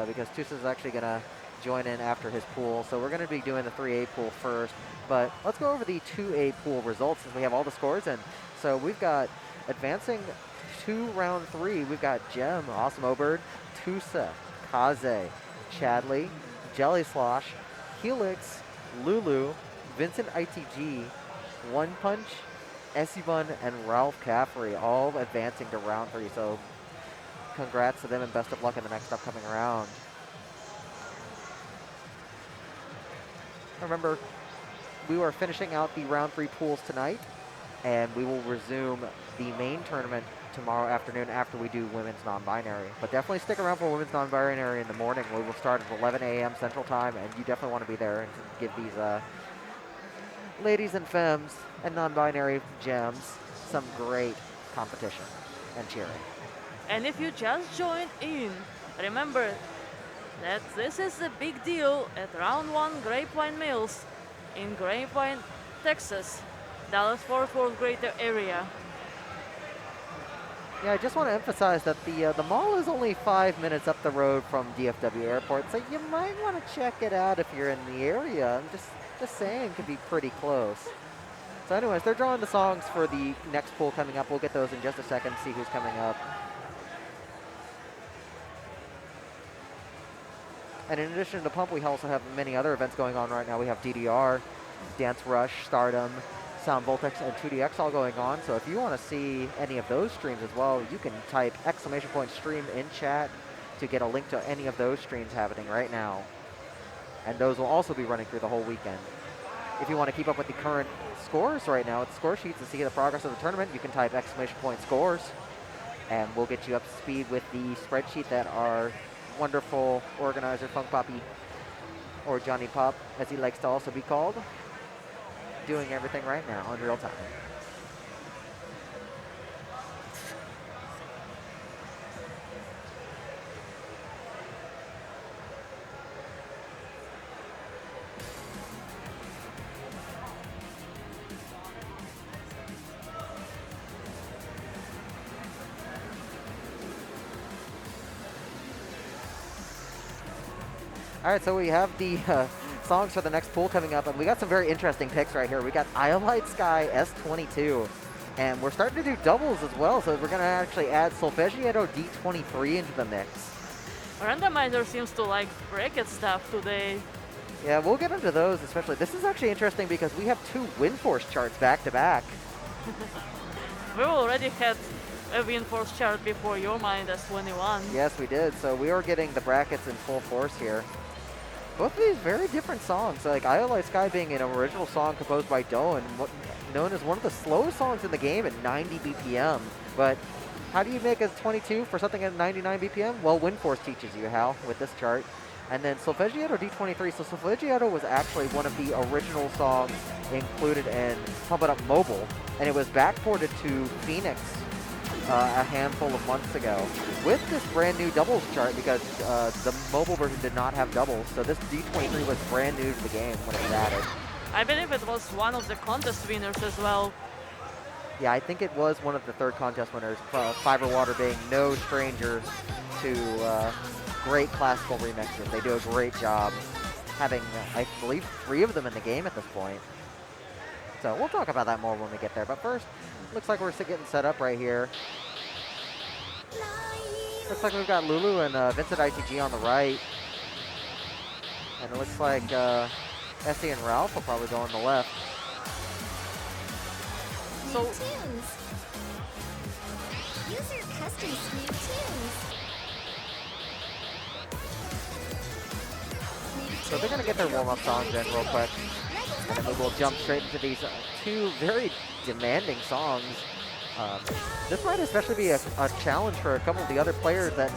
because Tusa is actually going to join in after his pool. So we're going to be doing the 3A pool first. But let's go over the 2A pool results since we have all the scores in. So we've got advancing to round 3. We've got Gem, Awesome Obird, Tusa, Kaze, Chadley, Jelly Slosh, Helix, Lulu, Vincent ITG, One Punch, Esubun, and Ralph Caffrey all advancing to round 3. So congrats to them and best of luck in the next upcoming round. Remember, we are finishing out the round 3 pools tonight, and we will resume the main tournament tomorrow afternoon after we do women's non-binary. But definitely stick around for women's non-binary in the morning. We will start at 11 a.m. Central Time, and you definitely want to be there and give these ladies and femmes and non-binary gems some great competition and cheering. And if you just joined in, remember that this is a big deal at Round 1 Grapevine Mills in Grapevine, Texas, Dallas-Fort Worth greater area. Yeah, I just want to emphasize that the mall is only 5 minutes up the road from DFW Airport, so you might want to check it out if you're in the area. I'm just saying, it could be pretty close. So anyways, they're drawing the songs for the next pool coming up. We'll get those in just a second, see who's coming up. And in addition to Pump, we also have many other events going on right now. We have DDR, Dance Rush, Stardom, Sound Voltex, and 2DX all going on. So if you want to see any of those streams as well, you can type !stream in chat to get a link to any of those streams happening right now. And those will also be running through the whole weekend. If you want to keep up with the current scores right now, it's score sheets to see the progress of the tournament. You can type !scores, and we'll get you up to speed with the spreadsheet that our wonderful organizer, Funk Poppy, or Johnny Pop, as he likes to also be called, doing everything right now in real time. All right, so we have the songs for the next pool coming up, and we got some very interesting picks right here. We got Iolite Sky S22, and we're starting to do doubles as well, so we're going to actually add Solfeggiato D23 into the mix. Randomizer seems to like bracket stuff today. Yeah, we'll get into those especially. This is actually interesting because we have 2 WinForce charts back to back. We already had a WinForce chart before your mind as 21. Yes, we did. So we are getting the brackets in full force here. Both of these very different songs, like Iolite Sky being an original song composed by Doan, known as one of the slowest songs in the game at 90 BPM. But how do you make a 22 for something at 99 BPM? Well, WinForce teaches you how with this chart. And then Solfeggiato D23. So Solfeggiato was actually one of the original songs included in Pump It Up Mobile, and it was backported to Phoenix a handful of months ago with this brand new doubles chart because the mobile version did not have doubles. So this D23 was brand new to the game when it was added. I believe it was one of the contest winners as well. Yeah, I think it was one of the third contest winners. Fiber Water being no stranger to great classical remixes. They do a great job, having, I believe, 3 of them in the game at this point. So we'll talk about that more when we get there. But first, looks like we're getting set up right here. Looks like we've got Lulu and Vincent ITG on the right. And it looks like Essie and Ralph will probably go on the left. So tunes. User custom new tunes. So they're going to get their warm-up songs in real quick. And then we will jump straight into these 2 very demanding songs. This might especially be a challenge for a couple of the other players that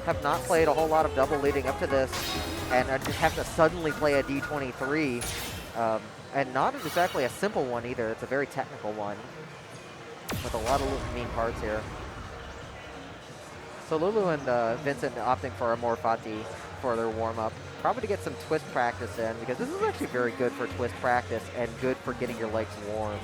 have not played a whole lot of double leading up to this and just have to suddenly play a D23. And not exactly a simple one either. It's a very technical one with a lot of mean parts here. So Lulu and Vincent opting for a Morfati for their warm-up. Probably to get some twist practice in, because this is actually very good for twist practice and good for getting your legs warm.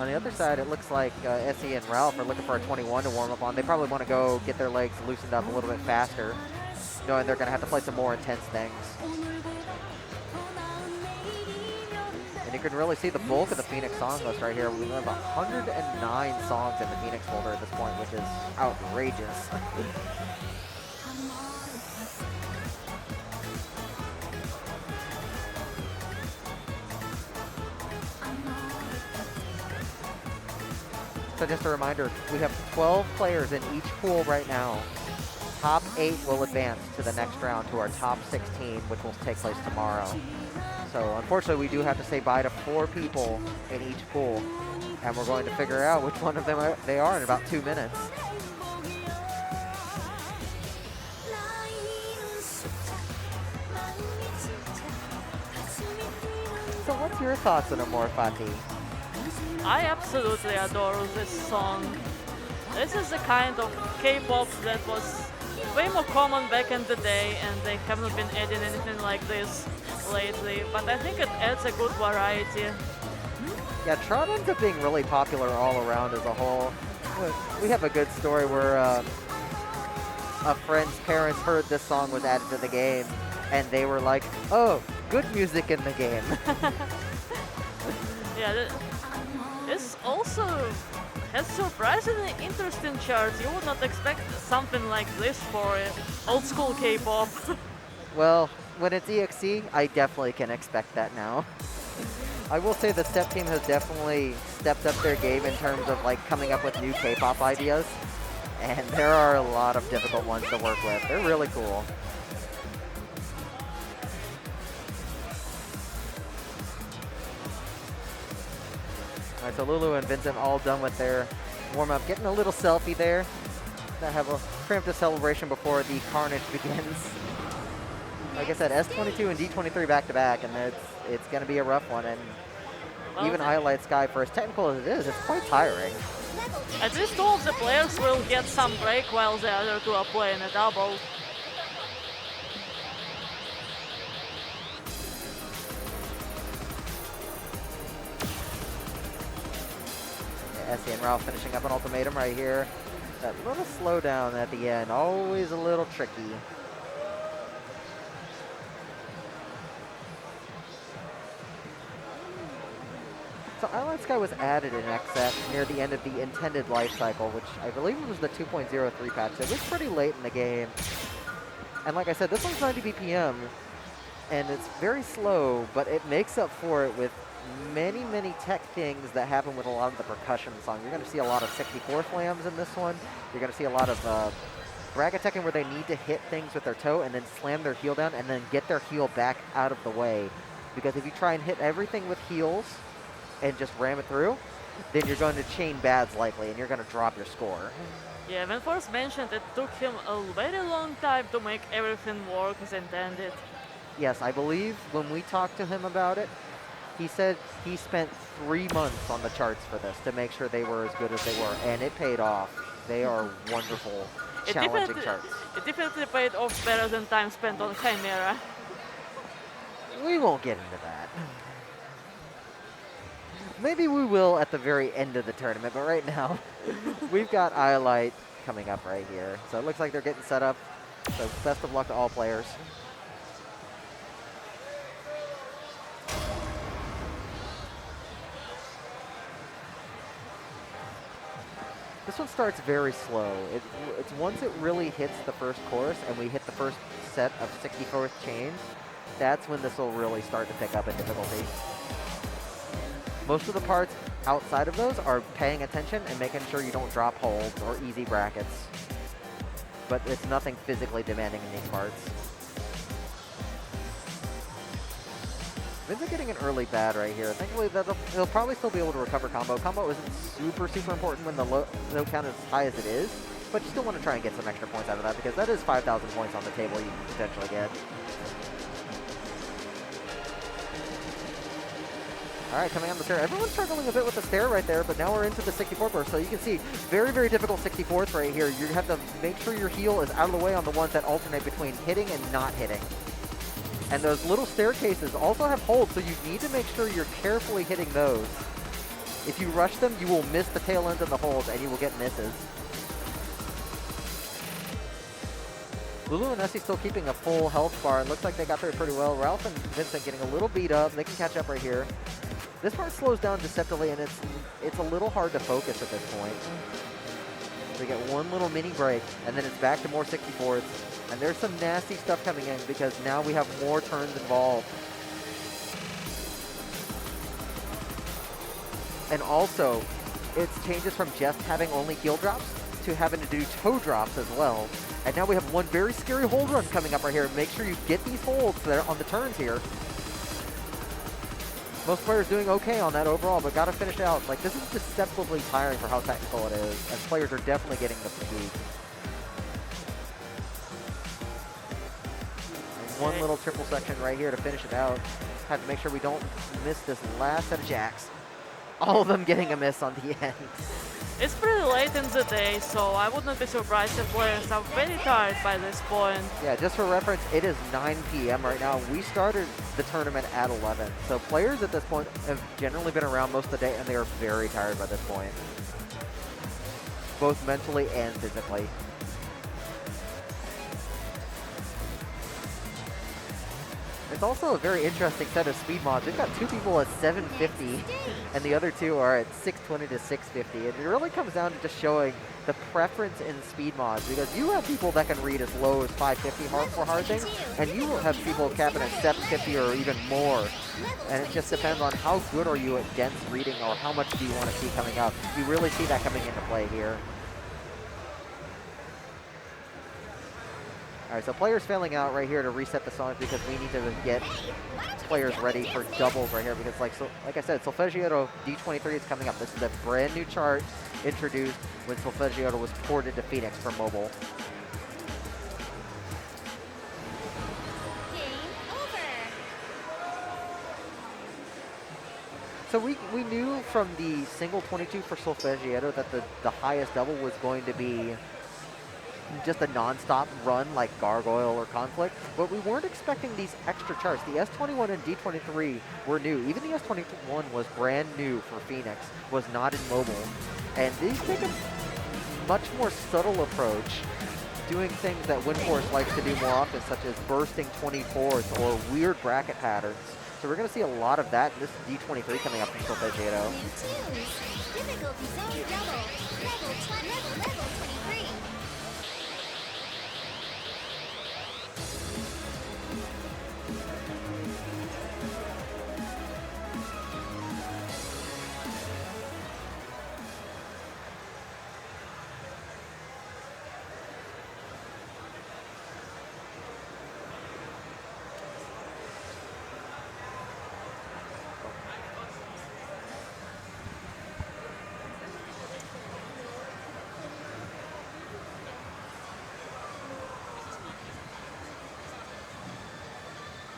On the other side, it looks like Essie and Ralph are looking for a 21 to warm up on. They probably want to go get their legs loosened up a little bit faster, knowing they're going to have to play some more intense things. And you can really see the bulk of the Phoenix song list right here. We have 109 songs in the Phoenix folder at this point, which is outrageous. So just a reminder, we have 12 players in each pool right now. Top 8 will advance to the next round to our top 16, which will take place tomorrow. So unfortunately, we do have to say bye to 4 people in each pool, and we're going to figure out which one of them they are in about 2 minutes. So what's your thoughts on Amor Fati? I absolutely adore this song. This is the kind of K-pop that was way more common back in the day, and they haven't been adding anything like this lately, but I think it adds a good variety. Yeah, Tron ends up being really popular all around as a whole. We have a good story where a friend's parents heard this song was added to the game, and they were like, oh, good music in the game. Yeah, this also has surprisingly interesting charts. You would not expect something like this for old school K-pop. Well, when it's EXE, I definitely can expect that now. I will say the STEP team has definitely stepped up their game in terms of like coming up with new K-pop ideas, and there are a lot of difficult ones to work with. They're really cool. All right, so Lulu and Vincent all done with their warm-up, getting a little selfie there. Gonna have a preemptive celebration before the carnage begins. Like I said, S22 and D23 back-to-back, and it's going to be a rough one. And even Highlight Sky, for as technical as it is, it's quite tiring. At least 2 of the players will get some break while the other 2 are playing a double. Yeah, Essie and Ralph finishing up an ultimatum right here. That little slowdown at the end, always a little tricky. So Highlight Sky was added in XF near the end of the intended life cycle, which I believe was the 2.03 patch. So it was pretty late in the game. And like I said, this one's 90 BPM, and it's very slow, but it makes up for it with many, many tech things that happen with a lot of the percussion in the song. You're going to see a lot of 64 flams in this one. You're going to see a lot of bracket teching where they need to hit things with their toe and then slam their heel down and then get their heel back out of the way. Because if you try and hit everything with heels and just ram it through, then you're going to chain bads likely, and you're going to drop your score. Yeah, when first mentioned, it took him a very long time to make everything work as intended. Yes, I believe when we talked to him about it, he said he spent 3 months on the charts for this to make sure they were as good as they were, and it paid off. They are wonderful, challenging charts. It definitely paid off better than time spent on Chimera. We won't get into that. Maybe we will at the very end of the tournament, but right now, we've got Iolite coming up right here. So it looks like they're getting set up. So best of luck to all players. This one starts very slow. It's once it really hits the first chorus and we hit the first set of 64th chains, that's when this will really start to pick up in difficulty. Most of the parts outside of those are paying attention and making sure you don't drop holds or easy brackets. But it's nothing physically demanding in these parts. Vin's getting an early bad right here. Thankfully, he'll probably still be able to recover combo. Combo isn't super important when the low count is as high as it is, but you still want to try and get some extra points out of that because that is 5,000 points on the table you can potentially get. All All right, coming on the stair. Everyone's struggling a bit with the stair right there, but now we're into the 64 burst. So you can see very, very difficult 64th right here. You have to make sure your heel is out of the way on the ones that alternate between hitting and not hitting. And those little staircases also have holds, so you need to make sure you're carefully hitting those. If you rush them, you will miss the tail ends of the holds and you will get misses. Lulu and Essie still keeping a full health bar. It looks like they got through it pretty well. Ralph and Vincent getting a little beat up. They can catch up right here. This part slows down deceptively, and it's a little hard to focus at this point. We get one little mini break, and then it's back to more 64s. And there's some nasty stuff coming in because now we have more turns involved. And also, it changes from just having only heel drops to having to do toe drops as well. And now we have one very scary hold run coming up right here. Make sure you get these holds that are on the turns here. Most players doing okay on that overall, but gotta finish out. Like, this is deceptively tiring for how technical it is, as players are definitely getting the fatigue. And one little triple section right here to finish it out. Have to make sure we don't miss this last set of jacks. All of them getting a miss on the end. It's pretty late in the day, so I would not be surprised if players are very tired by this point. Yeah, just for reference, it is 9 p.m. right now. We started the tournament at 11. So players at this point have generally been around most of the day, and they are very tired by this point. Both mentally and physically. It's also a very interesting set of speed mods. We've got two people at 750, and the other two are at 620 to 650. And it really comes down to just showing the preference in speed mods, because you have people that can read as low as 550 for hard things, and you will have people capping at 750 or even more. And it just depends on how good are you at dense reading, or how much do you want to see coming up. You really see that coming into play here. All right, so players failing out right here to reset the songs because we need to get players ready for doubles right here, because like I said, Solfeggiato D23 is coming up. This is a brand new chart introduced when Solfeggiato was ported to Phoenix for mobile. So we knew from the single 22 for Solfeggiato that the highest double was going to be just a non-stop run like Gargoyle or Conflict, but we weren't expecting these extra charts. The S21 and D23 were new. Even the S21 was brand new for Phoenix, was not in mobile. And these take a much more subtle approach, doing things that Windforce likes to do more often, such as bursting 24s or weird bracket patterns. So we're going to see a lot of that in this D23 coming up from Solfeggiato. Difficulty zone double. Level 23.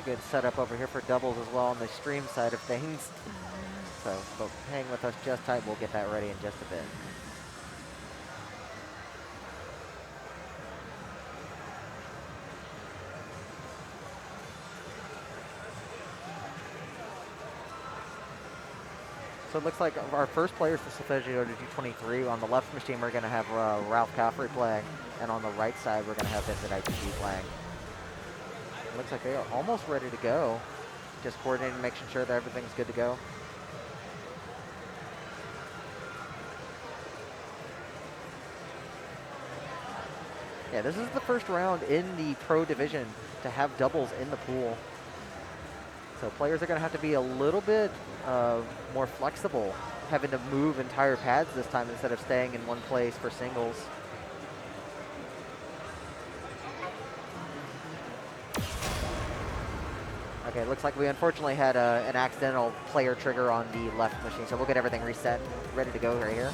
Good setup over here for doubles as well on the stream side of things. So hang with us just tight. We'll get that ready in just a bit. So it looks like our first players for Solfeggio to D23. On the left machine, we're going to have Ralph Caffrey playing, and on the right side, we're going to have Vincent ITG playing. Looks like they are almost ready to go. Just coordinating, making sure that everything's good to go. Yeah, this is the first round in the pro division to have doubles in the pool. So players are going to have to be a little bit more flexible, having to move entire pads this time instead of staying in one place for singles. Okay, looks like we unfortunately had an accidental player trigger on the left machine, so we'll get everything reset and ready to go right here.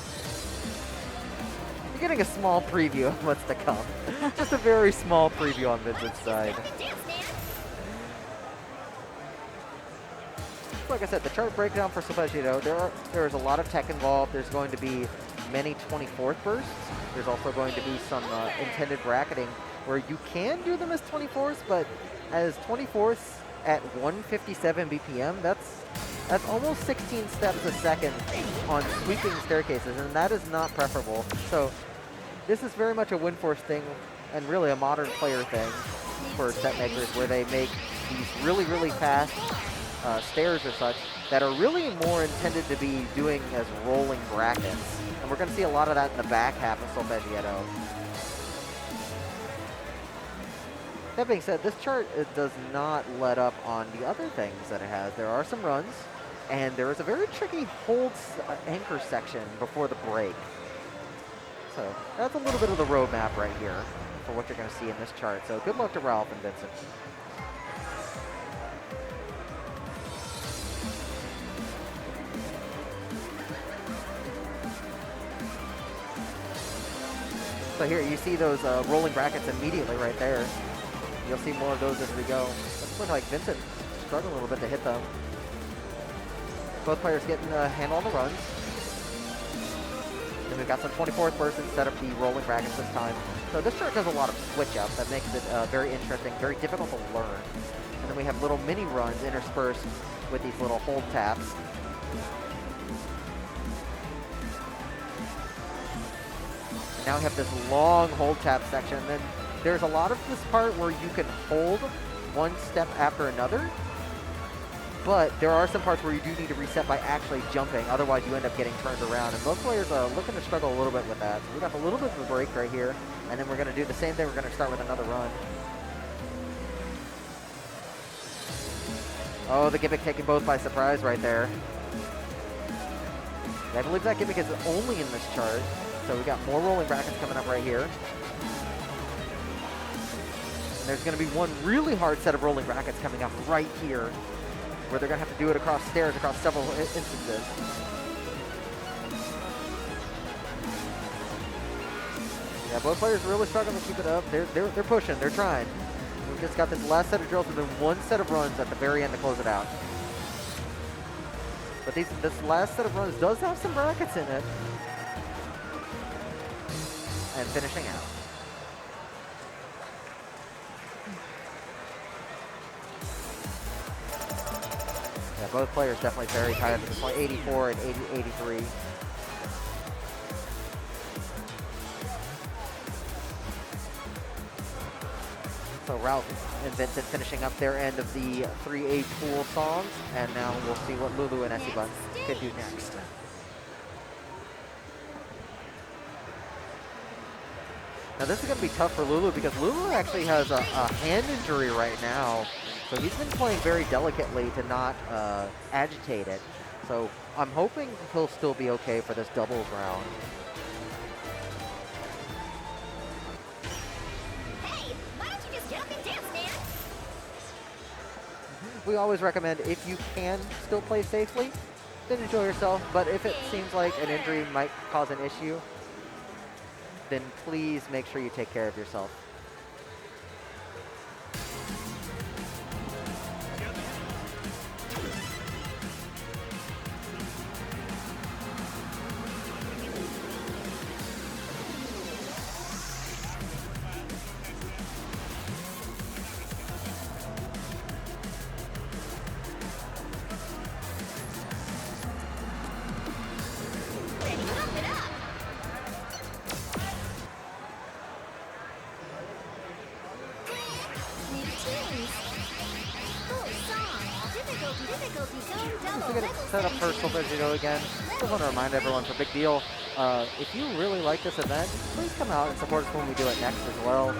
You're getting a small preview of what's to come. Just a very small preview on Vincent's side. like I said, the chart breakdown for Solfeggio, there is a lot of tech involved. There's going to be many 24th bursts. There's also going to be some intended bracketing where you can do them as 24ths, but as 24ths at 157 BPM, that's almost 16 steps a second on sweeping staircases, and that is not preferable. So this is very much a WindForce thing, and really a modern player thing for set makers, where they make these really, really fast stairs or such that are really more intended to be doing as rolling brackets. And we're going to see a lot of that in the back half of Solfeggietto. That being said, this chart does not let up on the other things that it has. There are some runs, and there is a very tricky hold anchor section before the break. So that's a little bit of the roadmap right here for what you're going to see in this chart. So good luck to Ralph and Vincent. So here you see those rolling brackets immediately right there. You'll see more of those as we go. It looks like Vincent struggling a little bit to hit them. Both players getting a handle on the runs. And we've got some 24th bursts instead of the rolling brackets this time. So this chart does a lot of switch up that makes it very interesting, very difficult to learn. And then we have little mini runs interspersed with these little hold taps. And now we have this long hold tap section. And then there's a lot of this part where you can hold one step after another, but there are some parts where you do need to reset by actually jumping, otherwise you end up getting turned around, and both players are looking to struggle a little bit with that. So we got a little bit of a break right here, and then we're going to do the same thing. We're going to start with another run. Oh, the gimmick taking both by surprise right there. I believe that gimmick is only in this chart, so we got more rolling brackets coming up right here. And there's going to be one really hard set of rolling brackets coming up right here, where they're going to have to do it across stairs, across several instances. Yeah, both players are really struggling to keep it up. They're pushing, they're trying. We've just got this last set of drills and then one set of runs at the very end to close it out. But this last set of runs does have some brackets in it. And finishing out. Yeah, both players definitely very tired at this point, 84 and 83. So Ralph and Vincent finishing up their end of the 3A pool songs, and now we'll see what Lulu and Esteban could do next. Now this is going to be tough for Lulu because Lulu actually has a hand injury right now. So he's been playing very delicately to not agitate it. So I'm hoping he'll still be okay for this doubles round. Hey, why don't you just get up and dance, man? We always recommend, if you can still play safely, then enjoy yourself. But if it seems like an injury might cause an issue, then please make sure you take care of yourself. We're going to set up first Solfeggio again. Just want to remind everyone, for Big Deal, if you really like this event, please come out and support us when we do it next as well.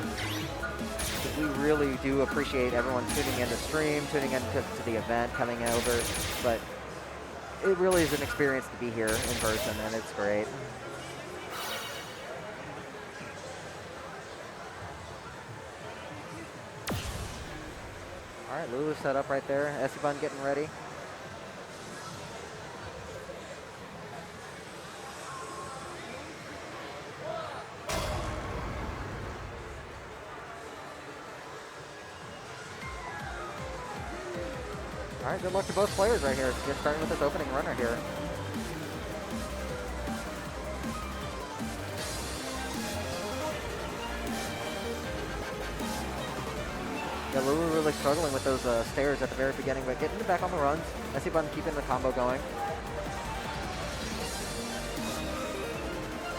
We really do appreciate everyone tuning in to stream, tuning in to the event, coming over. But it really is an experience to be here in person, and it's great. All right, Lulu set up right there. Esteban getting ready. All right, good luck to both players right here. Just starting with this opening runner here. Yeah, Lulu really struggling with those stairs at the very beginning, but getting back on the runs. Messy Bun keeping the combo going.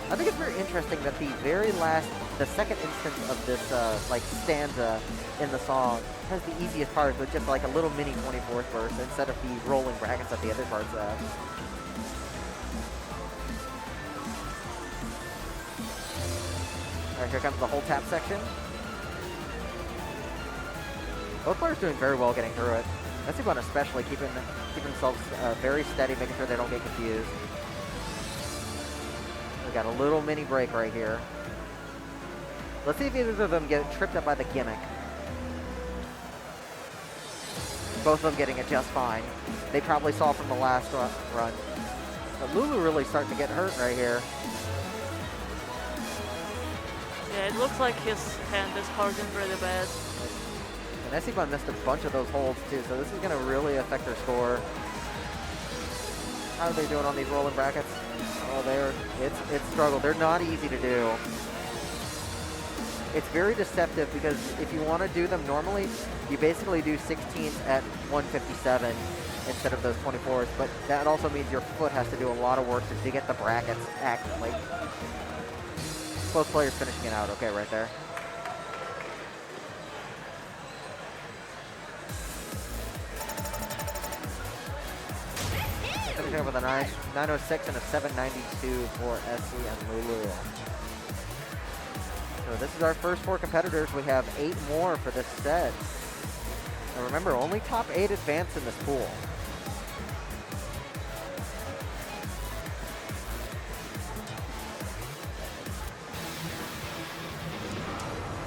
I think it's very interesting that the second instance of this like stanza in the song has the easiest parts with just like a little mini 24th verse instead of the rolling brackets that the other parts have. All right, here comes the whole tap section. Both players doing very well getting through it. Messy Bun especially keeping themselves very steady, making sure they don't get confused. We got a little mini break right here. Let's see if either of them get tripped up by the gimmick. Both of them getting it just fine. They probably saw from the last run. But Lulu really starting to get hurt right here. Yeah, it looks like his hand is hurting really bad. And Messy Bun missed a bunch of those holds too, so this is going to really affect their score. How are they doing on these rolling brackets? Oh, it's struggle. They're not easy to do. It's very deceptive because if you want to do them normally, you basically do 16s at 157 instead of those 24s, but that also means your foot has to do a lot of work to get the brackets accurately. Both players finishing it out okay right there. Finishing up with a 906 and a 792 for SC and Lulu. So this is our first 4 competitors. We have 8 more for this set. And remember, only top 8 advance in this pool.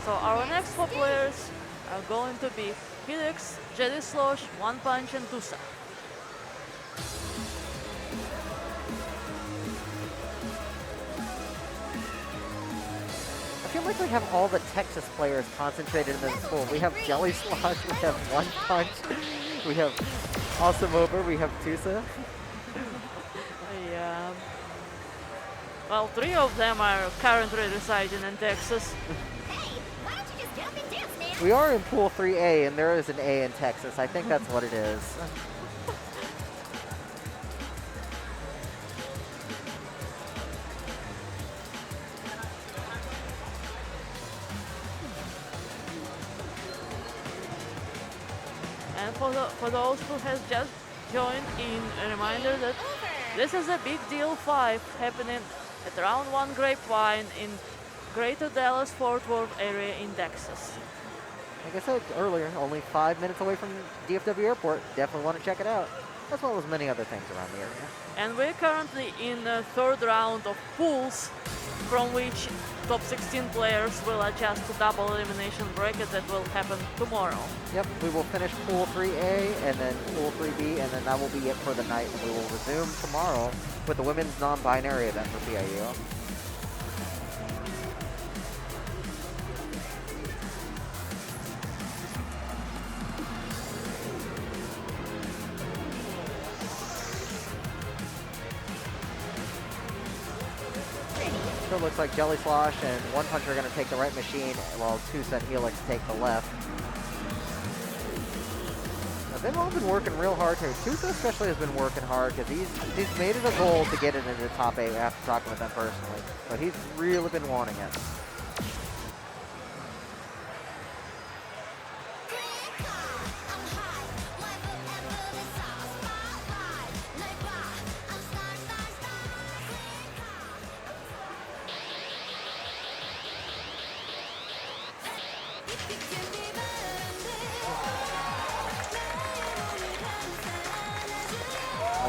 So our next 4 players are going to be Helix, Jelly Slosh, One Punch, and Tusa. I feel like we have all the Texas players concentrated in this pool. We have Jelly Slosh, we have One Punch, we have Awesome Over, we have Tusa. Yeah. Well, 3 of them are currently residing in Texas. We are in Pool 3A, and there is an A in Texas. I think that's what it is. And for those who have just joined in, a reminder that this is a Big Deal 5 happening at Round 1 Grapevine in Greater Dallas-Fort Worth area in Texas. Like I said earlier, only 5 minutes away from DFW Airport. Definitely want to check it out, as well as many other things around the area. And we're currently in the 3rd round of pools, from which top 16 players will adjust to double elimination bracket that will happen tomorrow. Yep, we will finish Pool 3A and then Pool 3B, and then that will be it for the night. And we will resume tomorrow with the women's non-binary event for PIU. So it looks like Jelly Slosh and One Punch are going to take the right machine, while Tusa and Helix take the left. Now, they've all been working real hard here. Tusa especially has been working hard because he's made it a goal to get into the top 8 after talking with them personally. But he's really been wanting it.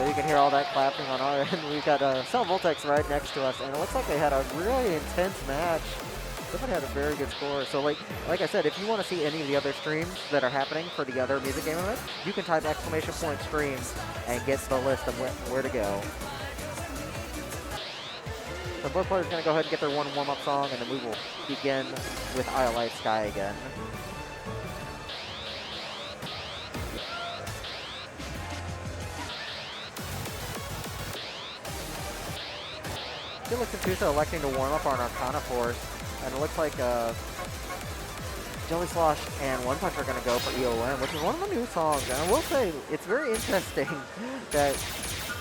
You can hear all that clapping on our end. We've got Cell Voltex right next to us, and it looks like they had a really intense match. Somebody had a very good score. So like I said, if you want to see any of the other streams that are happening for the other music game events, you can type !streams and get the list of where to go. So both players are going to go ahead and get their one warm-up song, and then we will begin with Isle Light Sky again. Felix and Tusa electing to warm up on Arcana Force, and it looks like Jelly Slosh and One Punch are going to go for EON, which is one of the new songs. And I will say, it's very interesting that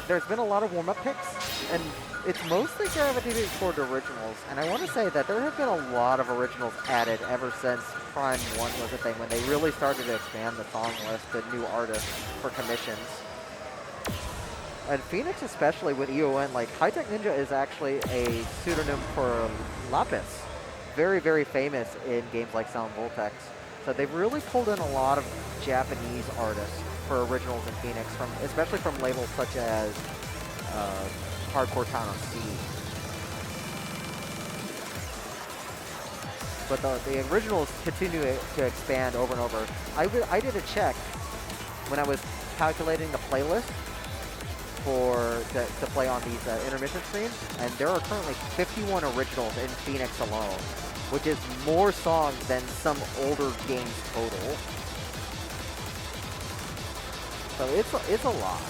there's been a lot of warm-up picks, and it's mostly gravitated toward originals. And I want to say that there have been a lot of originals added ever since Prime 1 was a thing, when they really started to expand the song list, the new artists for commissions. And Phoenix, especially with EON, like High Tech Ninja is actually a pseudonym for Lapis. Very, very famous in games like Sound Voltex. So they've really pulled in a lot of Japanese artists for originals in Phoenix, especially from labels such as Hardcore Town C. But the originals continue to expand over and over. I did a check when I was calculating the playlist to play on these intermission streams, and there are currently 51 originals in Phoenix alone, which is more songs than some older games total. So it's a lot.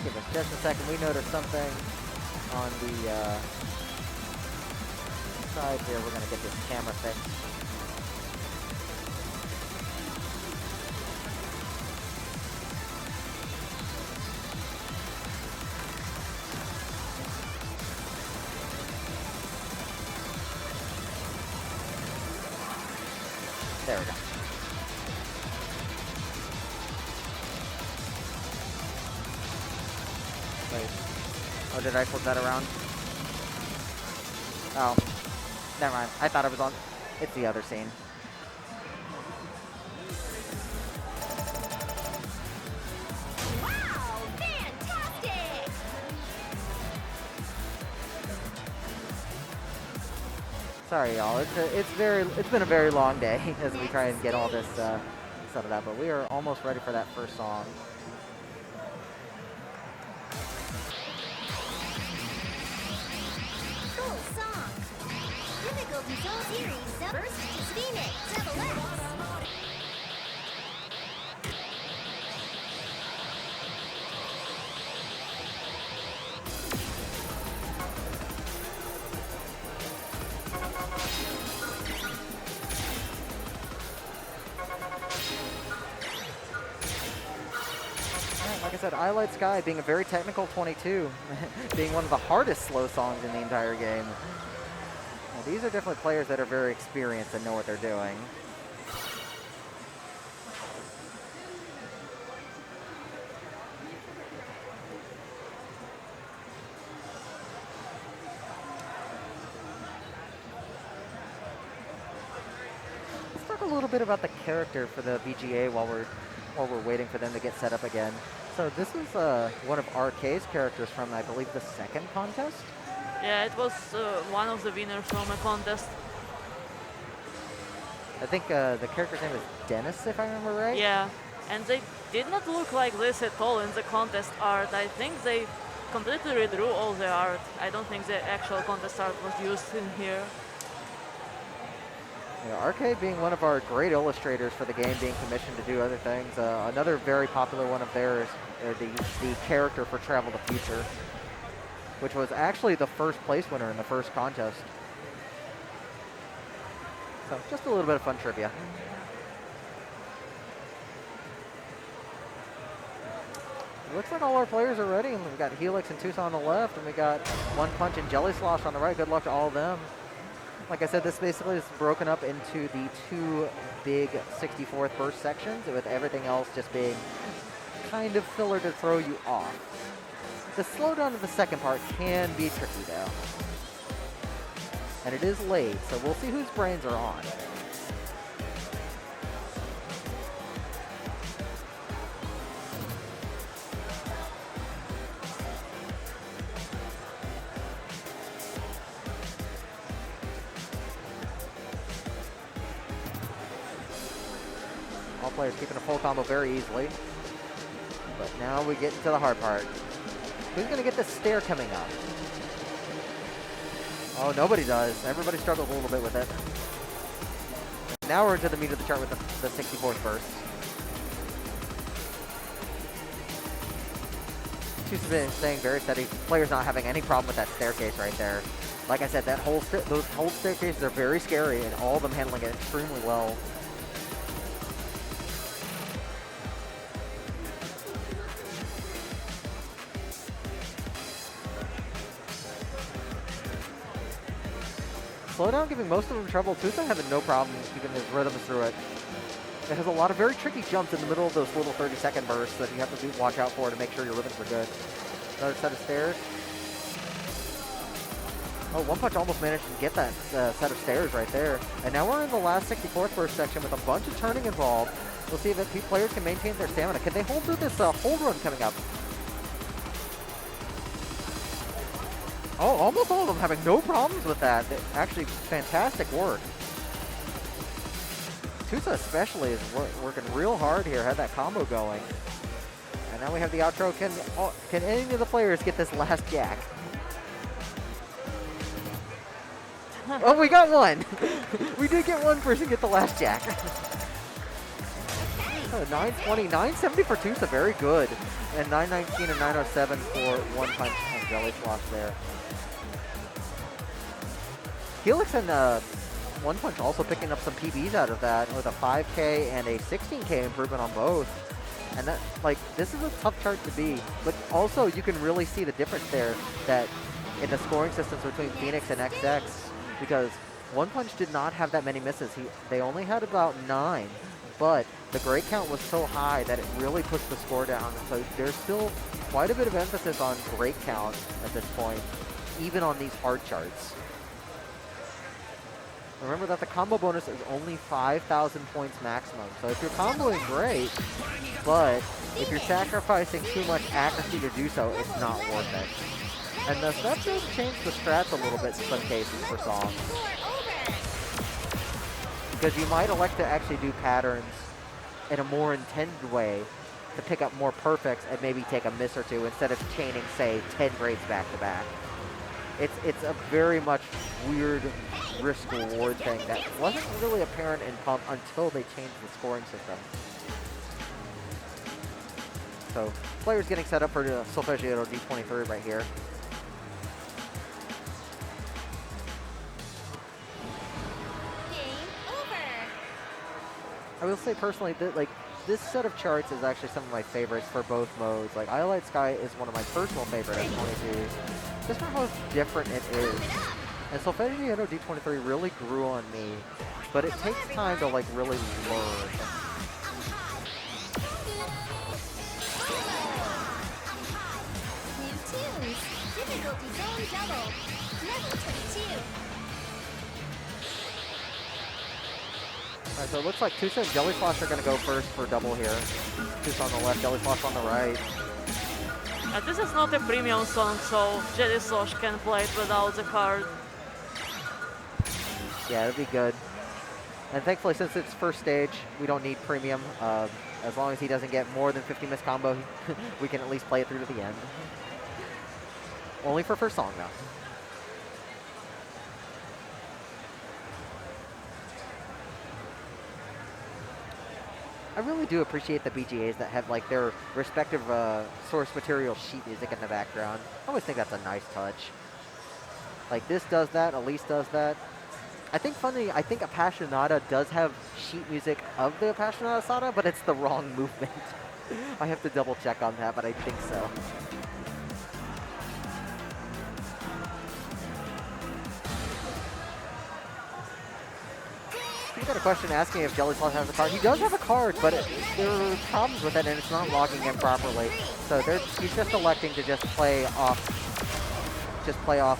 Give us just a second. We noticed something on the side here. We're going to get this camera fixed. There we go. Wait. Oh, did I flip that around? Oh. Never mind. I thought it was on. It's the other scene. Wow, fantastic! Sorry, y'all. It's been a very long day as we try and get all this settled out, but we are almost ready for that first song. Full song. Difficulty zone series. First is Phoenix. Double X. Like I said, I Light Sky being a very technical 22, being one of the hardest slow songs in the entire game. Well, these are definitely players that are very experienced and know what they're doing. Let's talk a little bit about the character for the BGA while we're waiting for them to get set up again. So this is one of RK's characters from, I believe, the second contest. Yeah, it was one of the winners from a contest. I think the character's name is Dennis, if I remember right. Yeah, and they did not look like this at all in the contest art. I think they completely redrew all the art. I don't think the actual contest art was used in here. Yeah, RK being one of our great illustrators for the game, being commissioned to do other things. Another very popular one of theirs, the character for Travel the Future, which was actually the first place winner in the first contest. So just a little bit of fun trivia. It looks like all our players are ready, and we've got Helix and Tucson on the left, and we got One Punch and Jelly Slosh on the right. Good luck to all of them. Like I said, this basically is broken up into the two big 64th burst sections, with everything else just being kind of filler to throw you off. The slowdown of the second part can be tricky, though. And it is late, so we'll see whose brains are on. All players keeping a full combo very easily. But now we get into the hard part. Who's going to get this stair coming up? Oh, nobody does. Everybody struggles a little bit with it. Now we're into the meat of the chart with the 64th burst. She's been staying very steady. Players not having any problem with that staircase right there. Like I said, those whole staircases are very scary, and all of them handling it extremely well. Slowdown giving most of them trouble. Tusa having no problem keeping his rhythms through it. It has a lot of very tricky jumps in the middle of those little 30-second bursts that you have to watch out for to make sure your rhythms are good. Another set of stairs. Oh, One Punch almost managed to get that set of stairs right there. And now we're in the last 64th burst section with a bunch of turning involved. We'll see if players can maintain their stamina. Can they hold through this hold run coming up? Oh, almost all of them having no problems with that. Actually, fantastic work. Tusa especially is working real hard here, had that combo going. And now we have the outro. Can any of the players get this last jack? Oh, we got one. We did get one person get the last jack. 920, 970 for Tusa, very good. And 919 and 907 for One Punch and Jelly Slosh there. Helix and One Punch also picking up some PBs out of that with a 5K and a 16K improvement on both. And that, like, this is a tough chart to beat, but also you can really see the difference there that in the scoring systems between Phoenix and XX, because One Punch did not have that many misses. They only had about 9, but the grade count was so high that it really pushed the score down. So there's still quite a bit of emphasis on grade count at this point, even on these hard charts. Remember that the combo bonus is only 5,000 points maximum. So if you're comboing, great, but if you're sacrificing too much accuracy to do so, it's not worth it. And thus that does change the strats a little bit in some cases for songs. Because you might elect to actually do patterns in a more intended way to pick up more perfects and maybe take a miss or two instead of chaining, say, 10 grades back to back. It's a very much weird risk-reward thing that wasn't really apparent in Pump until they changed the scoring system. So, players getting set up for the Solfeggio D23 right here. Game over. I will say personally that this set of charts is actually some of my favorites for both modes. Like Iolite Sky is one of my personal favorite S22s. Just for how different it is. And Solfeggio D23 really grew on me, but it takes time to really learn. New tunes. Difficulty zone double. Level 22. Alright, so it looks like Tusa and Jelly Slosh are going to go first for double here. Tusa on the left, Jelly Slosh on the right. This is not a premium song, so Jelly Slosh can play it without the card. Yeah, it'd be good. And thankfully, since it's first stage, we don't need premium. As long as he doesn't get more than 50 miss combo, we can at least play it through to the end. Only for first song, though. I really do appreciate the BGAs that have their respective source material sheet music in the background. I always think that's a nice touch. Like this does that, Elise does that. I think Appassionata does have sheet music of the Appassionata Sada, but it's the wrong movement. I have to double check on that, but I think so. You got a question asking if Jelly Slosh has a card. He does have a card, but there are problems with it, and it's not logging in properly. So he's just electing to just play off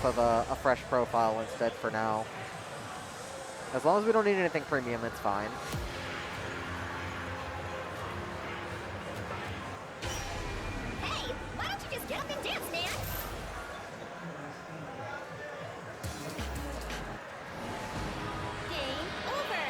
of a fresh profile instead for now. As long as we don't need anything premium, it's fine. Hey, why don't you just get up and dance, man? Game over.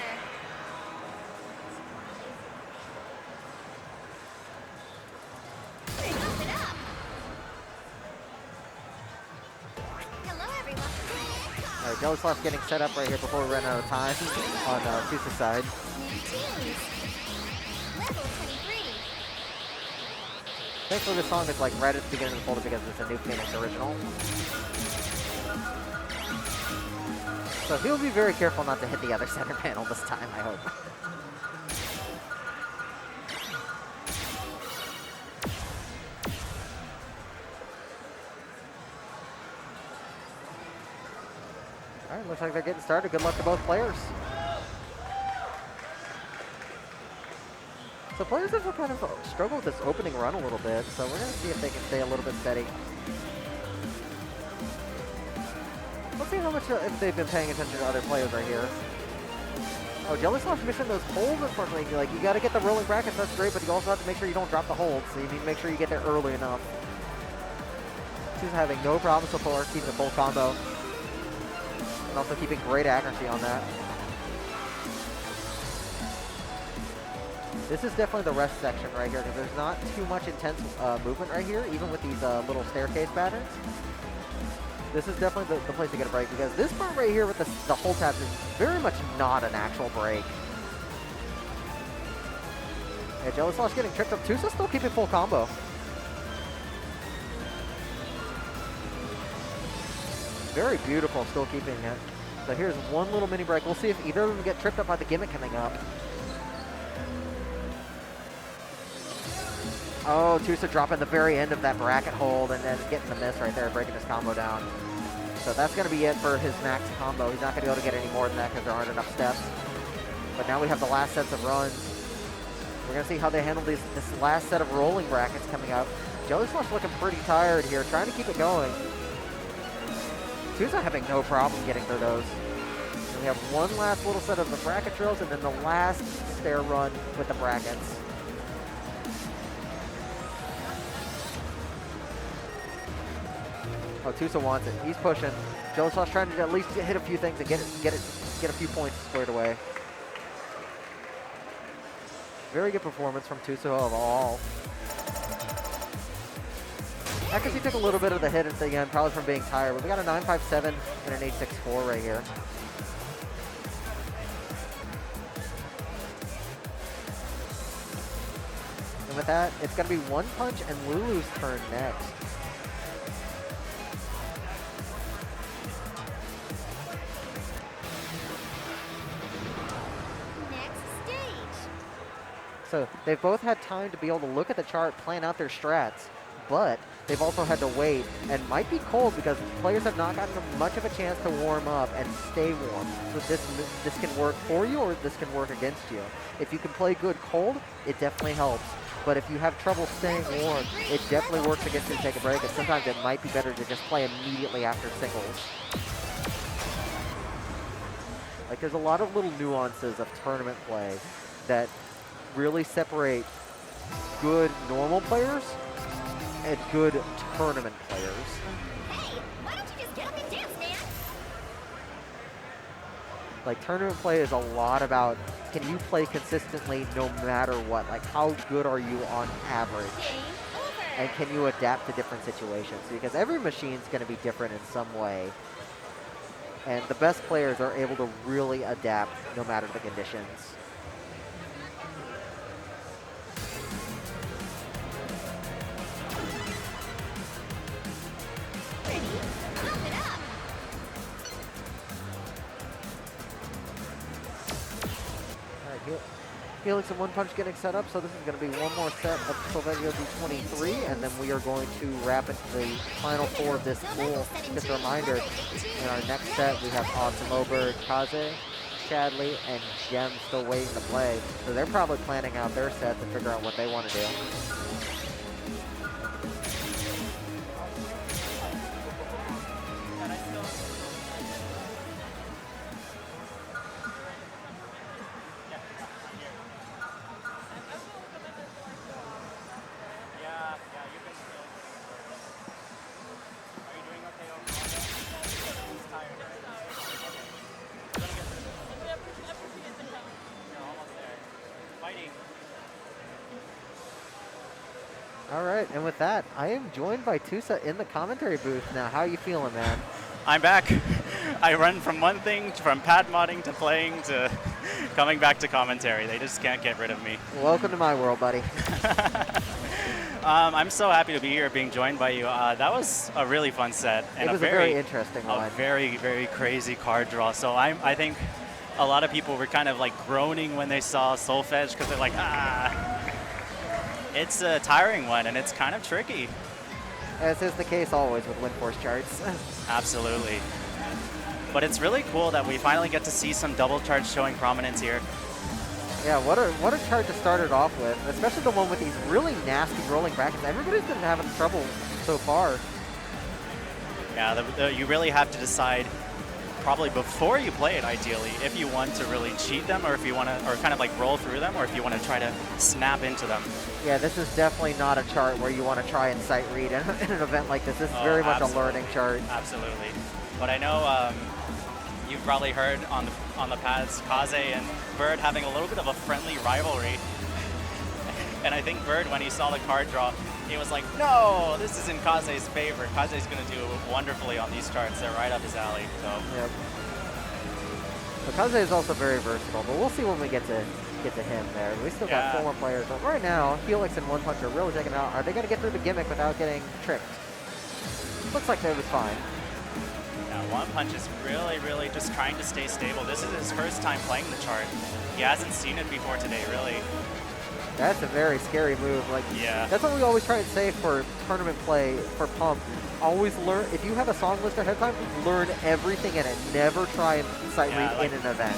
All right, Jelly Slosh getting set up right here before we run out of time on Tusa's side. New tunes. Level 23. Thankfully, this song is like right at the beginning of the folder because it's a new Phoenix original. So he'll be very careful not to hit the other center panel this time, I hope. All right, looks like they're getting started. Good luck to both players. So players have kind of struggled with this opening run a little bit, so we're going to see if they can stay a little bit steady. Let's see how much, if they've been paying attention to other players right here. Oh, Jelly Slosh missing those holds, unfortunately. Like, you got to get the rolling brackets, that's great, but you also have to make sure you don't drop the holds, so you need to make sure you get there early enough. She's having no problem so far, keeping the full combo. And also keeping great accuracy on that. This is definitely the rest section right here, because there's not too much intense movement right here, even with these little staircase patterns. This is definitely the place to get a break, because this part right here with the hold tabs is very much not an actual break. Yeah, Jelly Slosh getting tripped up. Tusa still keeping full combo. Very beautiful, still keeping it. So here's one little mini break. We'll see if either of them get tripped up by the gimmick coming up. Oh, Tusa dropping the very end of that bracket hold and then getting the miss right there, breaking his combo down. So that's going to be it for his max combo. He's not going to be able to get any more than that because there aren't enough steps. But now we have the last sets of runs. We're going to see how they handle this last set of rolling brackets coming up. Jelly Slosh looking pretty tired here, trying to keep it going. Tusa having no problem getting through those. And we have one last little set of the bracket drills and then the last stair run with the brackets. Oh, Tusa wants it. He's pushing. Jelly Slosh trying to at least hit a few things and get a few points squared away. Very good performance from Tusa overall. Accuracy took a little bit of the hit at the end, probably from being tired, but we got a 9.57 and an 8.64 right here. And with that, it's going to be One Punch and Lulu's turn next. So they've both had time to be able to look at the chart, plan out their strats, but they've also had to wait and might be cold because players have not gotten much of a chance to warm up and stay warm. So this can work for you or this can work against you. If you can play good cold, it definitely helps. But if you have trouble staying warm, it definitely works against you to take a break. And sometimes it might be better to just play immediately after singles. Like there's a lot of little nuances of tournament play that really separate good normal players and good tournament players. Hey, why don't you just get up and dance, man? Like tournament play is a lot about, can you play consistently no matter what? Like how good are you on average? And can you adapt to different situations? Because every machine's going to be different in some way. And the best players are able to really adapt no matter the conditions. Helix and One Punch getting set up, so this is going to be one more set of Sylvania D23, and then we are going to wrap into the final four of this pool. Just a reminder, in our next set we have Awesome Ober, Kaze, Chadley, and Gem still waiting to play. So they're probably planning out their sets and figure out what they want to do. All right, and with that, I am joined by Tusa in the commentary booth now. How are you feeling, man? I'm back. I run from one thing, from pad modding to playing to coming back to commentary. They just can't get rid of me. Welcome to my world, buddy. I'm so happy to be here, being joined by you. That was a really fun set. And It was a very interesting one. A very, very crazy card draw. So I think a lot of people were kind of like groaning when they saw Solfege because they're like, it's a tiring one and it's kind of tricky. As is the case always with WinForce charts. Absolutely. But it's really cool that we finally get to see some double charge showing prominence here. Yeah, what a chart to start it off with, especially the one with these really nasty rolling brackets. Everybody's been having trouble so far. Yeah, you really have to decide probably before you play it, ideally, if you want to really cheat them or if you want to, or kind of like roll through them, or if you want to try to snap into them. Yeah, this is definitely not a chart where you want to try and sight read in an event like this. This is very much a learning chart. Absolutely. But I know you've probably heard on the pads, Kaze and Bird having a little bit of a friendly rivalry. And I think Bird, when he saw the card draw, he was like, no, this is in Kaze's favor. Kaze's going to do wonderfully on these charts. They're right up his alley. So. Yep. But Kaze is also very versatile, but we'll see when we get to him there. We still got 4 more players, but right now, Helix and One Punch are really taking out. Are they going to get through the gimmick without getting tricked? Looks like they was fine. Yeah, One Punch is really, really just trying to stay stable. This is his first time playing the chart. He hasn't seen it before today, really. That's a very scary move. Like, yeah. That's what we always try to say for tournament play, for Pump. Always learn, if you have a song list ahead of time, learn everything in it. Never try and sight read like in an event.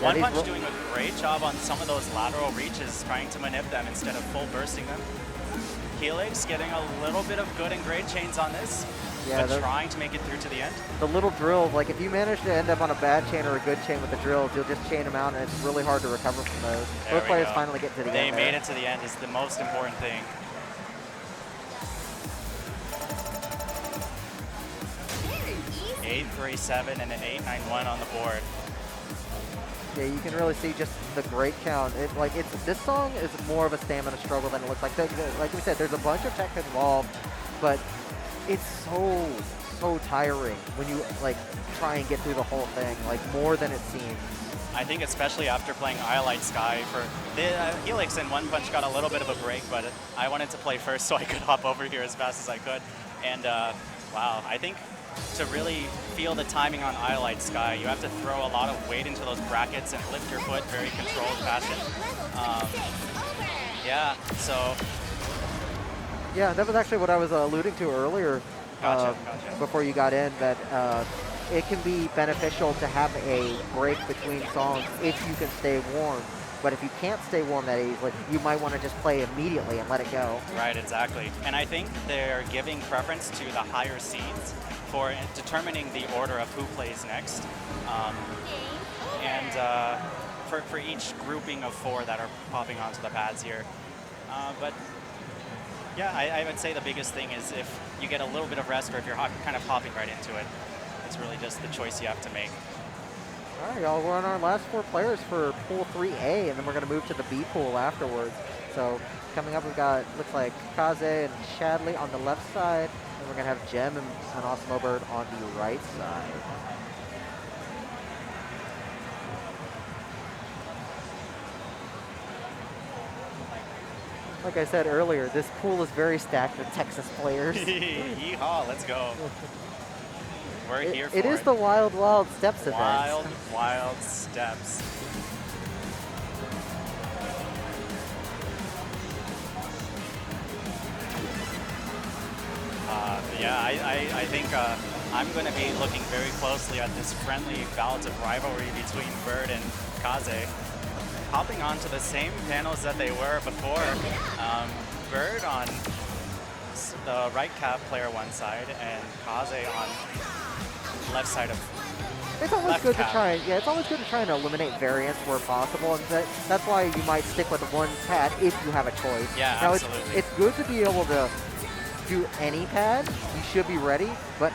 One Punch doing a great job on some of those lateral reaches, trying to manip them instead of full bursting them. Helix getting a little bit of good and great chains on this, yeah, but trying to make it through to the end. The little drills, like if you manage to end up on a bad chain or a good chain with the drills, you'll just chain them out and it's really hard to recover from those. Both players finally get to the end. They made it to the end is the most important thing. Very easy. 8-3-7 and an 8-9-1 on the board. Yeah, you can really see just the great count. This song is more of a stamina struggle than it looks like. Like we said, there's a bunch of tech involved, but it's so tiring when you like try and get through the whole thing, like more than it seems. I think especially after playing Iolite Sky for the Helix and One Punch got a little bit of a break, but I wanted to play first so I could hop over here as fast as I could. And wow, I think to really feel the timing on Iolite Sky, you have to throw a lot of weight into those brackets and lift your foot very controlled fashion. Yeah, so. Yeah, that was actually what I was alluding to earlier. Gotcha. Before you got in, that it can be beneficial to have a break between songs if you can stay warm. But if you can't stay warm that easily, you might want to just play immediately and let it go. Right, exactly. And I think they're giving preference to the higher seeds for determining the order of who plays next. And for each grouping of 4 that are popping onto the pads here. But yeah, I would say the biggest thing is if you get a little bit of rest or if you're kind of hopping right into it. It's really just the choice you have to make. All right, y'all, we're on our last 4 players for Pool 3A, and then we're going to move to the B pool afterwards. So coming up, we've got, looks like Kaze and Shadley on the left side, and we're going to have Jem and Awesome Bird on the right side. Like I said earlier, this pool is very stacked with Texas players. Yeehaw, let's go. We're here for it. It is the Wild Wild Steps event. Wild, Wild Steps. Yeah, I think I'm going to be looking very closely at this friendly bout of rivalry between Bird and Kaze. Hopping onto the same panels that they were before. Bird on the right cap player one side and Kaze on left side of It's always good to try. Yeah, it's always good to try and eliminate variance where possible, and that's why you might stick with one pad if you have a choice. Yeah, now, absolutely. It's good to be able to do any pad. You should be ready, but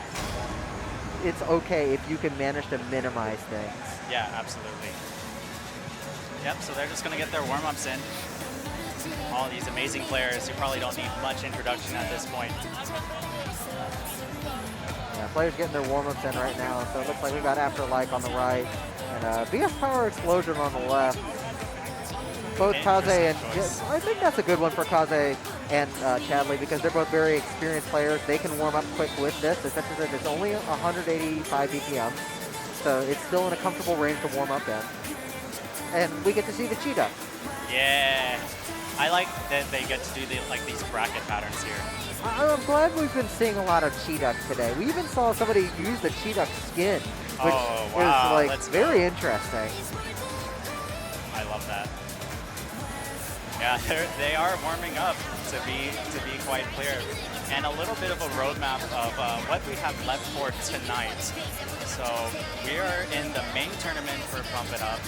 it's okay if you can manage to minimize things. Yeah, absolutely. Yep, so they're just going to get their warm-ups in. All these amazing players who probably don't need much introduction at this point. Yeah. players getting their warm-ups in right now. So it looks like we got Afterlife on the right and BF Power Explosion on the left. Both Kaze and I think that's a good one for Kaze and Chadley because they're both very experienced players. They can warm up quick with this. Essentially, it's only 185 BPM, so it's still in a comfortable range to warm up in. And we get to see the cheetah. Yeah, I like that they get to do these bracket patterns here. I'm glad we've been seeing a lot of cheetah today. We even saw somebody use the cheetah skin, which wow, is like let's very go. interesting. I love that. Yeah, they are warming up to be quite clear, and a little bit of a roadmap of what we have left for tonight. So we are in the main tournament for Pump It Up,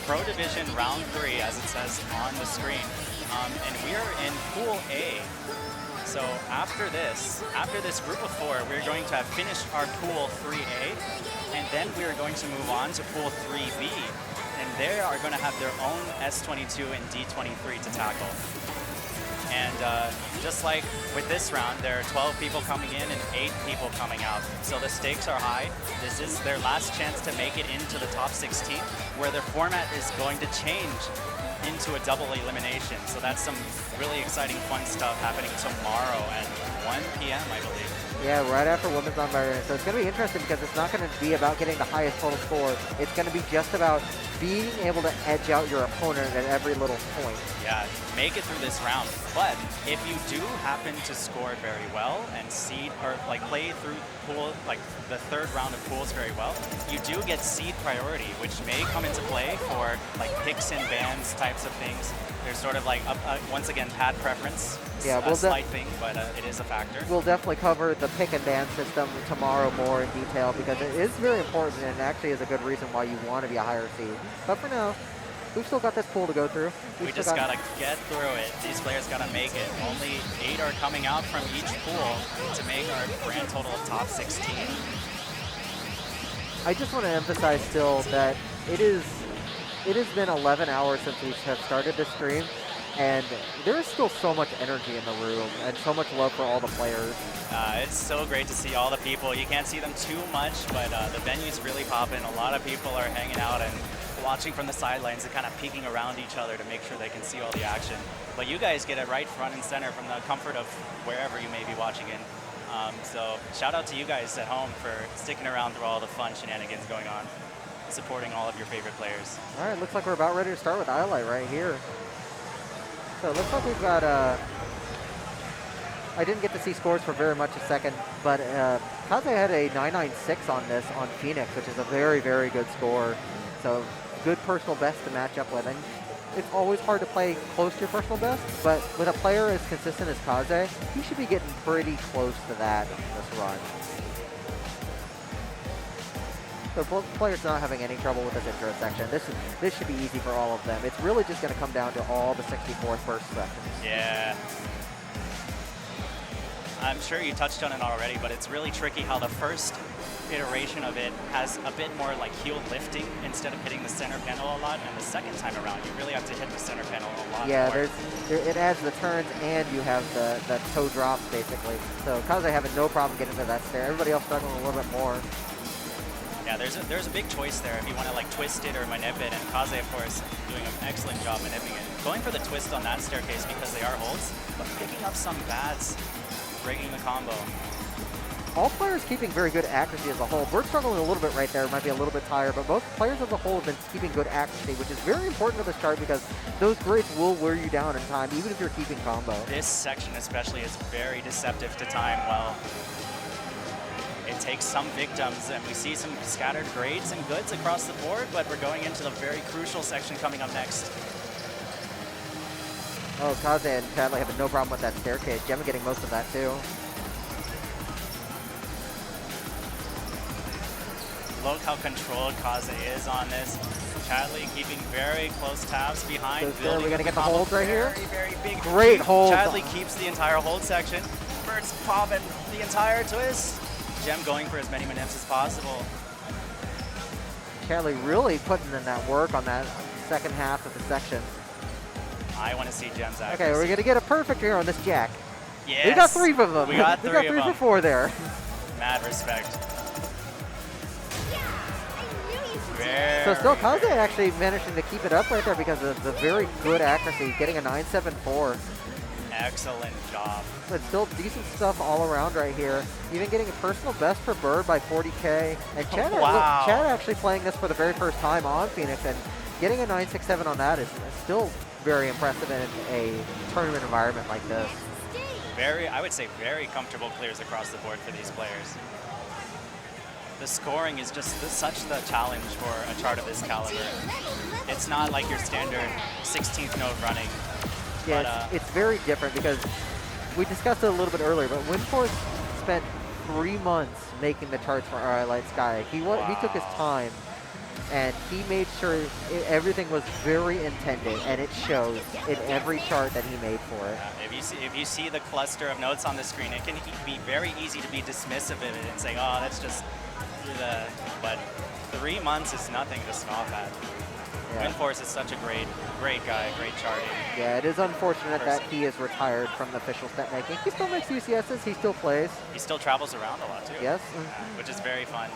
Pro Division Round 3, as it says on the screen, and we are in Pool A. So after this group of 4, we're going to have finished our Pool 3A, and then we are going to move on to Pool 3B. And they are going to have their own S22 and D23 to tackle. And just like with this round, there are 12 people coming in and 8 people coming out. So the stakes are high. This is their last chance to make it into the top 16, where their format is going to change into a double elimination. So that's some really exciting, fun stuff happening tomorrow at 1 p.m., I believe. Yeah, right after women's non-binary. So it's going to be interesting because it's not going to be about getting the highest total score. It's going to be just about being able to edge out your opponent at every little point. Yeah, make it through this round. But if you do happen to score very well and seed or play through pool, the third round of pools very well, you do get seed priority, which may come into play for picks and bans types of things. There's sort of once again, pad preference. Yeah, a slight thing, but it is a factor. We'll definitely cover the pick and ban system tomorrow more in detail because it is very important and actually is a good reason why you want to be a higher seed. But for now, we've still got this pool to go through. We just got to get through it. These players got to make it. Only 8 are coming out from each pool to make our grand total of top 16. I just want to emphasize still that it has been 11 hours since we have started this stream, and there is still so much energy in the room and so much love for all the players. It's so great to see all the people. You can't see them too much, but the venue's really popping. A lot of people are hanging out and watching from the sidelines and kind of peeking around each other to make sure they can see all the action. But you guys get it right front and center from the comfort of wherever you may be watching in. So shout out to you guys at home for sticking around through all the fun shenanigans going on, supporting all of your favorite players. All right, looks like we're about ready to start with Iolite right here. So it looks like we've got, I didn't get to see scores for very much a second, but Kaze had a 996 on this on Phoenix, which is a very, very good score. So good personal best to match up with. And it's always hard to play close to your personal best, but with a player as consistent as Kaze, he should be getting pretty close to that this run. So both players not having any trouble with this intro section. This should be easy for all of them. It's really just going to come down to all the 64th burst sections. Yeah. I'm sure you touched on it already, but it's really tricky how the first iteration of it has a bit more heel lifting instead of hitting the center panel a lot, and the second time around you really have to hit the center panel a lot more. It adds the turns and you have the toe drops basically. So Kaze having no problem getting to that stair. Everybody else struggling a little bit more. Yeah, there's a big choice there if you want to twist it or manip it, and Kaze, of course, doing an excellent job manipping it. Going for the twist on that staircase because they are holds, but picking up some bads, breaking the combo. All players keeping very good accuracy as a whole. We're struggling a little bit right there, might be a little bit tired, but both players as a whole have been keeping good accuracy, which is very important to this chart because those grades will wear you down in time, even if you're keeping combo. This section especially is very deceptive to time. Well, it takes some victims, and we see some scattered grades and goods across the board, but we're going into the very crucial section coming up next. Oh, Kaze and Chadley having no problem with that staircase. Gemma getting most of that too. Look how controlled Kaze is on this. Chadley keeping very close tabs behind. So we're gonna get the hold right here. Very big. Great hold. Chadley keeps the entire hold section. Bert's popping the entire twist. Gem going for as many manips as possible. Chadley really putting in that work on that second half of the section. I want to see Gem's accuracy. Okay, we're gonna get a perfect here on this jack. Yes. We got 3 of them. We got 3 for 4 there. Mad respect. So still Kaze actually managing to keep it up right there because of the very good accuracy, getting a 9.74. Excellent job. But still decent stuff all around right here. Even getting a personal best for Bird by 40K. And Chad, Wow. Chad actually playing this for the very first time on Phoenix, and getting a 9.67 on that is still very impressive in a tournament environment like this. I would say very comfortable clears across the board for these players. The scoring is just such the challenge for a chart of this caliber. It's not like your standard 16th note running. Yeah, But, it's very different because we discussed it a little bit earlier, but Windforce spent 3 months making the charts for RI Light Sky. He took his time, and he made sure everything was very intended, and it shows in every chart that he made for it. If you see the cluster of notes on the screen, it can be very easy to be dismissive of it and say, oh, that's just but 3 months is nothing to scoff at. Yeah. Windforce is such a great guy, great charting. Yeah, it is unfortunate that he is retired from the official stat making. He still makes UCSs, he still plays. He still travels around a lot too. Yes. Which is very fun.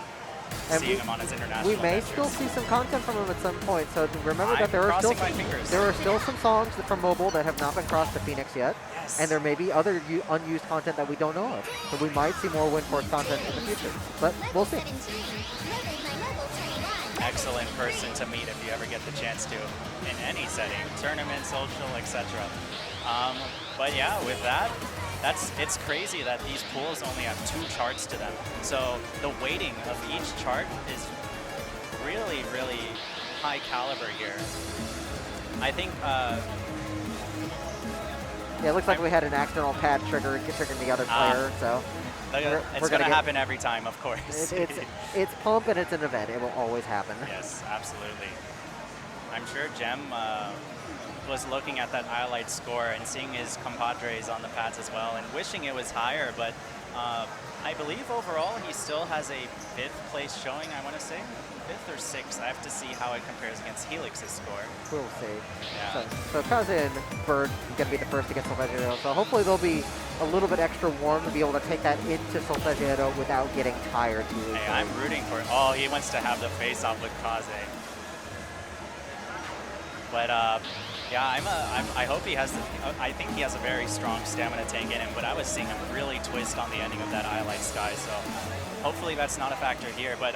And Seeing him on his international we may ventures. still see some content from him at some point. So remember that I'm crossing my fingers. there are still some songs from mobile that have not been crossed to Phoenix yet. Yes. And there may be other unused content that we don't know of. So we might see more Windforce content in the future. But we'll see. Excellent person to meet if you ever get the chance to in any setting, tournament, social, etc. But yeah, with that, it's crazy that these pools only have 2 charts to them. So the weighting of each chart is really, really high caliber here. I think Yeah, it looks like we had an accidental pad triggering the other player, so it's going to happen every time, of course. It's pump and it's an event. It will always happen. Yes, absolutely. I'm sure Jem was looking at that highlight score and seeing his compadres on the pads as well and wishing it was higher, but I believe overall he still has a 5th place showing, I want to say. 5th or 6th. I have to see how it compares against Helix's score. We'll see. Yeah. So Kaze and Bird going to be the first to get Solfeggio. So hopefully they'll be a little bit extra warm to be able to take that into Solfeggio without getting tired too easily. Hey, I'm rooting for it. Oh, he wants to have the face-off with Kaze. But yeah, I hope he has. I think he has a very strong stamina tank in him. But I was seeing him really twist on the ending of that Highlight Sky. So hopefully that's not a factor here. But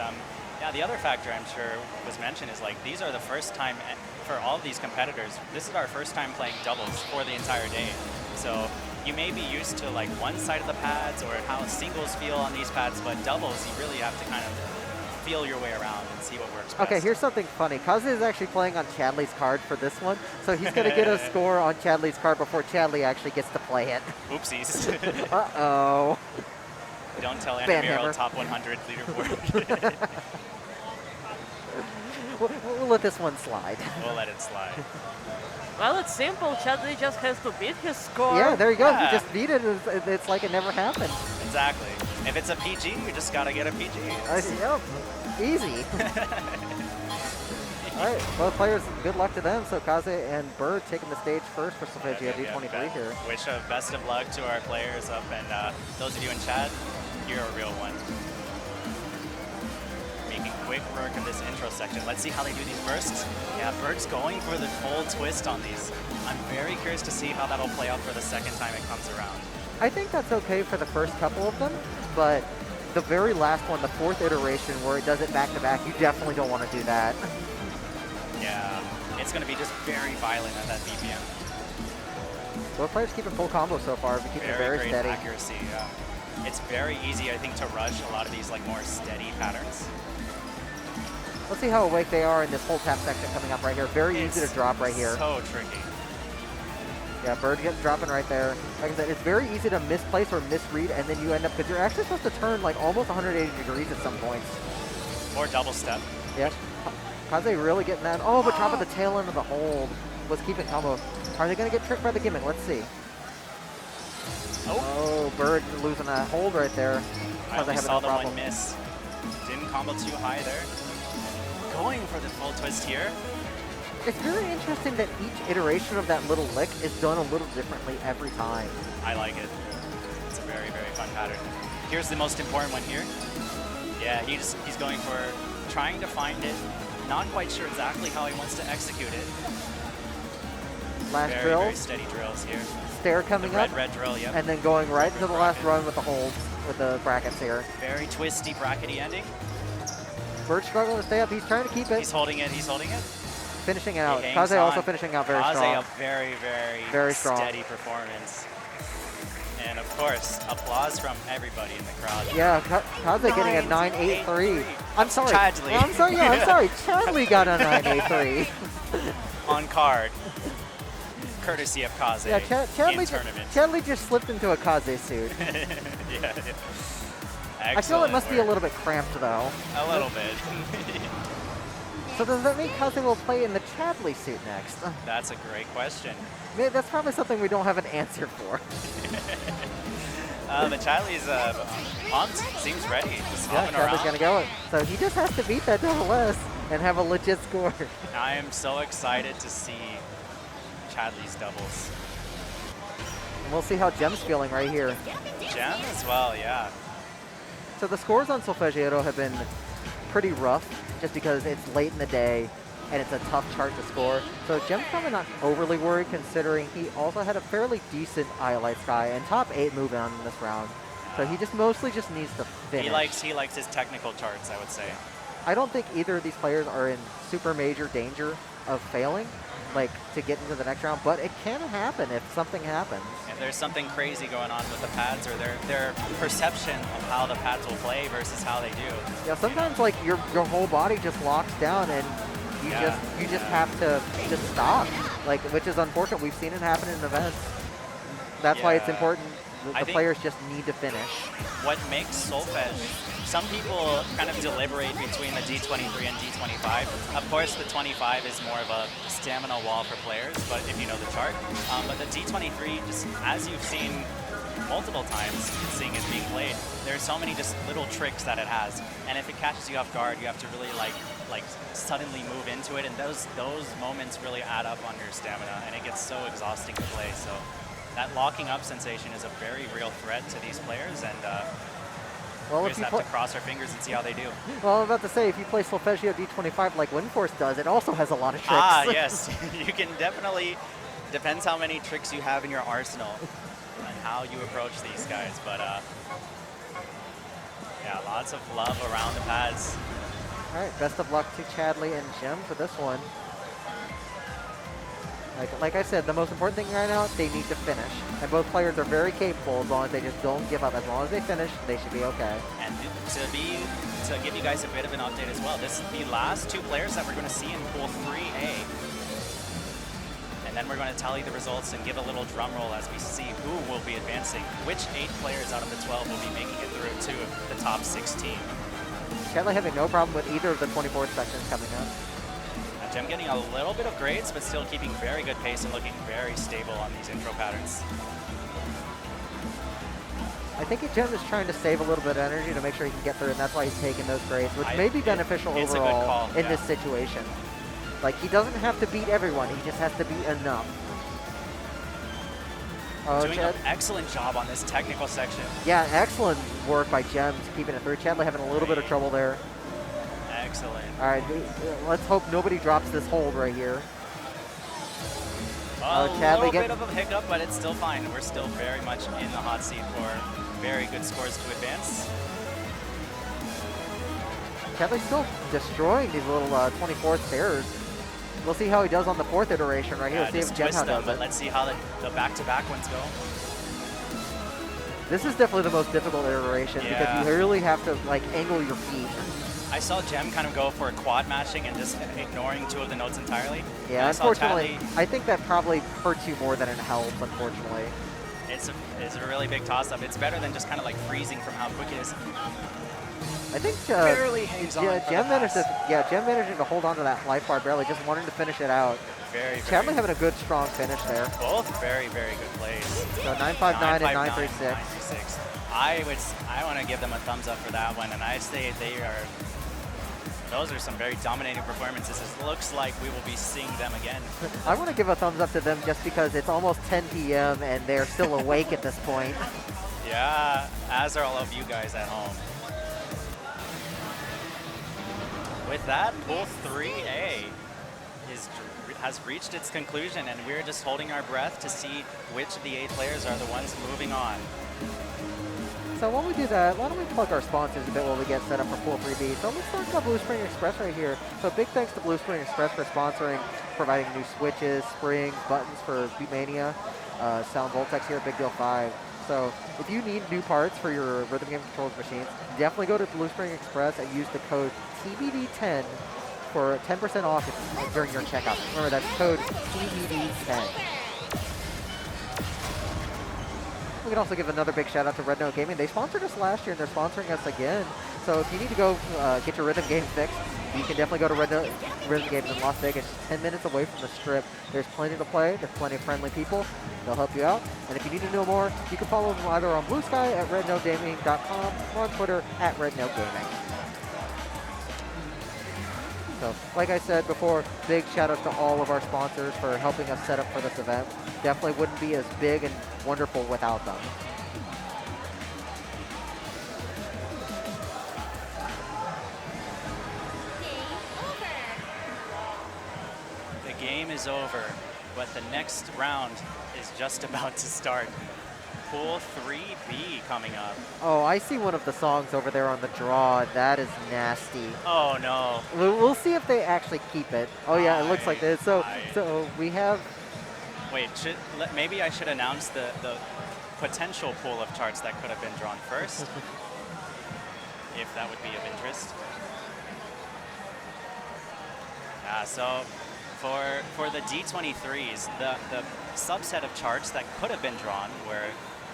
yeah, the other factor I'm sure was mentioned is like these are the first time for all of these competitors. This is our first time playing doubles for the entire day. So you may be used to like one side of the pads or how singles feel on these pads, but doubles you really have to kind of feel your way around and see what works best. Okay, here's something funny. Kaze is actually playing on Chadley's card for this one, so he's going to get a score on Chadley's card before Chadley actually gets to play it. Oopsies. Uh-oh. Don't tell Ban Anamiro hammer. top 100 leaderboard. We'll let this one slide. We'll let it slide. Well, it's simple. Chadley just has to beat his score. Yeah, there you go. Yeah. You just beat it. It's like it never happened. Exactly. If it's a PG, you just gotta get a PG. Yep. Easy. All right, both players, good luck to them. So Kaze and Bird taking the stage first for Solfeggio D23 here. Wish a best of luck to our players up, and those of you in chat, you're a real one. Making quick work of this intro section. Let's see how they do these bursts. Yeah, Bird's going for the full twist on these. I'm very curious to see how that'll play out for the second time it comes around. I think that's okay for the first couple of them, but the very last one, the 4th iteration where it does it back to back, you definitely don't want to do that. Yeah, it's going to be just very violent at that BPM. Both players keeping full combo so far, but keeping it very great steady. accuracy. It's very easy, I think, to rush a lot of these like more steady patterns. Let's see how awake they are in this whole tap section coming up right here. Very easy to drop right here. So tricky. Yeah, Bird gets dropping right there. Like I said, it's very easy to misplace or misread, and then you end up, because you're actually supposed to turn like almost 180 degrees at some points. Or double step. Yep. Kaze really getting that. Oh, but dropping the tail end of the hold was keeping combo. Are they going to get tricked by the gimmick? Let's see. Oh, Bird losing a hold right there. I only saw the one miss. Didn't combo too high there. Going for the full twist here. It's very interesting that each iteration of that little lick is done a little differently every time. I like it. It's a very, very fun pattern. Here's the most important one here. Yeah, he's going for trying to find it. Not quite sure exactly how he wants to execute it. Last Very, drill. very steady drills here. Stair coming The up. red drill, yep. And then going right into the last run with the holds, with the brackets here. Very twisty, brackety ending. Bird struggling to stay up. He's trying to keep it. He's holding it, he's holding it. Finishing He out. hangs Kaze also on. finishing out very Kaze, strong. a very, Very strong. steady performance. And of course, applause from everybody in the crowd. Yeah, Kaze getting a 9.83. I'm sorry. Chadley. I'm sorry. Yeah, I'm sorry. Chadley got a 9.83. On card. Courtesy of Kaze Yeah, in tournament. Chadley just slipped into a Kaze suit. Yeah. I feel it must be a work. little bit cramped though. A little bit. So does that mean Kaze will play in the Chadley suit next? That's a great question. That's probably something we don't have an answer for. The Chadley's pumped. Seems ready. Just Yeah, hopping Chadley's around. gonna go. So he just has to beat that double S and have a legit score. I am so excited to see Chadley's doubles. And we'll see how Jem's feeling right here. Gem as well, yeah. So the scores on Solfeggiero have been pretty rough just because it's late in the day and it's a tough chart to score. So Jem's probably not overly worried considering he also had a fairly decent Iolite Sky and top 8 move on in this round. So he just mostly just needs to finish. He likes his technical charts, I would say. I don't think either of these players are in super major danger of failing, like to get into the next round, but it can happen if something happens. If there's something crazy going on with the pads or their perception of how the pads will play versus how they do. Yeah, sometimes like your whole body just locks down and you just have to just stop, like, which is unfortunate. We've seen it happen in events. That's why it's important. I The think players just need to finish. What makes Solfege, some people kind of deliberate between the D23 and D25. Of course, the 25 is more of a stamina wall for players, but if you know the chart. But the D23, just as you've seen multiple times, seeing it being played, there's so many just little tricks that it has. And if it catches you off guard, you have to really like suddenly move into it, and those moments really add up on your stamina, and it gets so exhausting to play. So that locking up sensation is a very real threat to these players, and Well, we if just you have to cross our fingers and see how they do. Well, I'm about to say, if you play Solfeggio D25 like Windforce does, it also has a lot of tricks. Ah, yes. You can definitely, depends how many tricks you have in your arsenal and how you approach these guys. But yeah, lots of love around the pads. All right, best of luck to Chadley and Jem for this one. Like I said, the most important thing right now, they need to finish. And both players are very capable as long as they just don't give up. As long as they finish, they should be okay. And to give you guys a bit of an update as well, this is the last two players that we're going to see in Pool 3A. And then we're going to tally the results and give a little drum roll as we see who will be advancing. Which 8 players out of the 12 will be making it through to the top 16. Chadley having no problem with either of the 24 sections coming up. Jem getting a little bit of grades, but still keeping very good pace and looking very stable on these intro patterns. I think Jem is trying to save a little bit of energy to make sure he can get through, and that's why he's taking those grades, which may be beneficial it's a good overall call, in yeah. this situation. Like, he doesn't have to beat everyone, he just has to beat enough. Doing an excellent job on this technical section. Yeah, excellent work by Jem keeping it through. Chadley having a little bit of trouble there. Excellent. All right, let's hope nobody drops this hold right here. A little bit of a hiccup, but it's still fine. We're still very much in the hot seat for very good scores to advance. Chadley's still destroying these little 24 stairs. We'll see how he does on the 4th iteration right here. Yeah, We'll see just if Jem twist them, does but it. let's see how the back-to-back ones go. This is definitely the most difficult iteration because you really have to like angle your feet. I saw Jem kind of go for a quad matching and just ignoring 2 of the notes entirely. Yeah, I saw unfortunately, Chadley, I think that probably hurts you more than it helps, unfortunately. it's a really big toss-up. It's better than just kind of like freezing from how quick it is. I think barely hangs on for the Jem managed to, pass. Jem managing to hold on to that life bar barely, just wanting to finish it out. Very, Chadley having a good, strong finish there. Both very, very good plays. So 959 and 936. 936. I want to give them a thumbs up for that one, and I say those are some very dominating performances. It looks like we will be seeing them again. I want to give a thumbs up to them just because it's almost 10 p.m. and they're still awake at this point. Yeah, as are all of you guys at home. With that, Pool 3A has reached its conclusion, and we're just holding our breath to see which of the 8 players are the ones moving on. So while we do that, why don't we plug our sponsors a bit while we get set up for Pool 3B. So let's talk about Blue Spring Express right here. So big thanks to Blue Spring Express for sponsoring, providing new switches, springs, buttons for Beatmania, Sound Voltex here at Big Deal 5. So if you need new parts for your rhythm game controls machines, definitely go to Blue Spring Express and use the code TBD10 for 10% off during your checkout. Remember, that's code TBD10. We can also give another big shout out to Red Note Gaming. They sponsored us last year and they're sponsoring us again. So if you need to go get your rhythm game fixed, you can definitely go to Red Note Rhythm Games in Las Vegas, 10 minutes away from the strip. There's plenty to play. There's plenty of friendly people. They'll help you out. And if you need to know more, you can follow them either on Blue Sky at rednotegaming.com or on Twitter at rednotegaming. So, like I said before, big shout out to all of our sponsors for helping us set up for this event. Definitely wouldn't be as big and wonderful without them. The game is over, but the next round is just about to start. Pool 3B coming up. Oh, I see one of the songs over there on the draw. That is nasty. Oh no. We'll see if they actually keep it. Oh yeah, it looks like this. So we have. Wait, maybe I should announce the potential pool of charts that could have been drawn first, if that would be of interest. So for the D23s, the subset of charts that could have been drawn were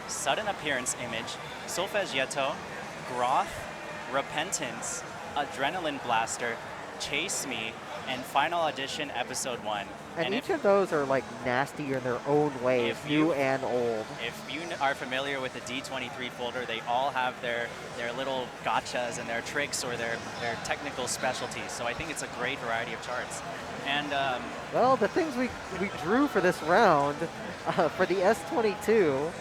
Sudden Appearance Image, Solfeggietto, Groth, Repentance, Adrenaline Blaster, Chase Me, and Final Audition Episode 1. And each of those are like nasty in their own way, new and old. If you are familiar with the D23 folder, they all have their little gotchas and their tricks or their technical specialties. So I think it's a great variety of charts. And well, the things we drew for this round, for the S22.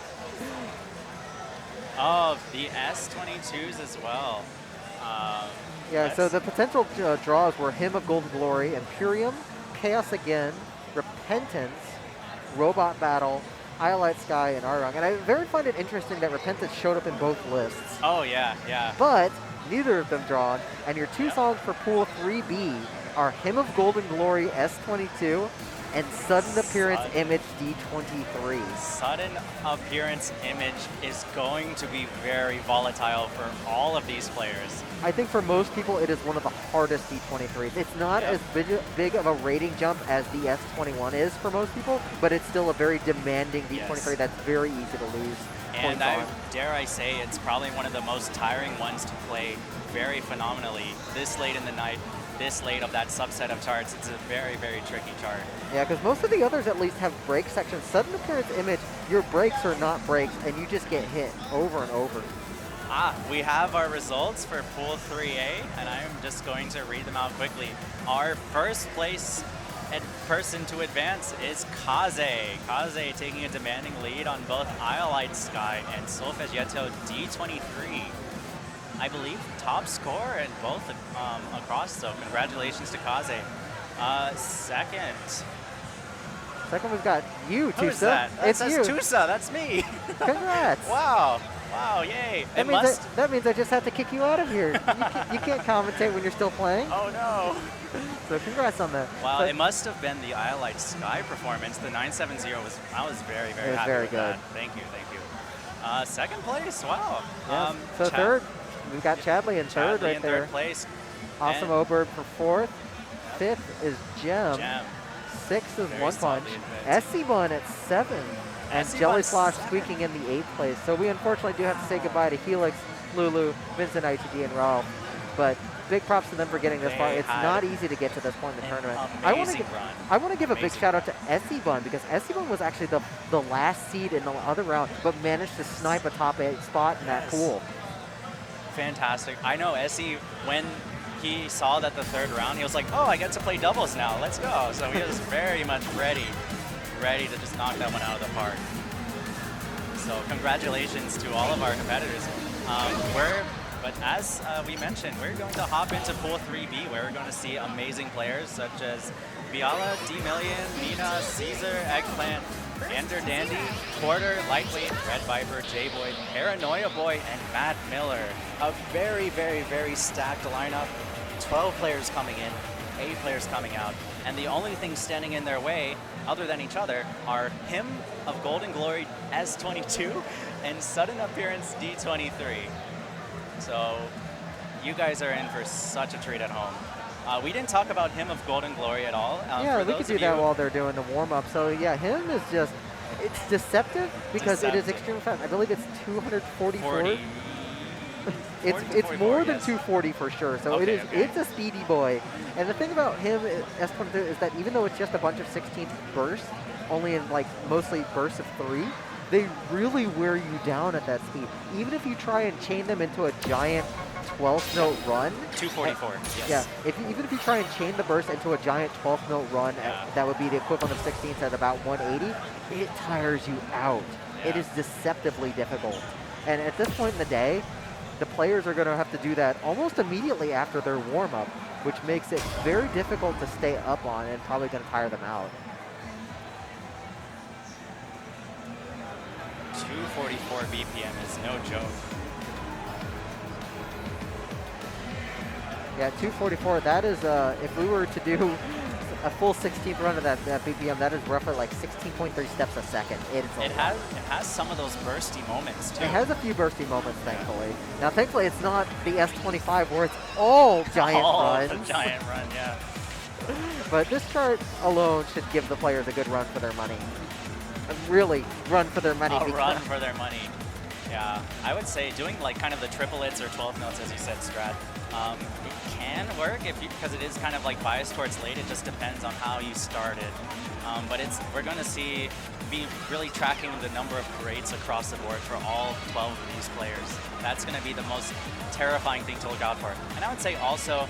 Oh, the S22s as well. Yeah, so the potential draws were Hymn of Golden Glory, Imperium, Chaos Again, Repentance, Robot Battle, Iolite Sky, and Arung. And I very find it interesting that Repentance showed up in both lists. Oh, yeah, yeah. But neither of them drawn. And your two songs for Pool 3B are Hymn of Golden Glory S22 and Sudden Appearance Image D23. Sudden Appearance Image is going to be very volatile for all of these players. I think for most people, it is one of the hardest D23s. It's not as big of a rating jump as the S21 is for most people, but it's still a very demanding D23 that's very easy to lose. And dare I say, it's probably one of the most tiring ones to play very phenomenally this late in the night, this late of that subset of charts. It's a very, very tricky chart. Yeah, because most of the others at least have break sections. Sudden Appearance Image, your breaks are not breaks, and you just get hit over and over. We have our results for Pool 3A, and I'm just going to read them out quickly. Our first place person to advance is Kaze. Kaze taking a demanding lead on both Iolite Sky and Solfeggietto D23. I believe top score in both across, so congratulations to Kaze. Second, we've got you, Tusa. Who is that? It's That's you. Tusa, that's me. Congrats. Wow, yay. That means I just have to kick you out of here. You can't commentate when you're still playing. Oh no. So congrats on that. Wow, it must have been the Iolite Sky performance. The 970 I was very, very happy with that. Thank you. Second place, wow. Yes. So third, we've got Chadley in third right in there. third place. Awesome Oberg for fourth. Fifth is Gem. Sixth is One Punch. Esibun at 7. And Jelly Slosh squeaking in the 8th place. So we unfortunately do have to say goodbye to Helix, Lulu, Vincent ITD, and Ralph. But big props to them for getting this far. It's not easy to get to this point in the tournament. I want to give a big shout out to Esibun, because Esibun was actually the last seed in the other round, but managed to snipe a top 8 spot in that pool. Fantastic. I know Essie, when he saw that the third round, he was like, oh, I get to play doubles now, let's go. So he was very much ready to just knock that one out of the park. So congratulations to all of our competitors. But as we mentioned, we're going to hop into Pool 3B, where we're going to see amazing players such as Biala, D-Million, Nina, Caesar, Eggplant, Ender Dandy, Porter, Lightweight, Red Viper, J-Boy, Paranoia Boy, and Matt Miller. A very, very, very stacked lineup. 12 players coming in, 8 players coming out. And the only thing standing in their way, other than each other, are him of Golden Glory S22 and sudden appearance D23. So you guys are in for such a treat at home. We didn't talk about him of Golden Glory at all. Yeah, for we those could do of that you- while they're doing the warm-up. So yeah, him is just, it's deceptive because it is Deceptive. extremely fast. I believe it's 244. 40. It's 40 to it's 44, more than yes. 240 for sure. So Okay, it's a speedy boy. And the thing about him, S22, is that even though it's just a bunch of 16th bursts, only in like mostly bursts of 3, they really wear you down at that speed. Even if you try and chain them into a giant 12th note run. 244, yes. Yeah, even if you try and chain the burst into a giant 12th note run, that would be the equivalent of 16th at about 180, it tires you out. It is deceptively difficult. And at this point in the day, the players are going to have to do that almost immediately after their warm-up, which makes it very difficult to stay up on and probably going to tire them out. 244 BPM is no joke. Yeah, 244, that is, if we were to do a full 16th run of that BPM, that is roughly like 16.3 steps a second. It has some of those bursty moments too. It has a few bursty moments, thankfully. Now, thankfully, it's not the S25 where it's all giant runs. The giant run, yeah. But this chart alone should give the players a good run for their money. Really, run for their money. A run for their money. Yeah, I would say doing like kind of the triplets or 12 notes, as you said, Strat, it can work because it is kind of like biased towards late. It just depends on how you started. But we're going to be really tracking the number of grades across the board for all 12 of these players. That's going to be the most terrifying thing to look out for. And I would say also,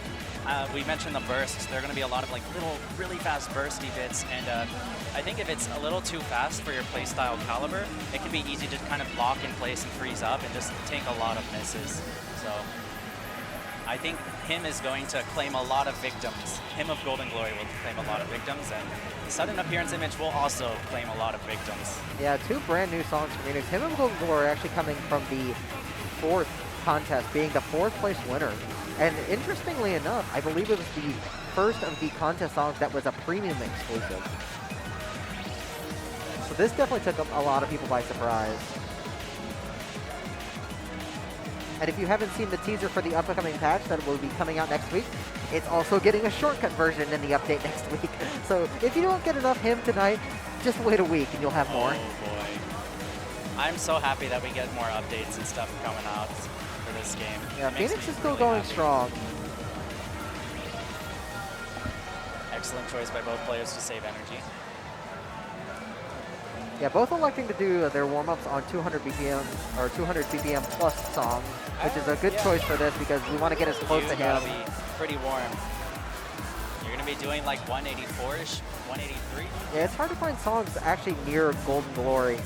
we mentioned the bursts. There are going to be a lot of like little, really fast bursty bits, and I think if it's a little too fast for your playstyle caliber, it can be easy to kind of lock in place and freeze up and just take a lot of misses. So I think him is going to claim a lot of victims. Him of Golden Glory will claim a lot of victims, and Sudden Appearance Image will also claim a lot of victims. Yeah, 2 brand new songs for Phoenix. Him and Golden Glory actually coming from the 4th contest, being the 4th place winner. And interestingly enough, I believe it was the first of the contest songs that was a premium exclusive. So this definitely took a lot of people by surprise. And if you haven't seen the teaser for the upcoming patch that will be coming out next week, it's also getting a shortcut version in the update next week. So if you don't get enough him tonight, just wait a week and you'll have more. Oh boy. I'm so happy that we get more updates and stuff coming out for this game. Yeah, It makes Phoenix me is still really going happy. strong. Excellent choice by both players to save energy. Yeah, both electing to do their warm-ups on 200 BPM or 200 BPM plus songs, which is a good choice for this because we want to get as close to You him. gotta be pretty warm. You're gonna be doing like 184-ish, 183. Yeah, it's hard to find songs actually near Golden Glory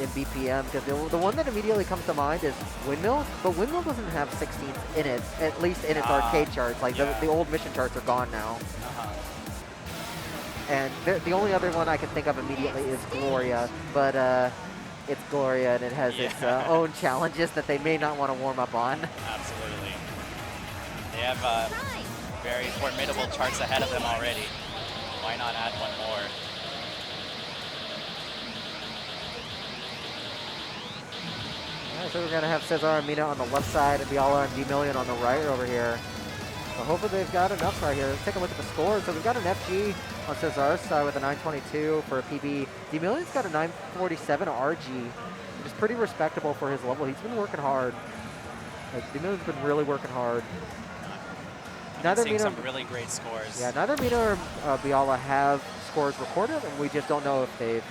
in BPM because the one that immediately comes to mind is Windmill, but Windmill doesn't have 16th in it, at least in its arcade charts. Like the old mission charts are gone now. And the only other one I can think of immediately is Gloria, but it's Gloria and it has its own challenges that they may not want to warm up on. Absolutely. They have very formidable charts ahead of them already. Why not add one more? Alright, so we're going to have Cesar and Mina on the left side and Biala and D-Million on the right over here. So hopefully they've got enough right here. Let's take a look at the scores. So we've got an FG on Cesar's side with a 922 for a PB. D-Million's got a 947 RG, which is pretty respectable for his level. He's been working hard. Like, D-Million's been really working hard. Neither Seeing Mina, some really great scores. yeah, neither Mina or Biala have scores recorded, and we just don't know if they've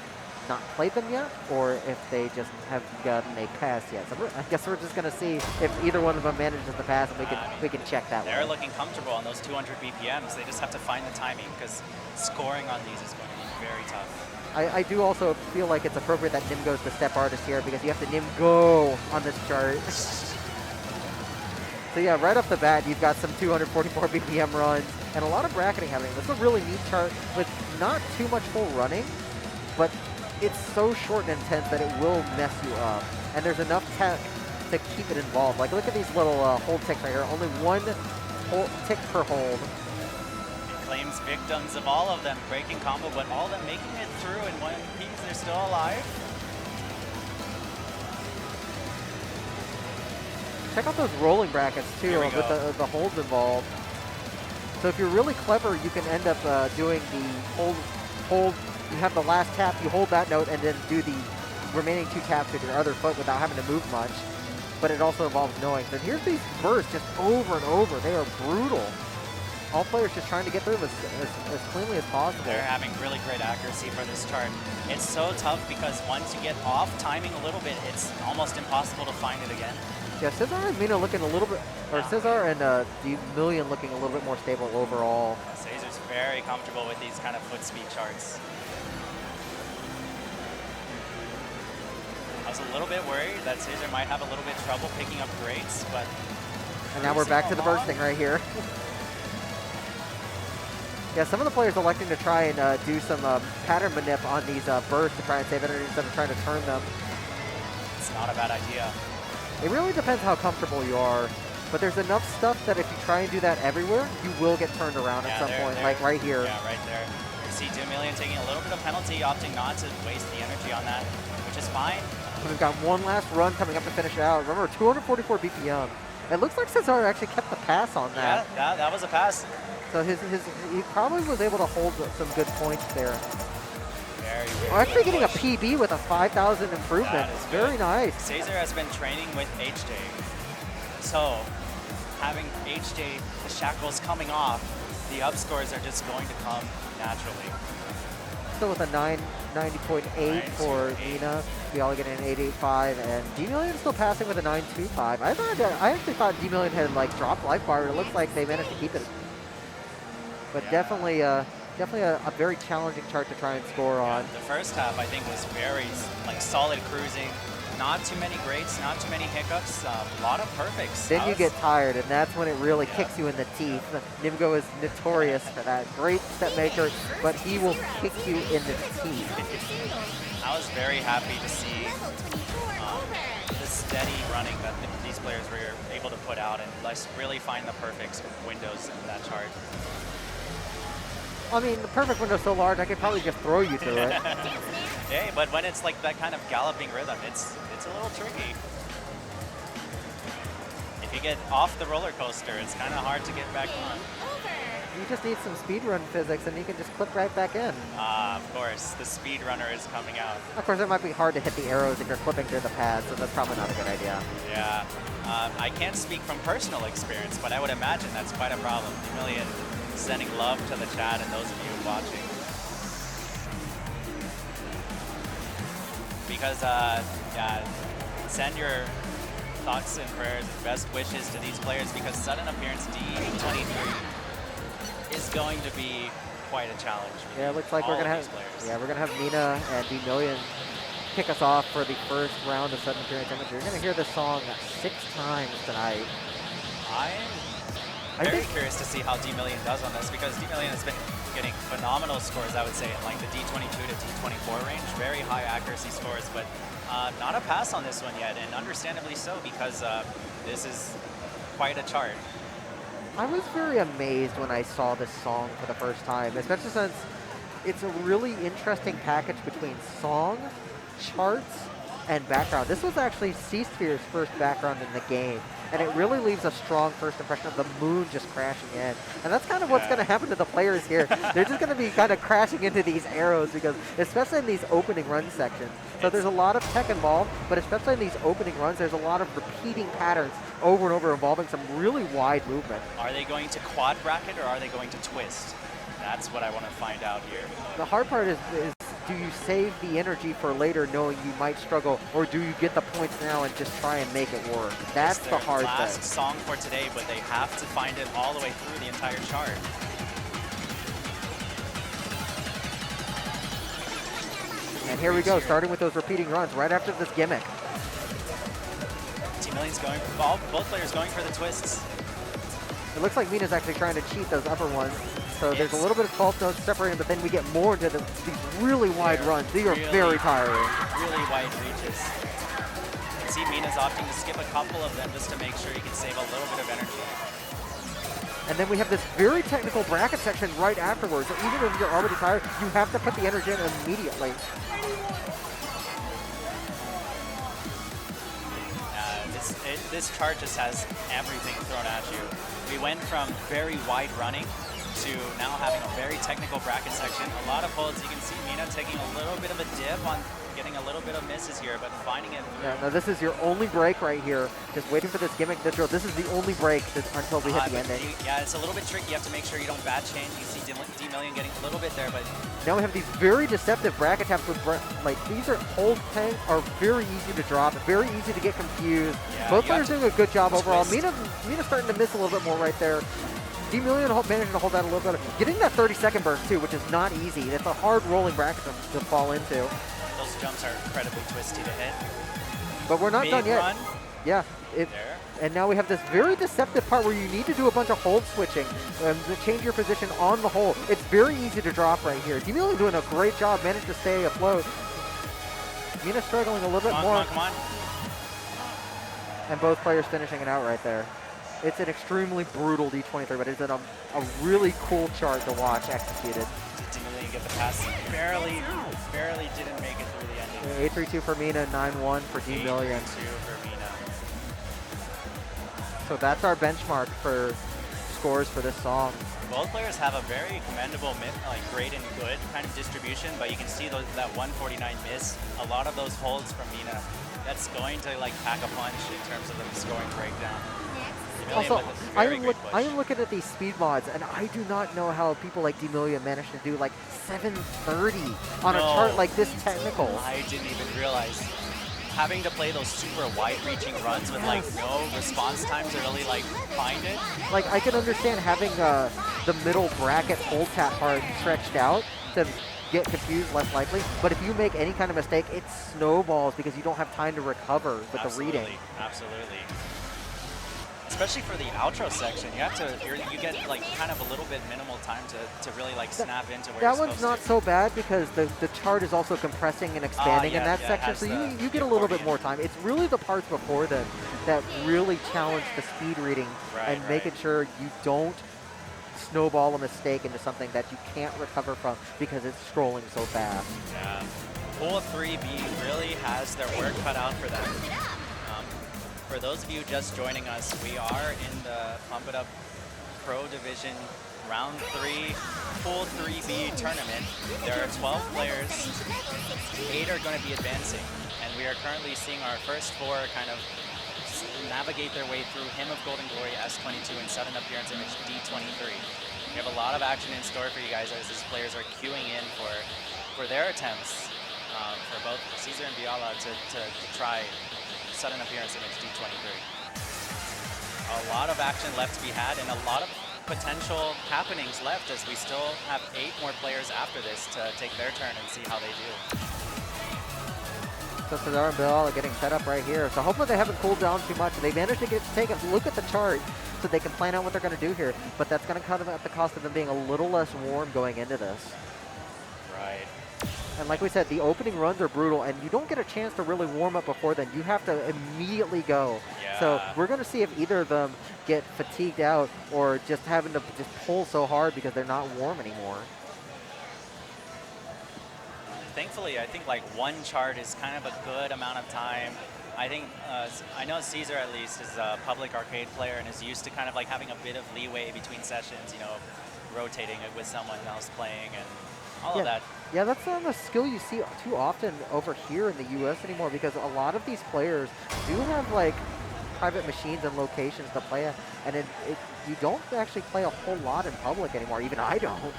not played them yet or if they just have gotten a pass yet. So I guess we're just going to see if either one of them manages the pass, and we can check that They're way. looking comfortable on those 200 BPMs. They just have to find the timing because scoring on these is going to be very tough. I do also feel like it's appropriate that Nim goes the step artist here because you have to Nim go on this chart. So yeah, right off the bat, you've got some 244 BPM runs and a lot of bracketing happening. This is a really neat chart with not too much full running, but it's so short and intense that it will mess you up. And there's enough tech to keep it involved. Like, look at these little hold ticks right here. Only one tick per hold. It claims victims of all of them breaking combo, but all of them making it through in one piece. They're still alive. Check out those rolling brackets too with the holds involved. So if you're really clever, you can end up doing the hold. You have the last tap, you hold that note, and then do the remaining 2 taps with your other foot without having to move much. But it also involves knowing. So here's these bursts just over and over. They are brutal. All players just trying to get through them as cleanly as possible. They're having really great accuracy for this chart. It's so tough because once you get off timing a little bit, it's almost impossible to find it again. Yeah, Cesar and Mina looking a little bit, or Cesar and D-Million looking a little bit more stable overall. Cesar's very comfortable with these kind of foot speed charts. I was a little bit worried that Cesar might have a little bit trouble picking up grades, but... And now we're back to the bursting right here. Yeah, some of the players electing to try and do some pattern manip on these bursts to try and save energy instead of trying to turn them. It's not a bad idea. It really depends how comfortable you are, but there's enough stuff that if you try and do that everywhere, you will get turned around at some point, like right here. Yeah, right there. You see D-Million taking a little bit of penalty, opting not to waste the energy on that, which is fine. We've got one last run coming up to finish it out. Remember, 244 BPM. It looks like Cesar actually kept the pass on that. Yeah, that was a pass. So he probably was able to hold some good points there. Very actually getting a PB with a 5,000 improvement. Very nice. Cesar has been training with HJ. So having HJ, the shackles coming off, the up scores are just going to come naturally. Still with a 90.8 for Nina. We all getting an 885, and D-Million still passing with a 925. I actually thought D-Million had like dropped life bar, but it looks like they managed to keep it. But definitely a very challenging chart to try and score on. The first half, I think, was very solid cruising. Not too many greats, not too many hiccups, a lot of perfects. Then you get tired, and that's when it really kicks you in the teeth. Nimgo is notorious for that. Great step maker, but he will kick you in the teeth. I was very happy to see the steady running that these players were able to put out and really find the perfect windows in that chart. I mean, the perfect window's so large, I could probably just throw you through it. Hey, but when it's like that kind of galloping rhythm, it's a little tricky. If you get off the roller coaster, it's kind of hard to get back on. You just need some speedrun physics, and you can just clip right back in. Of course, the speedrunner is coming out. Of course, it might be hard to hit the arrows if you're clipping through the pads, so that's probably not a good idea. Yeah, I can't speak from personal experience, but I would imagine that's quite a problem. D-Million sending love to the chat and those of you watching. Because, send your thoughts and prayers and best wishes to these players because sudden appearance D23 is going to be quite a challenge. Yeah, it looks like we're gonna have Mina and D-Million kick us off for the first round of sudden appearance imagery. You're gonna hear this song 6 times tonight. I'm very curious to see how D-Million does on this because D-Million has been getting phenomenal scores, I would say, in like the D22 to D24 range. Very high accuracy scores, but not a pass on this one yet, and understandably so because this is quite a chart. I was very amazed when I saw this song for the first time, especially since it's a really interesting package between song, charts, and background. This was actually C-Sphere's first background in the game, and it really leaves a strong first impression of the moon just crashing in. And that's kind of what's going to happen to the players here. They're just going to be kind of crashing into these arrows because, especially in these opening run sections. So there's a lot of tech involved, but especially in these opening runs, there's a lot of repeating patterns over and over involving some really wide movement. Are they going to quad bracket or are they going to twist? That's what I want to find out here. The hard part is do you save the energy for later knowing you might struggle, or do you get the points now and just try and make it work? That's the hard thing. Last song for today, but they have to find it all the way through the entire chart. here we go, starting with those repeating runs right after this gimmick. T-Million's going, both players going for the twists. It looks like Mina's actually trying to cheat those upper ones. So there's a little bit of 12 notes separating, but then we get more into these really wide runs. These are very tiring. Really wide reaches. See, Mina's opting to skip a couple of them just to make sure he can save a little bit of energy. And then we have this very technical bracket section right afterwards. So even if you're already tired, you have to put the energy in immediately. This chart just has everything thrown at you. We went from very wide running to now having a very technical bracket section. A lot of holds. You can see Mina taking a little bit of a dip on getting a little bit of misses here, but finding it through. Yeah, no, this is your only break right here. Just waiting for this gimmick to drill. This is the only break until we hit the ending. Yeah, it's a little bit tricky. You have to make sure you don't bad chain. You see D-Million getting a little bit there, but now we have these very deceptive bracket taps with, like, these are hold tanks are very easy to drop, very easy to get confused. Yeah, both players doing a good job overall. twist. Mina's starting to miss a little bit more right there. D-Million managing to hold that a little better. Getting that 30-second burst, too, which is not easy. It's a hard rolling bracket to fall into. those jumps are incredibly twisty to hit. But we're not done yet. Run. Yeah. And now we have this very deceptive part where you need to do a bunch of hold switching to change your position on the hole. It's very easy to drop right here. D-Million doing a great job, managed to stay afloat. Mina struggling a little bit more. Come on. And both players finishing it out right there. It's an extremely brutal D23, but it's a really cool chart to watch executed. D-Million get the pass. Barely didn't make it through the ending. 8-3-2 for Mina, 9-1 for D-Million. 8-2 for Mina. So that's our benchmark for scores for this song. Both players have a very commendable, like great and good kind of distribution, but you can see that 149 miss. A lot of those holds from Mina. That's going to like pack a punch in terms of the scoring breakdown. Also, I am looking at these speed mods, and I do not know how people like D-Million managed to do like 730 on a chart like this technical. I didn't even realize. Having to play those super wide-reaching runs with like no response time to really like find it. Like, I can understand having the middle bracket hold tap part stretched out to get confused less likely, but if you make any kind of mistake, it snowballs because you don't have time to recover with the reading. Absolutely. Especially for the outro section, you have to you get like kind of a little bit minimal time to really like snap into where that you're one's not so bad because the chart is also compressing and expanding in that section, so you get a little bit more time. It's really the parts before that really challenge the speed reading and making sure you don't snowball a mistake into something that you can't recover from because it's scrolling so fast. Yeah. Pool 3B really has their work cut out for them. For those of you just joining us, we are in the Pump It Up Pro Division Round 3 Pool 3B tournament. There are 12 players, 8 are going to be advancing, and we are currently seeing our first 4 kind of navigate their way through Hymn of Golden Glory S22 and sudden appearance image D23. We have a lot of action in store for you guys as these players are queuing in for their attempts for both Caesar and Biala to try sudden appearance image D23. A lot of action left to be had and a lot of potential happenings left as we still have 8 more players after this to take their turn and see how they do. So Cesar and Bill are getting set up right here. So hopefully they haven't cooled down too much. They managed to take a look at the chart so they can plan out what they're going to do here. But that's going to come at the cost of them being a little less warm going into this. Right. And like we said, the opening runs are brutal, and you don't get a chance to really warm up before then. You have to immediately go. Yeah. So we're going to see if either of them get fatigued out or just having to just pull so hard because they're not warm anymore. Thankfully, I think like one chart is kind of a good amount of time. I think, I know Caesar at least is a public arcade player and is used to kind of like having a bit of leeway between sessions, you know, rotating it with someone else playing and all of that. Yeah, that's not a skill you see too often over here in the U.S. anymore because a lot of these players do have like private machines and locations to play at, and you don't actually play a whole lot in public anymore. Even I don't.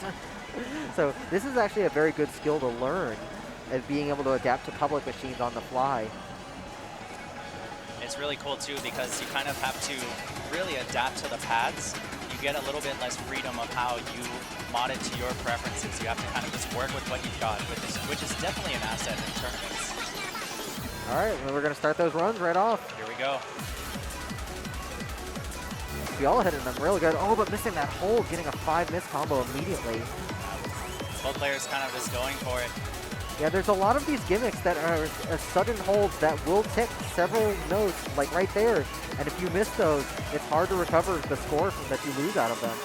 So this is actually a very good skill to learn, as being able to adapt to public machines on the fly. It's really cool too because you kind of have to really adapt to the pads. You get a little bit less freedom of how you mod it to your preferences. You have to kind of just work with what you've got, which is definitely an asset in tournaments. All right, well, we're going to start those runs right off. Here we go. Fiala hitting them really good. Oh, but missing that hold, getting a 5 miss combo immediately. Both players kind of just going for it. Yeah, there's a lot of these gimmicks that are sudden holds that will tick several notes, like right there. And if you miss those, it's hard to recover the score that you lose out of them.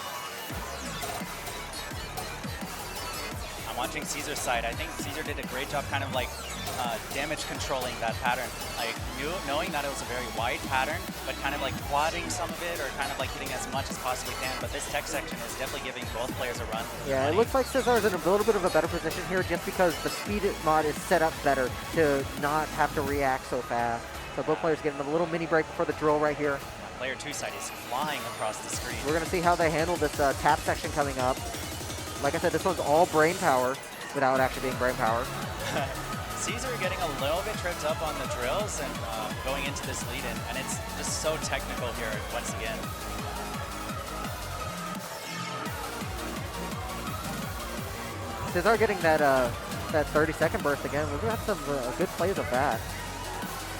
I'm watching Caesar's side. I think Caesar did a great job kind of like damage controlling that pattern. Like knowing that it was a very wide pattern, but kind of like quadding some of it or kind of like hitting as much as possibly can. But this tech section is definitely giving both players a run. Yeah, it looks like Cesar's in a little bit of a better position here just because the speed mod is set up better to not have to react so fast. So both players getting a little mini break before the drill right here. Player 2 side is flying across the screen. We're going to see how they handle this tap section coming up. Like I said, this one's all brain power without actually being brain power. Caesar getting a little bit tripped up on the drills and going into this lead-in, and it's just so technical here once again. Cesar getting that 30-second burst again. We're going to have some good plays of that.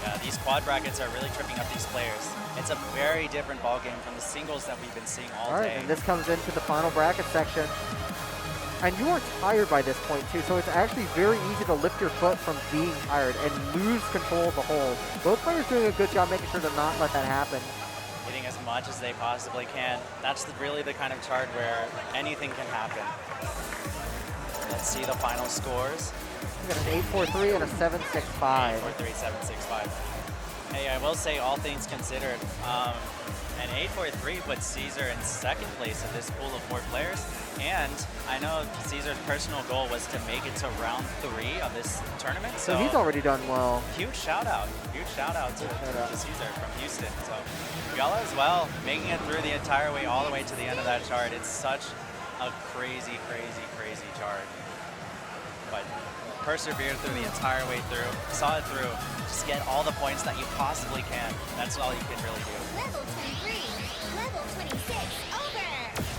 Yeah, these quad brackets are really tripping up these players. It's a very different ball game from the singles that we've been seeing all All right, day. and this comes into the final bracket section. And you are tired by this point too, so it's actually very easy to lift your foot from being tired and lose control of the hold. Both players doing a good job making sure to not let that happen. Hitting as much as they possibly can. That's really the kind of chart where anything can happen. Let's see the final scores. We got an 8-4-3 and a 7-6-5. 8-4-3, 7-6-5. Hey, I will say, all things considered, an 8-4-3 puts Caesar in second place of this pool of 4 players. And I know Caesar's personal goal was to make it to round 3 of this tournament. So he's already done well. Huge shout out to Caesar from Houston. So Fiala as well, making it through the entire way, all the way to the end of that chart. It's such a crazy, crazy, crazy chart. But persevered through the entire way through, saw it through. Just get all the points that you possibly can. That's all you can really do. Level 23, level 26, over.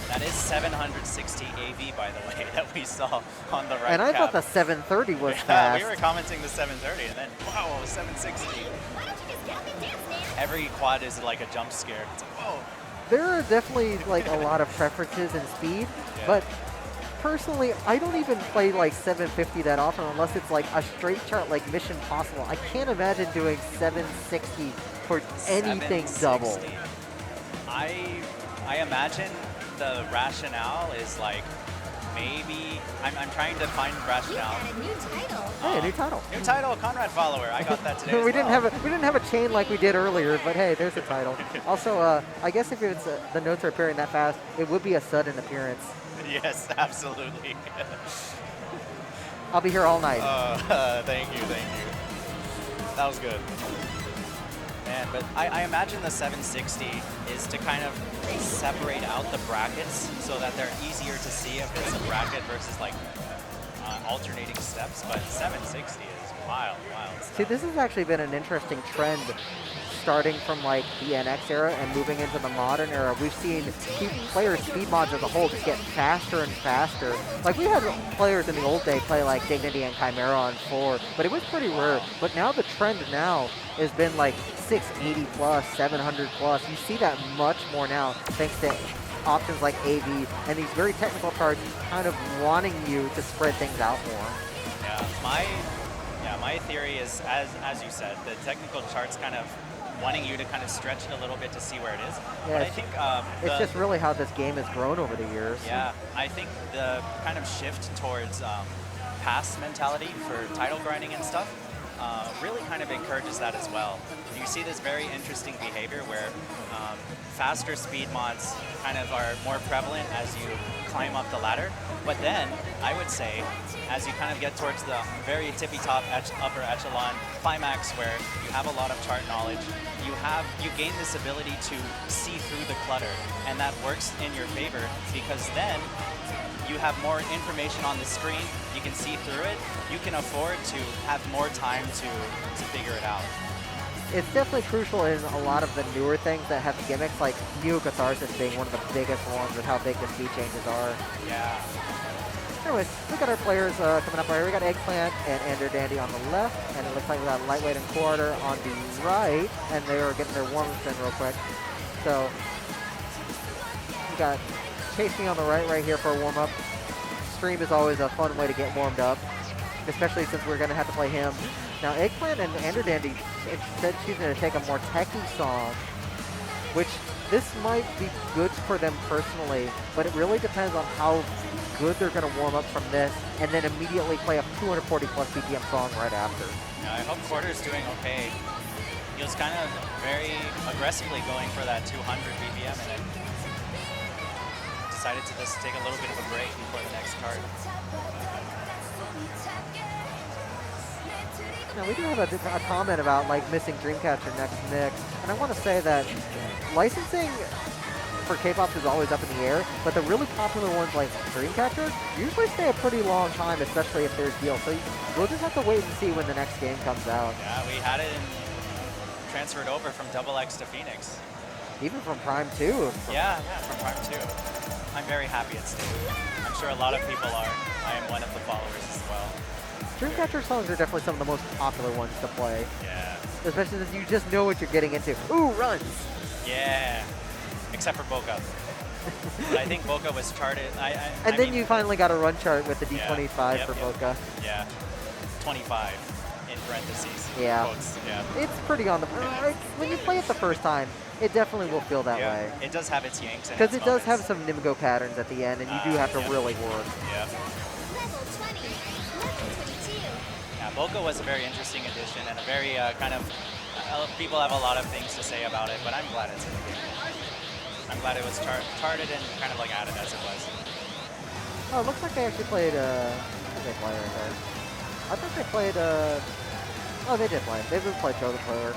That is 760 AV, by the way, that we saw on the right And I cap. thought the 730 was Yeah, fast. we were commenting the 730, and then, wow, 760. Why don't you just get up and dance, man? Every quad is like a jump scare. It's like, whoa. There are definitely like a lot of preferences in speed, but personally, I don't even play like 750 that often unless it's like a straight chart like Mission Possible. I can't imagine doing 760 for anything 760. double. I imagine the rationale is like maybe I'm trying to find rationale. A new title. Hey, a new title. New title, Conrad follower. I got that today. we as didn't well. have a chain like we did earlier, but hey, there's a title. Also, I guess if it's the notes are appearing that fast, it would be a sudden appearance. Yes, absolutely. I'll be here all night. Thank you. That was good. Man, but I imagine the 760 is to kind of separate out the brackets so that they're easier to see if it's a bracket versus like alternating steps. But 760 is wild stuff. See, this has actually been an interesting trend starting from like the NX era and moving into the modern era. We've seen players' speed mods as a whole just get faster and faster. Like we had players in the old day play like Dignity and Chimera on 4, but it was pretty rare. But now the trend now has been like 680 plus, 700 plus. You see that much more now thanks to options like AV and these very technical cards kind of wanting you to spread things out more. Yeah, my theory is, as you said, the technical charts kind of wanting you to kind of stretch it a little bit to see where it is. Yeah, But I think it's just really how this game has grown over the years. Yeah, I think the kind of shift towards pass mentality for title grinding and stuff really kind of encourages that as well. You see this very interesting behavior where faster speed mods kind of are more prevalent as you climb up the ladder. But then, I would say, as you kind of get towards the very tippy top upper echelon climax where you have a lot of chart knowledge, you gain this ability to see through the clutter, and that works in your favor because then you have more information on the screen, you can see through it, you can afford to have more time to figure it out. it's definitely crucial in a lot of the newer things that have gimmicks, like Neo Catharsis being one of the biggest ones with how big the speed changes are. Yeah. Anyways, we got our players coming up right here. We got Eggplant and Ender Dandy on the left, and it looks like we got Lightweight and Quarter on the right, and they are getting their warm-ups in real quick. So we got Chase Me on the right here for a warm-up. Stream is always a fun way to get warmed up, especially since we're going to have to play him. Now, Eggplant and Ender Dandy instead choosing to take a more techy song, which this might be good for them personally, but it really depends on how good they're going to warm up from this, and then immediately play a 240 plus BPM song right after. I hope Quarter's doing okay. He was kind of very aggressively going for that 200 BPM, and I decided to just take a little bit of a break before the next card. Now, we do have a comment about like missing Dreamcatcher next mix, and I want to say that licensing for K-pop is always up in the air, but the really popular ones like Dreamcatcher usually stay a pretty long time, especially if there's deals. So we'll just have to wait and see when the next game comes out. Yeah, we had it transferred over from Double X to Phoenix. Even from Prime 2. Yeah, from Prime 2. I'm very happy it stayed. I'm sure a lot of people are. I am one of the followers as well. Dreamcatcher songs are definitely some of the most popular ones to play. Yeah. Especially since you just know what you're getting into. Ooh, runs! Yeah. Except for Boca. But I think Boca was charted. And then you finally got a run chart with the D25 for Boca. Yeah. 25 in parentheses. Yeah. Quotes. Yeah. It's pretty on the... when you play it the first time, it definitely will feel that way. It does have its yanks and because its it does have moments. some Nimgo patterns at the end, and you do have to really work. Yeah. Level 20. Level 22. Yeah, Boca was a very interesting addition and a very kind of... people have a lot of things to say about it, but I'm glad it's in the game. I'm glad it was charted and kind of like added as it was. Oh, it looks like they actually played, what did they play right there? I thought they played, oh, they did play. They did play Show the Player.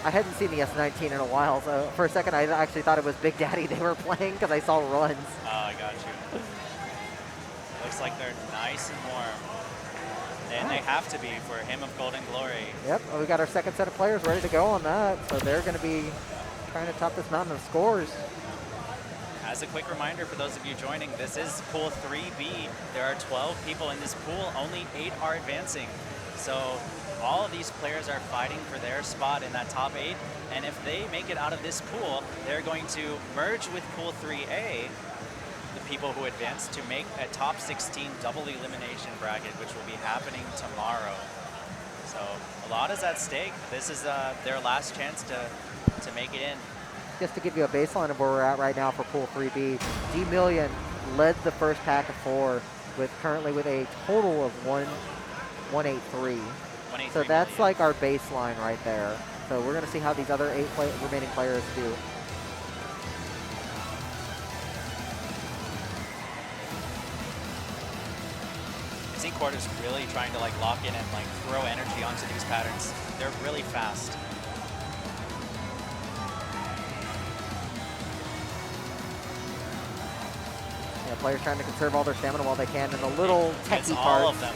I hadn't seen the S19 in a while, so for a second I actually thought it was Big Daddy they were playing because I saw runs. Oh, I got you. Looks like they're nice and warm. And they have to be for Hymn of Golden Glory. Yep, well, we got our second set of players ready to go on that, so they're going to be trying to top this mountain of scores. As a quick reminder for those of you joining, this is Pool 3B. There are 12 people in this pool, only 8 are advancing. So all of these players are fighting for their spot in that top 8, and if they make it out of this pool, they're going to merge with Pool 3A, the people who advance, to make a top 16 double elimination bracket, which will be happening tomorrow. So a lot is at stake. This is their last chance to make it in. Just to give you a baseline of where we're at right now for Pool 3B, D-Million led the first pack of 4 currently with a total of 183. So that's like our baseline right there. So we're going to see how these other 8 remaining players do. I think Quarter's really trying to like lock in and like throw energy onto these patterns. They're really fast. Yeah, players trying to conserve all their stamina while they can in the little It's techie all parts. of them.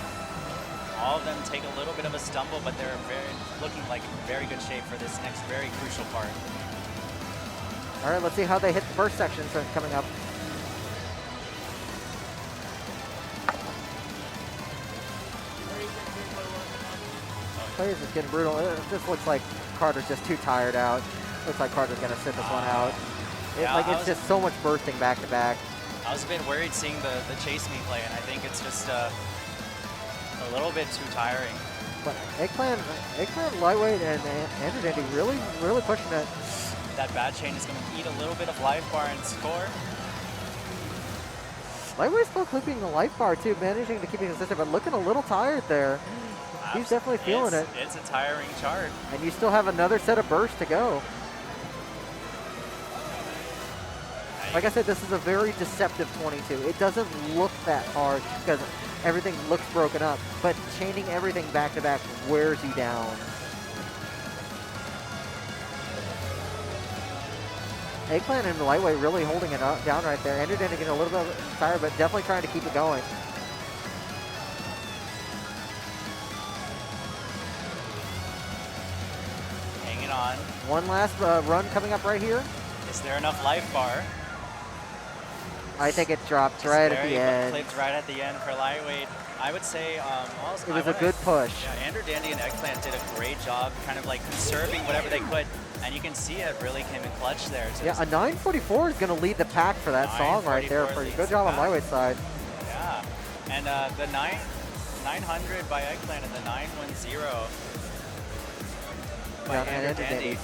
All of them take a little bit of a stumble, but they're looking like in very good shape for this next very crucial part. All right, let's see how they hit the first section coming up. Players just getting brutal. This looks like Carter's just too tired out. Looks like Carter's going to sit this one out. It's just so much bursting back to back. I was a bit worried seeing the chase me play, and I think it's just a little bit too tiring. But Eggplant, Lightweight, and Ender Dandy really pushing it. That bad chain is going to eat a little bit of life bar and score. Lightweight's still clipping the life bar too, managing to keep it consistent, but looking a little tired there. He's definitely feeling it. It's a tiring chart. And you still have another set of bursts to go. Like I said, this is a very deceptive 22. It doesn't look that hard because everything looks broken up, but chaining everything back to back wears you down. Eggplant and Lightweight really holding it down right there. Ended in getting a little bit tired, but definitely trying to keep it going. Hanging One last run coming up right here. Is there enough life bar? I think it dropped Just right at very the end. clipped right at the end for lightweight. I would say It was a good push. Yeah, Andrew Dandy and Eggplant did a great job kind of like conserving whatever they could. And you can see it really came in clutch there. Yeah, a 944 is going to lead the pack for that song right there. leads Good the job on pack. lightweight side. Yeah. And the 900 by Eggplant and the 910 by Yeah, and Andrew Andrew Dandy. Dandy.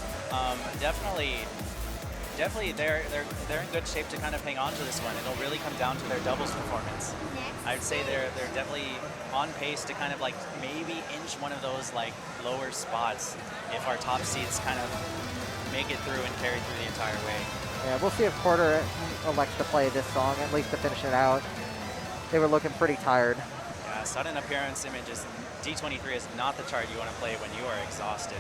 Definitely they're in good shape to kind of hang on to this one. It'll really come down to their doubles performance. I'd say they're definitely on pace to kind of like maybe inch one of those like lower spots if our top seeds kind of make it through and carry through the entire way. Yeah, we'll see if Porter elects to play this song, at least to finish it out. They were looking pretty tired. Yeah, sudden appearance images. D23 is not the chart you want to play when you are exhausted.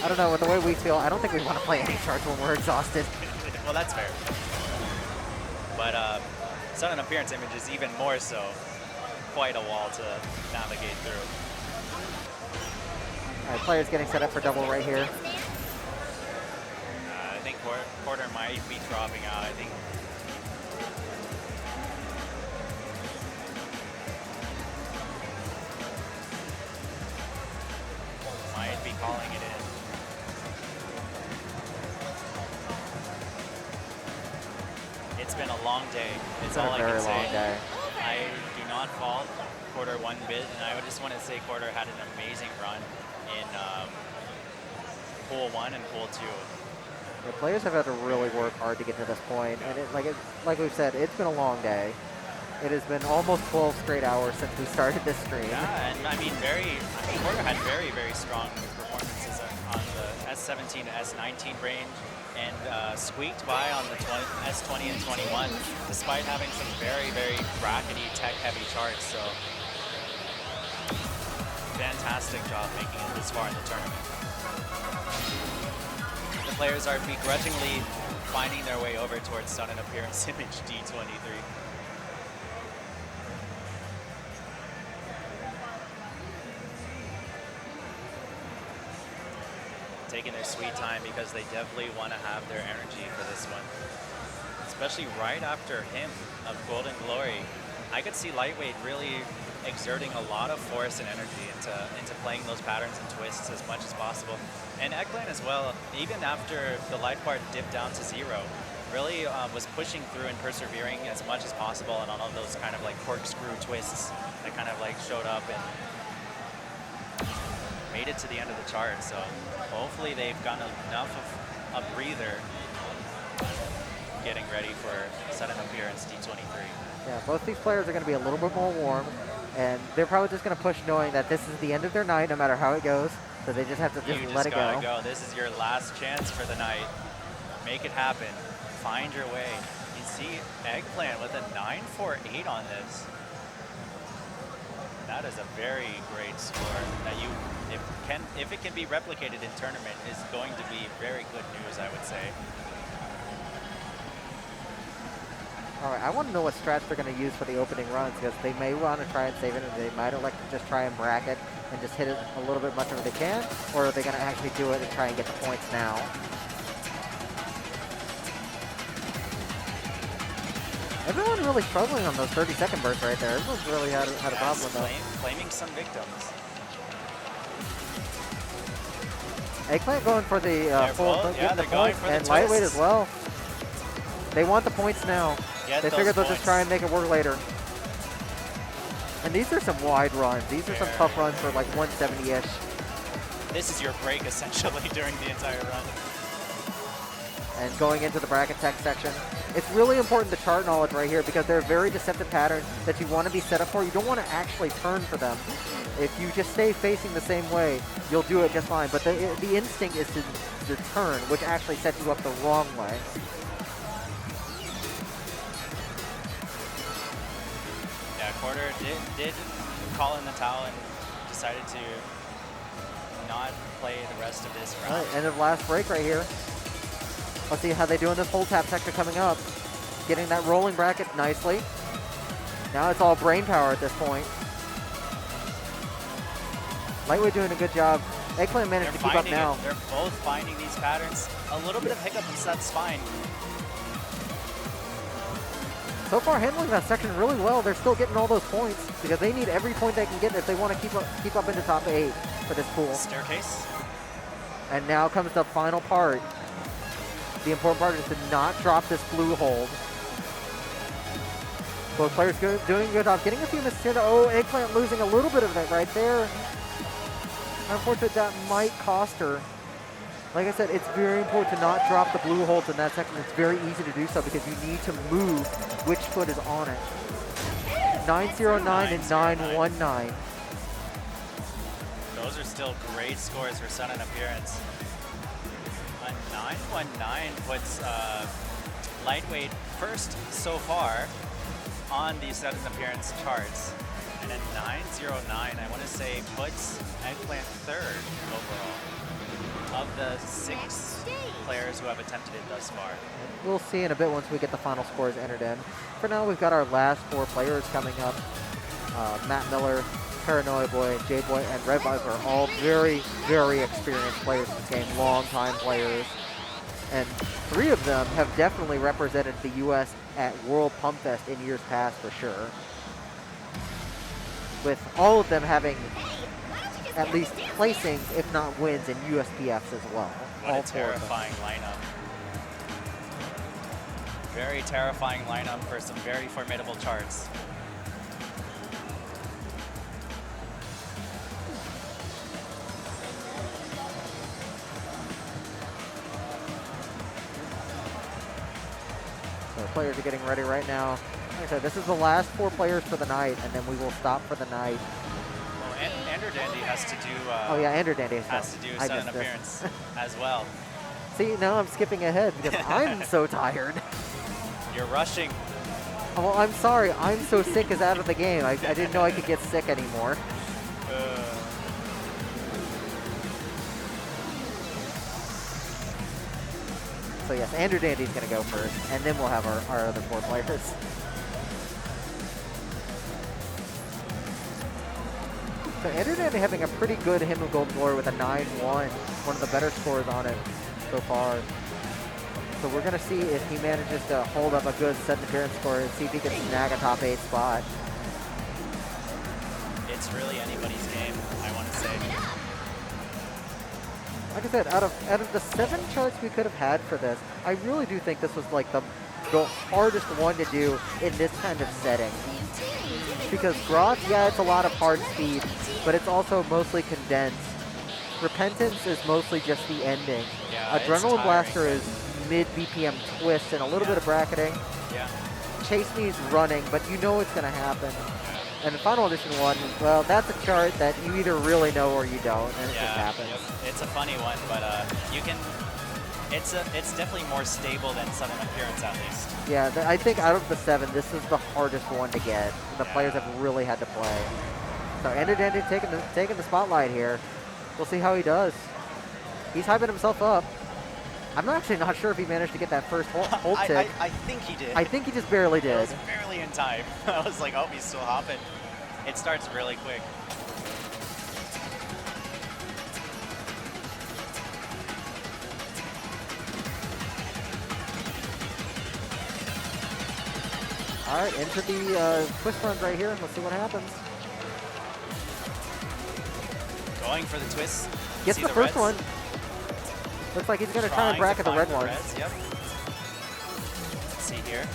I don't know, with the way we feel, I don't think we want to play any charts when we're exhausted. Well, that's fair. But sudden appearance images even more so. Quite a wall to navigate through. All right, players getting set up for double right here. I think Porter might be dropping out. I think. Might be calling it in. It's been a long day. It's all I can Very say. long day. I do not fault Porter one bit, and I would just want to say Porter had an amazing run in pool 1 and pool 2. The players have had to really work hard to get to this point, and like we've said, it's been a long day. It has been almost 12 straight hours since we started this stream. Yeah, and I mean, Porter had very, very strong performances on the S17 to S19 range, and squeaked by on the S20 and 21, despite having some very, very brackety, tech-heavy charts. So, fantastic job making it this far in the tournament. The players are begrudgingly finding their way over towards sudden appearance image D23. Taking their sweet time because they definitely want to have their energy for this one. Especially right after him of Golden Glory. I could see Lightweight really exerting a lot of force and energy into playing those patterns and twists as much as possible. And Eggplant as well, even after the life bar dipped down to 0, really was pushing through and persevering as much as possible on all of those kind of like corkscrew twists that kind of like showed up and made it to the end of the chart. So hopefully they've gotten enough of a breather getting ready for sudden appearance D23. Yeah, both these players are going to be a little bit more warm, and they're probably just going to push knowing that this is the end of their night no matter how it goes, so they just have to You let it gotta go. go. This is your last chance for the night. Make it happen. Find your way. You see Eggplant with a 948 on this. That is a very great score that you, if it can be replicated in tournament, is going to be very good news, I would say. All right, I want to know what strats they're going to use for the opening runs, because they may want to try and save it, and they might elect to just try and bracket and just hit it a little bit much as they can, or are they going to actually do it and try and get the points now? Everyone really struggling on those 30-second bursts right there. Everyone's really had a problem with that. Claiming some victims. Eggplant going for the full, both- yeah, getting the they're going point, for the and Lightweight twists. as well. They want the points now. Get They those figure they'll points. just try and make it work later. And these are some wide runs. These are some tough runs for like 170-ish. This is your break, essentially, during the entire run. And going into the bracket tech section. It's really important to chart knowledge right here because they're very deceptive patterns that you want to be set up for. You don't want to actually turn for them. If you just stay facing the same way, you'll do it just fine. But the instinct is to turn, which actually sets you up the wrong way. Yeah, Porter did call in the towel and decided to not play the rest of this All round. right, end of last break right here. Let's see how they do in this whole tap sector coming up. Getting that rolling bracket nicely. Now it's all brain power at this point. Lightweight doing a good job. Eggplant managed They're to keep up finding now. it. They're both finding these patterns. A little bit of hiccup, and that's fine. So far, handling that section really well. They're still getting all those points because they need every point they can get if they want to keep up into top 8 for this pool. Staircase. And now comes the final part. The important part is to not drop this blue hold. Both players doing a good job. Getting a few misses here. Oh, Eggplant losing a little bit of it right there. Unfortunately, that might cost her. Like I said, it's very important to not drop the blue holds in that section. It's very easy to do so because you need to move which foot is on it. 909 and 919. Those are still great scores for sudden appearance. A 919 puts Lightweight first so far on the sudden appearance charts. And a 909, I want to say, puts Eggplant third overall of the 6 players who have attempted it thus far. We'll see in a bit once we get the final scores entered in. For now, we've got our last 4 players coming up. Matt Miller, Paranoia Boy, J-Boy, and Red Viper are all very, very experienced players in this game, long-time players. And 3 of them have definitely represented the U.S. at World Pump Fest in years past for sure. With all of them having at least placings, if not wins, in USPFs as well. What all a terrifying lineup. Very terrifying lineup for some very formidable charts. So players are getting ready right now. Like I said, this is the last 4 players for the night, and then we will stop for the night. Well, Ender Dandy has to do. Oh yeah, Ender Dandy has to do a sudden appearance as well. See, now I'm skipping ahead because I'm so tired. You're rushing. Oh, well, I'm sorry. I'm so sick is out of the game. I didn't know I could get sick anymore. So yes, Andrew Dandy's going to go first, and then we'll have our other 4 players. So Andrew Dandy having a pretty good Hymn of Golden Glory with a 9-1, one of the better scores on it so far. So we're going to see if he manages to hold up a good sudden appearance score and see if he can snag a top 8 spot. It's really anybody's game, I want to say. Like I said, out of the 7 charts we could have had for this, I really do think this was like the hardest one to do in this kind of setting. Because Groth, yeah, it's a lot of hard speed, but it's also mostly condensed. Repentance is mostly just the ending. Yeah, Adrenaline Blaster is mid BPM twist and a little bit of bracketing. Yeah. Chase Me is running, but you know it's going to happen. And the Final Edition one, well, that's a chart that you either really know or you don't, and it just happens. Yep. It's a funny one, but you can. It's definitely more stable than Sudden Appearance at least. Yeah, I think out of the 7, this is the hardest one to get. The players have really had to play. So Ender Dandy taking the spotlight here. We'll see how he does. He's hyping himself up. I'm actually not sure if he managed to get that first hold tick. I think he did. I think he just barely did. It was barely in time. I was like, oh, he's still hopping. It starts really quick. All right, into the twist runs right here. Let's see what happens. Going for the twist. Gets See the first reds? one. Looks like he's going to try and bracket the red ones. Reds, yep. Let's see here.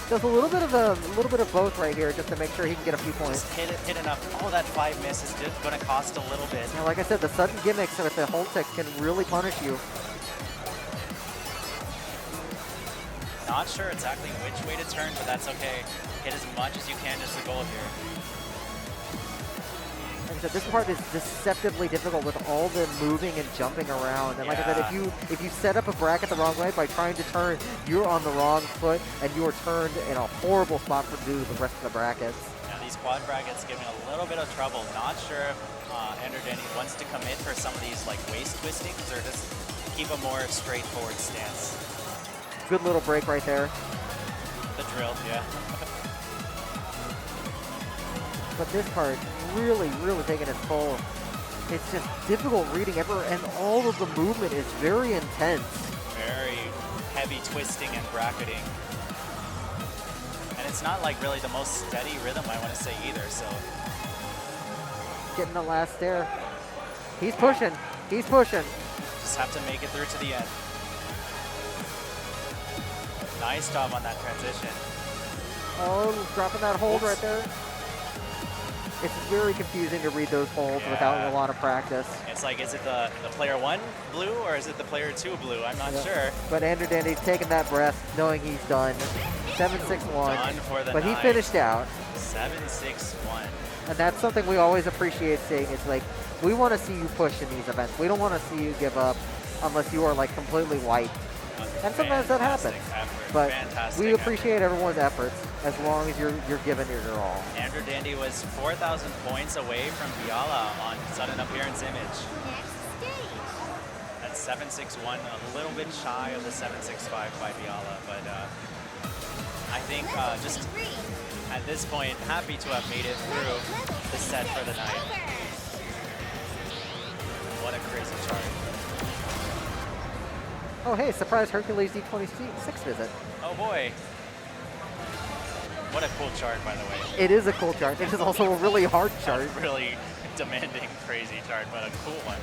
Does a little bit of both right here, just to make sure he can get a few points. Just hit enough. Oh, that 5 miss is going to cost a little bit. Now, like I said, the sudden gimmicks with the hold tick can really punish you. Not sure exactly which way to turn, but that's okay. Hit as much as you can is the goal here. Like I said, this part is deceptively difficult with all the moving and jumping around. And like I said, if you set up a bracket the wrong way by trying to turn, you're on the wrong foot and you're turned in a horrible spot for do the rest of the brackets. Yeah, these quad brackets give me a little bit of trouble. Not sure if Ender Danny wants to commit for some of these like waist twistings or just keep a more straightforward stance. Good little break right there. The drill, yeah. But this part, really, really taking its toll. It's just difficult reading ever, and all of the movement is very intense. Very heavy twisting and bracketing. And it's not like really the most steady rhythm, I want to say, either, so. Getting the last stair. He's pushing. He's pushing. Just have to make it through to the end. Nice job on that transition. Oh, dropping that hold right there. It's very confusing to read those holds without a lot of practice. It's like, is it the player 1 blue or is it the player 2 blue? I'm not sure. But Andrew Dandy's taking that breath, knowing he's done. 7-6-1. Done for the But he night. finished out. 7-6-1. And that's something we always appreciate seeing. It's like, we want to see you push in these events. We don't want to see you give up unless you are like completely wiped. And sometimes that happens. But we appreciate everyone's efforts as long as you're giving it your all. Andrew Dandy was 4,000 points away from Biala on sudden appearance image. That's 7-6-1, a little bit shy of the 7-6-5 by Biala, but I think just at this point, happy to have made it through the set for the night. What a crazy chart. Oh, hey, surprise Hercules D26 visit. Oh boy. What a cool chart, by the way. It is a cool chart. It is also a really hard chart. A really demanding, crazy chart, but a cool one,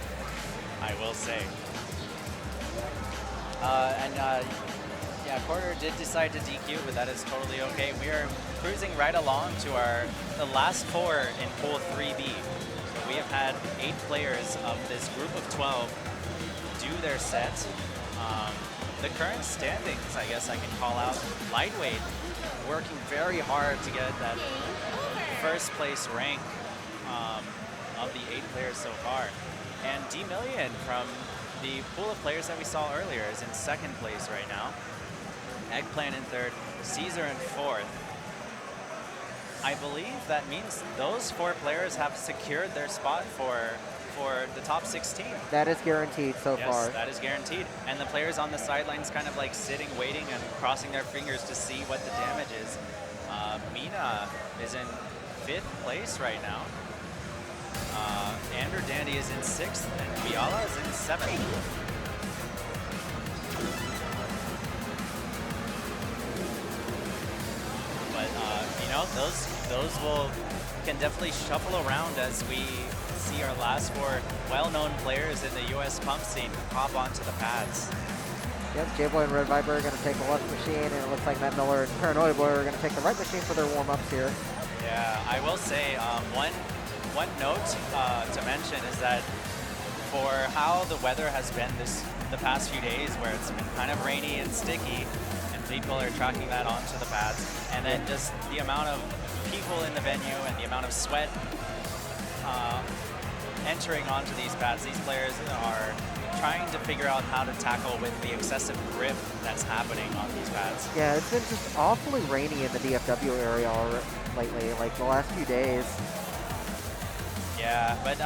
I will say. Yeah, Quarter did decide to DQ, but that is totally okay. We are cruising right along to the last 4 in Pool 3B. So we have had 8 players of this group of 12 do their set. The current standings, I guess I can call out, lightweight working very hard to get that first place rank of the 8 players so far. And D-Million from the pool of players that we saw earlier is in 2nd place right now. Eggplant in 3rd, Caesar in 4th. I believe that means those 4 players have secured their spot for the top 16. That is guaranteed so far. Yes, that is guaranteed. And the players on the sidelines kind of like sitting, waiting, and crossing their fingers to see what the damage is. Mina is in 5th place right now. Andrew Dandy is in 6th, and Biala is in 7th. But you know, those can definitely shuffle around as we see our last 4 well-known players in the U.S. pump scene hop onto the pads. Yep, J-Boy and Red Viper are going to take the left machine, and it looks like Matt Miller and Paranoia Boy are going to take the right machine for their warm-ups here. Yeah, I will say one note to mention is that for how the weather has been the past few days, where it's been kind of rainy and sticky, and people are tracking that onto the pads, and then just the amount of people in the venue and the amount of sweat entering onto these pads, these players are trying to figure out how to tackle with the excessive grip that's happening on these pads. Yeah, it's been just awfully rainy in the DFW area lately, like the last few days. Yeah, but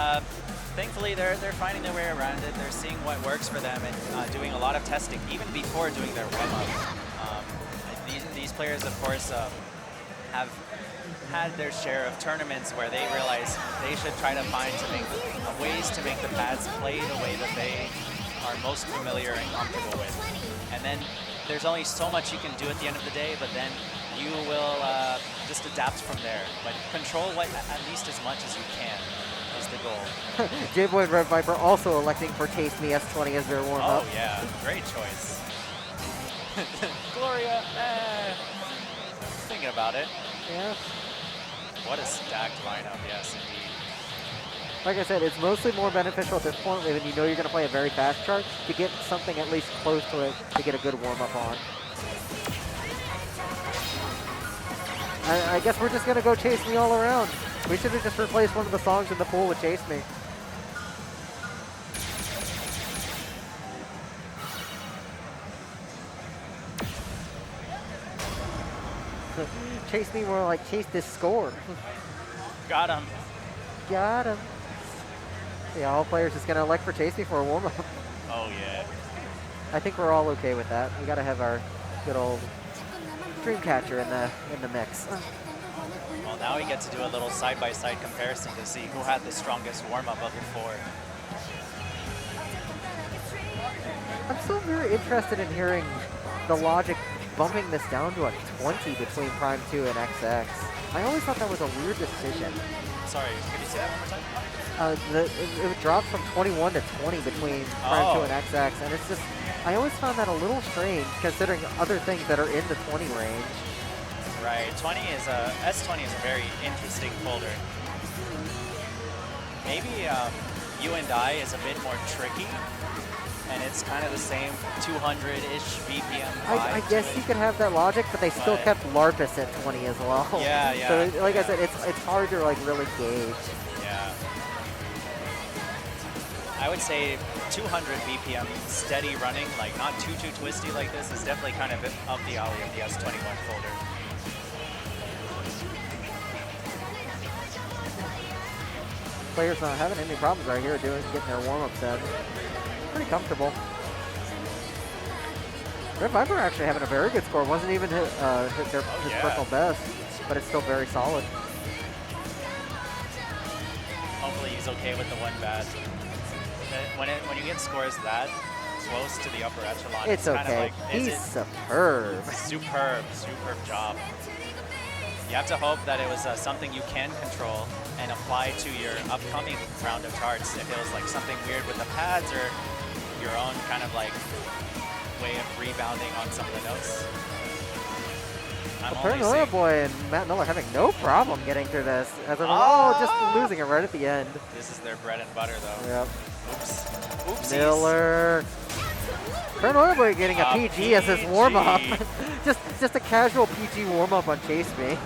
thankfully they're finding their way around it. They're seeing what works for them and doing a lot of testing even before doing their warm-up. These players, of course, have had their share of tournaments where they realize they should try to find ways to make the pads play the way that they are most familiar and comfortable with. And then there's only so much you can do at the end of the day, but then you will just adapt from there. But control at least as much as you can is the goal. J-Boy and Red Viper also electing for Taste Me S20 as their warm-up. Oh yeah, great choice. Gloria, thinking about it. Yeah. What a stacked lineup, yes indeed. Like I said, it's mostly more beneficial at this point when you know you're going to play a very fast chart to get something at least close to it to get a good warm-up on. I guess we're just going to go Chase Me all around. We should have just replaced one of the songs in the pool with Chase Me. Chase Me more like chase this score. Got him. Got him. Yeah, all players just going to elect for Chase Me for a warm-up. Oh yeah. I think we're all okay with that. We got to have our good old Dreamcatcher in the mix. Well, Now we get to do a little side-by-side comparison to see who had the strongest warm-up of the four. I'm still very interested in hearing the logic bumping this down to a 20 between Prime 2 and XX. I always thought that was a weird decision. Sorry, could you say that one more time? It dropped from 21 to 20 between Prime 2 Oh. and XX, and it's just, I always found that a little strange considering other things that are in the 20 range. Right, S20 is a very interesting folder. Maybe U and I is a bit more tricky, and it's kind of the same 200-ish BPM vibe I to guess it. you could have that logic, but they still But- kept Larpus at 20 as well. Yeah, yeah, So, like I yeah. said, it's hard to like really gauge. Yeah. I would say 200 BPM steady running, like not too twisty like this, is definitely kind of up the alley of the S21 folder. Players not having any problems right here getting their warm-ups in. Pretty comfortable. Red Viper actually having a very good score. Wasn't even his yeah. personal best, but it's still very solid. Hopefully he's okay with the one bad. When you get scores that close to the upper echelon, It's kind of okay. like, He's superb. Superb job. You have to hope that it was something you can control and apply to your upcoming round of charts. If it was like something weird with the pads or your own kind of like way of rebounding on some of the notes. I'm only Paranoia seeing- Boy and Matt Miller having no problem getting through this. As a just losing it right at the end. This is their bread and butter though. Yep. Oops. Oopsies. Miller. Paranoia Boy getting a PG as his warm-up. just a casual PG warm-up on Chase Me.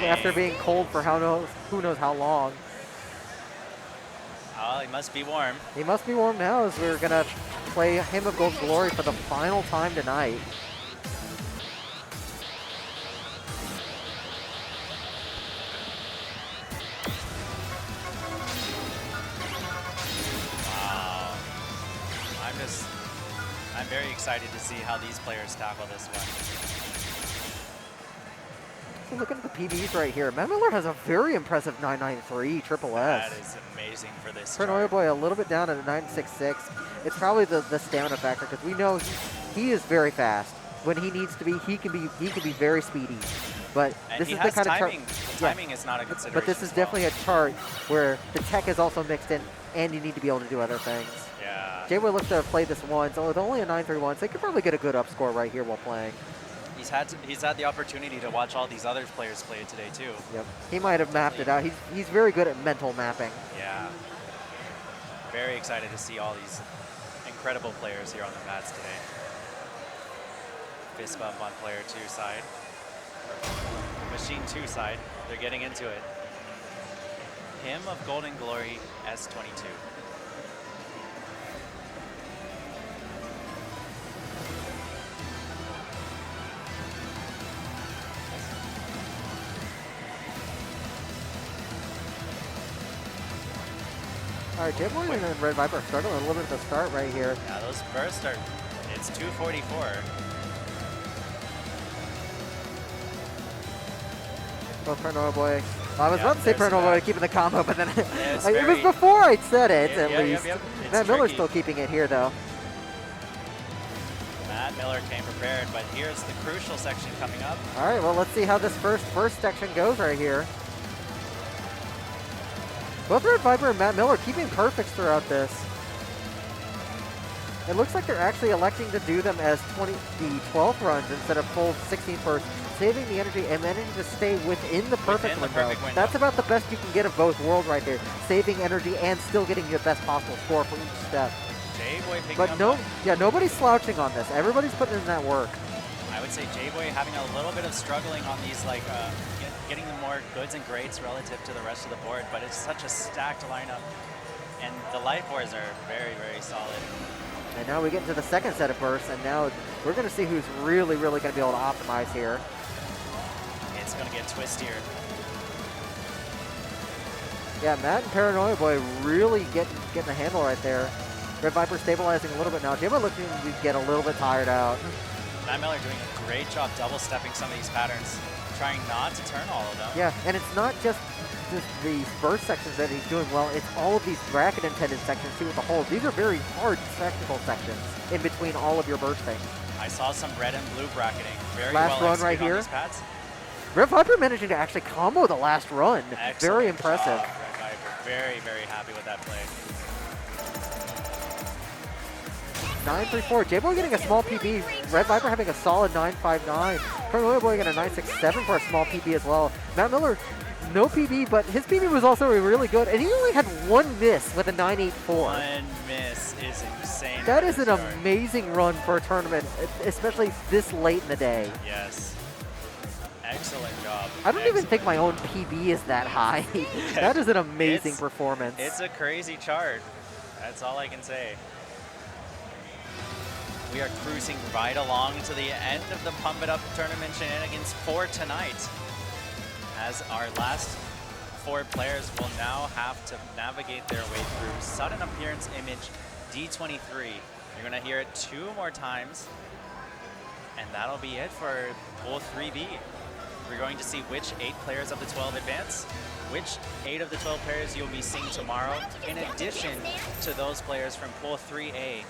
After being cold for who knows how long. Oh, he must be warm. He must be warm now as we're going to play Hymn of Gold's Glory for the final time tonight. Wow. I'm very excited to see how these players tackle this one. So looking at the PBs right here, Matt Miller has a very impressive 993 triple S. That is amazing for this Paranoia chart. Boy a little bit down at a 966. It's probably the stamina factor because we know he is very fast. When he needs to be, he can be very speedy. But And this he is has the kind timing. of The chart. timing is not a consideration. But this is as well. definitely a chart where the tech is also mixed in, and you need to be able to do other things. Yeah. J-Boy looks to have played this once, with only a 931, so he could probably get a good up score right here while playing. He's had the opportunity to watch all these other players play it today too. Yep. He might have mapped it out. He's very good at mental mapping. Yeah. Very excited to see all these incredible players here on the mats today. Fist bump on player 2 side. Machine 2 side. They're getting into it. Hymn of Golden Glory S22. All right, J-Boy and then Red Viper are struggling a little bit at the start right here. Yeah, those bursts are, it's 244. Well, Paranoia Boy. Well, I was Yeah, about to say there's Paranoia that. Boy keeping the combo, but then it's it was very- before I said it, at Yep, least. yep. It's Matt Miller's tricky. still keeping it here, though. Matt Miller came prepared, but here's the crucial section coming up. All right, well, let's see how this first section goes right here. Both Red Viper and Matt Miller keeping perfects throughout this. It looks like they're actually electing to do them as the 12th runs instead of full 16th bursts, saving the energy and managing to stay within the perfect Within the window. perfect window. That's about the best you can get of both worlds right there, saving energy and still getting your best possible score for each step. J-Boy picking But up nobody's slouching on this. Everybody's putting in that work. I would say J-Boy having a little bit of struggling on these, like getting the more goods and greats relative to the rest of the board, but it's such a stacked lineup. And the life boards are very, very solid. And now we get into the second set of bursts, and now we're going to see who's really going to be able to optimize here. It's going to get twistier. Yeah, Matt and Paranoia Boy really getting the handle right there. Red Viper stabilizing a little bit now. J-Boy looking to get a little bit tired out. Matt Miller doing a great job double stepping some of these patterns, trying not to turn all of them. Yeah, and it's not just these burst sections that he's doing well, it's all of these bracket intended sections too with the holes. These are very hard technical sections in between all of your bursting. I saw some red and blue bracketing. Very Last well run right executed on here. these pads. Red Viper managing to actually combo the last run. Excellent Very impressive. job, Red Viper. Very, very happy with that play. 934. J-Boy getting a small PB. Red Viper having a solid 959. Paranoia Boy getting a 967 for a small PB as well. Matt Miller, no PB, but his PB was also really good, and he only had one miss with a 984. One miss is insane. That for is an this yard. amazing run for a tournament, especially this late in the day. Yes. Excellent job. I don't even think my own PB is that high. That is an amazing performance. It's a crazy chart. That's all I can say. We are cruising right along to the end of the Pump It Up tournament shenanigans for tonight, as our last 4 players will now have to navigate their way through Sudden Appearance Image D23. You're going to hear it 2 more times, and that'll be it for Pool 3B. We're going to see which 8 players of the 12 advance, which 8 of the 12 players you'll be seeing tomorrow, in addition to those players from Pool 3A,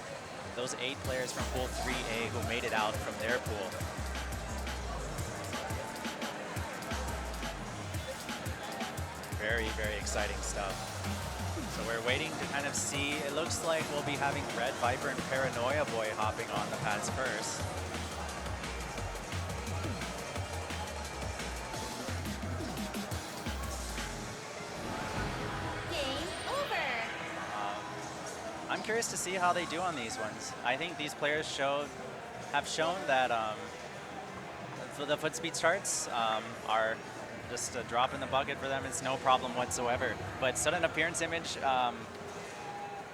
those 8 players from Pool 3A who made it out from their pool. Very, very exciting stuff. So we're waiting to kind of see, it looks like we'll be having Red Viper and Paranoia Boy hopping on the pads first. I'm curious to see how they do on these ones. I think these players have shown that the foot speed charts are just a drop in the bucket for them. It's no problem whatsoever. But Sudden Appearance Image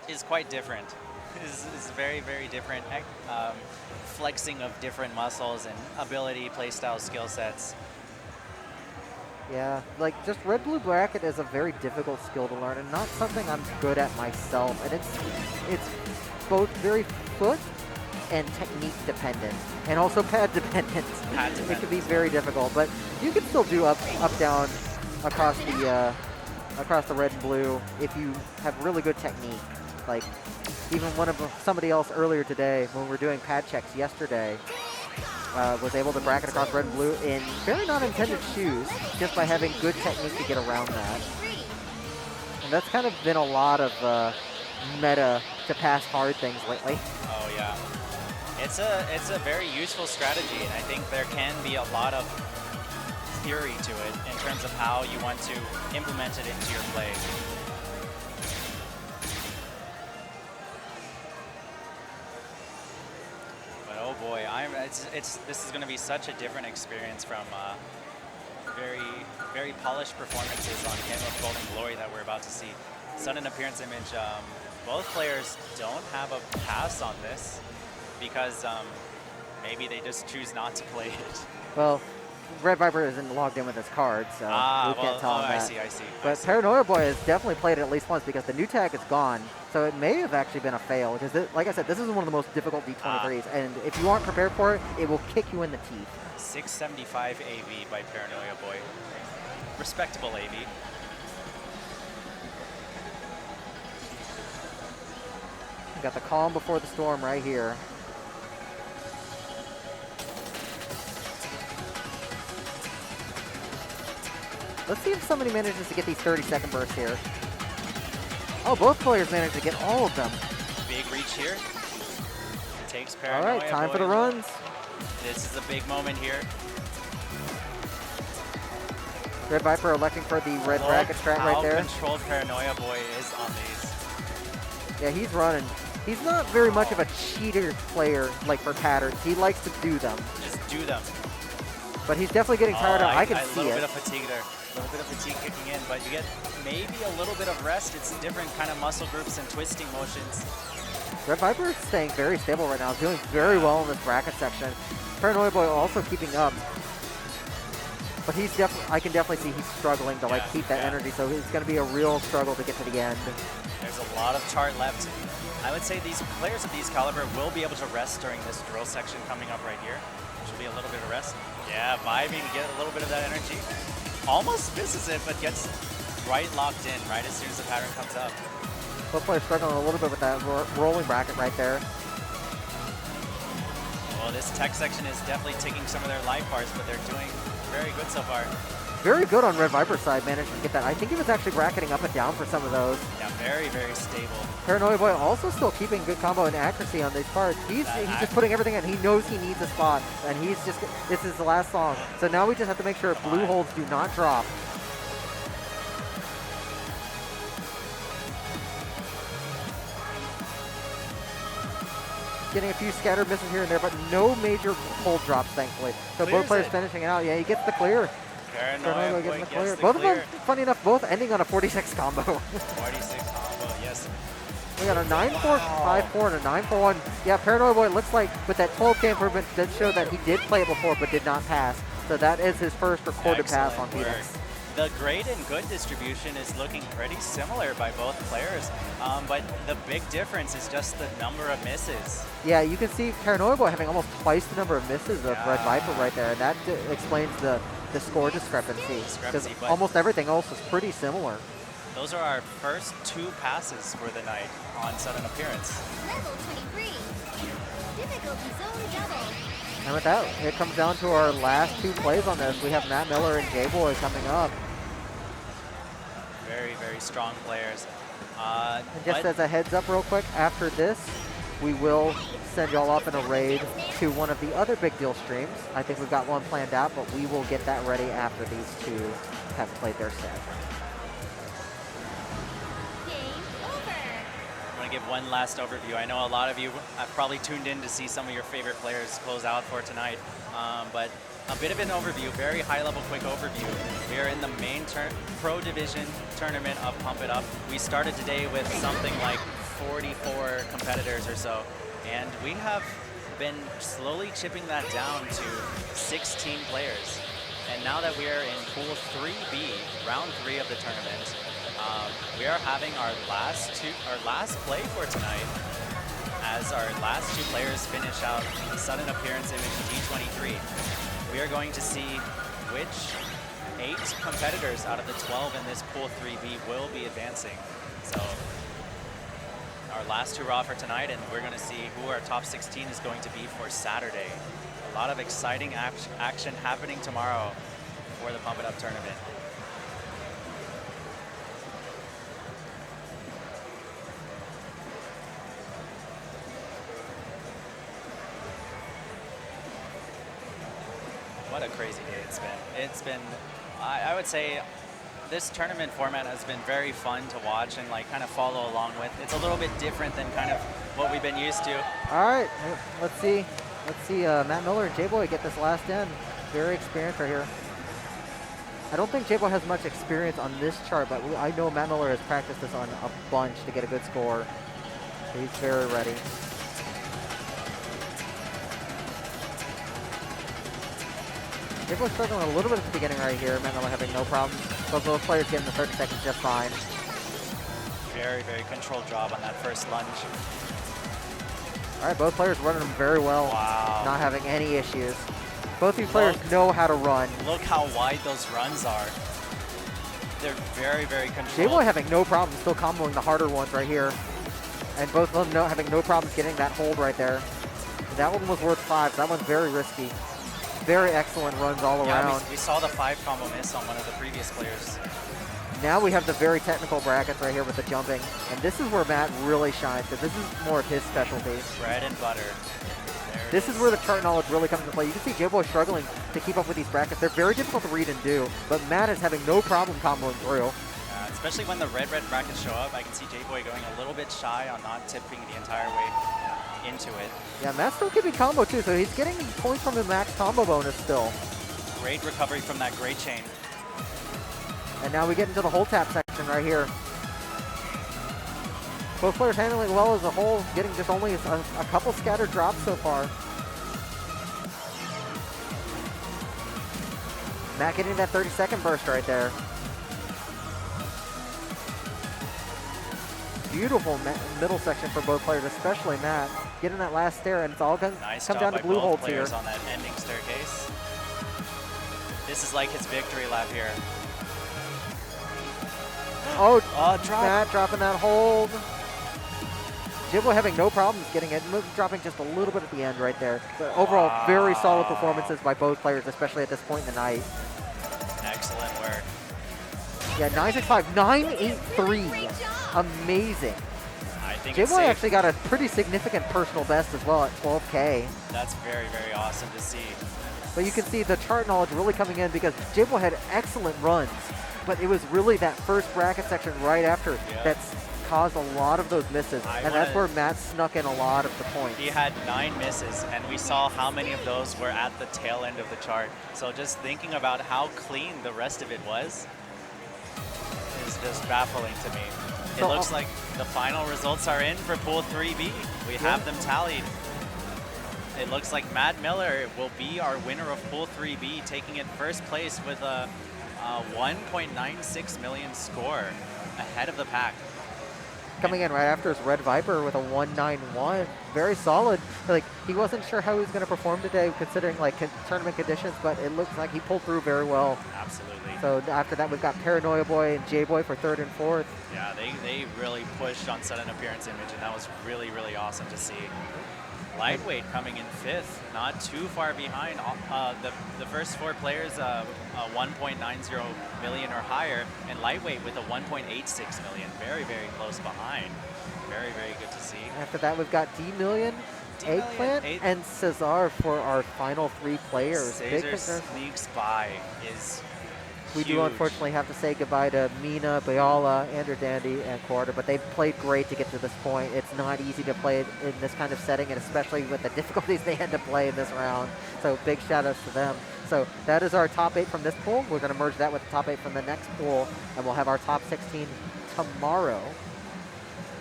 is quite different. Is very, very different. Flexing of different muscles and ability, playstyle, skill sets. Yeah, like just red blue bracket is a very difficult skill to learn and not something I'm good at myself. And it's both very foot and technique dependent and also pad dependent. It can be very difficult, but you can still do up, down across the red and blue if you have really good technique. Like even somebody else earlier today when we were doing pad checks yesterday, was able to bracket across red and blue in very non-intended shoes just by having good technique to get around that. And that's kind of been a lot of meta to pass hard things lately. Oh yeah, it's a very useful strategy, and I think there can be a lot of theory to it in terms of how you want to implement it into your play. Oh boy, this is going to be such a different experience from very, very polished performances on Game of Golden Glory that we're about to see. Sudden Appearance Image, both players don't have a pass on this because maybe they just choose not to play it. Well, Red Viper isn't logged in with his card, so we can't tell him that. I see. But Paranoia Boy has definitely played it at least once because the new tag is gone, so it may have actually been a fail. Because, like I said, this is one of the most difficult D23s, and if you aren't prepared for it, it will kick you in the teeth. 675 AV by Paranoia Boy. Respectable AV. We got the calm before the storm right here. Let's see if somebody manages to get these 30-second bursts here. Oh, both players managed to get all of them. Big reach here. Takes All Paranoia right, time Boy. for the runs. This is a big moment here. Red Viper electing for the red bracket strat right there. How controlled Paranoia Boy is on these. Yeah, he's running. He's not very much of a cheater player like for patterns. He likes to do them. Just do them. But he's definitely getting tired out. I can see A little it. bit of fatigue there. A little bit of fatigue kicking in, but you get maybe a little bit of rest. It's different kind of muscle groups and twisting motions. Red Viper is staying very stable right now, doing very well in this bracket section. Paranoia Boy also keeping up. But he's I can definitely see he's struggling to keep that energy, so it's going to be a real struggle to get to the end. There's a lot of chart left. I would say these players of these caliber will be able to rest during this drill section coming up right here. Should be a little bit of rest. Yeah, vibing to get a little bit of that energy. Almost misses it, but gets right locked in right as soon as the pattern comes up. Both players struggling a little bit with that rolling bracket right there. Well, this tech section is definitely taking some of their life bars, but they're doing very good so far. Very good on Red Viper's side, managed to get that. I think he was actually bracketing up and down for some of those. Yeah, very, very stable. Paranoia Boy also still keeping good combo and accuracy on these parts. He's just putting everything in. He knows he needs a spot, and he's just, this is the last song. So now we just have to make sure blue holds do not drop. Getting a few scattered misses here and there, but no major hold drops, thankfully. So Clears both players it. finishing it out. Yeah, he gets the clear. Paranoia getting Boy the gets clear. the Both of clear. them, funny enough, both ending on a 46 combo. 46 combo, yes. We got a 9-4, 5-4, and a 9-4-1. Yeah, Paranoia Boy looks like with that 12K improvement did show that he did play it before but did not pass. So that is his first recorded pass on Excellent Phoenix. work. The great and good distribution is looking pretty similar by both players, but the big difference is just the number of misses. Yeah, you can see Paranoia Boy having almost twice the number of misses of Red Viper right there, and that explains the score discrepancy. Because but almost everything else is pretty similar. those are our first 2 passes for the night on sudden appearance. Level 23. Difficulty zone double. And with that, it comes down to our last 2 plays on this. We have Matt Miller and J-Boy coming up. Very, very strong players. And just as a heads up real quick, after this, we will send y'all off in a raid to one of the other Big Deal streams. I think we've got one planned out, but we will get that ready after these 2 have played their set. I'm going to give one last overview. I know a lot of you have probably tuned in to see some of your favorite players close out for tonight, but a bit of an overview, very high-level, quick overview. We are in the main Pro Division tournament of Pump It Up. We started today with something like 44 competitors or so, and we have been slowly chipping that down to 16 players. And now that we are in Pool 3B, round 3 of the tournament, we are having our last play for tonight, as our last 2 players finish out sudden appearance image D23. We are going to see which 8 competitors out of the 12 in this Pool 3B will be advancing. So our last 2 raw for tonight, and we're going to see who our top 16 is going to be for Saturday. A lot of exciting action happening tomorrow for the Pump It Up tournament. What a crazy day it's been. It's been, I would say, this tournament format has been very fun to watch and like kind of follow along with. It's a little bit different than kind of what we've been used to. All right, let's see Matt Miller and J-Boy get this last in. Very experienced right here. I don't think J-Boy has much experience on this chart, but I know Matt Miller has practiced this on a bunch to get a good score. So he's very ready. J-Boy's struggling a little bit at the beginning right here. Matt Miller having no problems. Both those players getting the 30 seconds just fine. Very, very controlled job on that first lunge. All right, both players running them very well. Wow. Not having any issues. Both these players know how to run. Look how wide those runs are. They're very, very controlled. J-Boy having no problem still comboing the harder ones right here. And both of them having no problems getting that hold right there. That one was worth 5. So that one's very risky. Very excellent runs all around. We saw the 5 combo miss on one of the previous players. Now we have the very technical brackets right here with the jumping. And this is where Matt really shines, because this is more of his specialty. Bread and butter. This is where the chart knowledge really comes into play. You can see J-Boy struggling to keep up with these brackets. They're very difficult to read and do, but Matt is having no problem comboing through. Especially when the red brackets show up, I can see J-Boy going a little bit shy on not tipping the entire way into it. Yeah, Matt's still keeping combo too, so he's getting points from the max combo bonus still. Great recovery from that great chain. And now we get into the hold tap section right here. Both players handling well as a whole, getting just only a couple scattered drops so far. Matt getting that 30-second burst right there. beautiful middle section for both players, especially Matt. Getting that last stair, and it's all going to Nice come job down by to blue both holds here. players on that ending staircase. This is like his victory lap here. Oh, drop. Matt dropping that hold. Jibbo having no problems getting it, dropping just a little bit at the end right there. But overall, very solid performances by both players, especially at this point in the night. Excellent work. Yeah, 965, 983. Amazing. I think it's Jibbo safe. actually got a pretty significant personal best as well at 12K. That's very, very awesome to see. But you can see the chart knowledge really coming in because Jibbo had excellent runs, but it was really that first bracket section right after that's caused a lot of those misses, and that's where Matt snuck in a lot of the points. He had 9 misses, and we saw how many of those were at the tail end of the chart. So just thinking about how clean the rest of it was is just baffling to me. It So, looks like the final results are in for Pool 3B. We have them tallied. It looks like Matt Miller will be our winner of Pool 3B, taking it first place with a 1.96 million score ahead of the pack. Coming in right after is Red Viper with a 191. Very solid. Like, he wasn't sure how he was going to perform today considering like tournament conditions, but it looks like he pulled through very well. Absolutely. So after that, we've got Paranoia Boy and J-Boy for 3rd and 4th. Yeah, they really pushed on sudden appearance image, and that was really, really awesome to see. Lightweight coming in 5th, not too far behind. The first 4 players, 1.90 million or higher, and lightweight with a 1.86 million. Very, very close behind. Very, very good to see. After that, we've got D-Million, Eggplant, and Cesar for our final 3 players. Big Caesar concern. sneaks by is We do huge. unfortunately have to say goodbye to Mina, Bayala, Andrew Dandy, and Quarter, but they've played great to get to this point. It's not easy to play it in this kind of setting, and especially with the difficulties they had to play in this round. So big shout outs to them. So that is our top 8 from this pool. We're going to merge that with the top 8 from the next pool, and we'll have our top 16 tomorrow.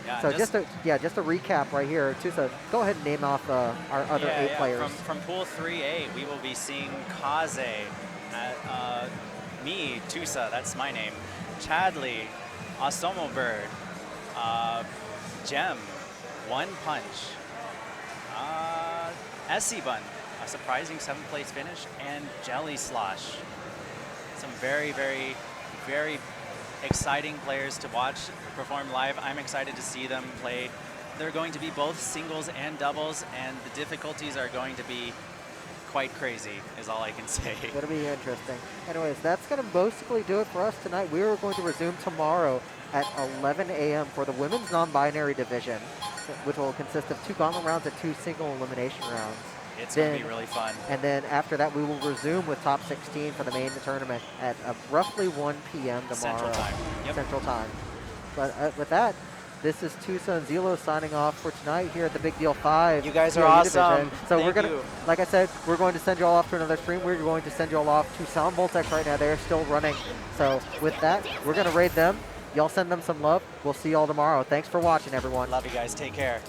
Yeah, So just a recap right here. Tusa, go ahead and name off our other 8 players. From Pool 3A, we will be seeing Kaze, me, Tusa, that's my name, Chadley, Asomo Bird, Gem, One Punch, Essie Bun, a surprising 7th place finish, and Jelly Slosh. Some very, very, very exciting players to watch perform live. I'm excited to see them play. They're going to be both singles and doubles, and the difficulties are going to be quite crazy, is all I can say. It's going to be interesting. Anyways, that's going to basically do it for us tonight. We are going to resume tomorrow at 11 a.m. for the women's non-binary division, which will consist of 2 gauntlet rounds and 2 single elimination rounds. It's going to be really fun. And then after that, we will resume with top 16 for the main tournament at roughly 1 p.m. tomorrow. Central time. Yep. Central time. But with that, this is Tusa and Zilo signing off for tonight here at the Big Deal 5. You guys are PIU awesome. division. So we're Thank gonna, you. like I said, we're going to send you all off to another stream. We're going to send you all off to Sound Voltex right now. They're still running. So with that, we're gonna raid them. Y'all send them some love. We'll see y'all tomorrow. Thanks for watching, everyone. Love you guys. Take care.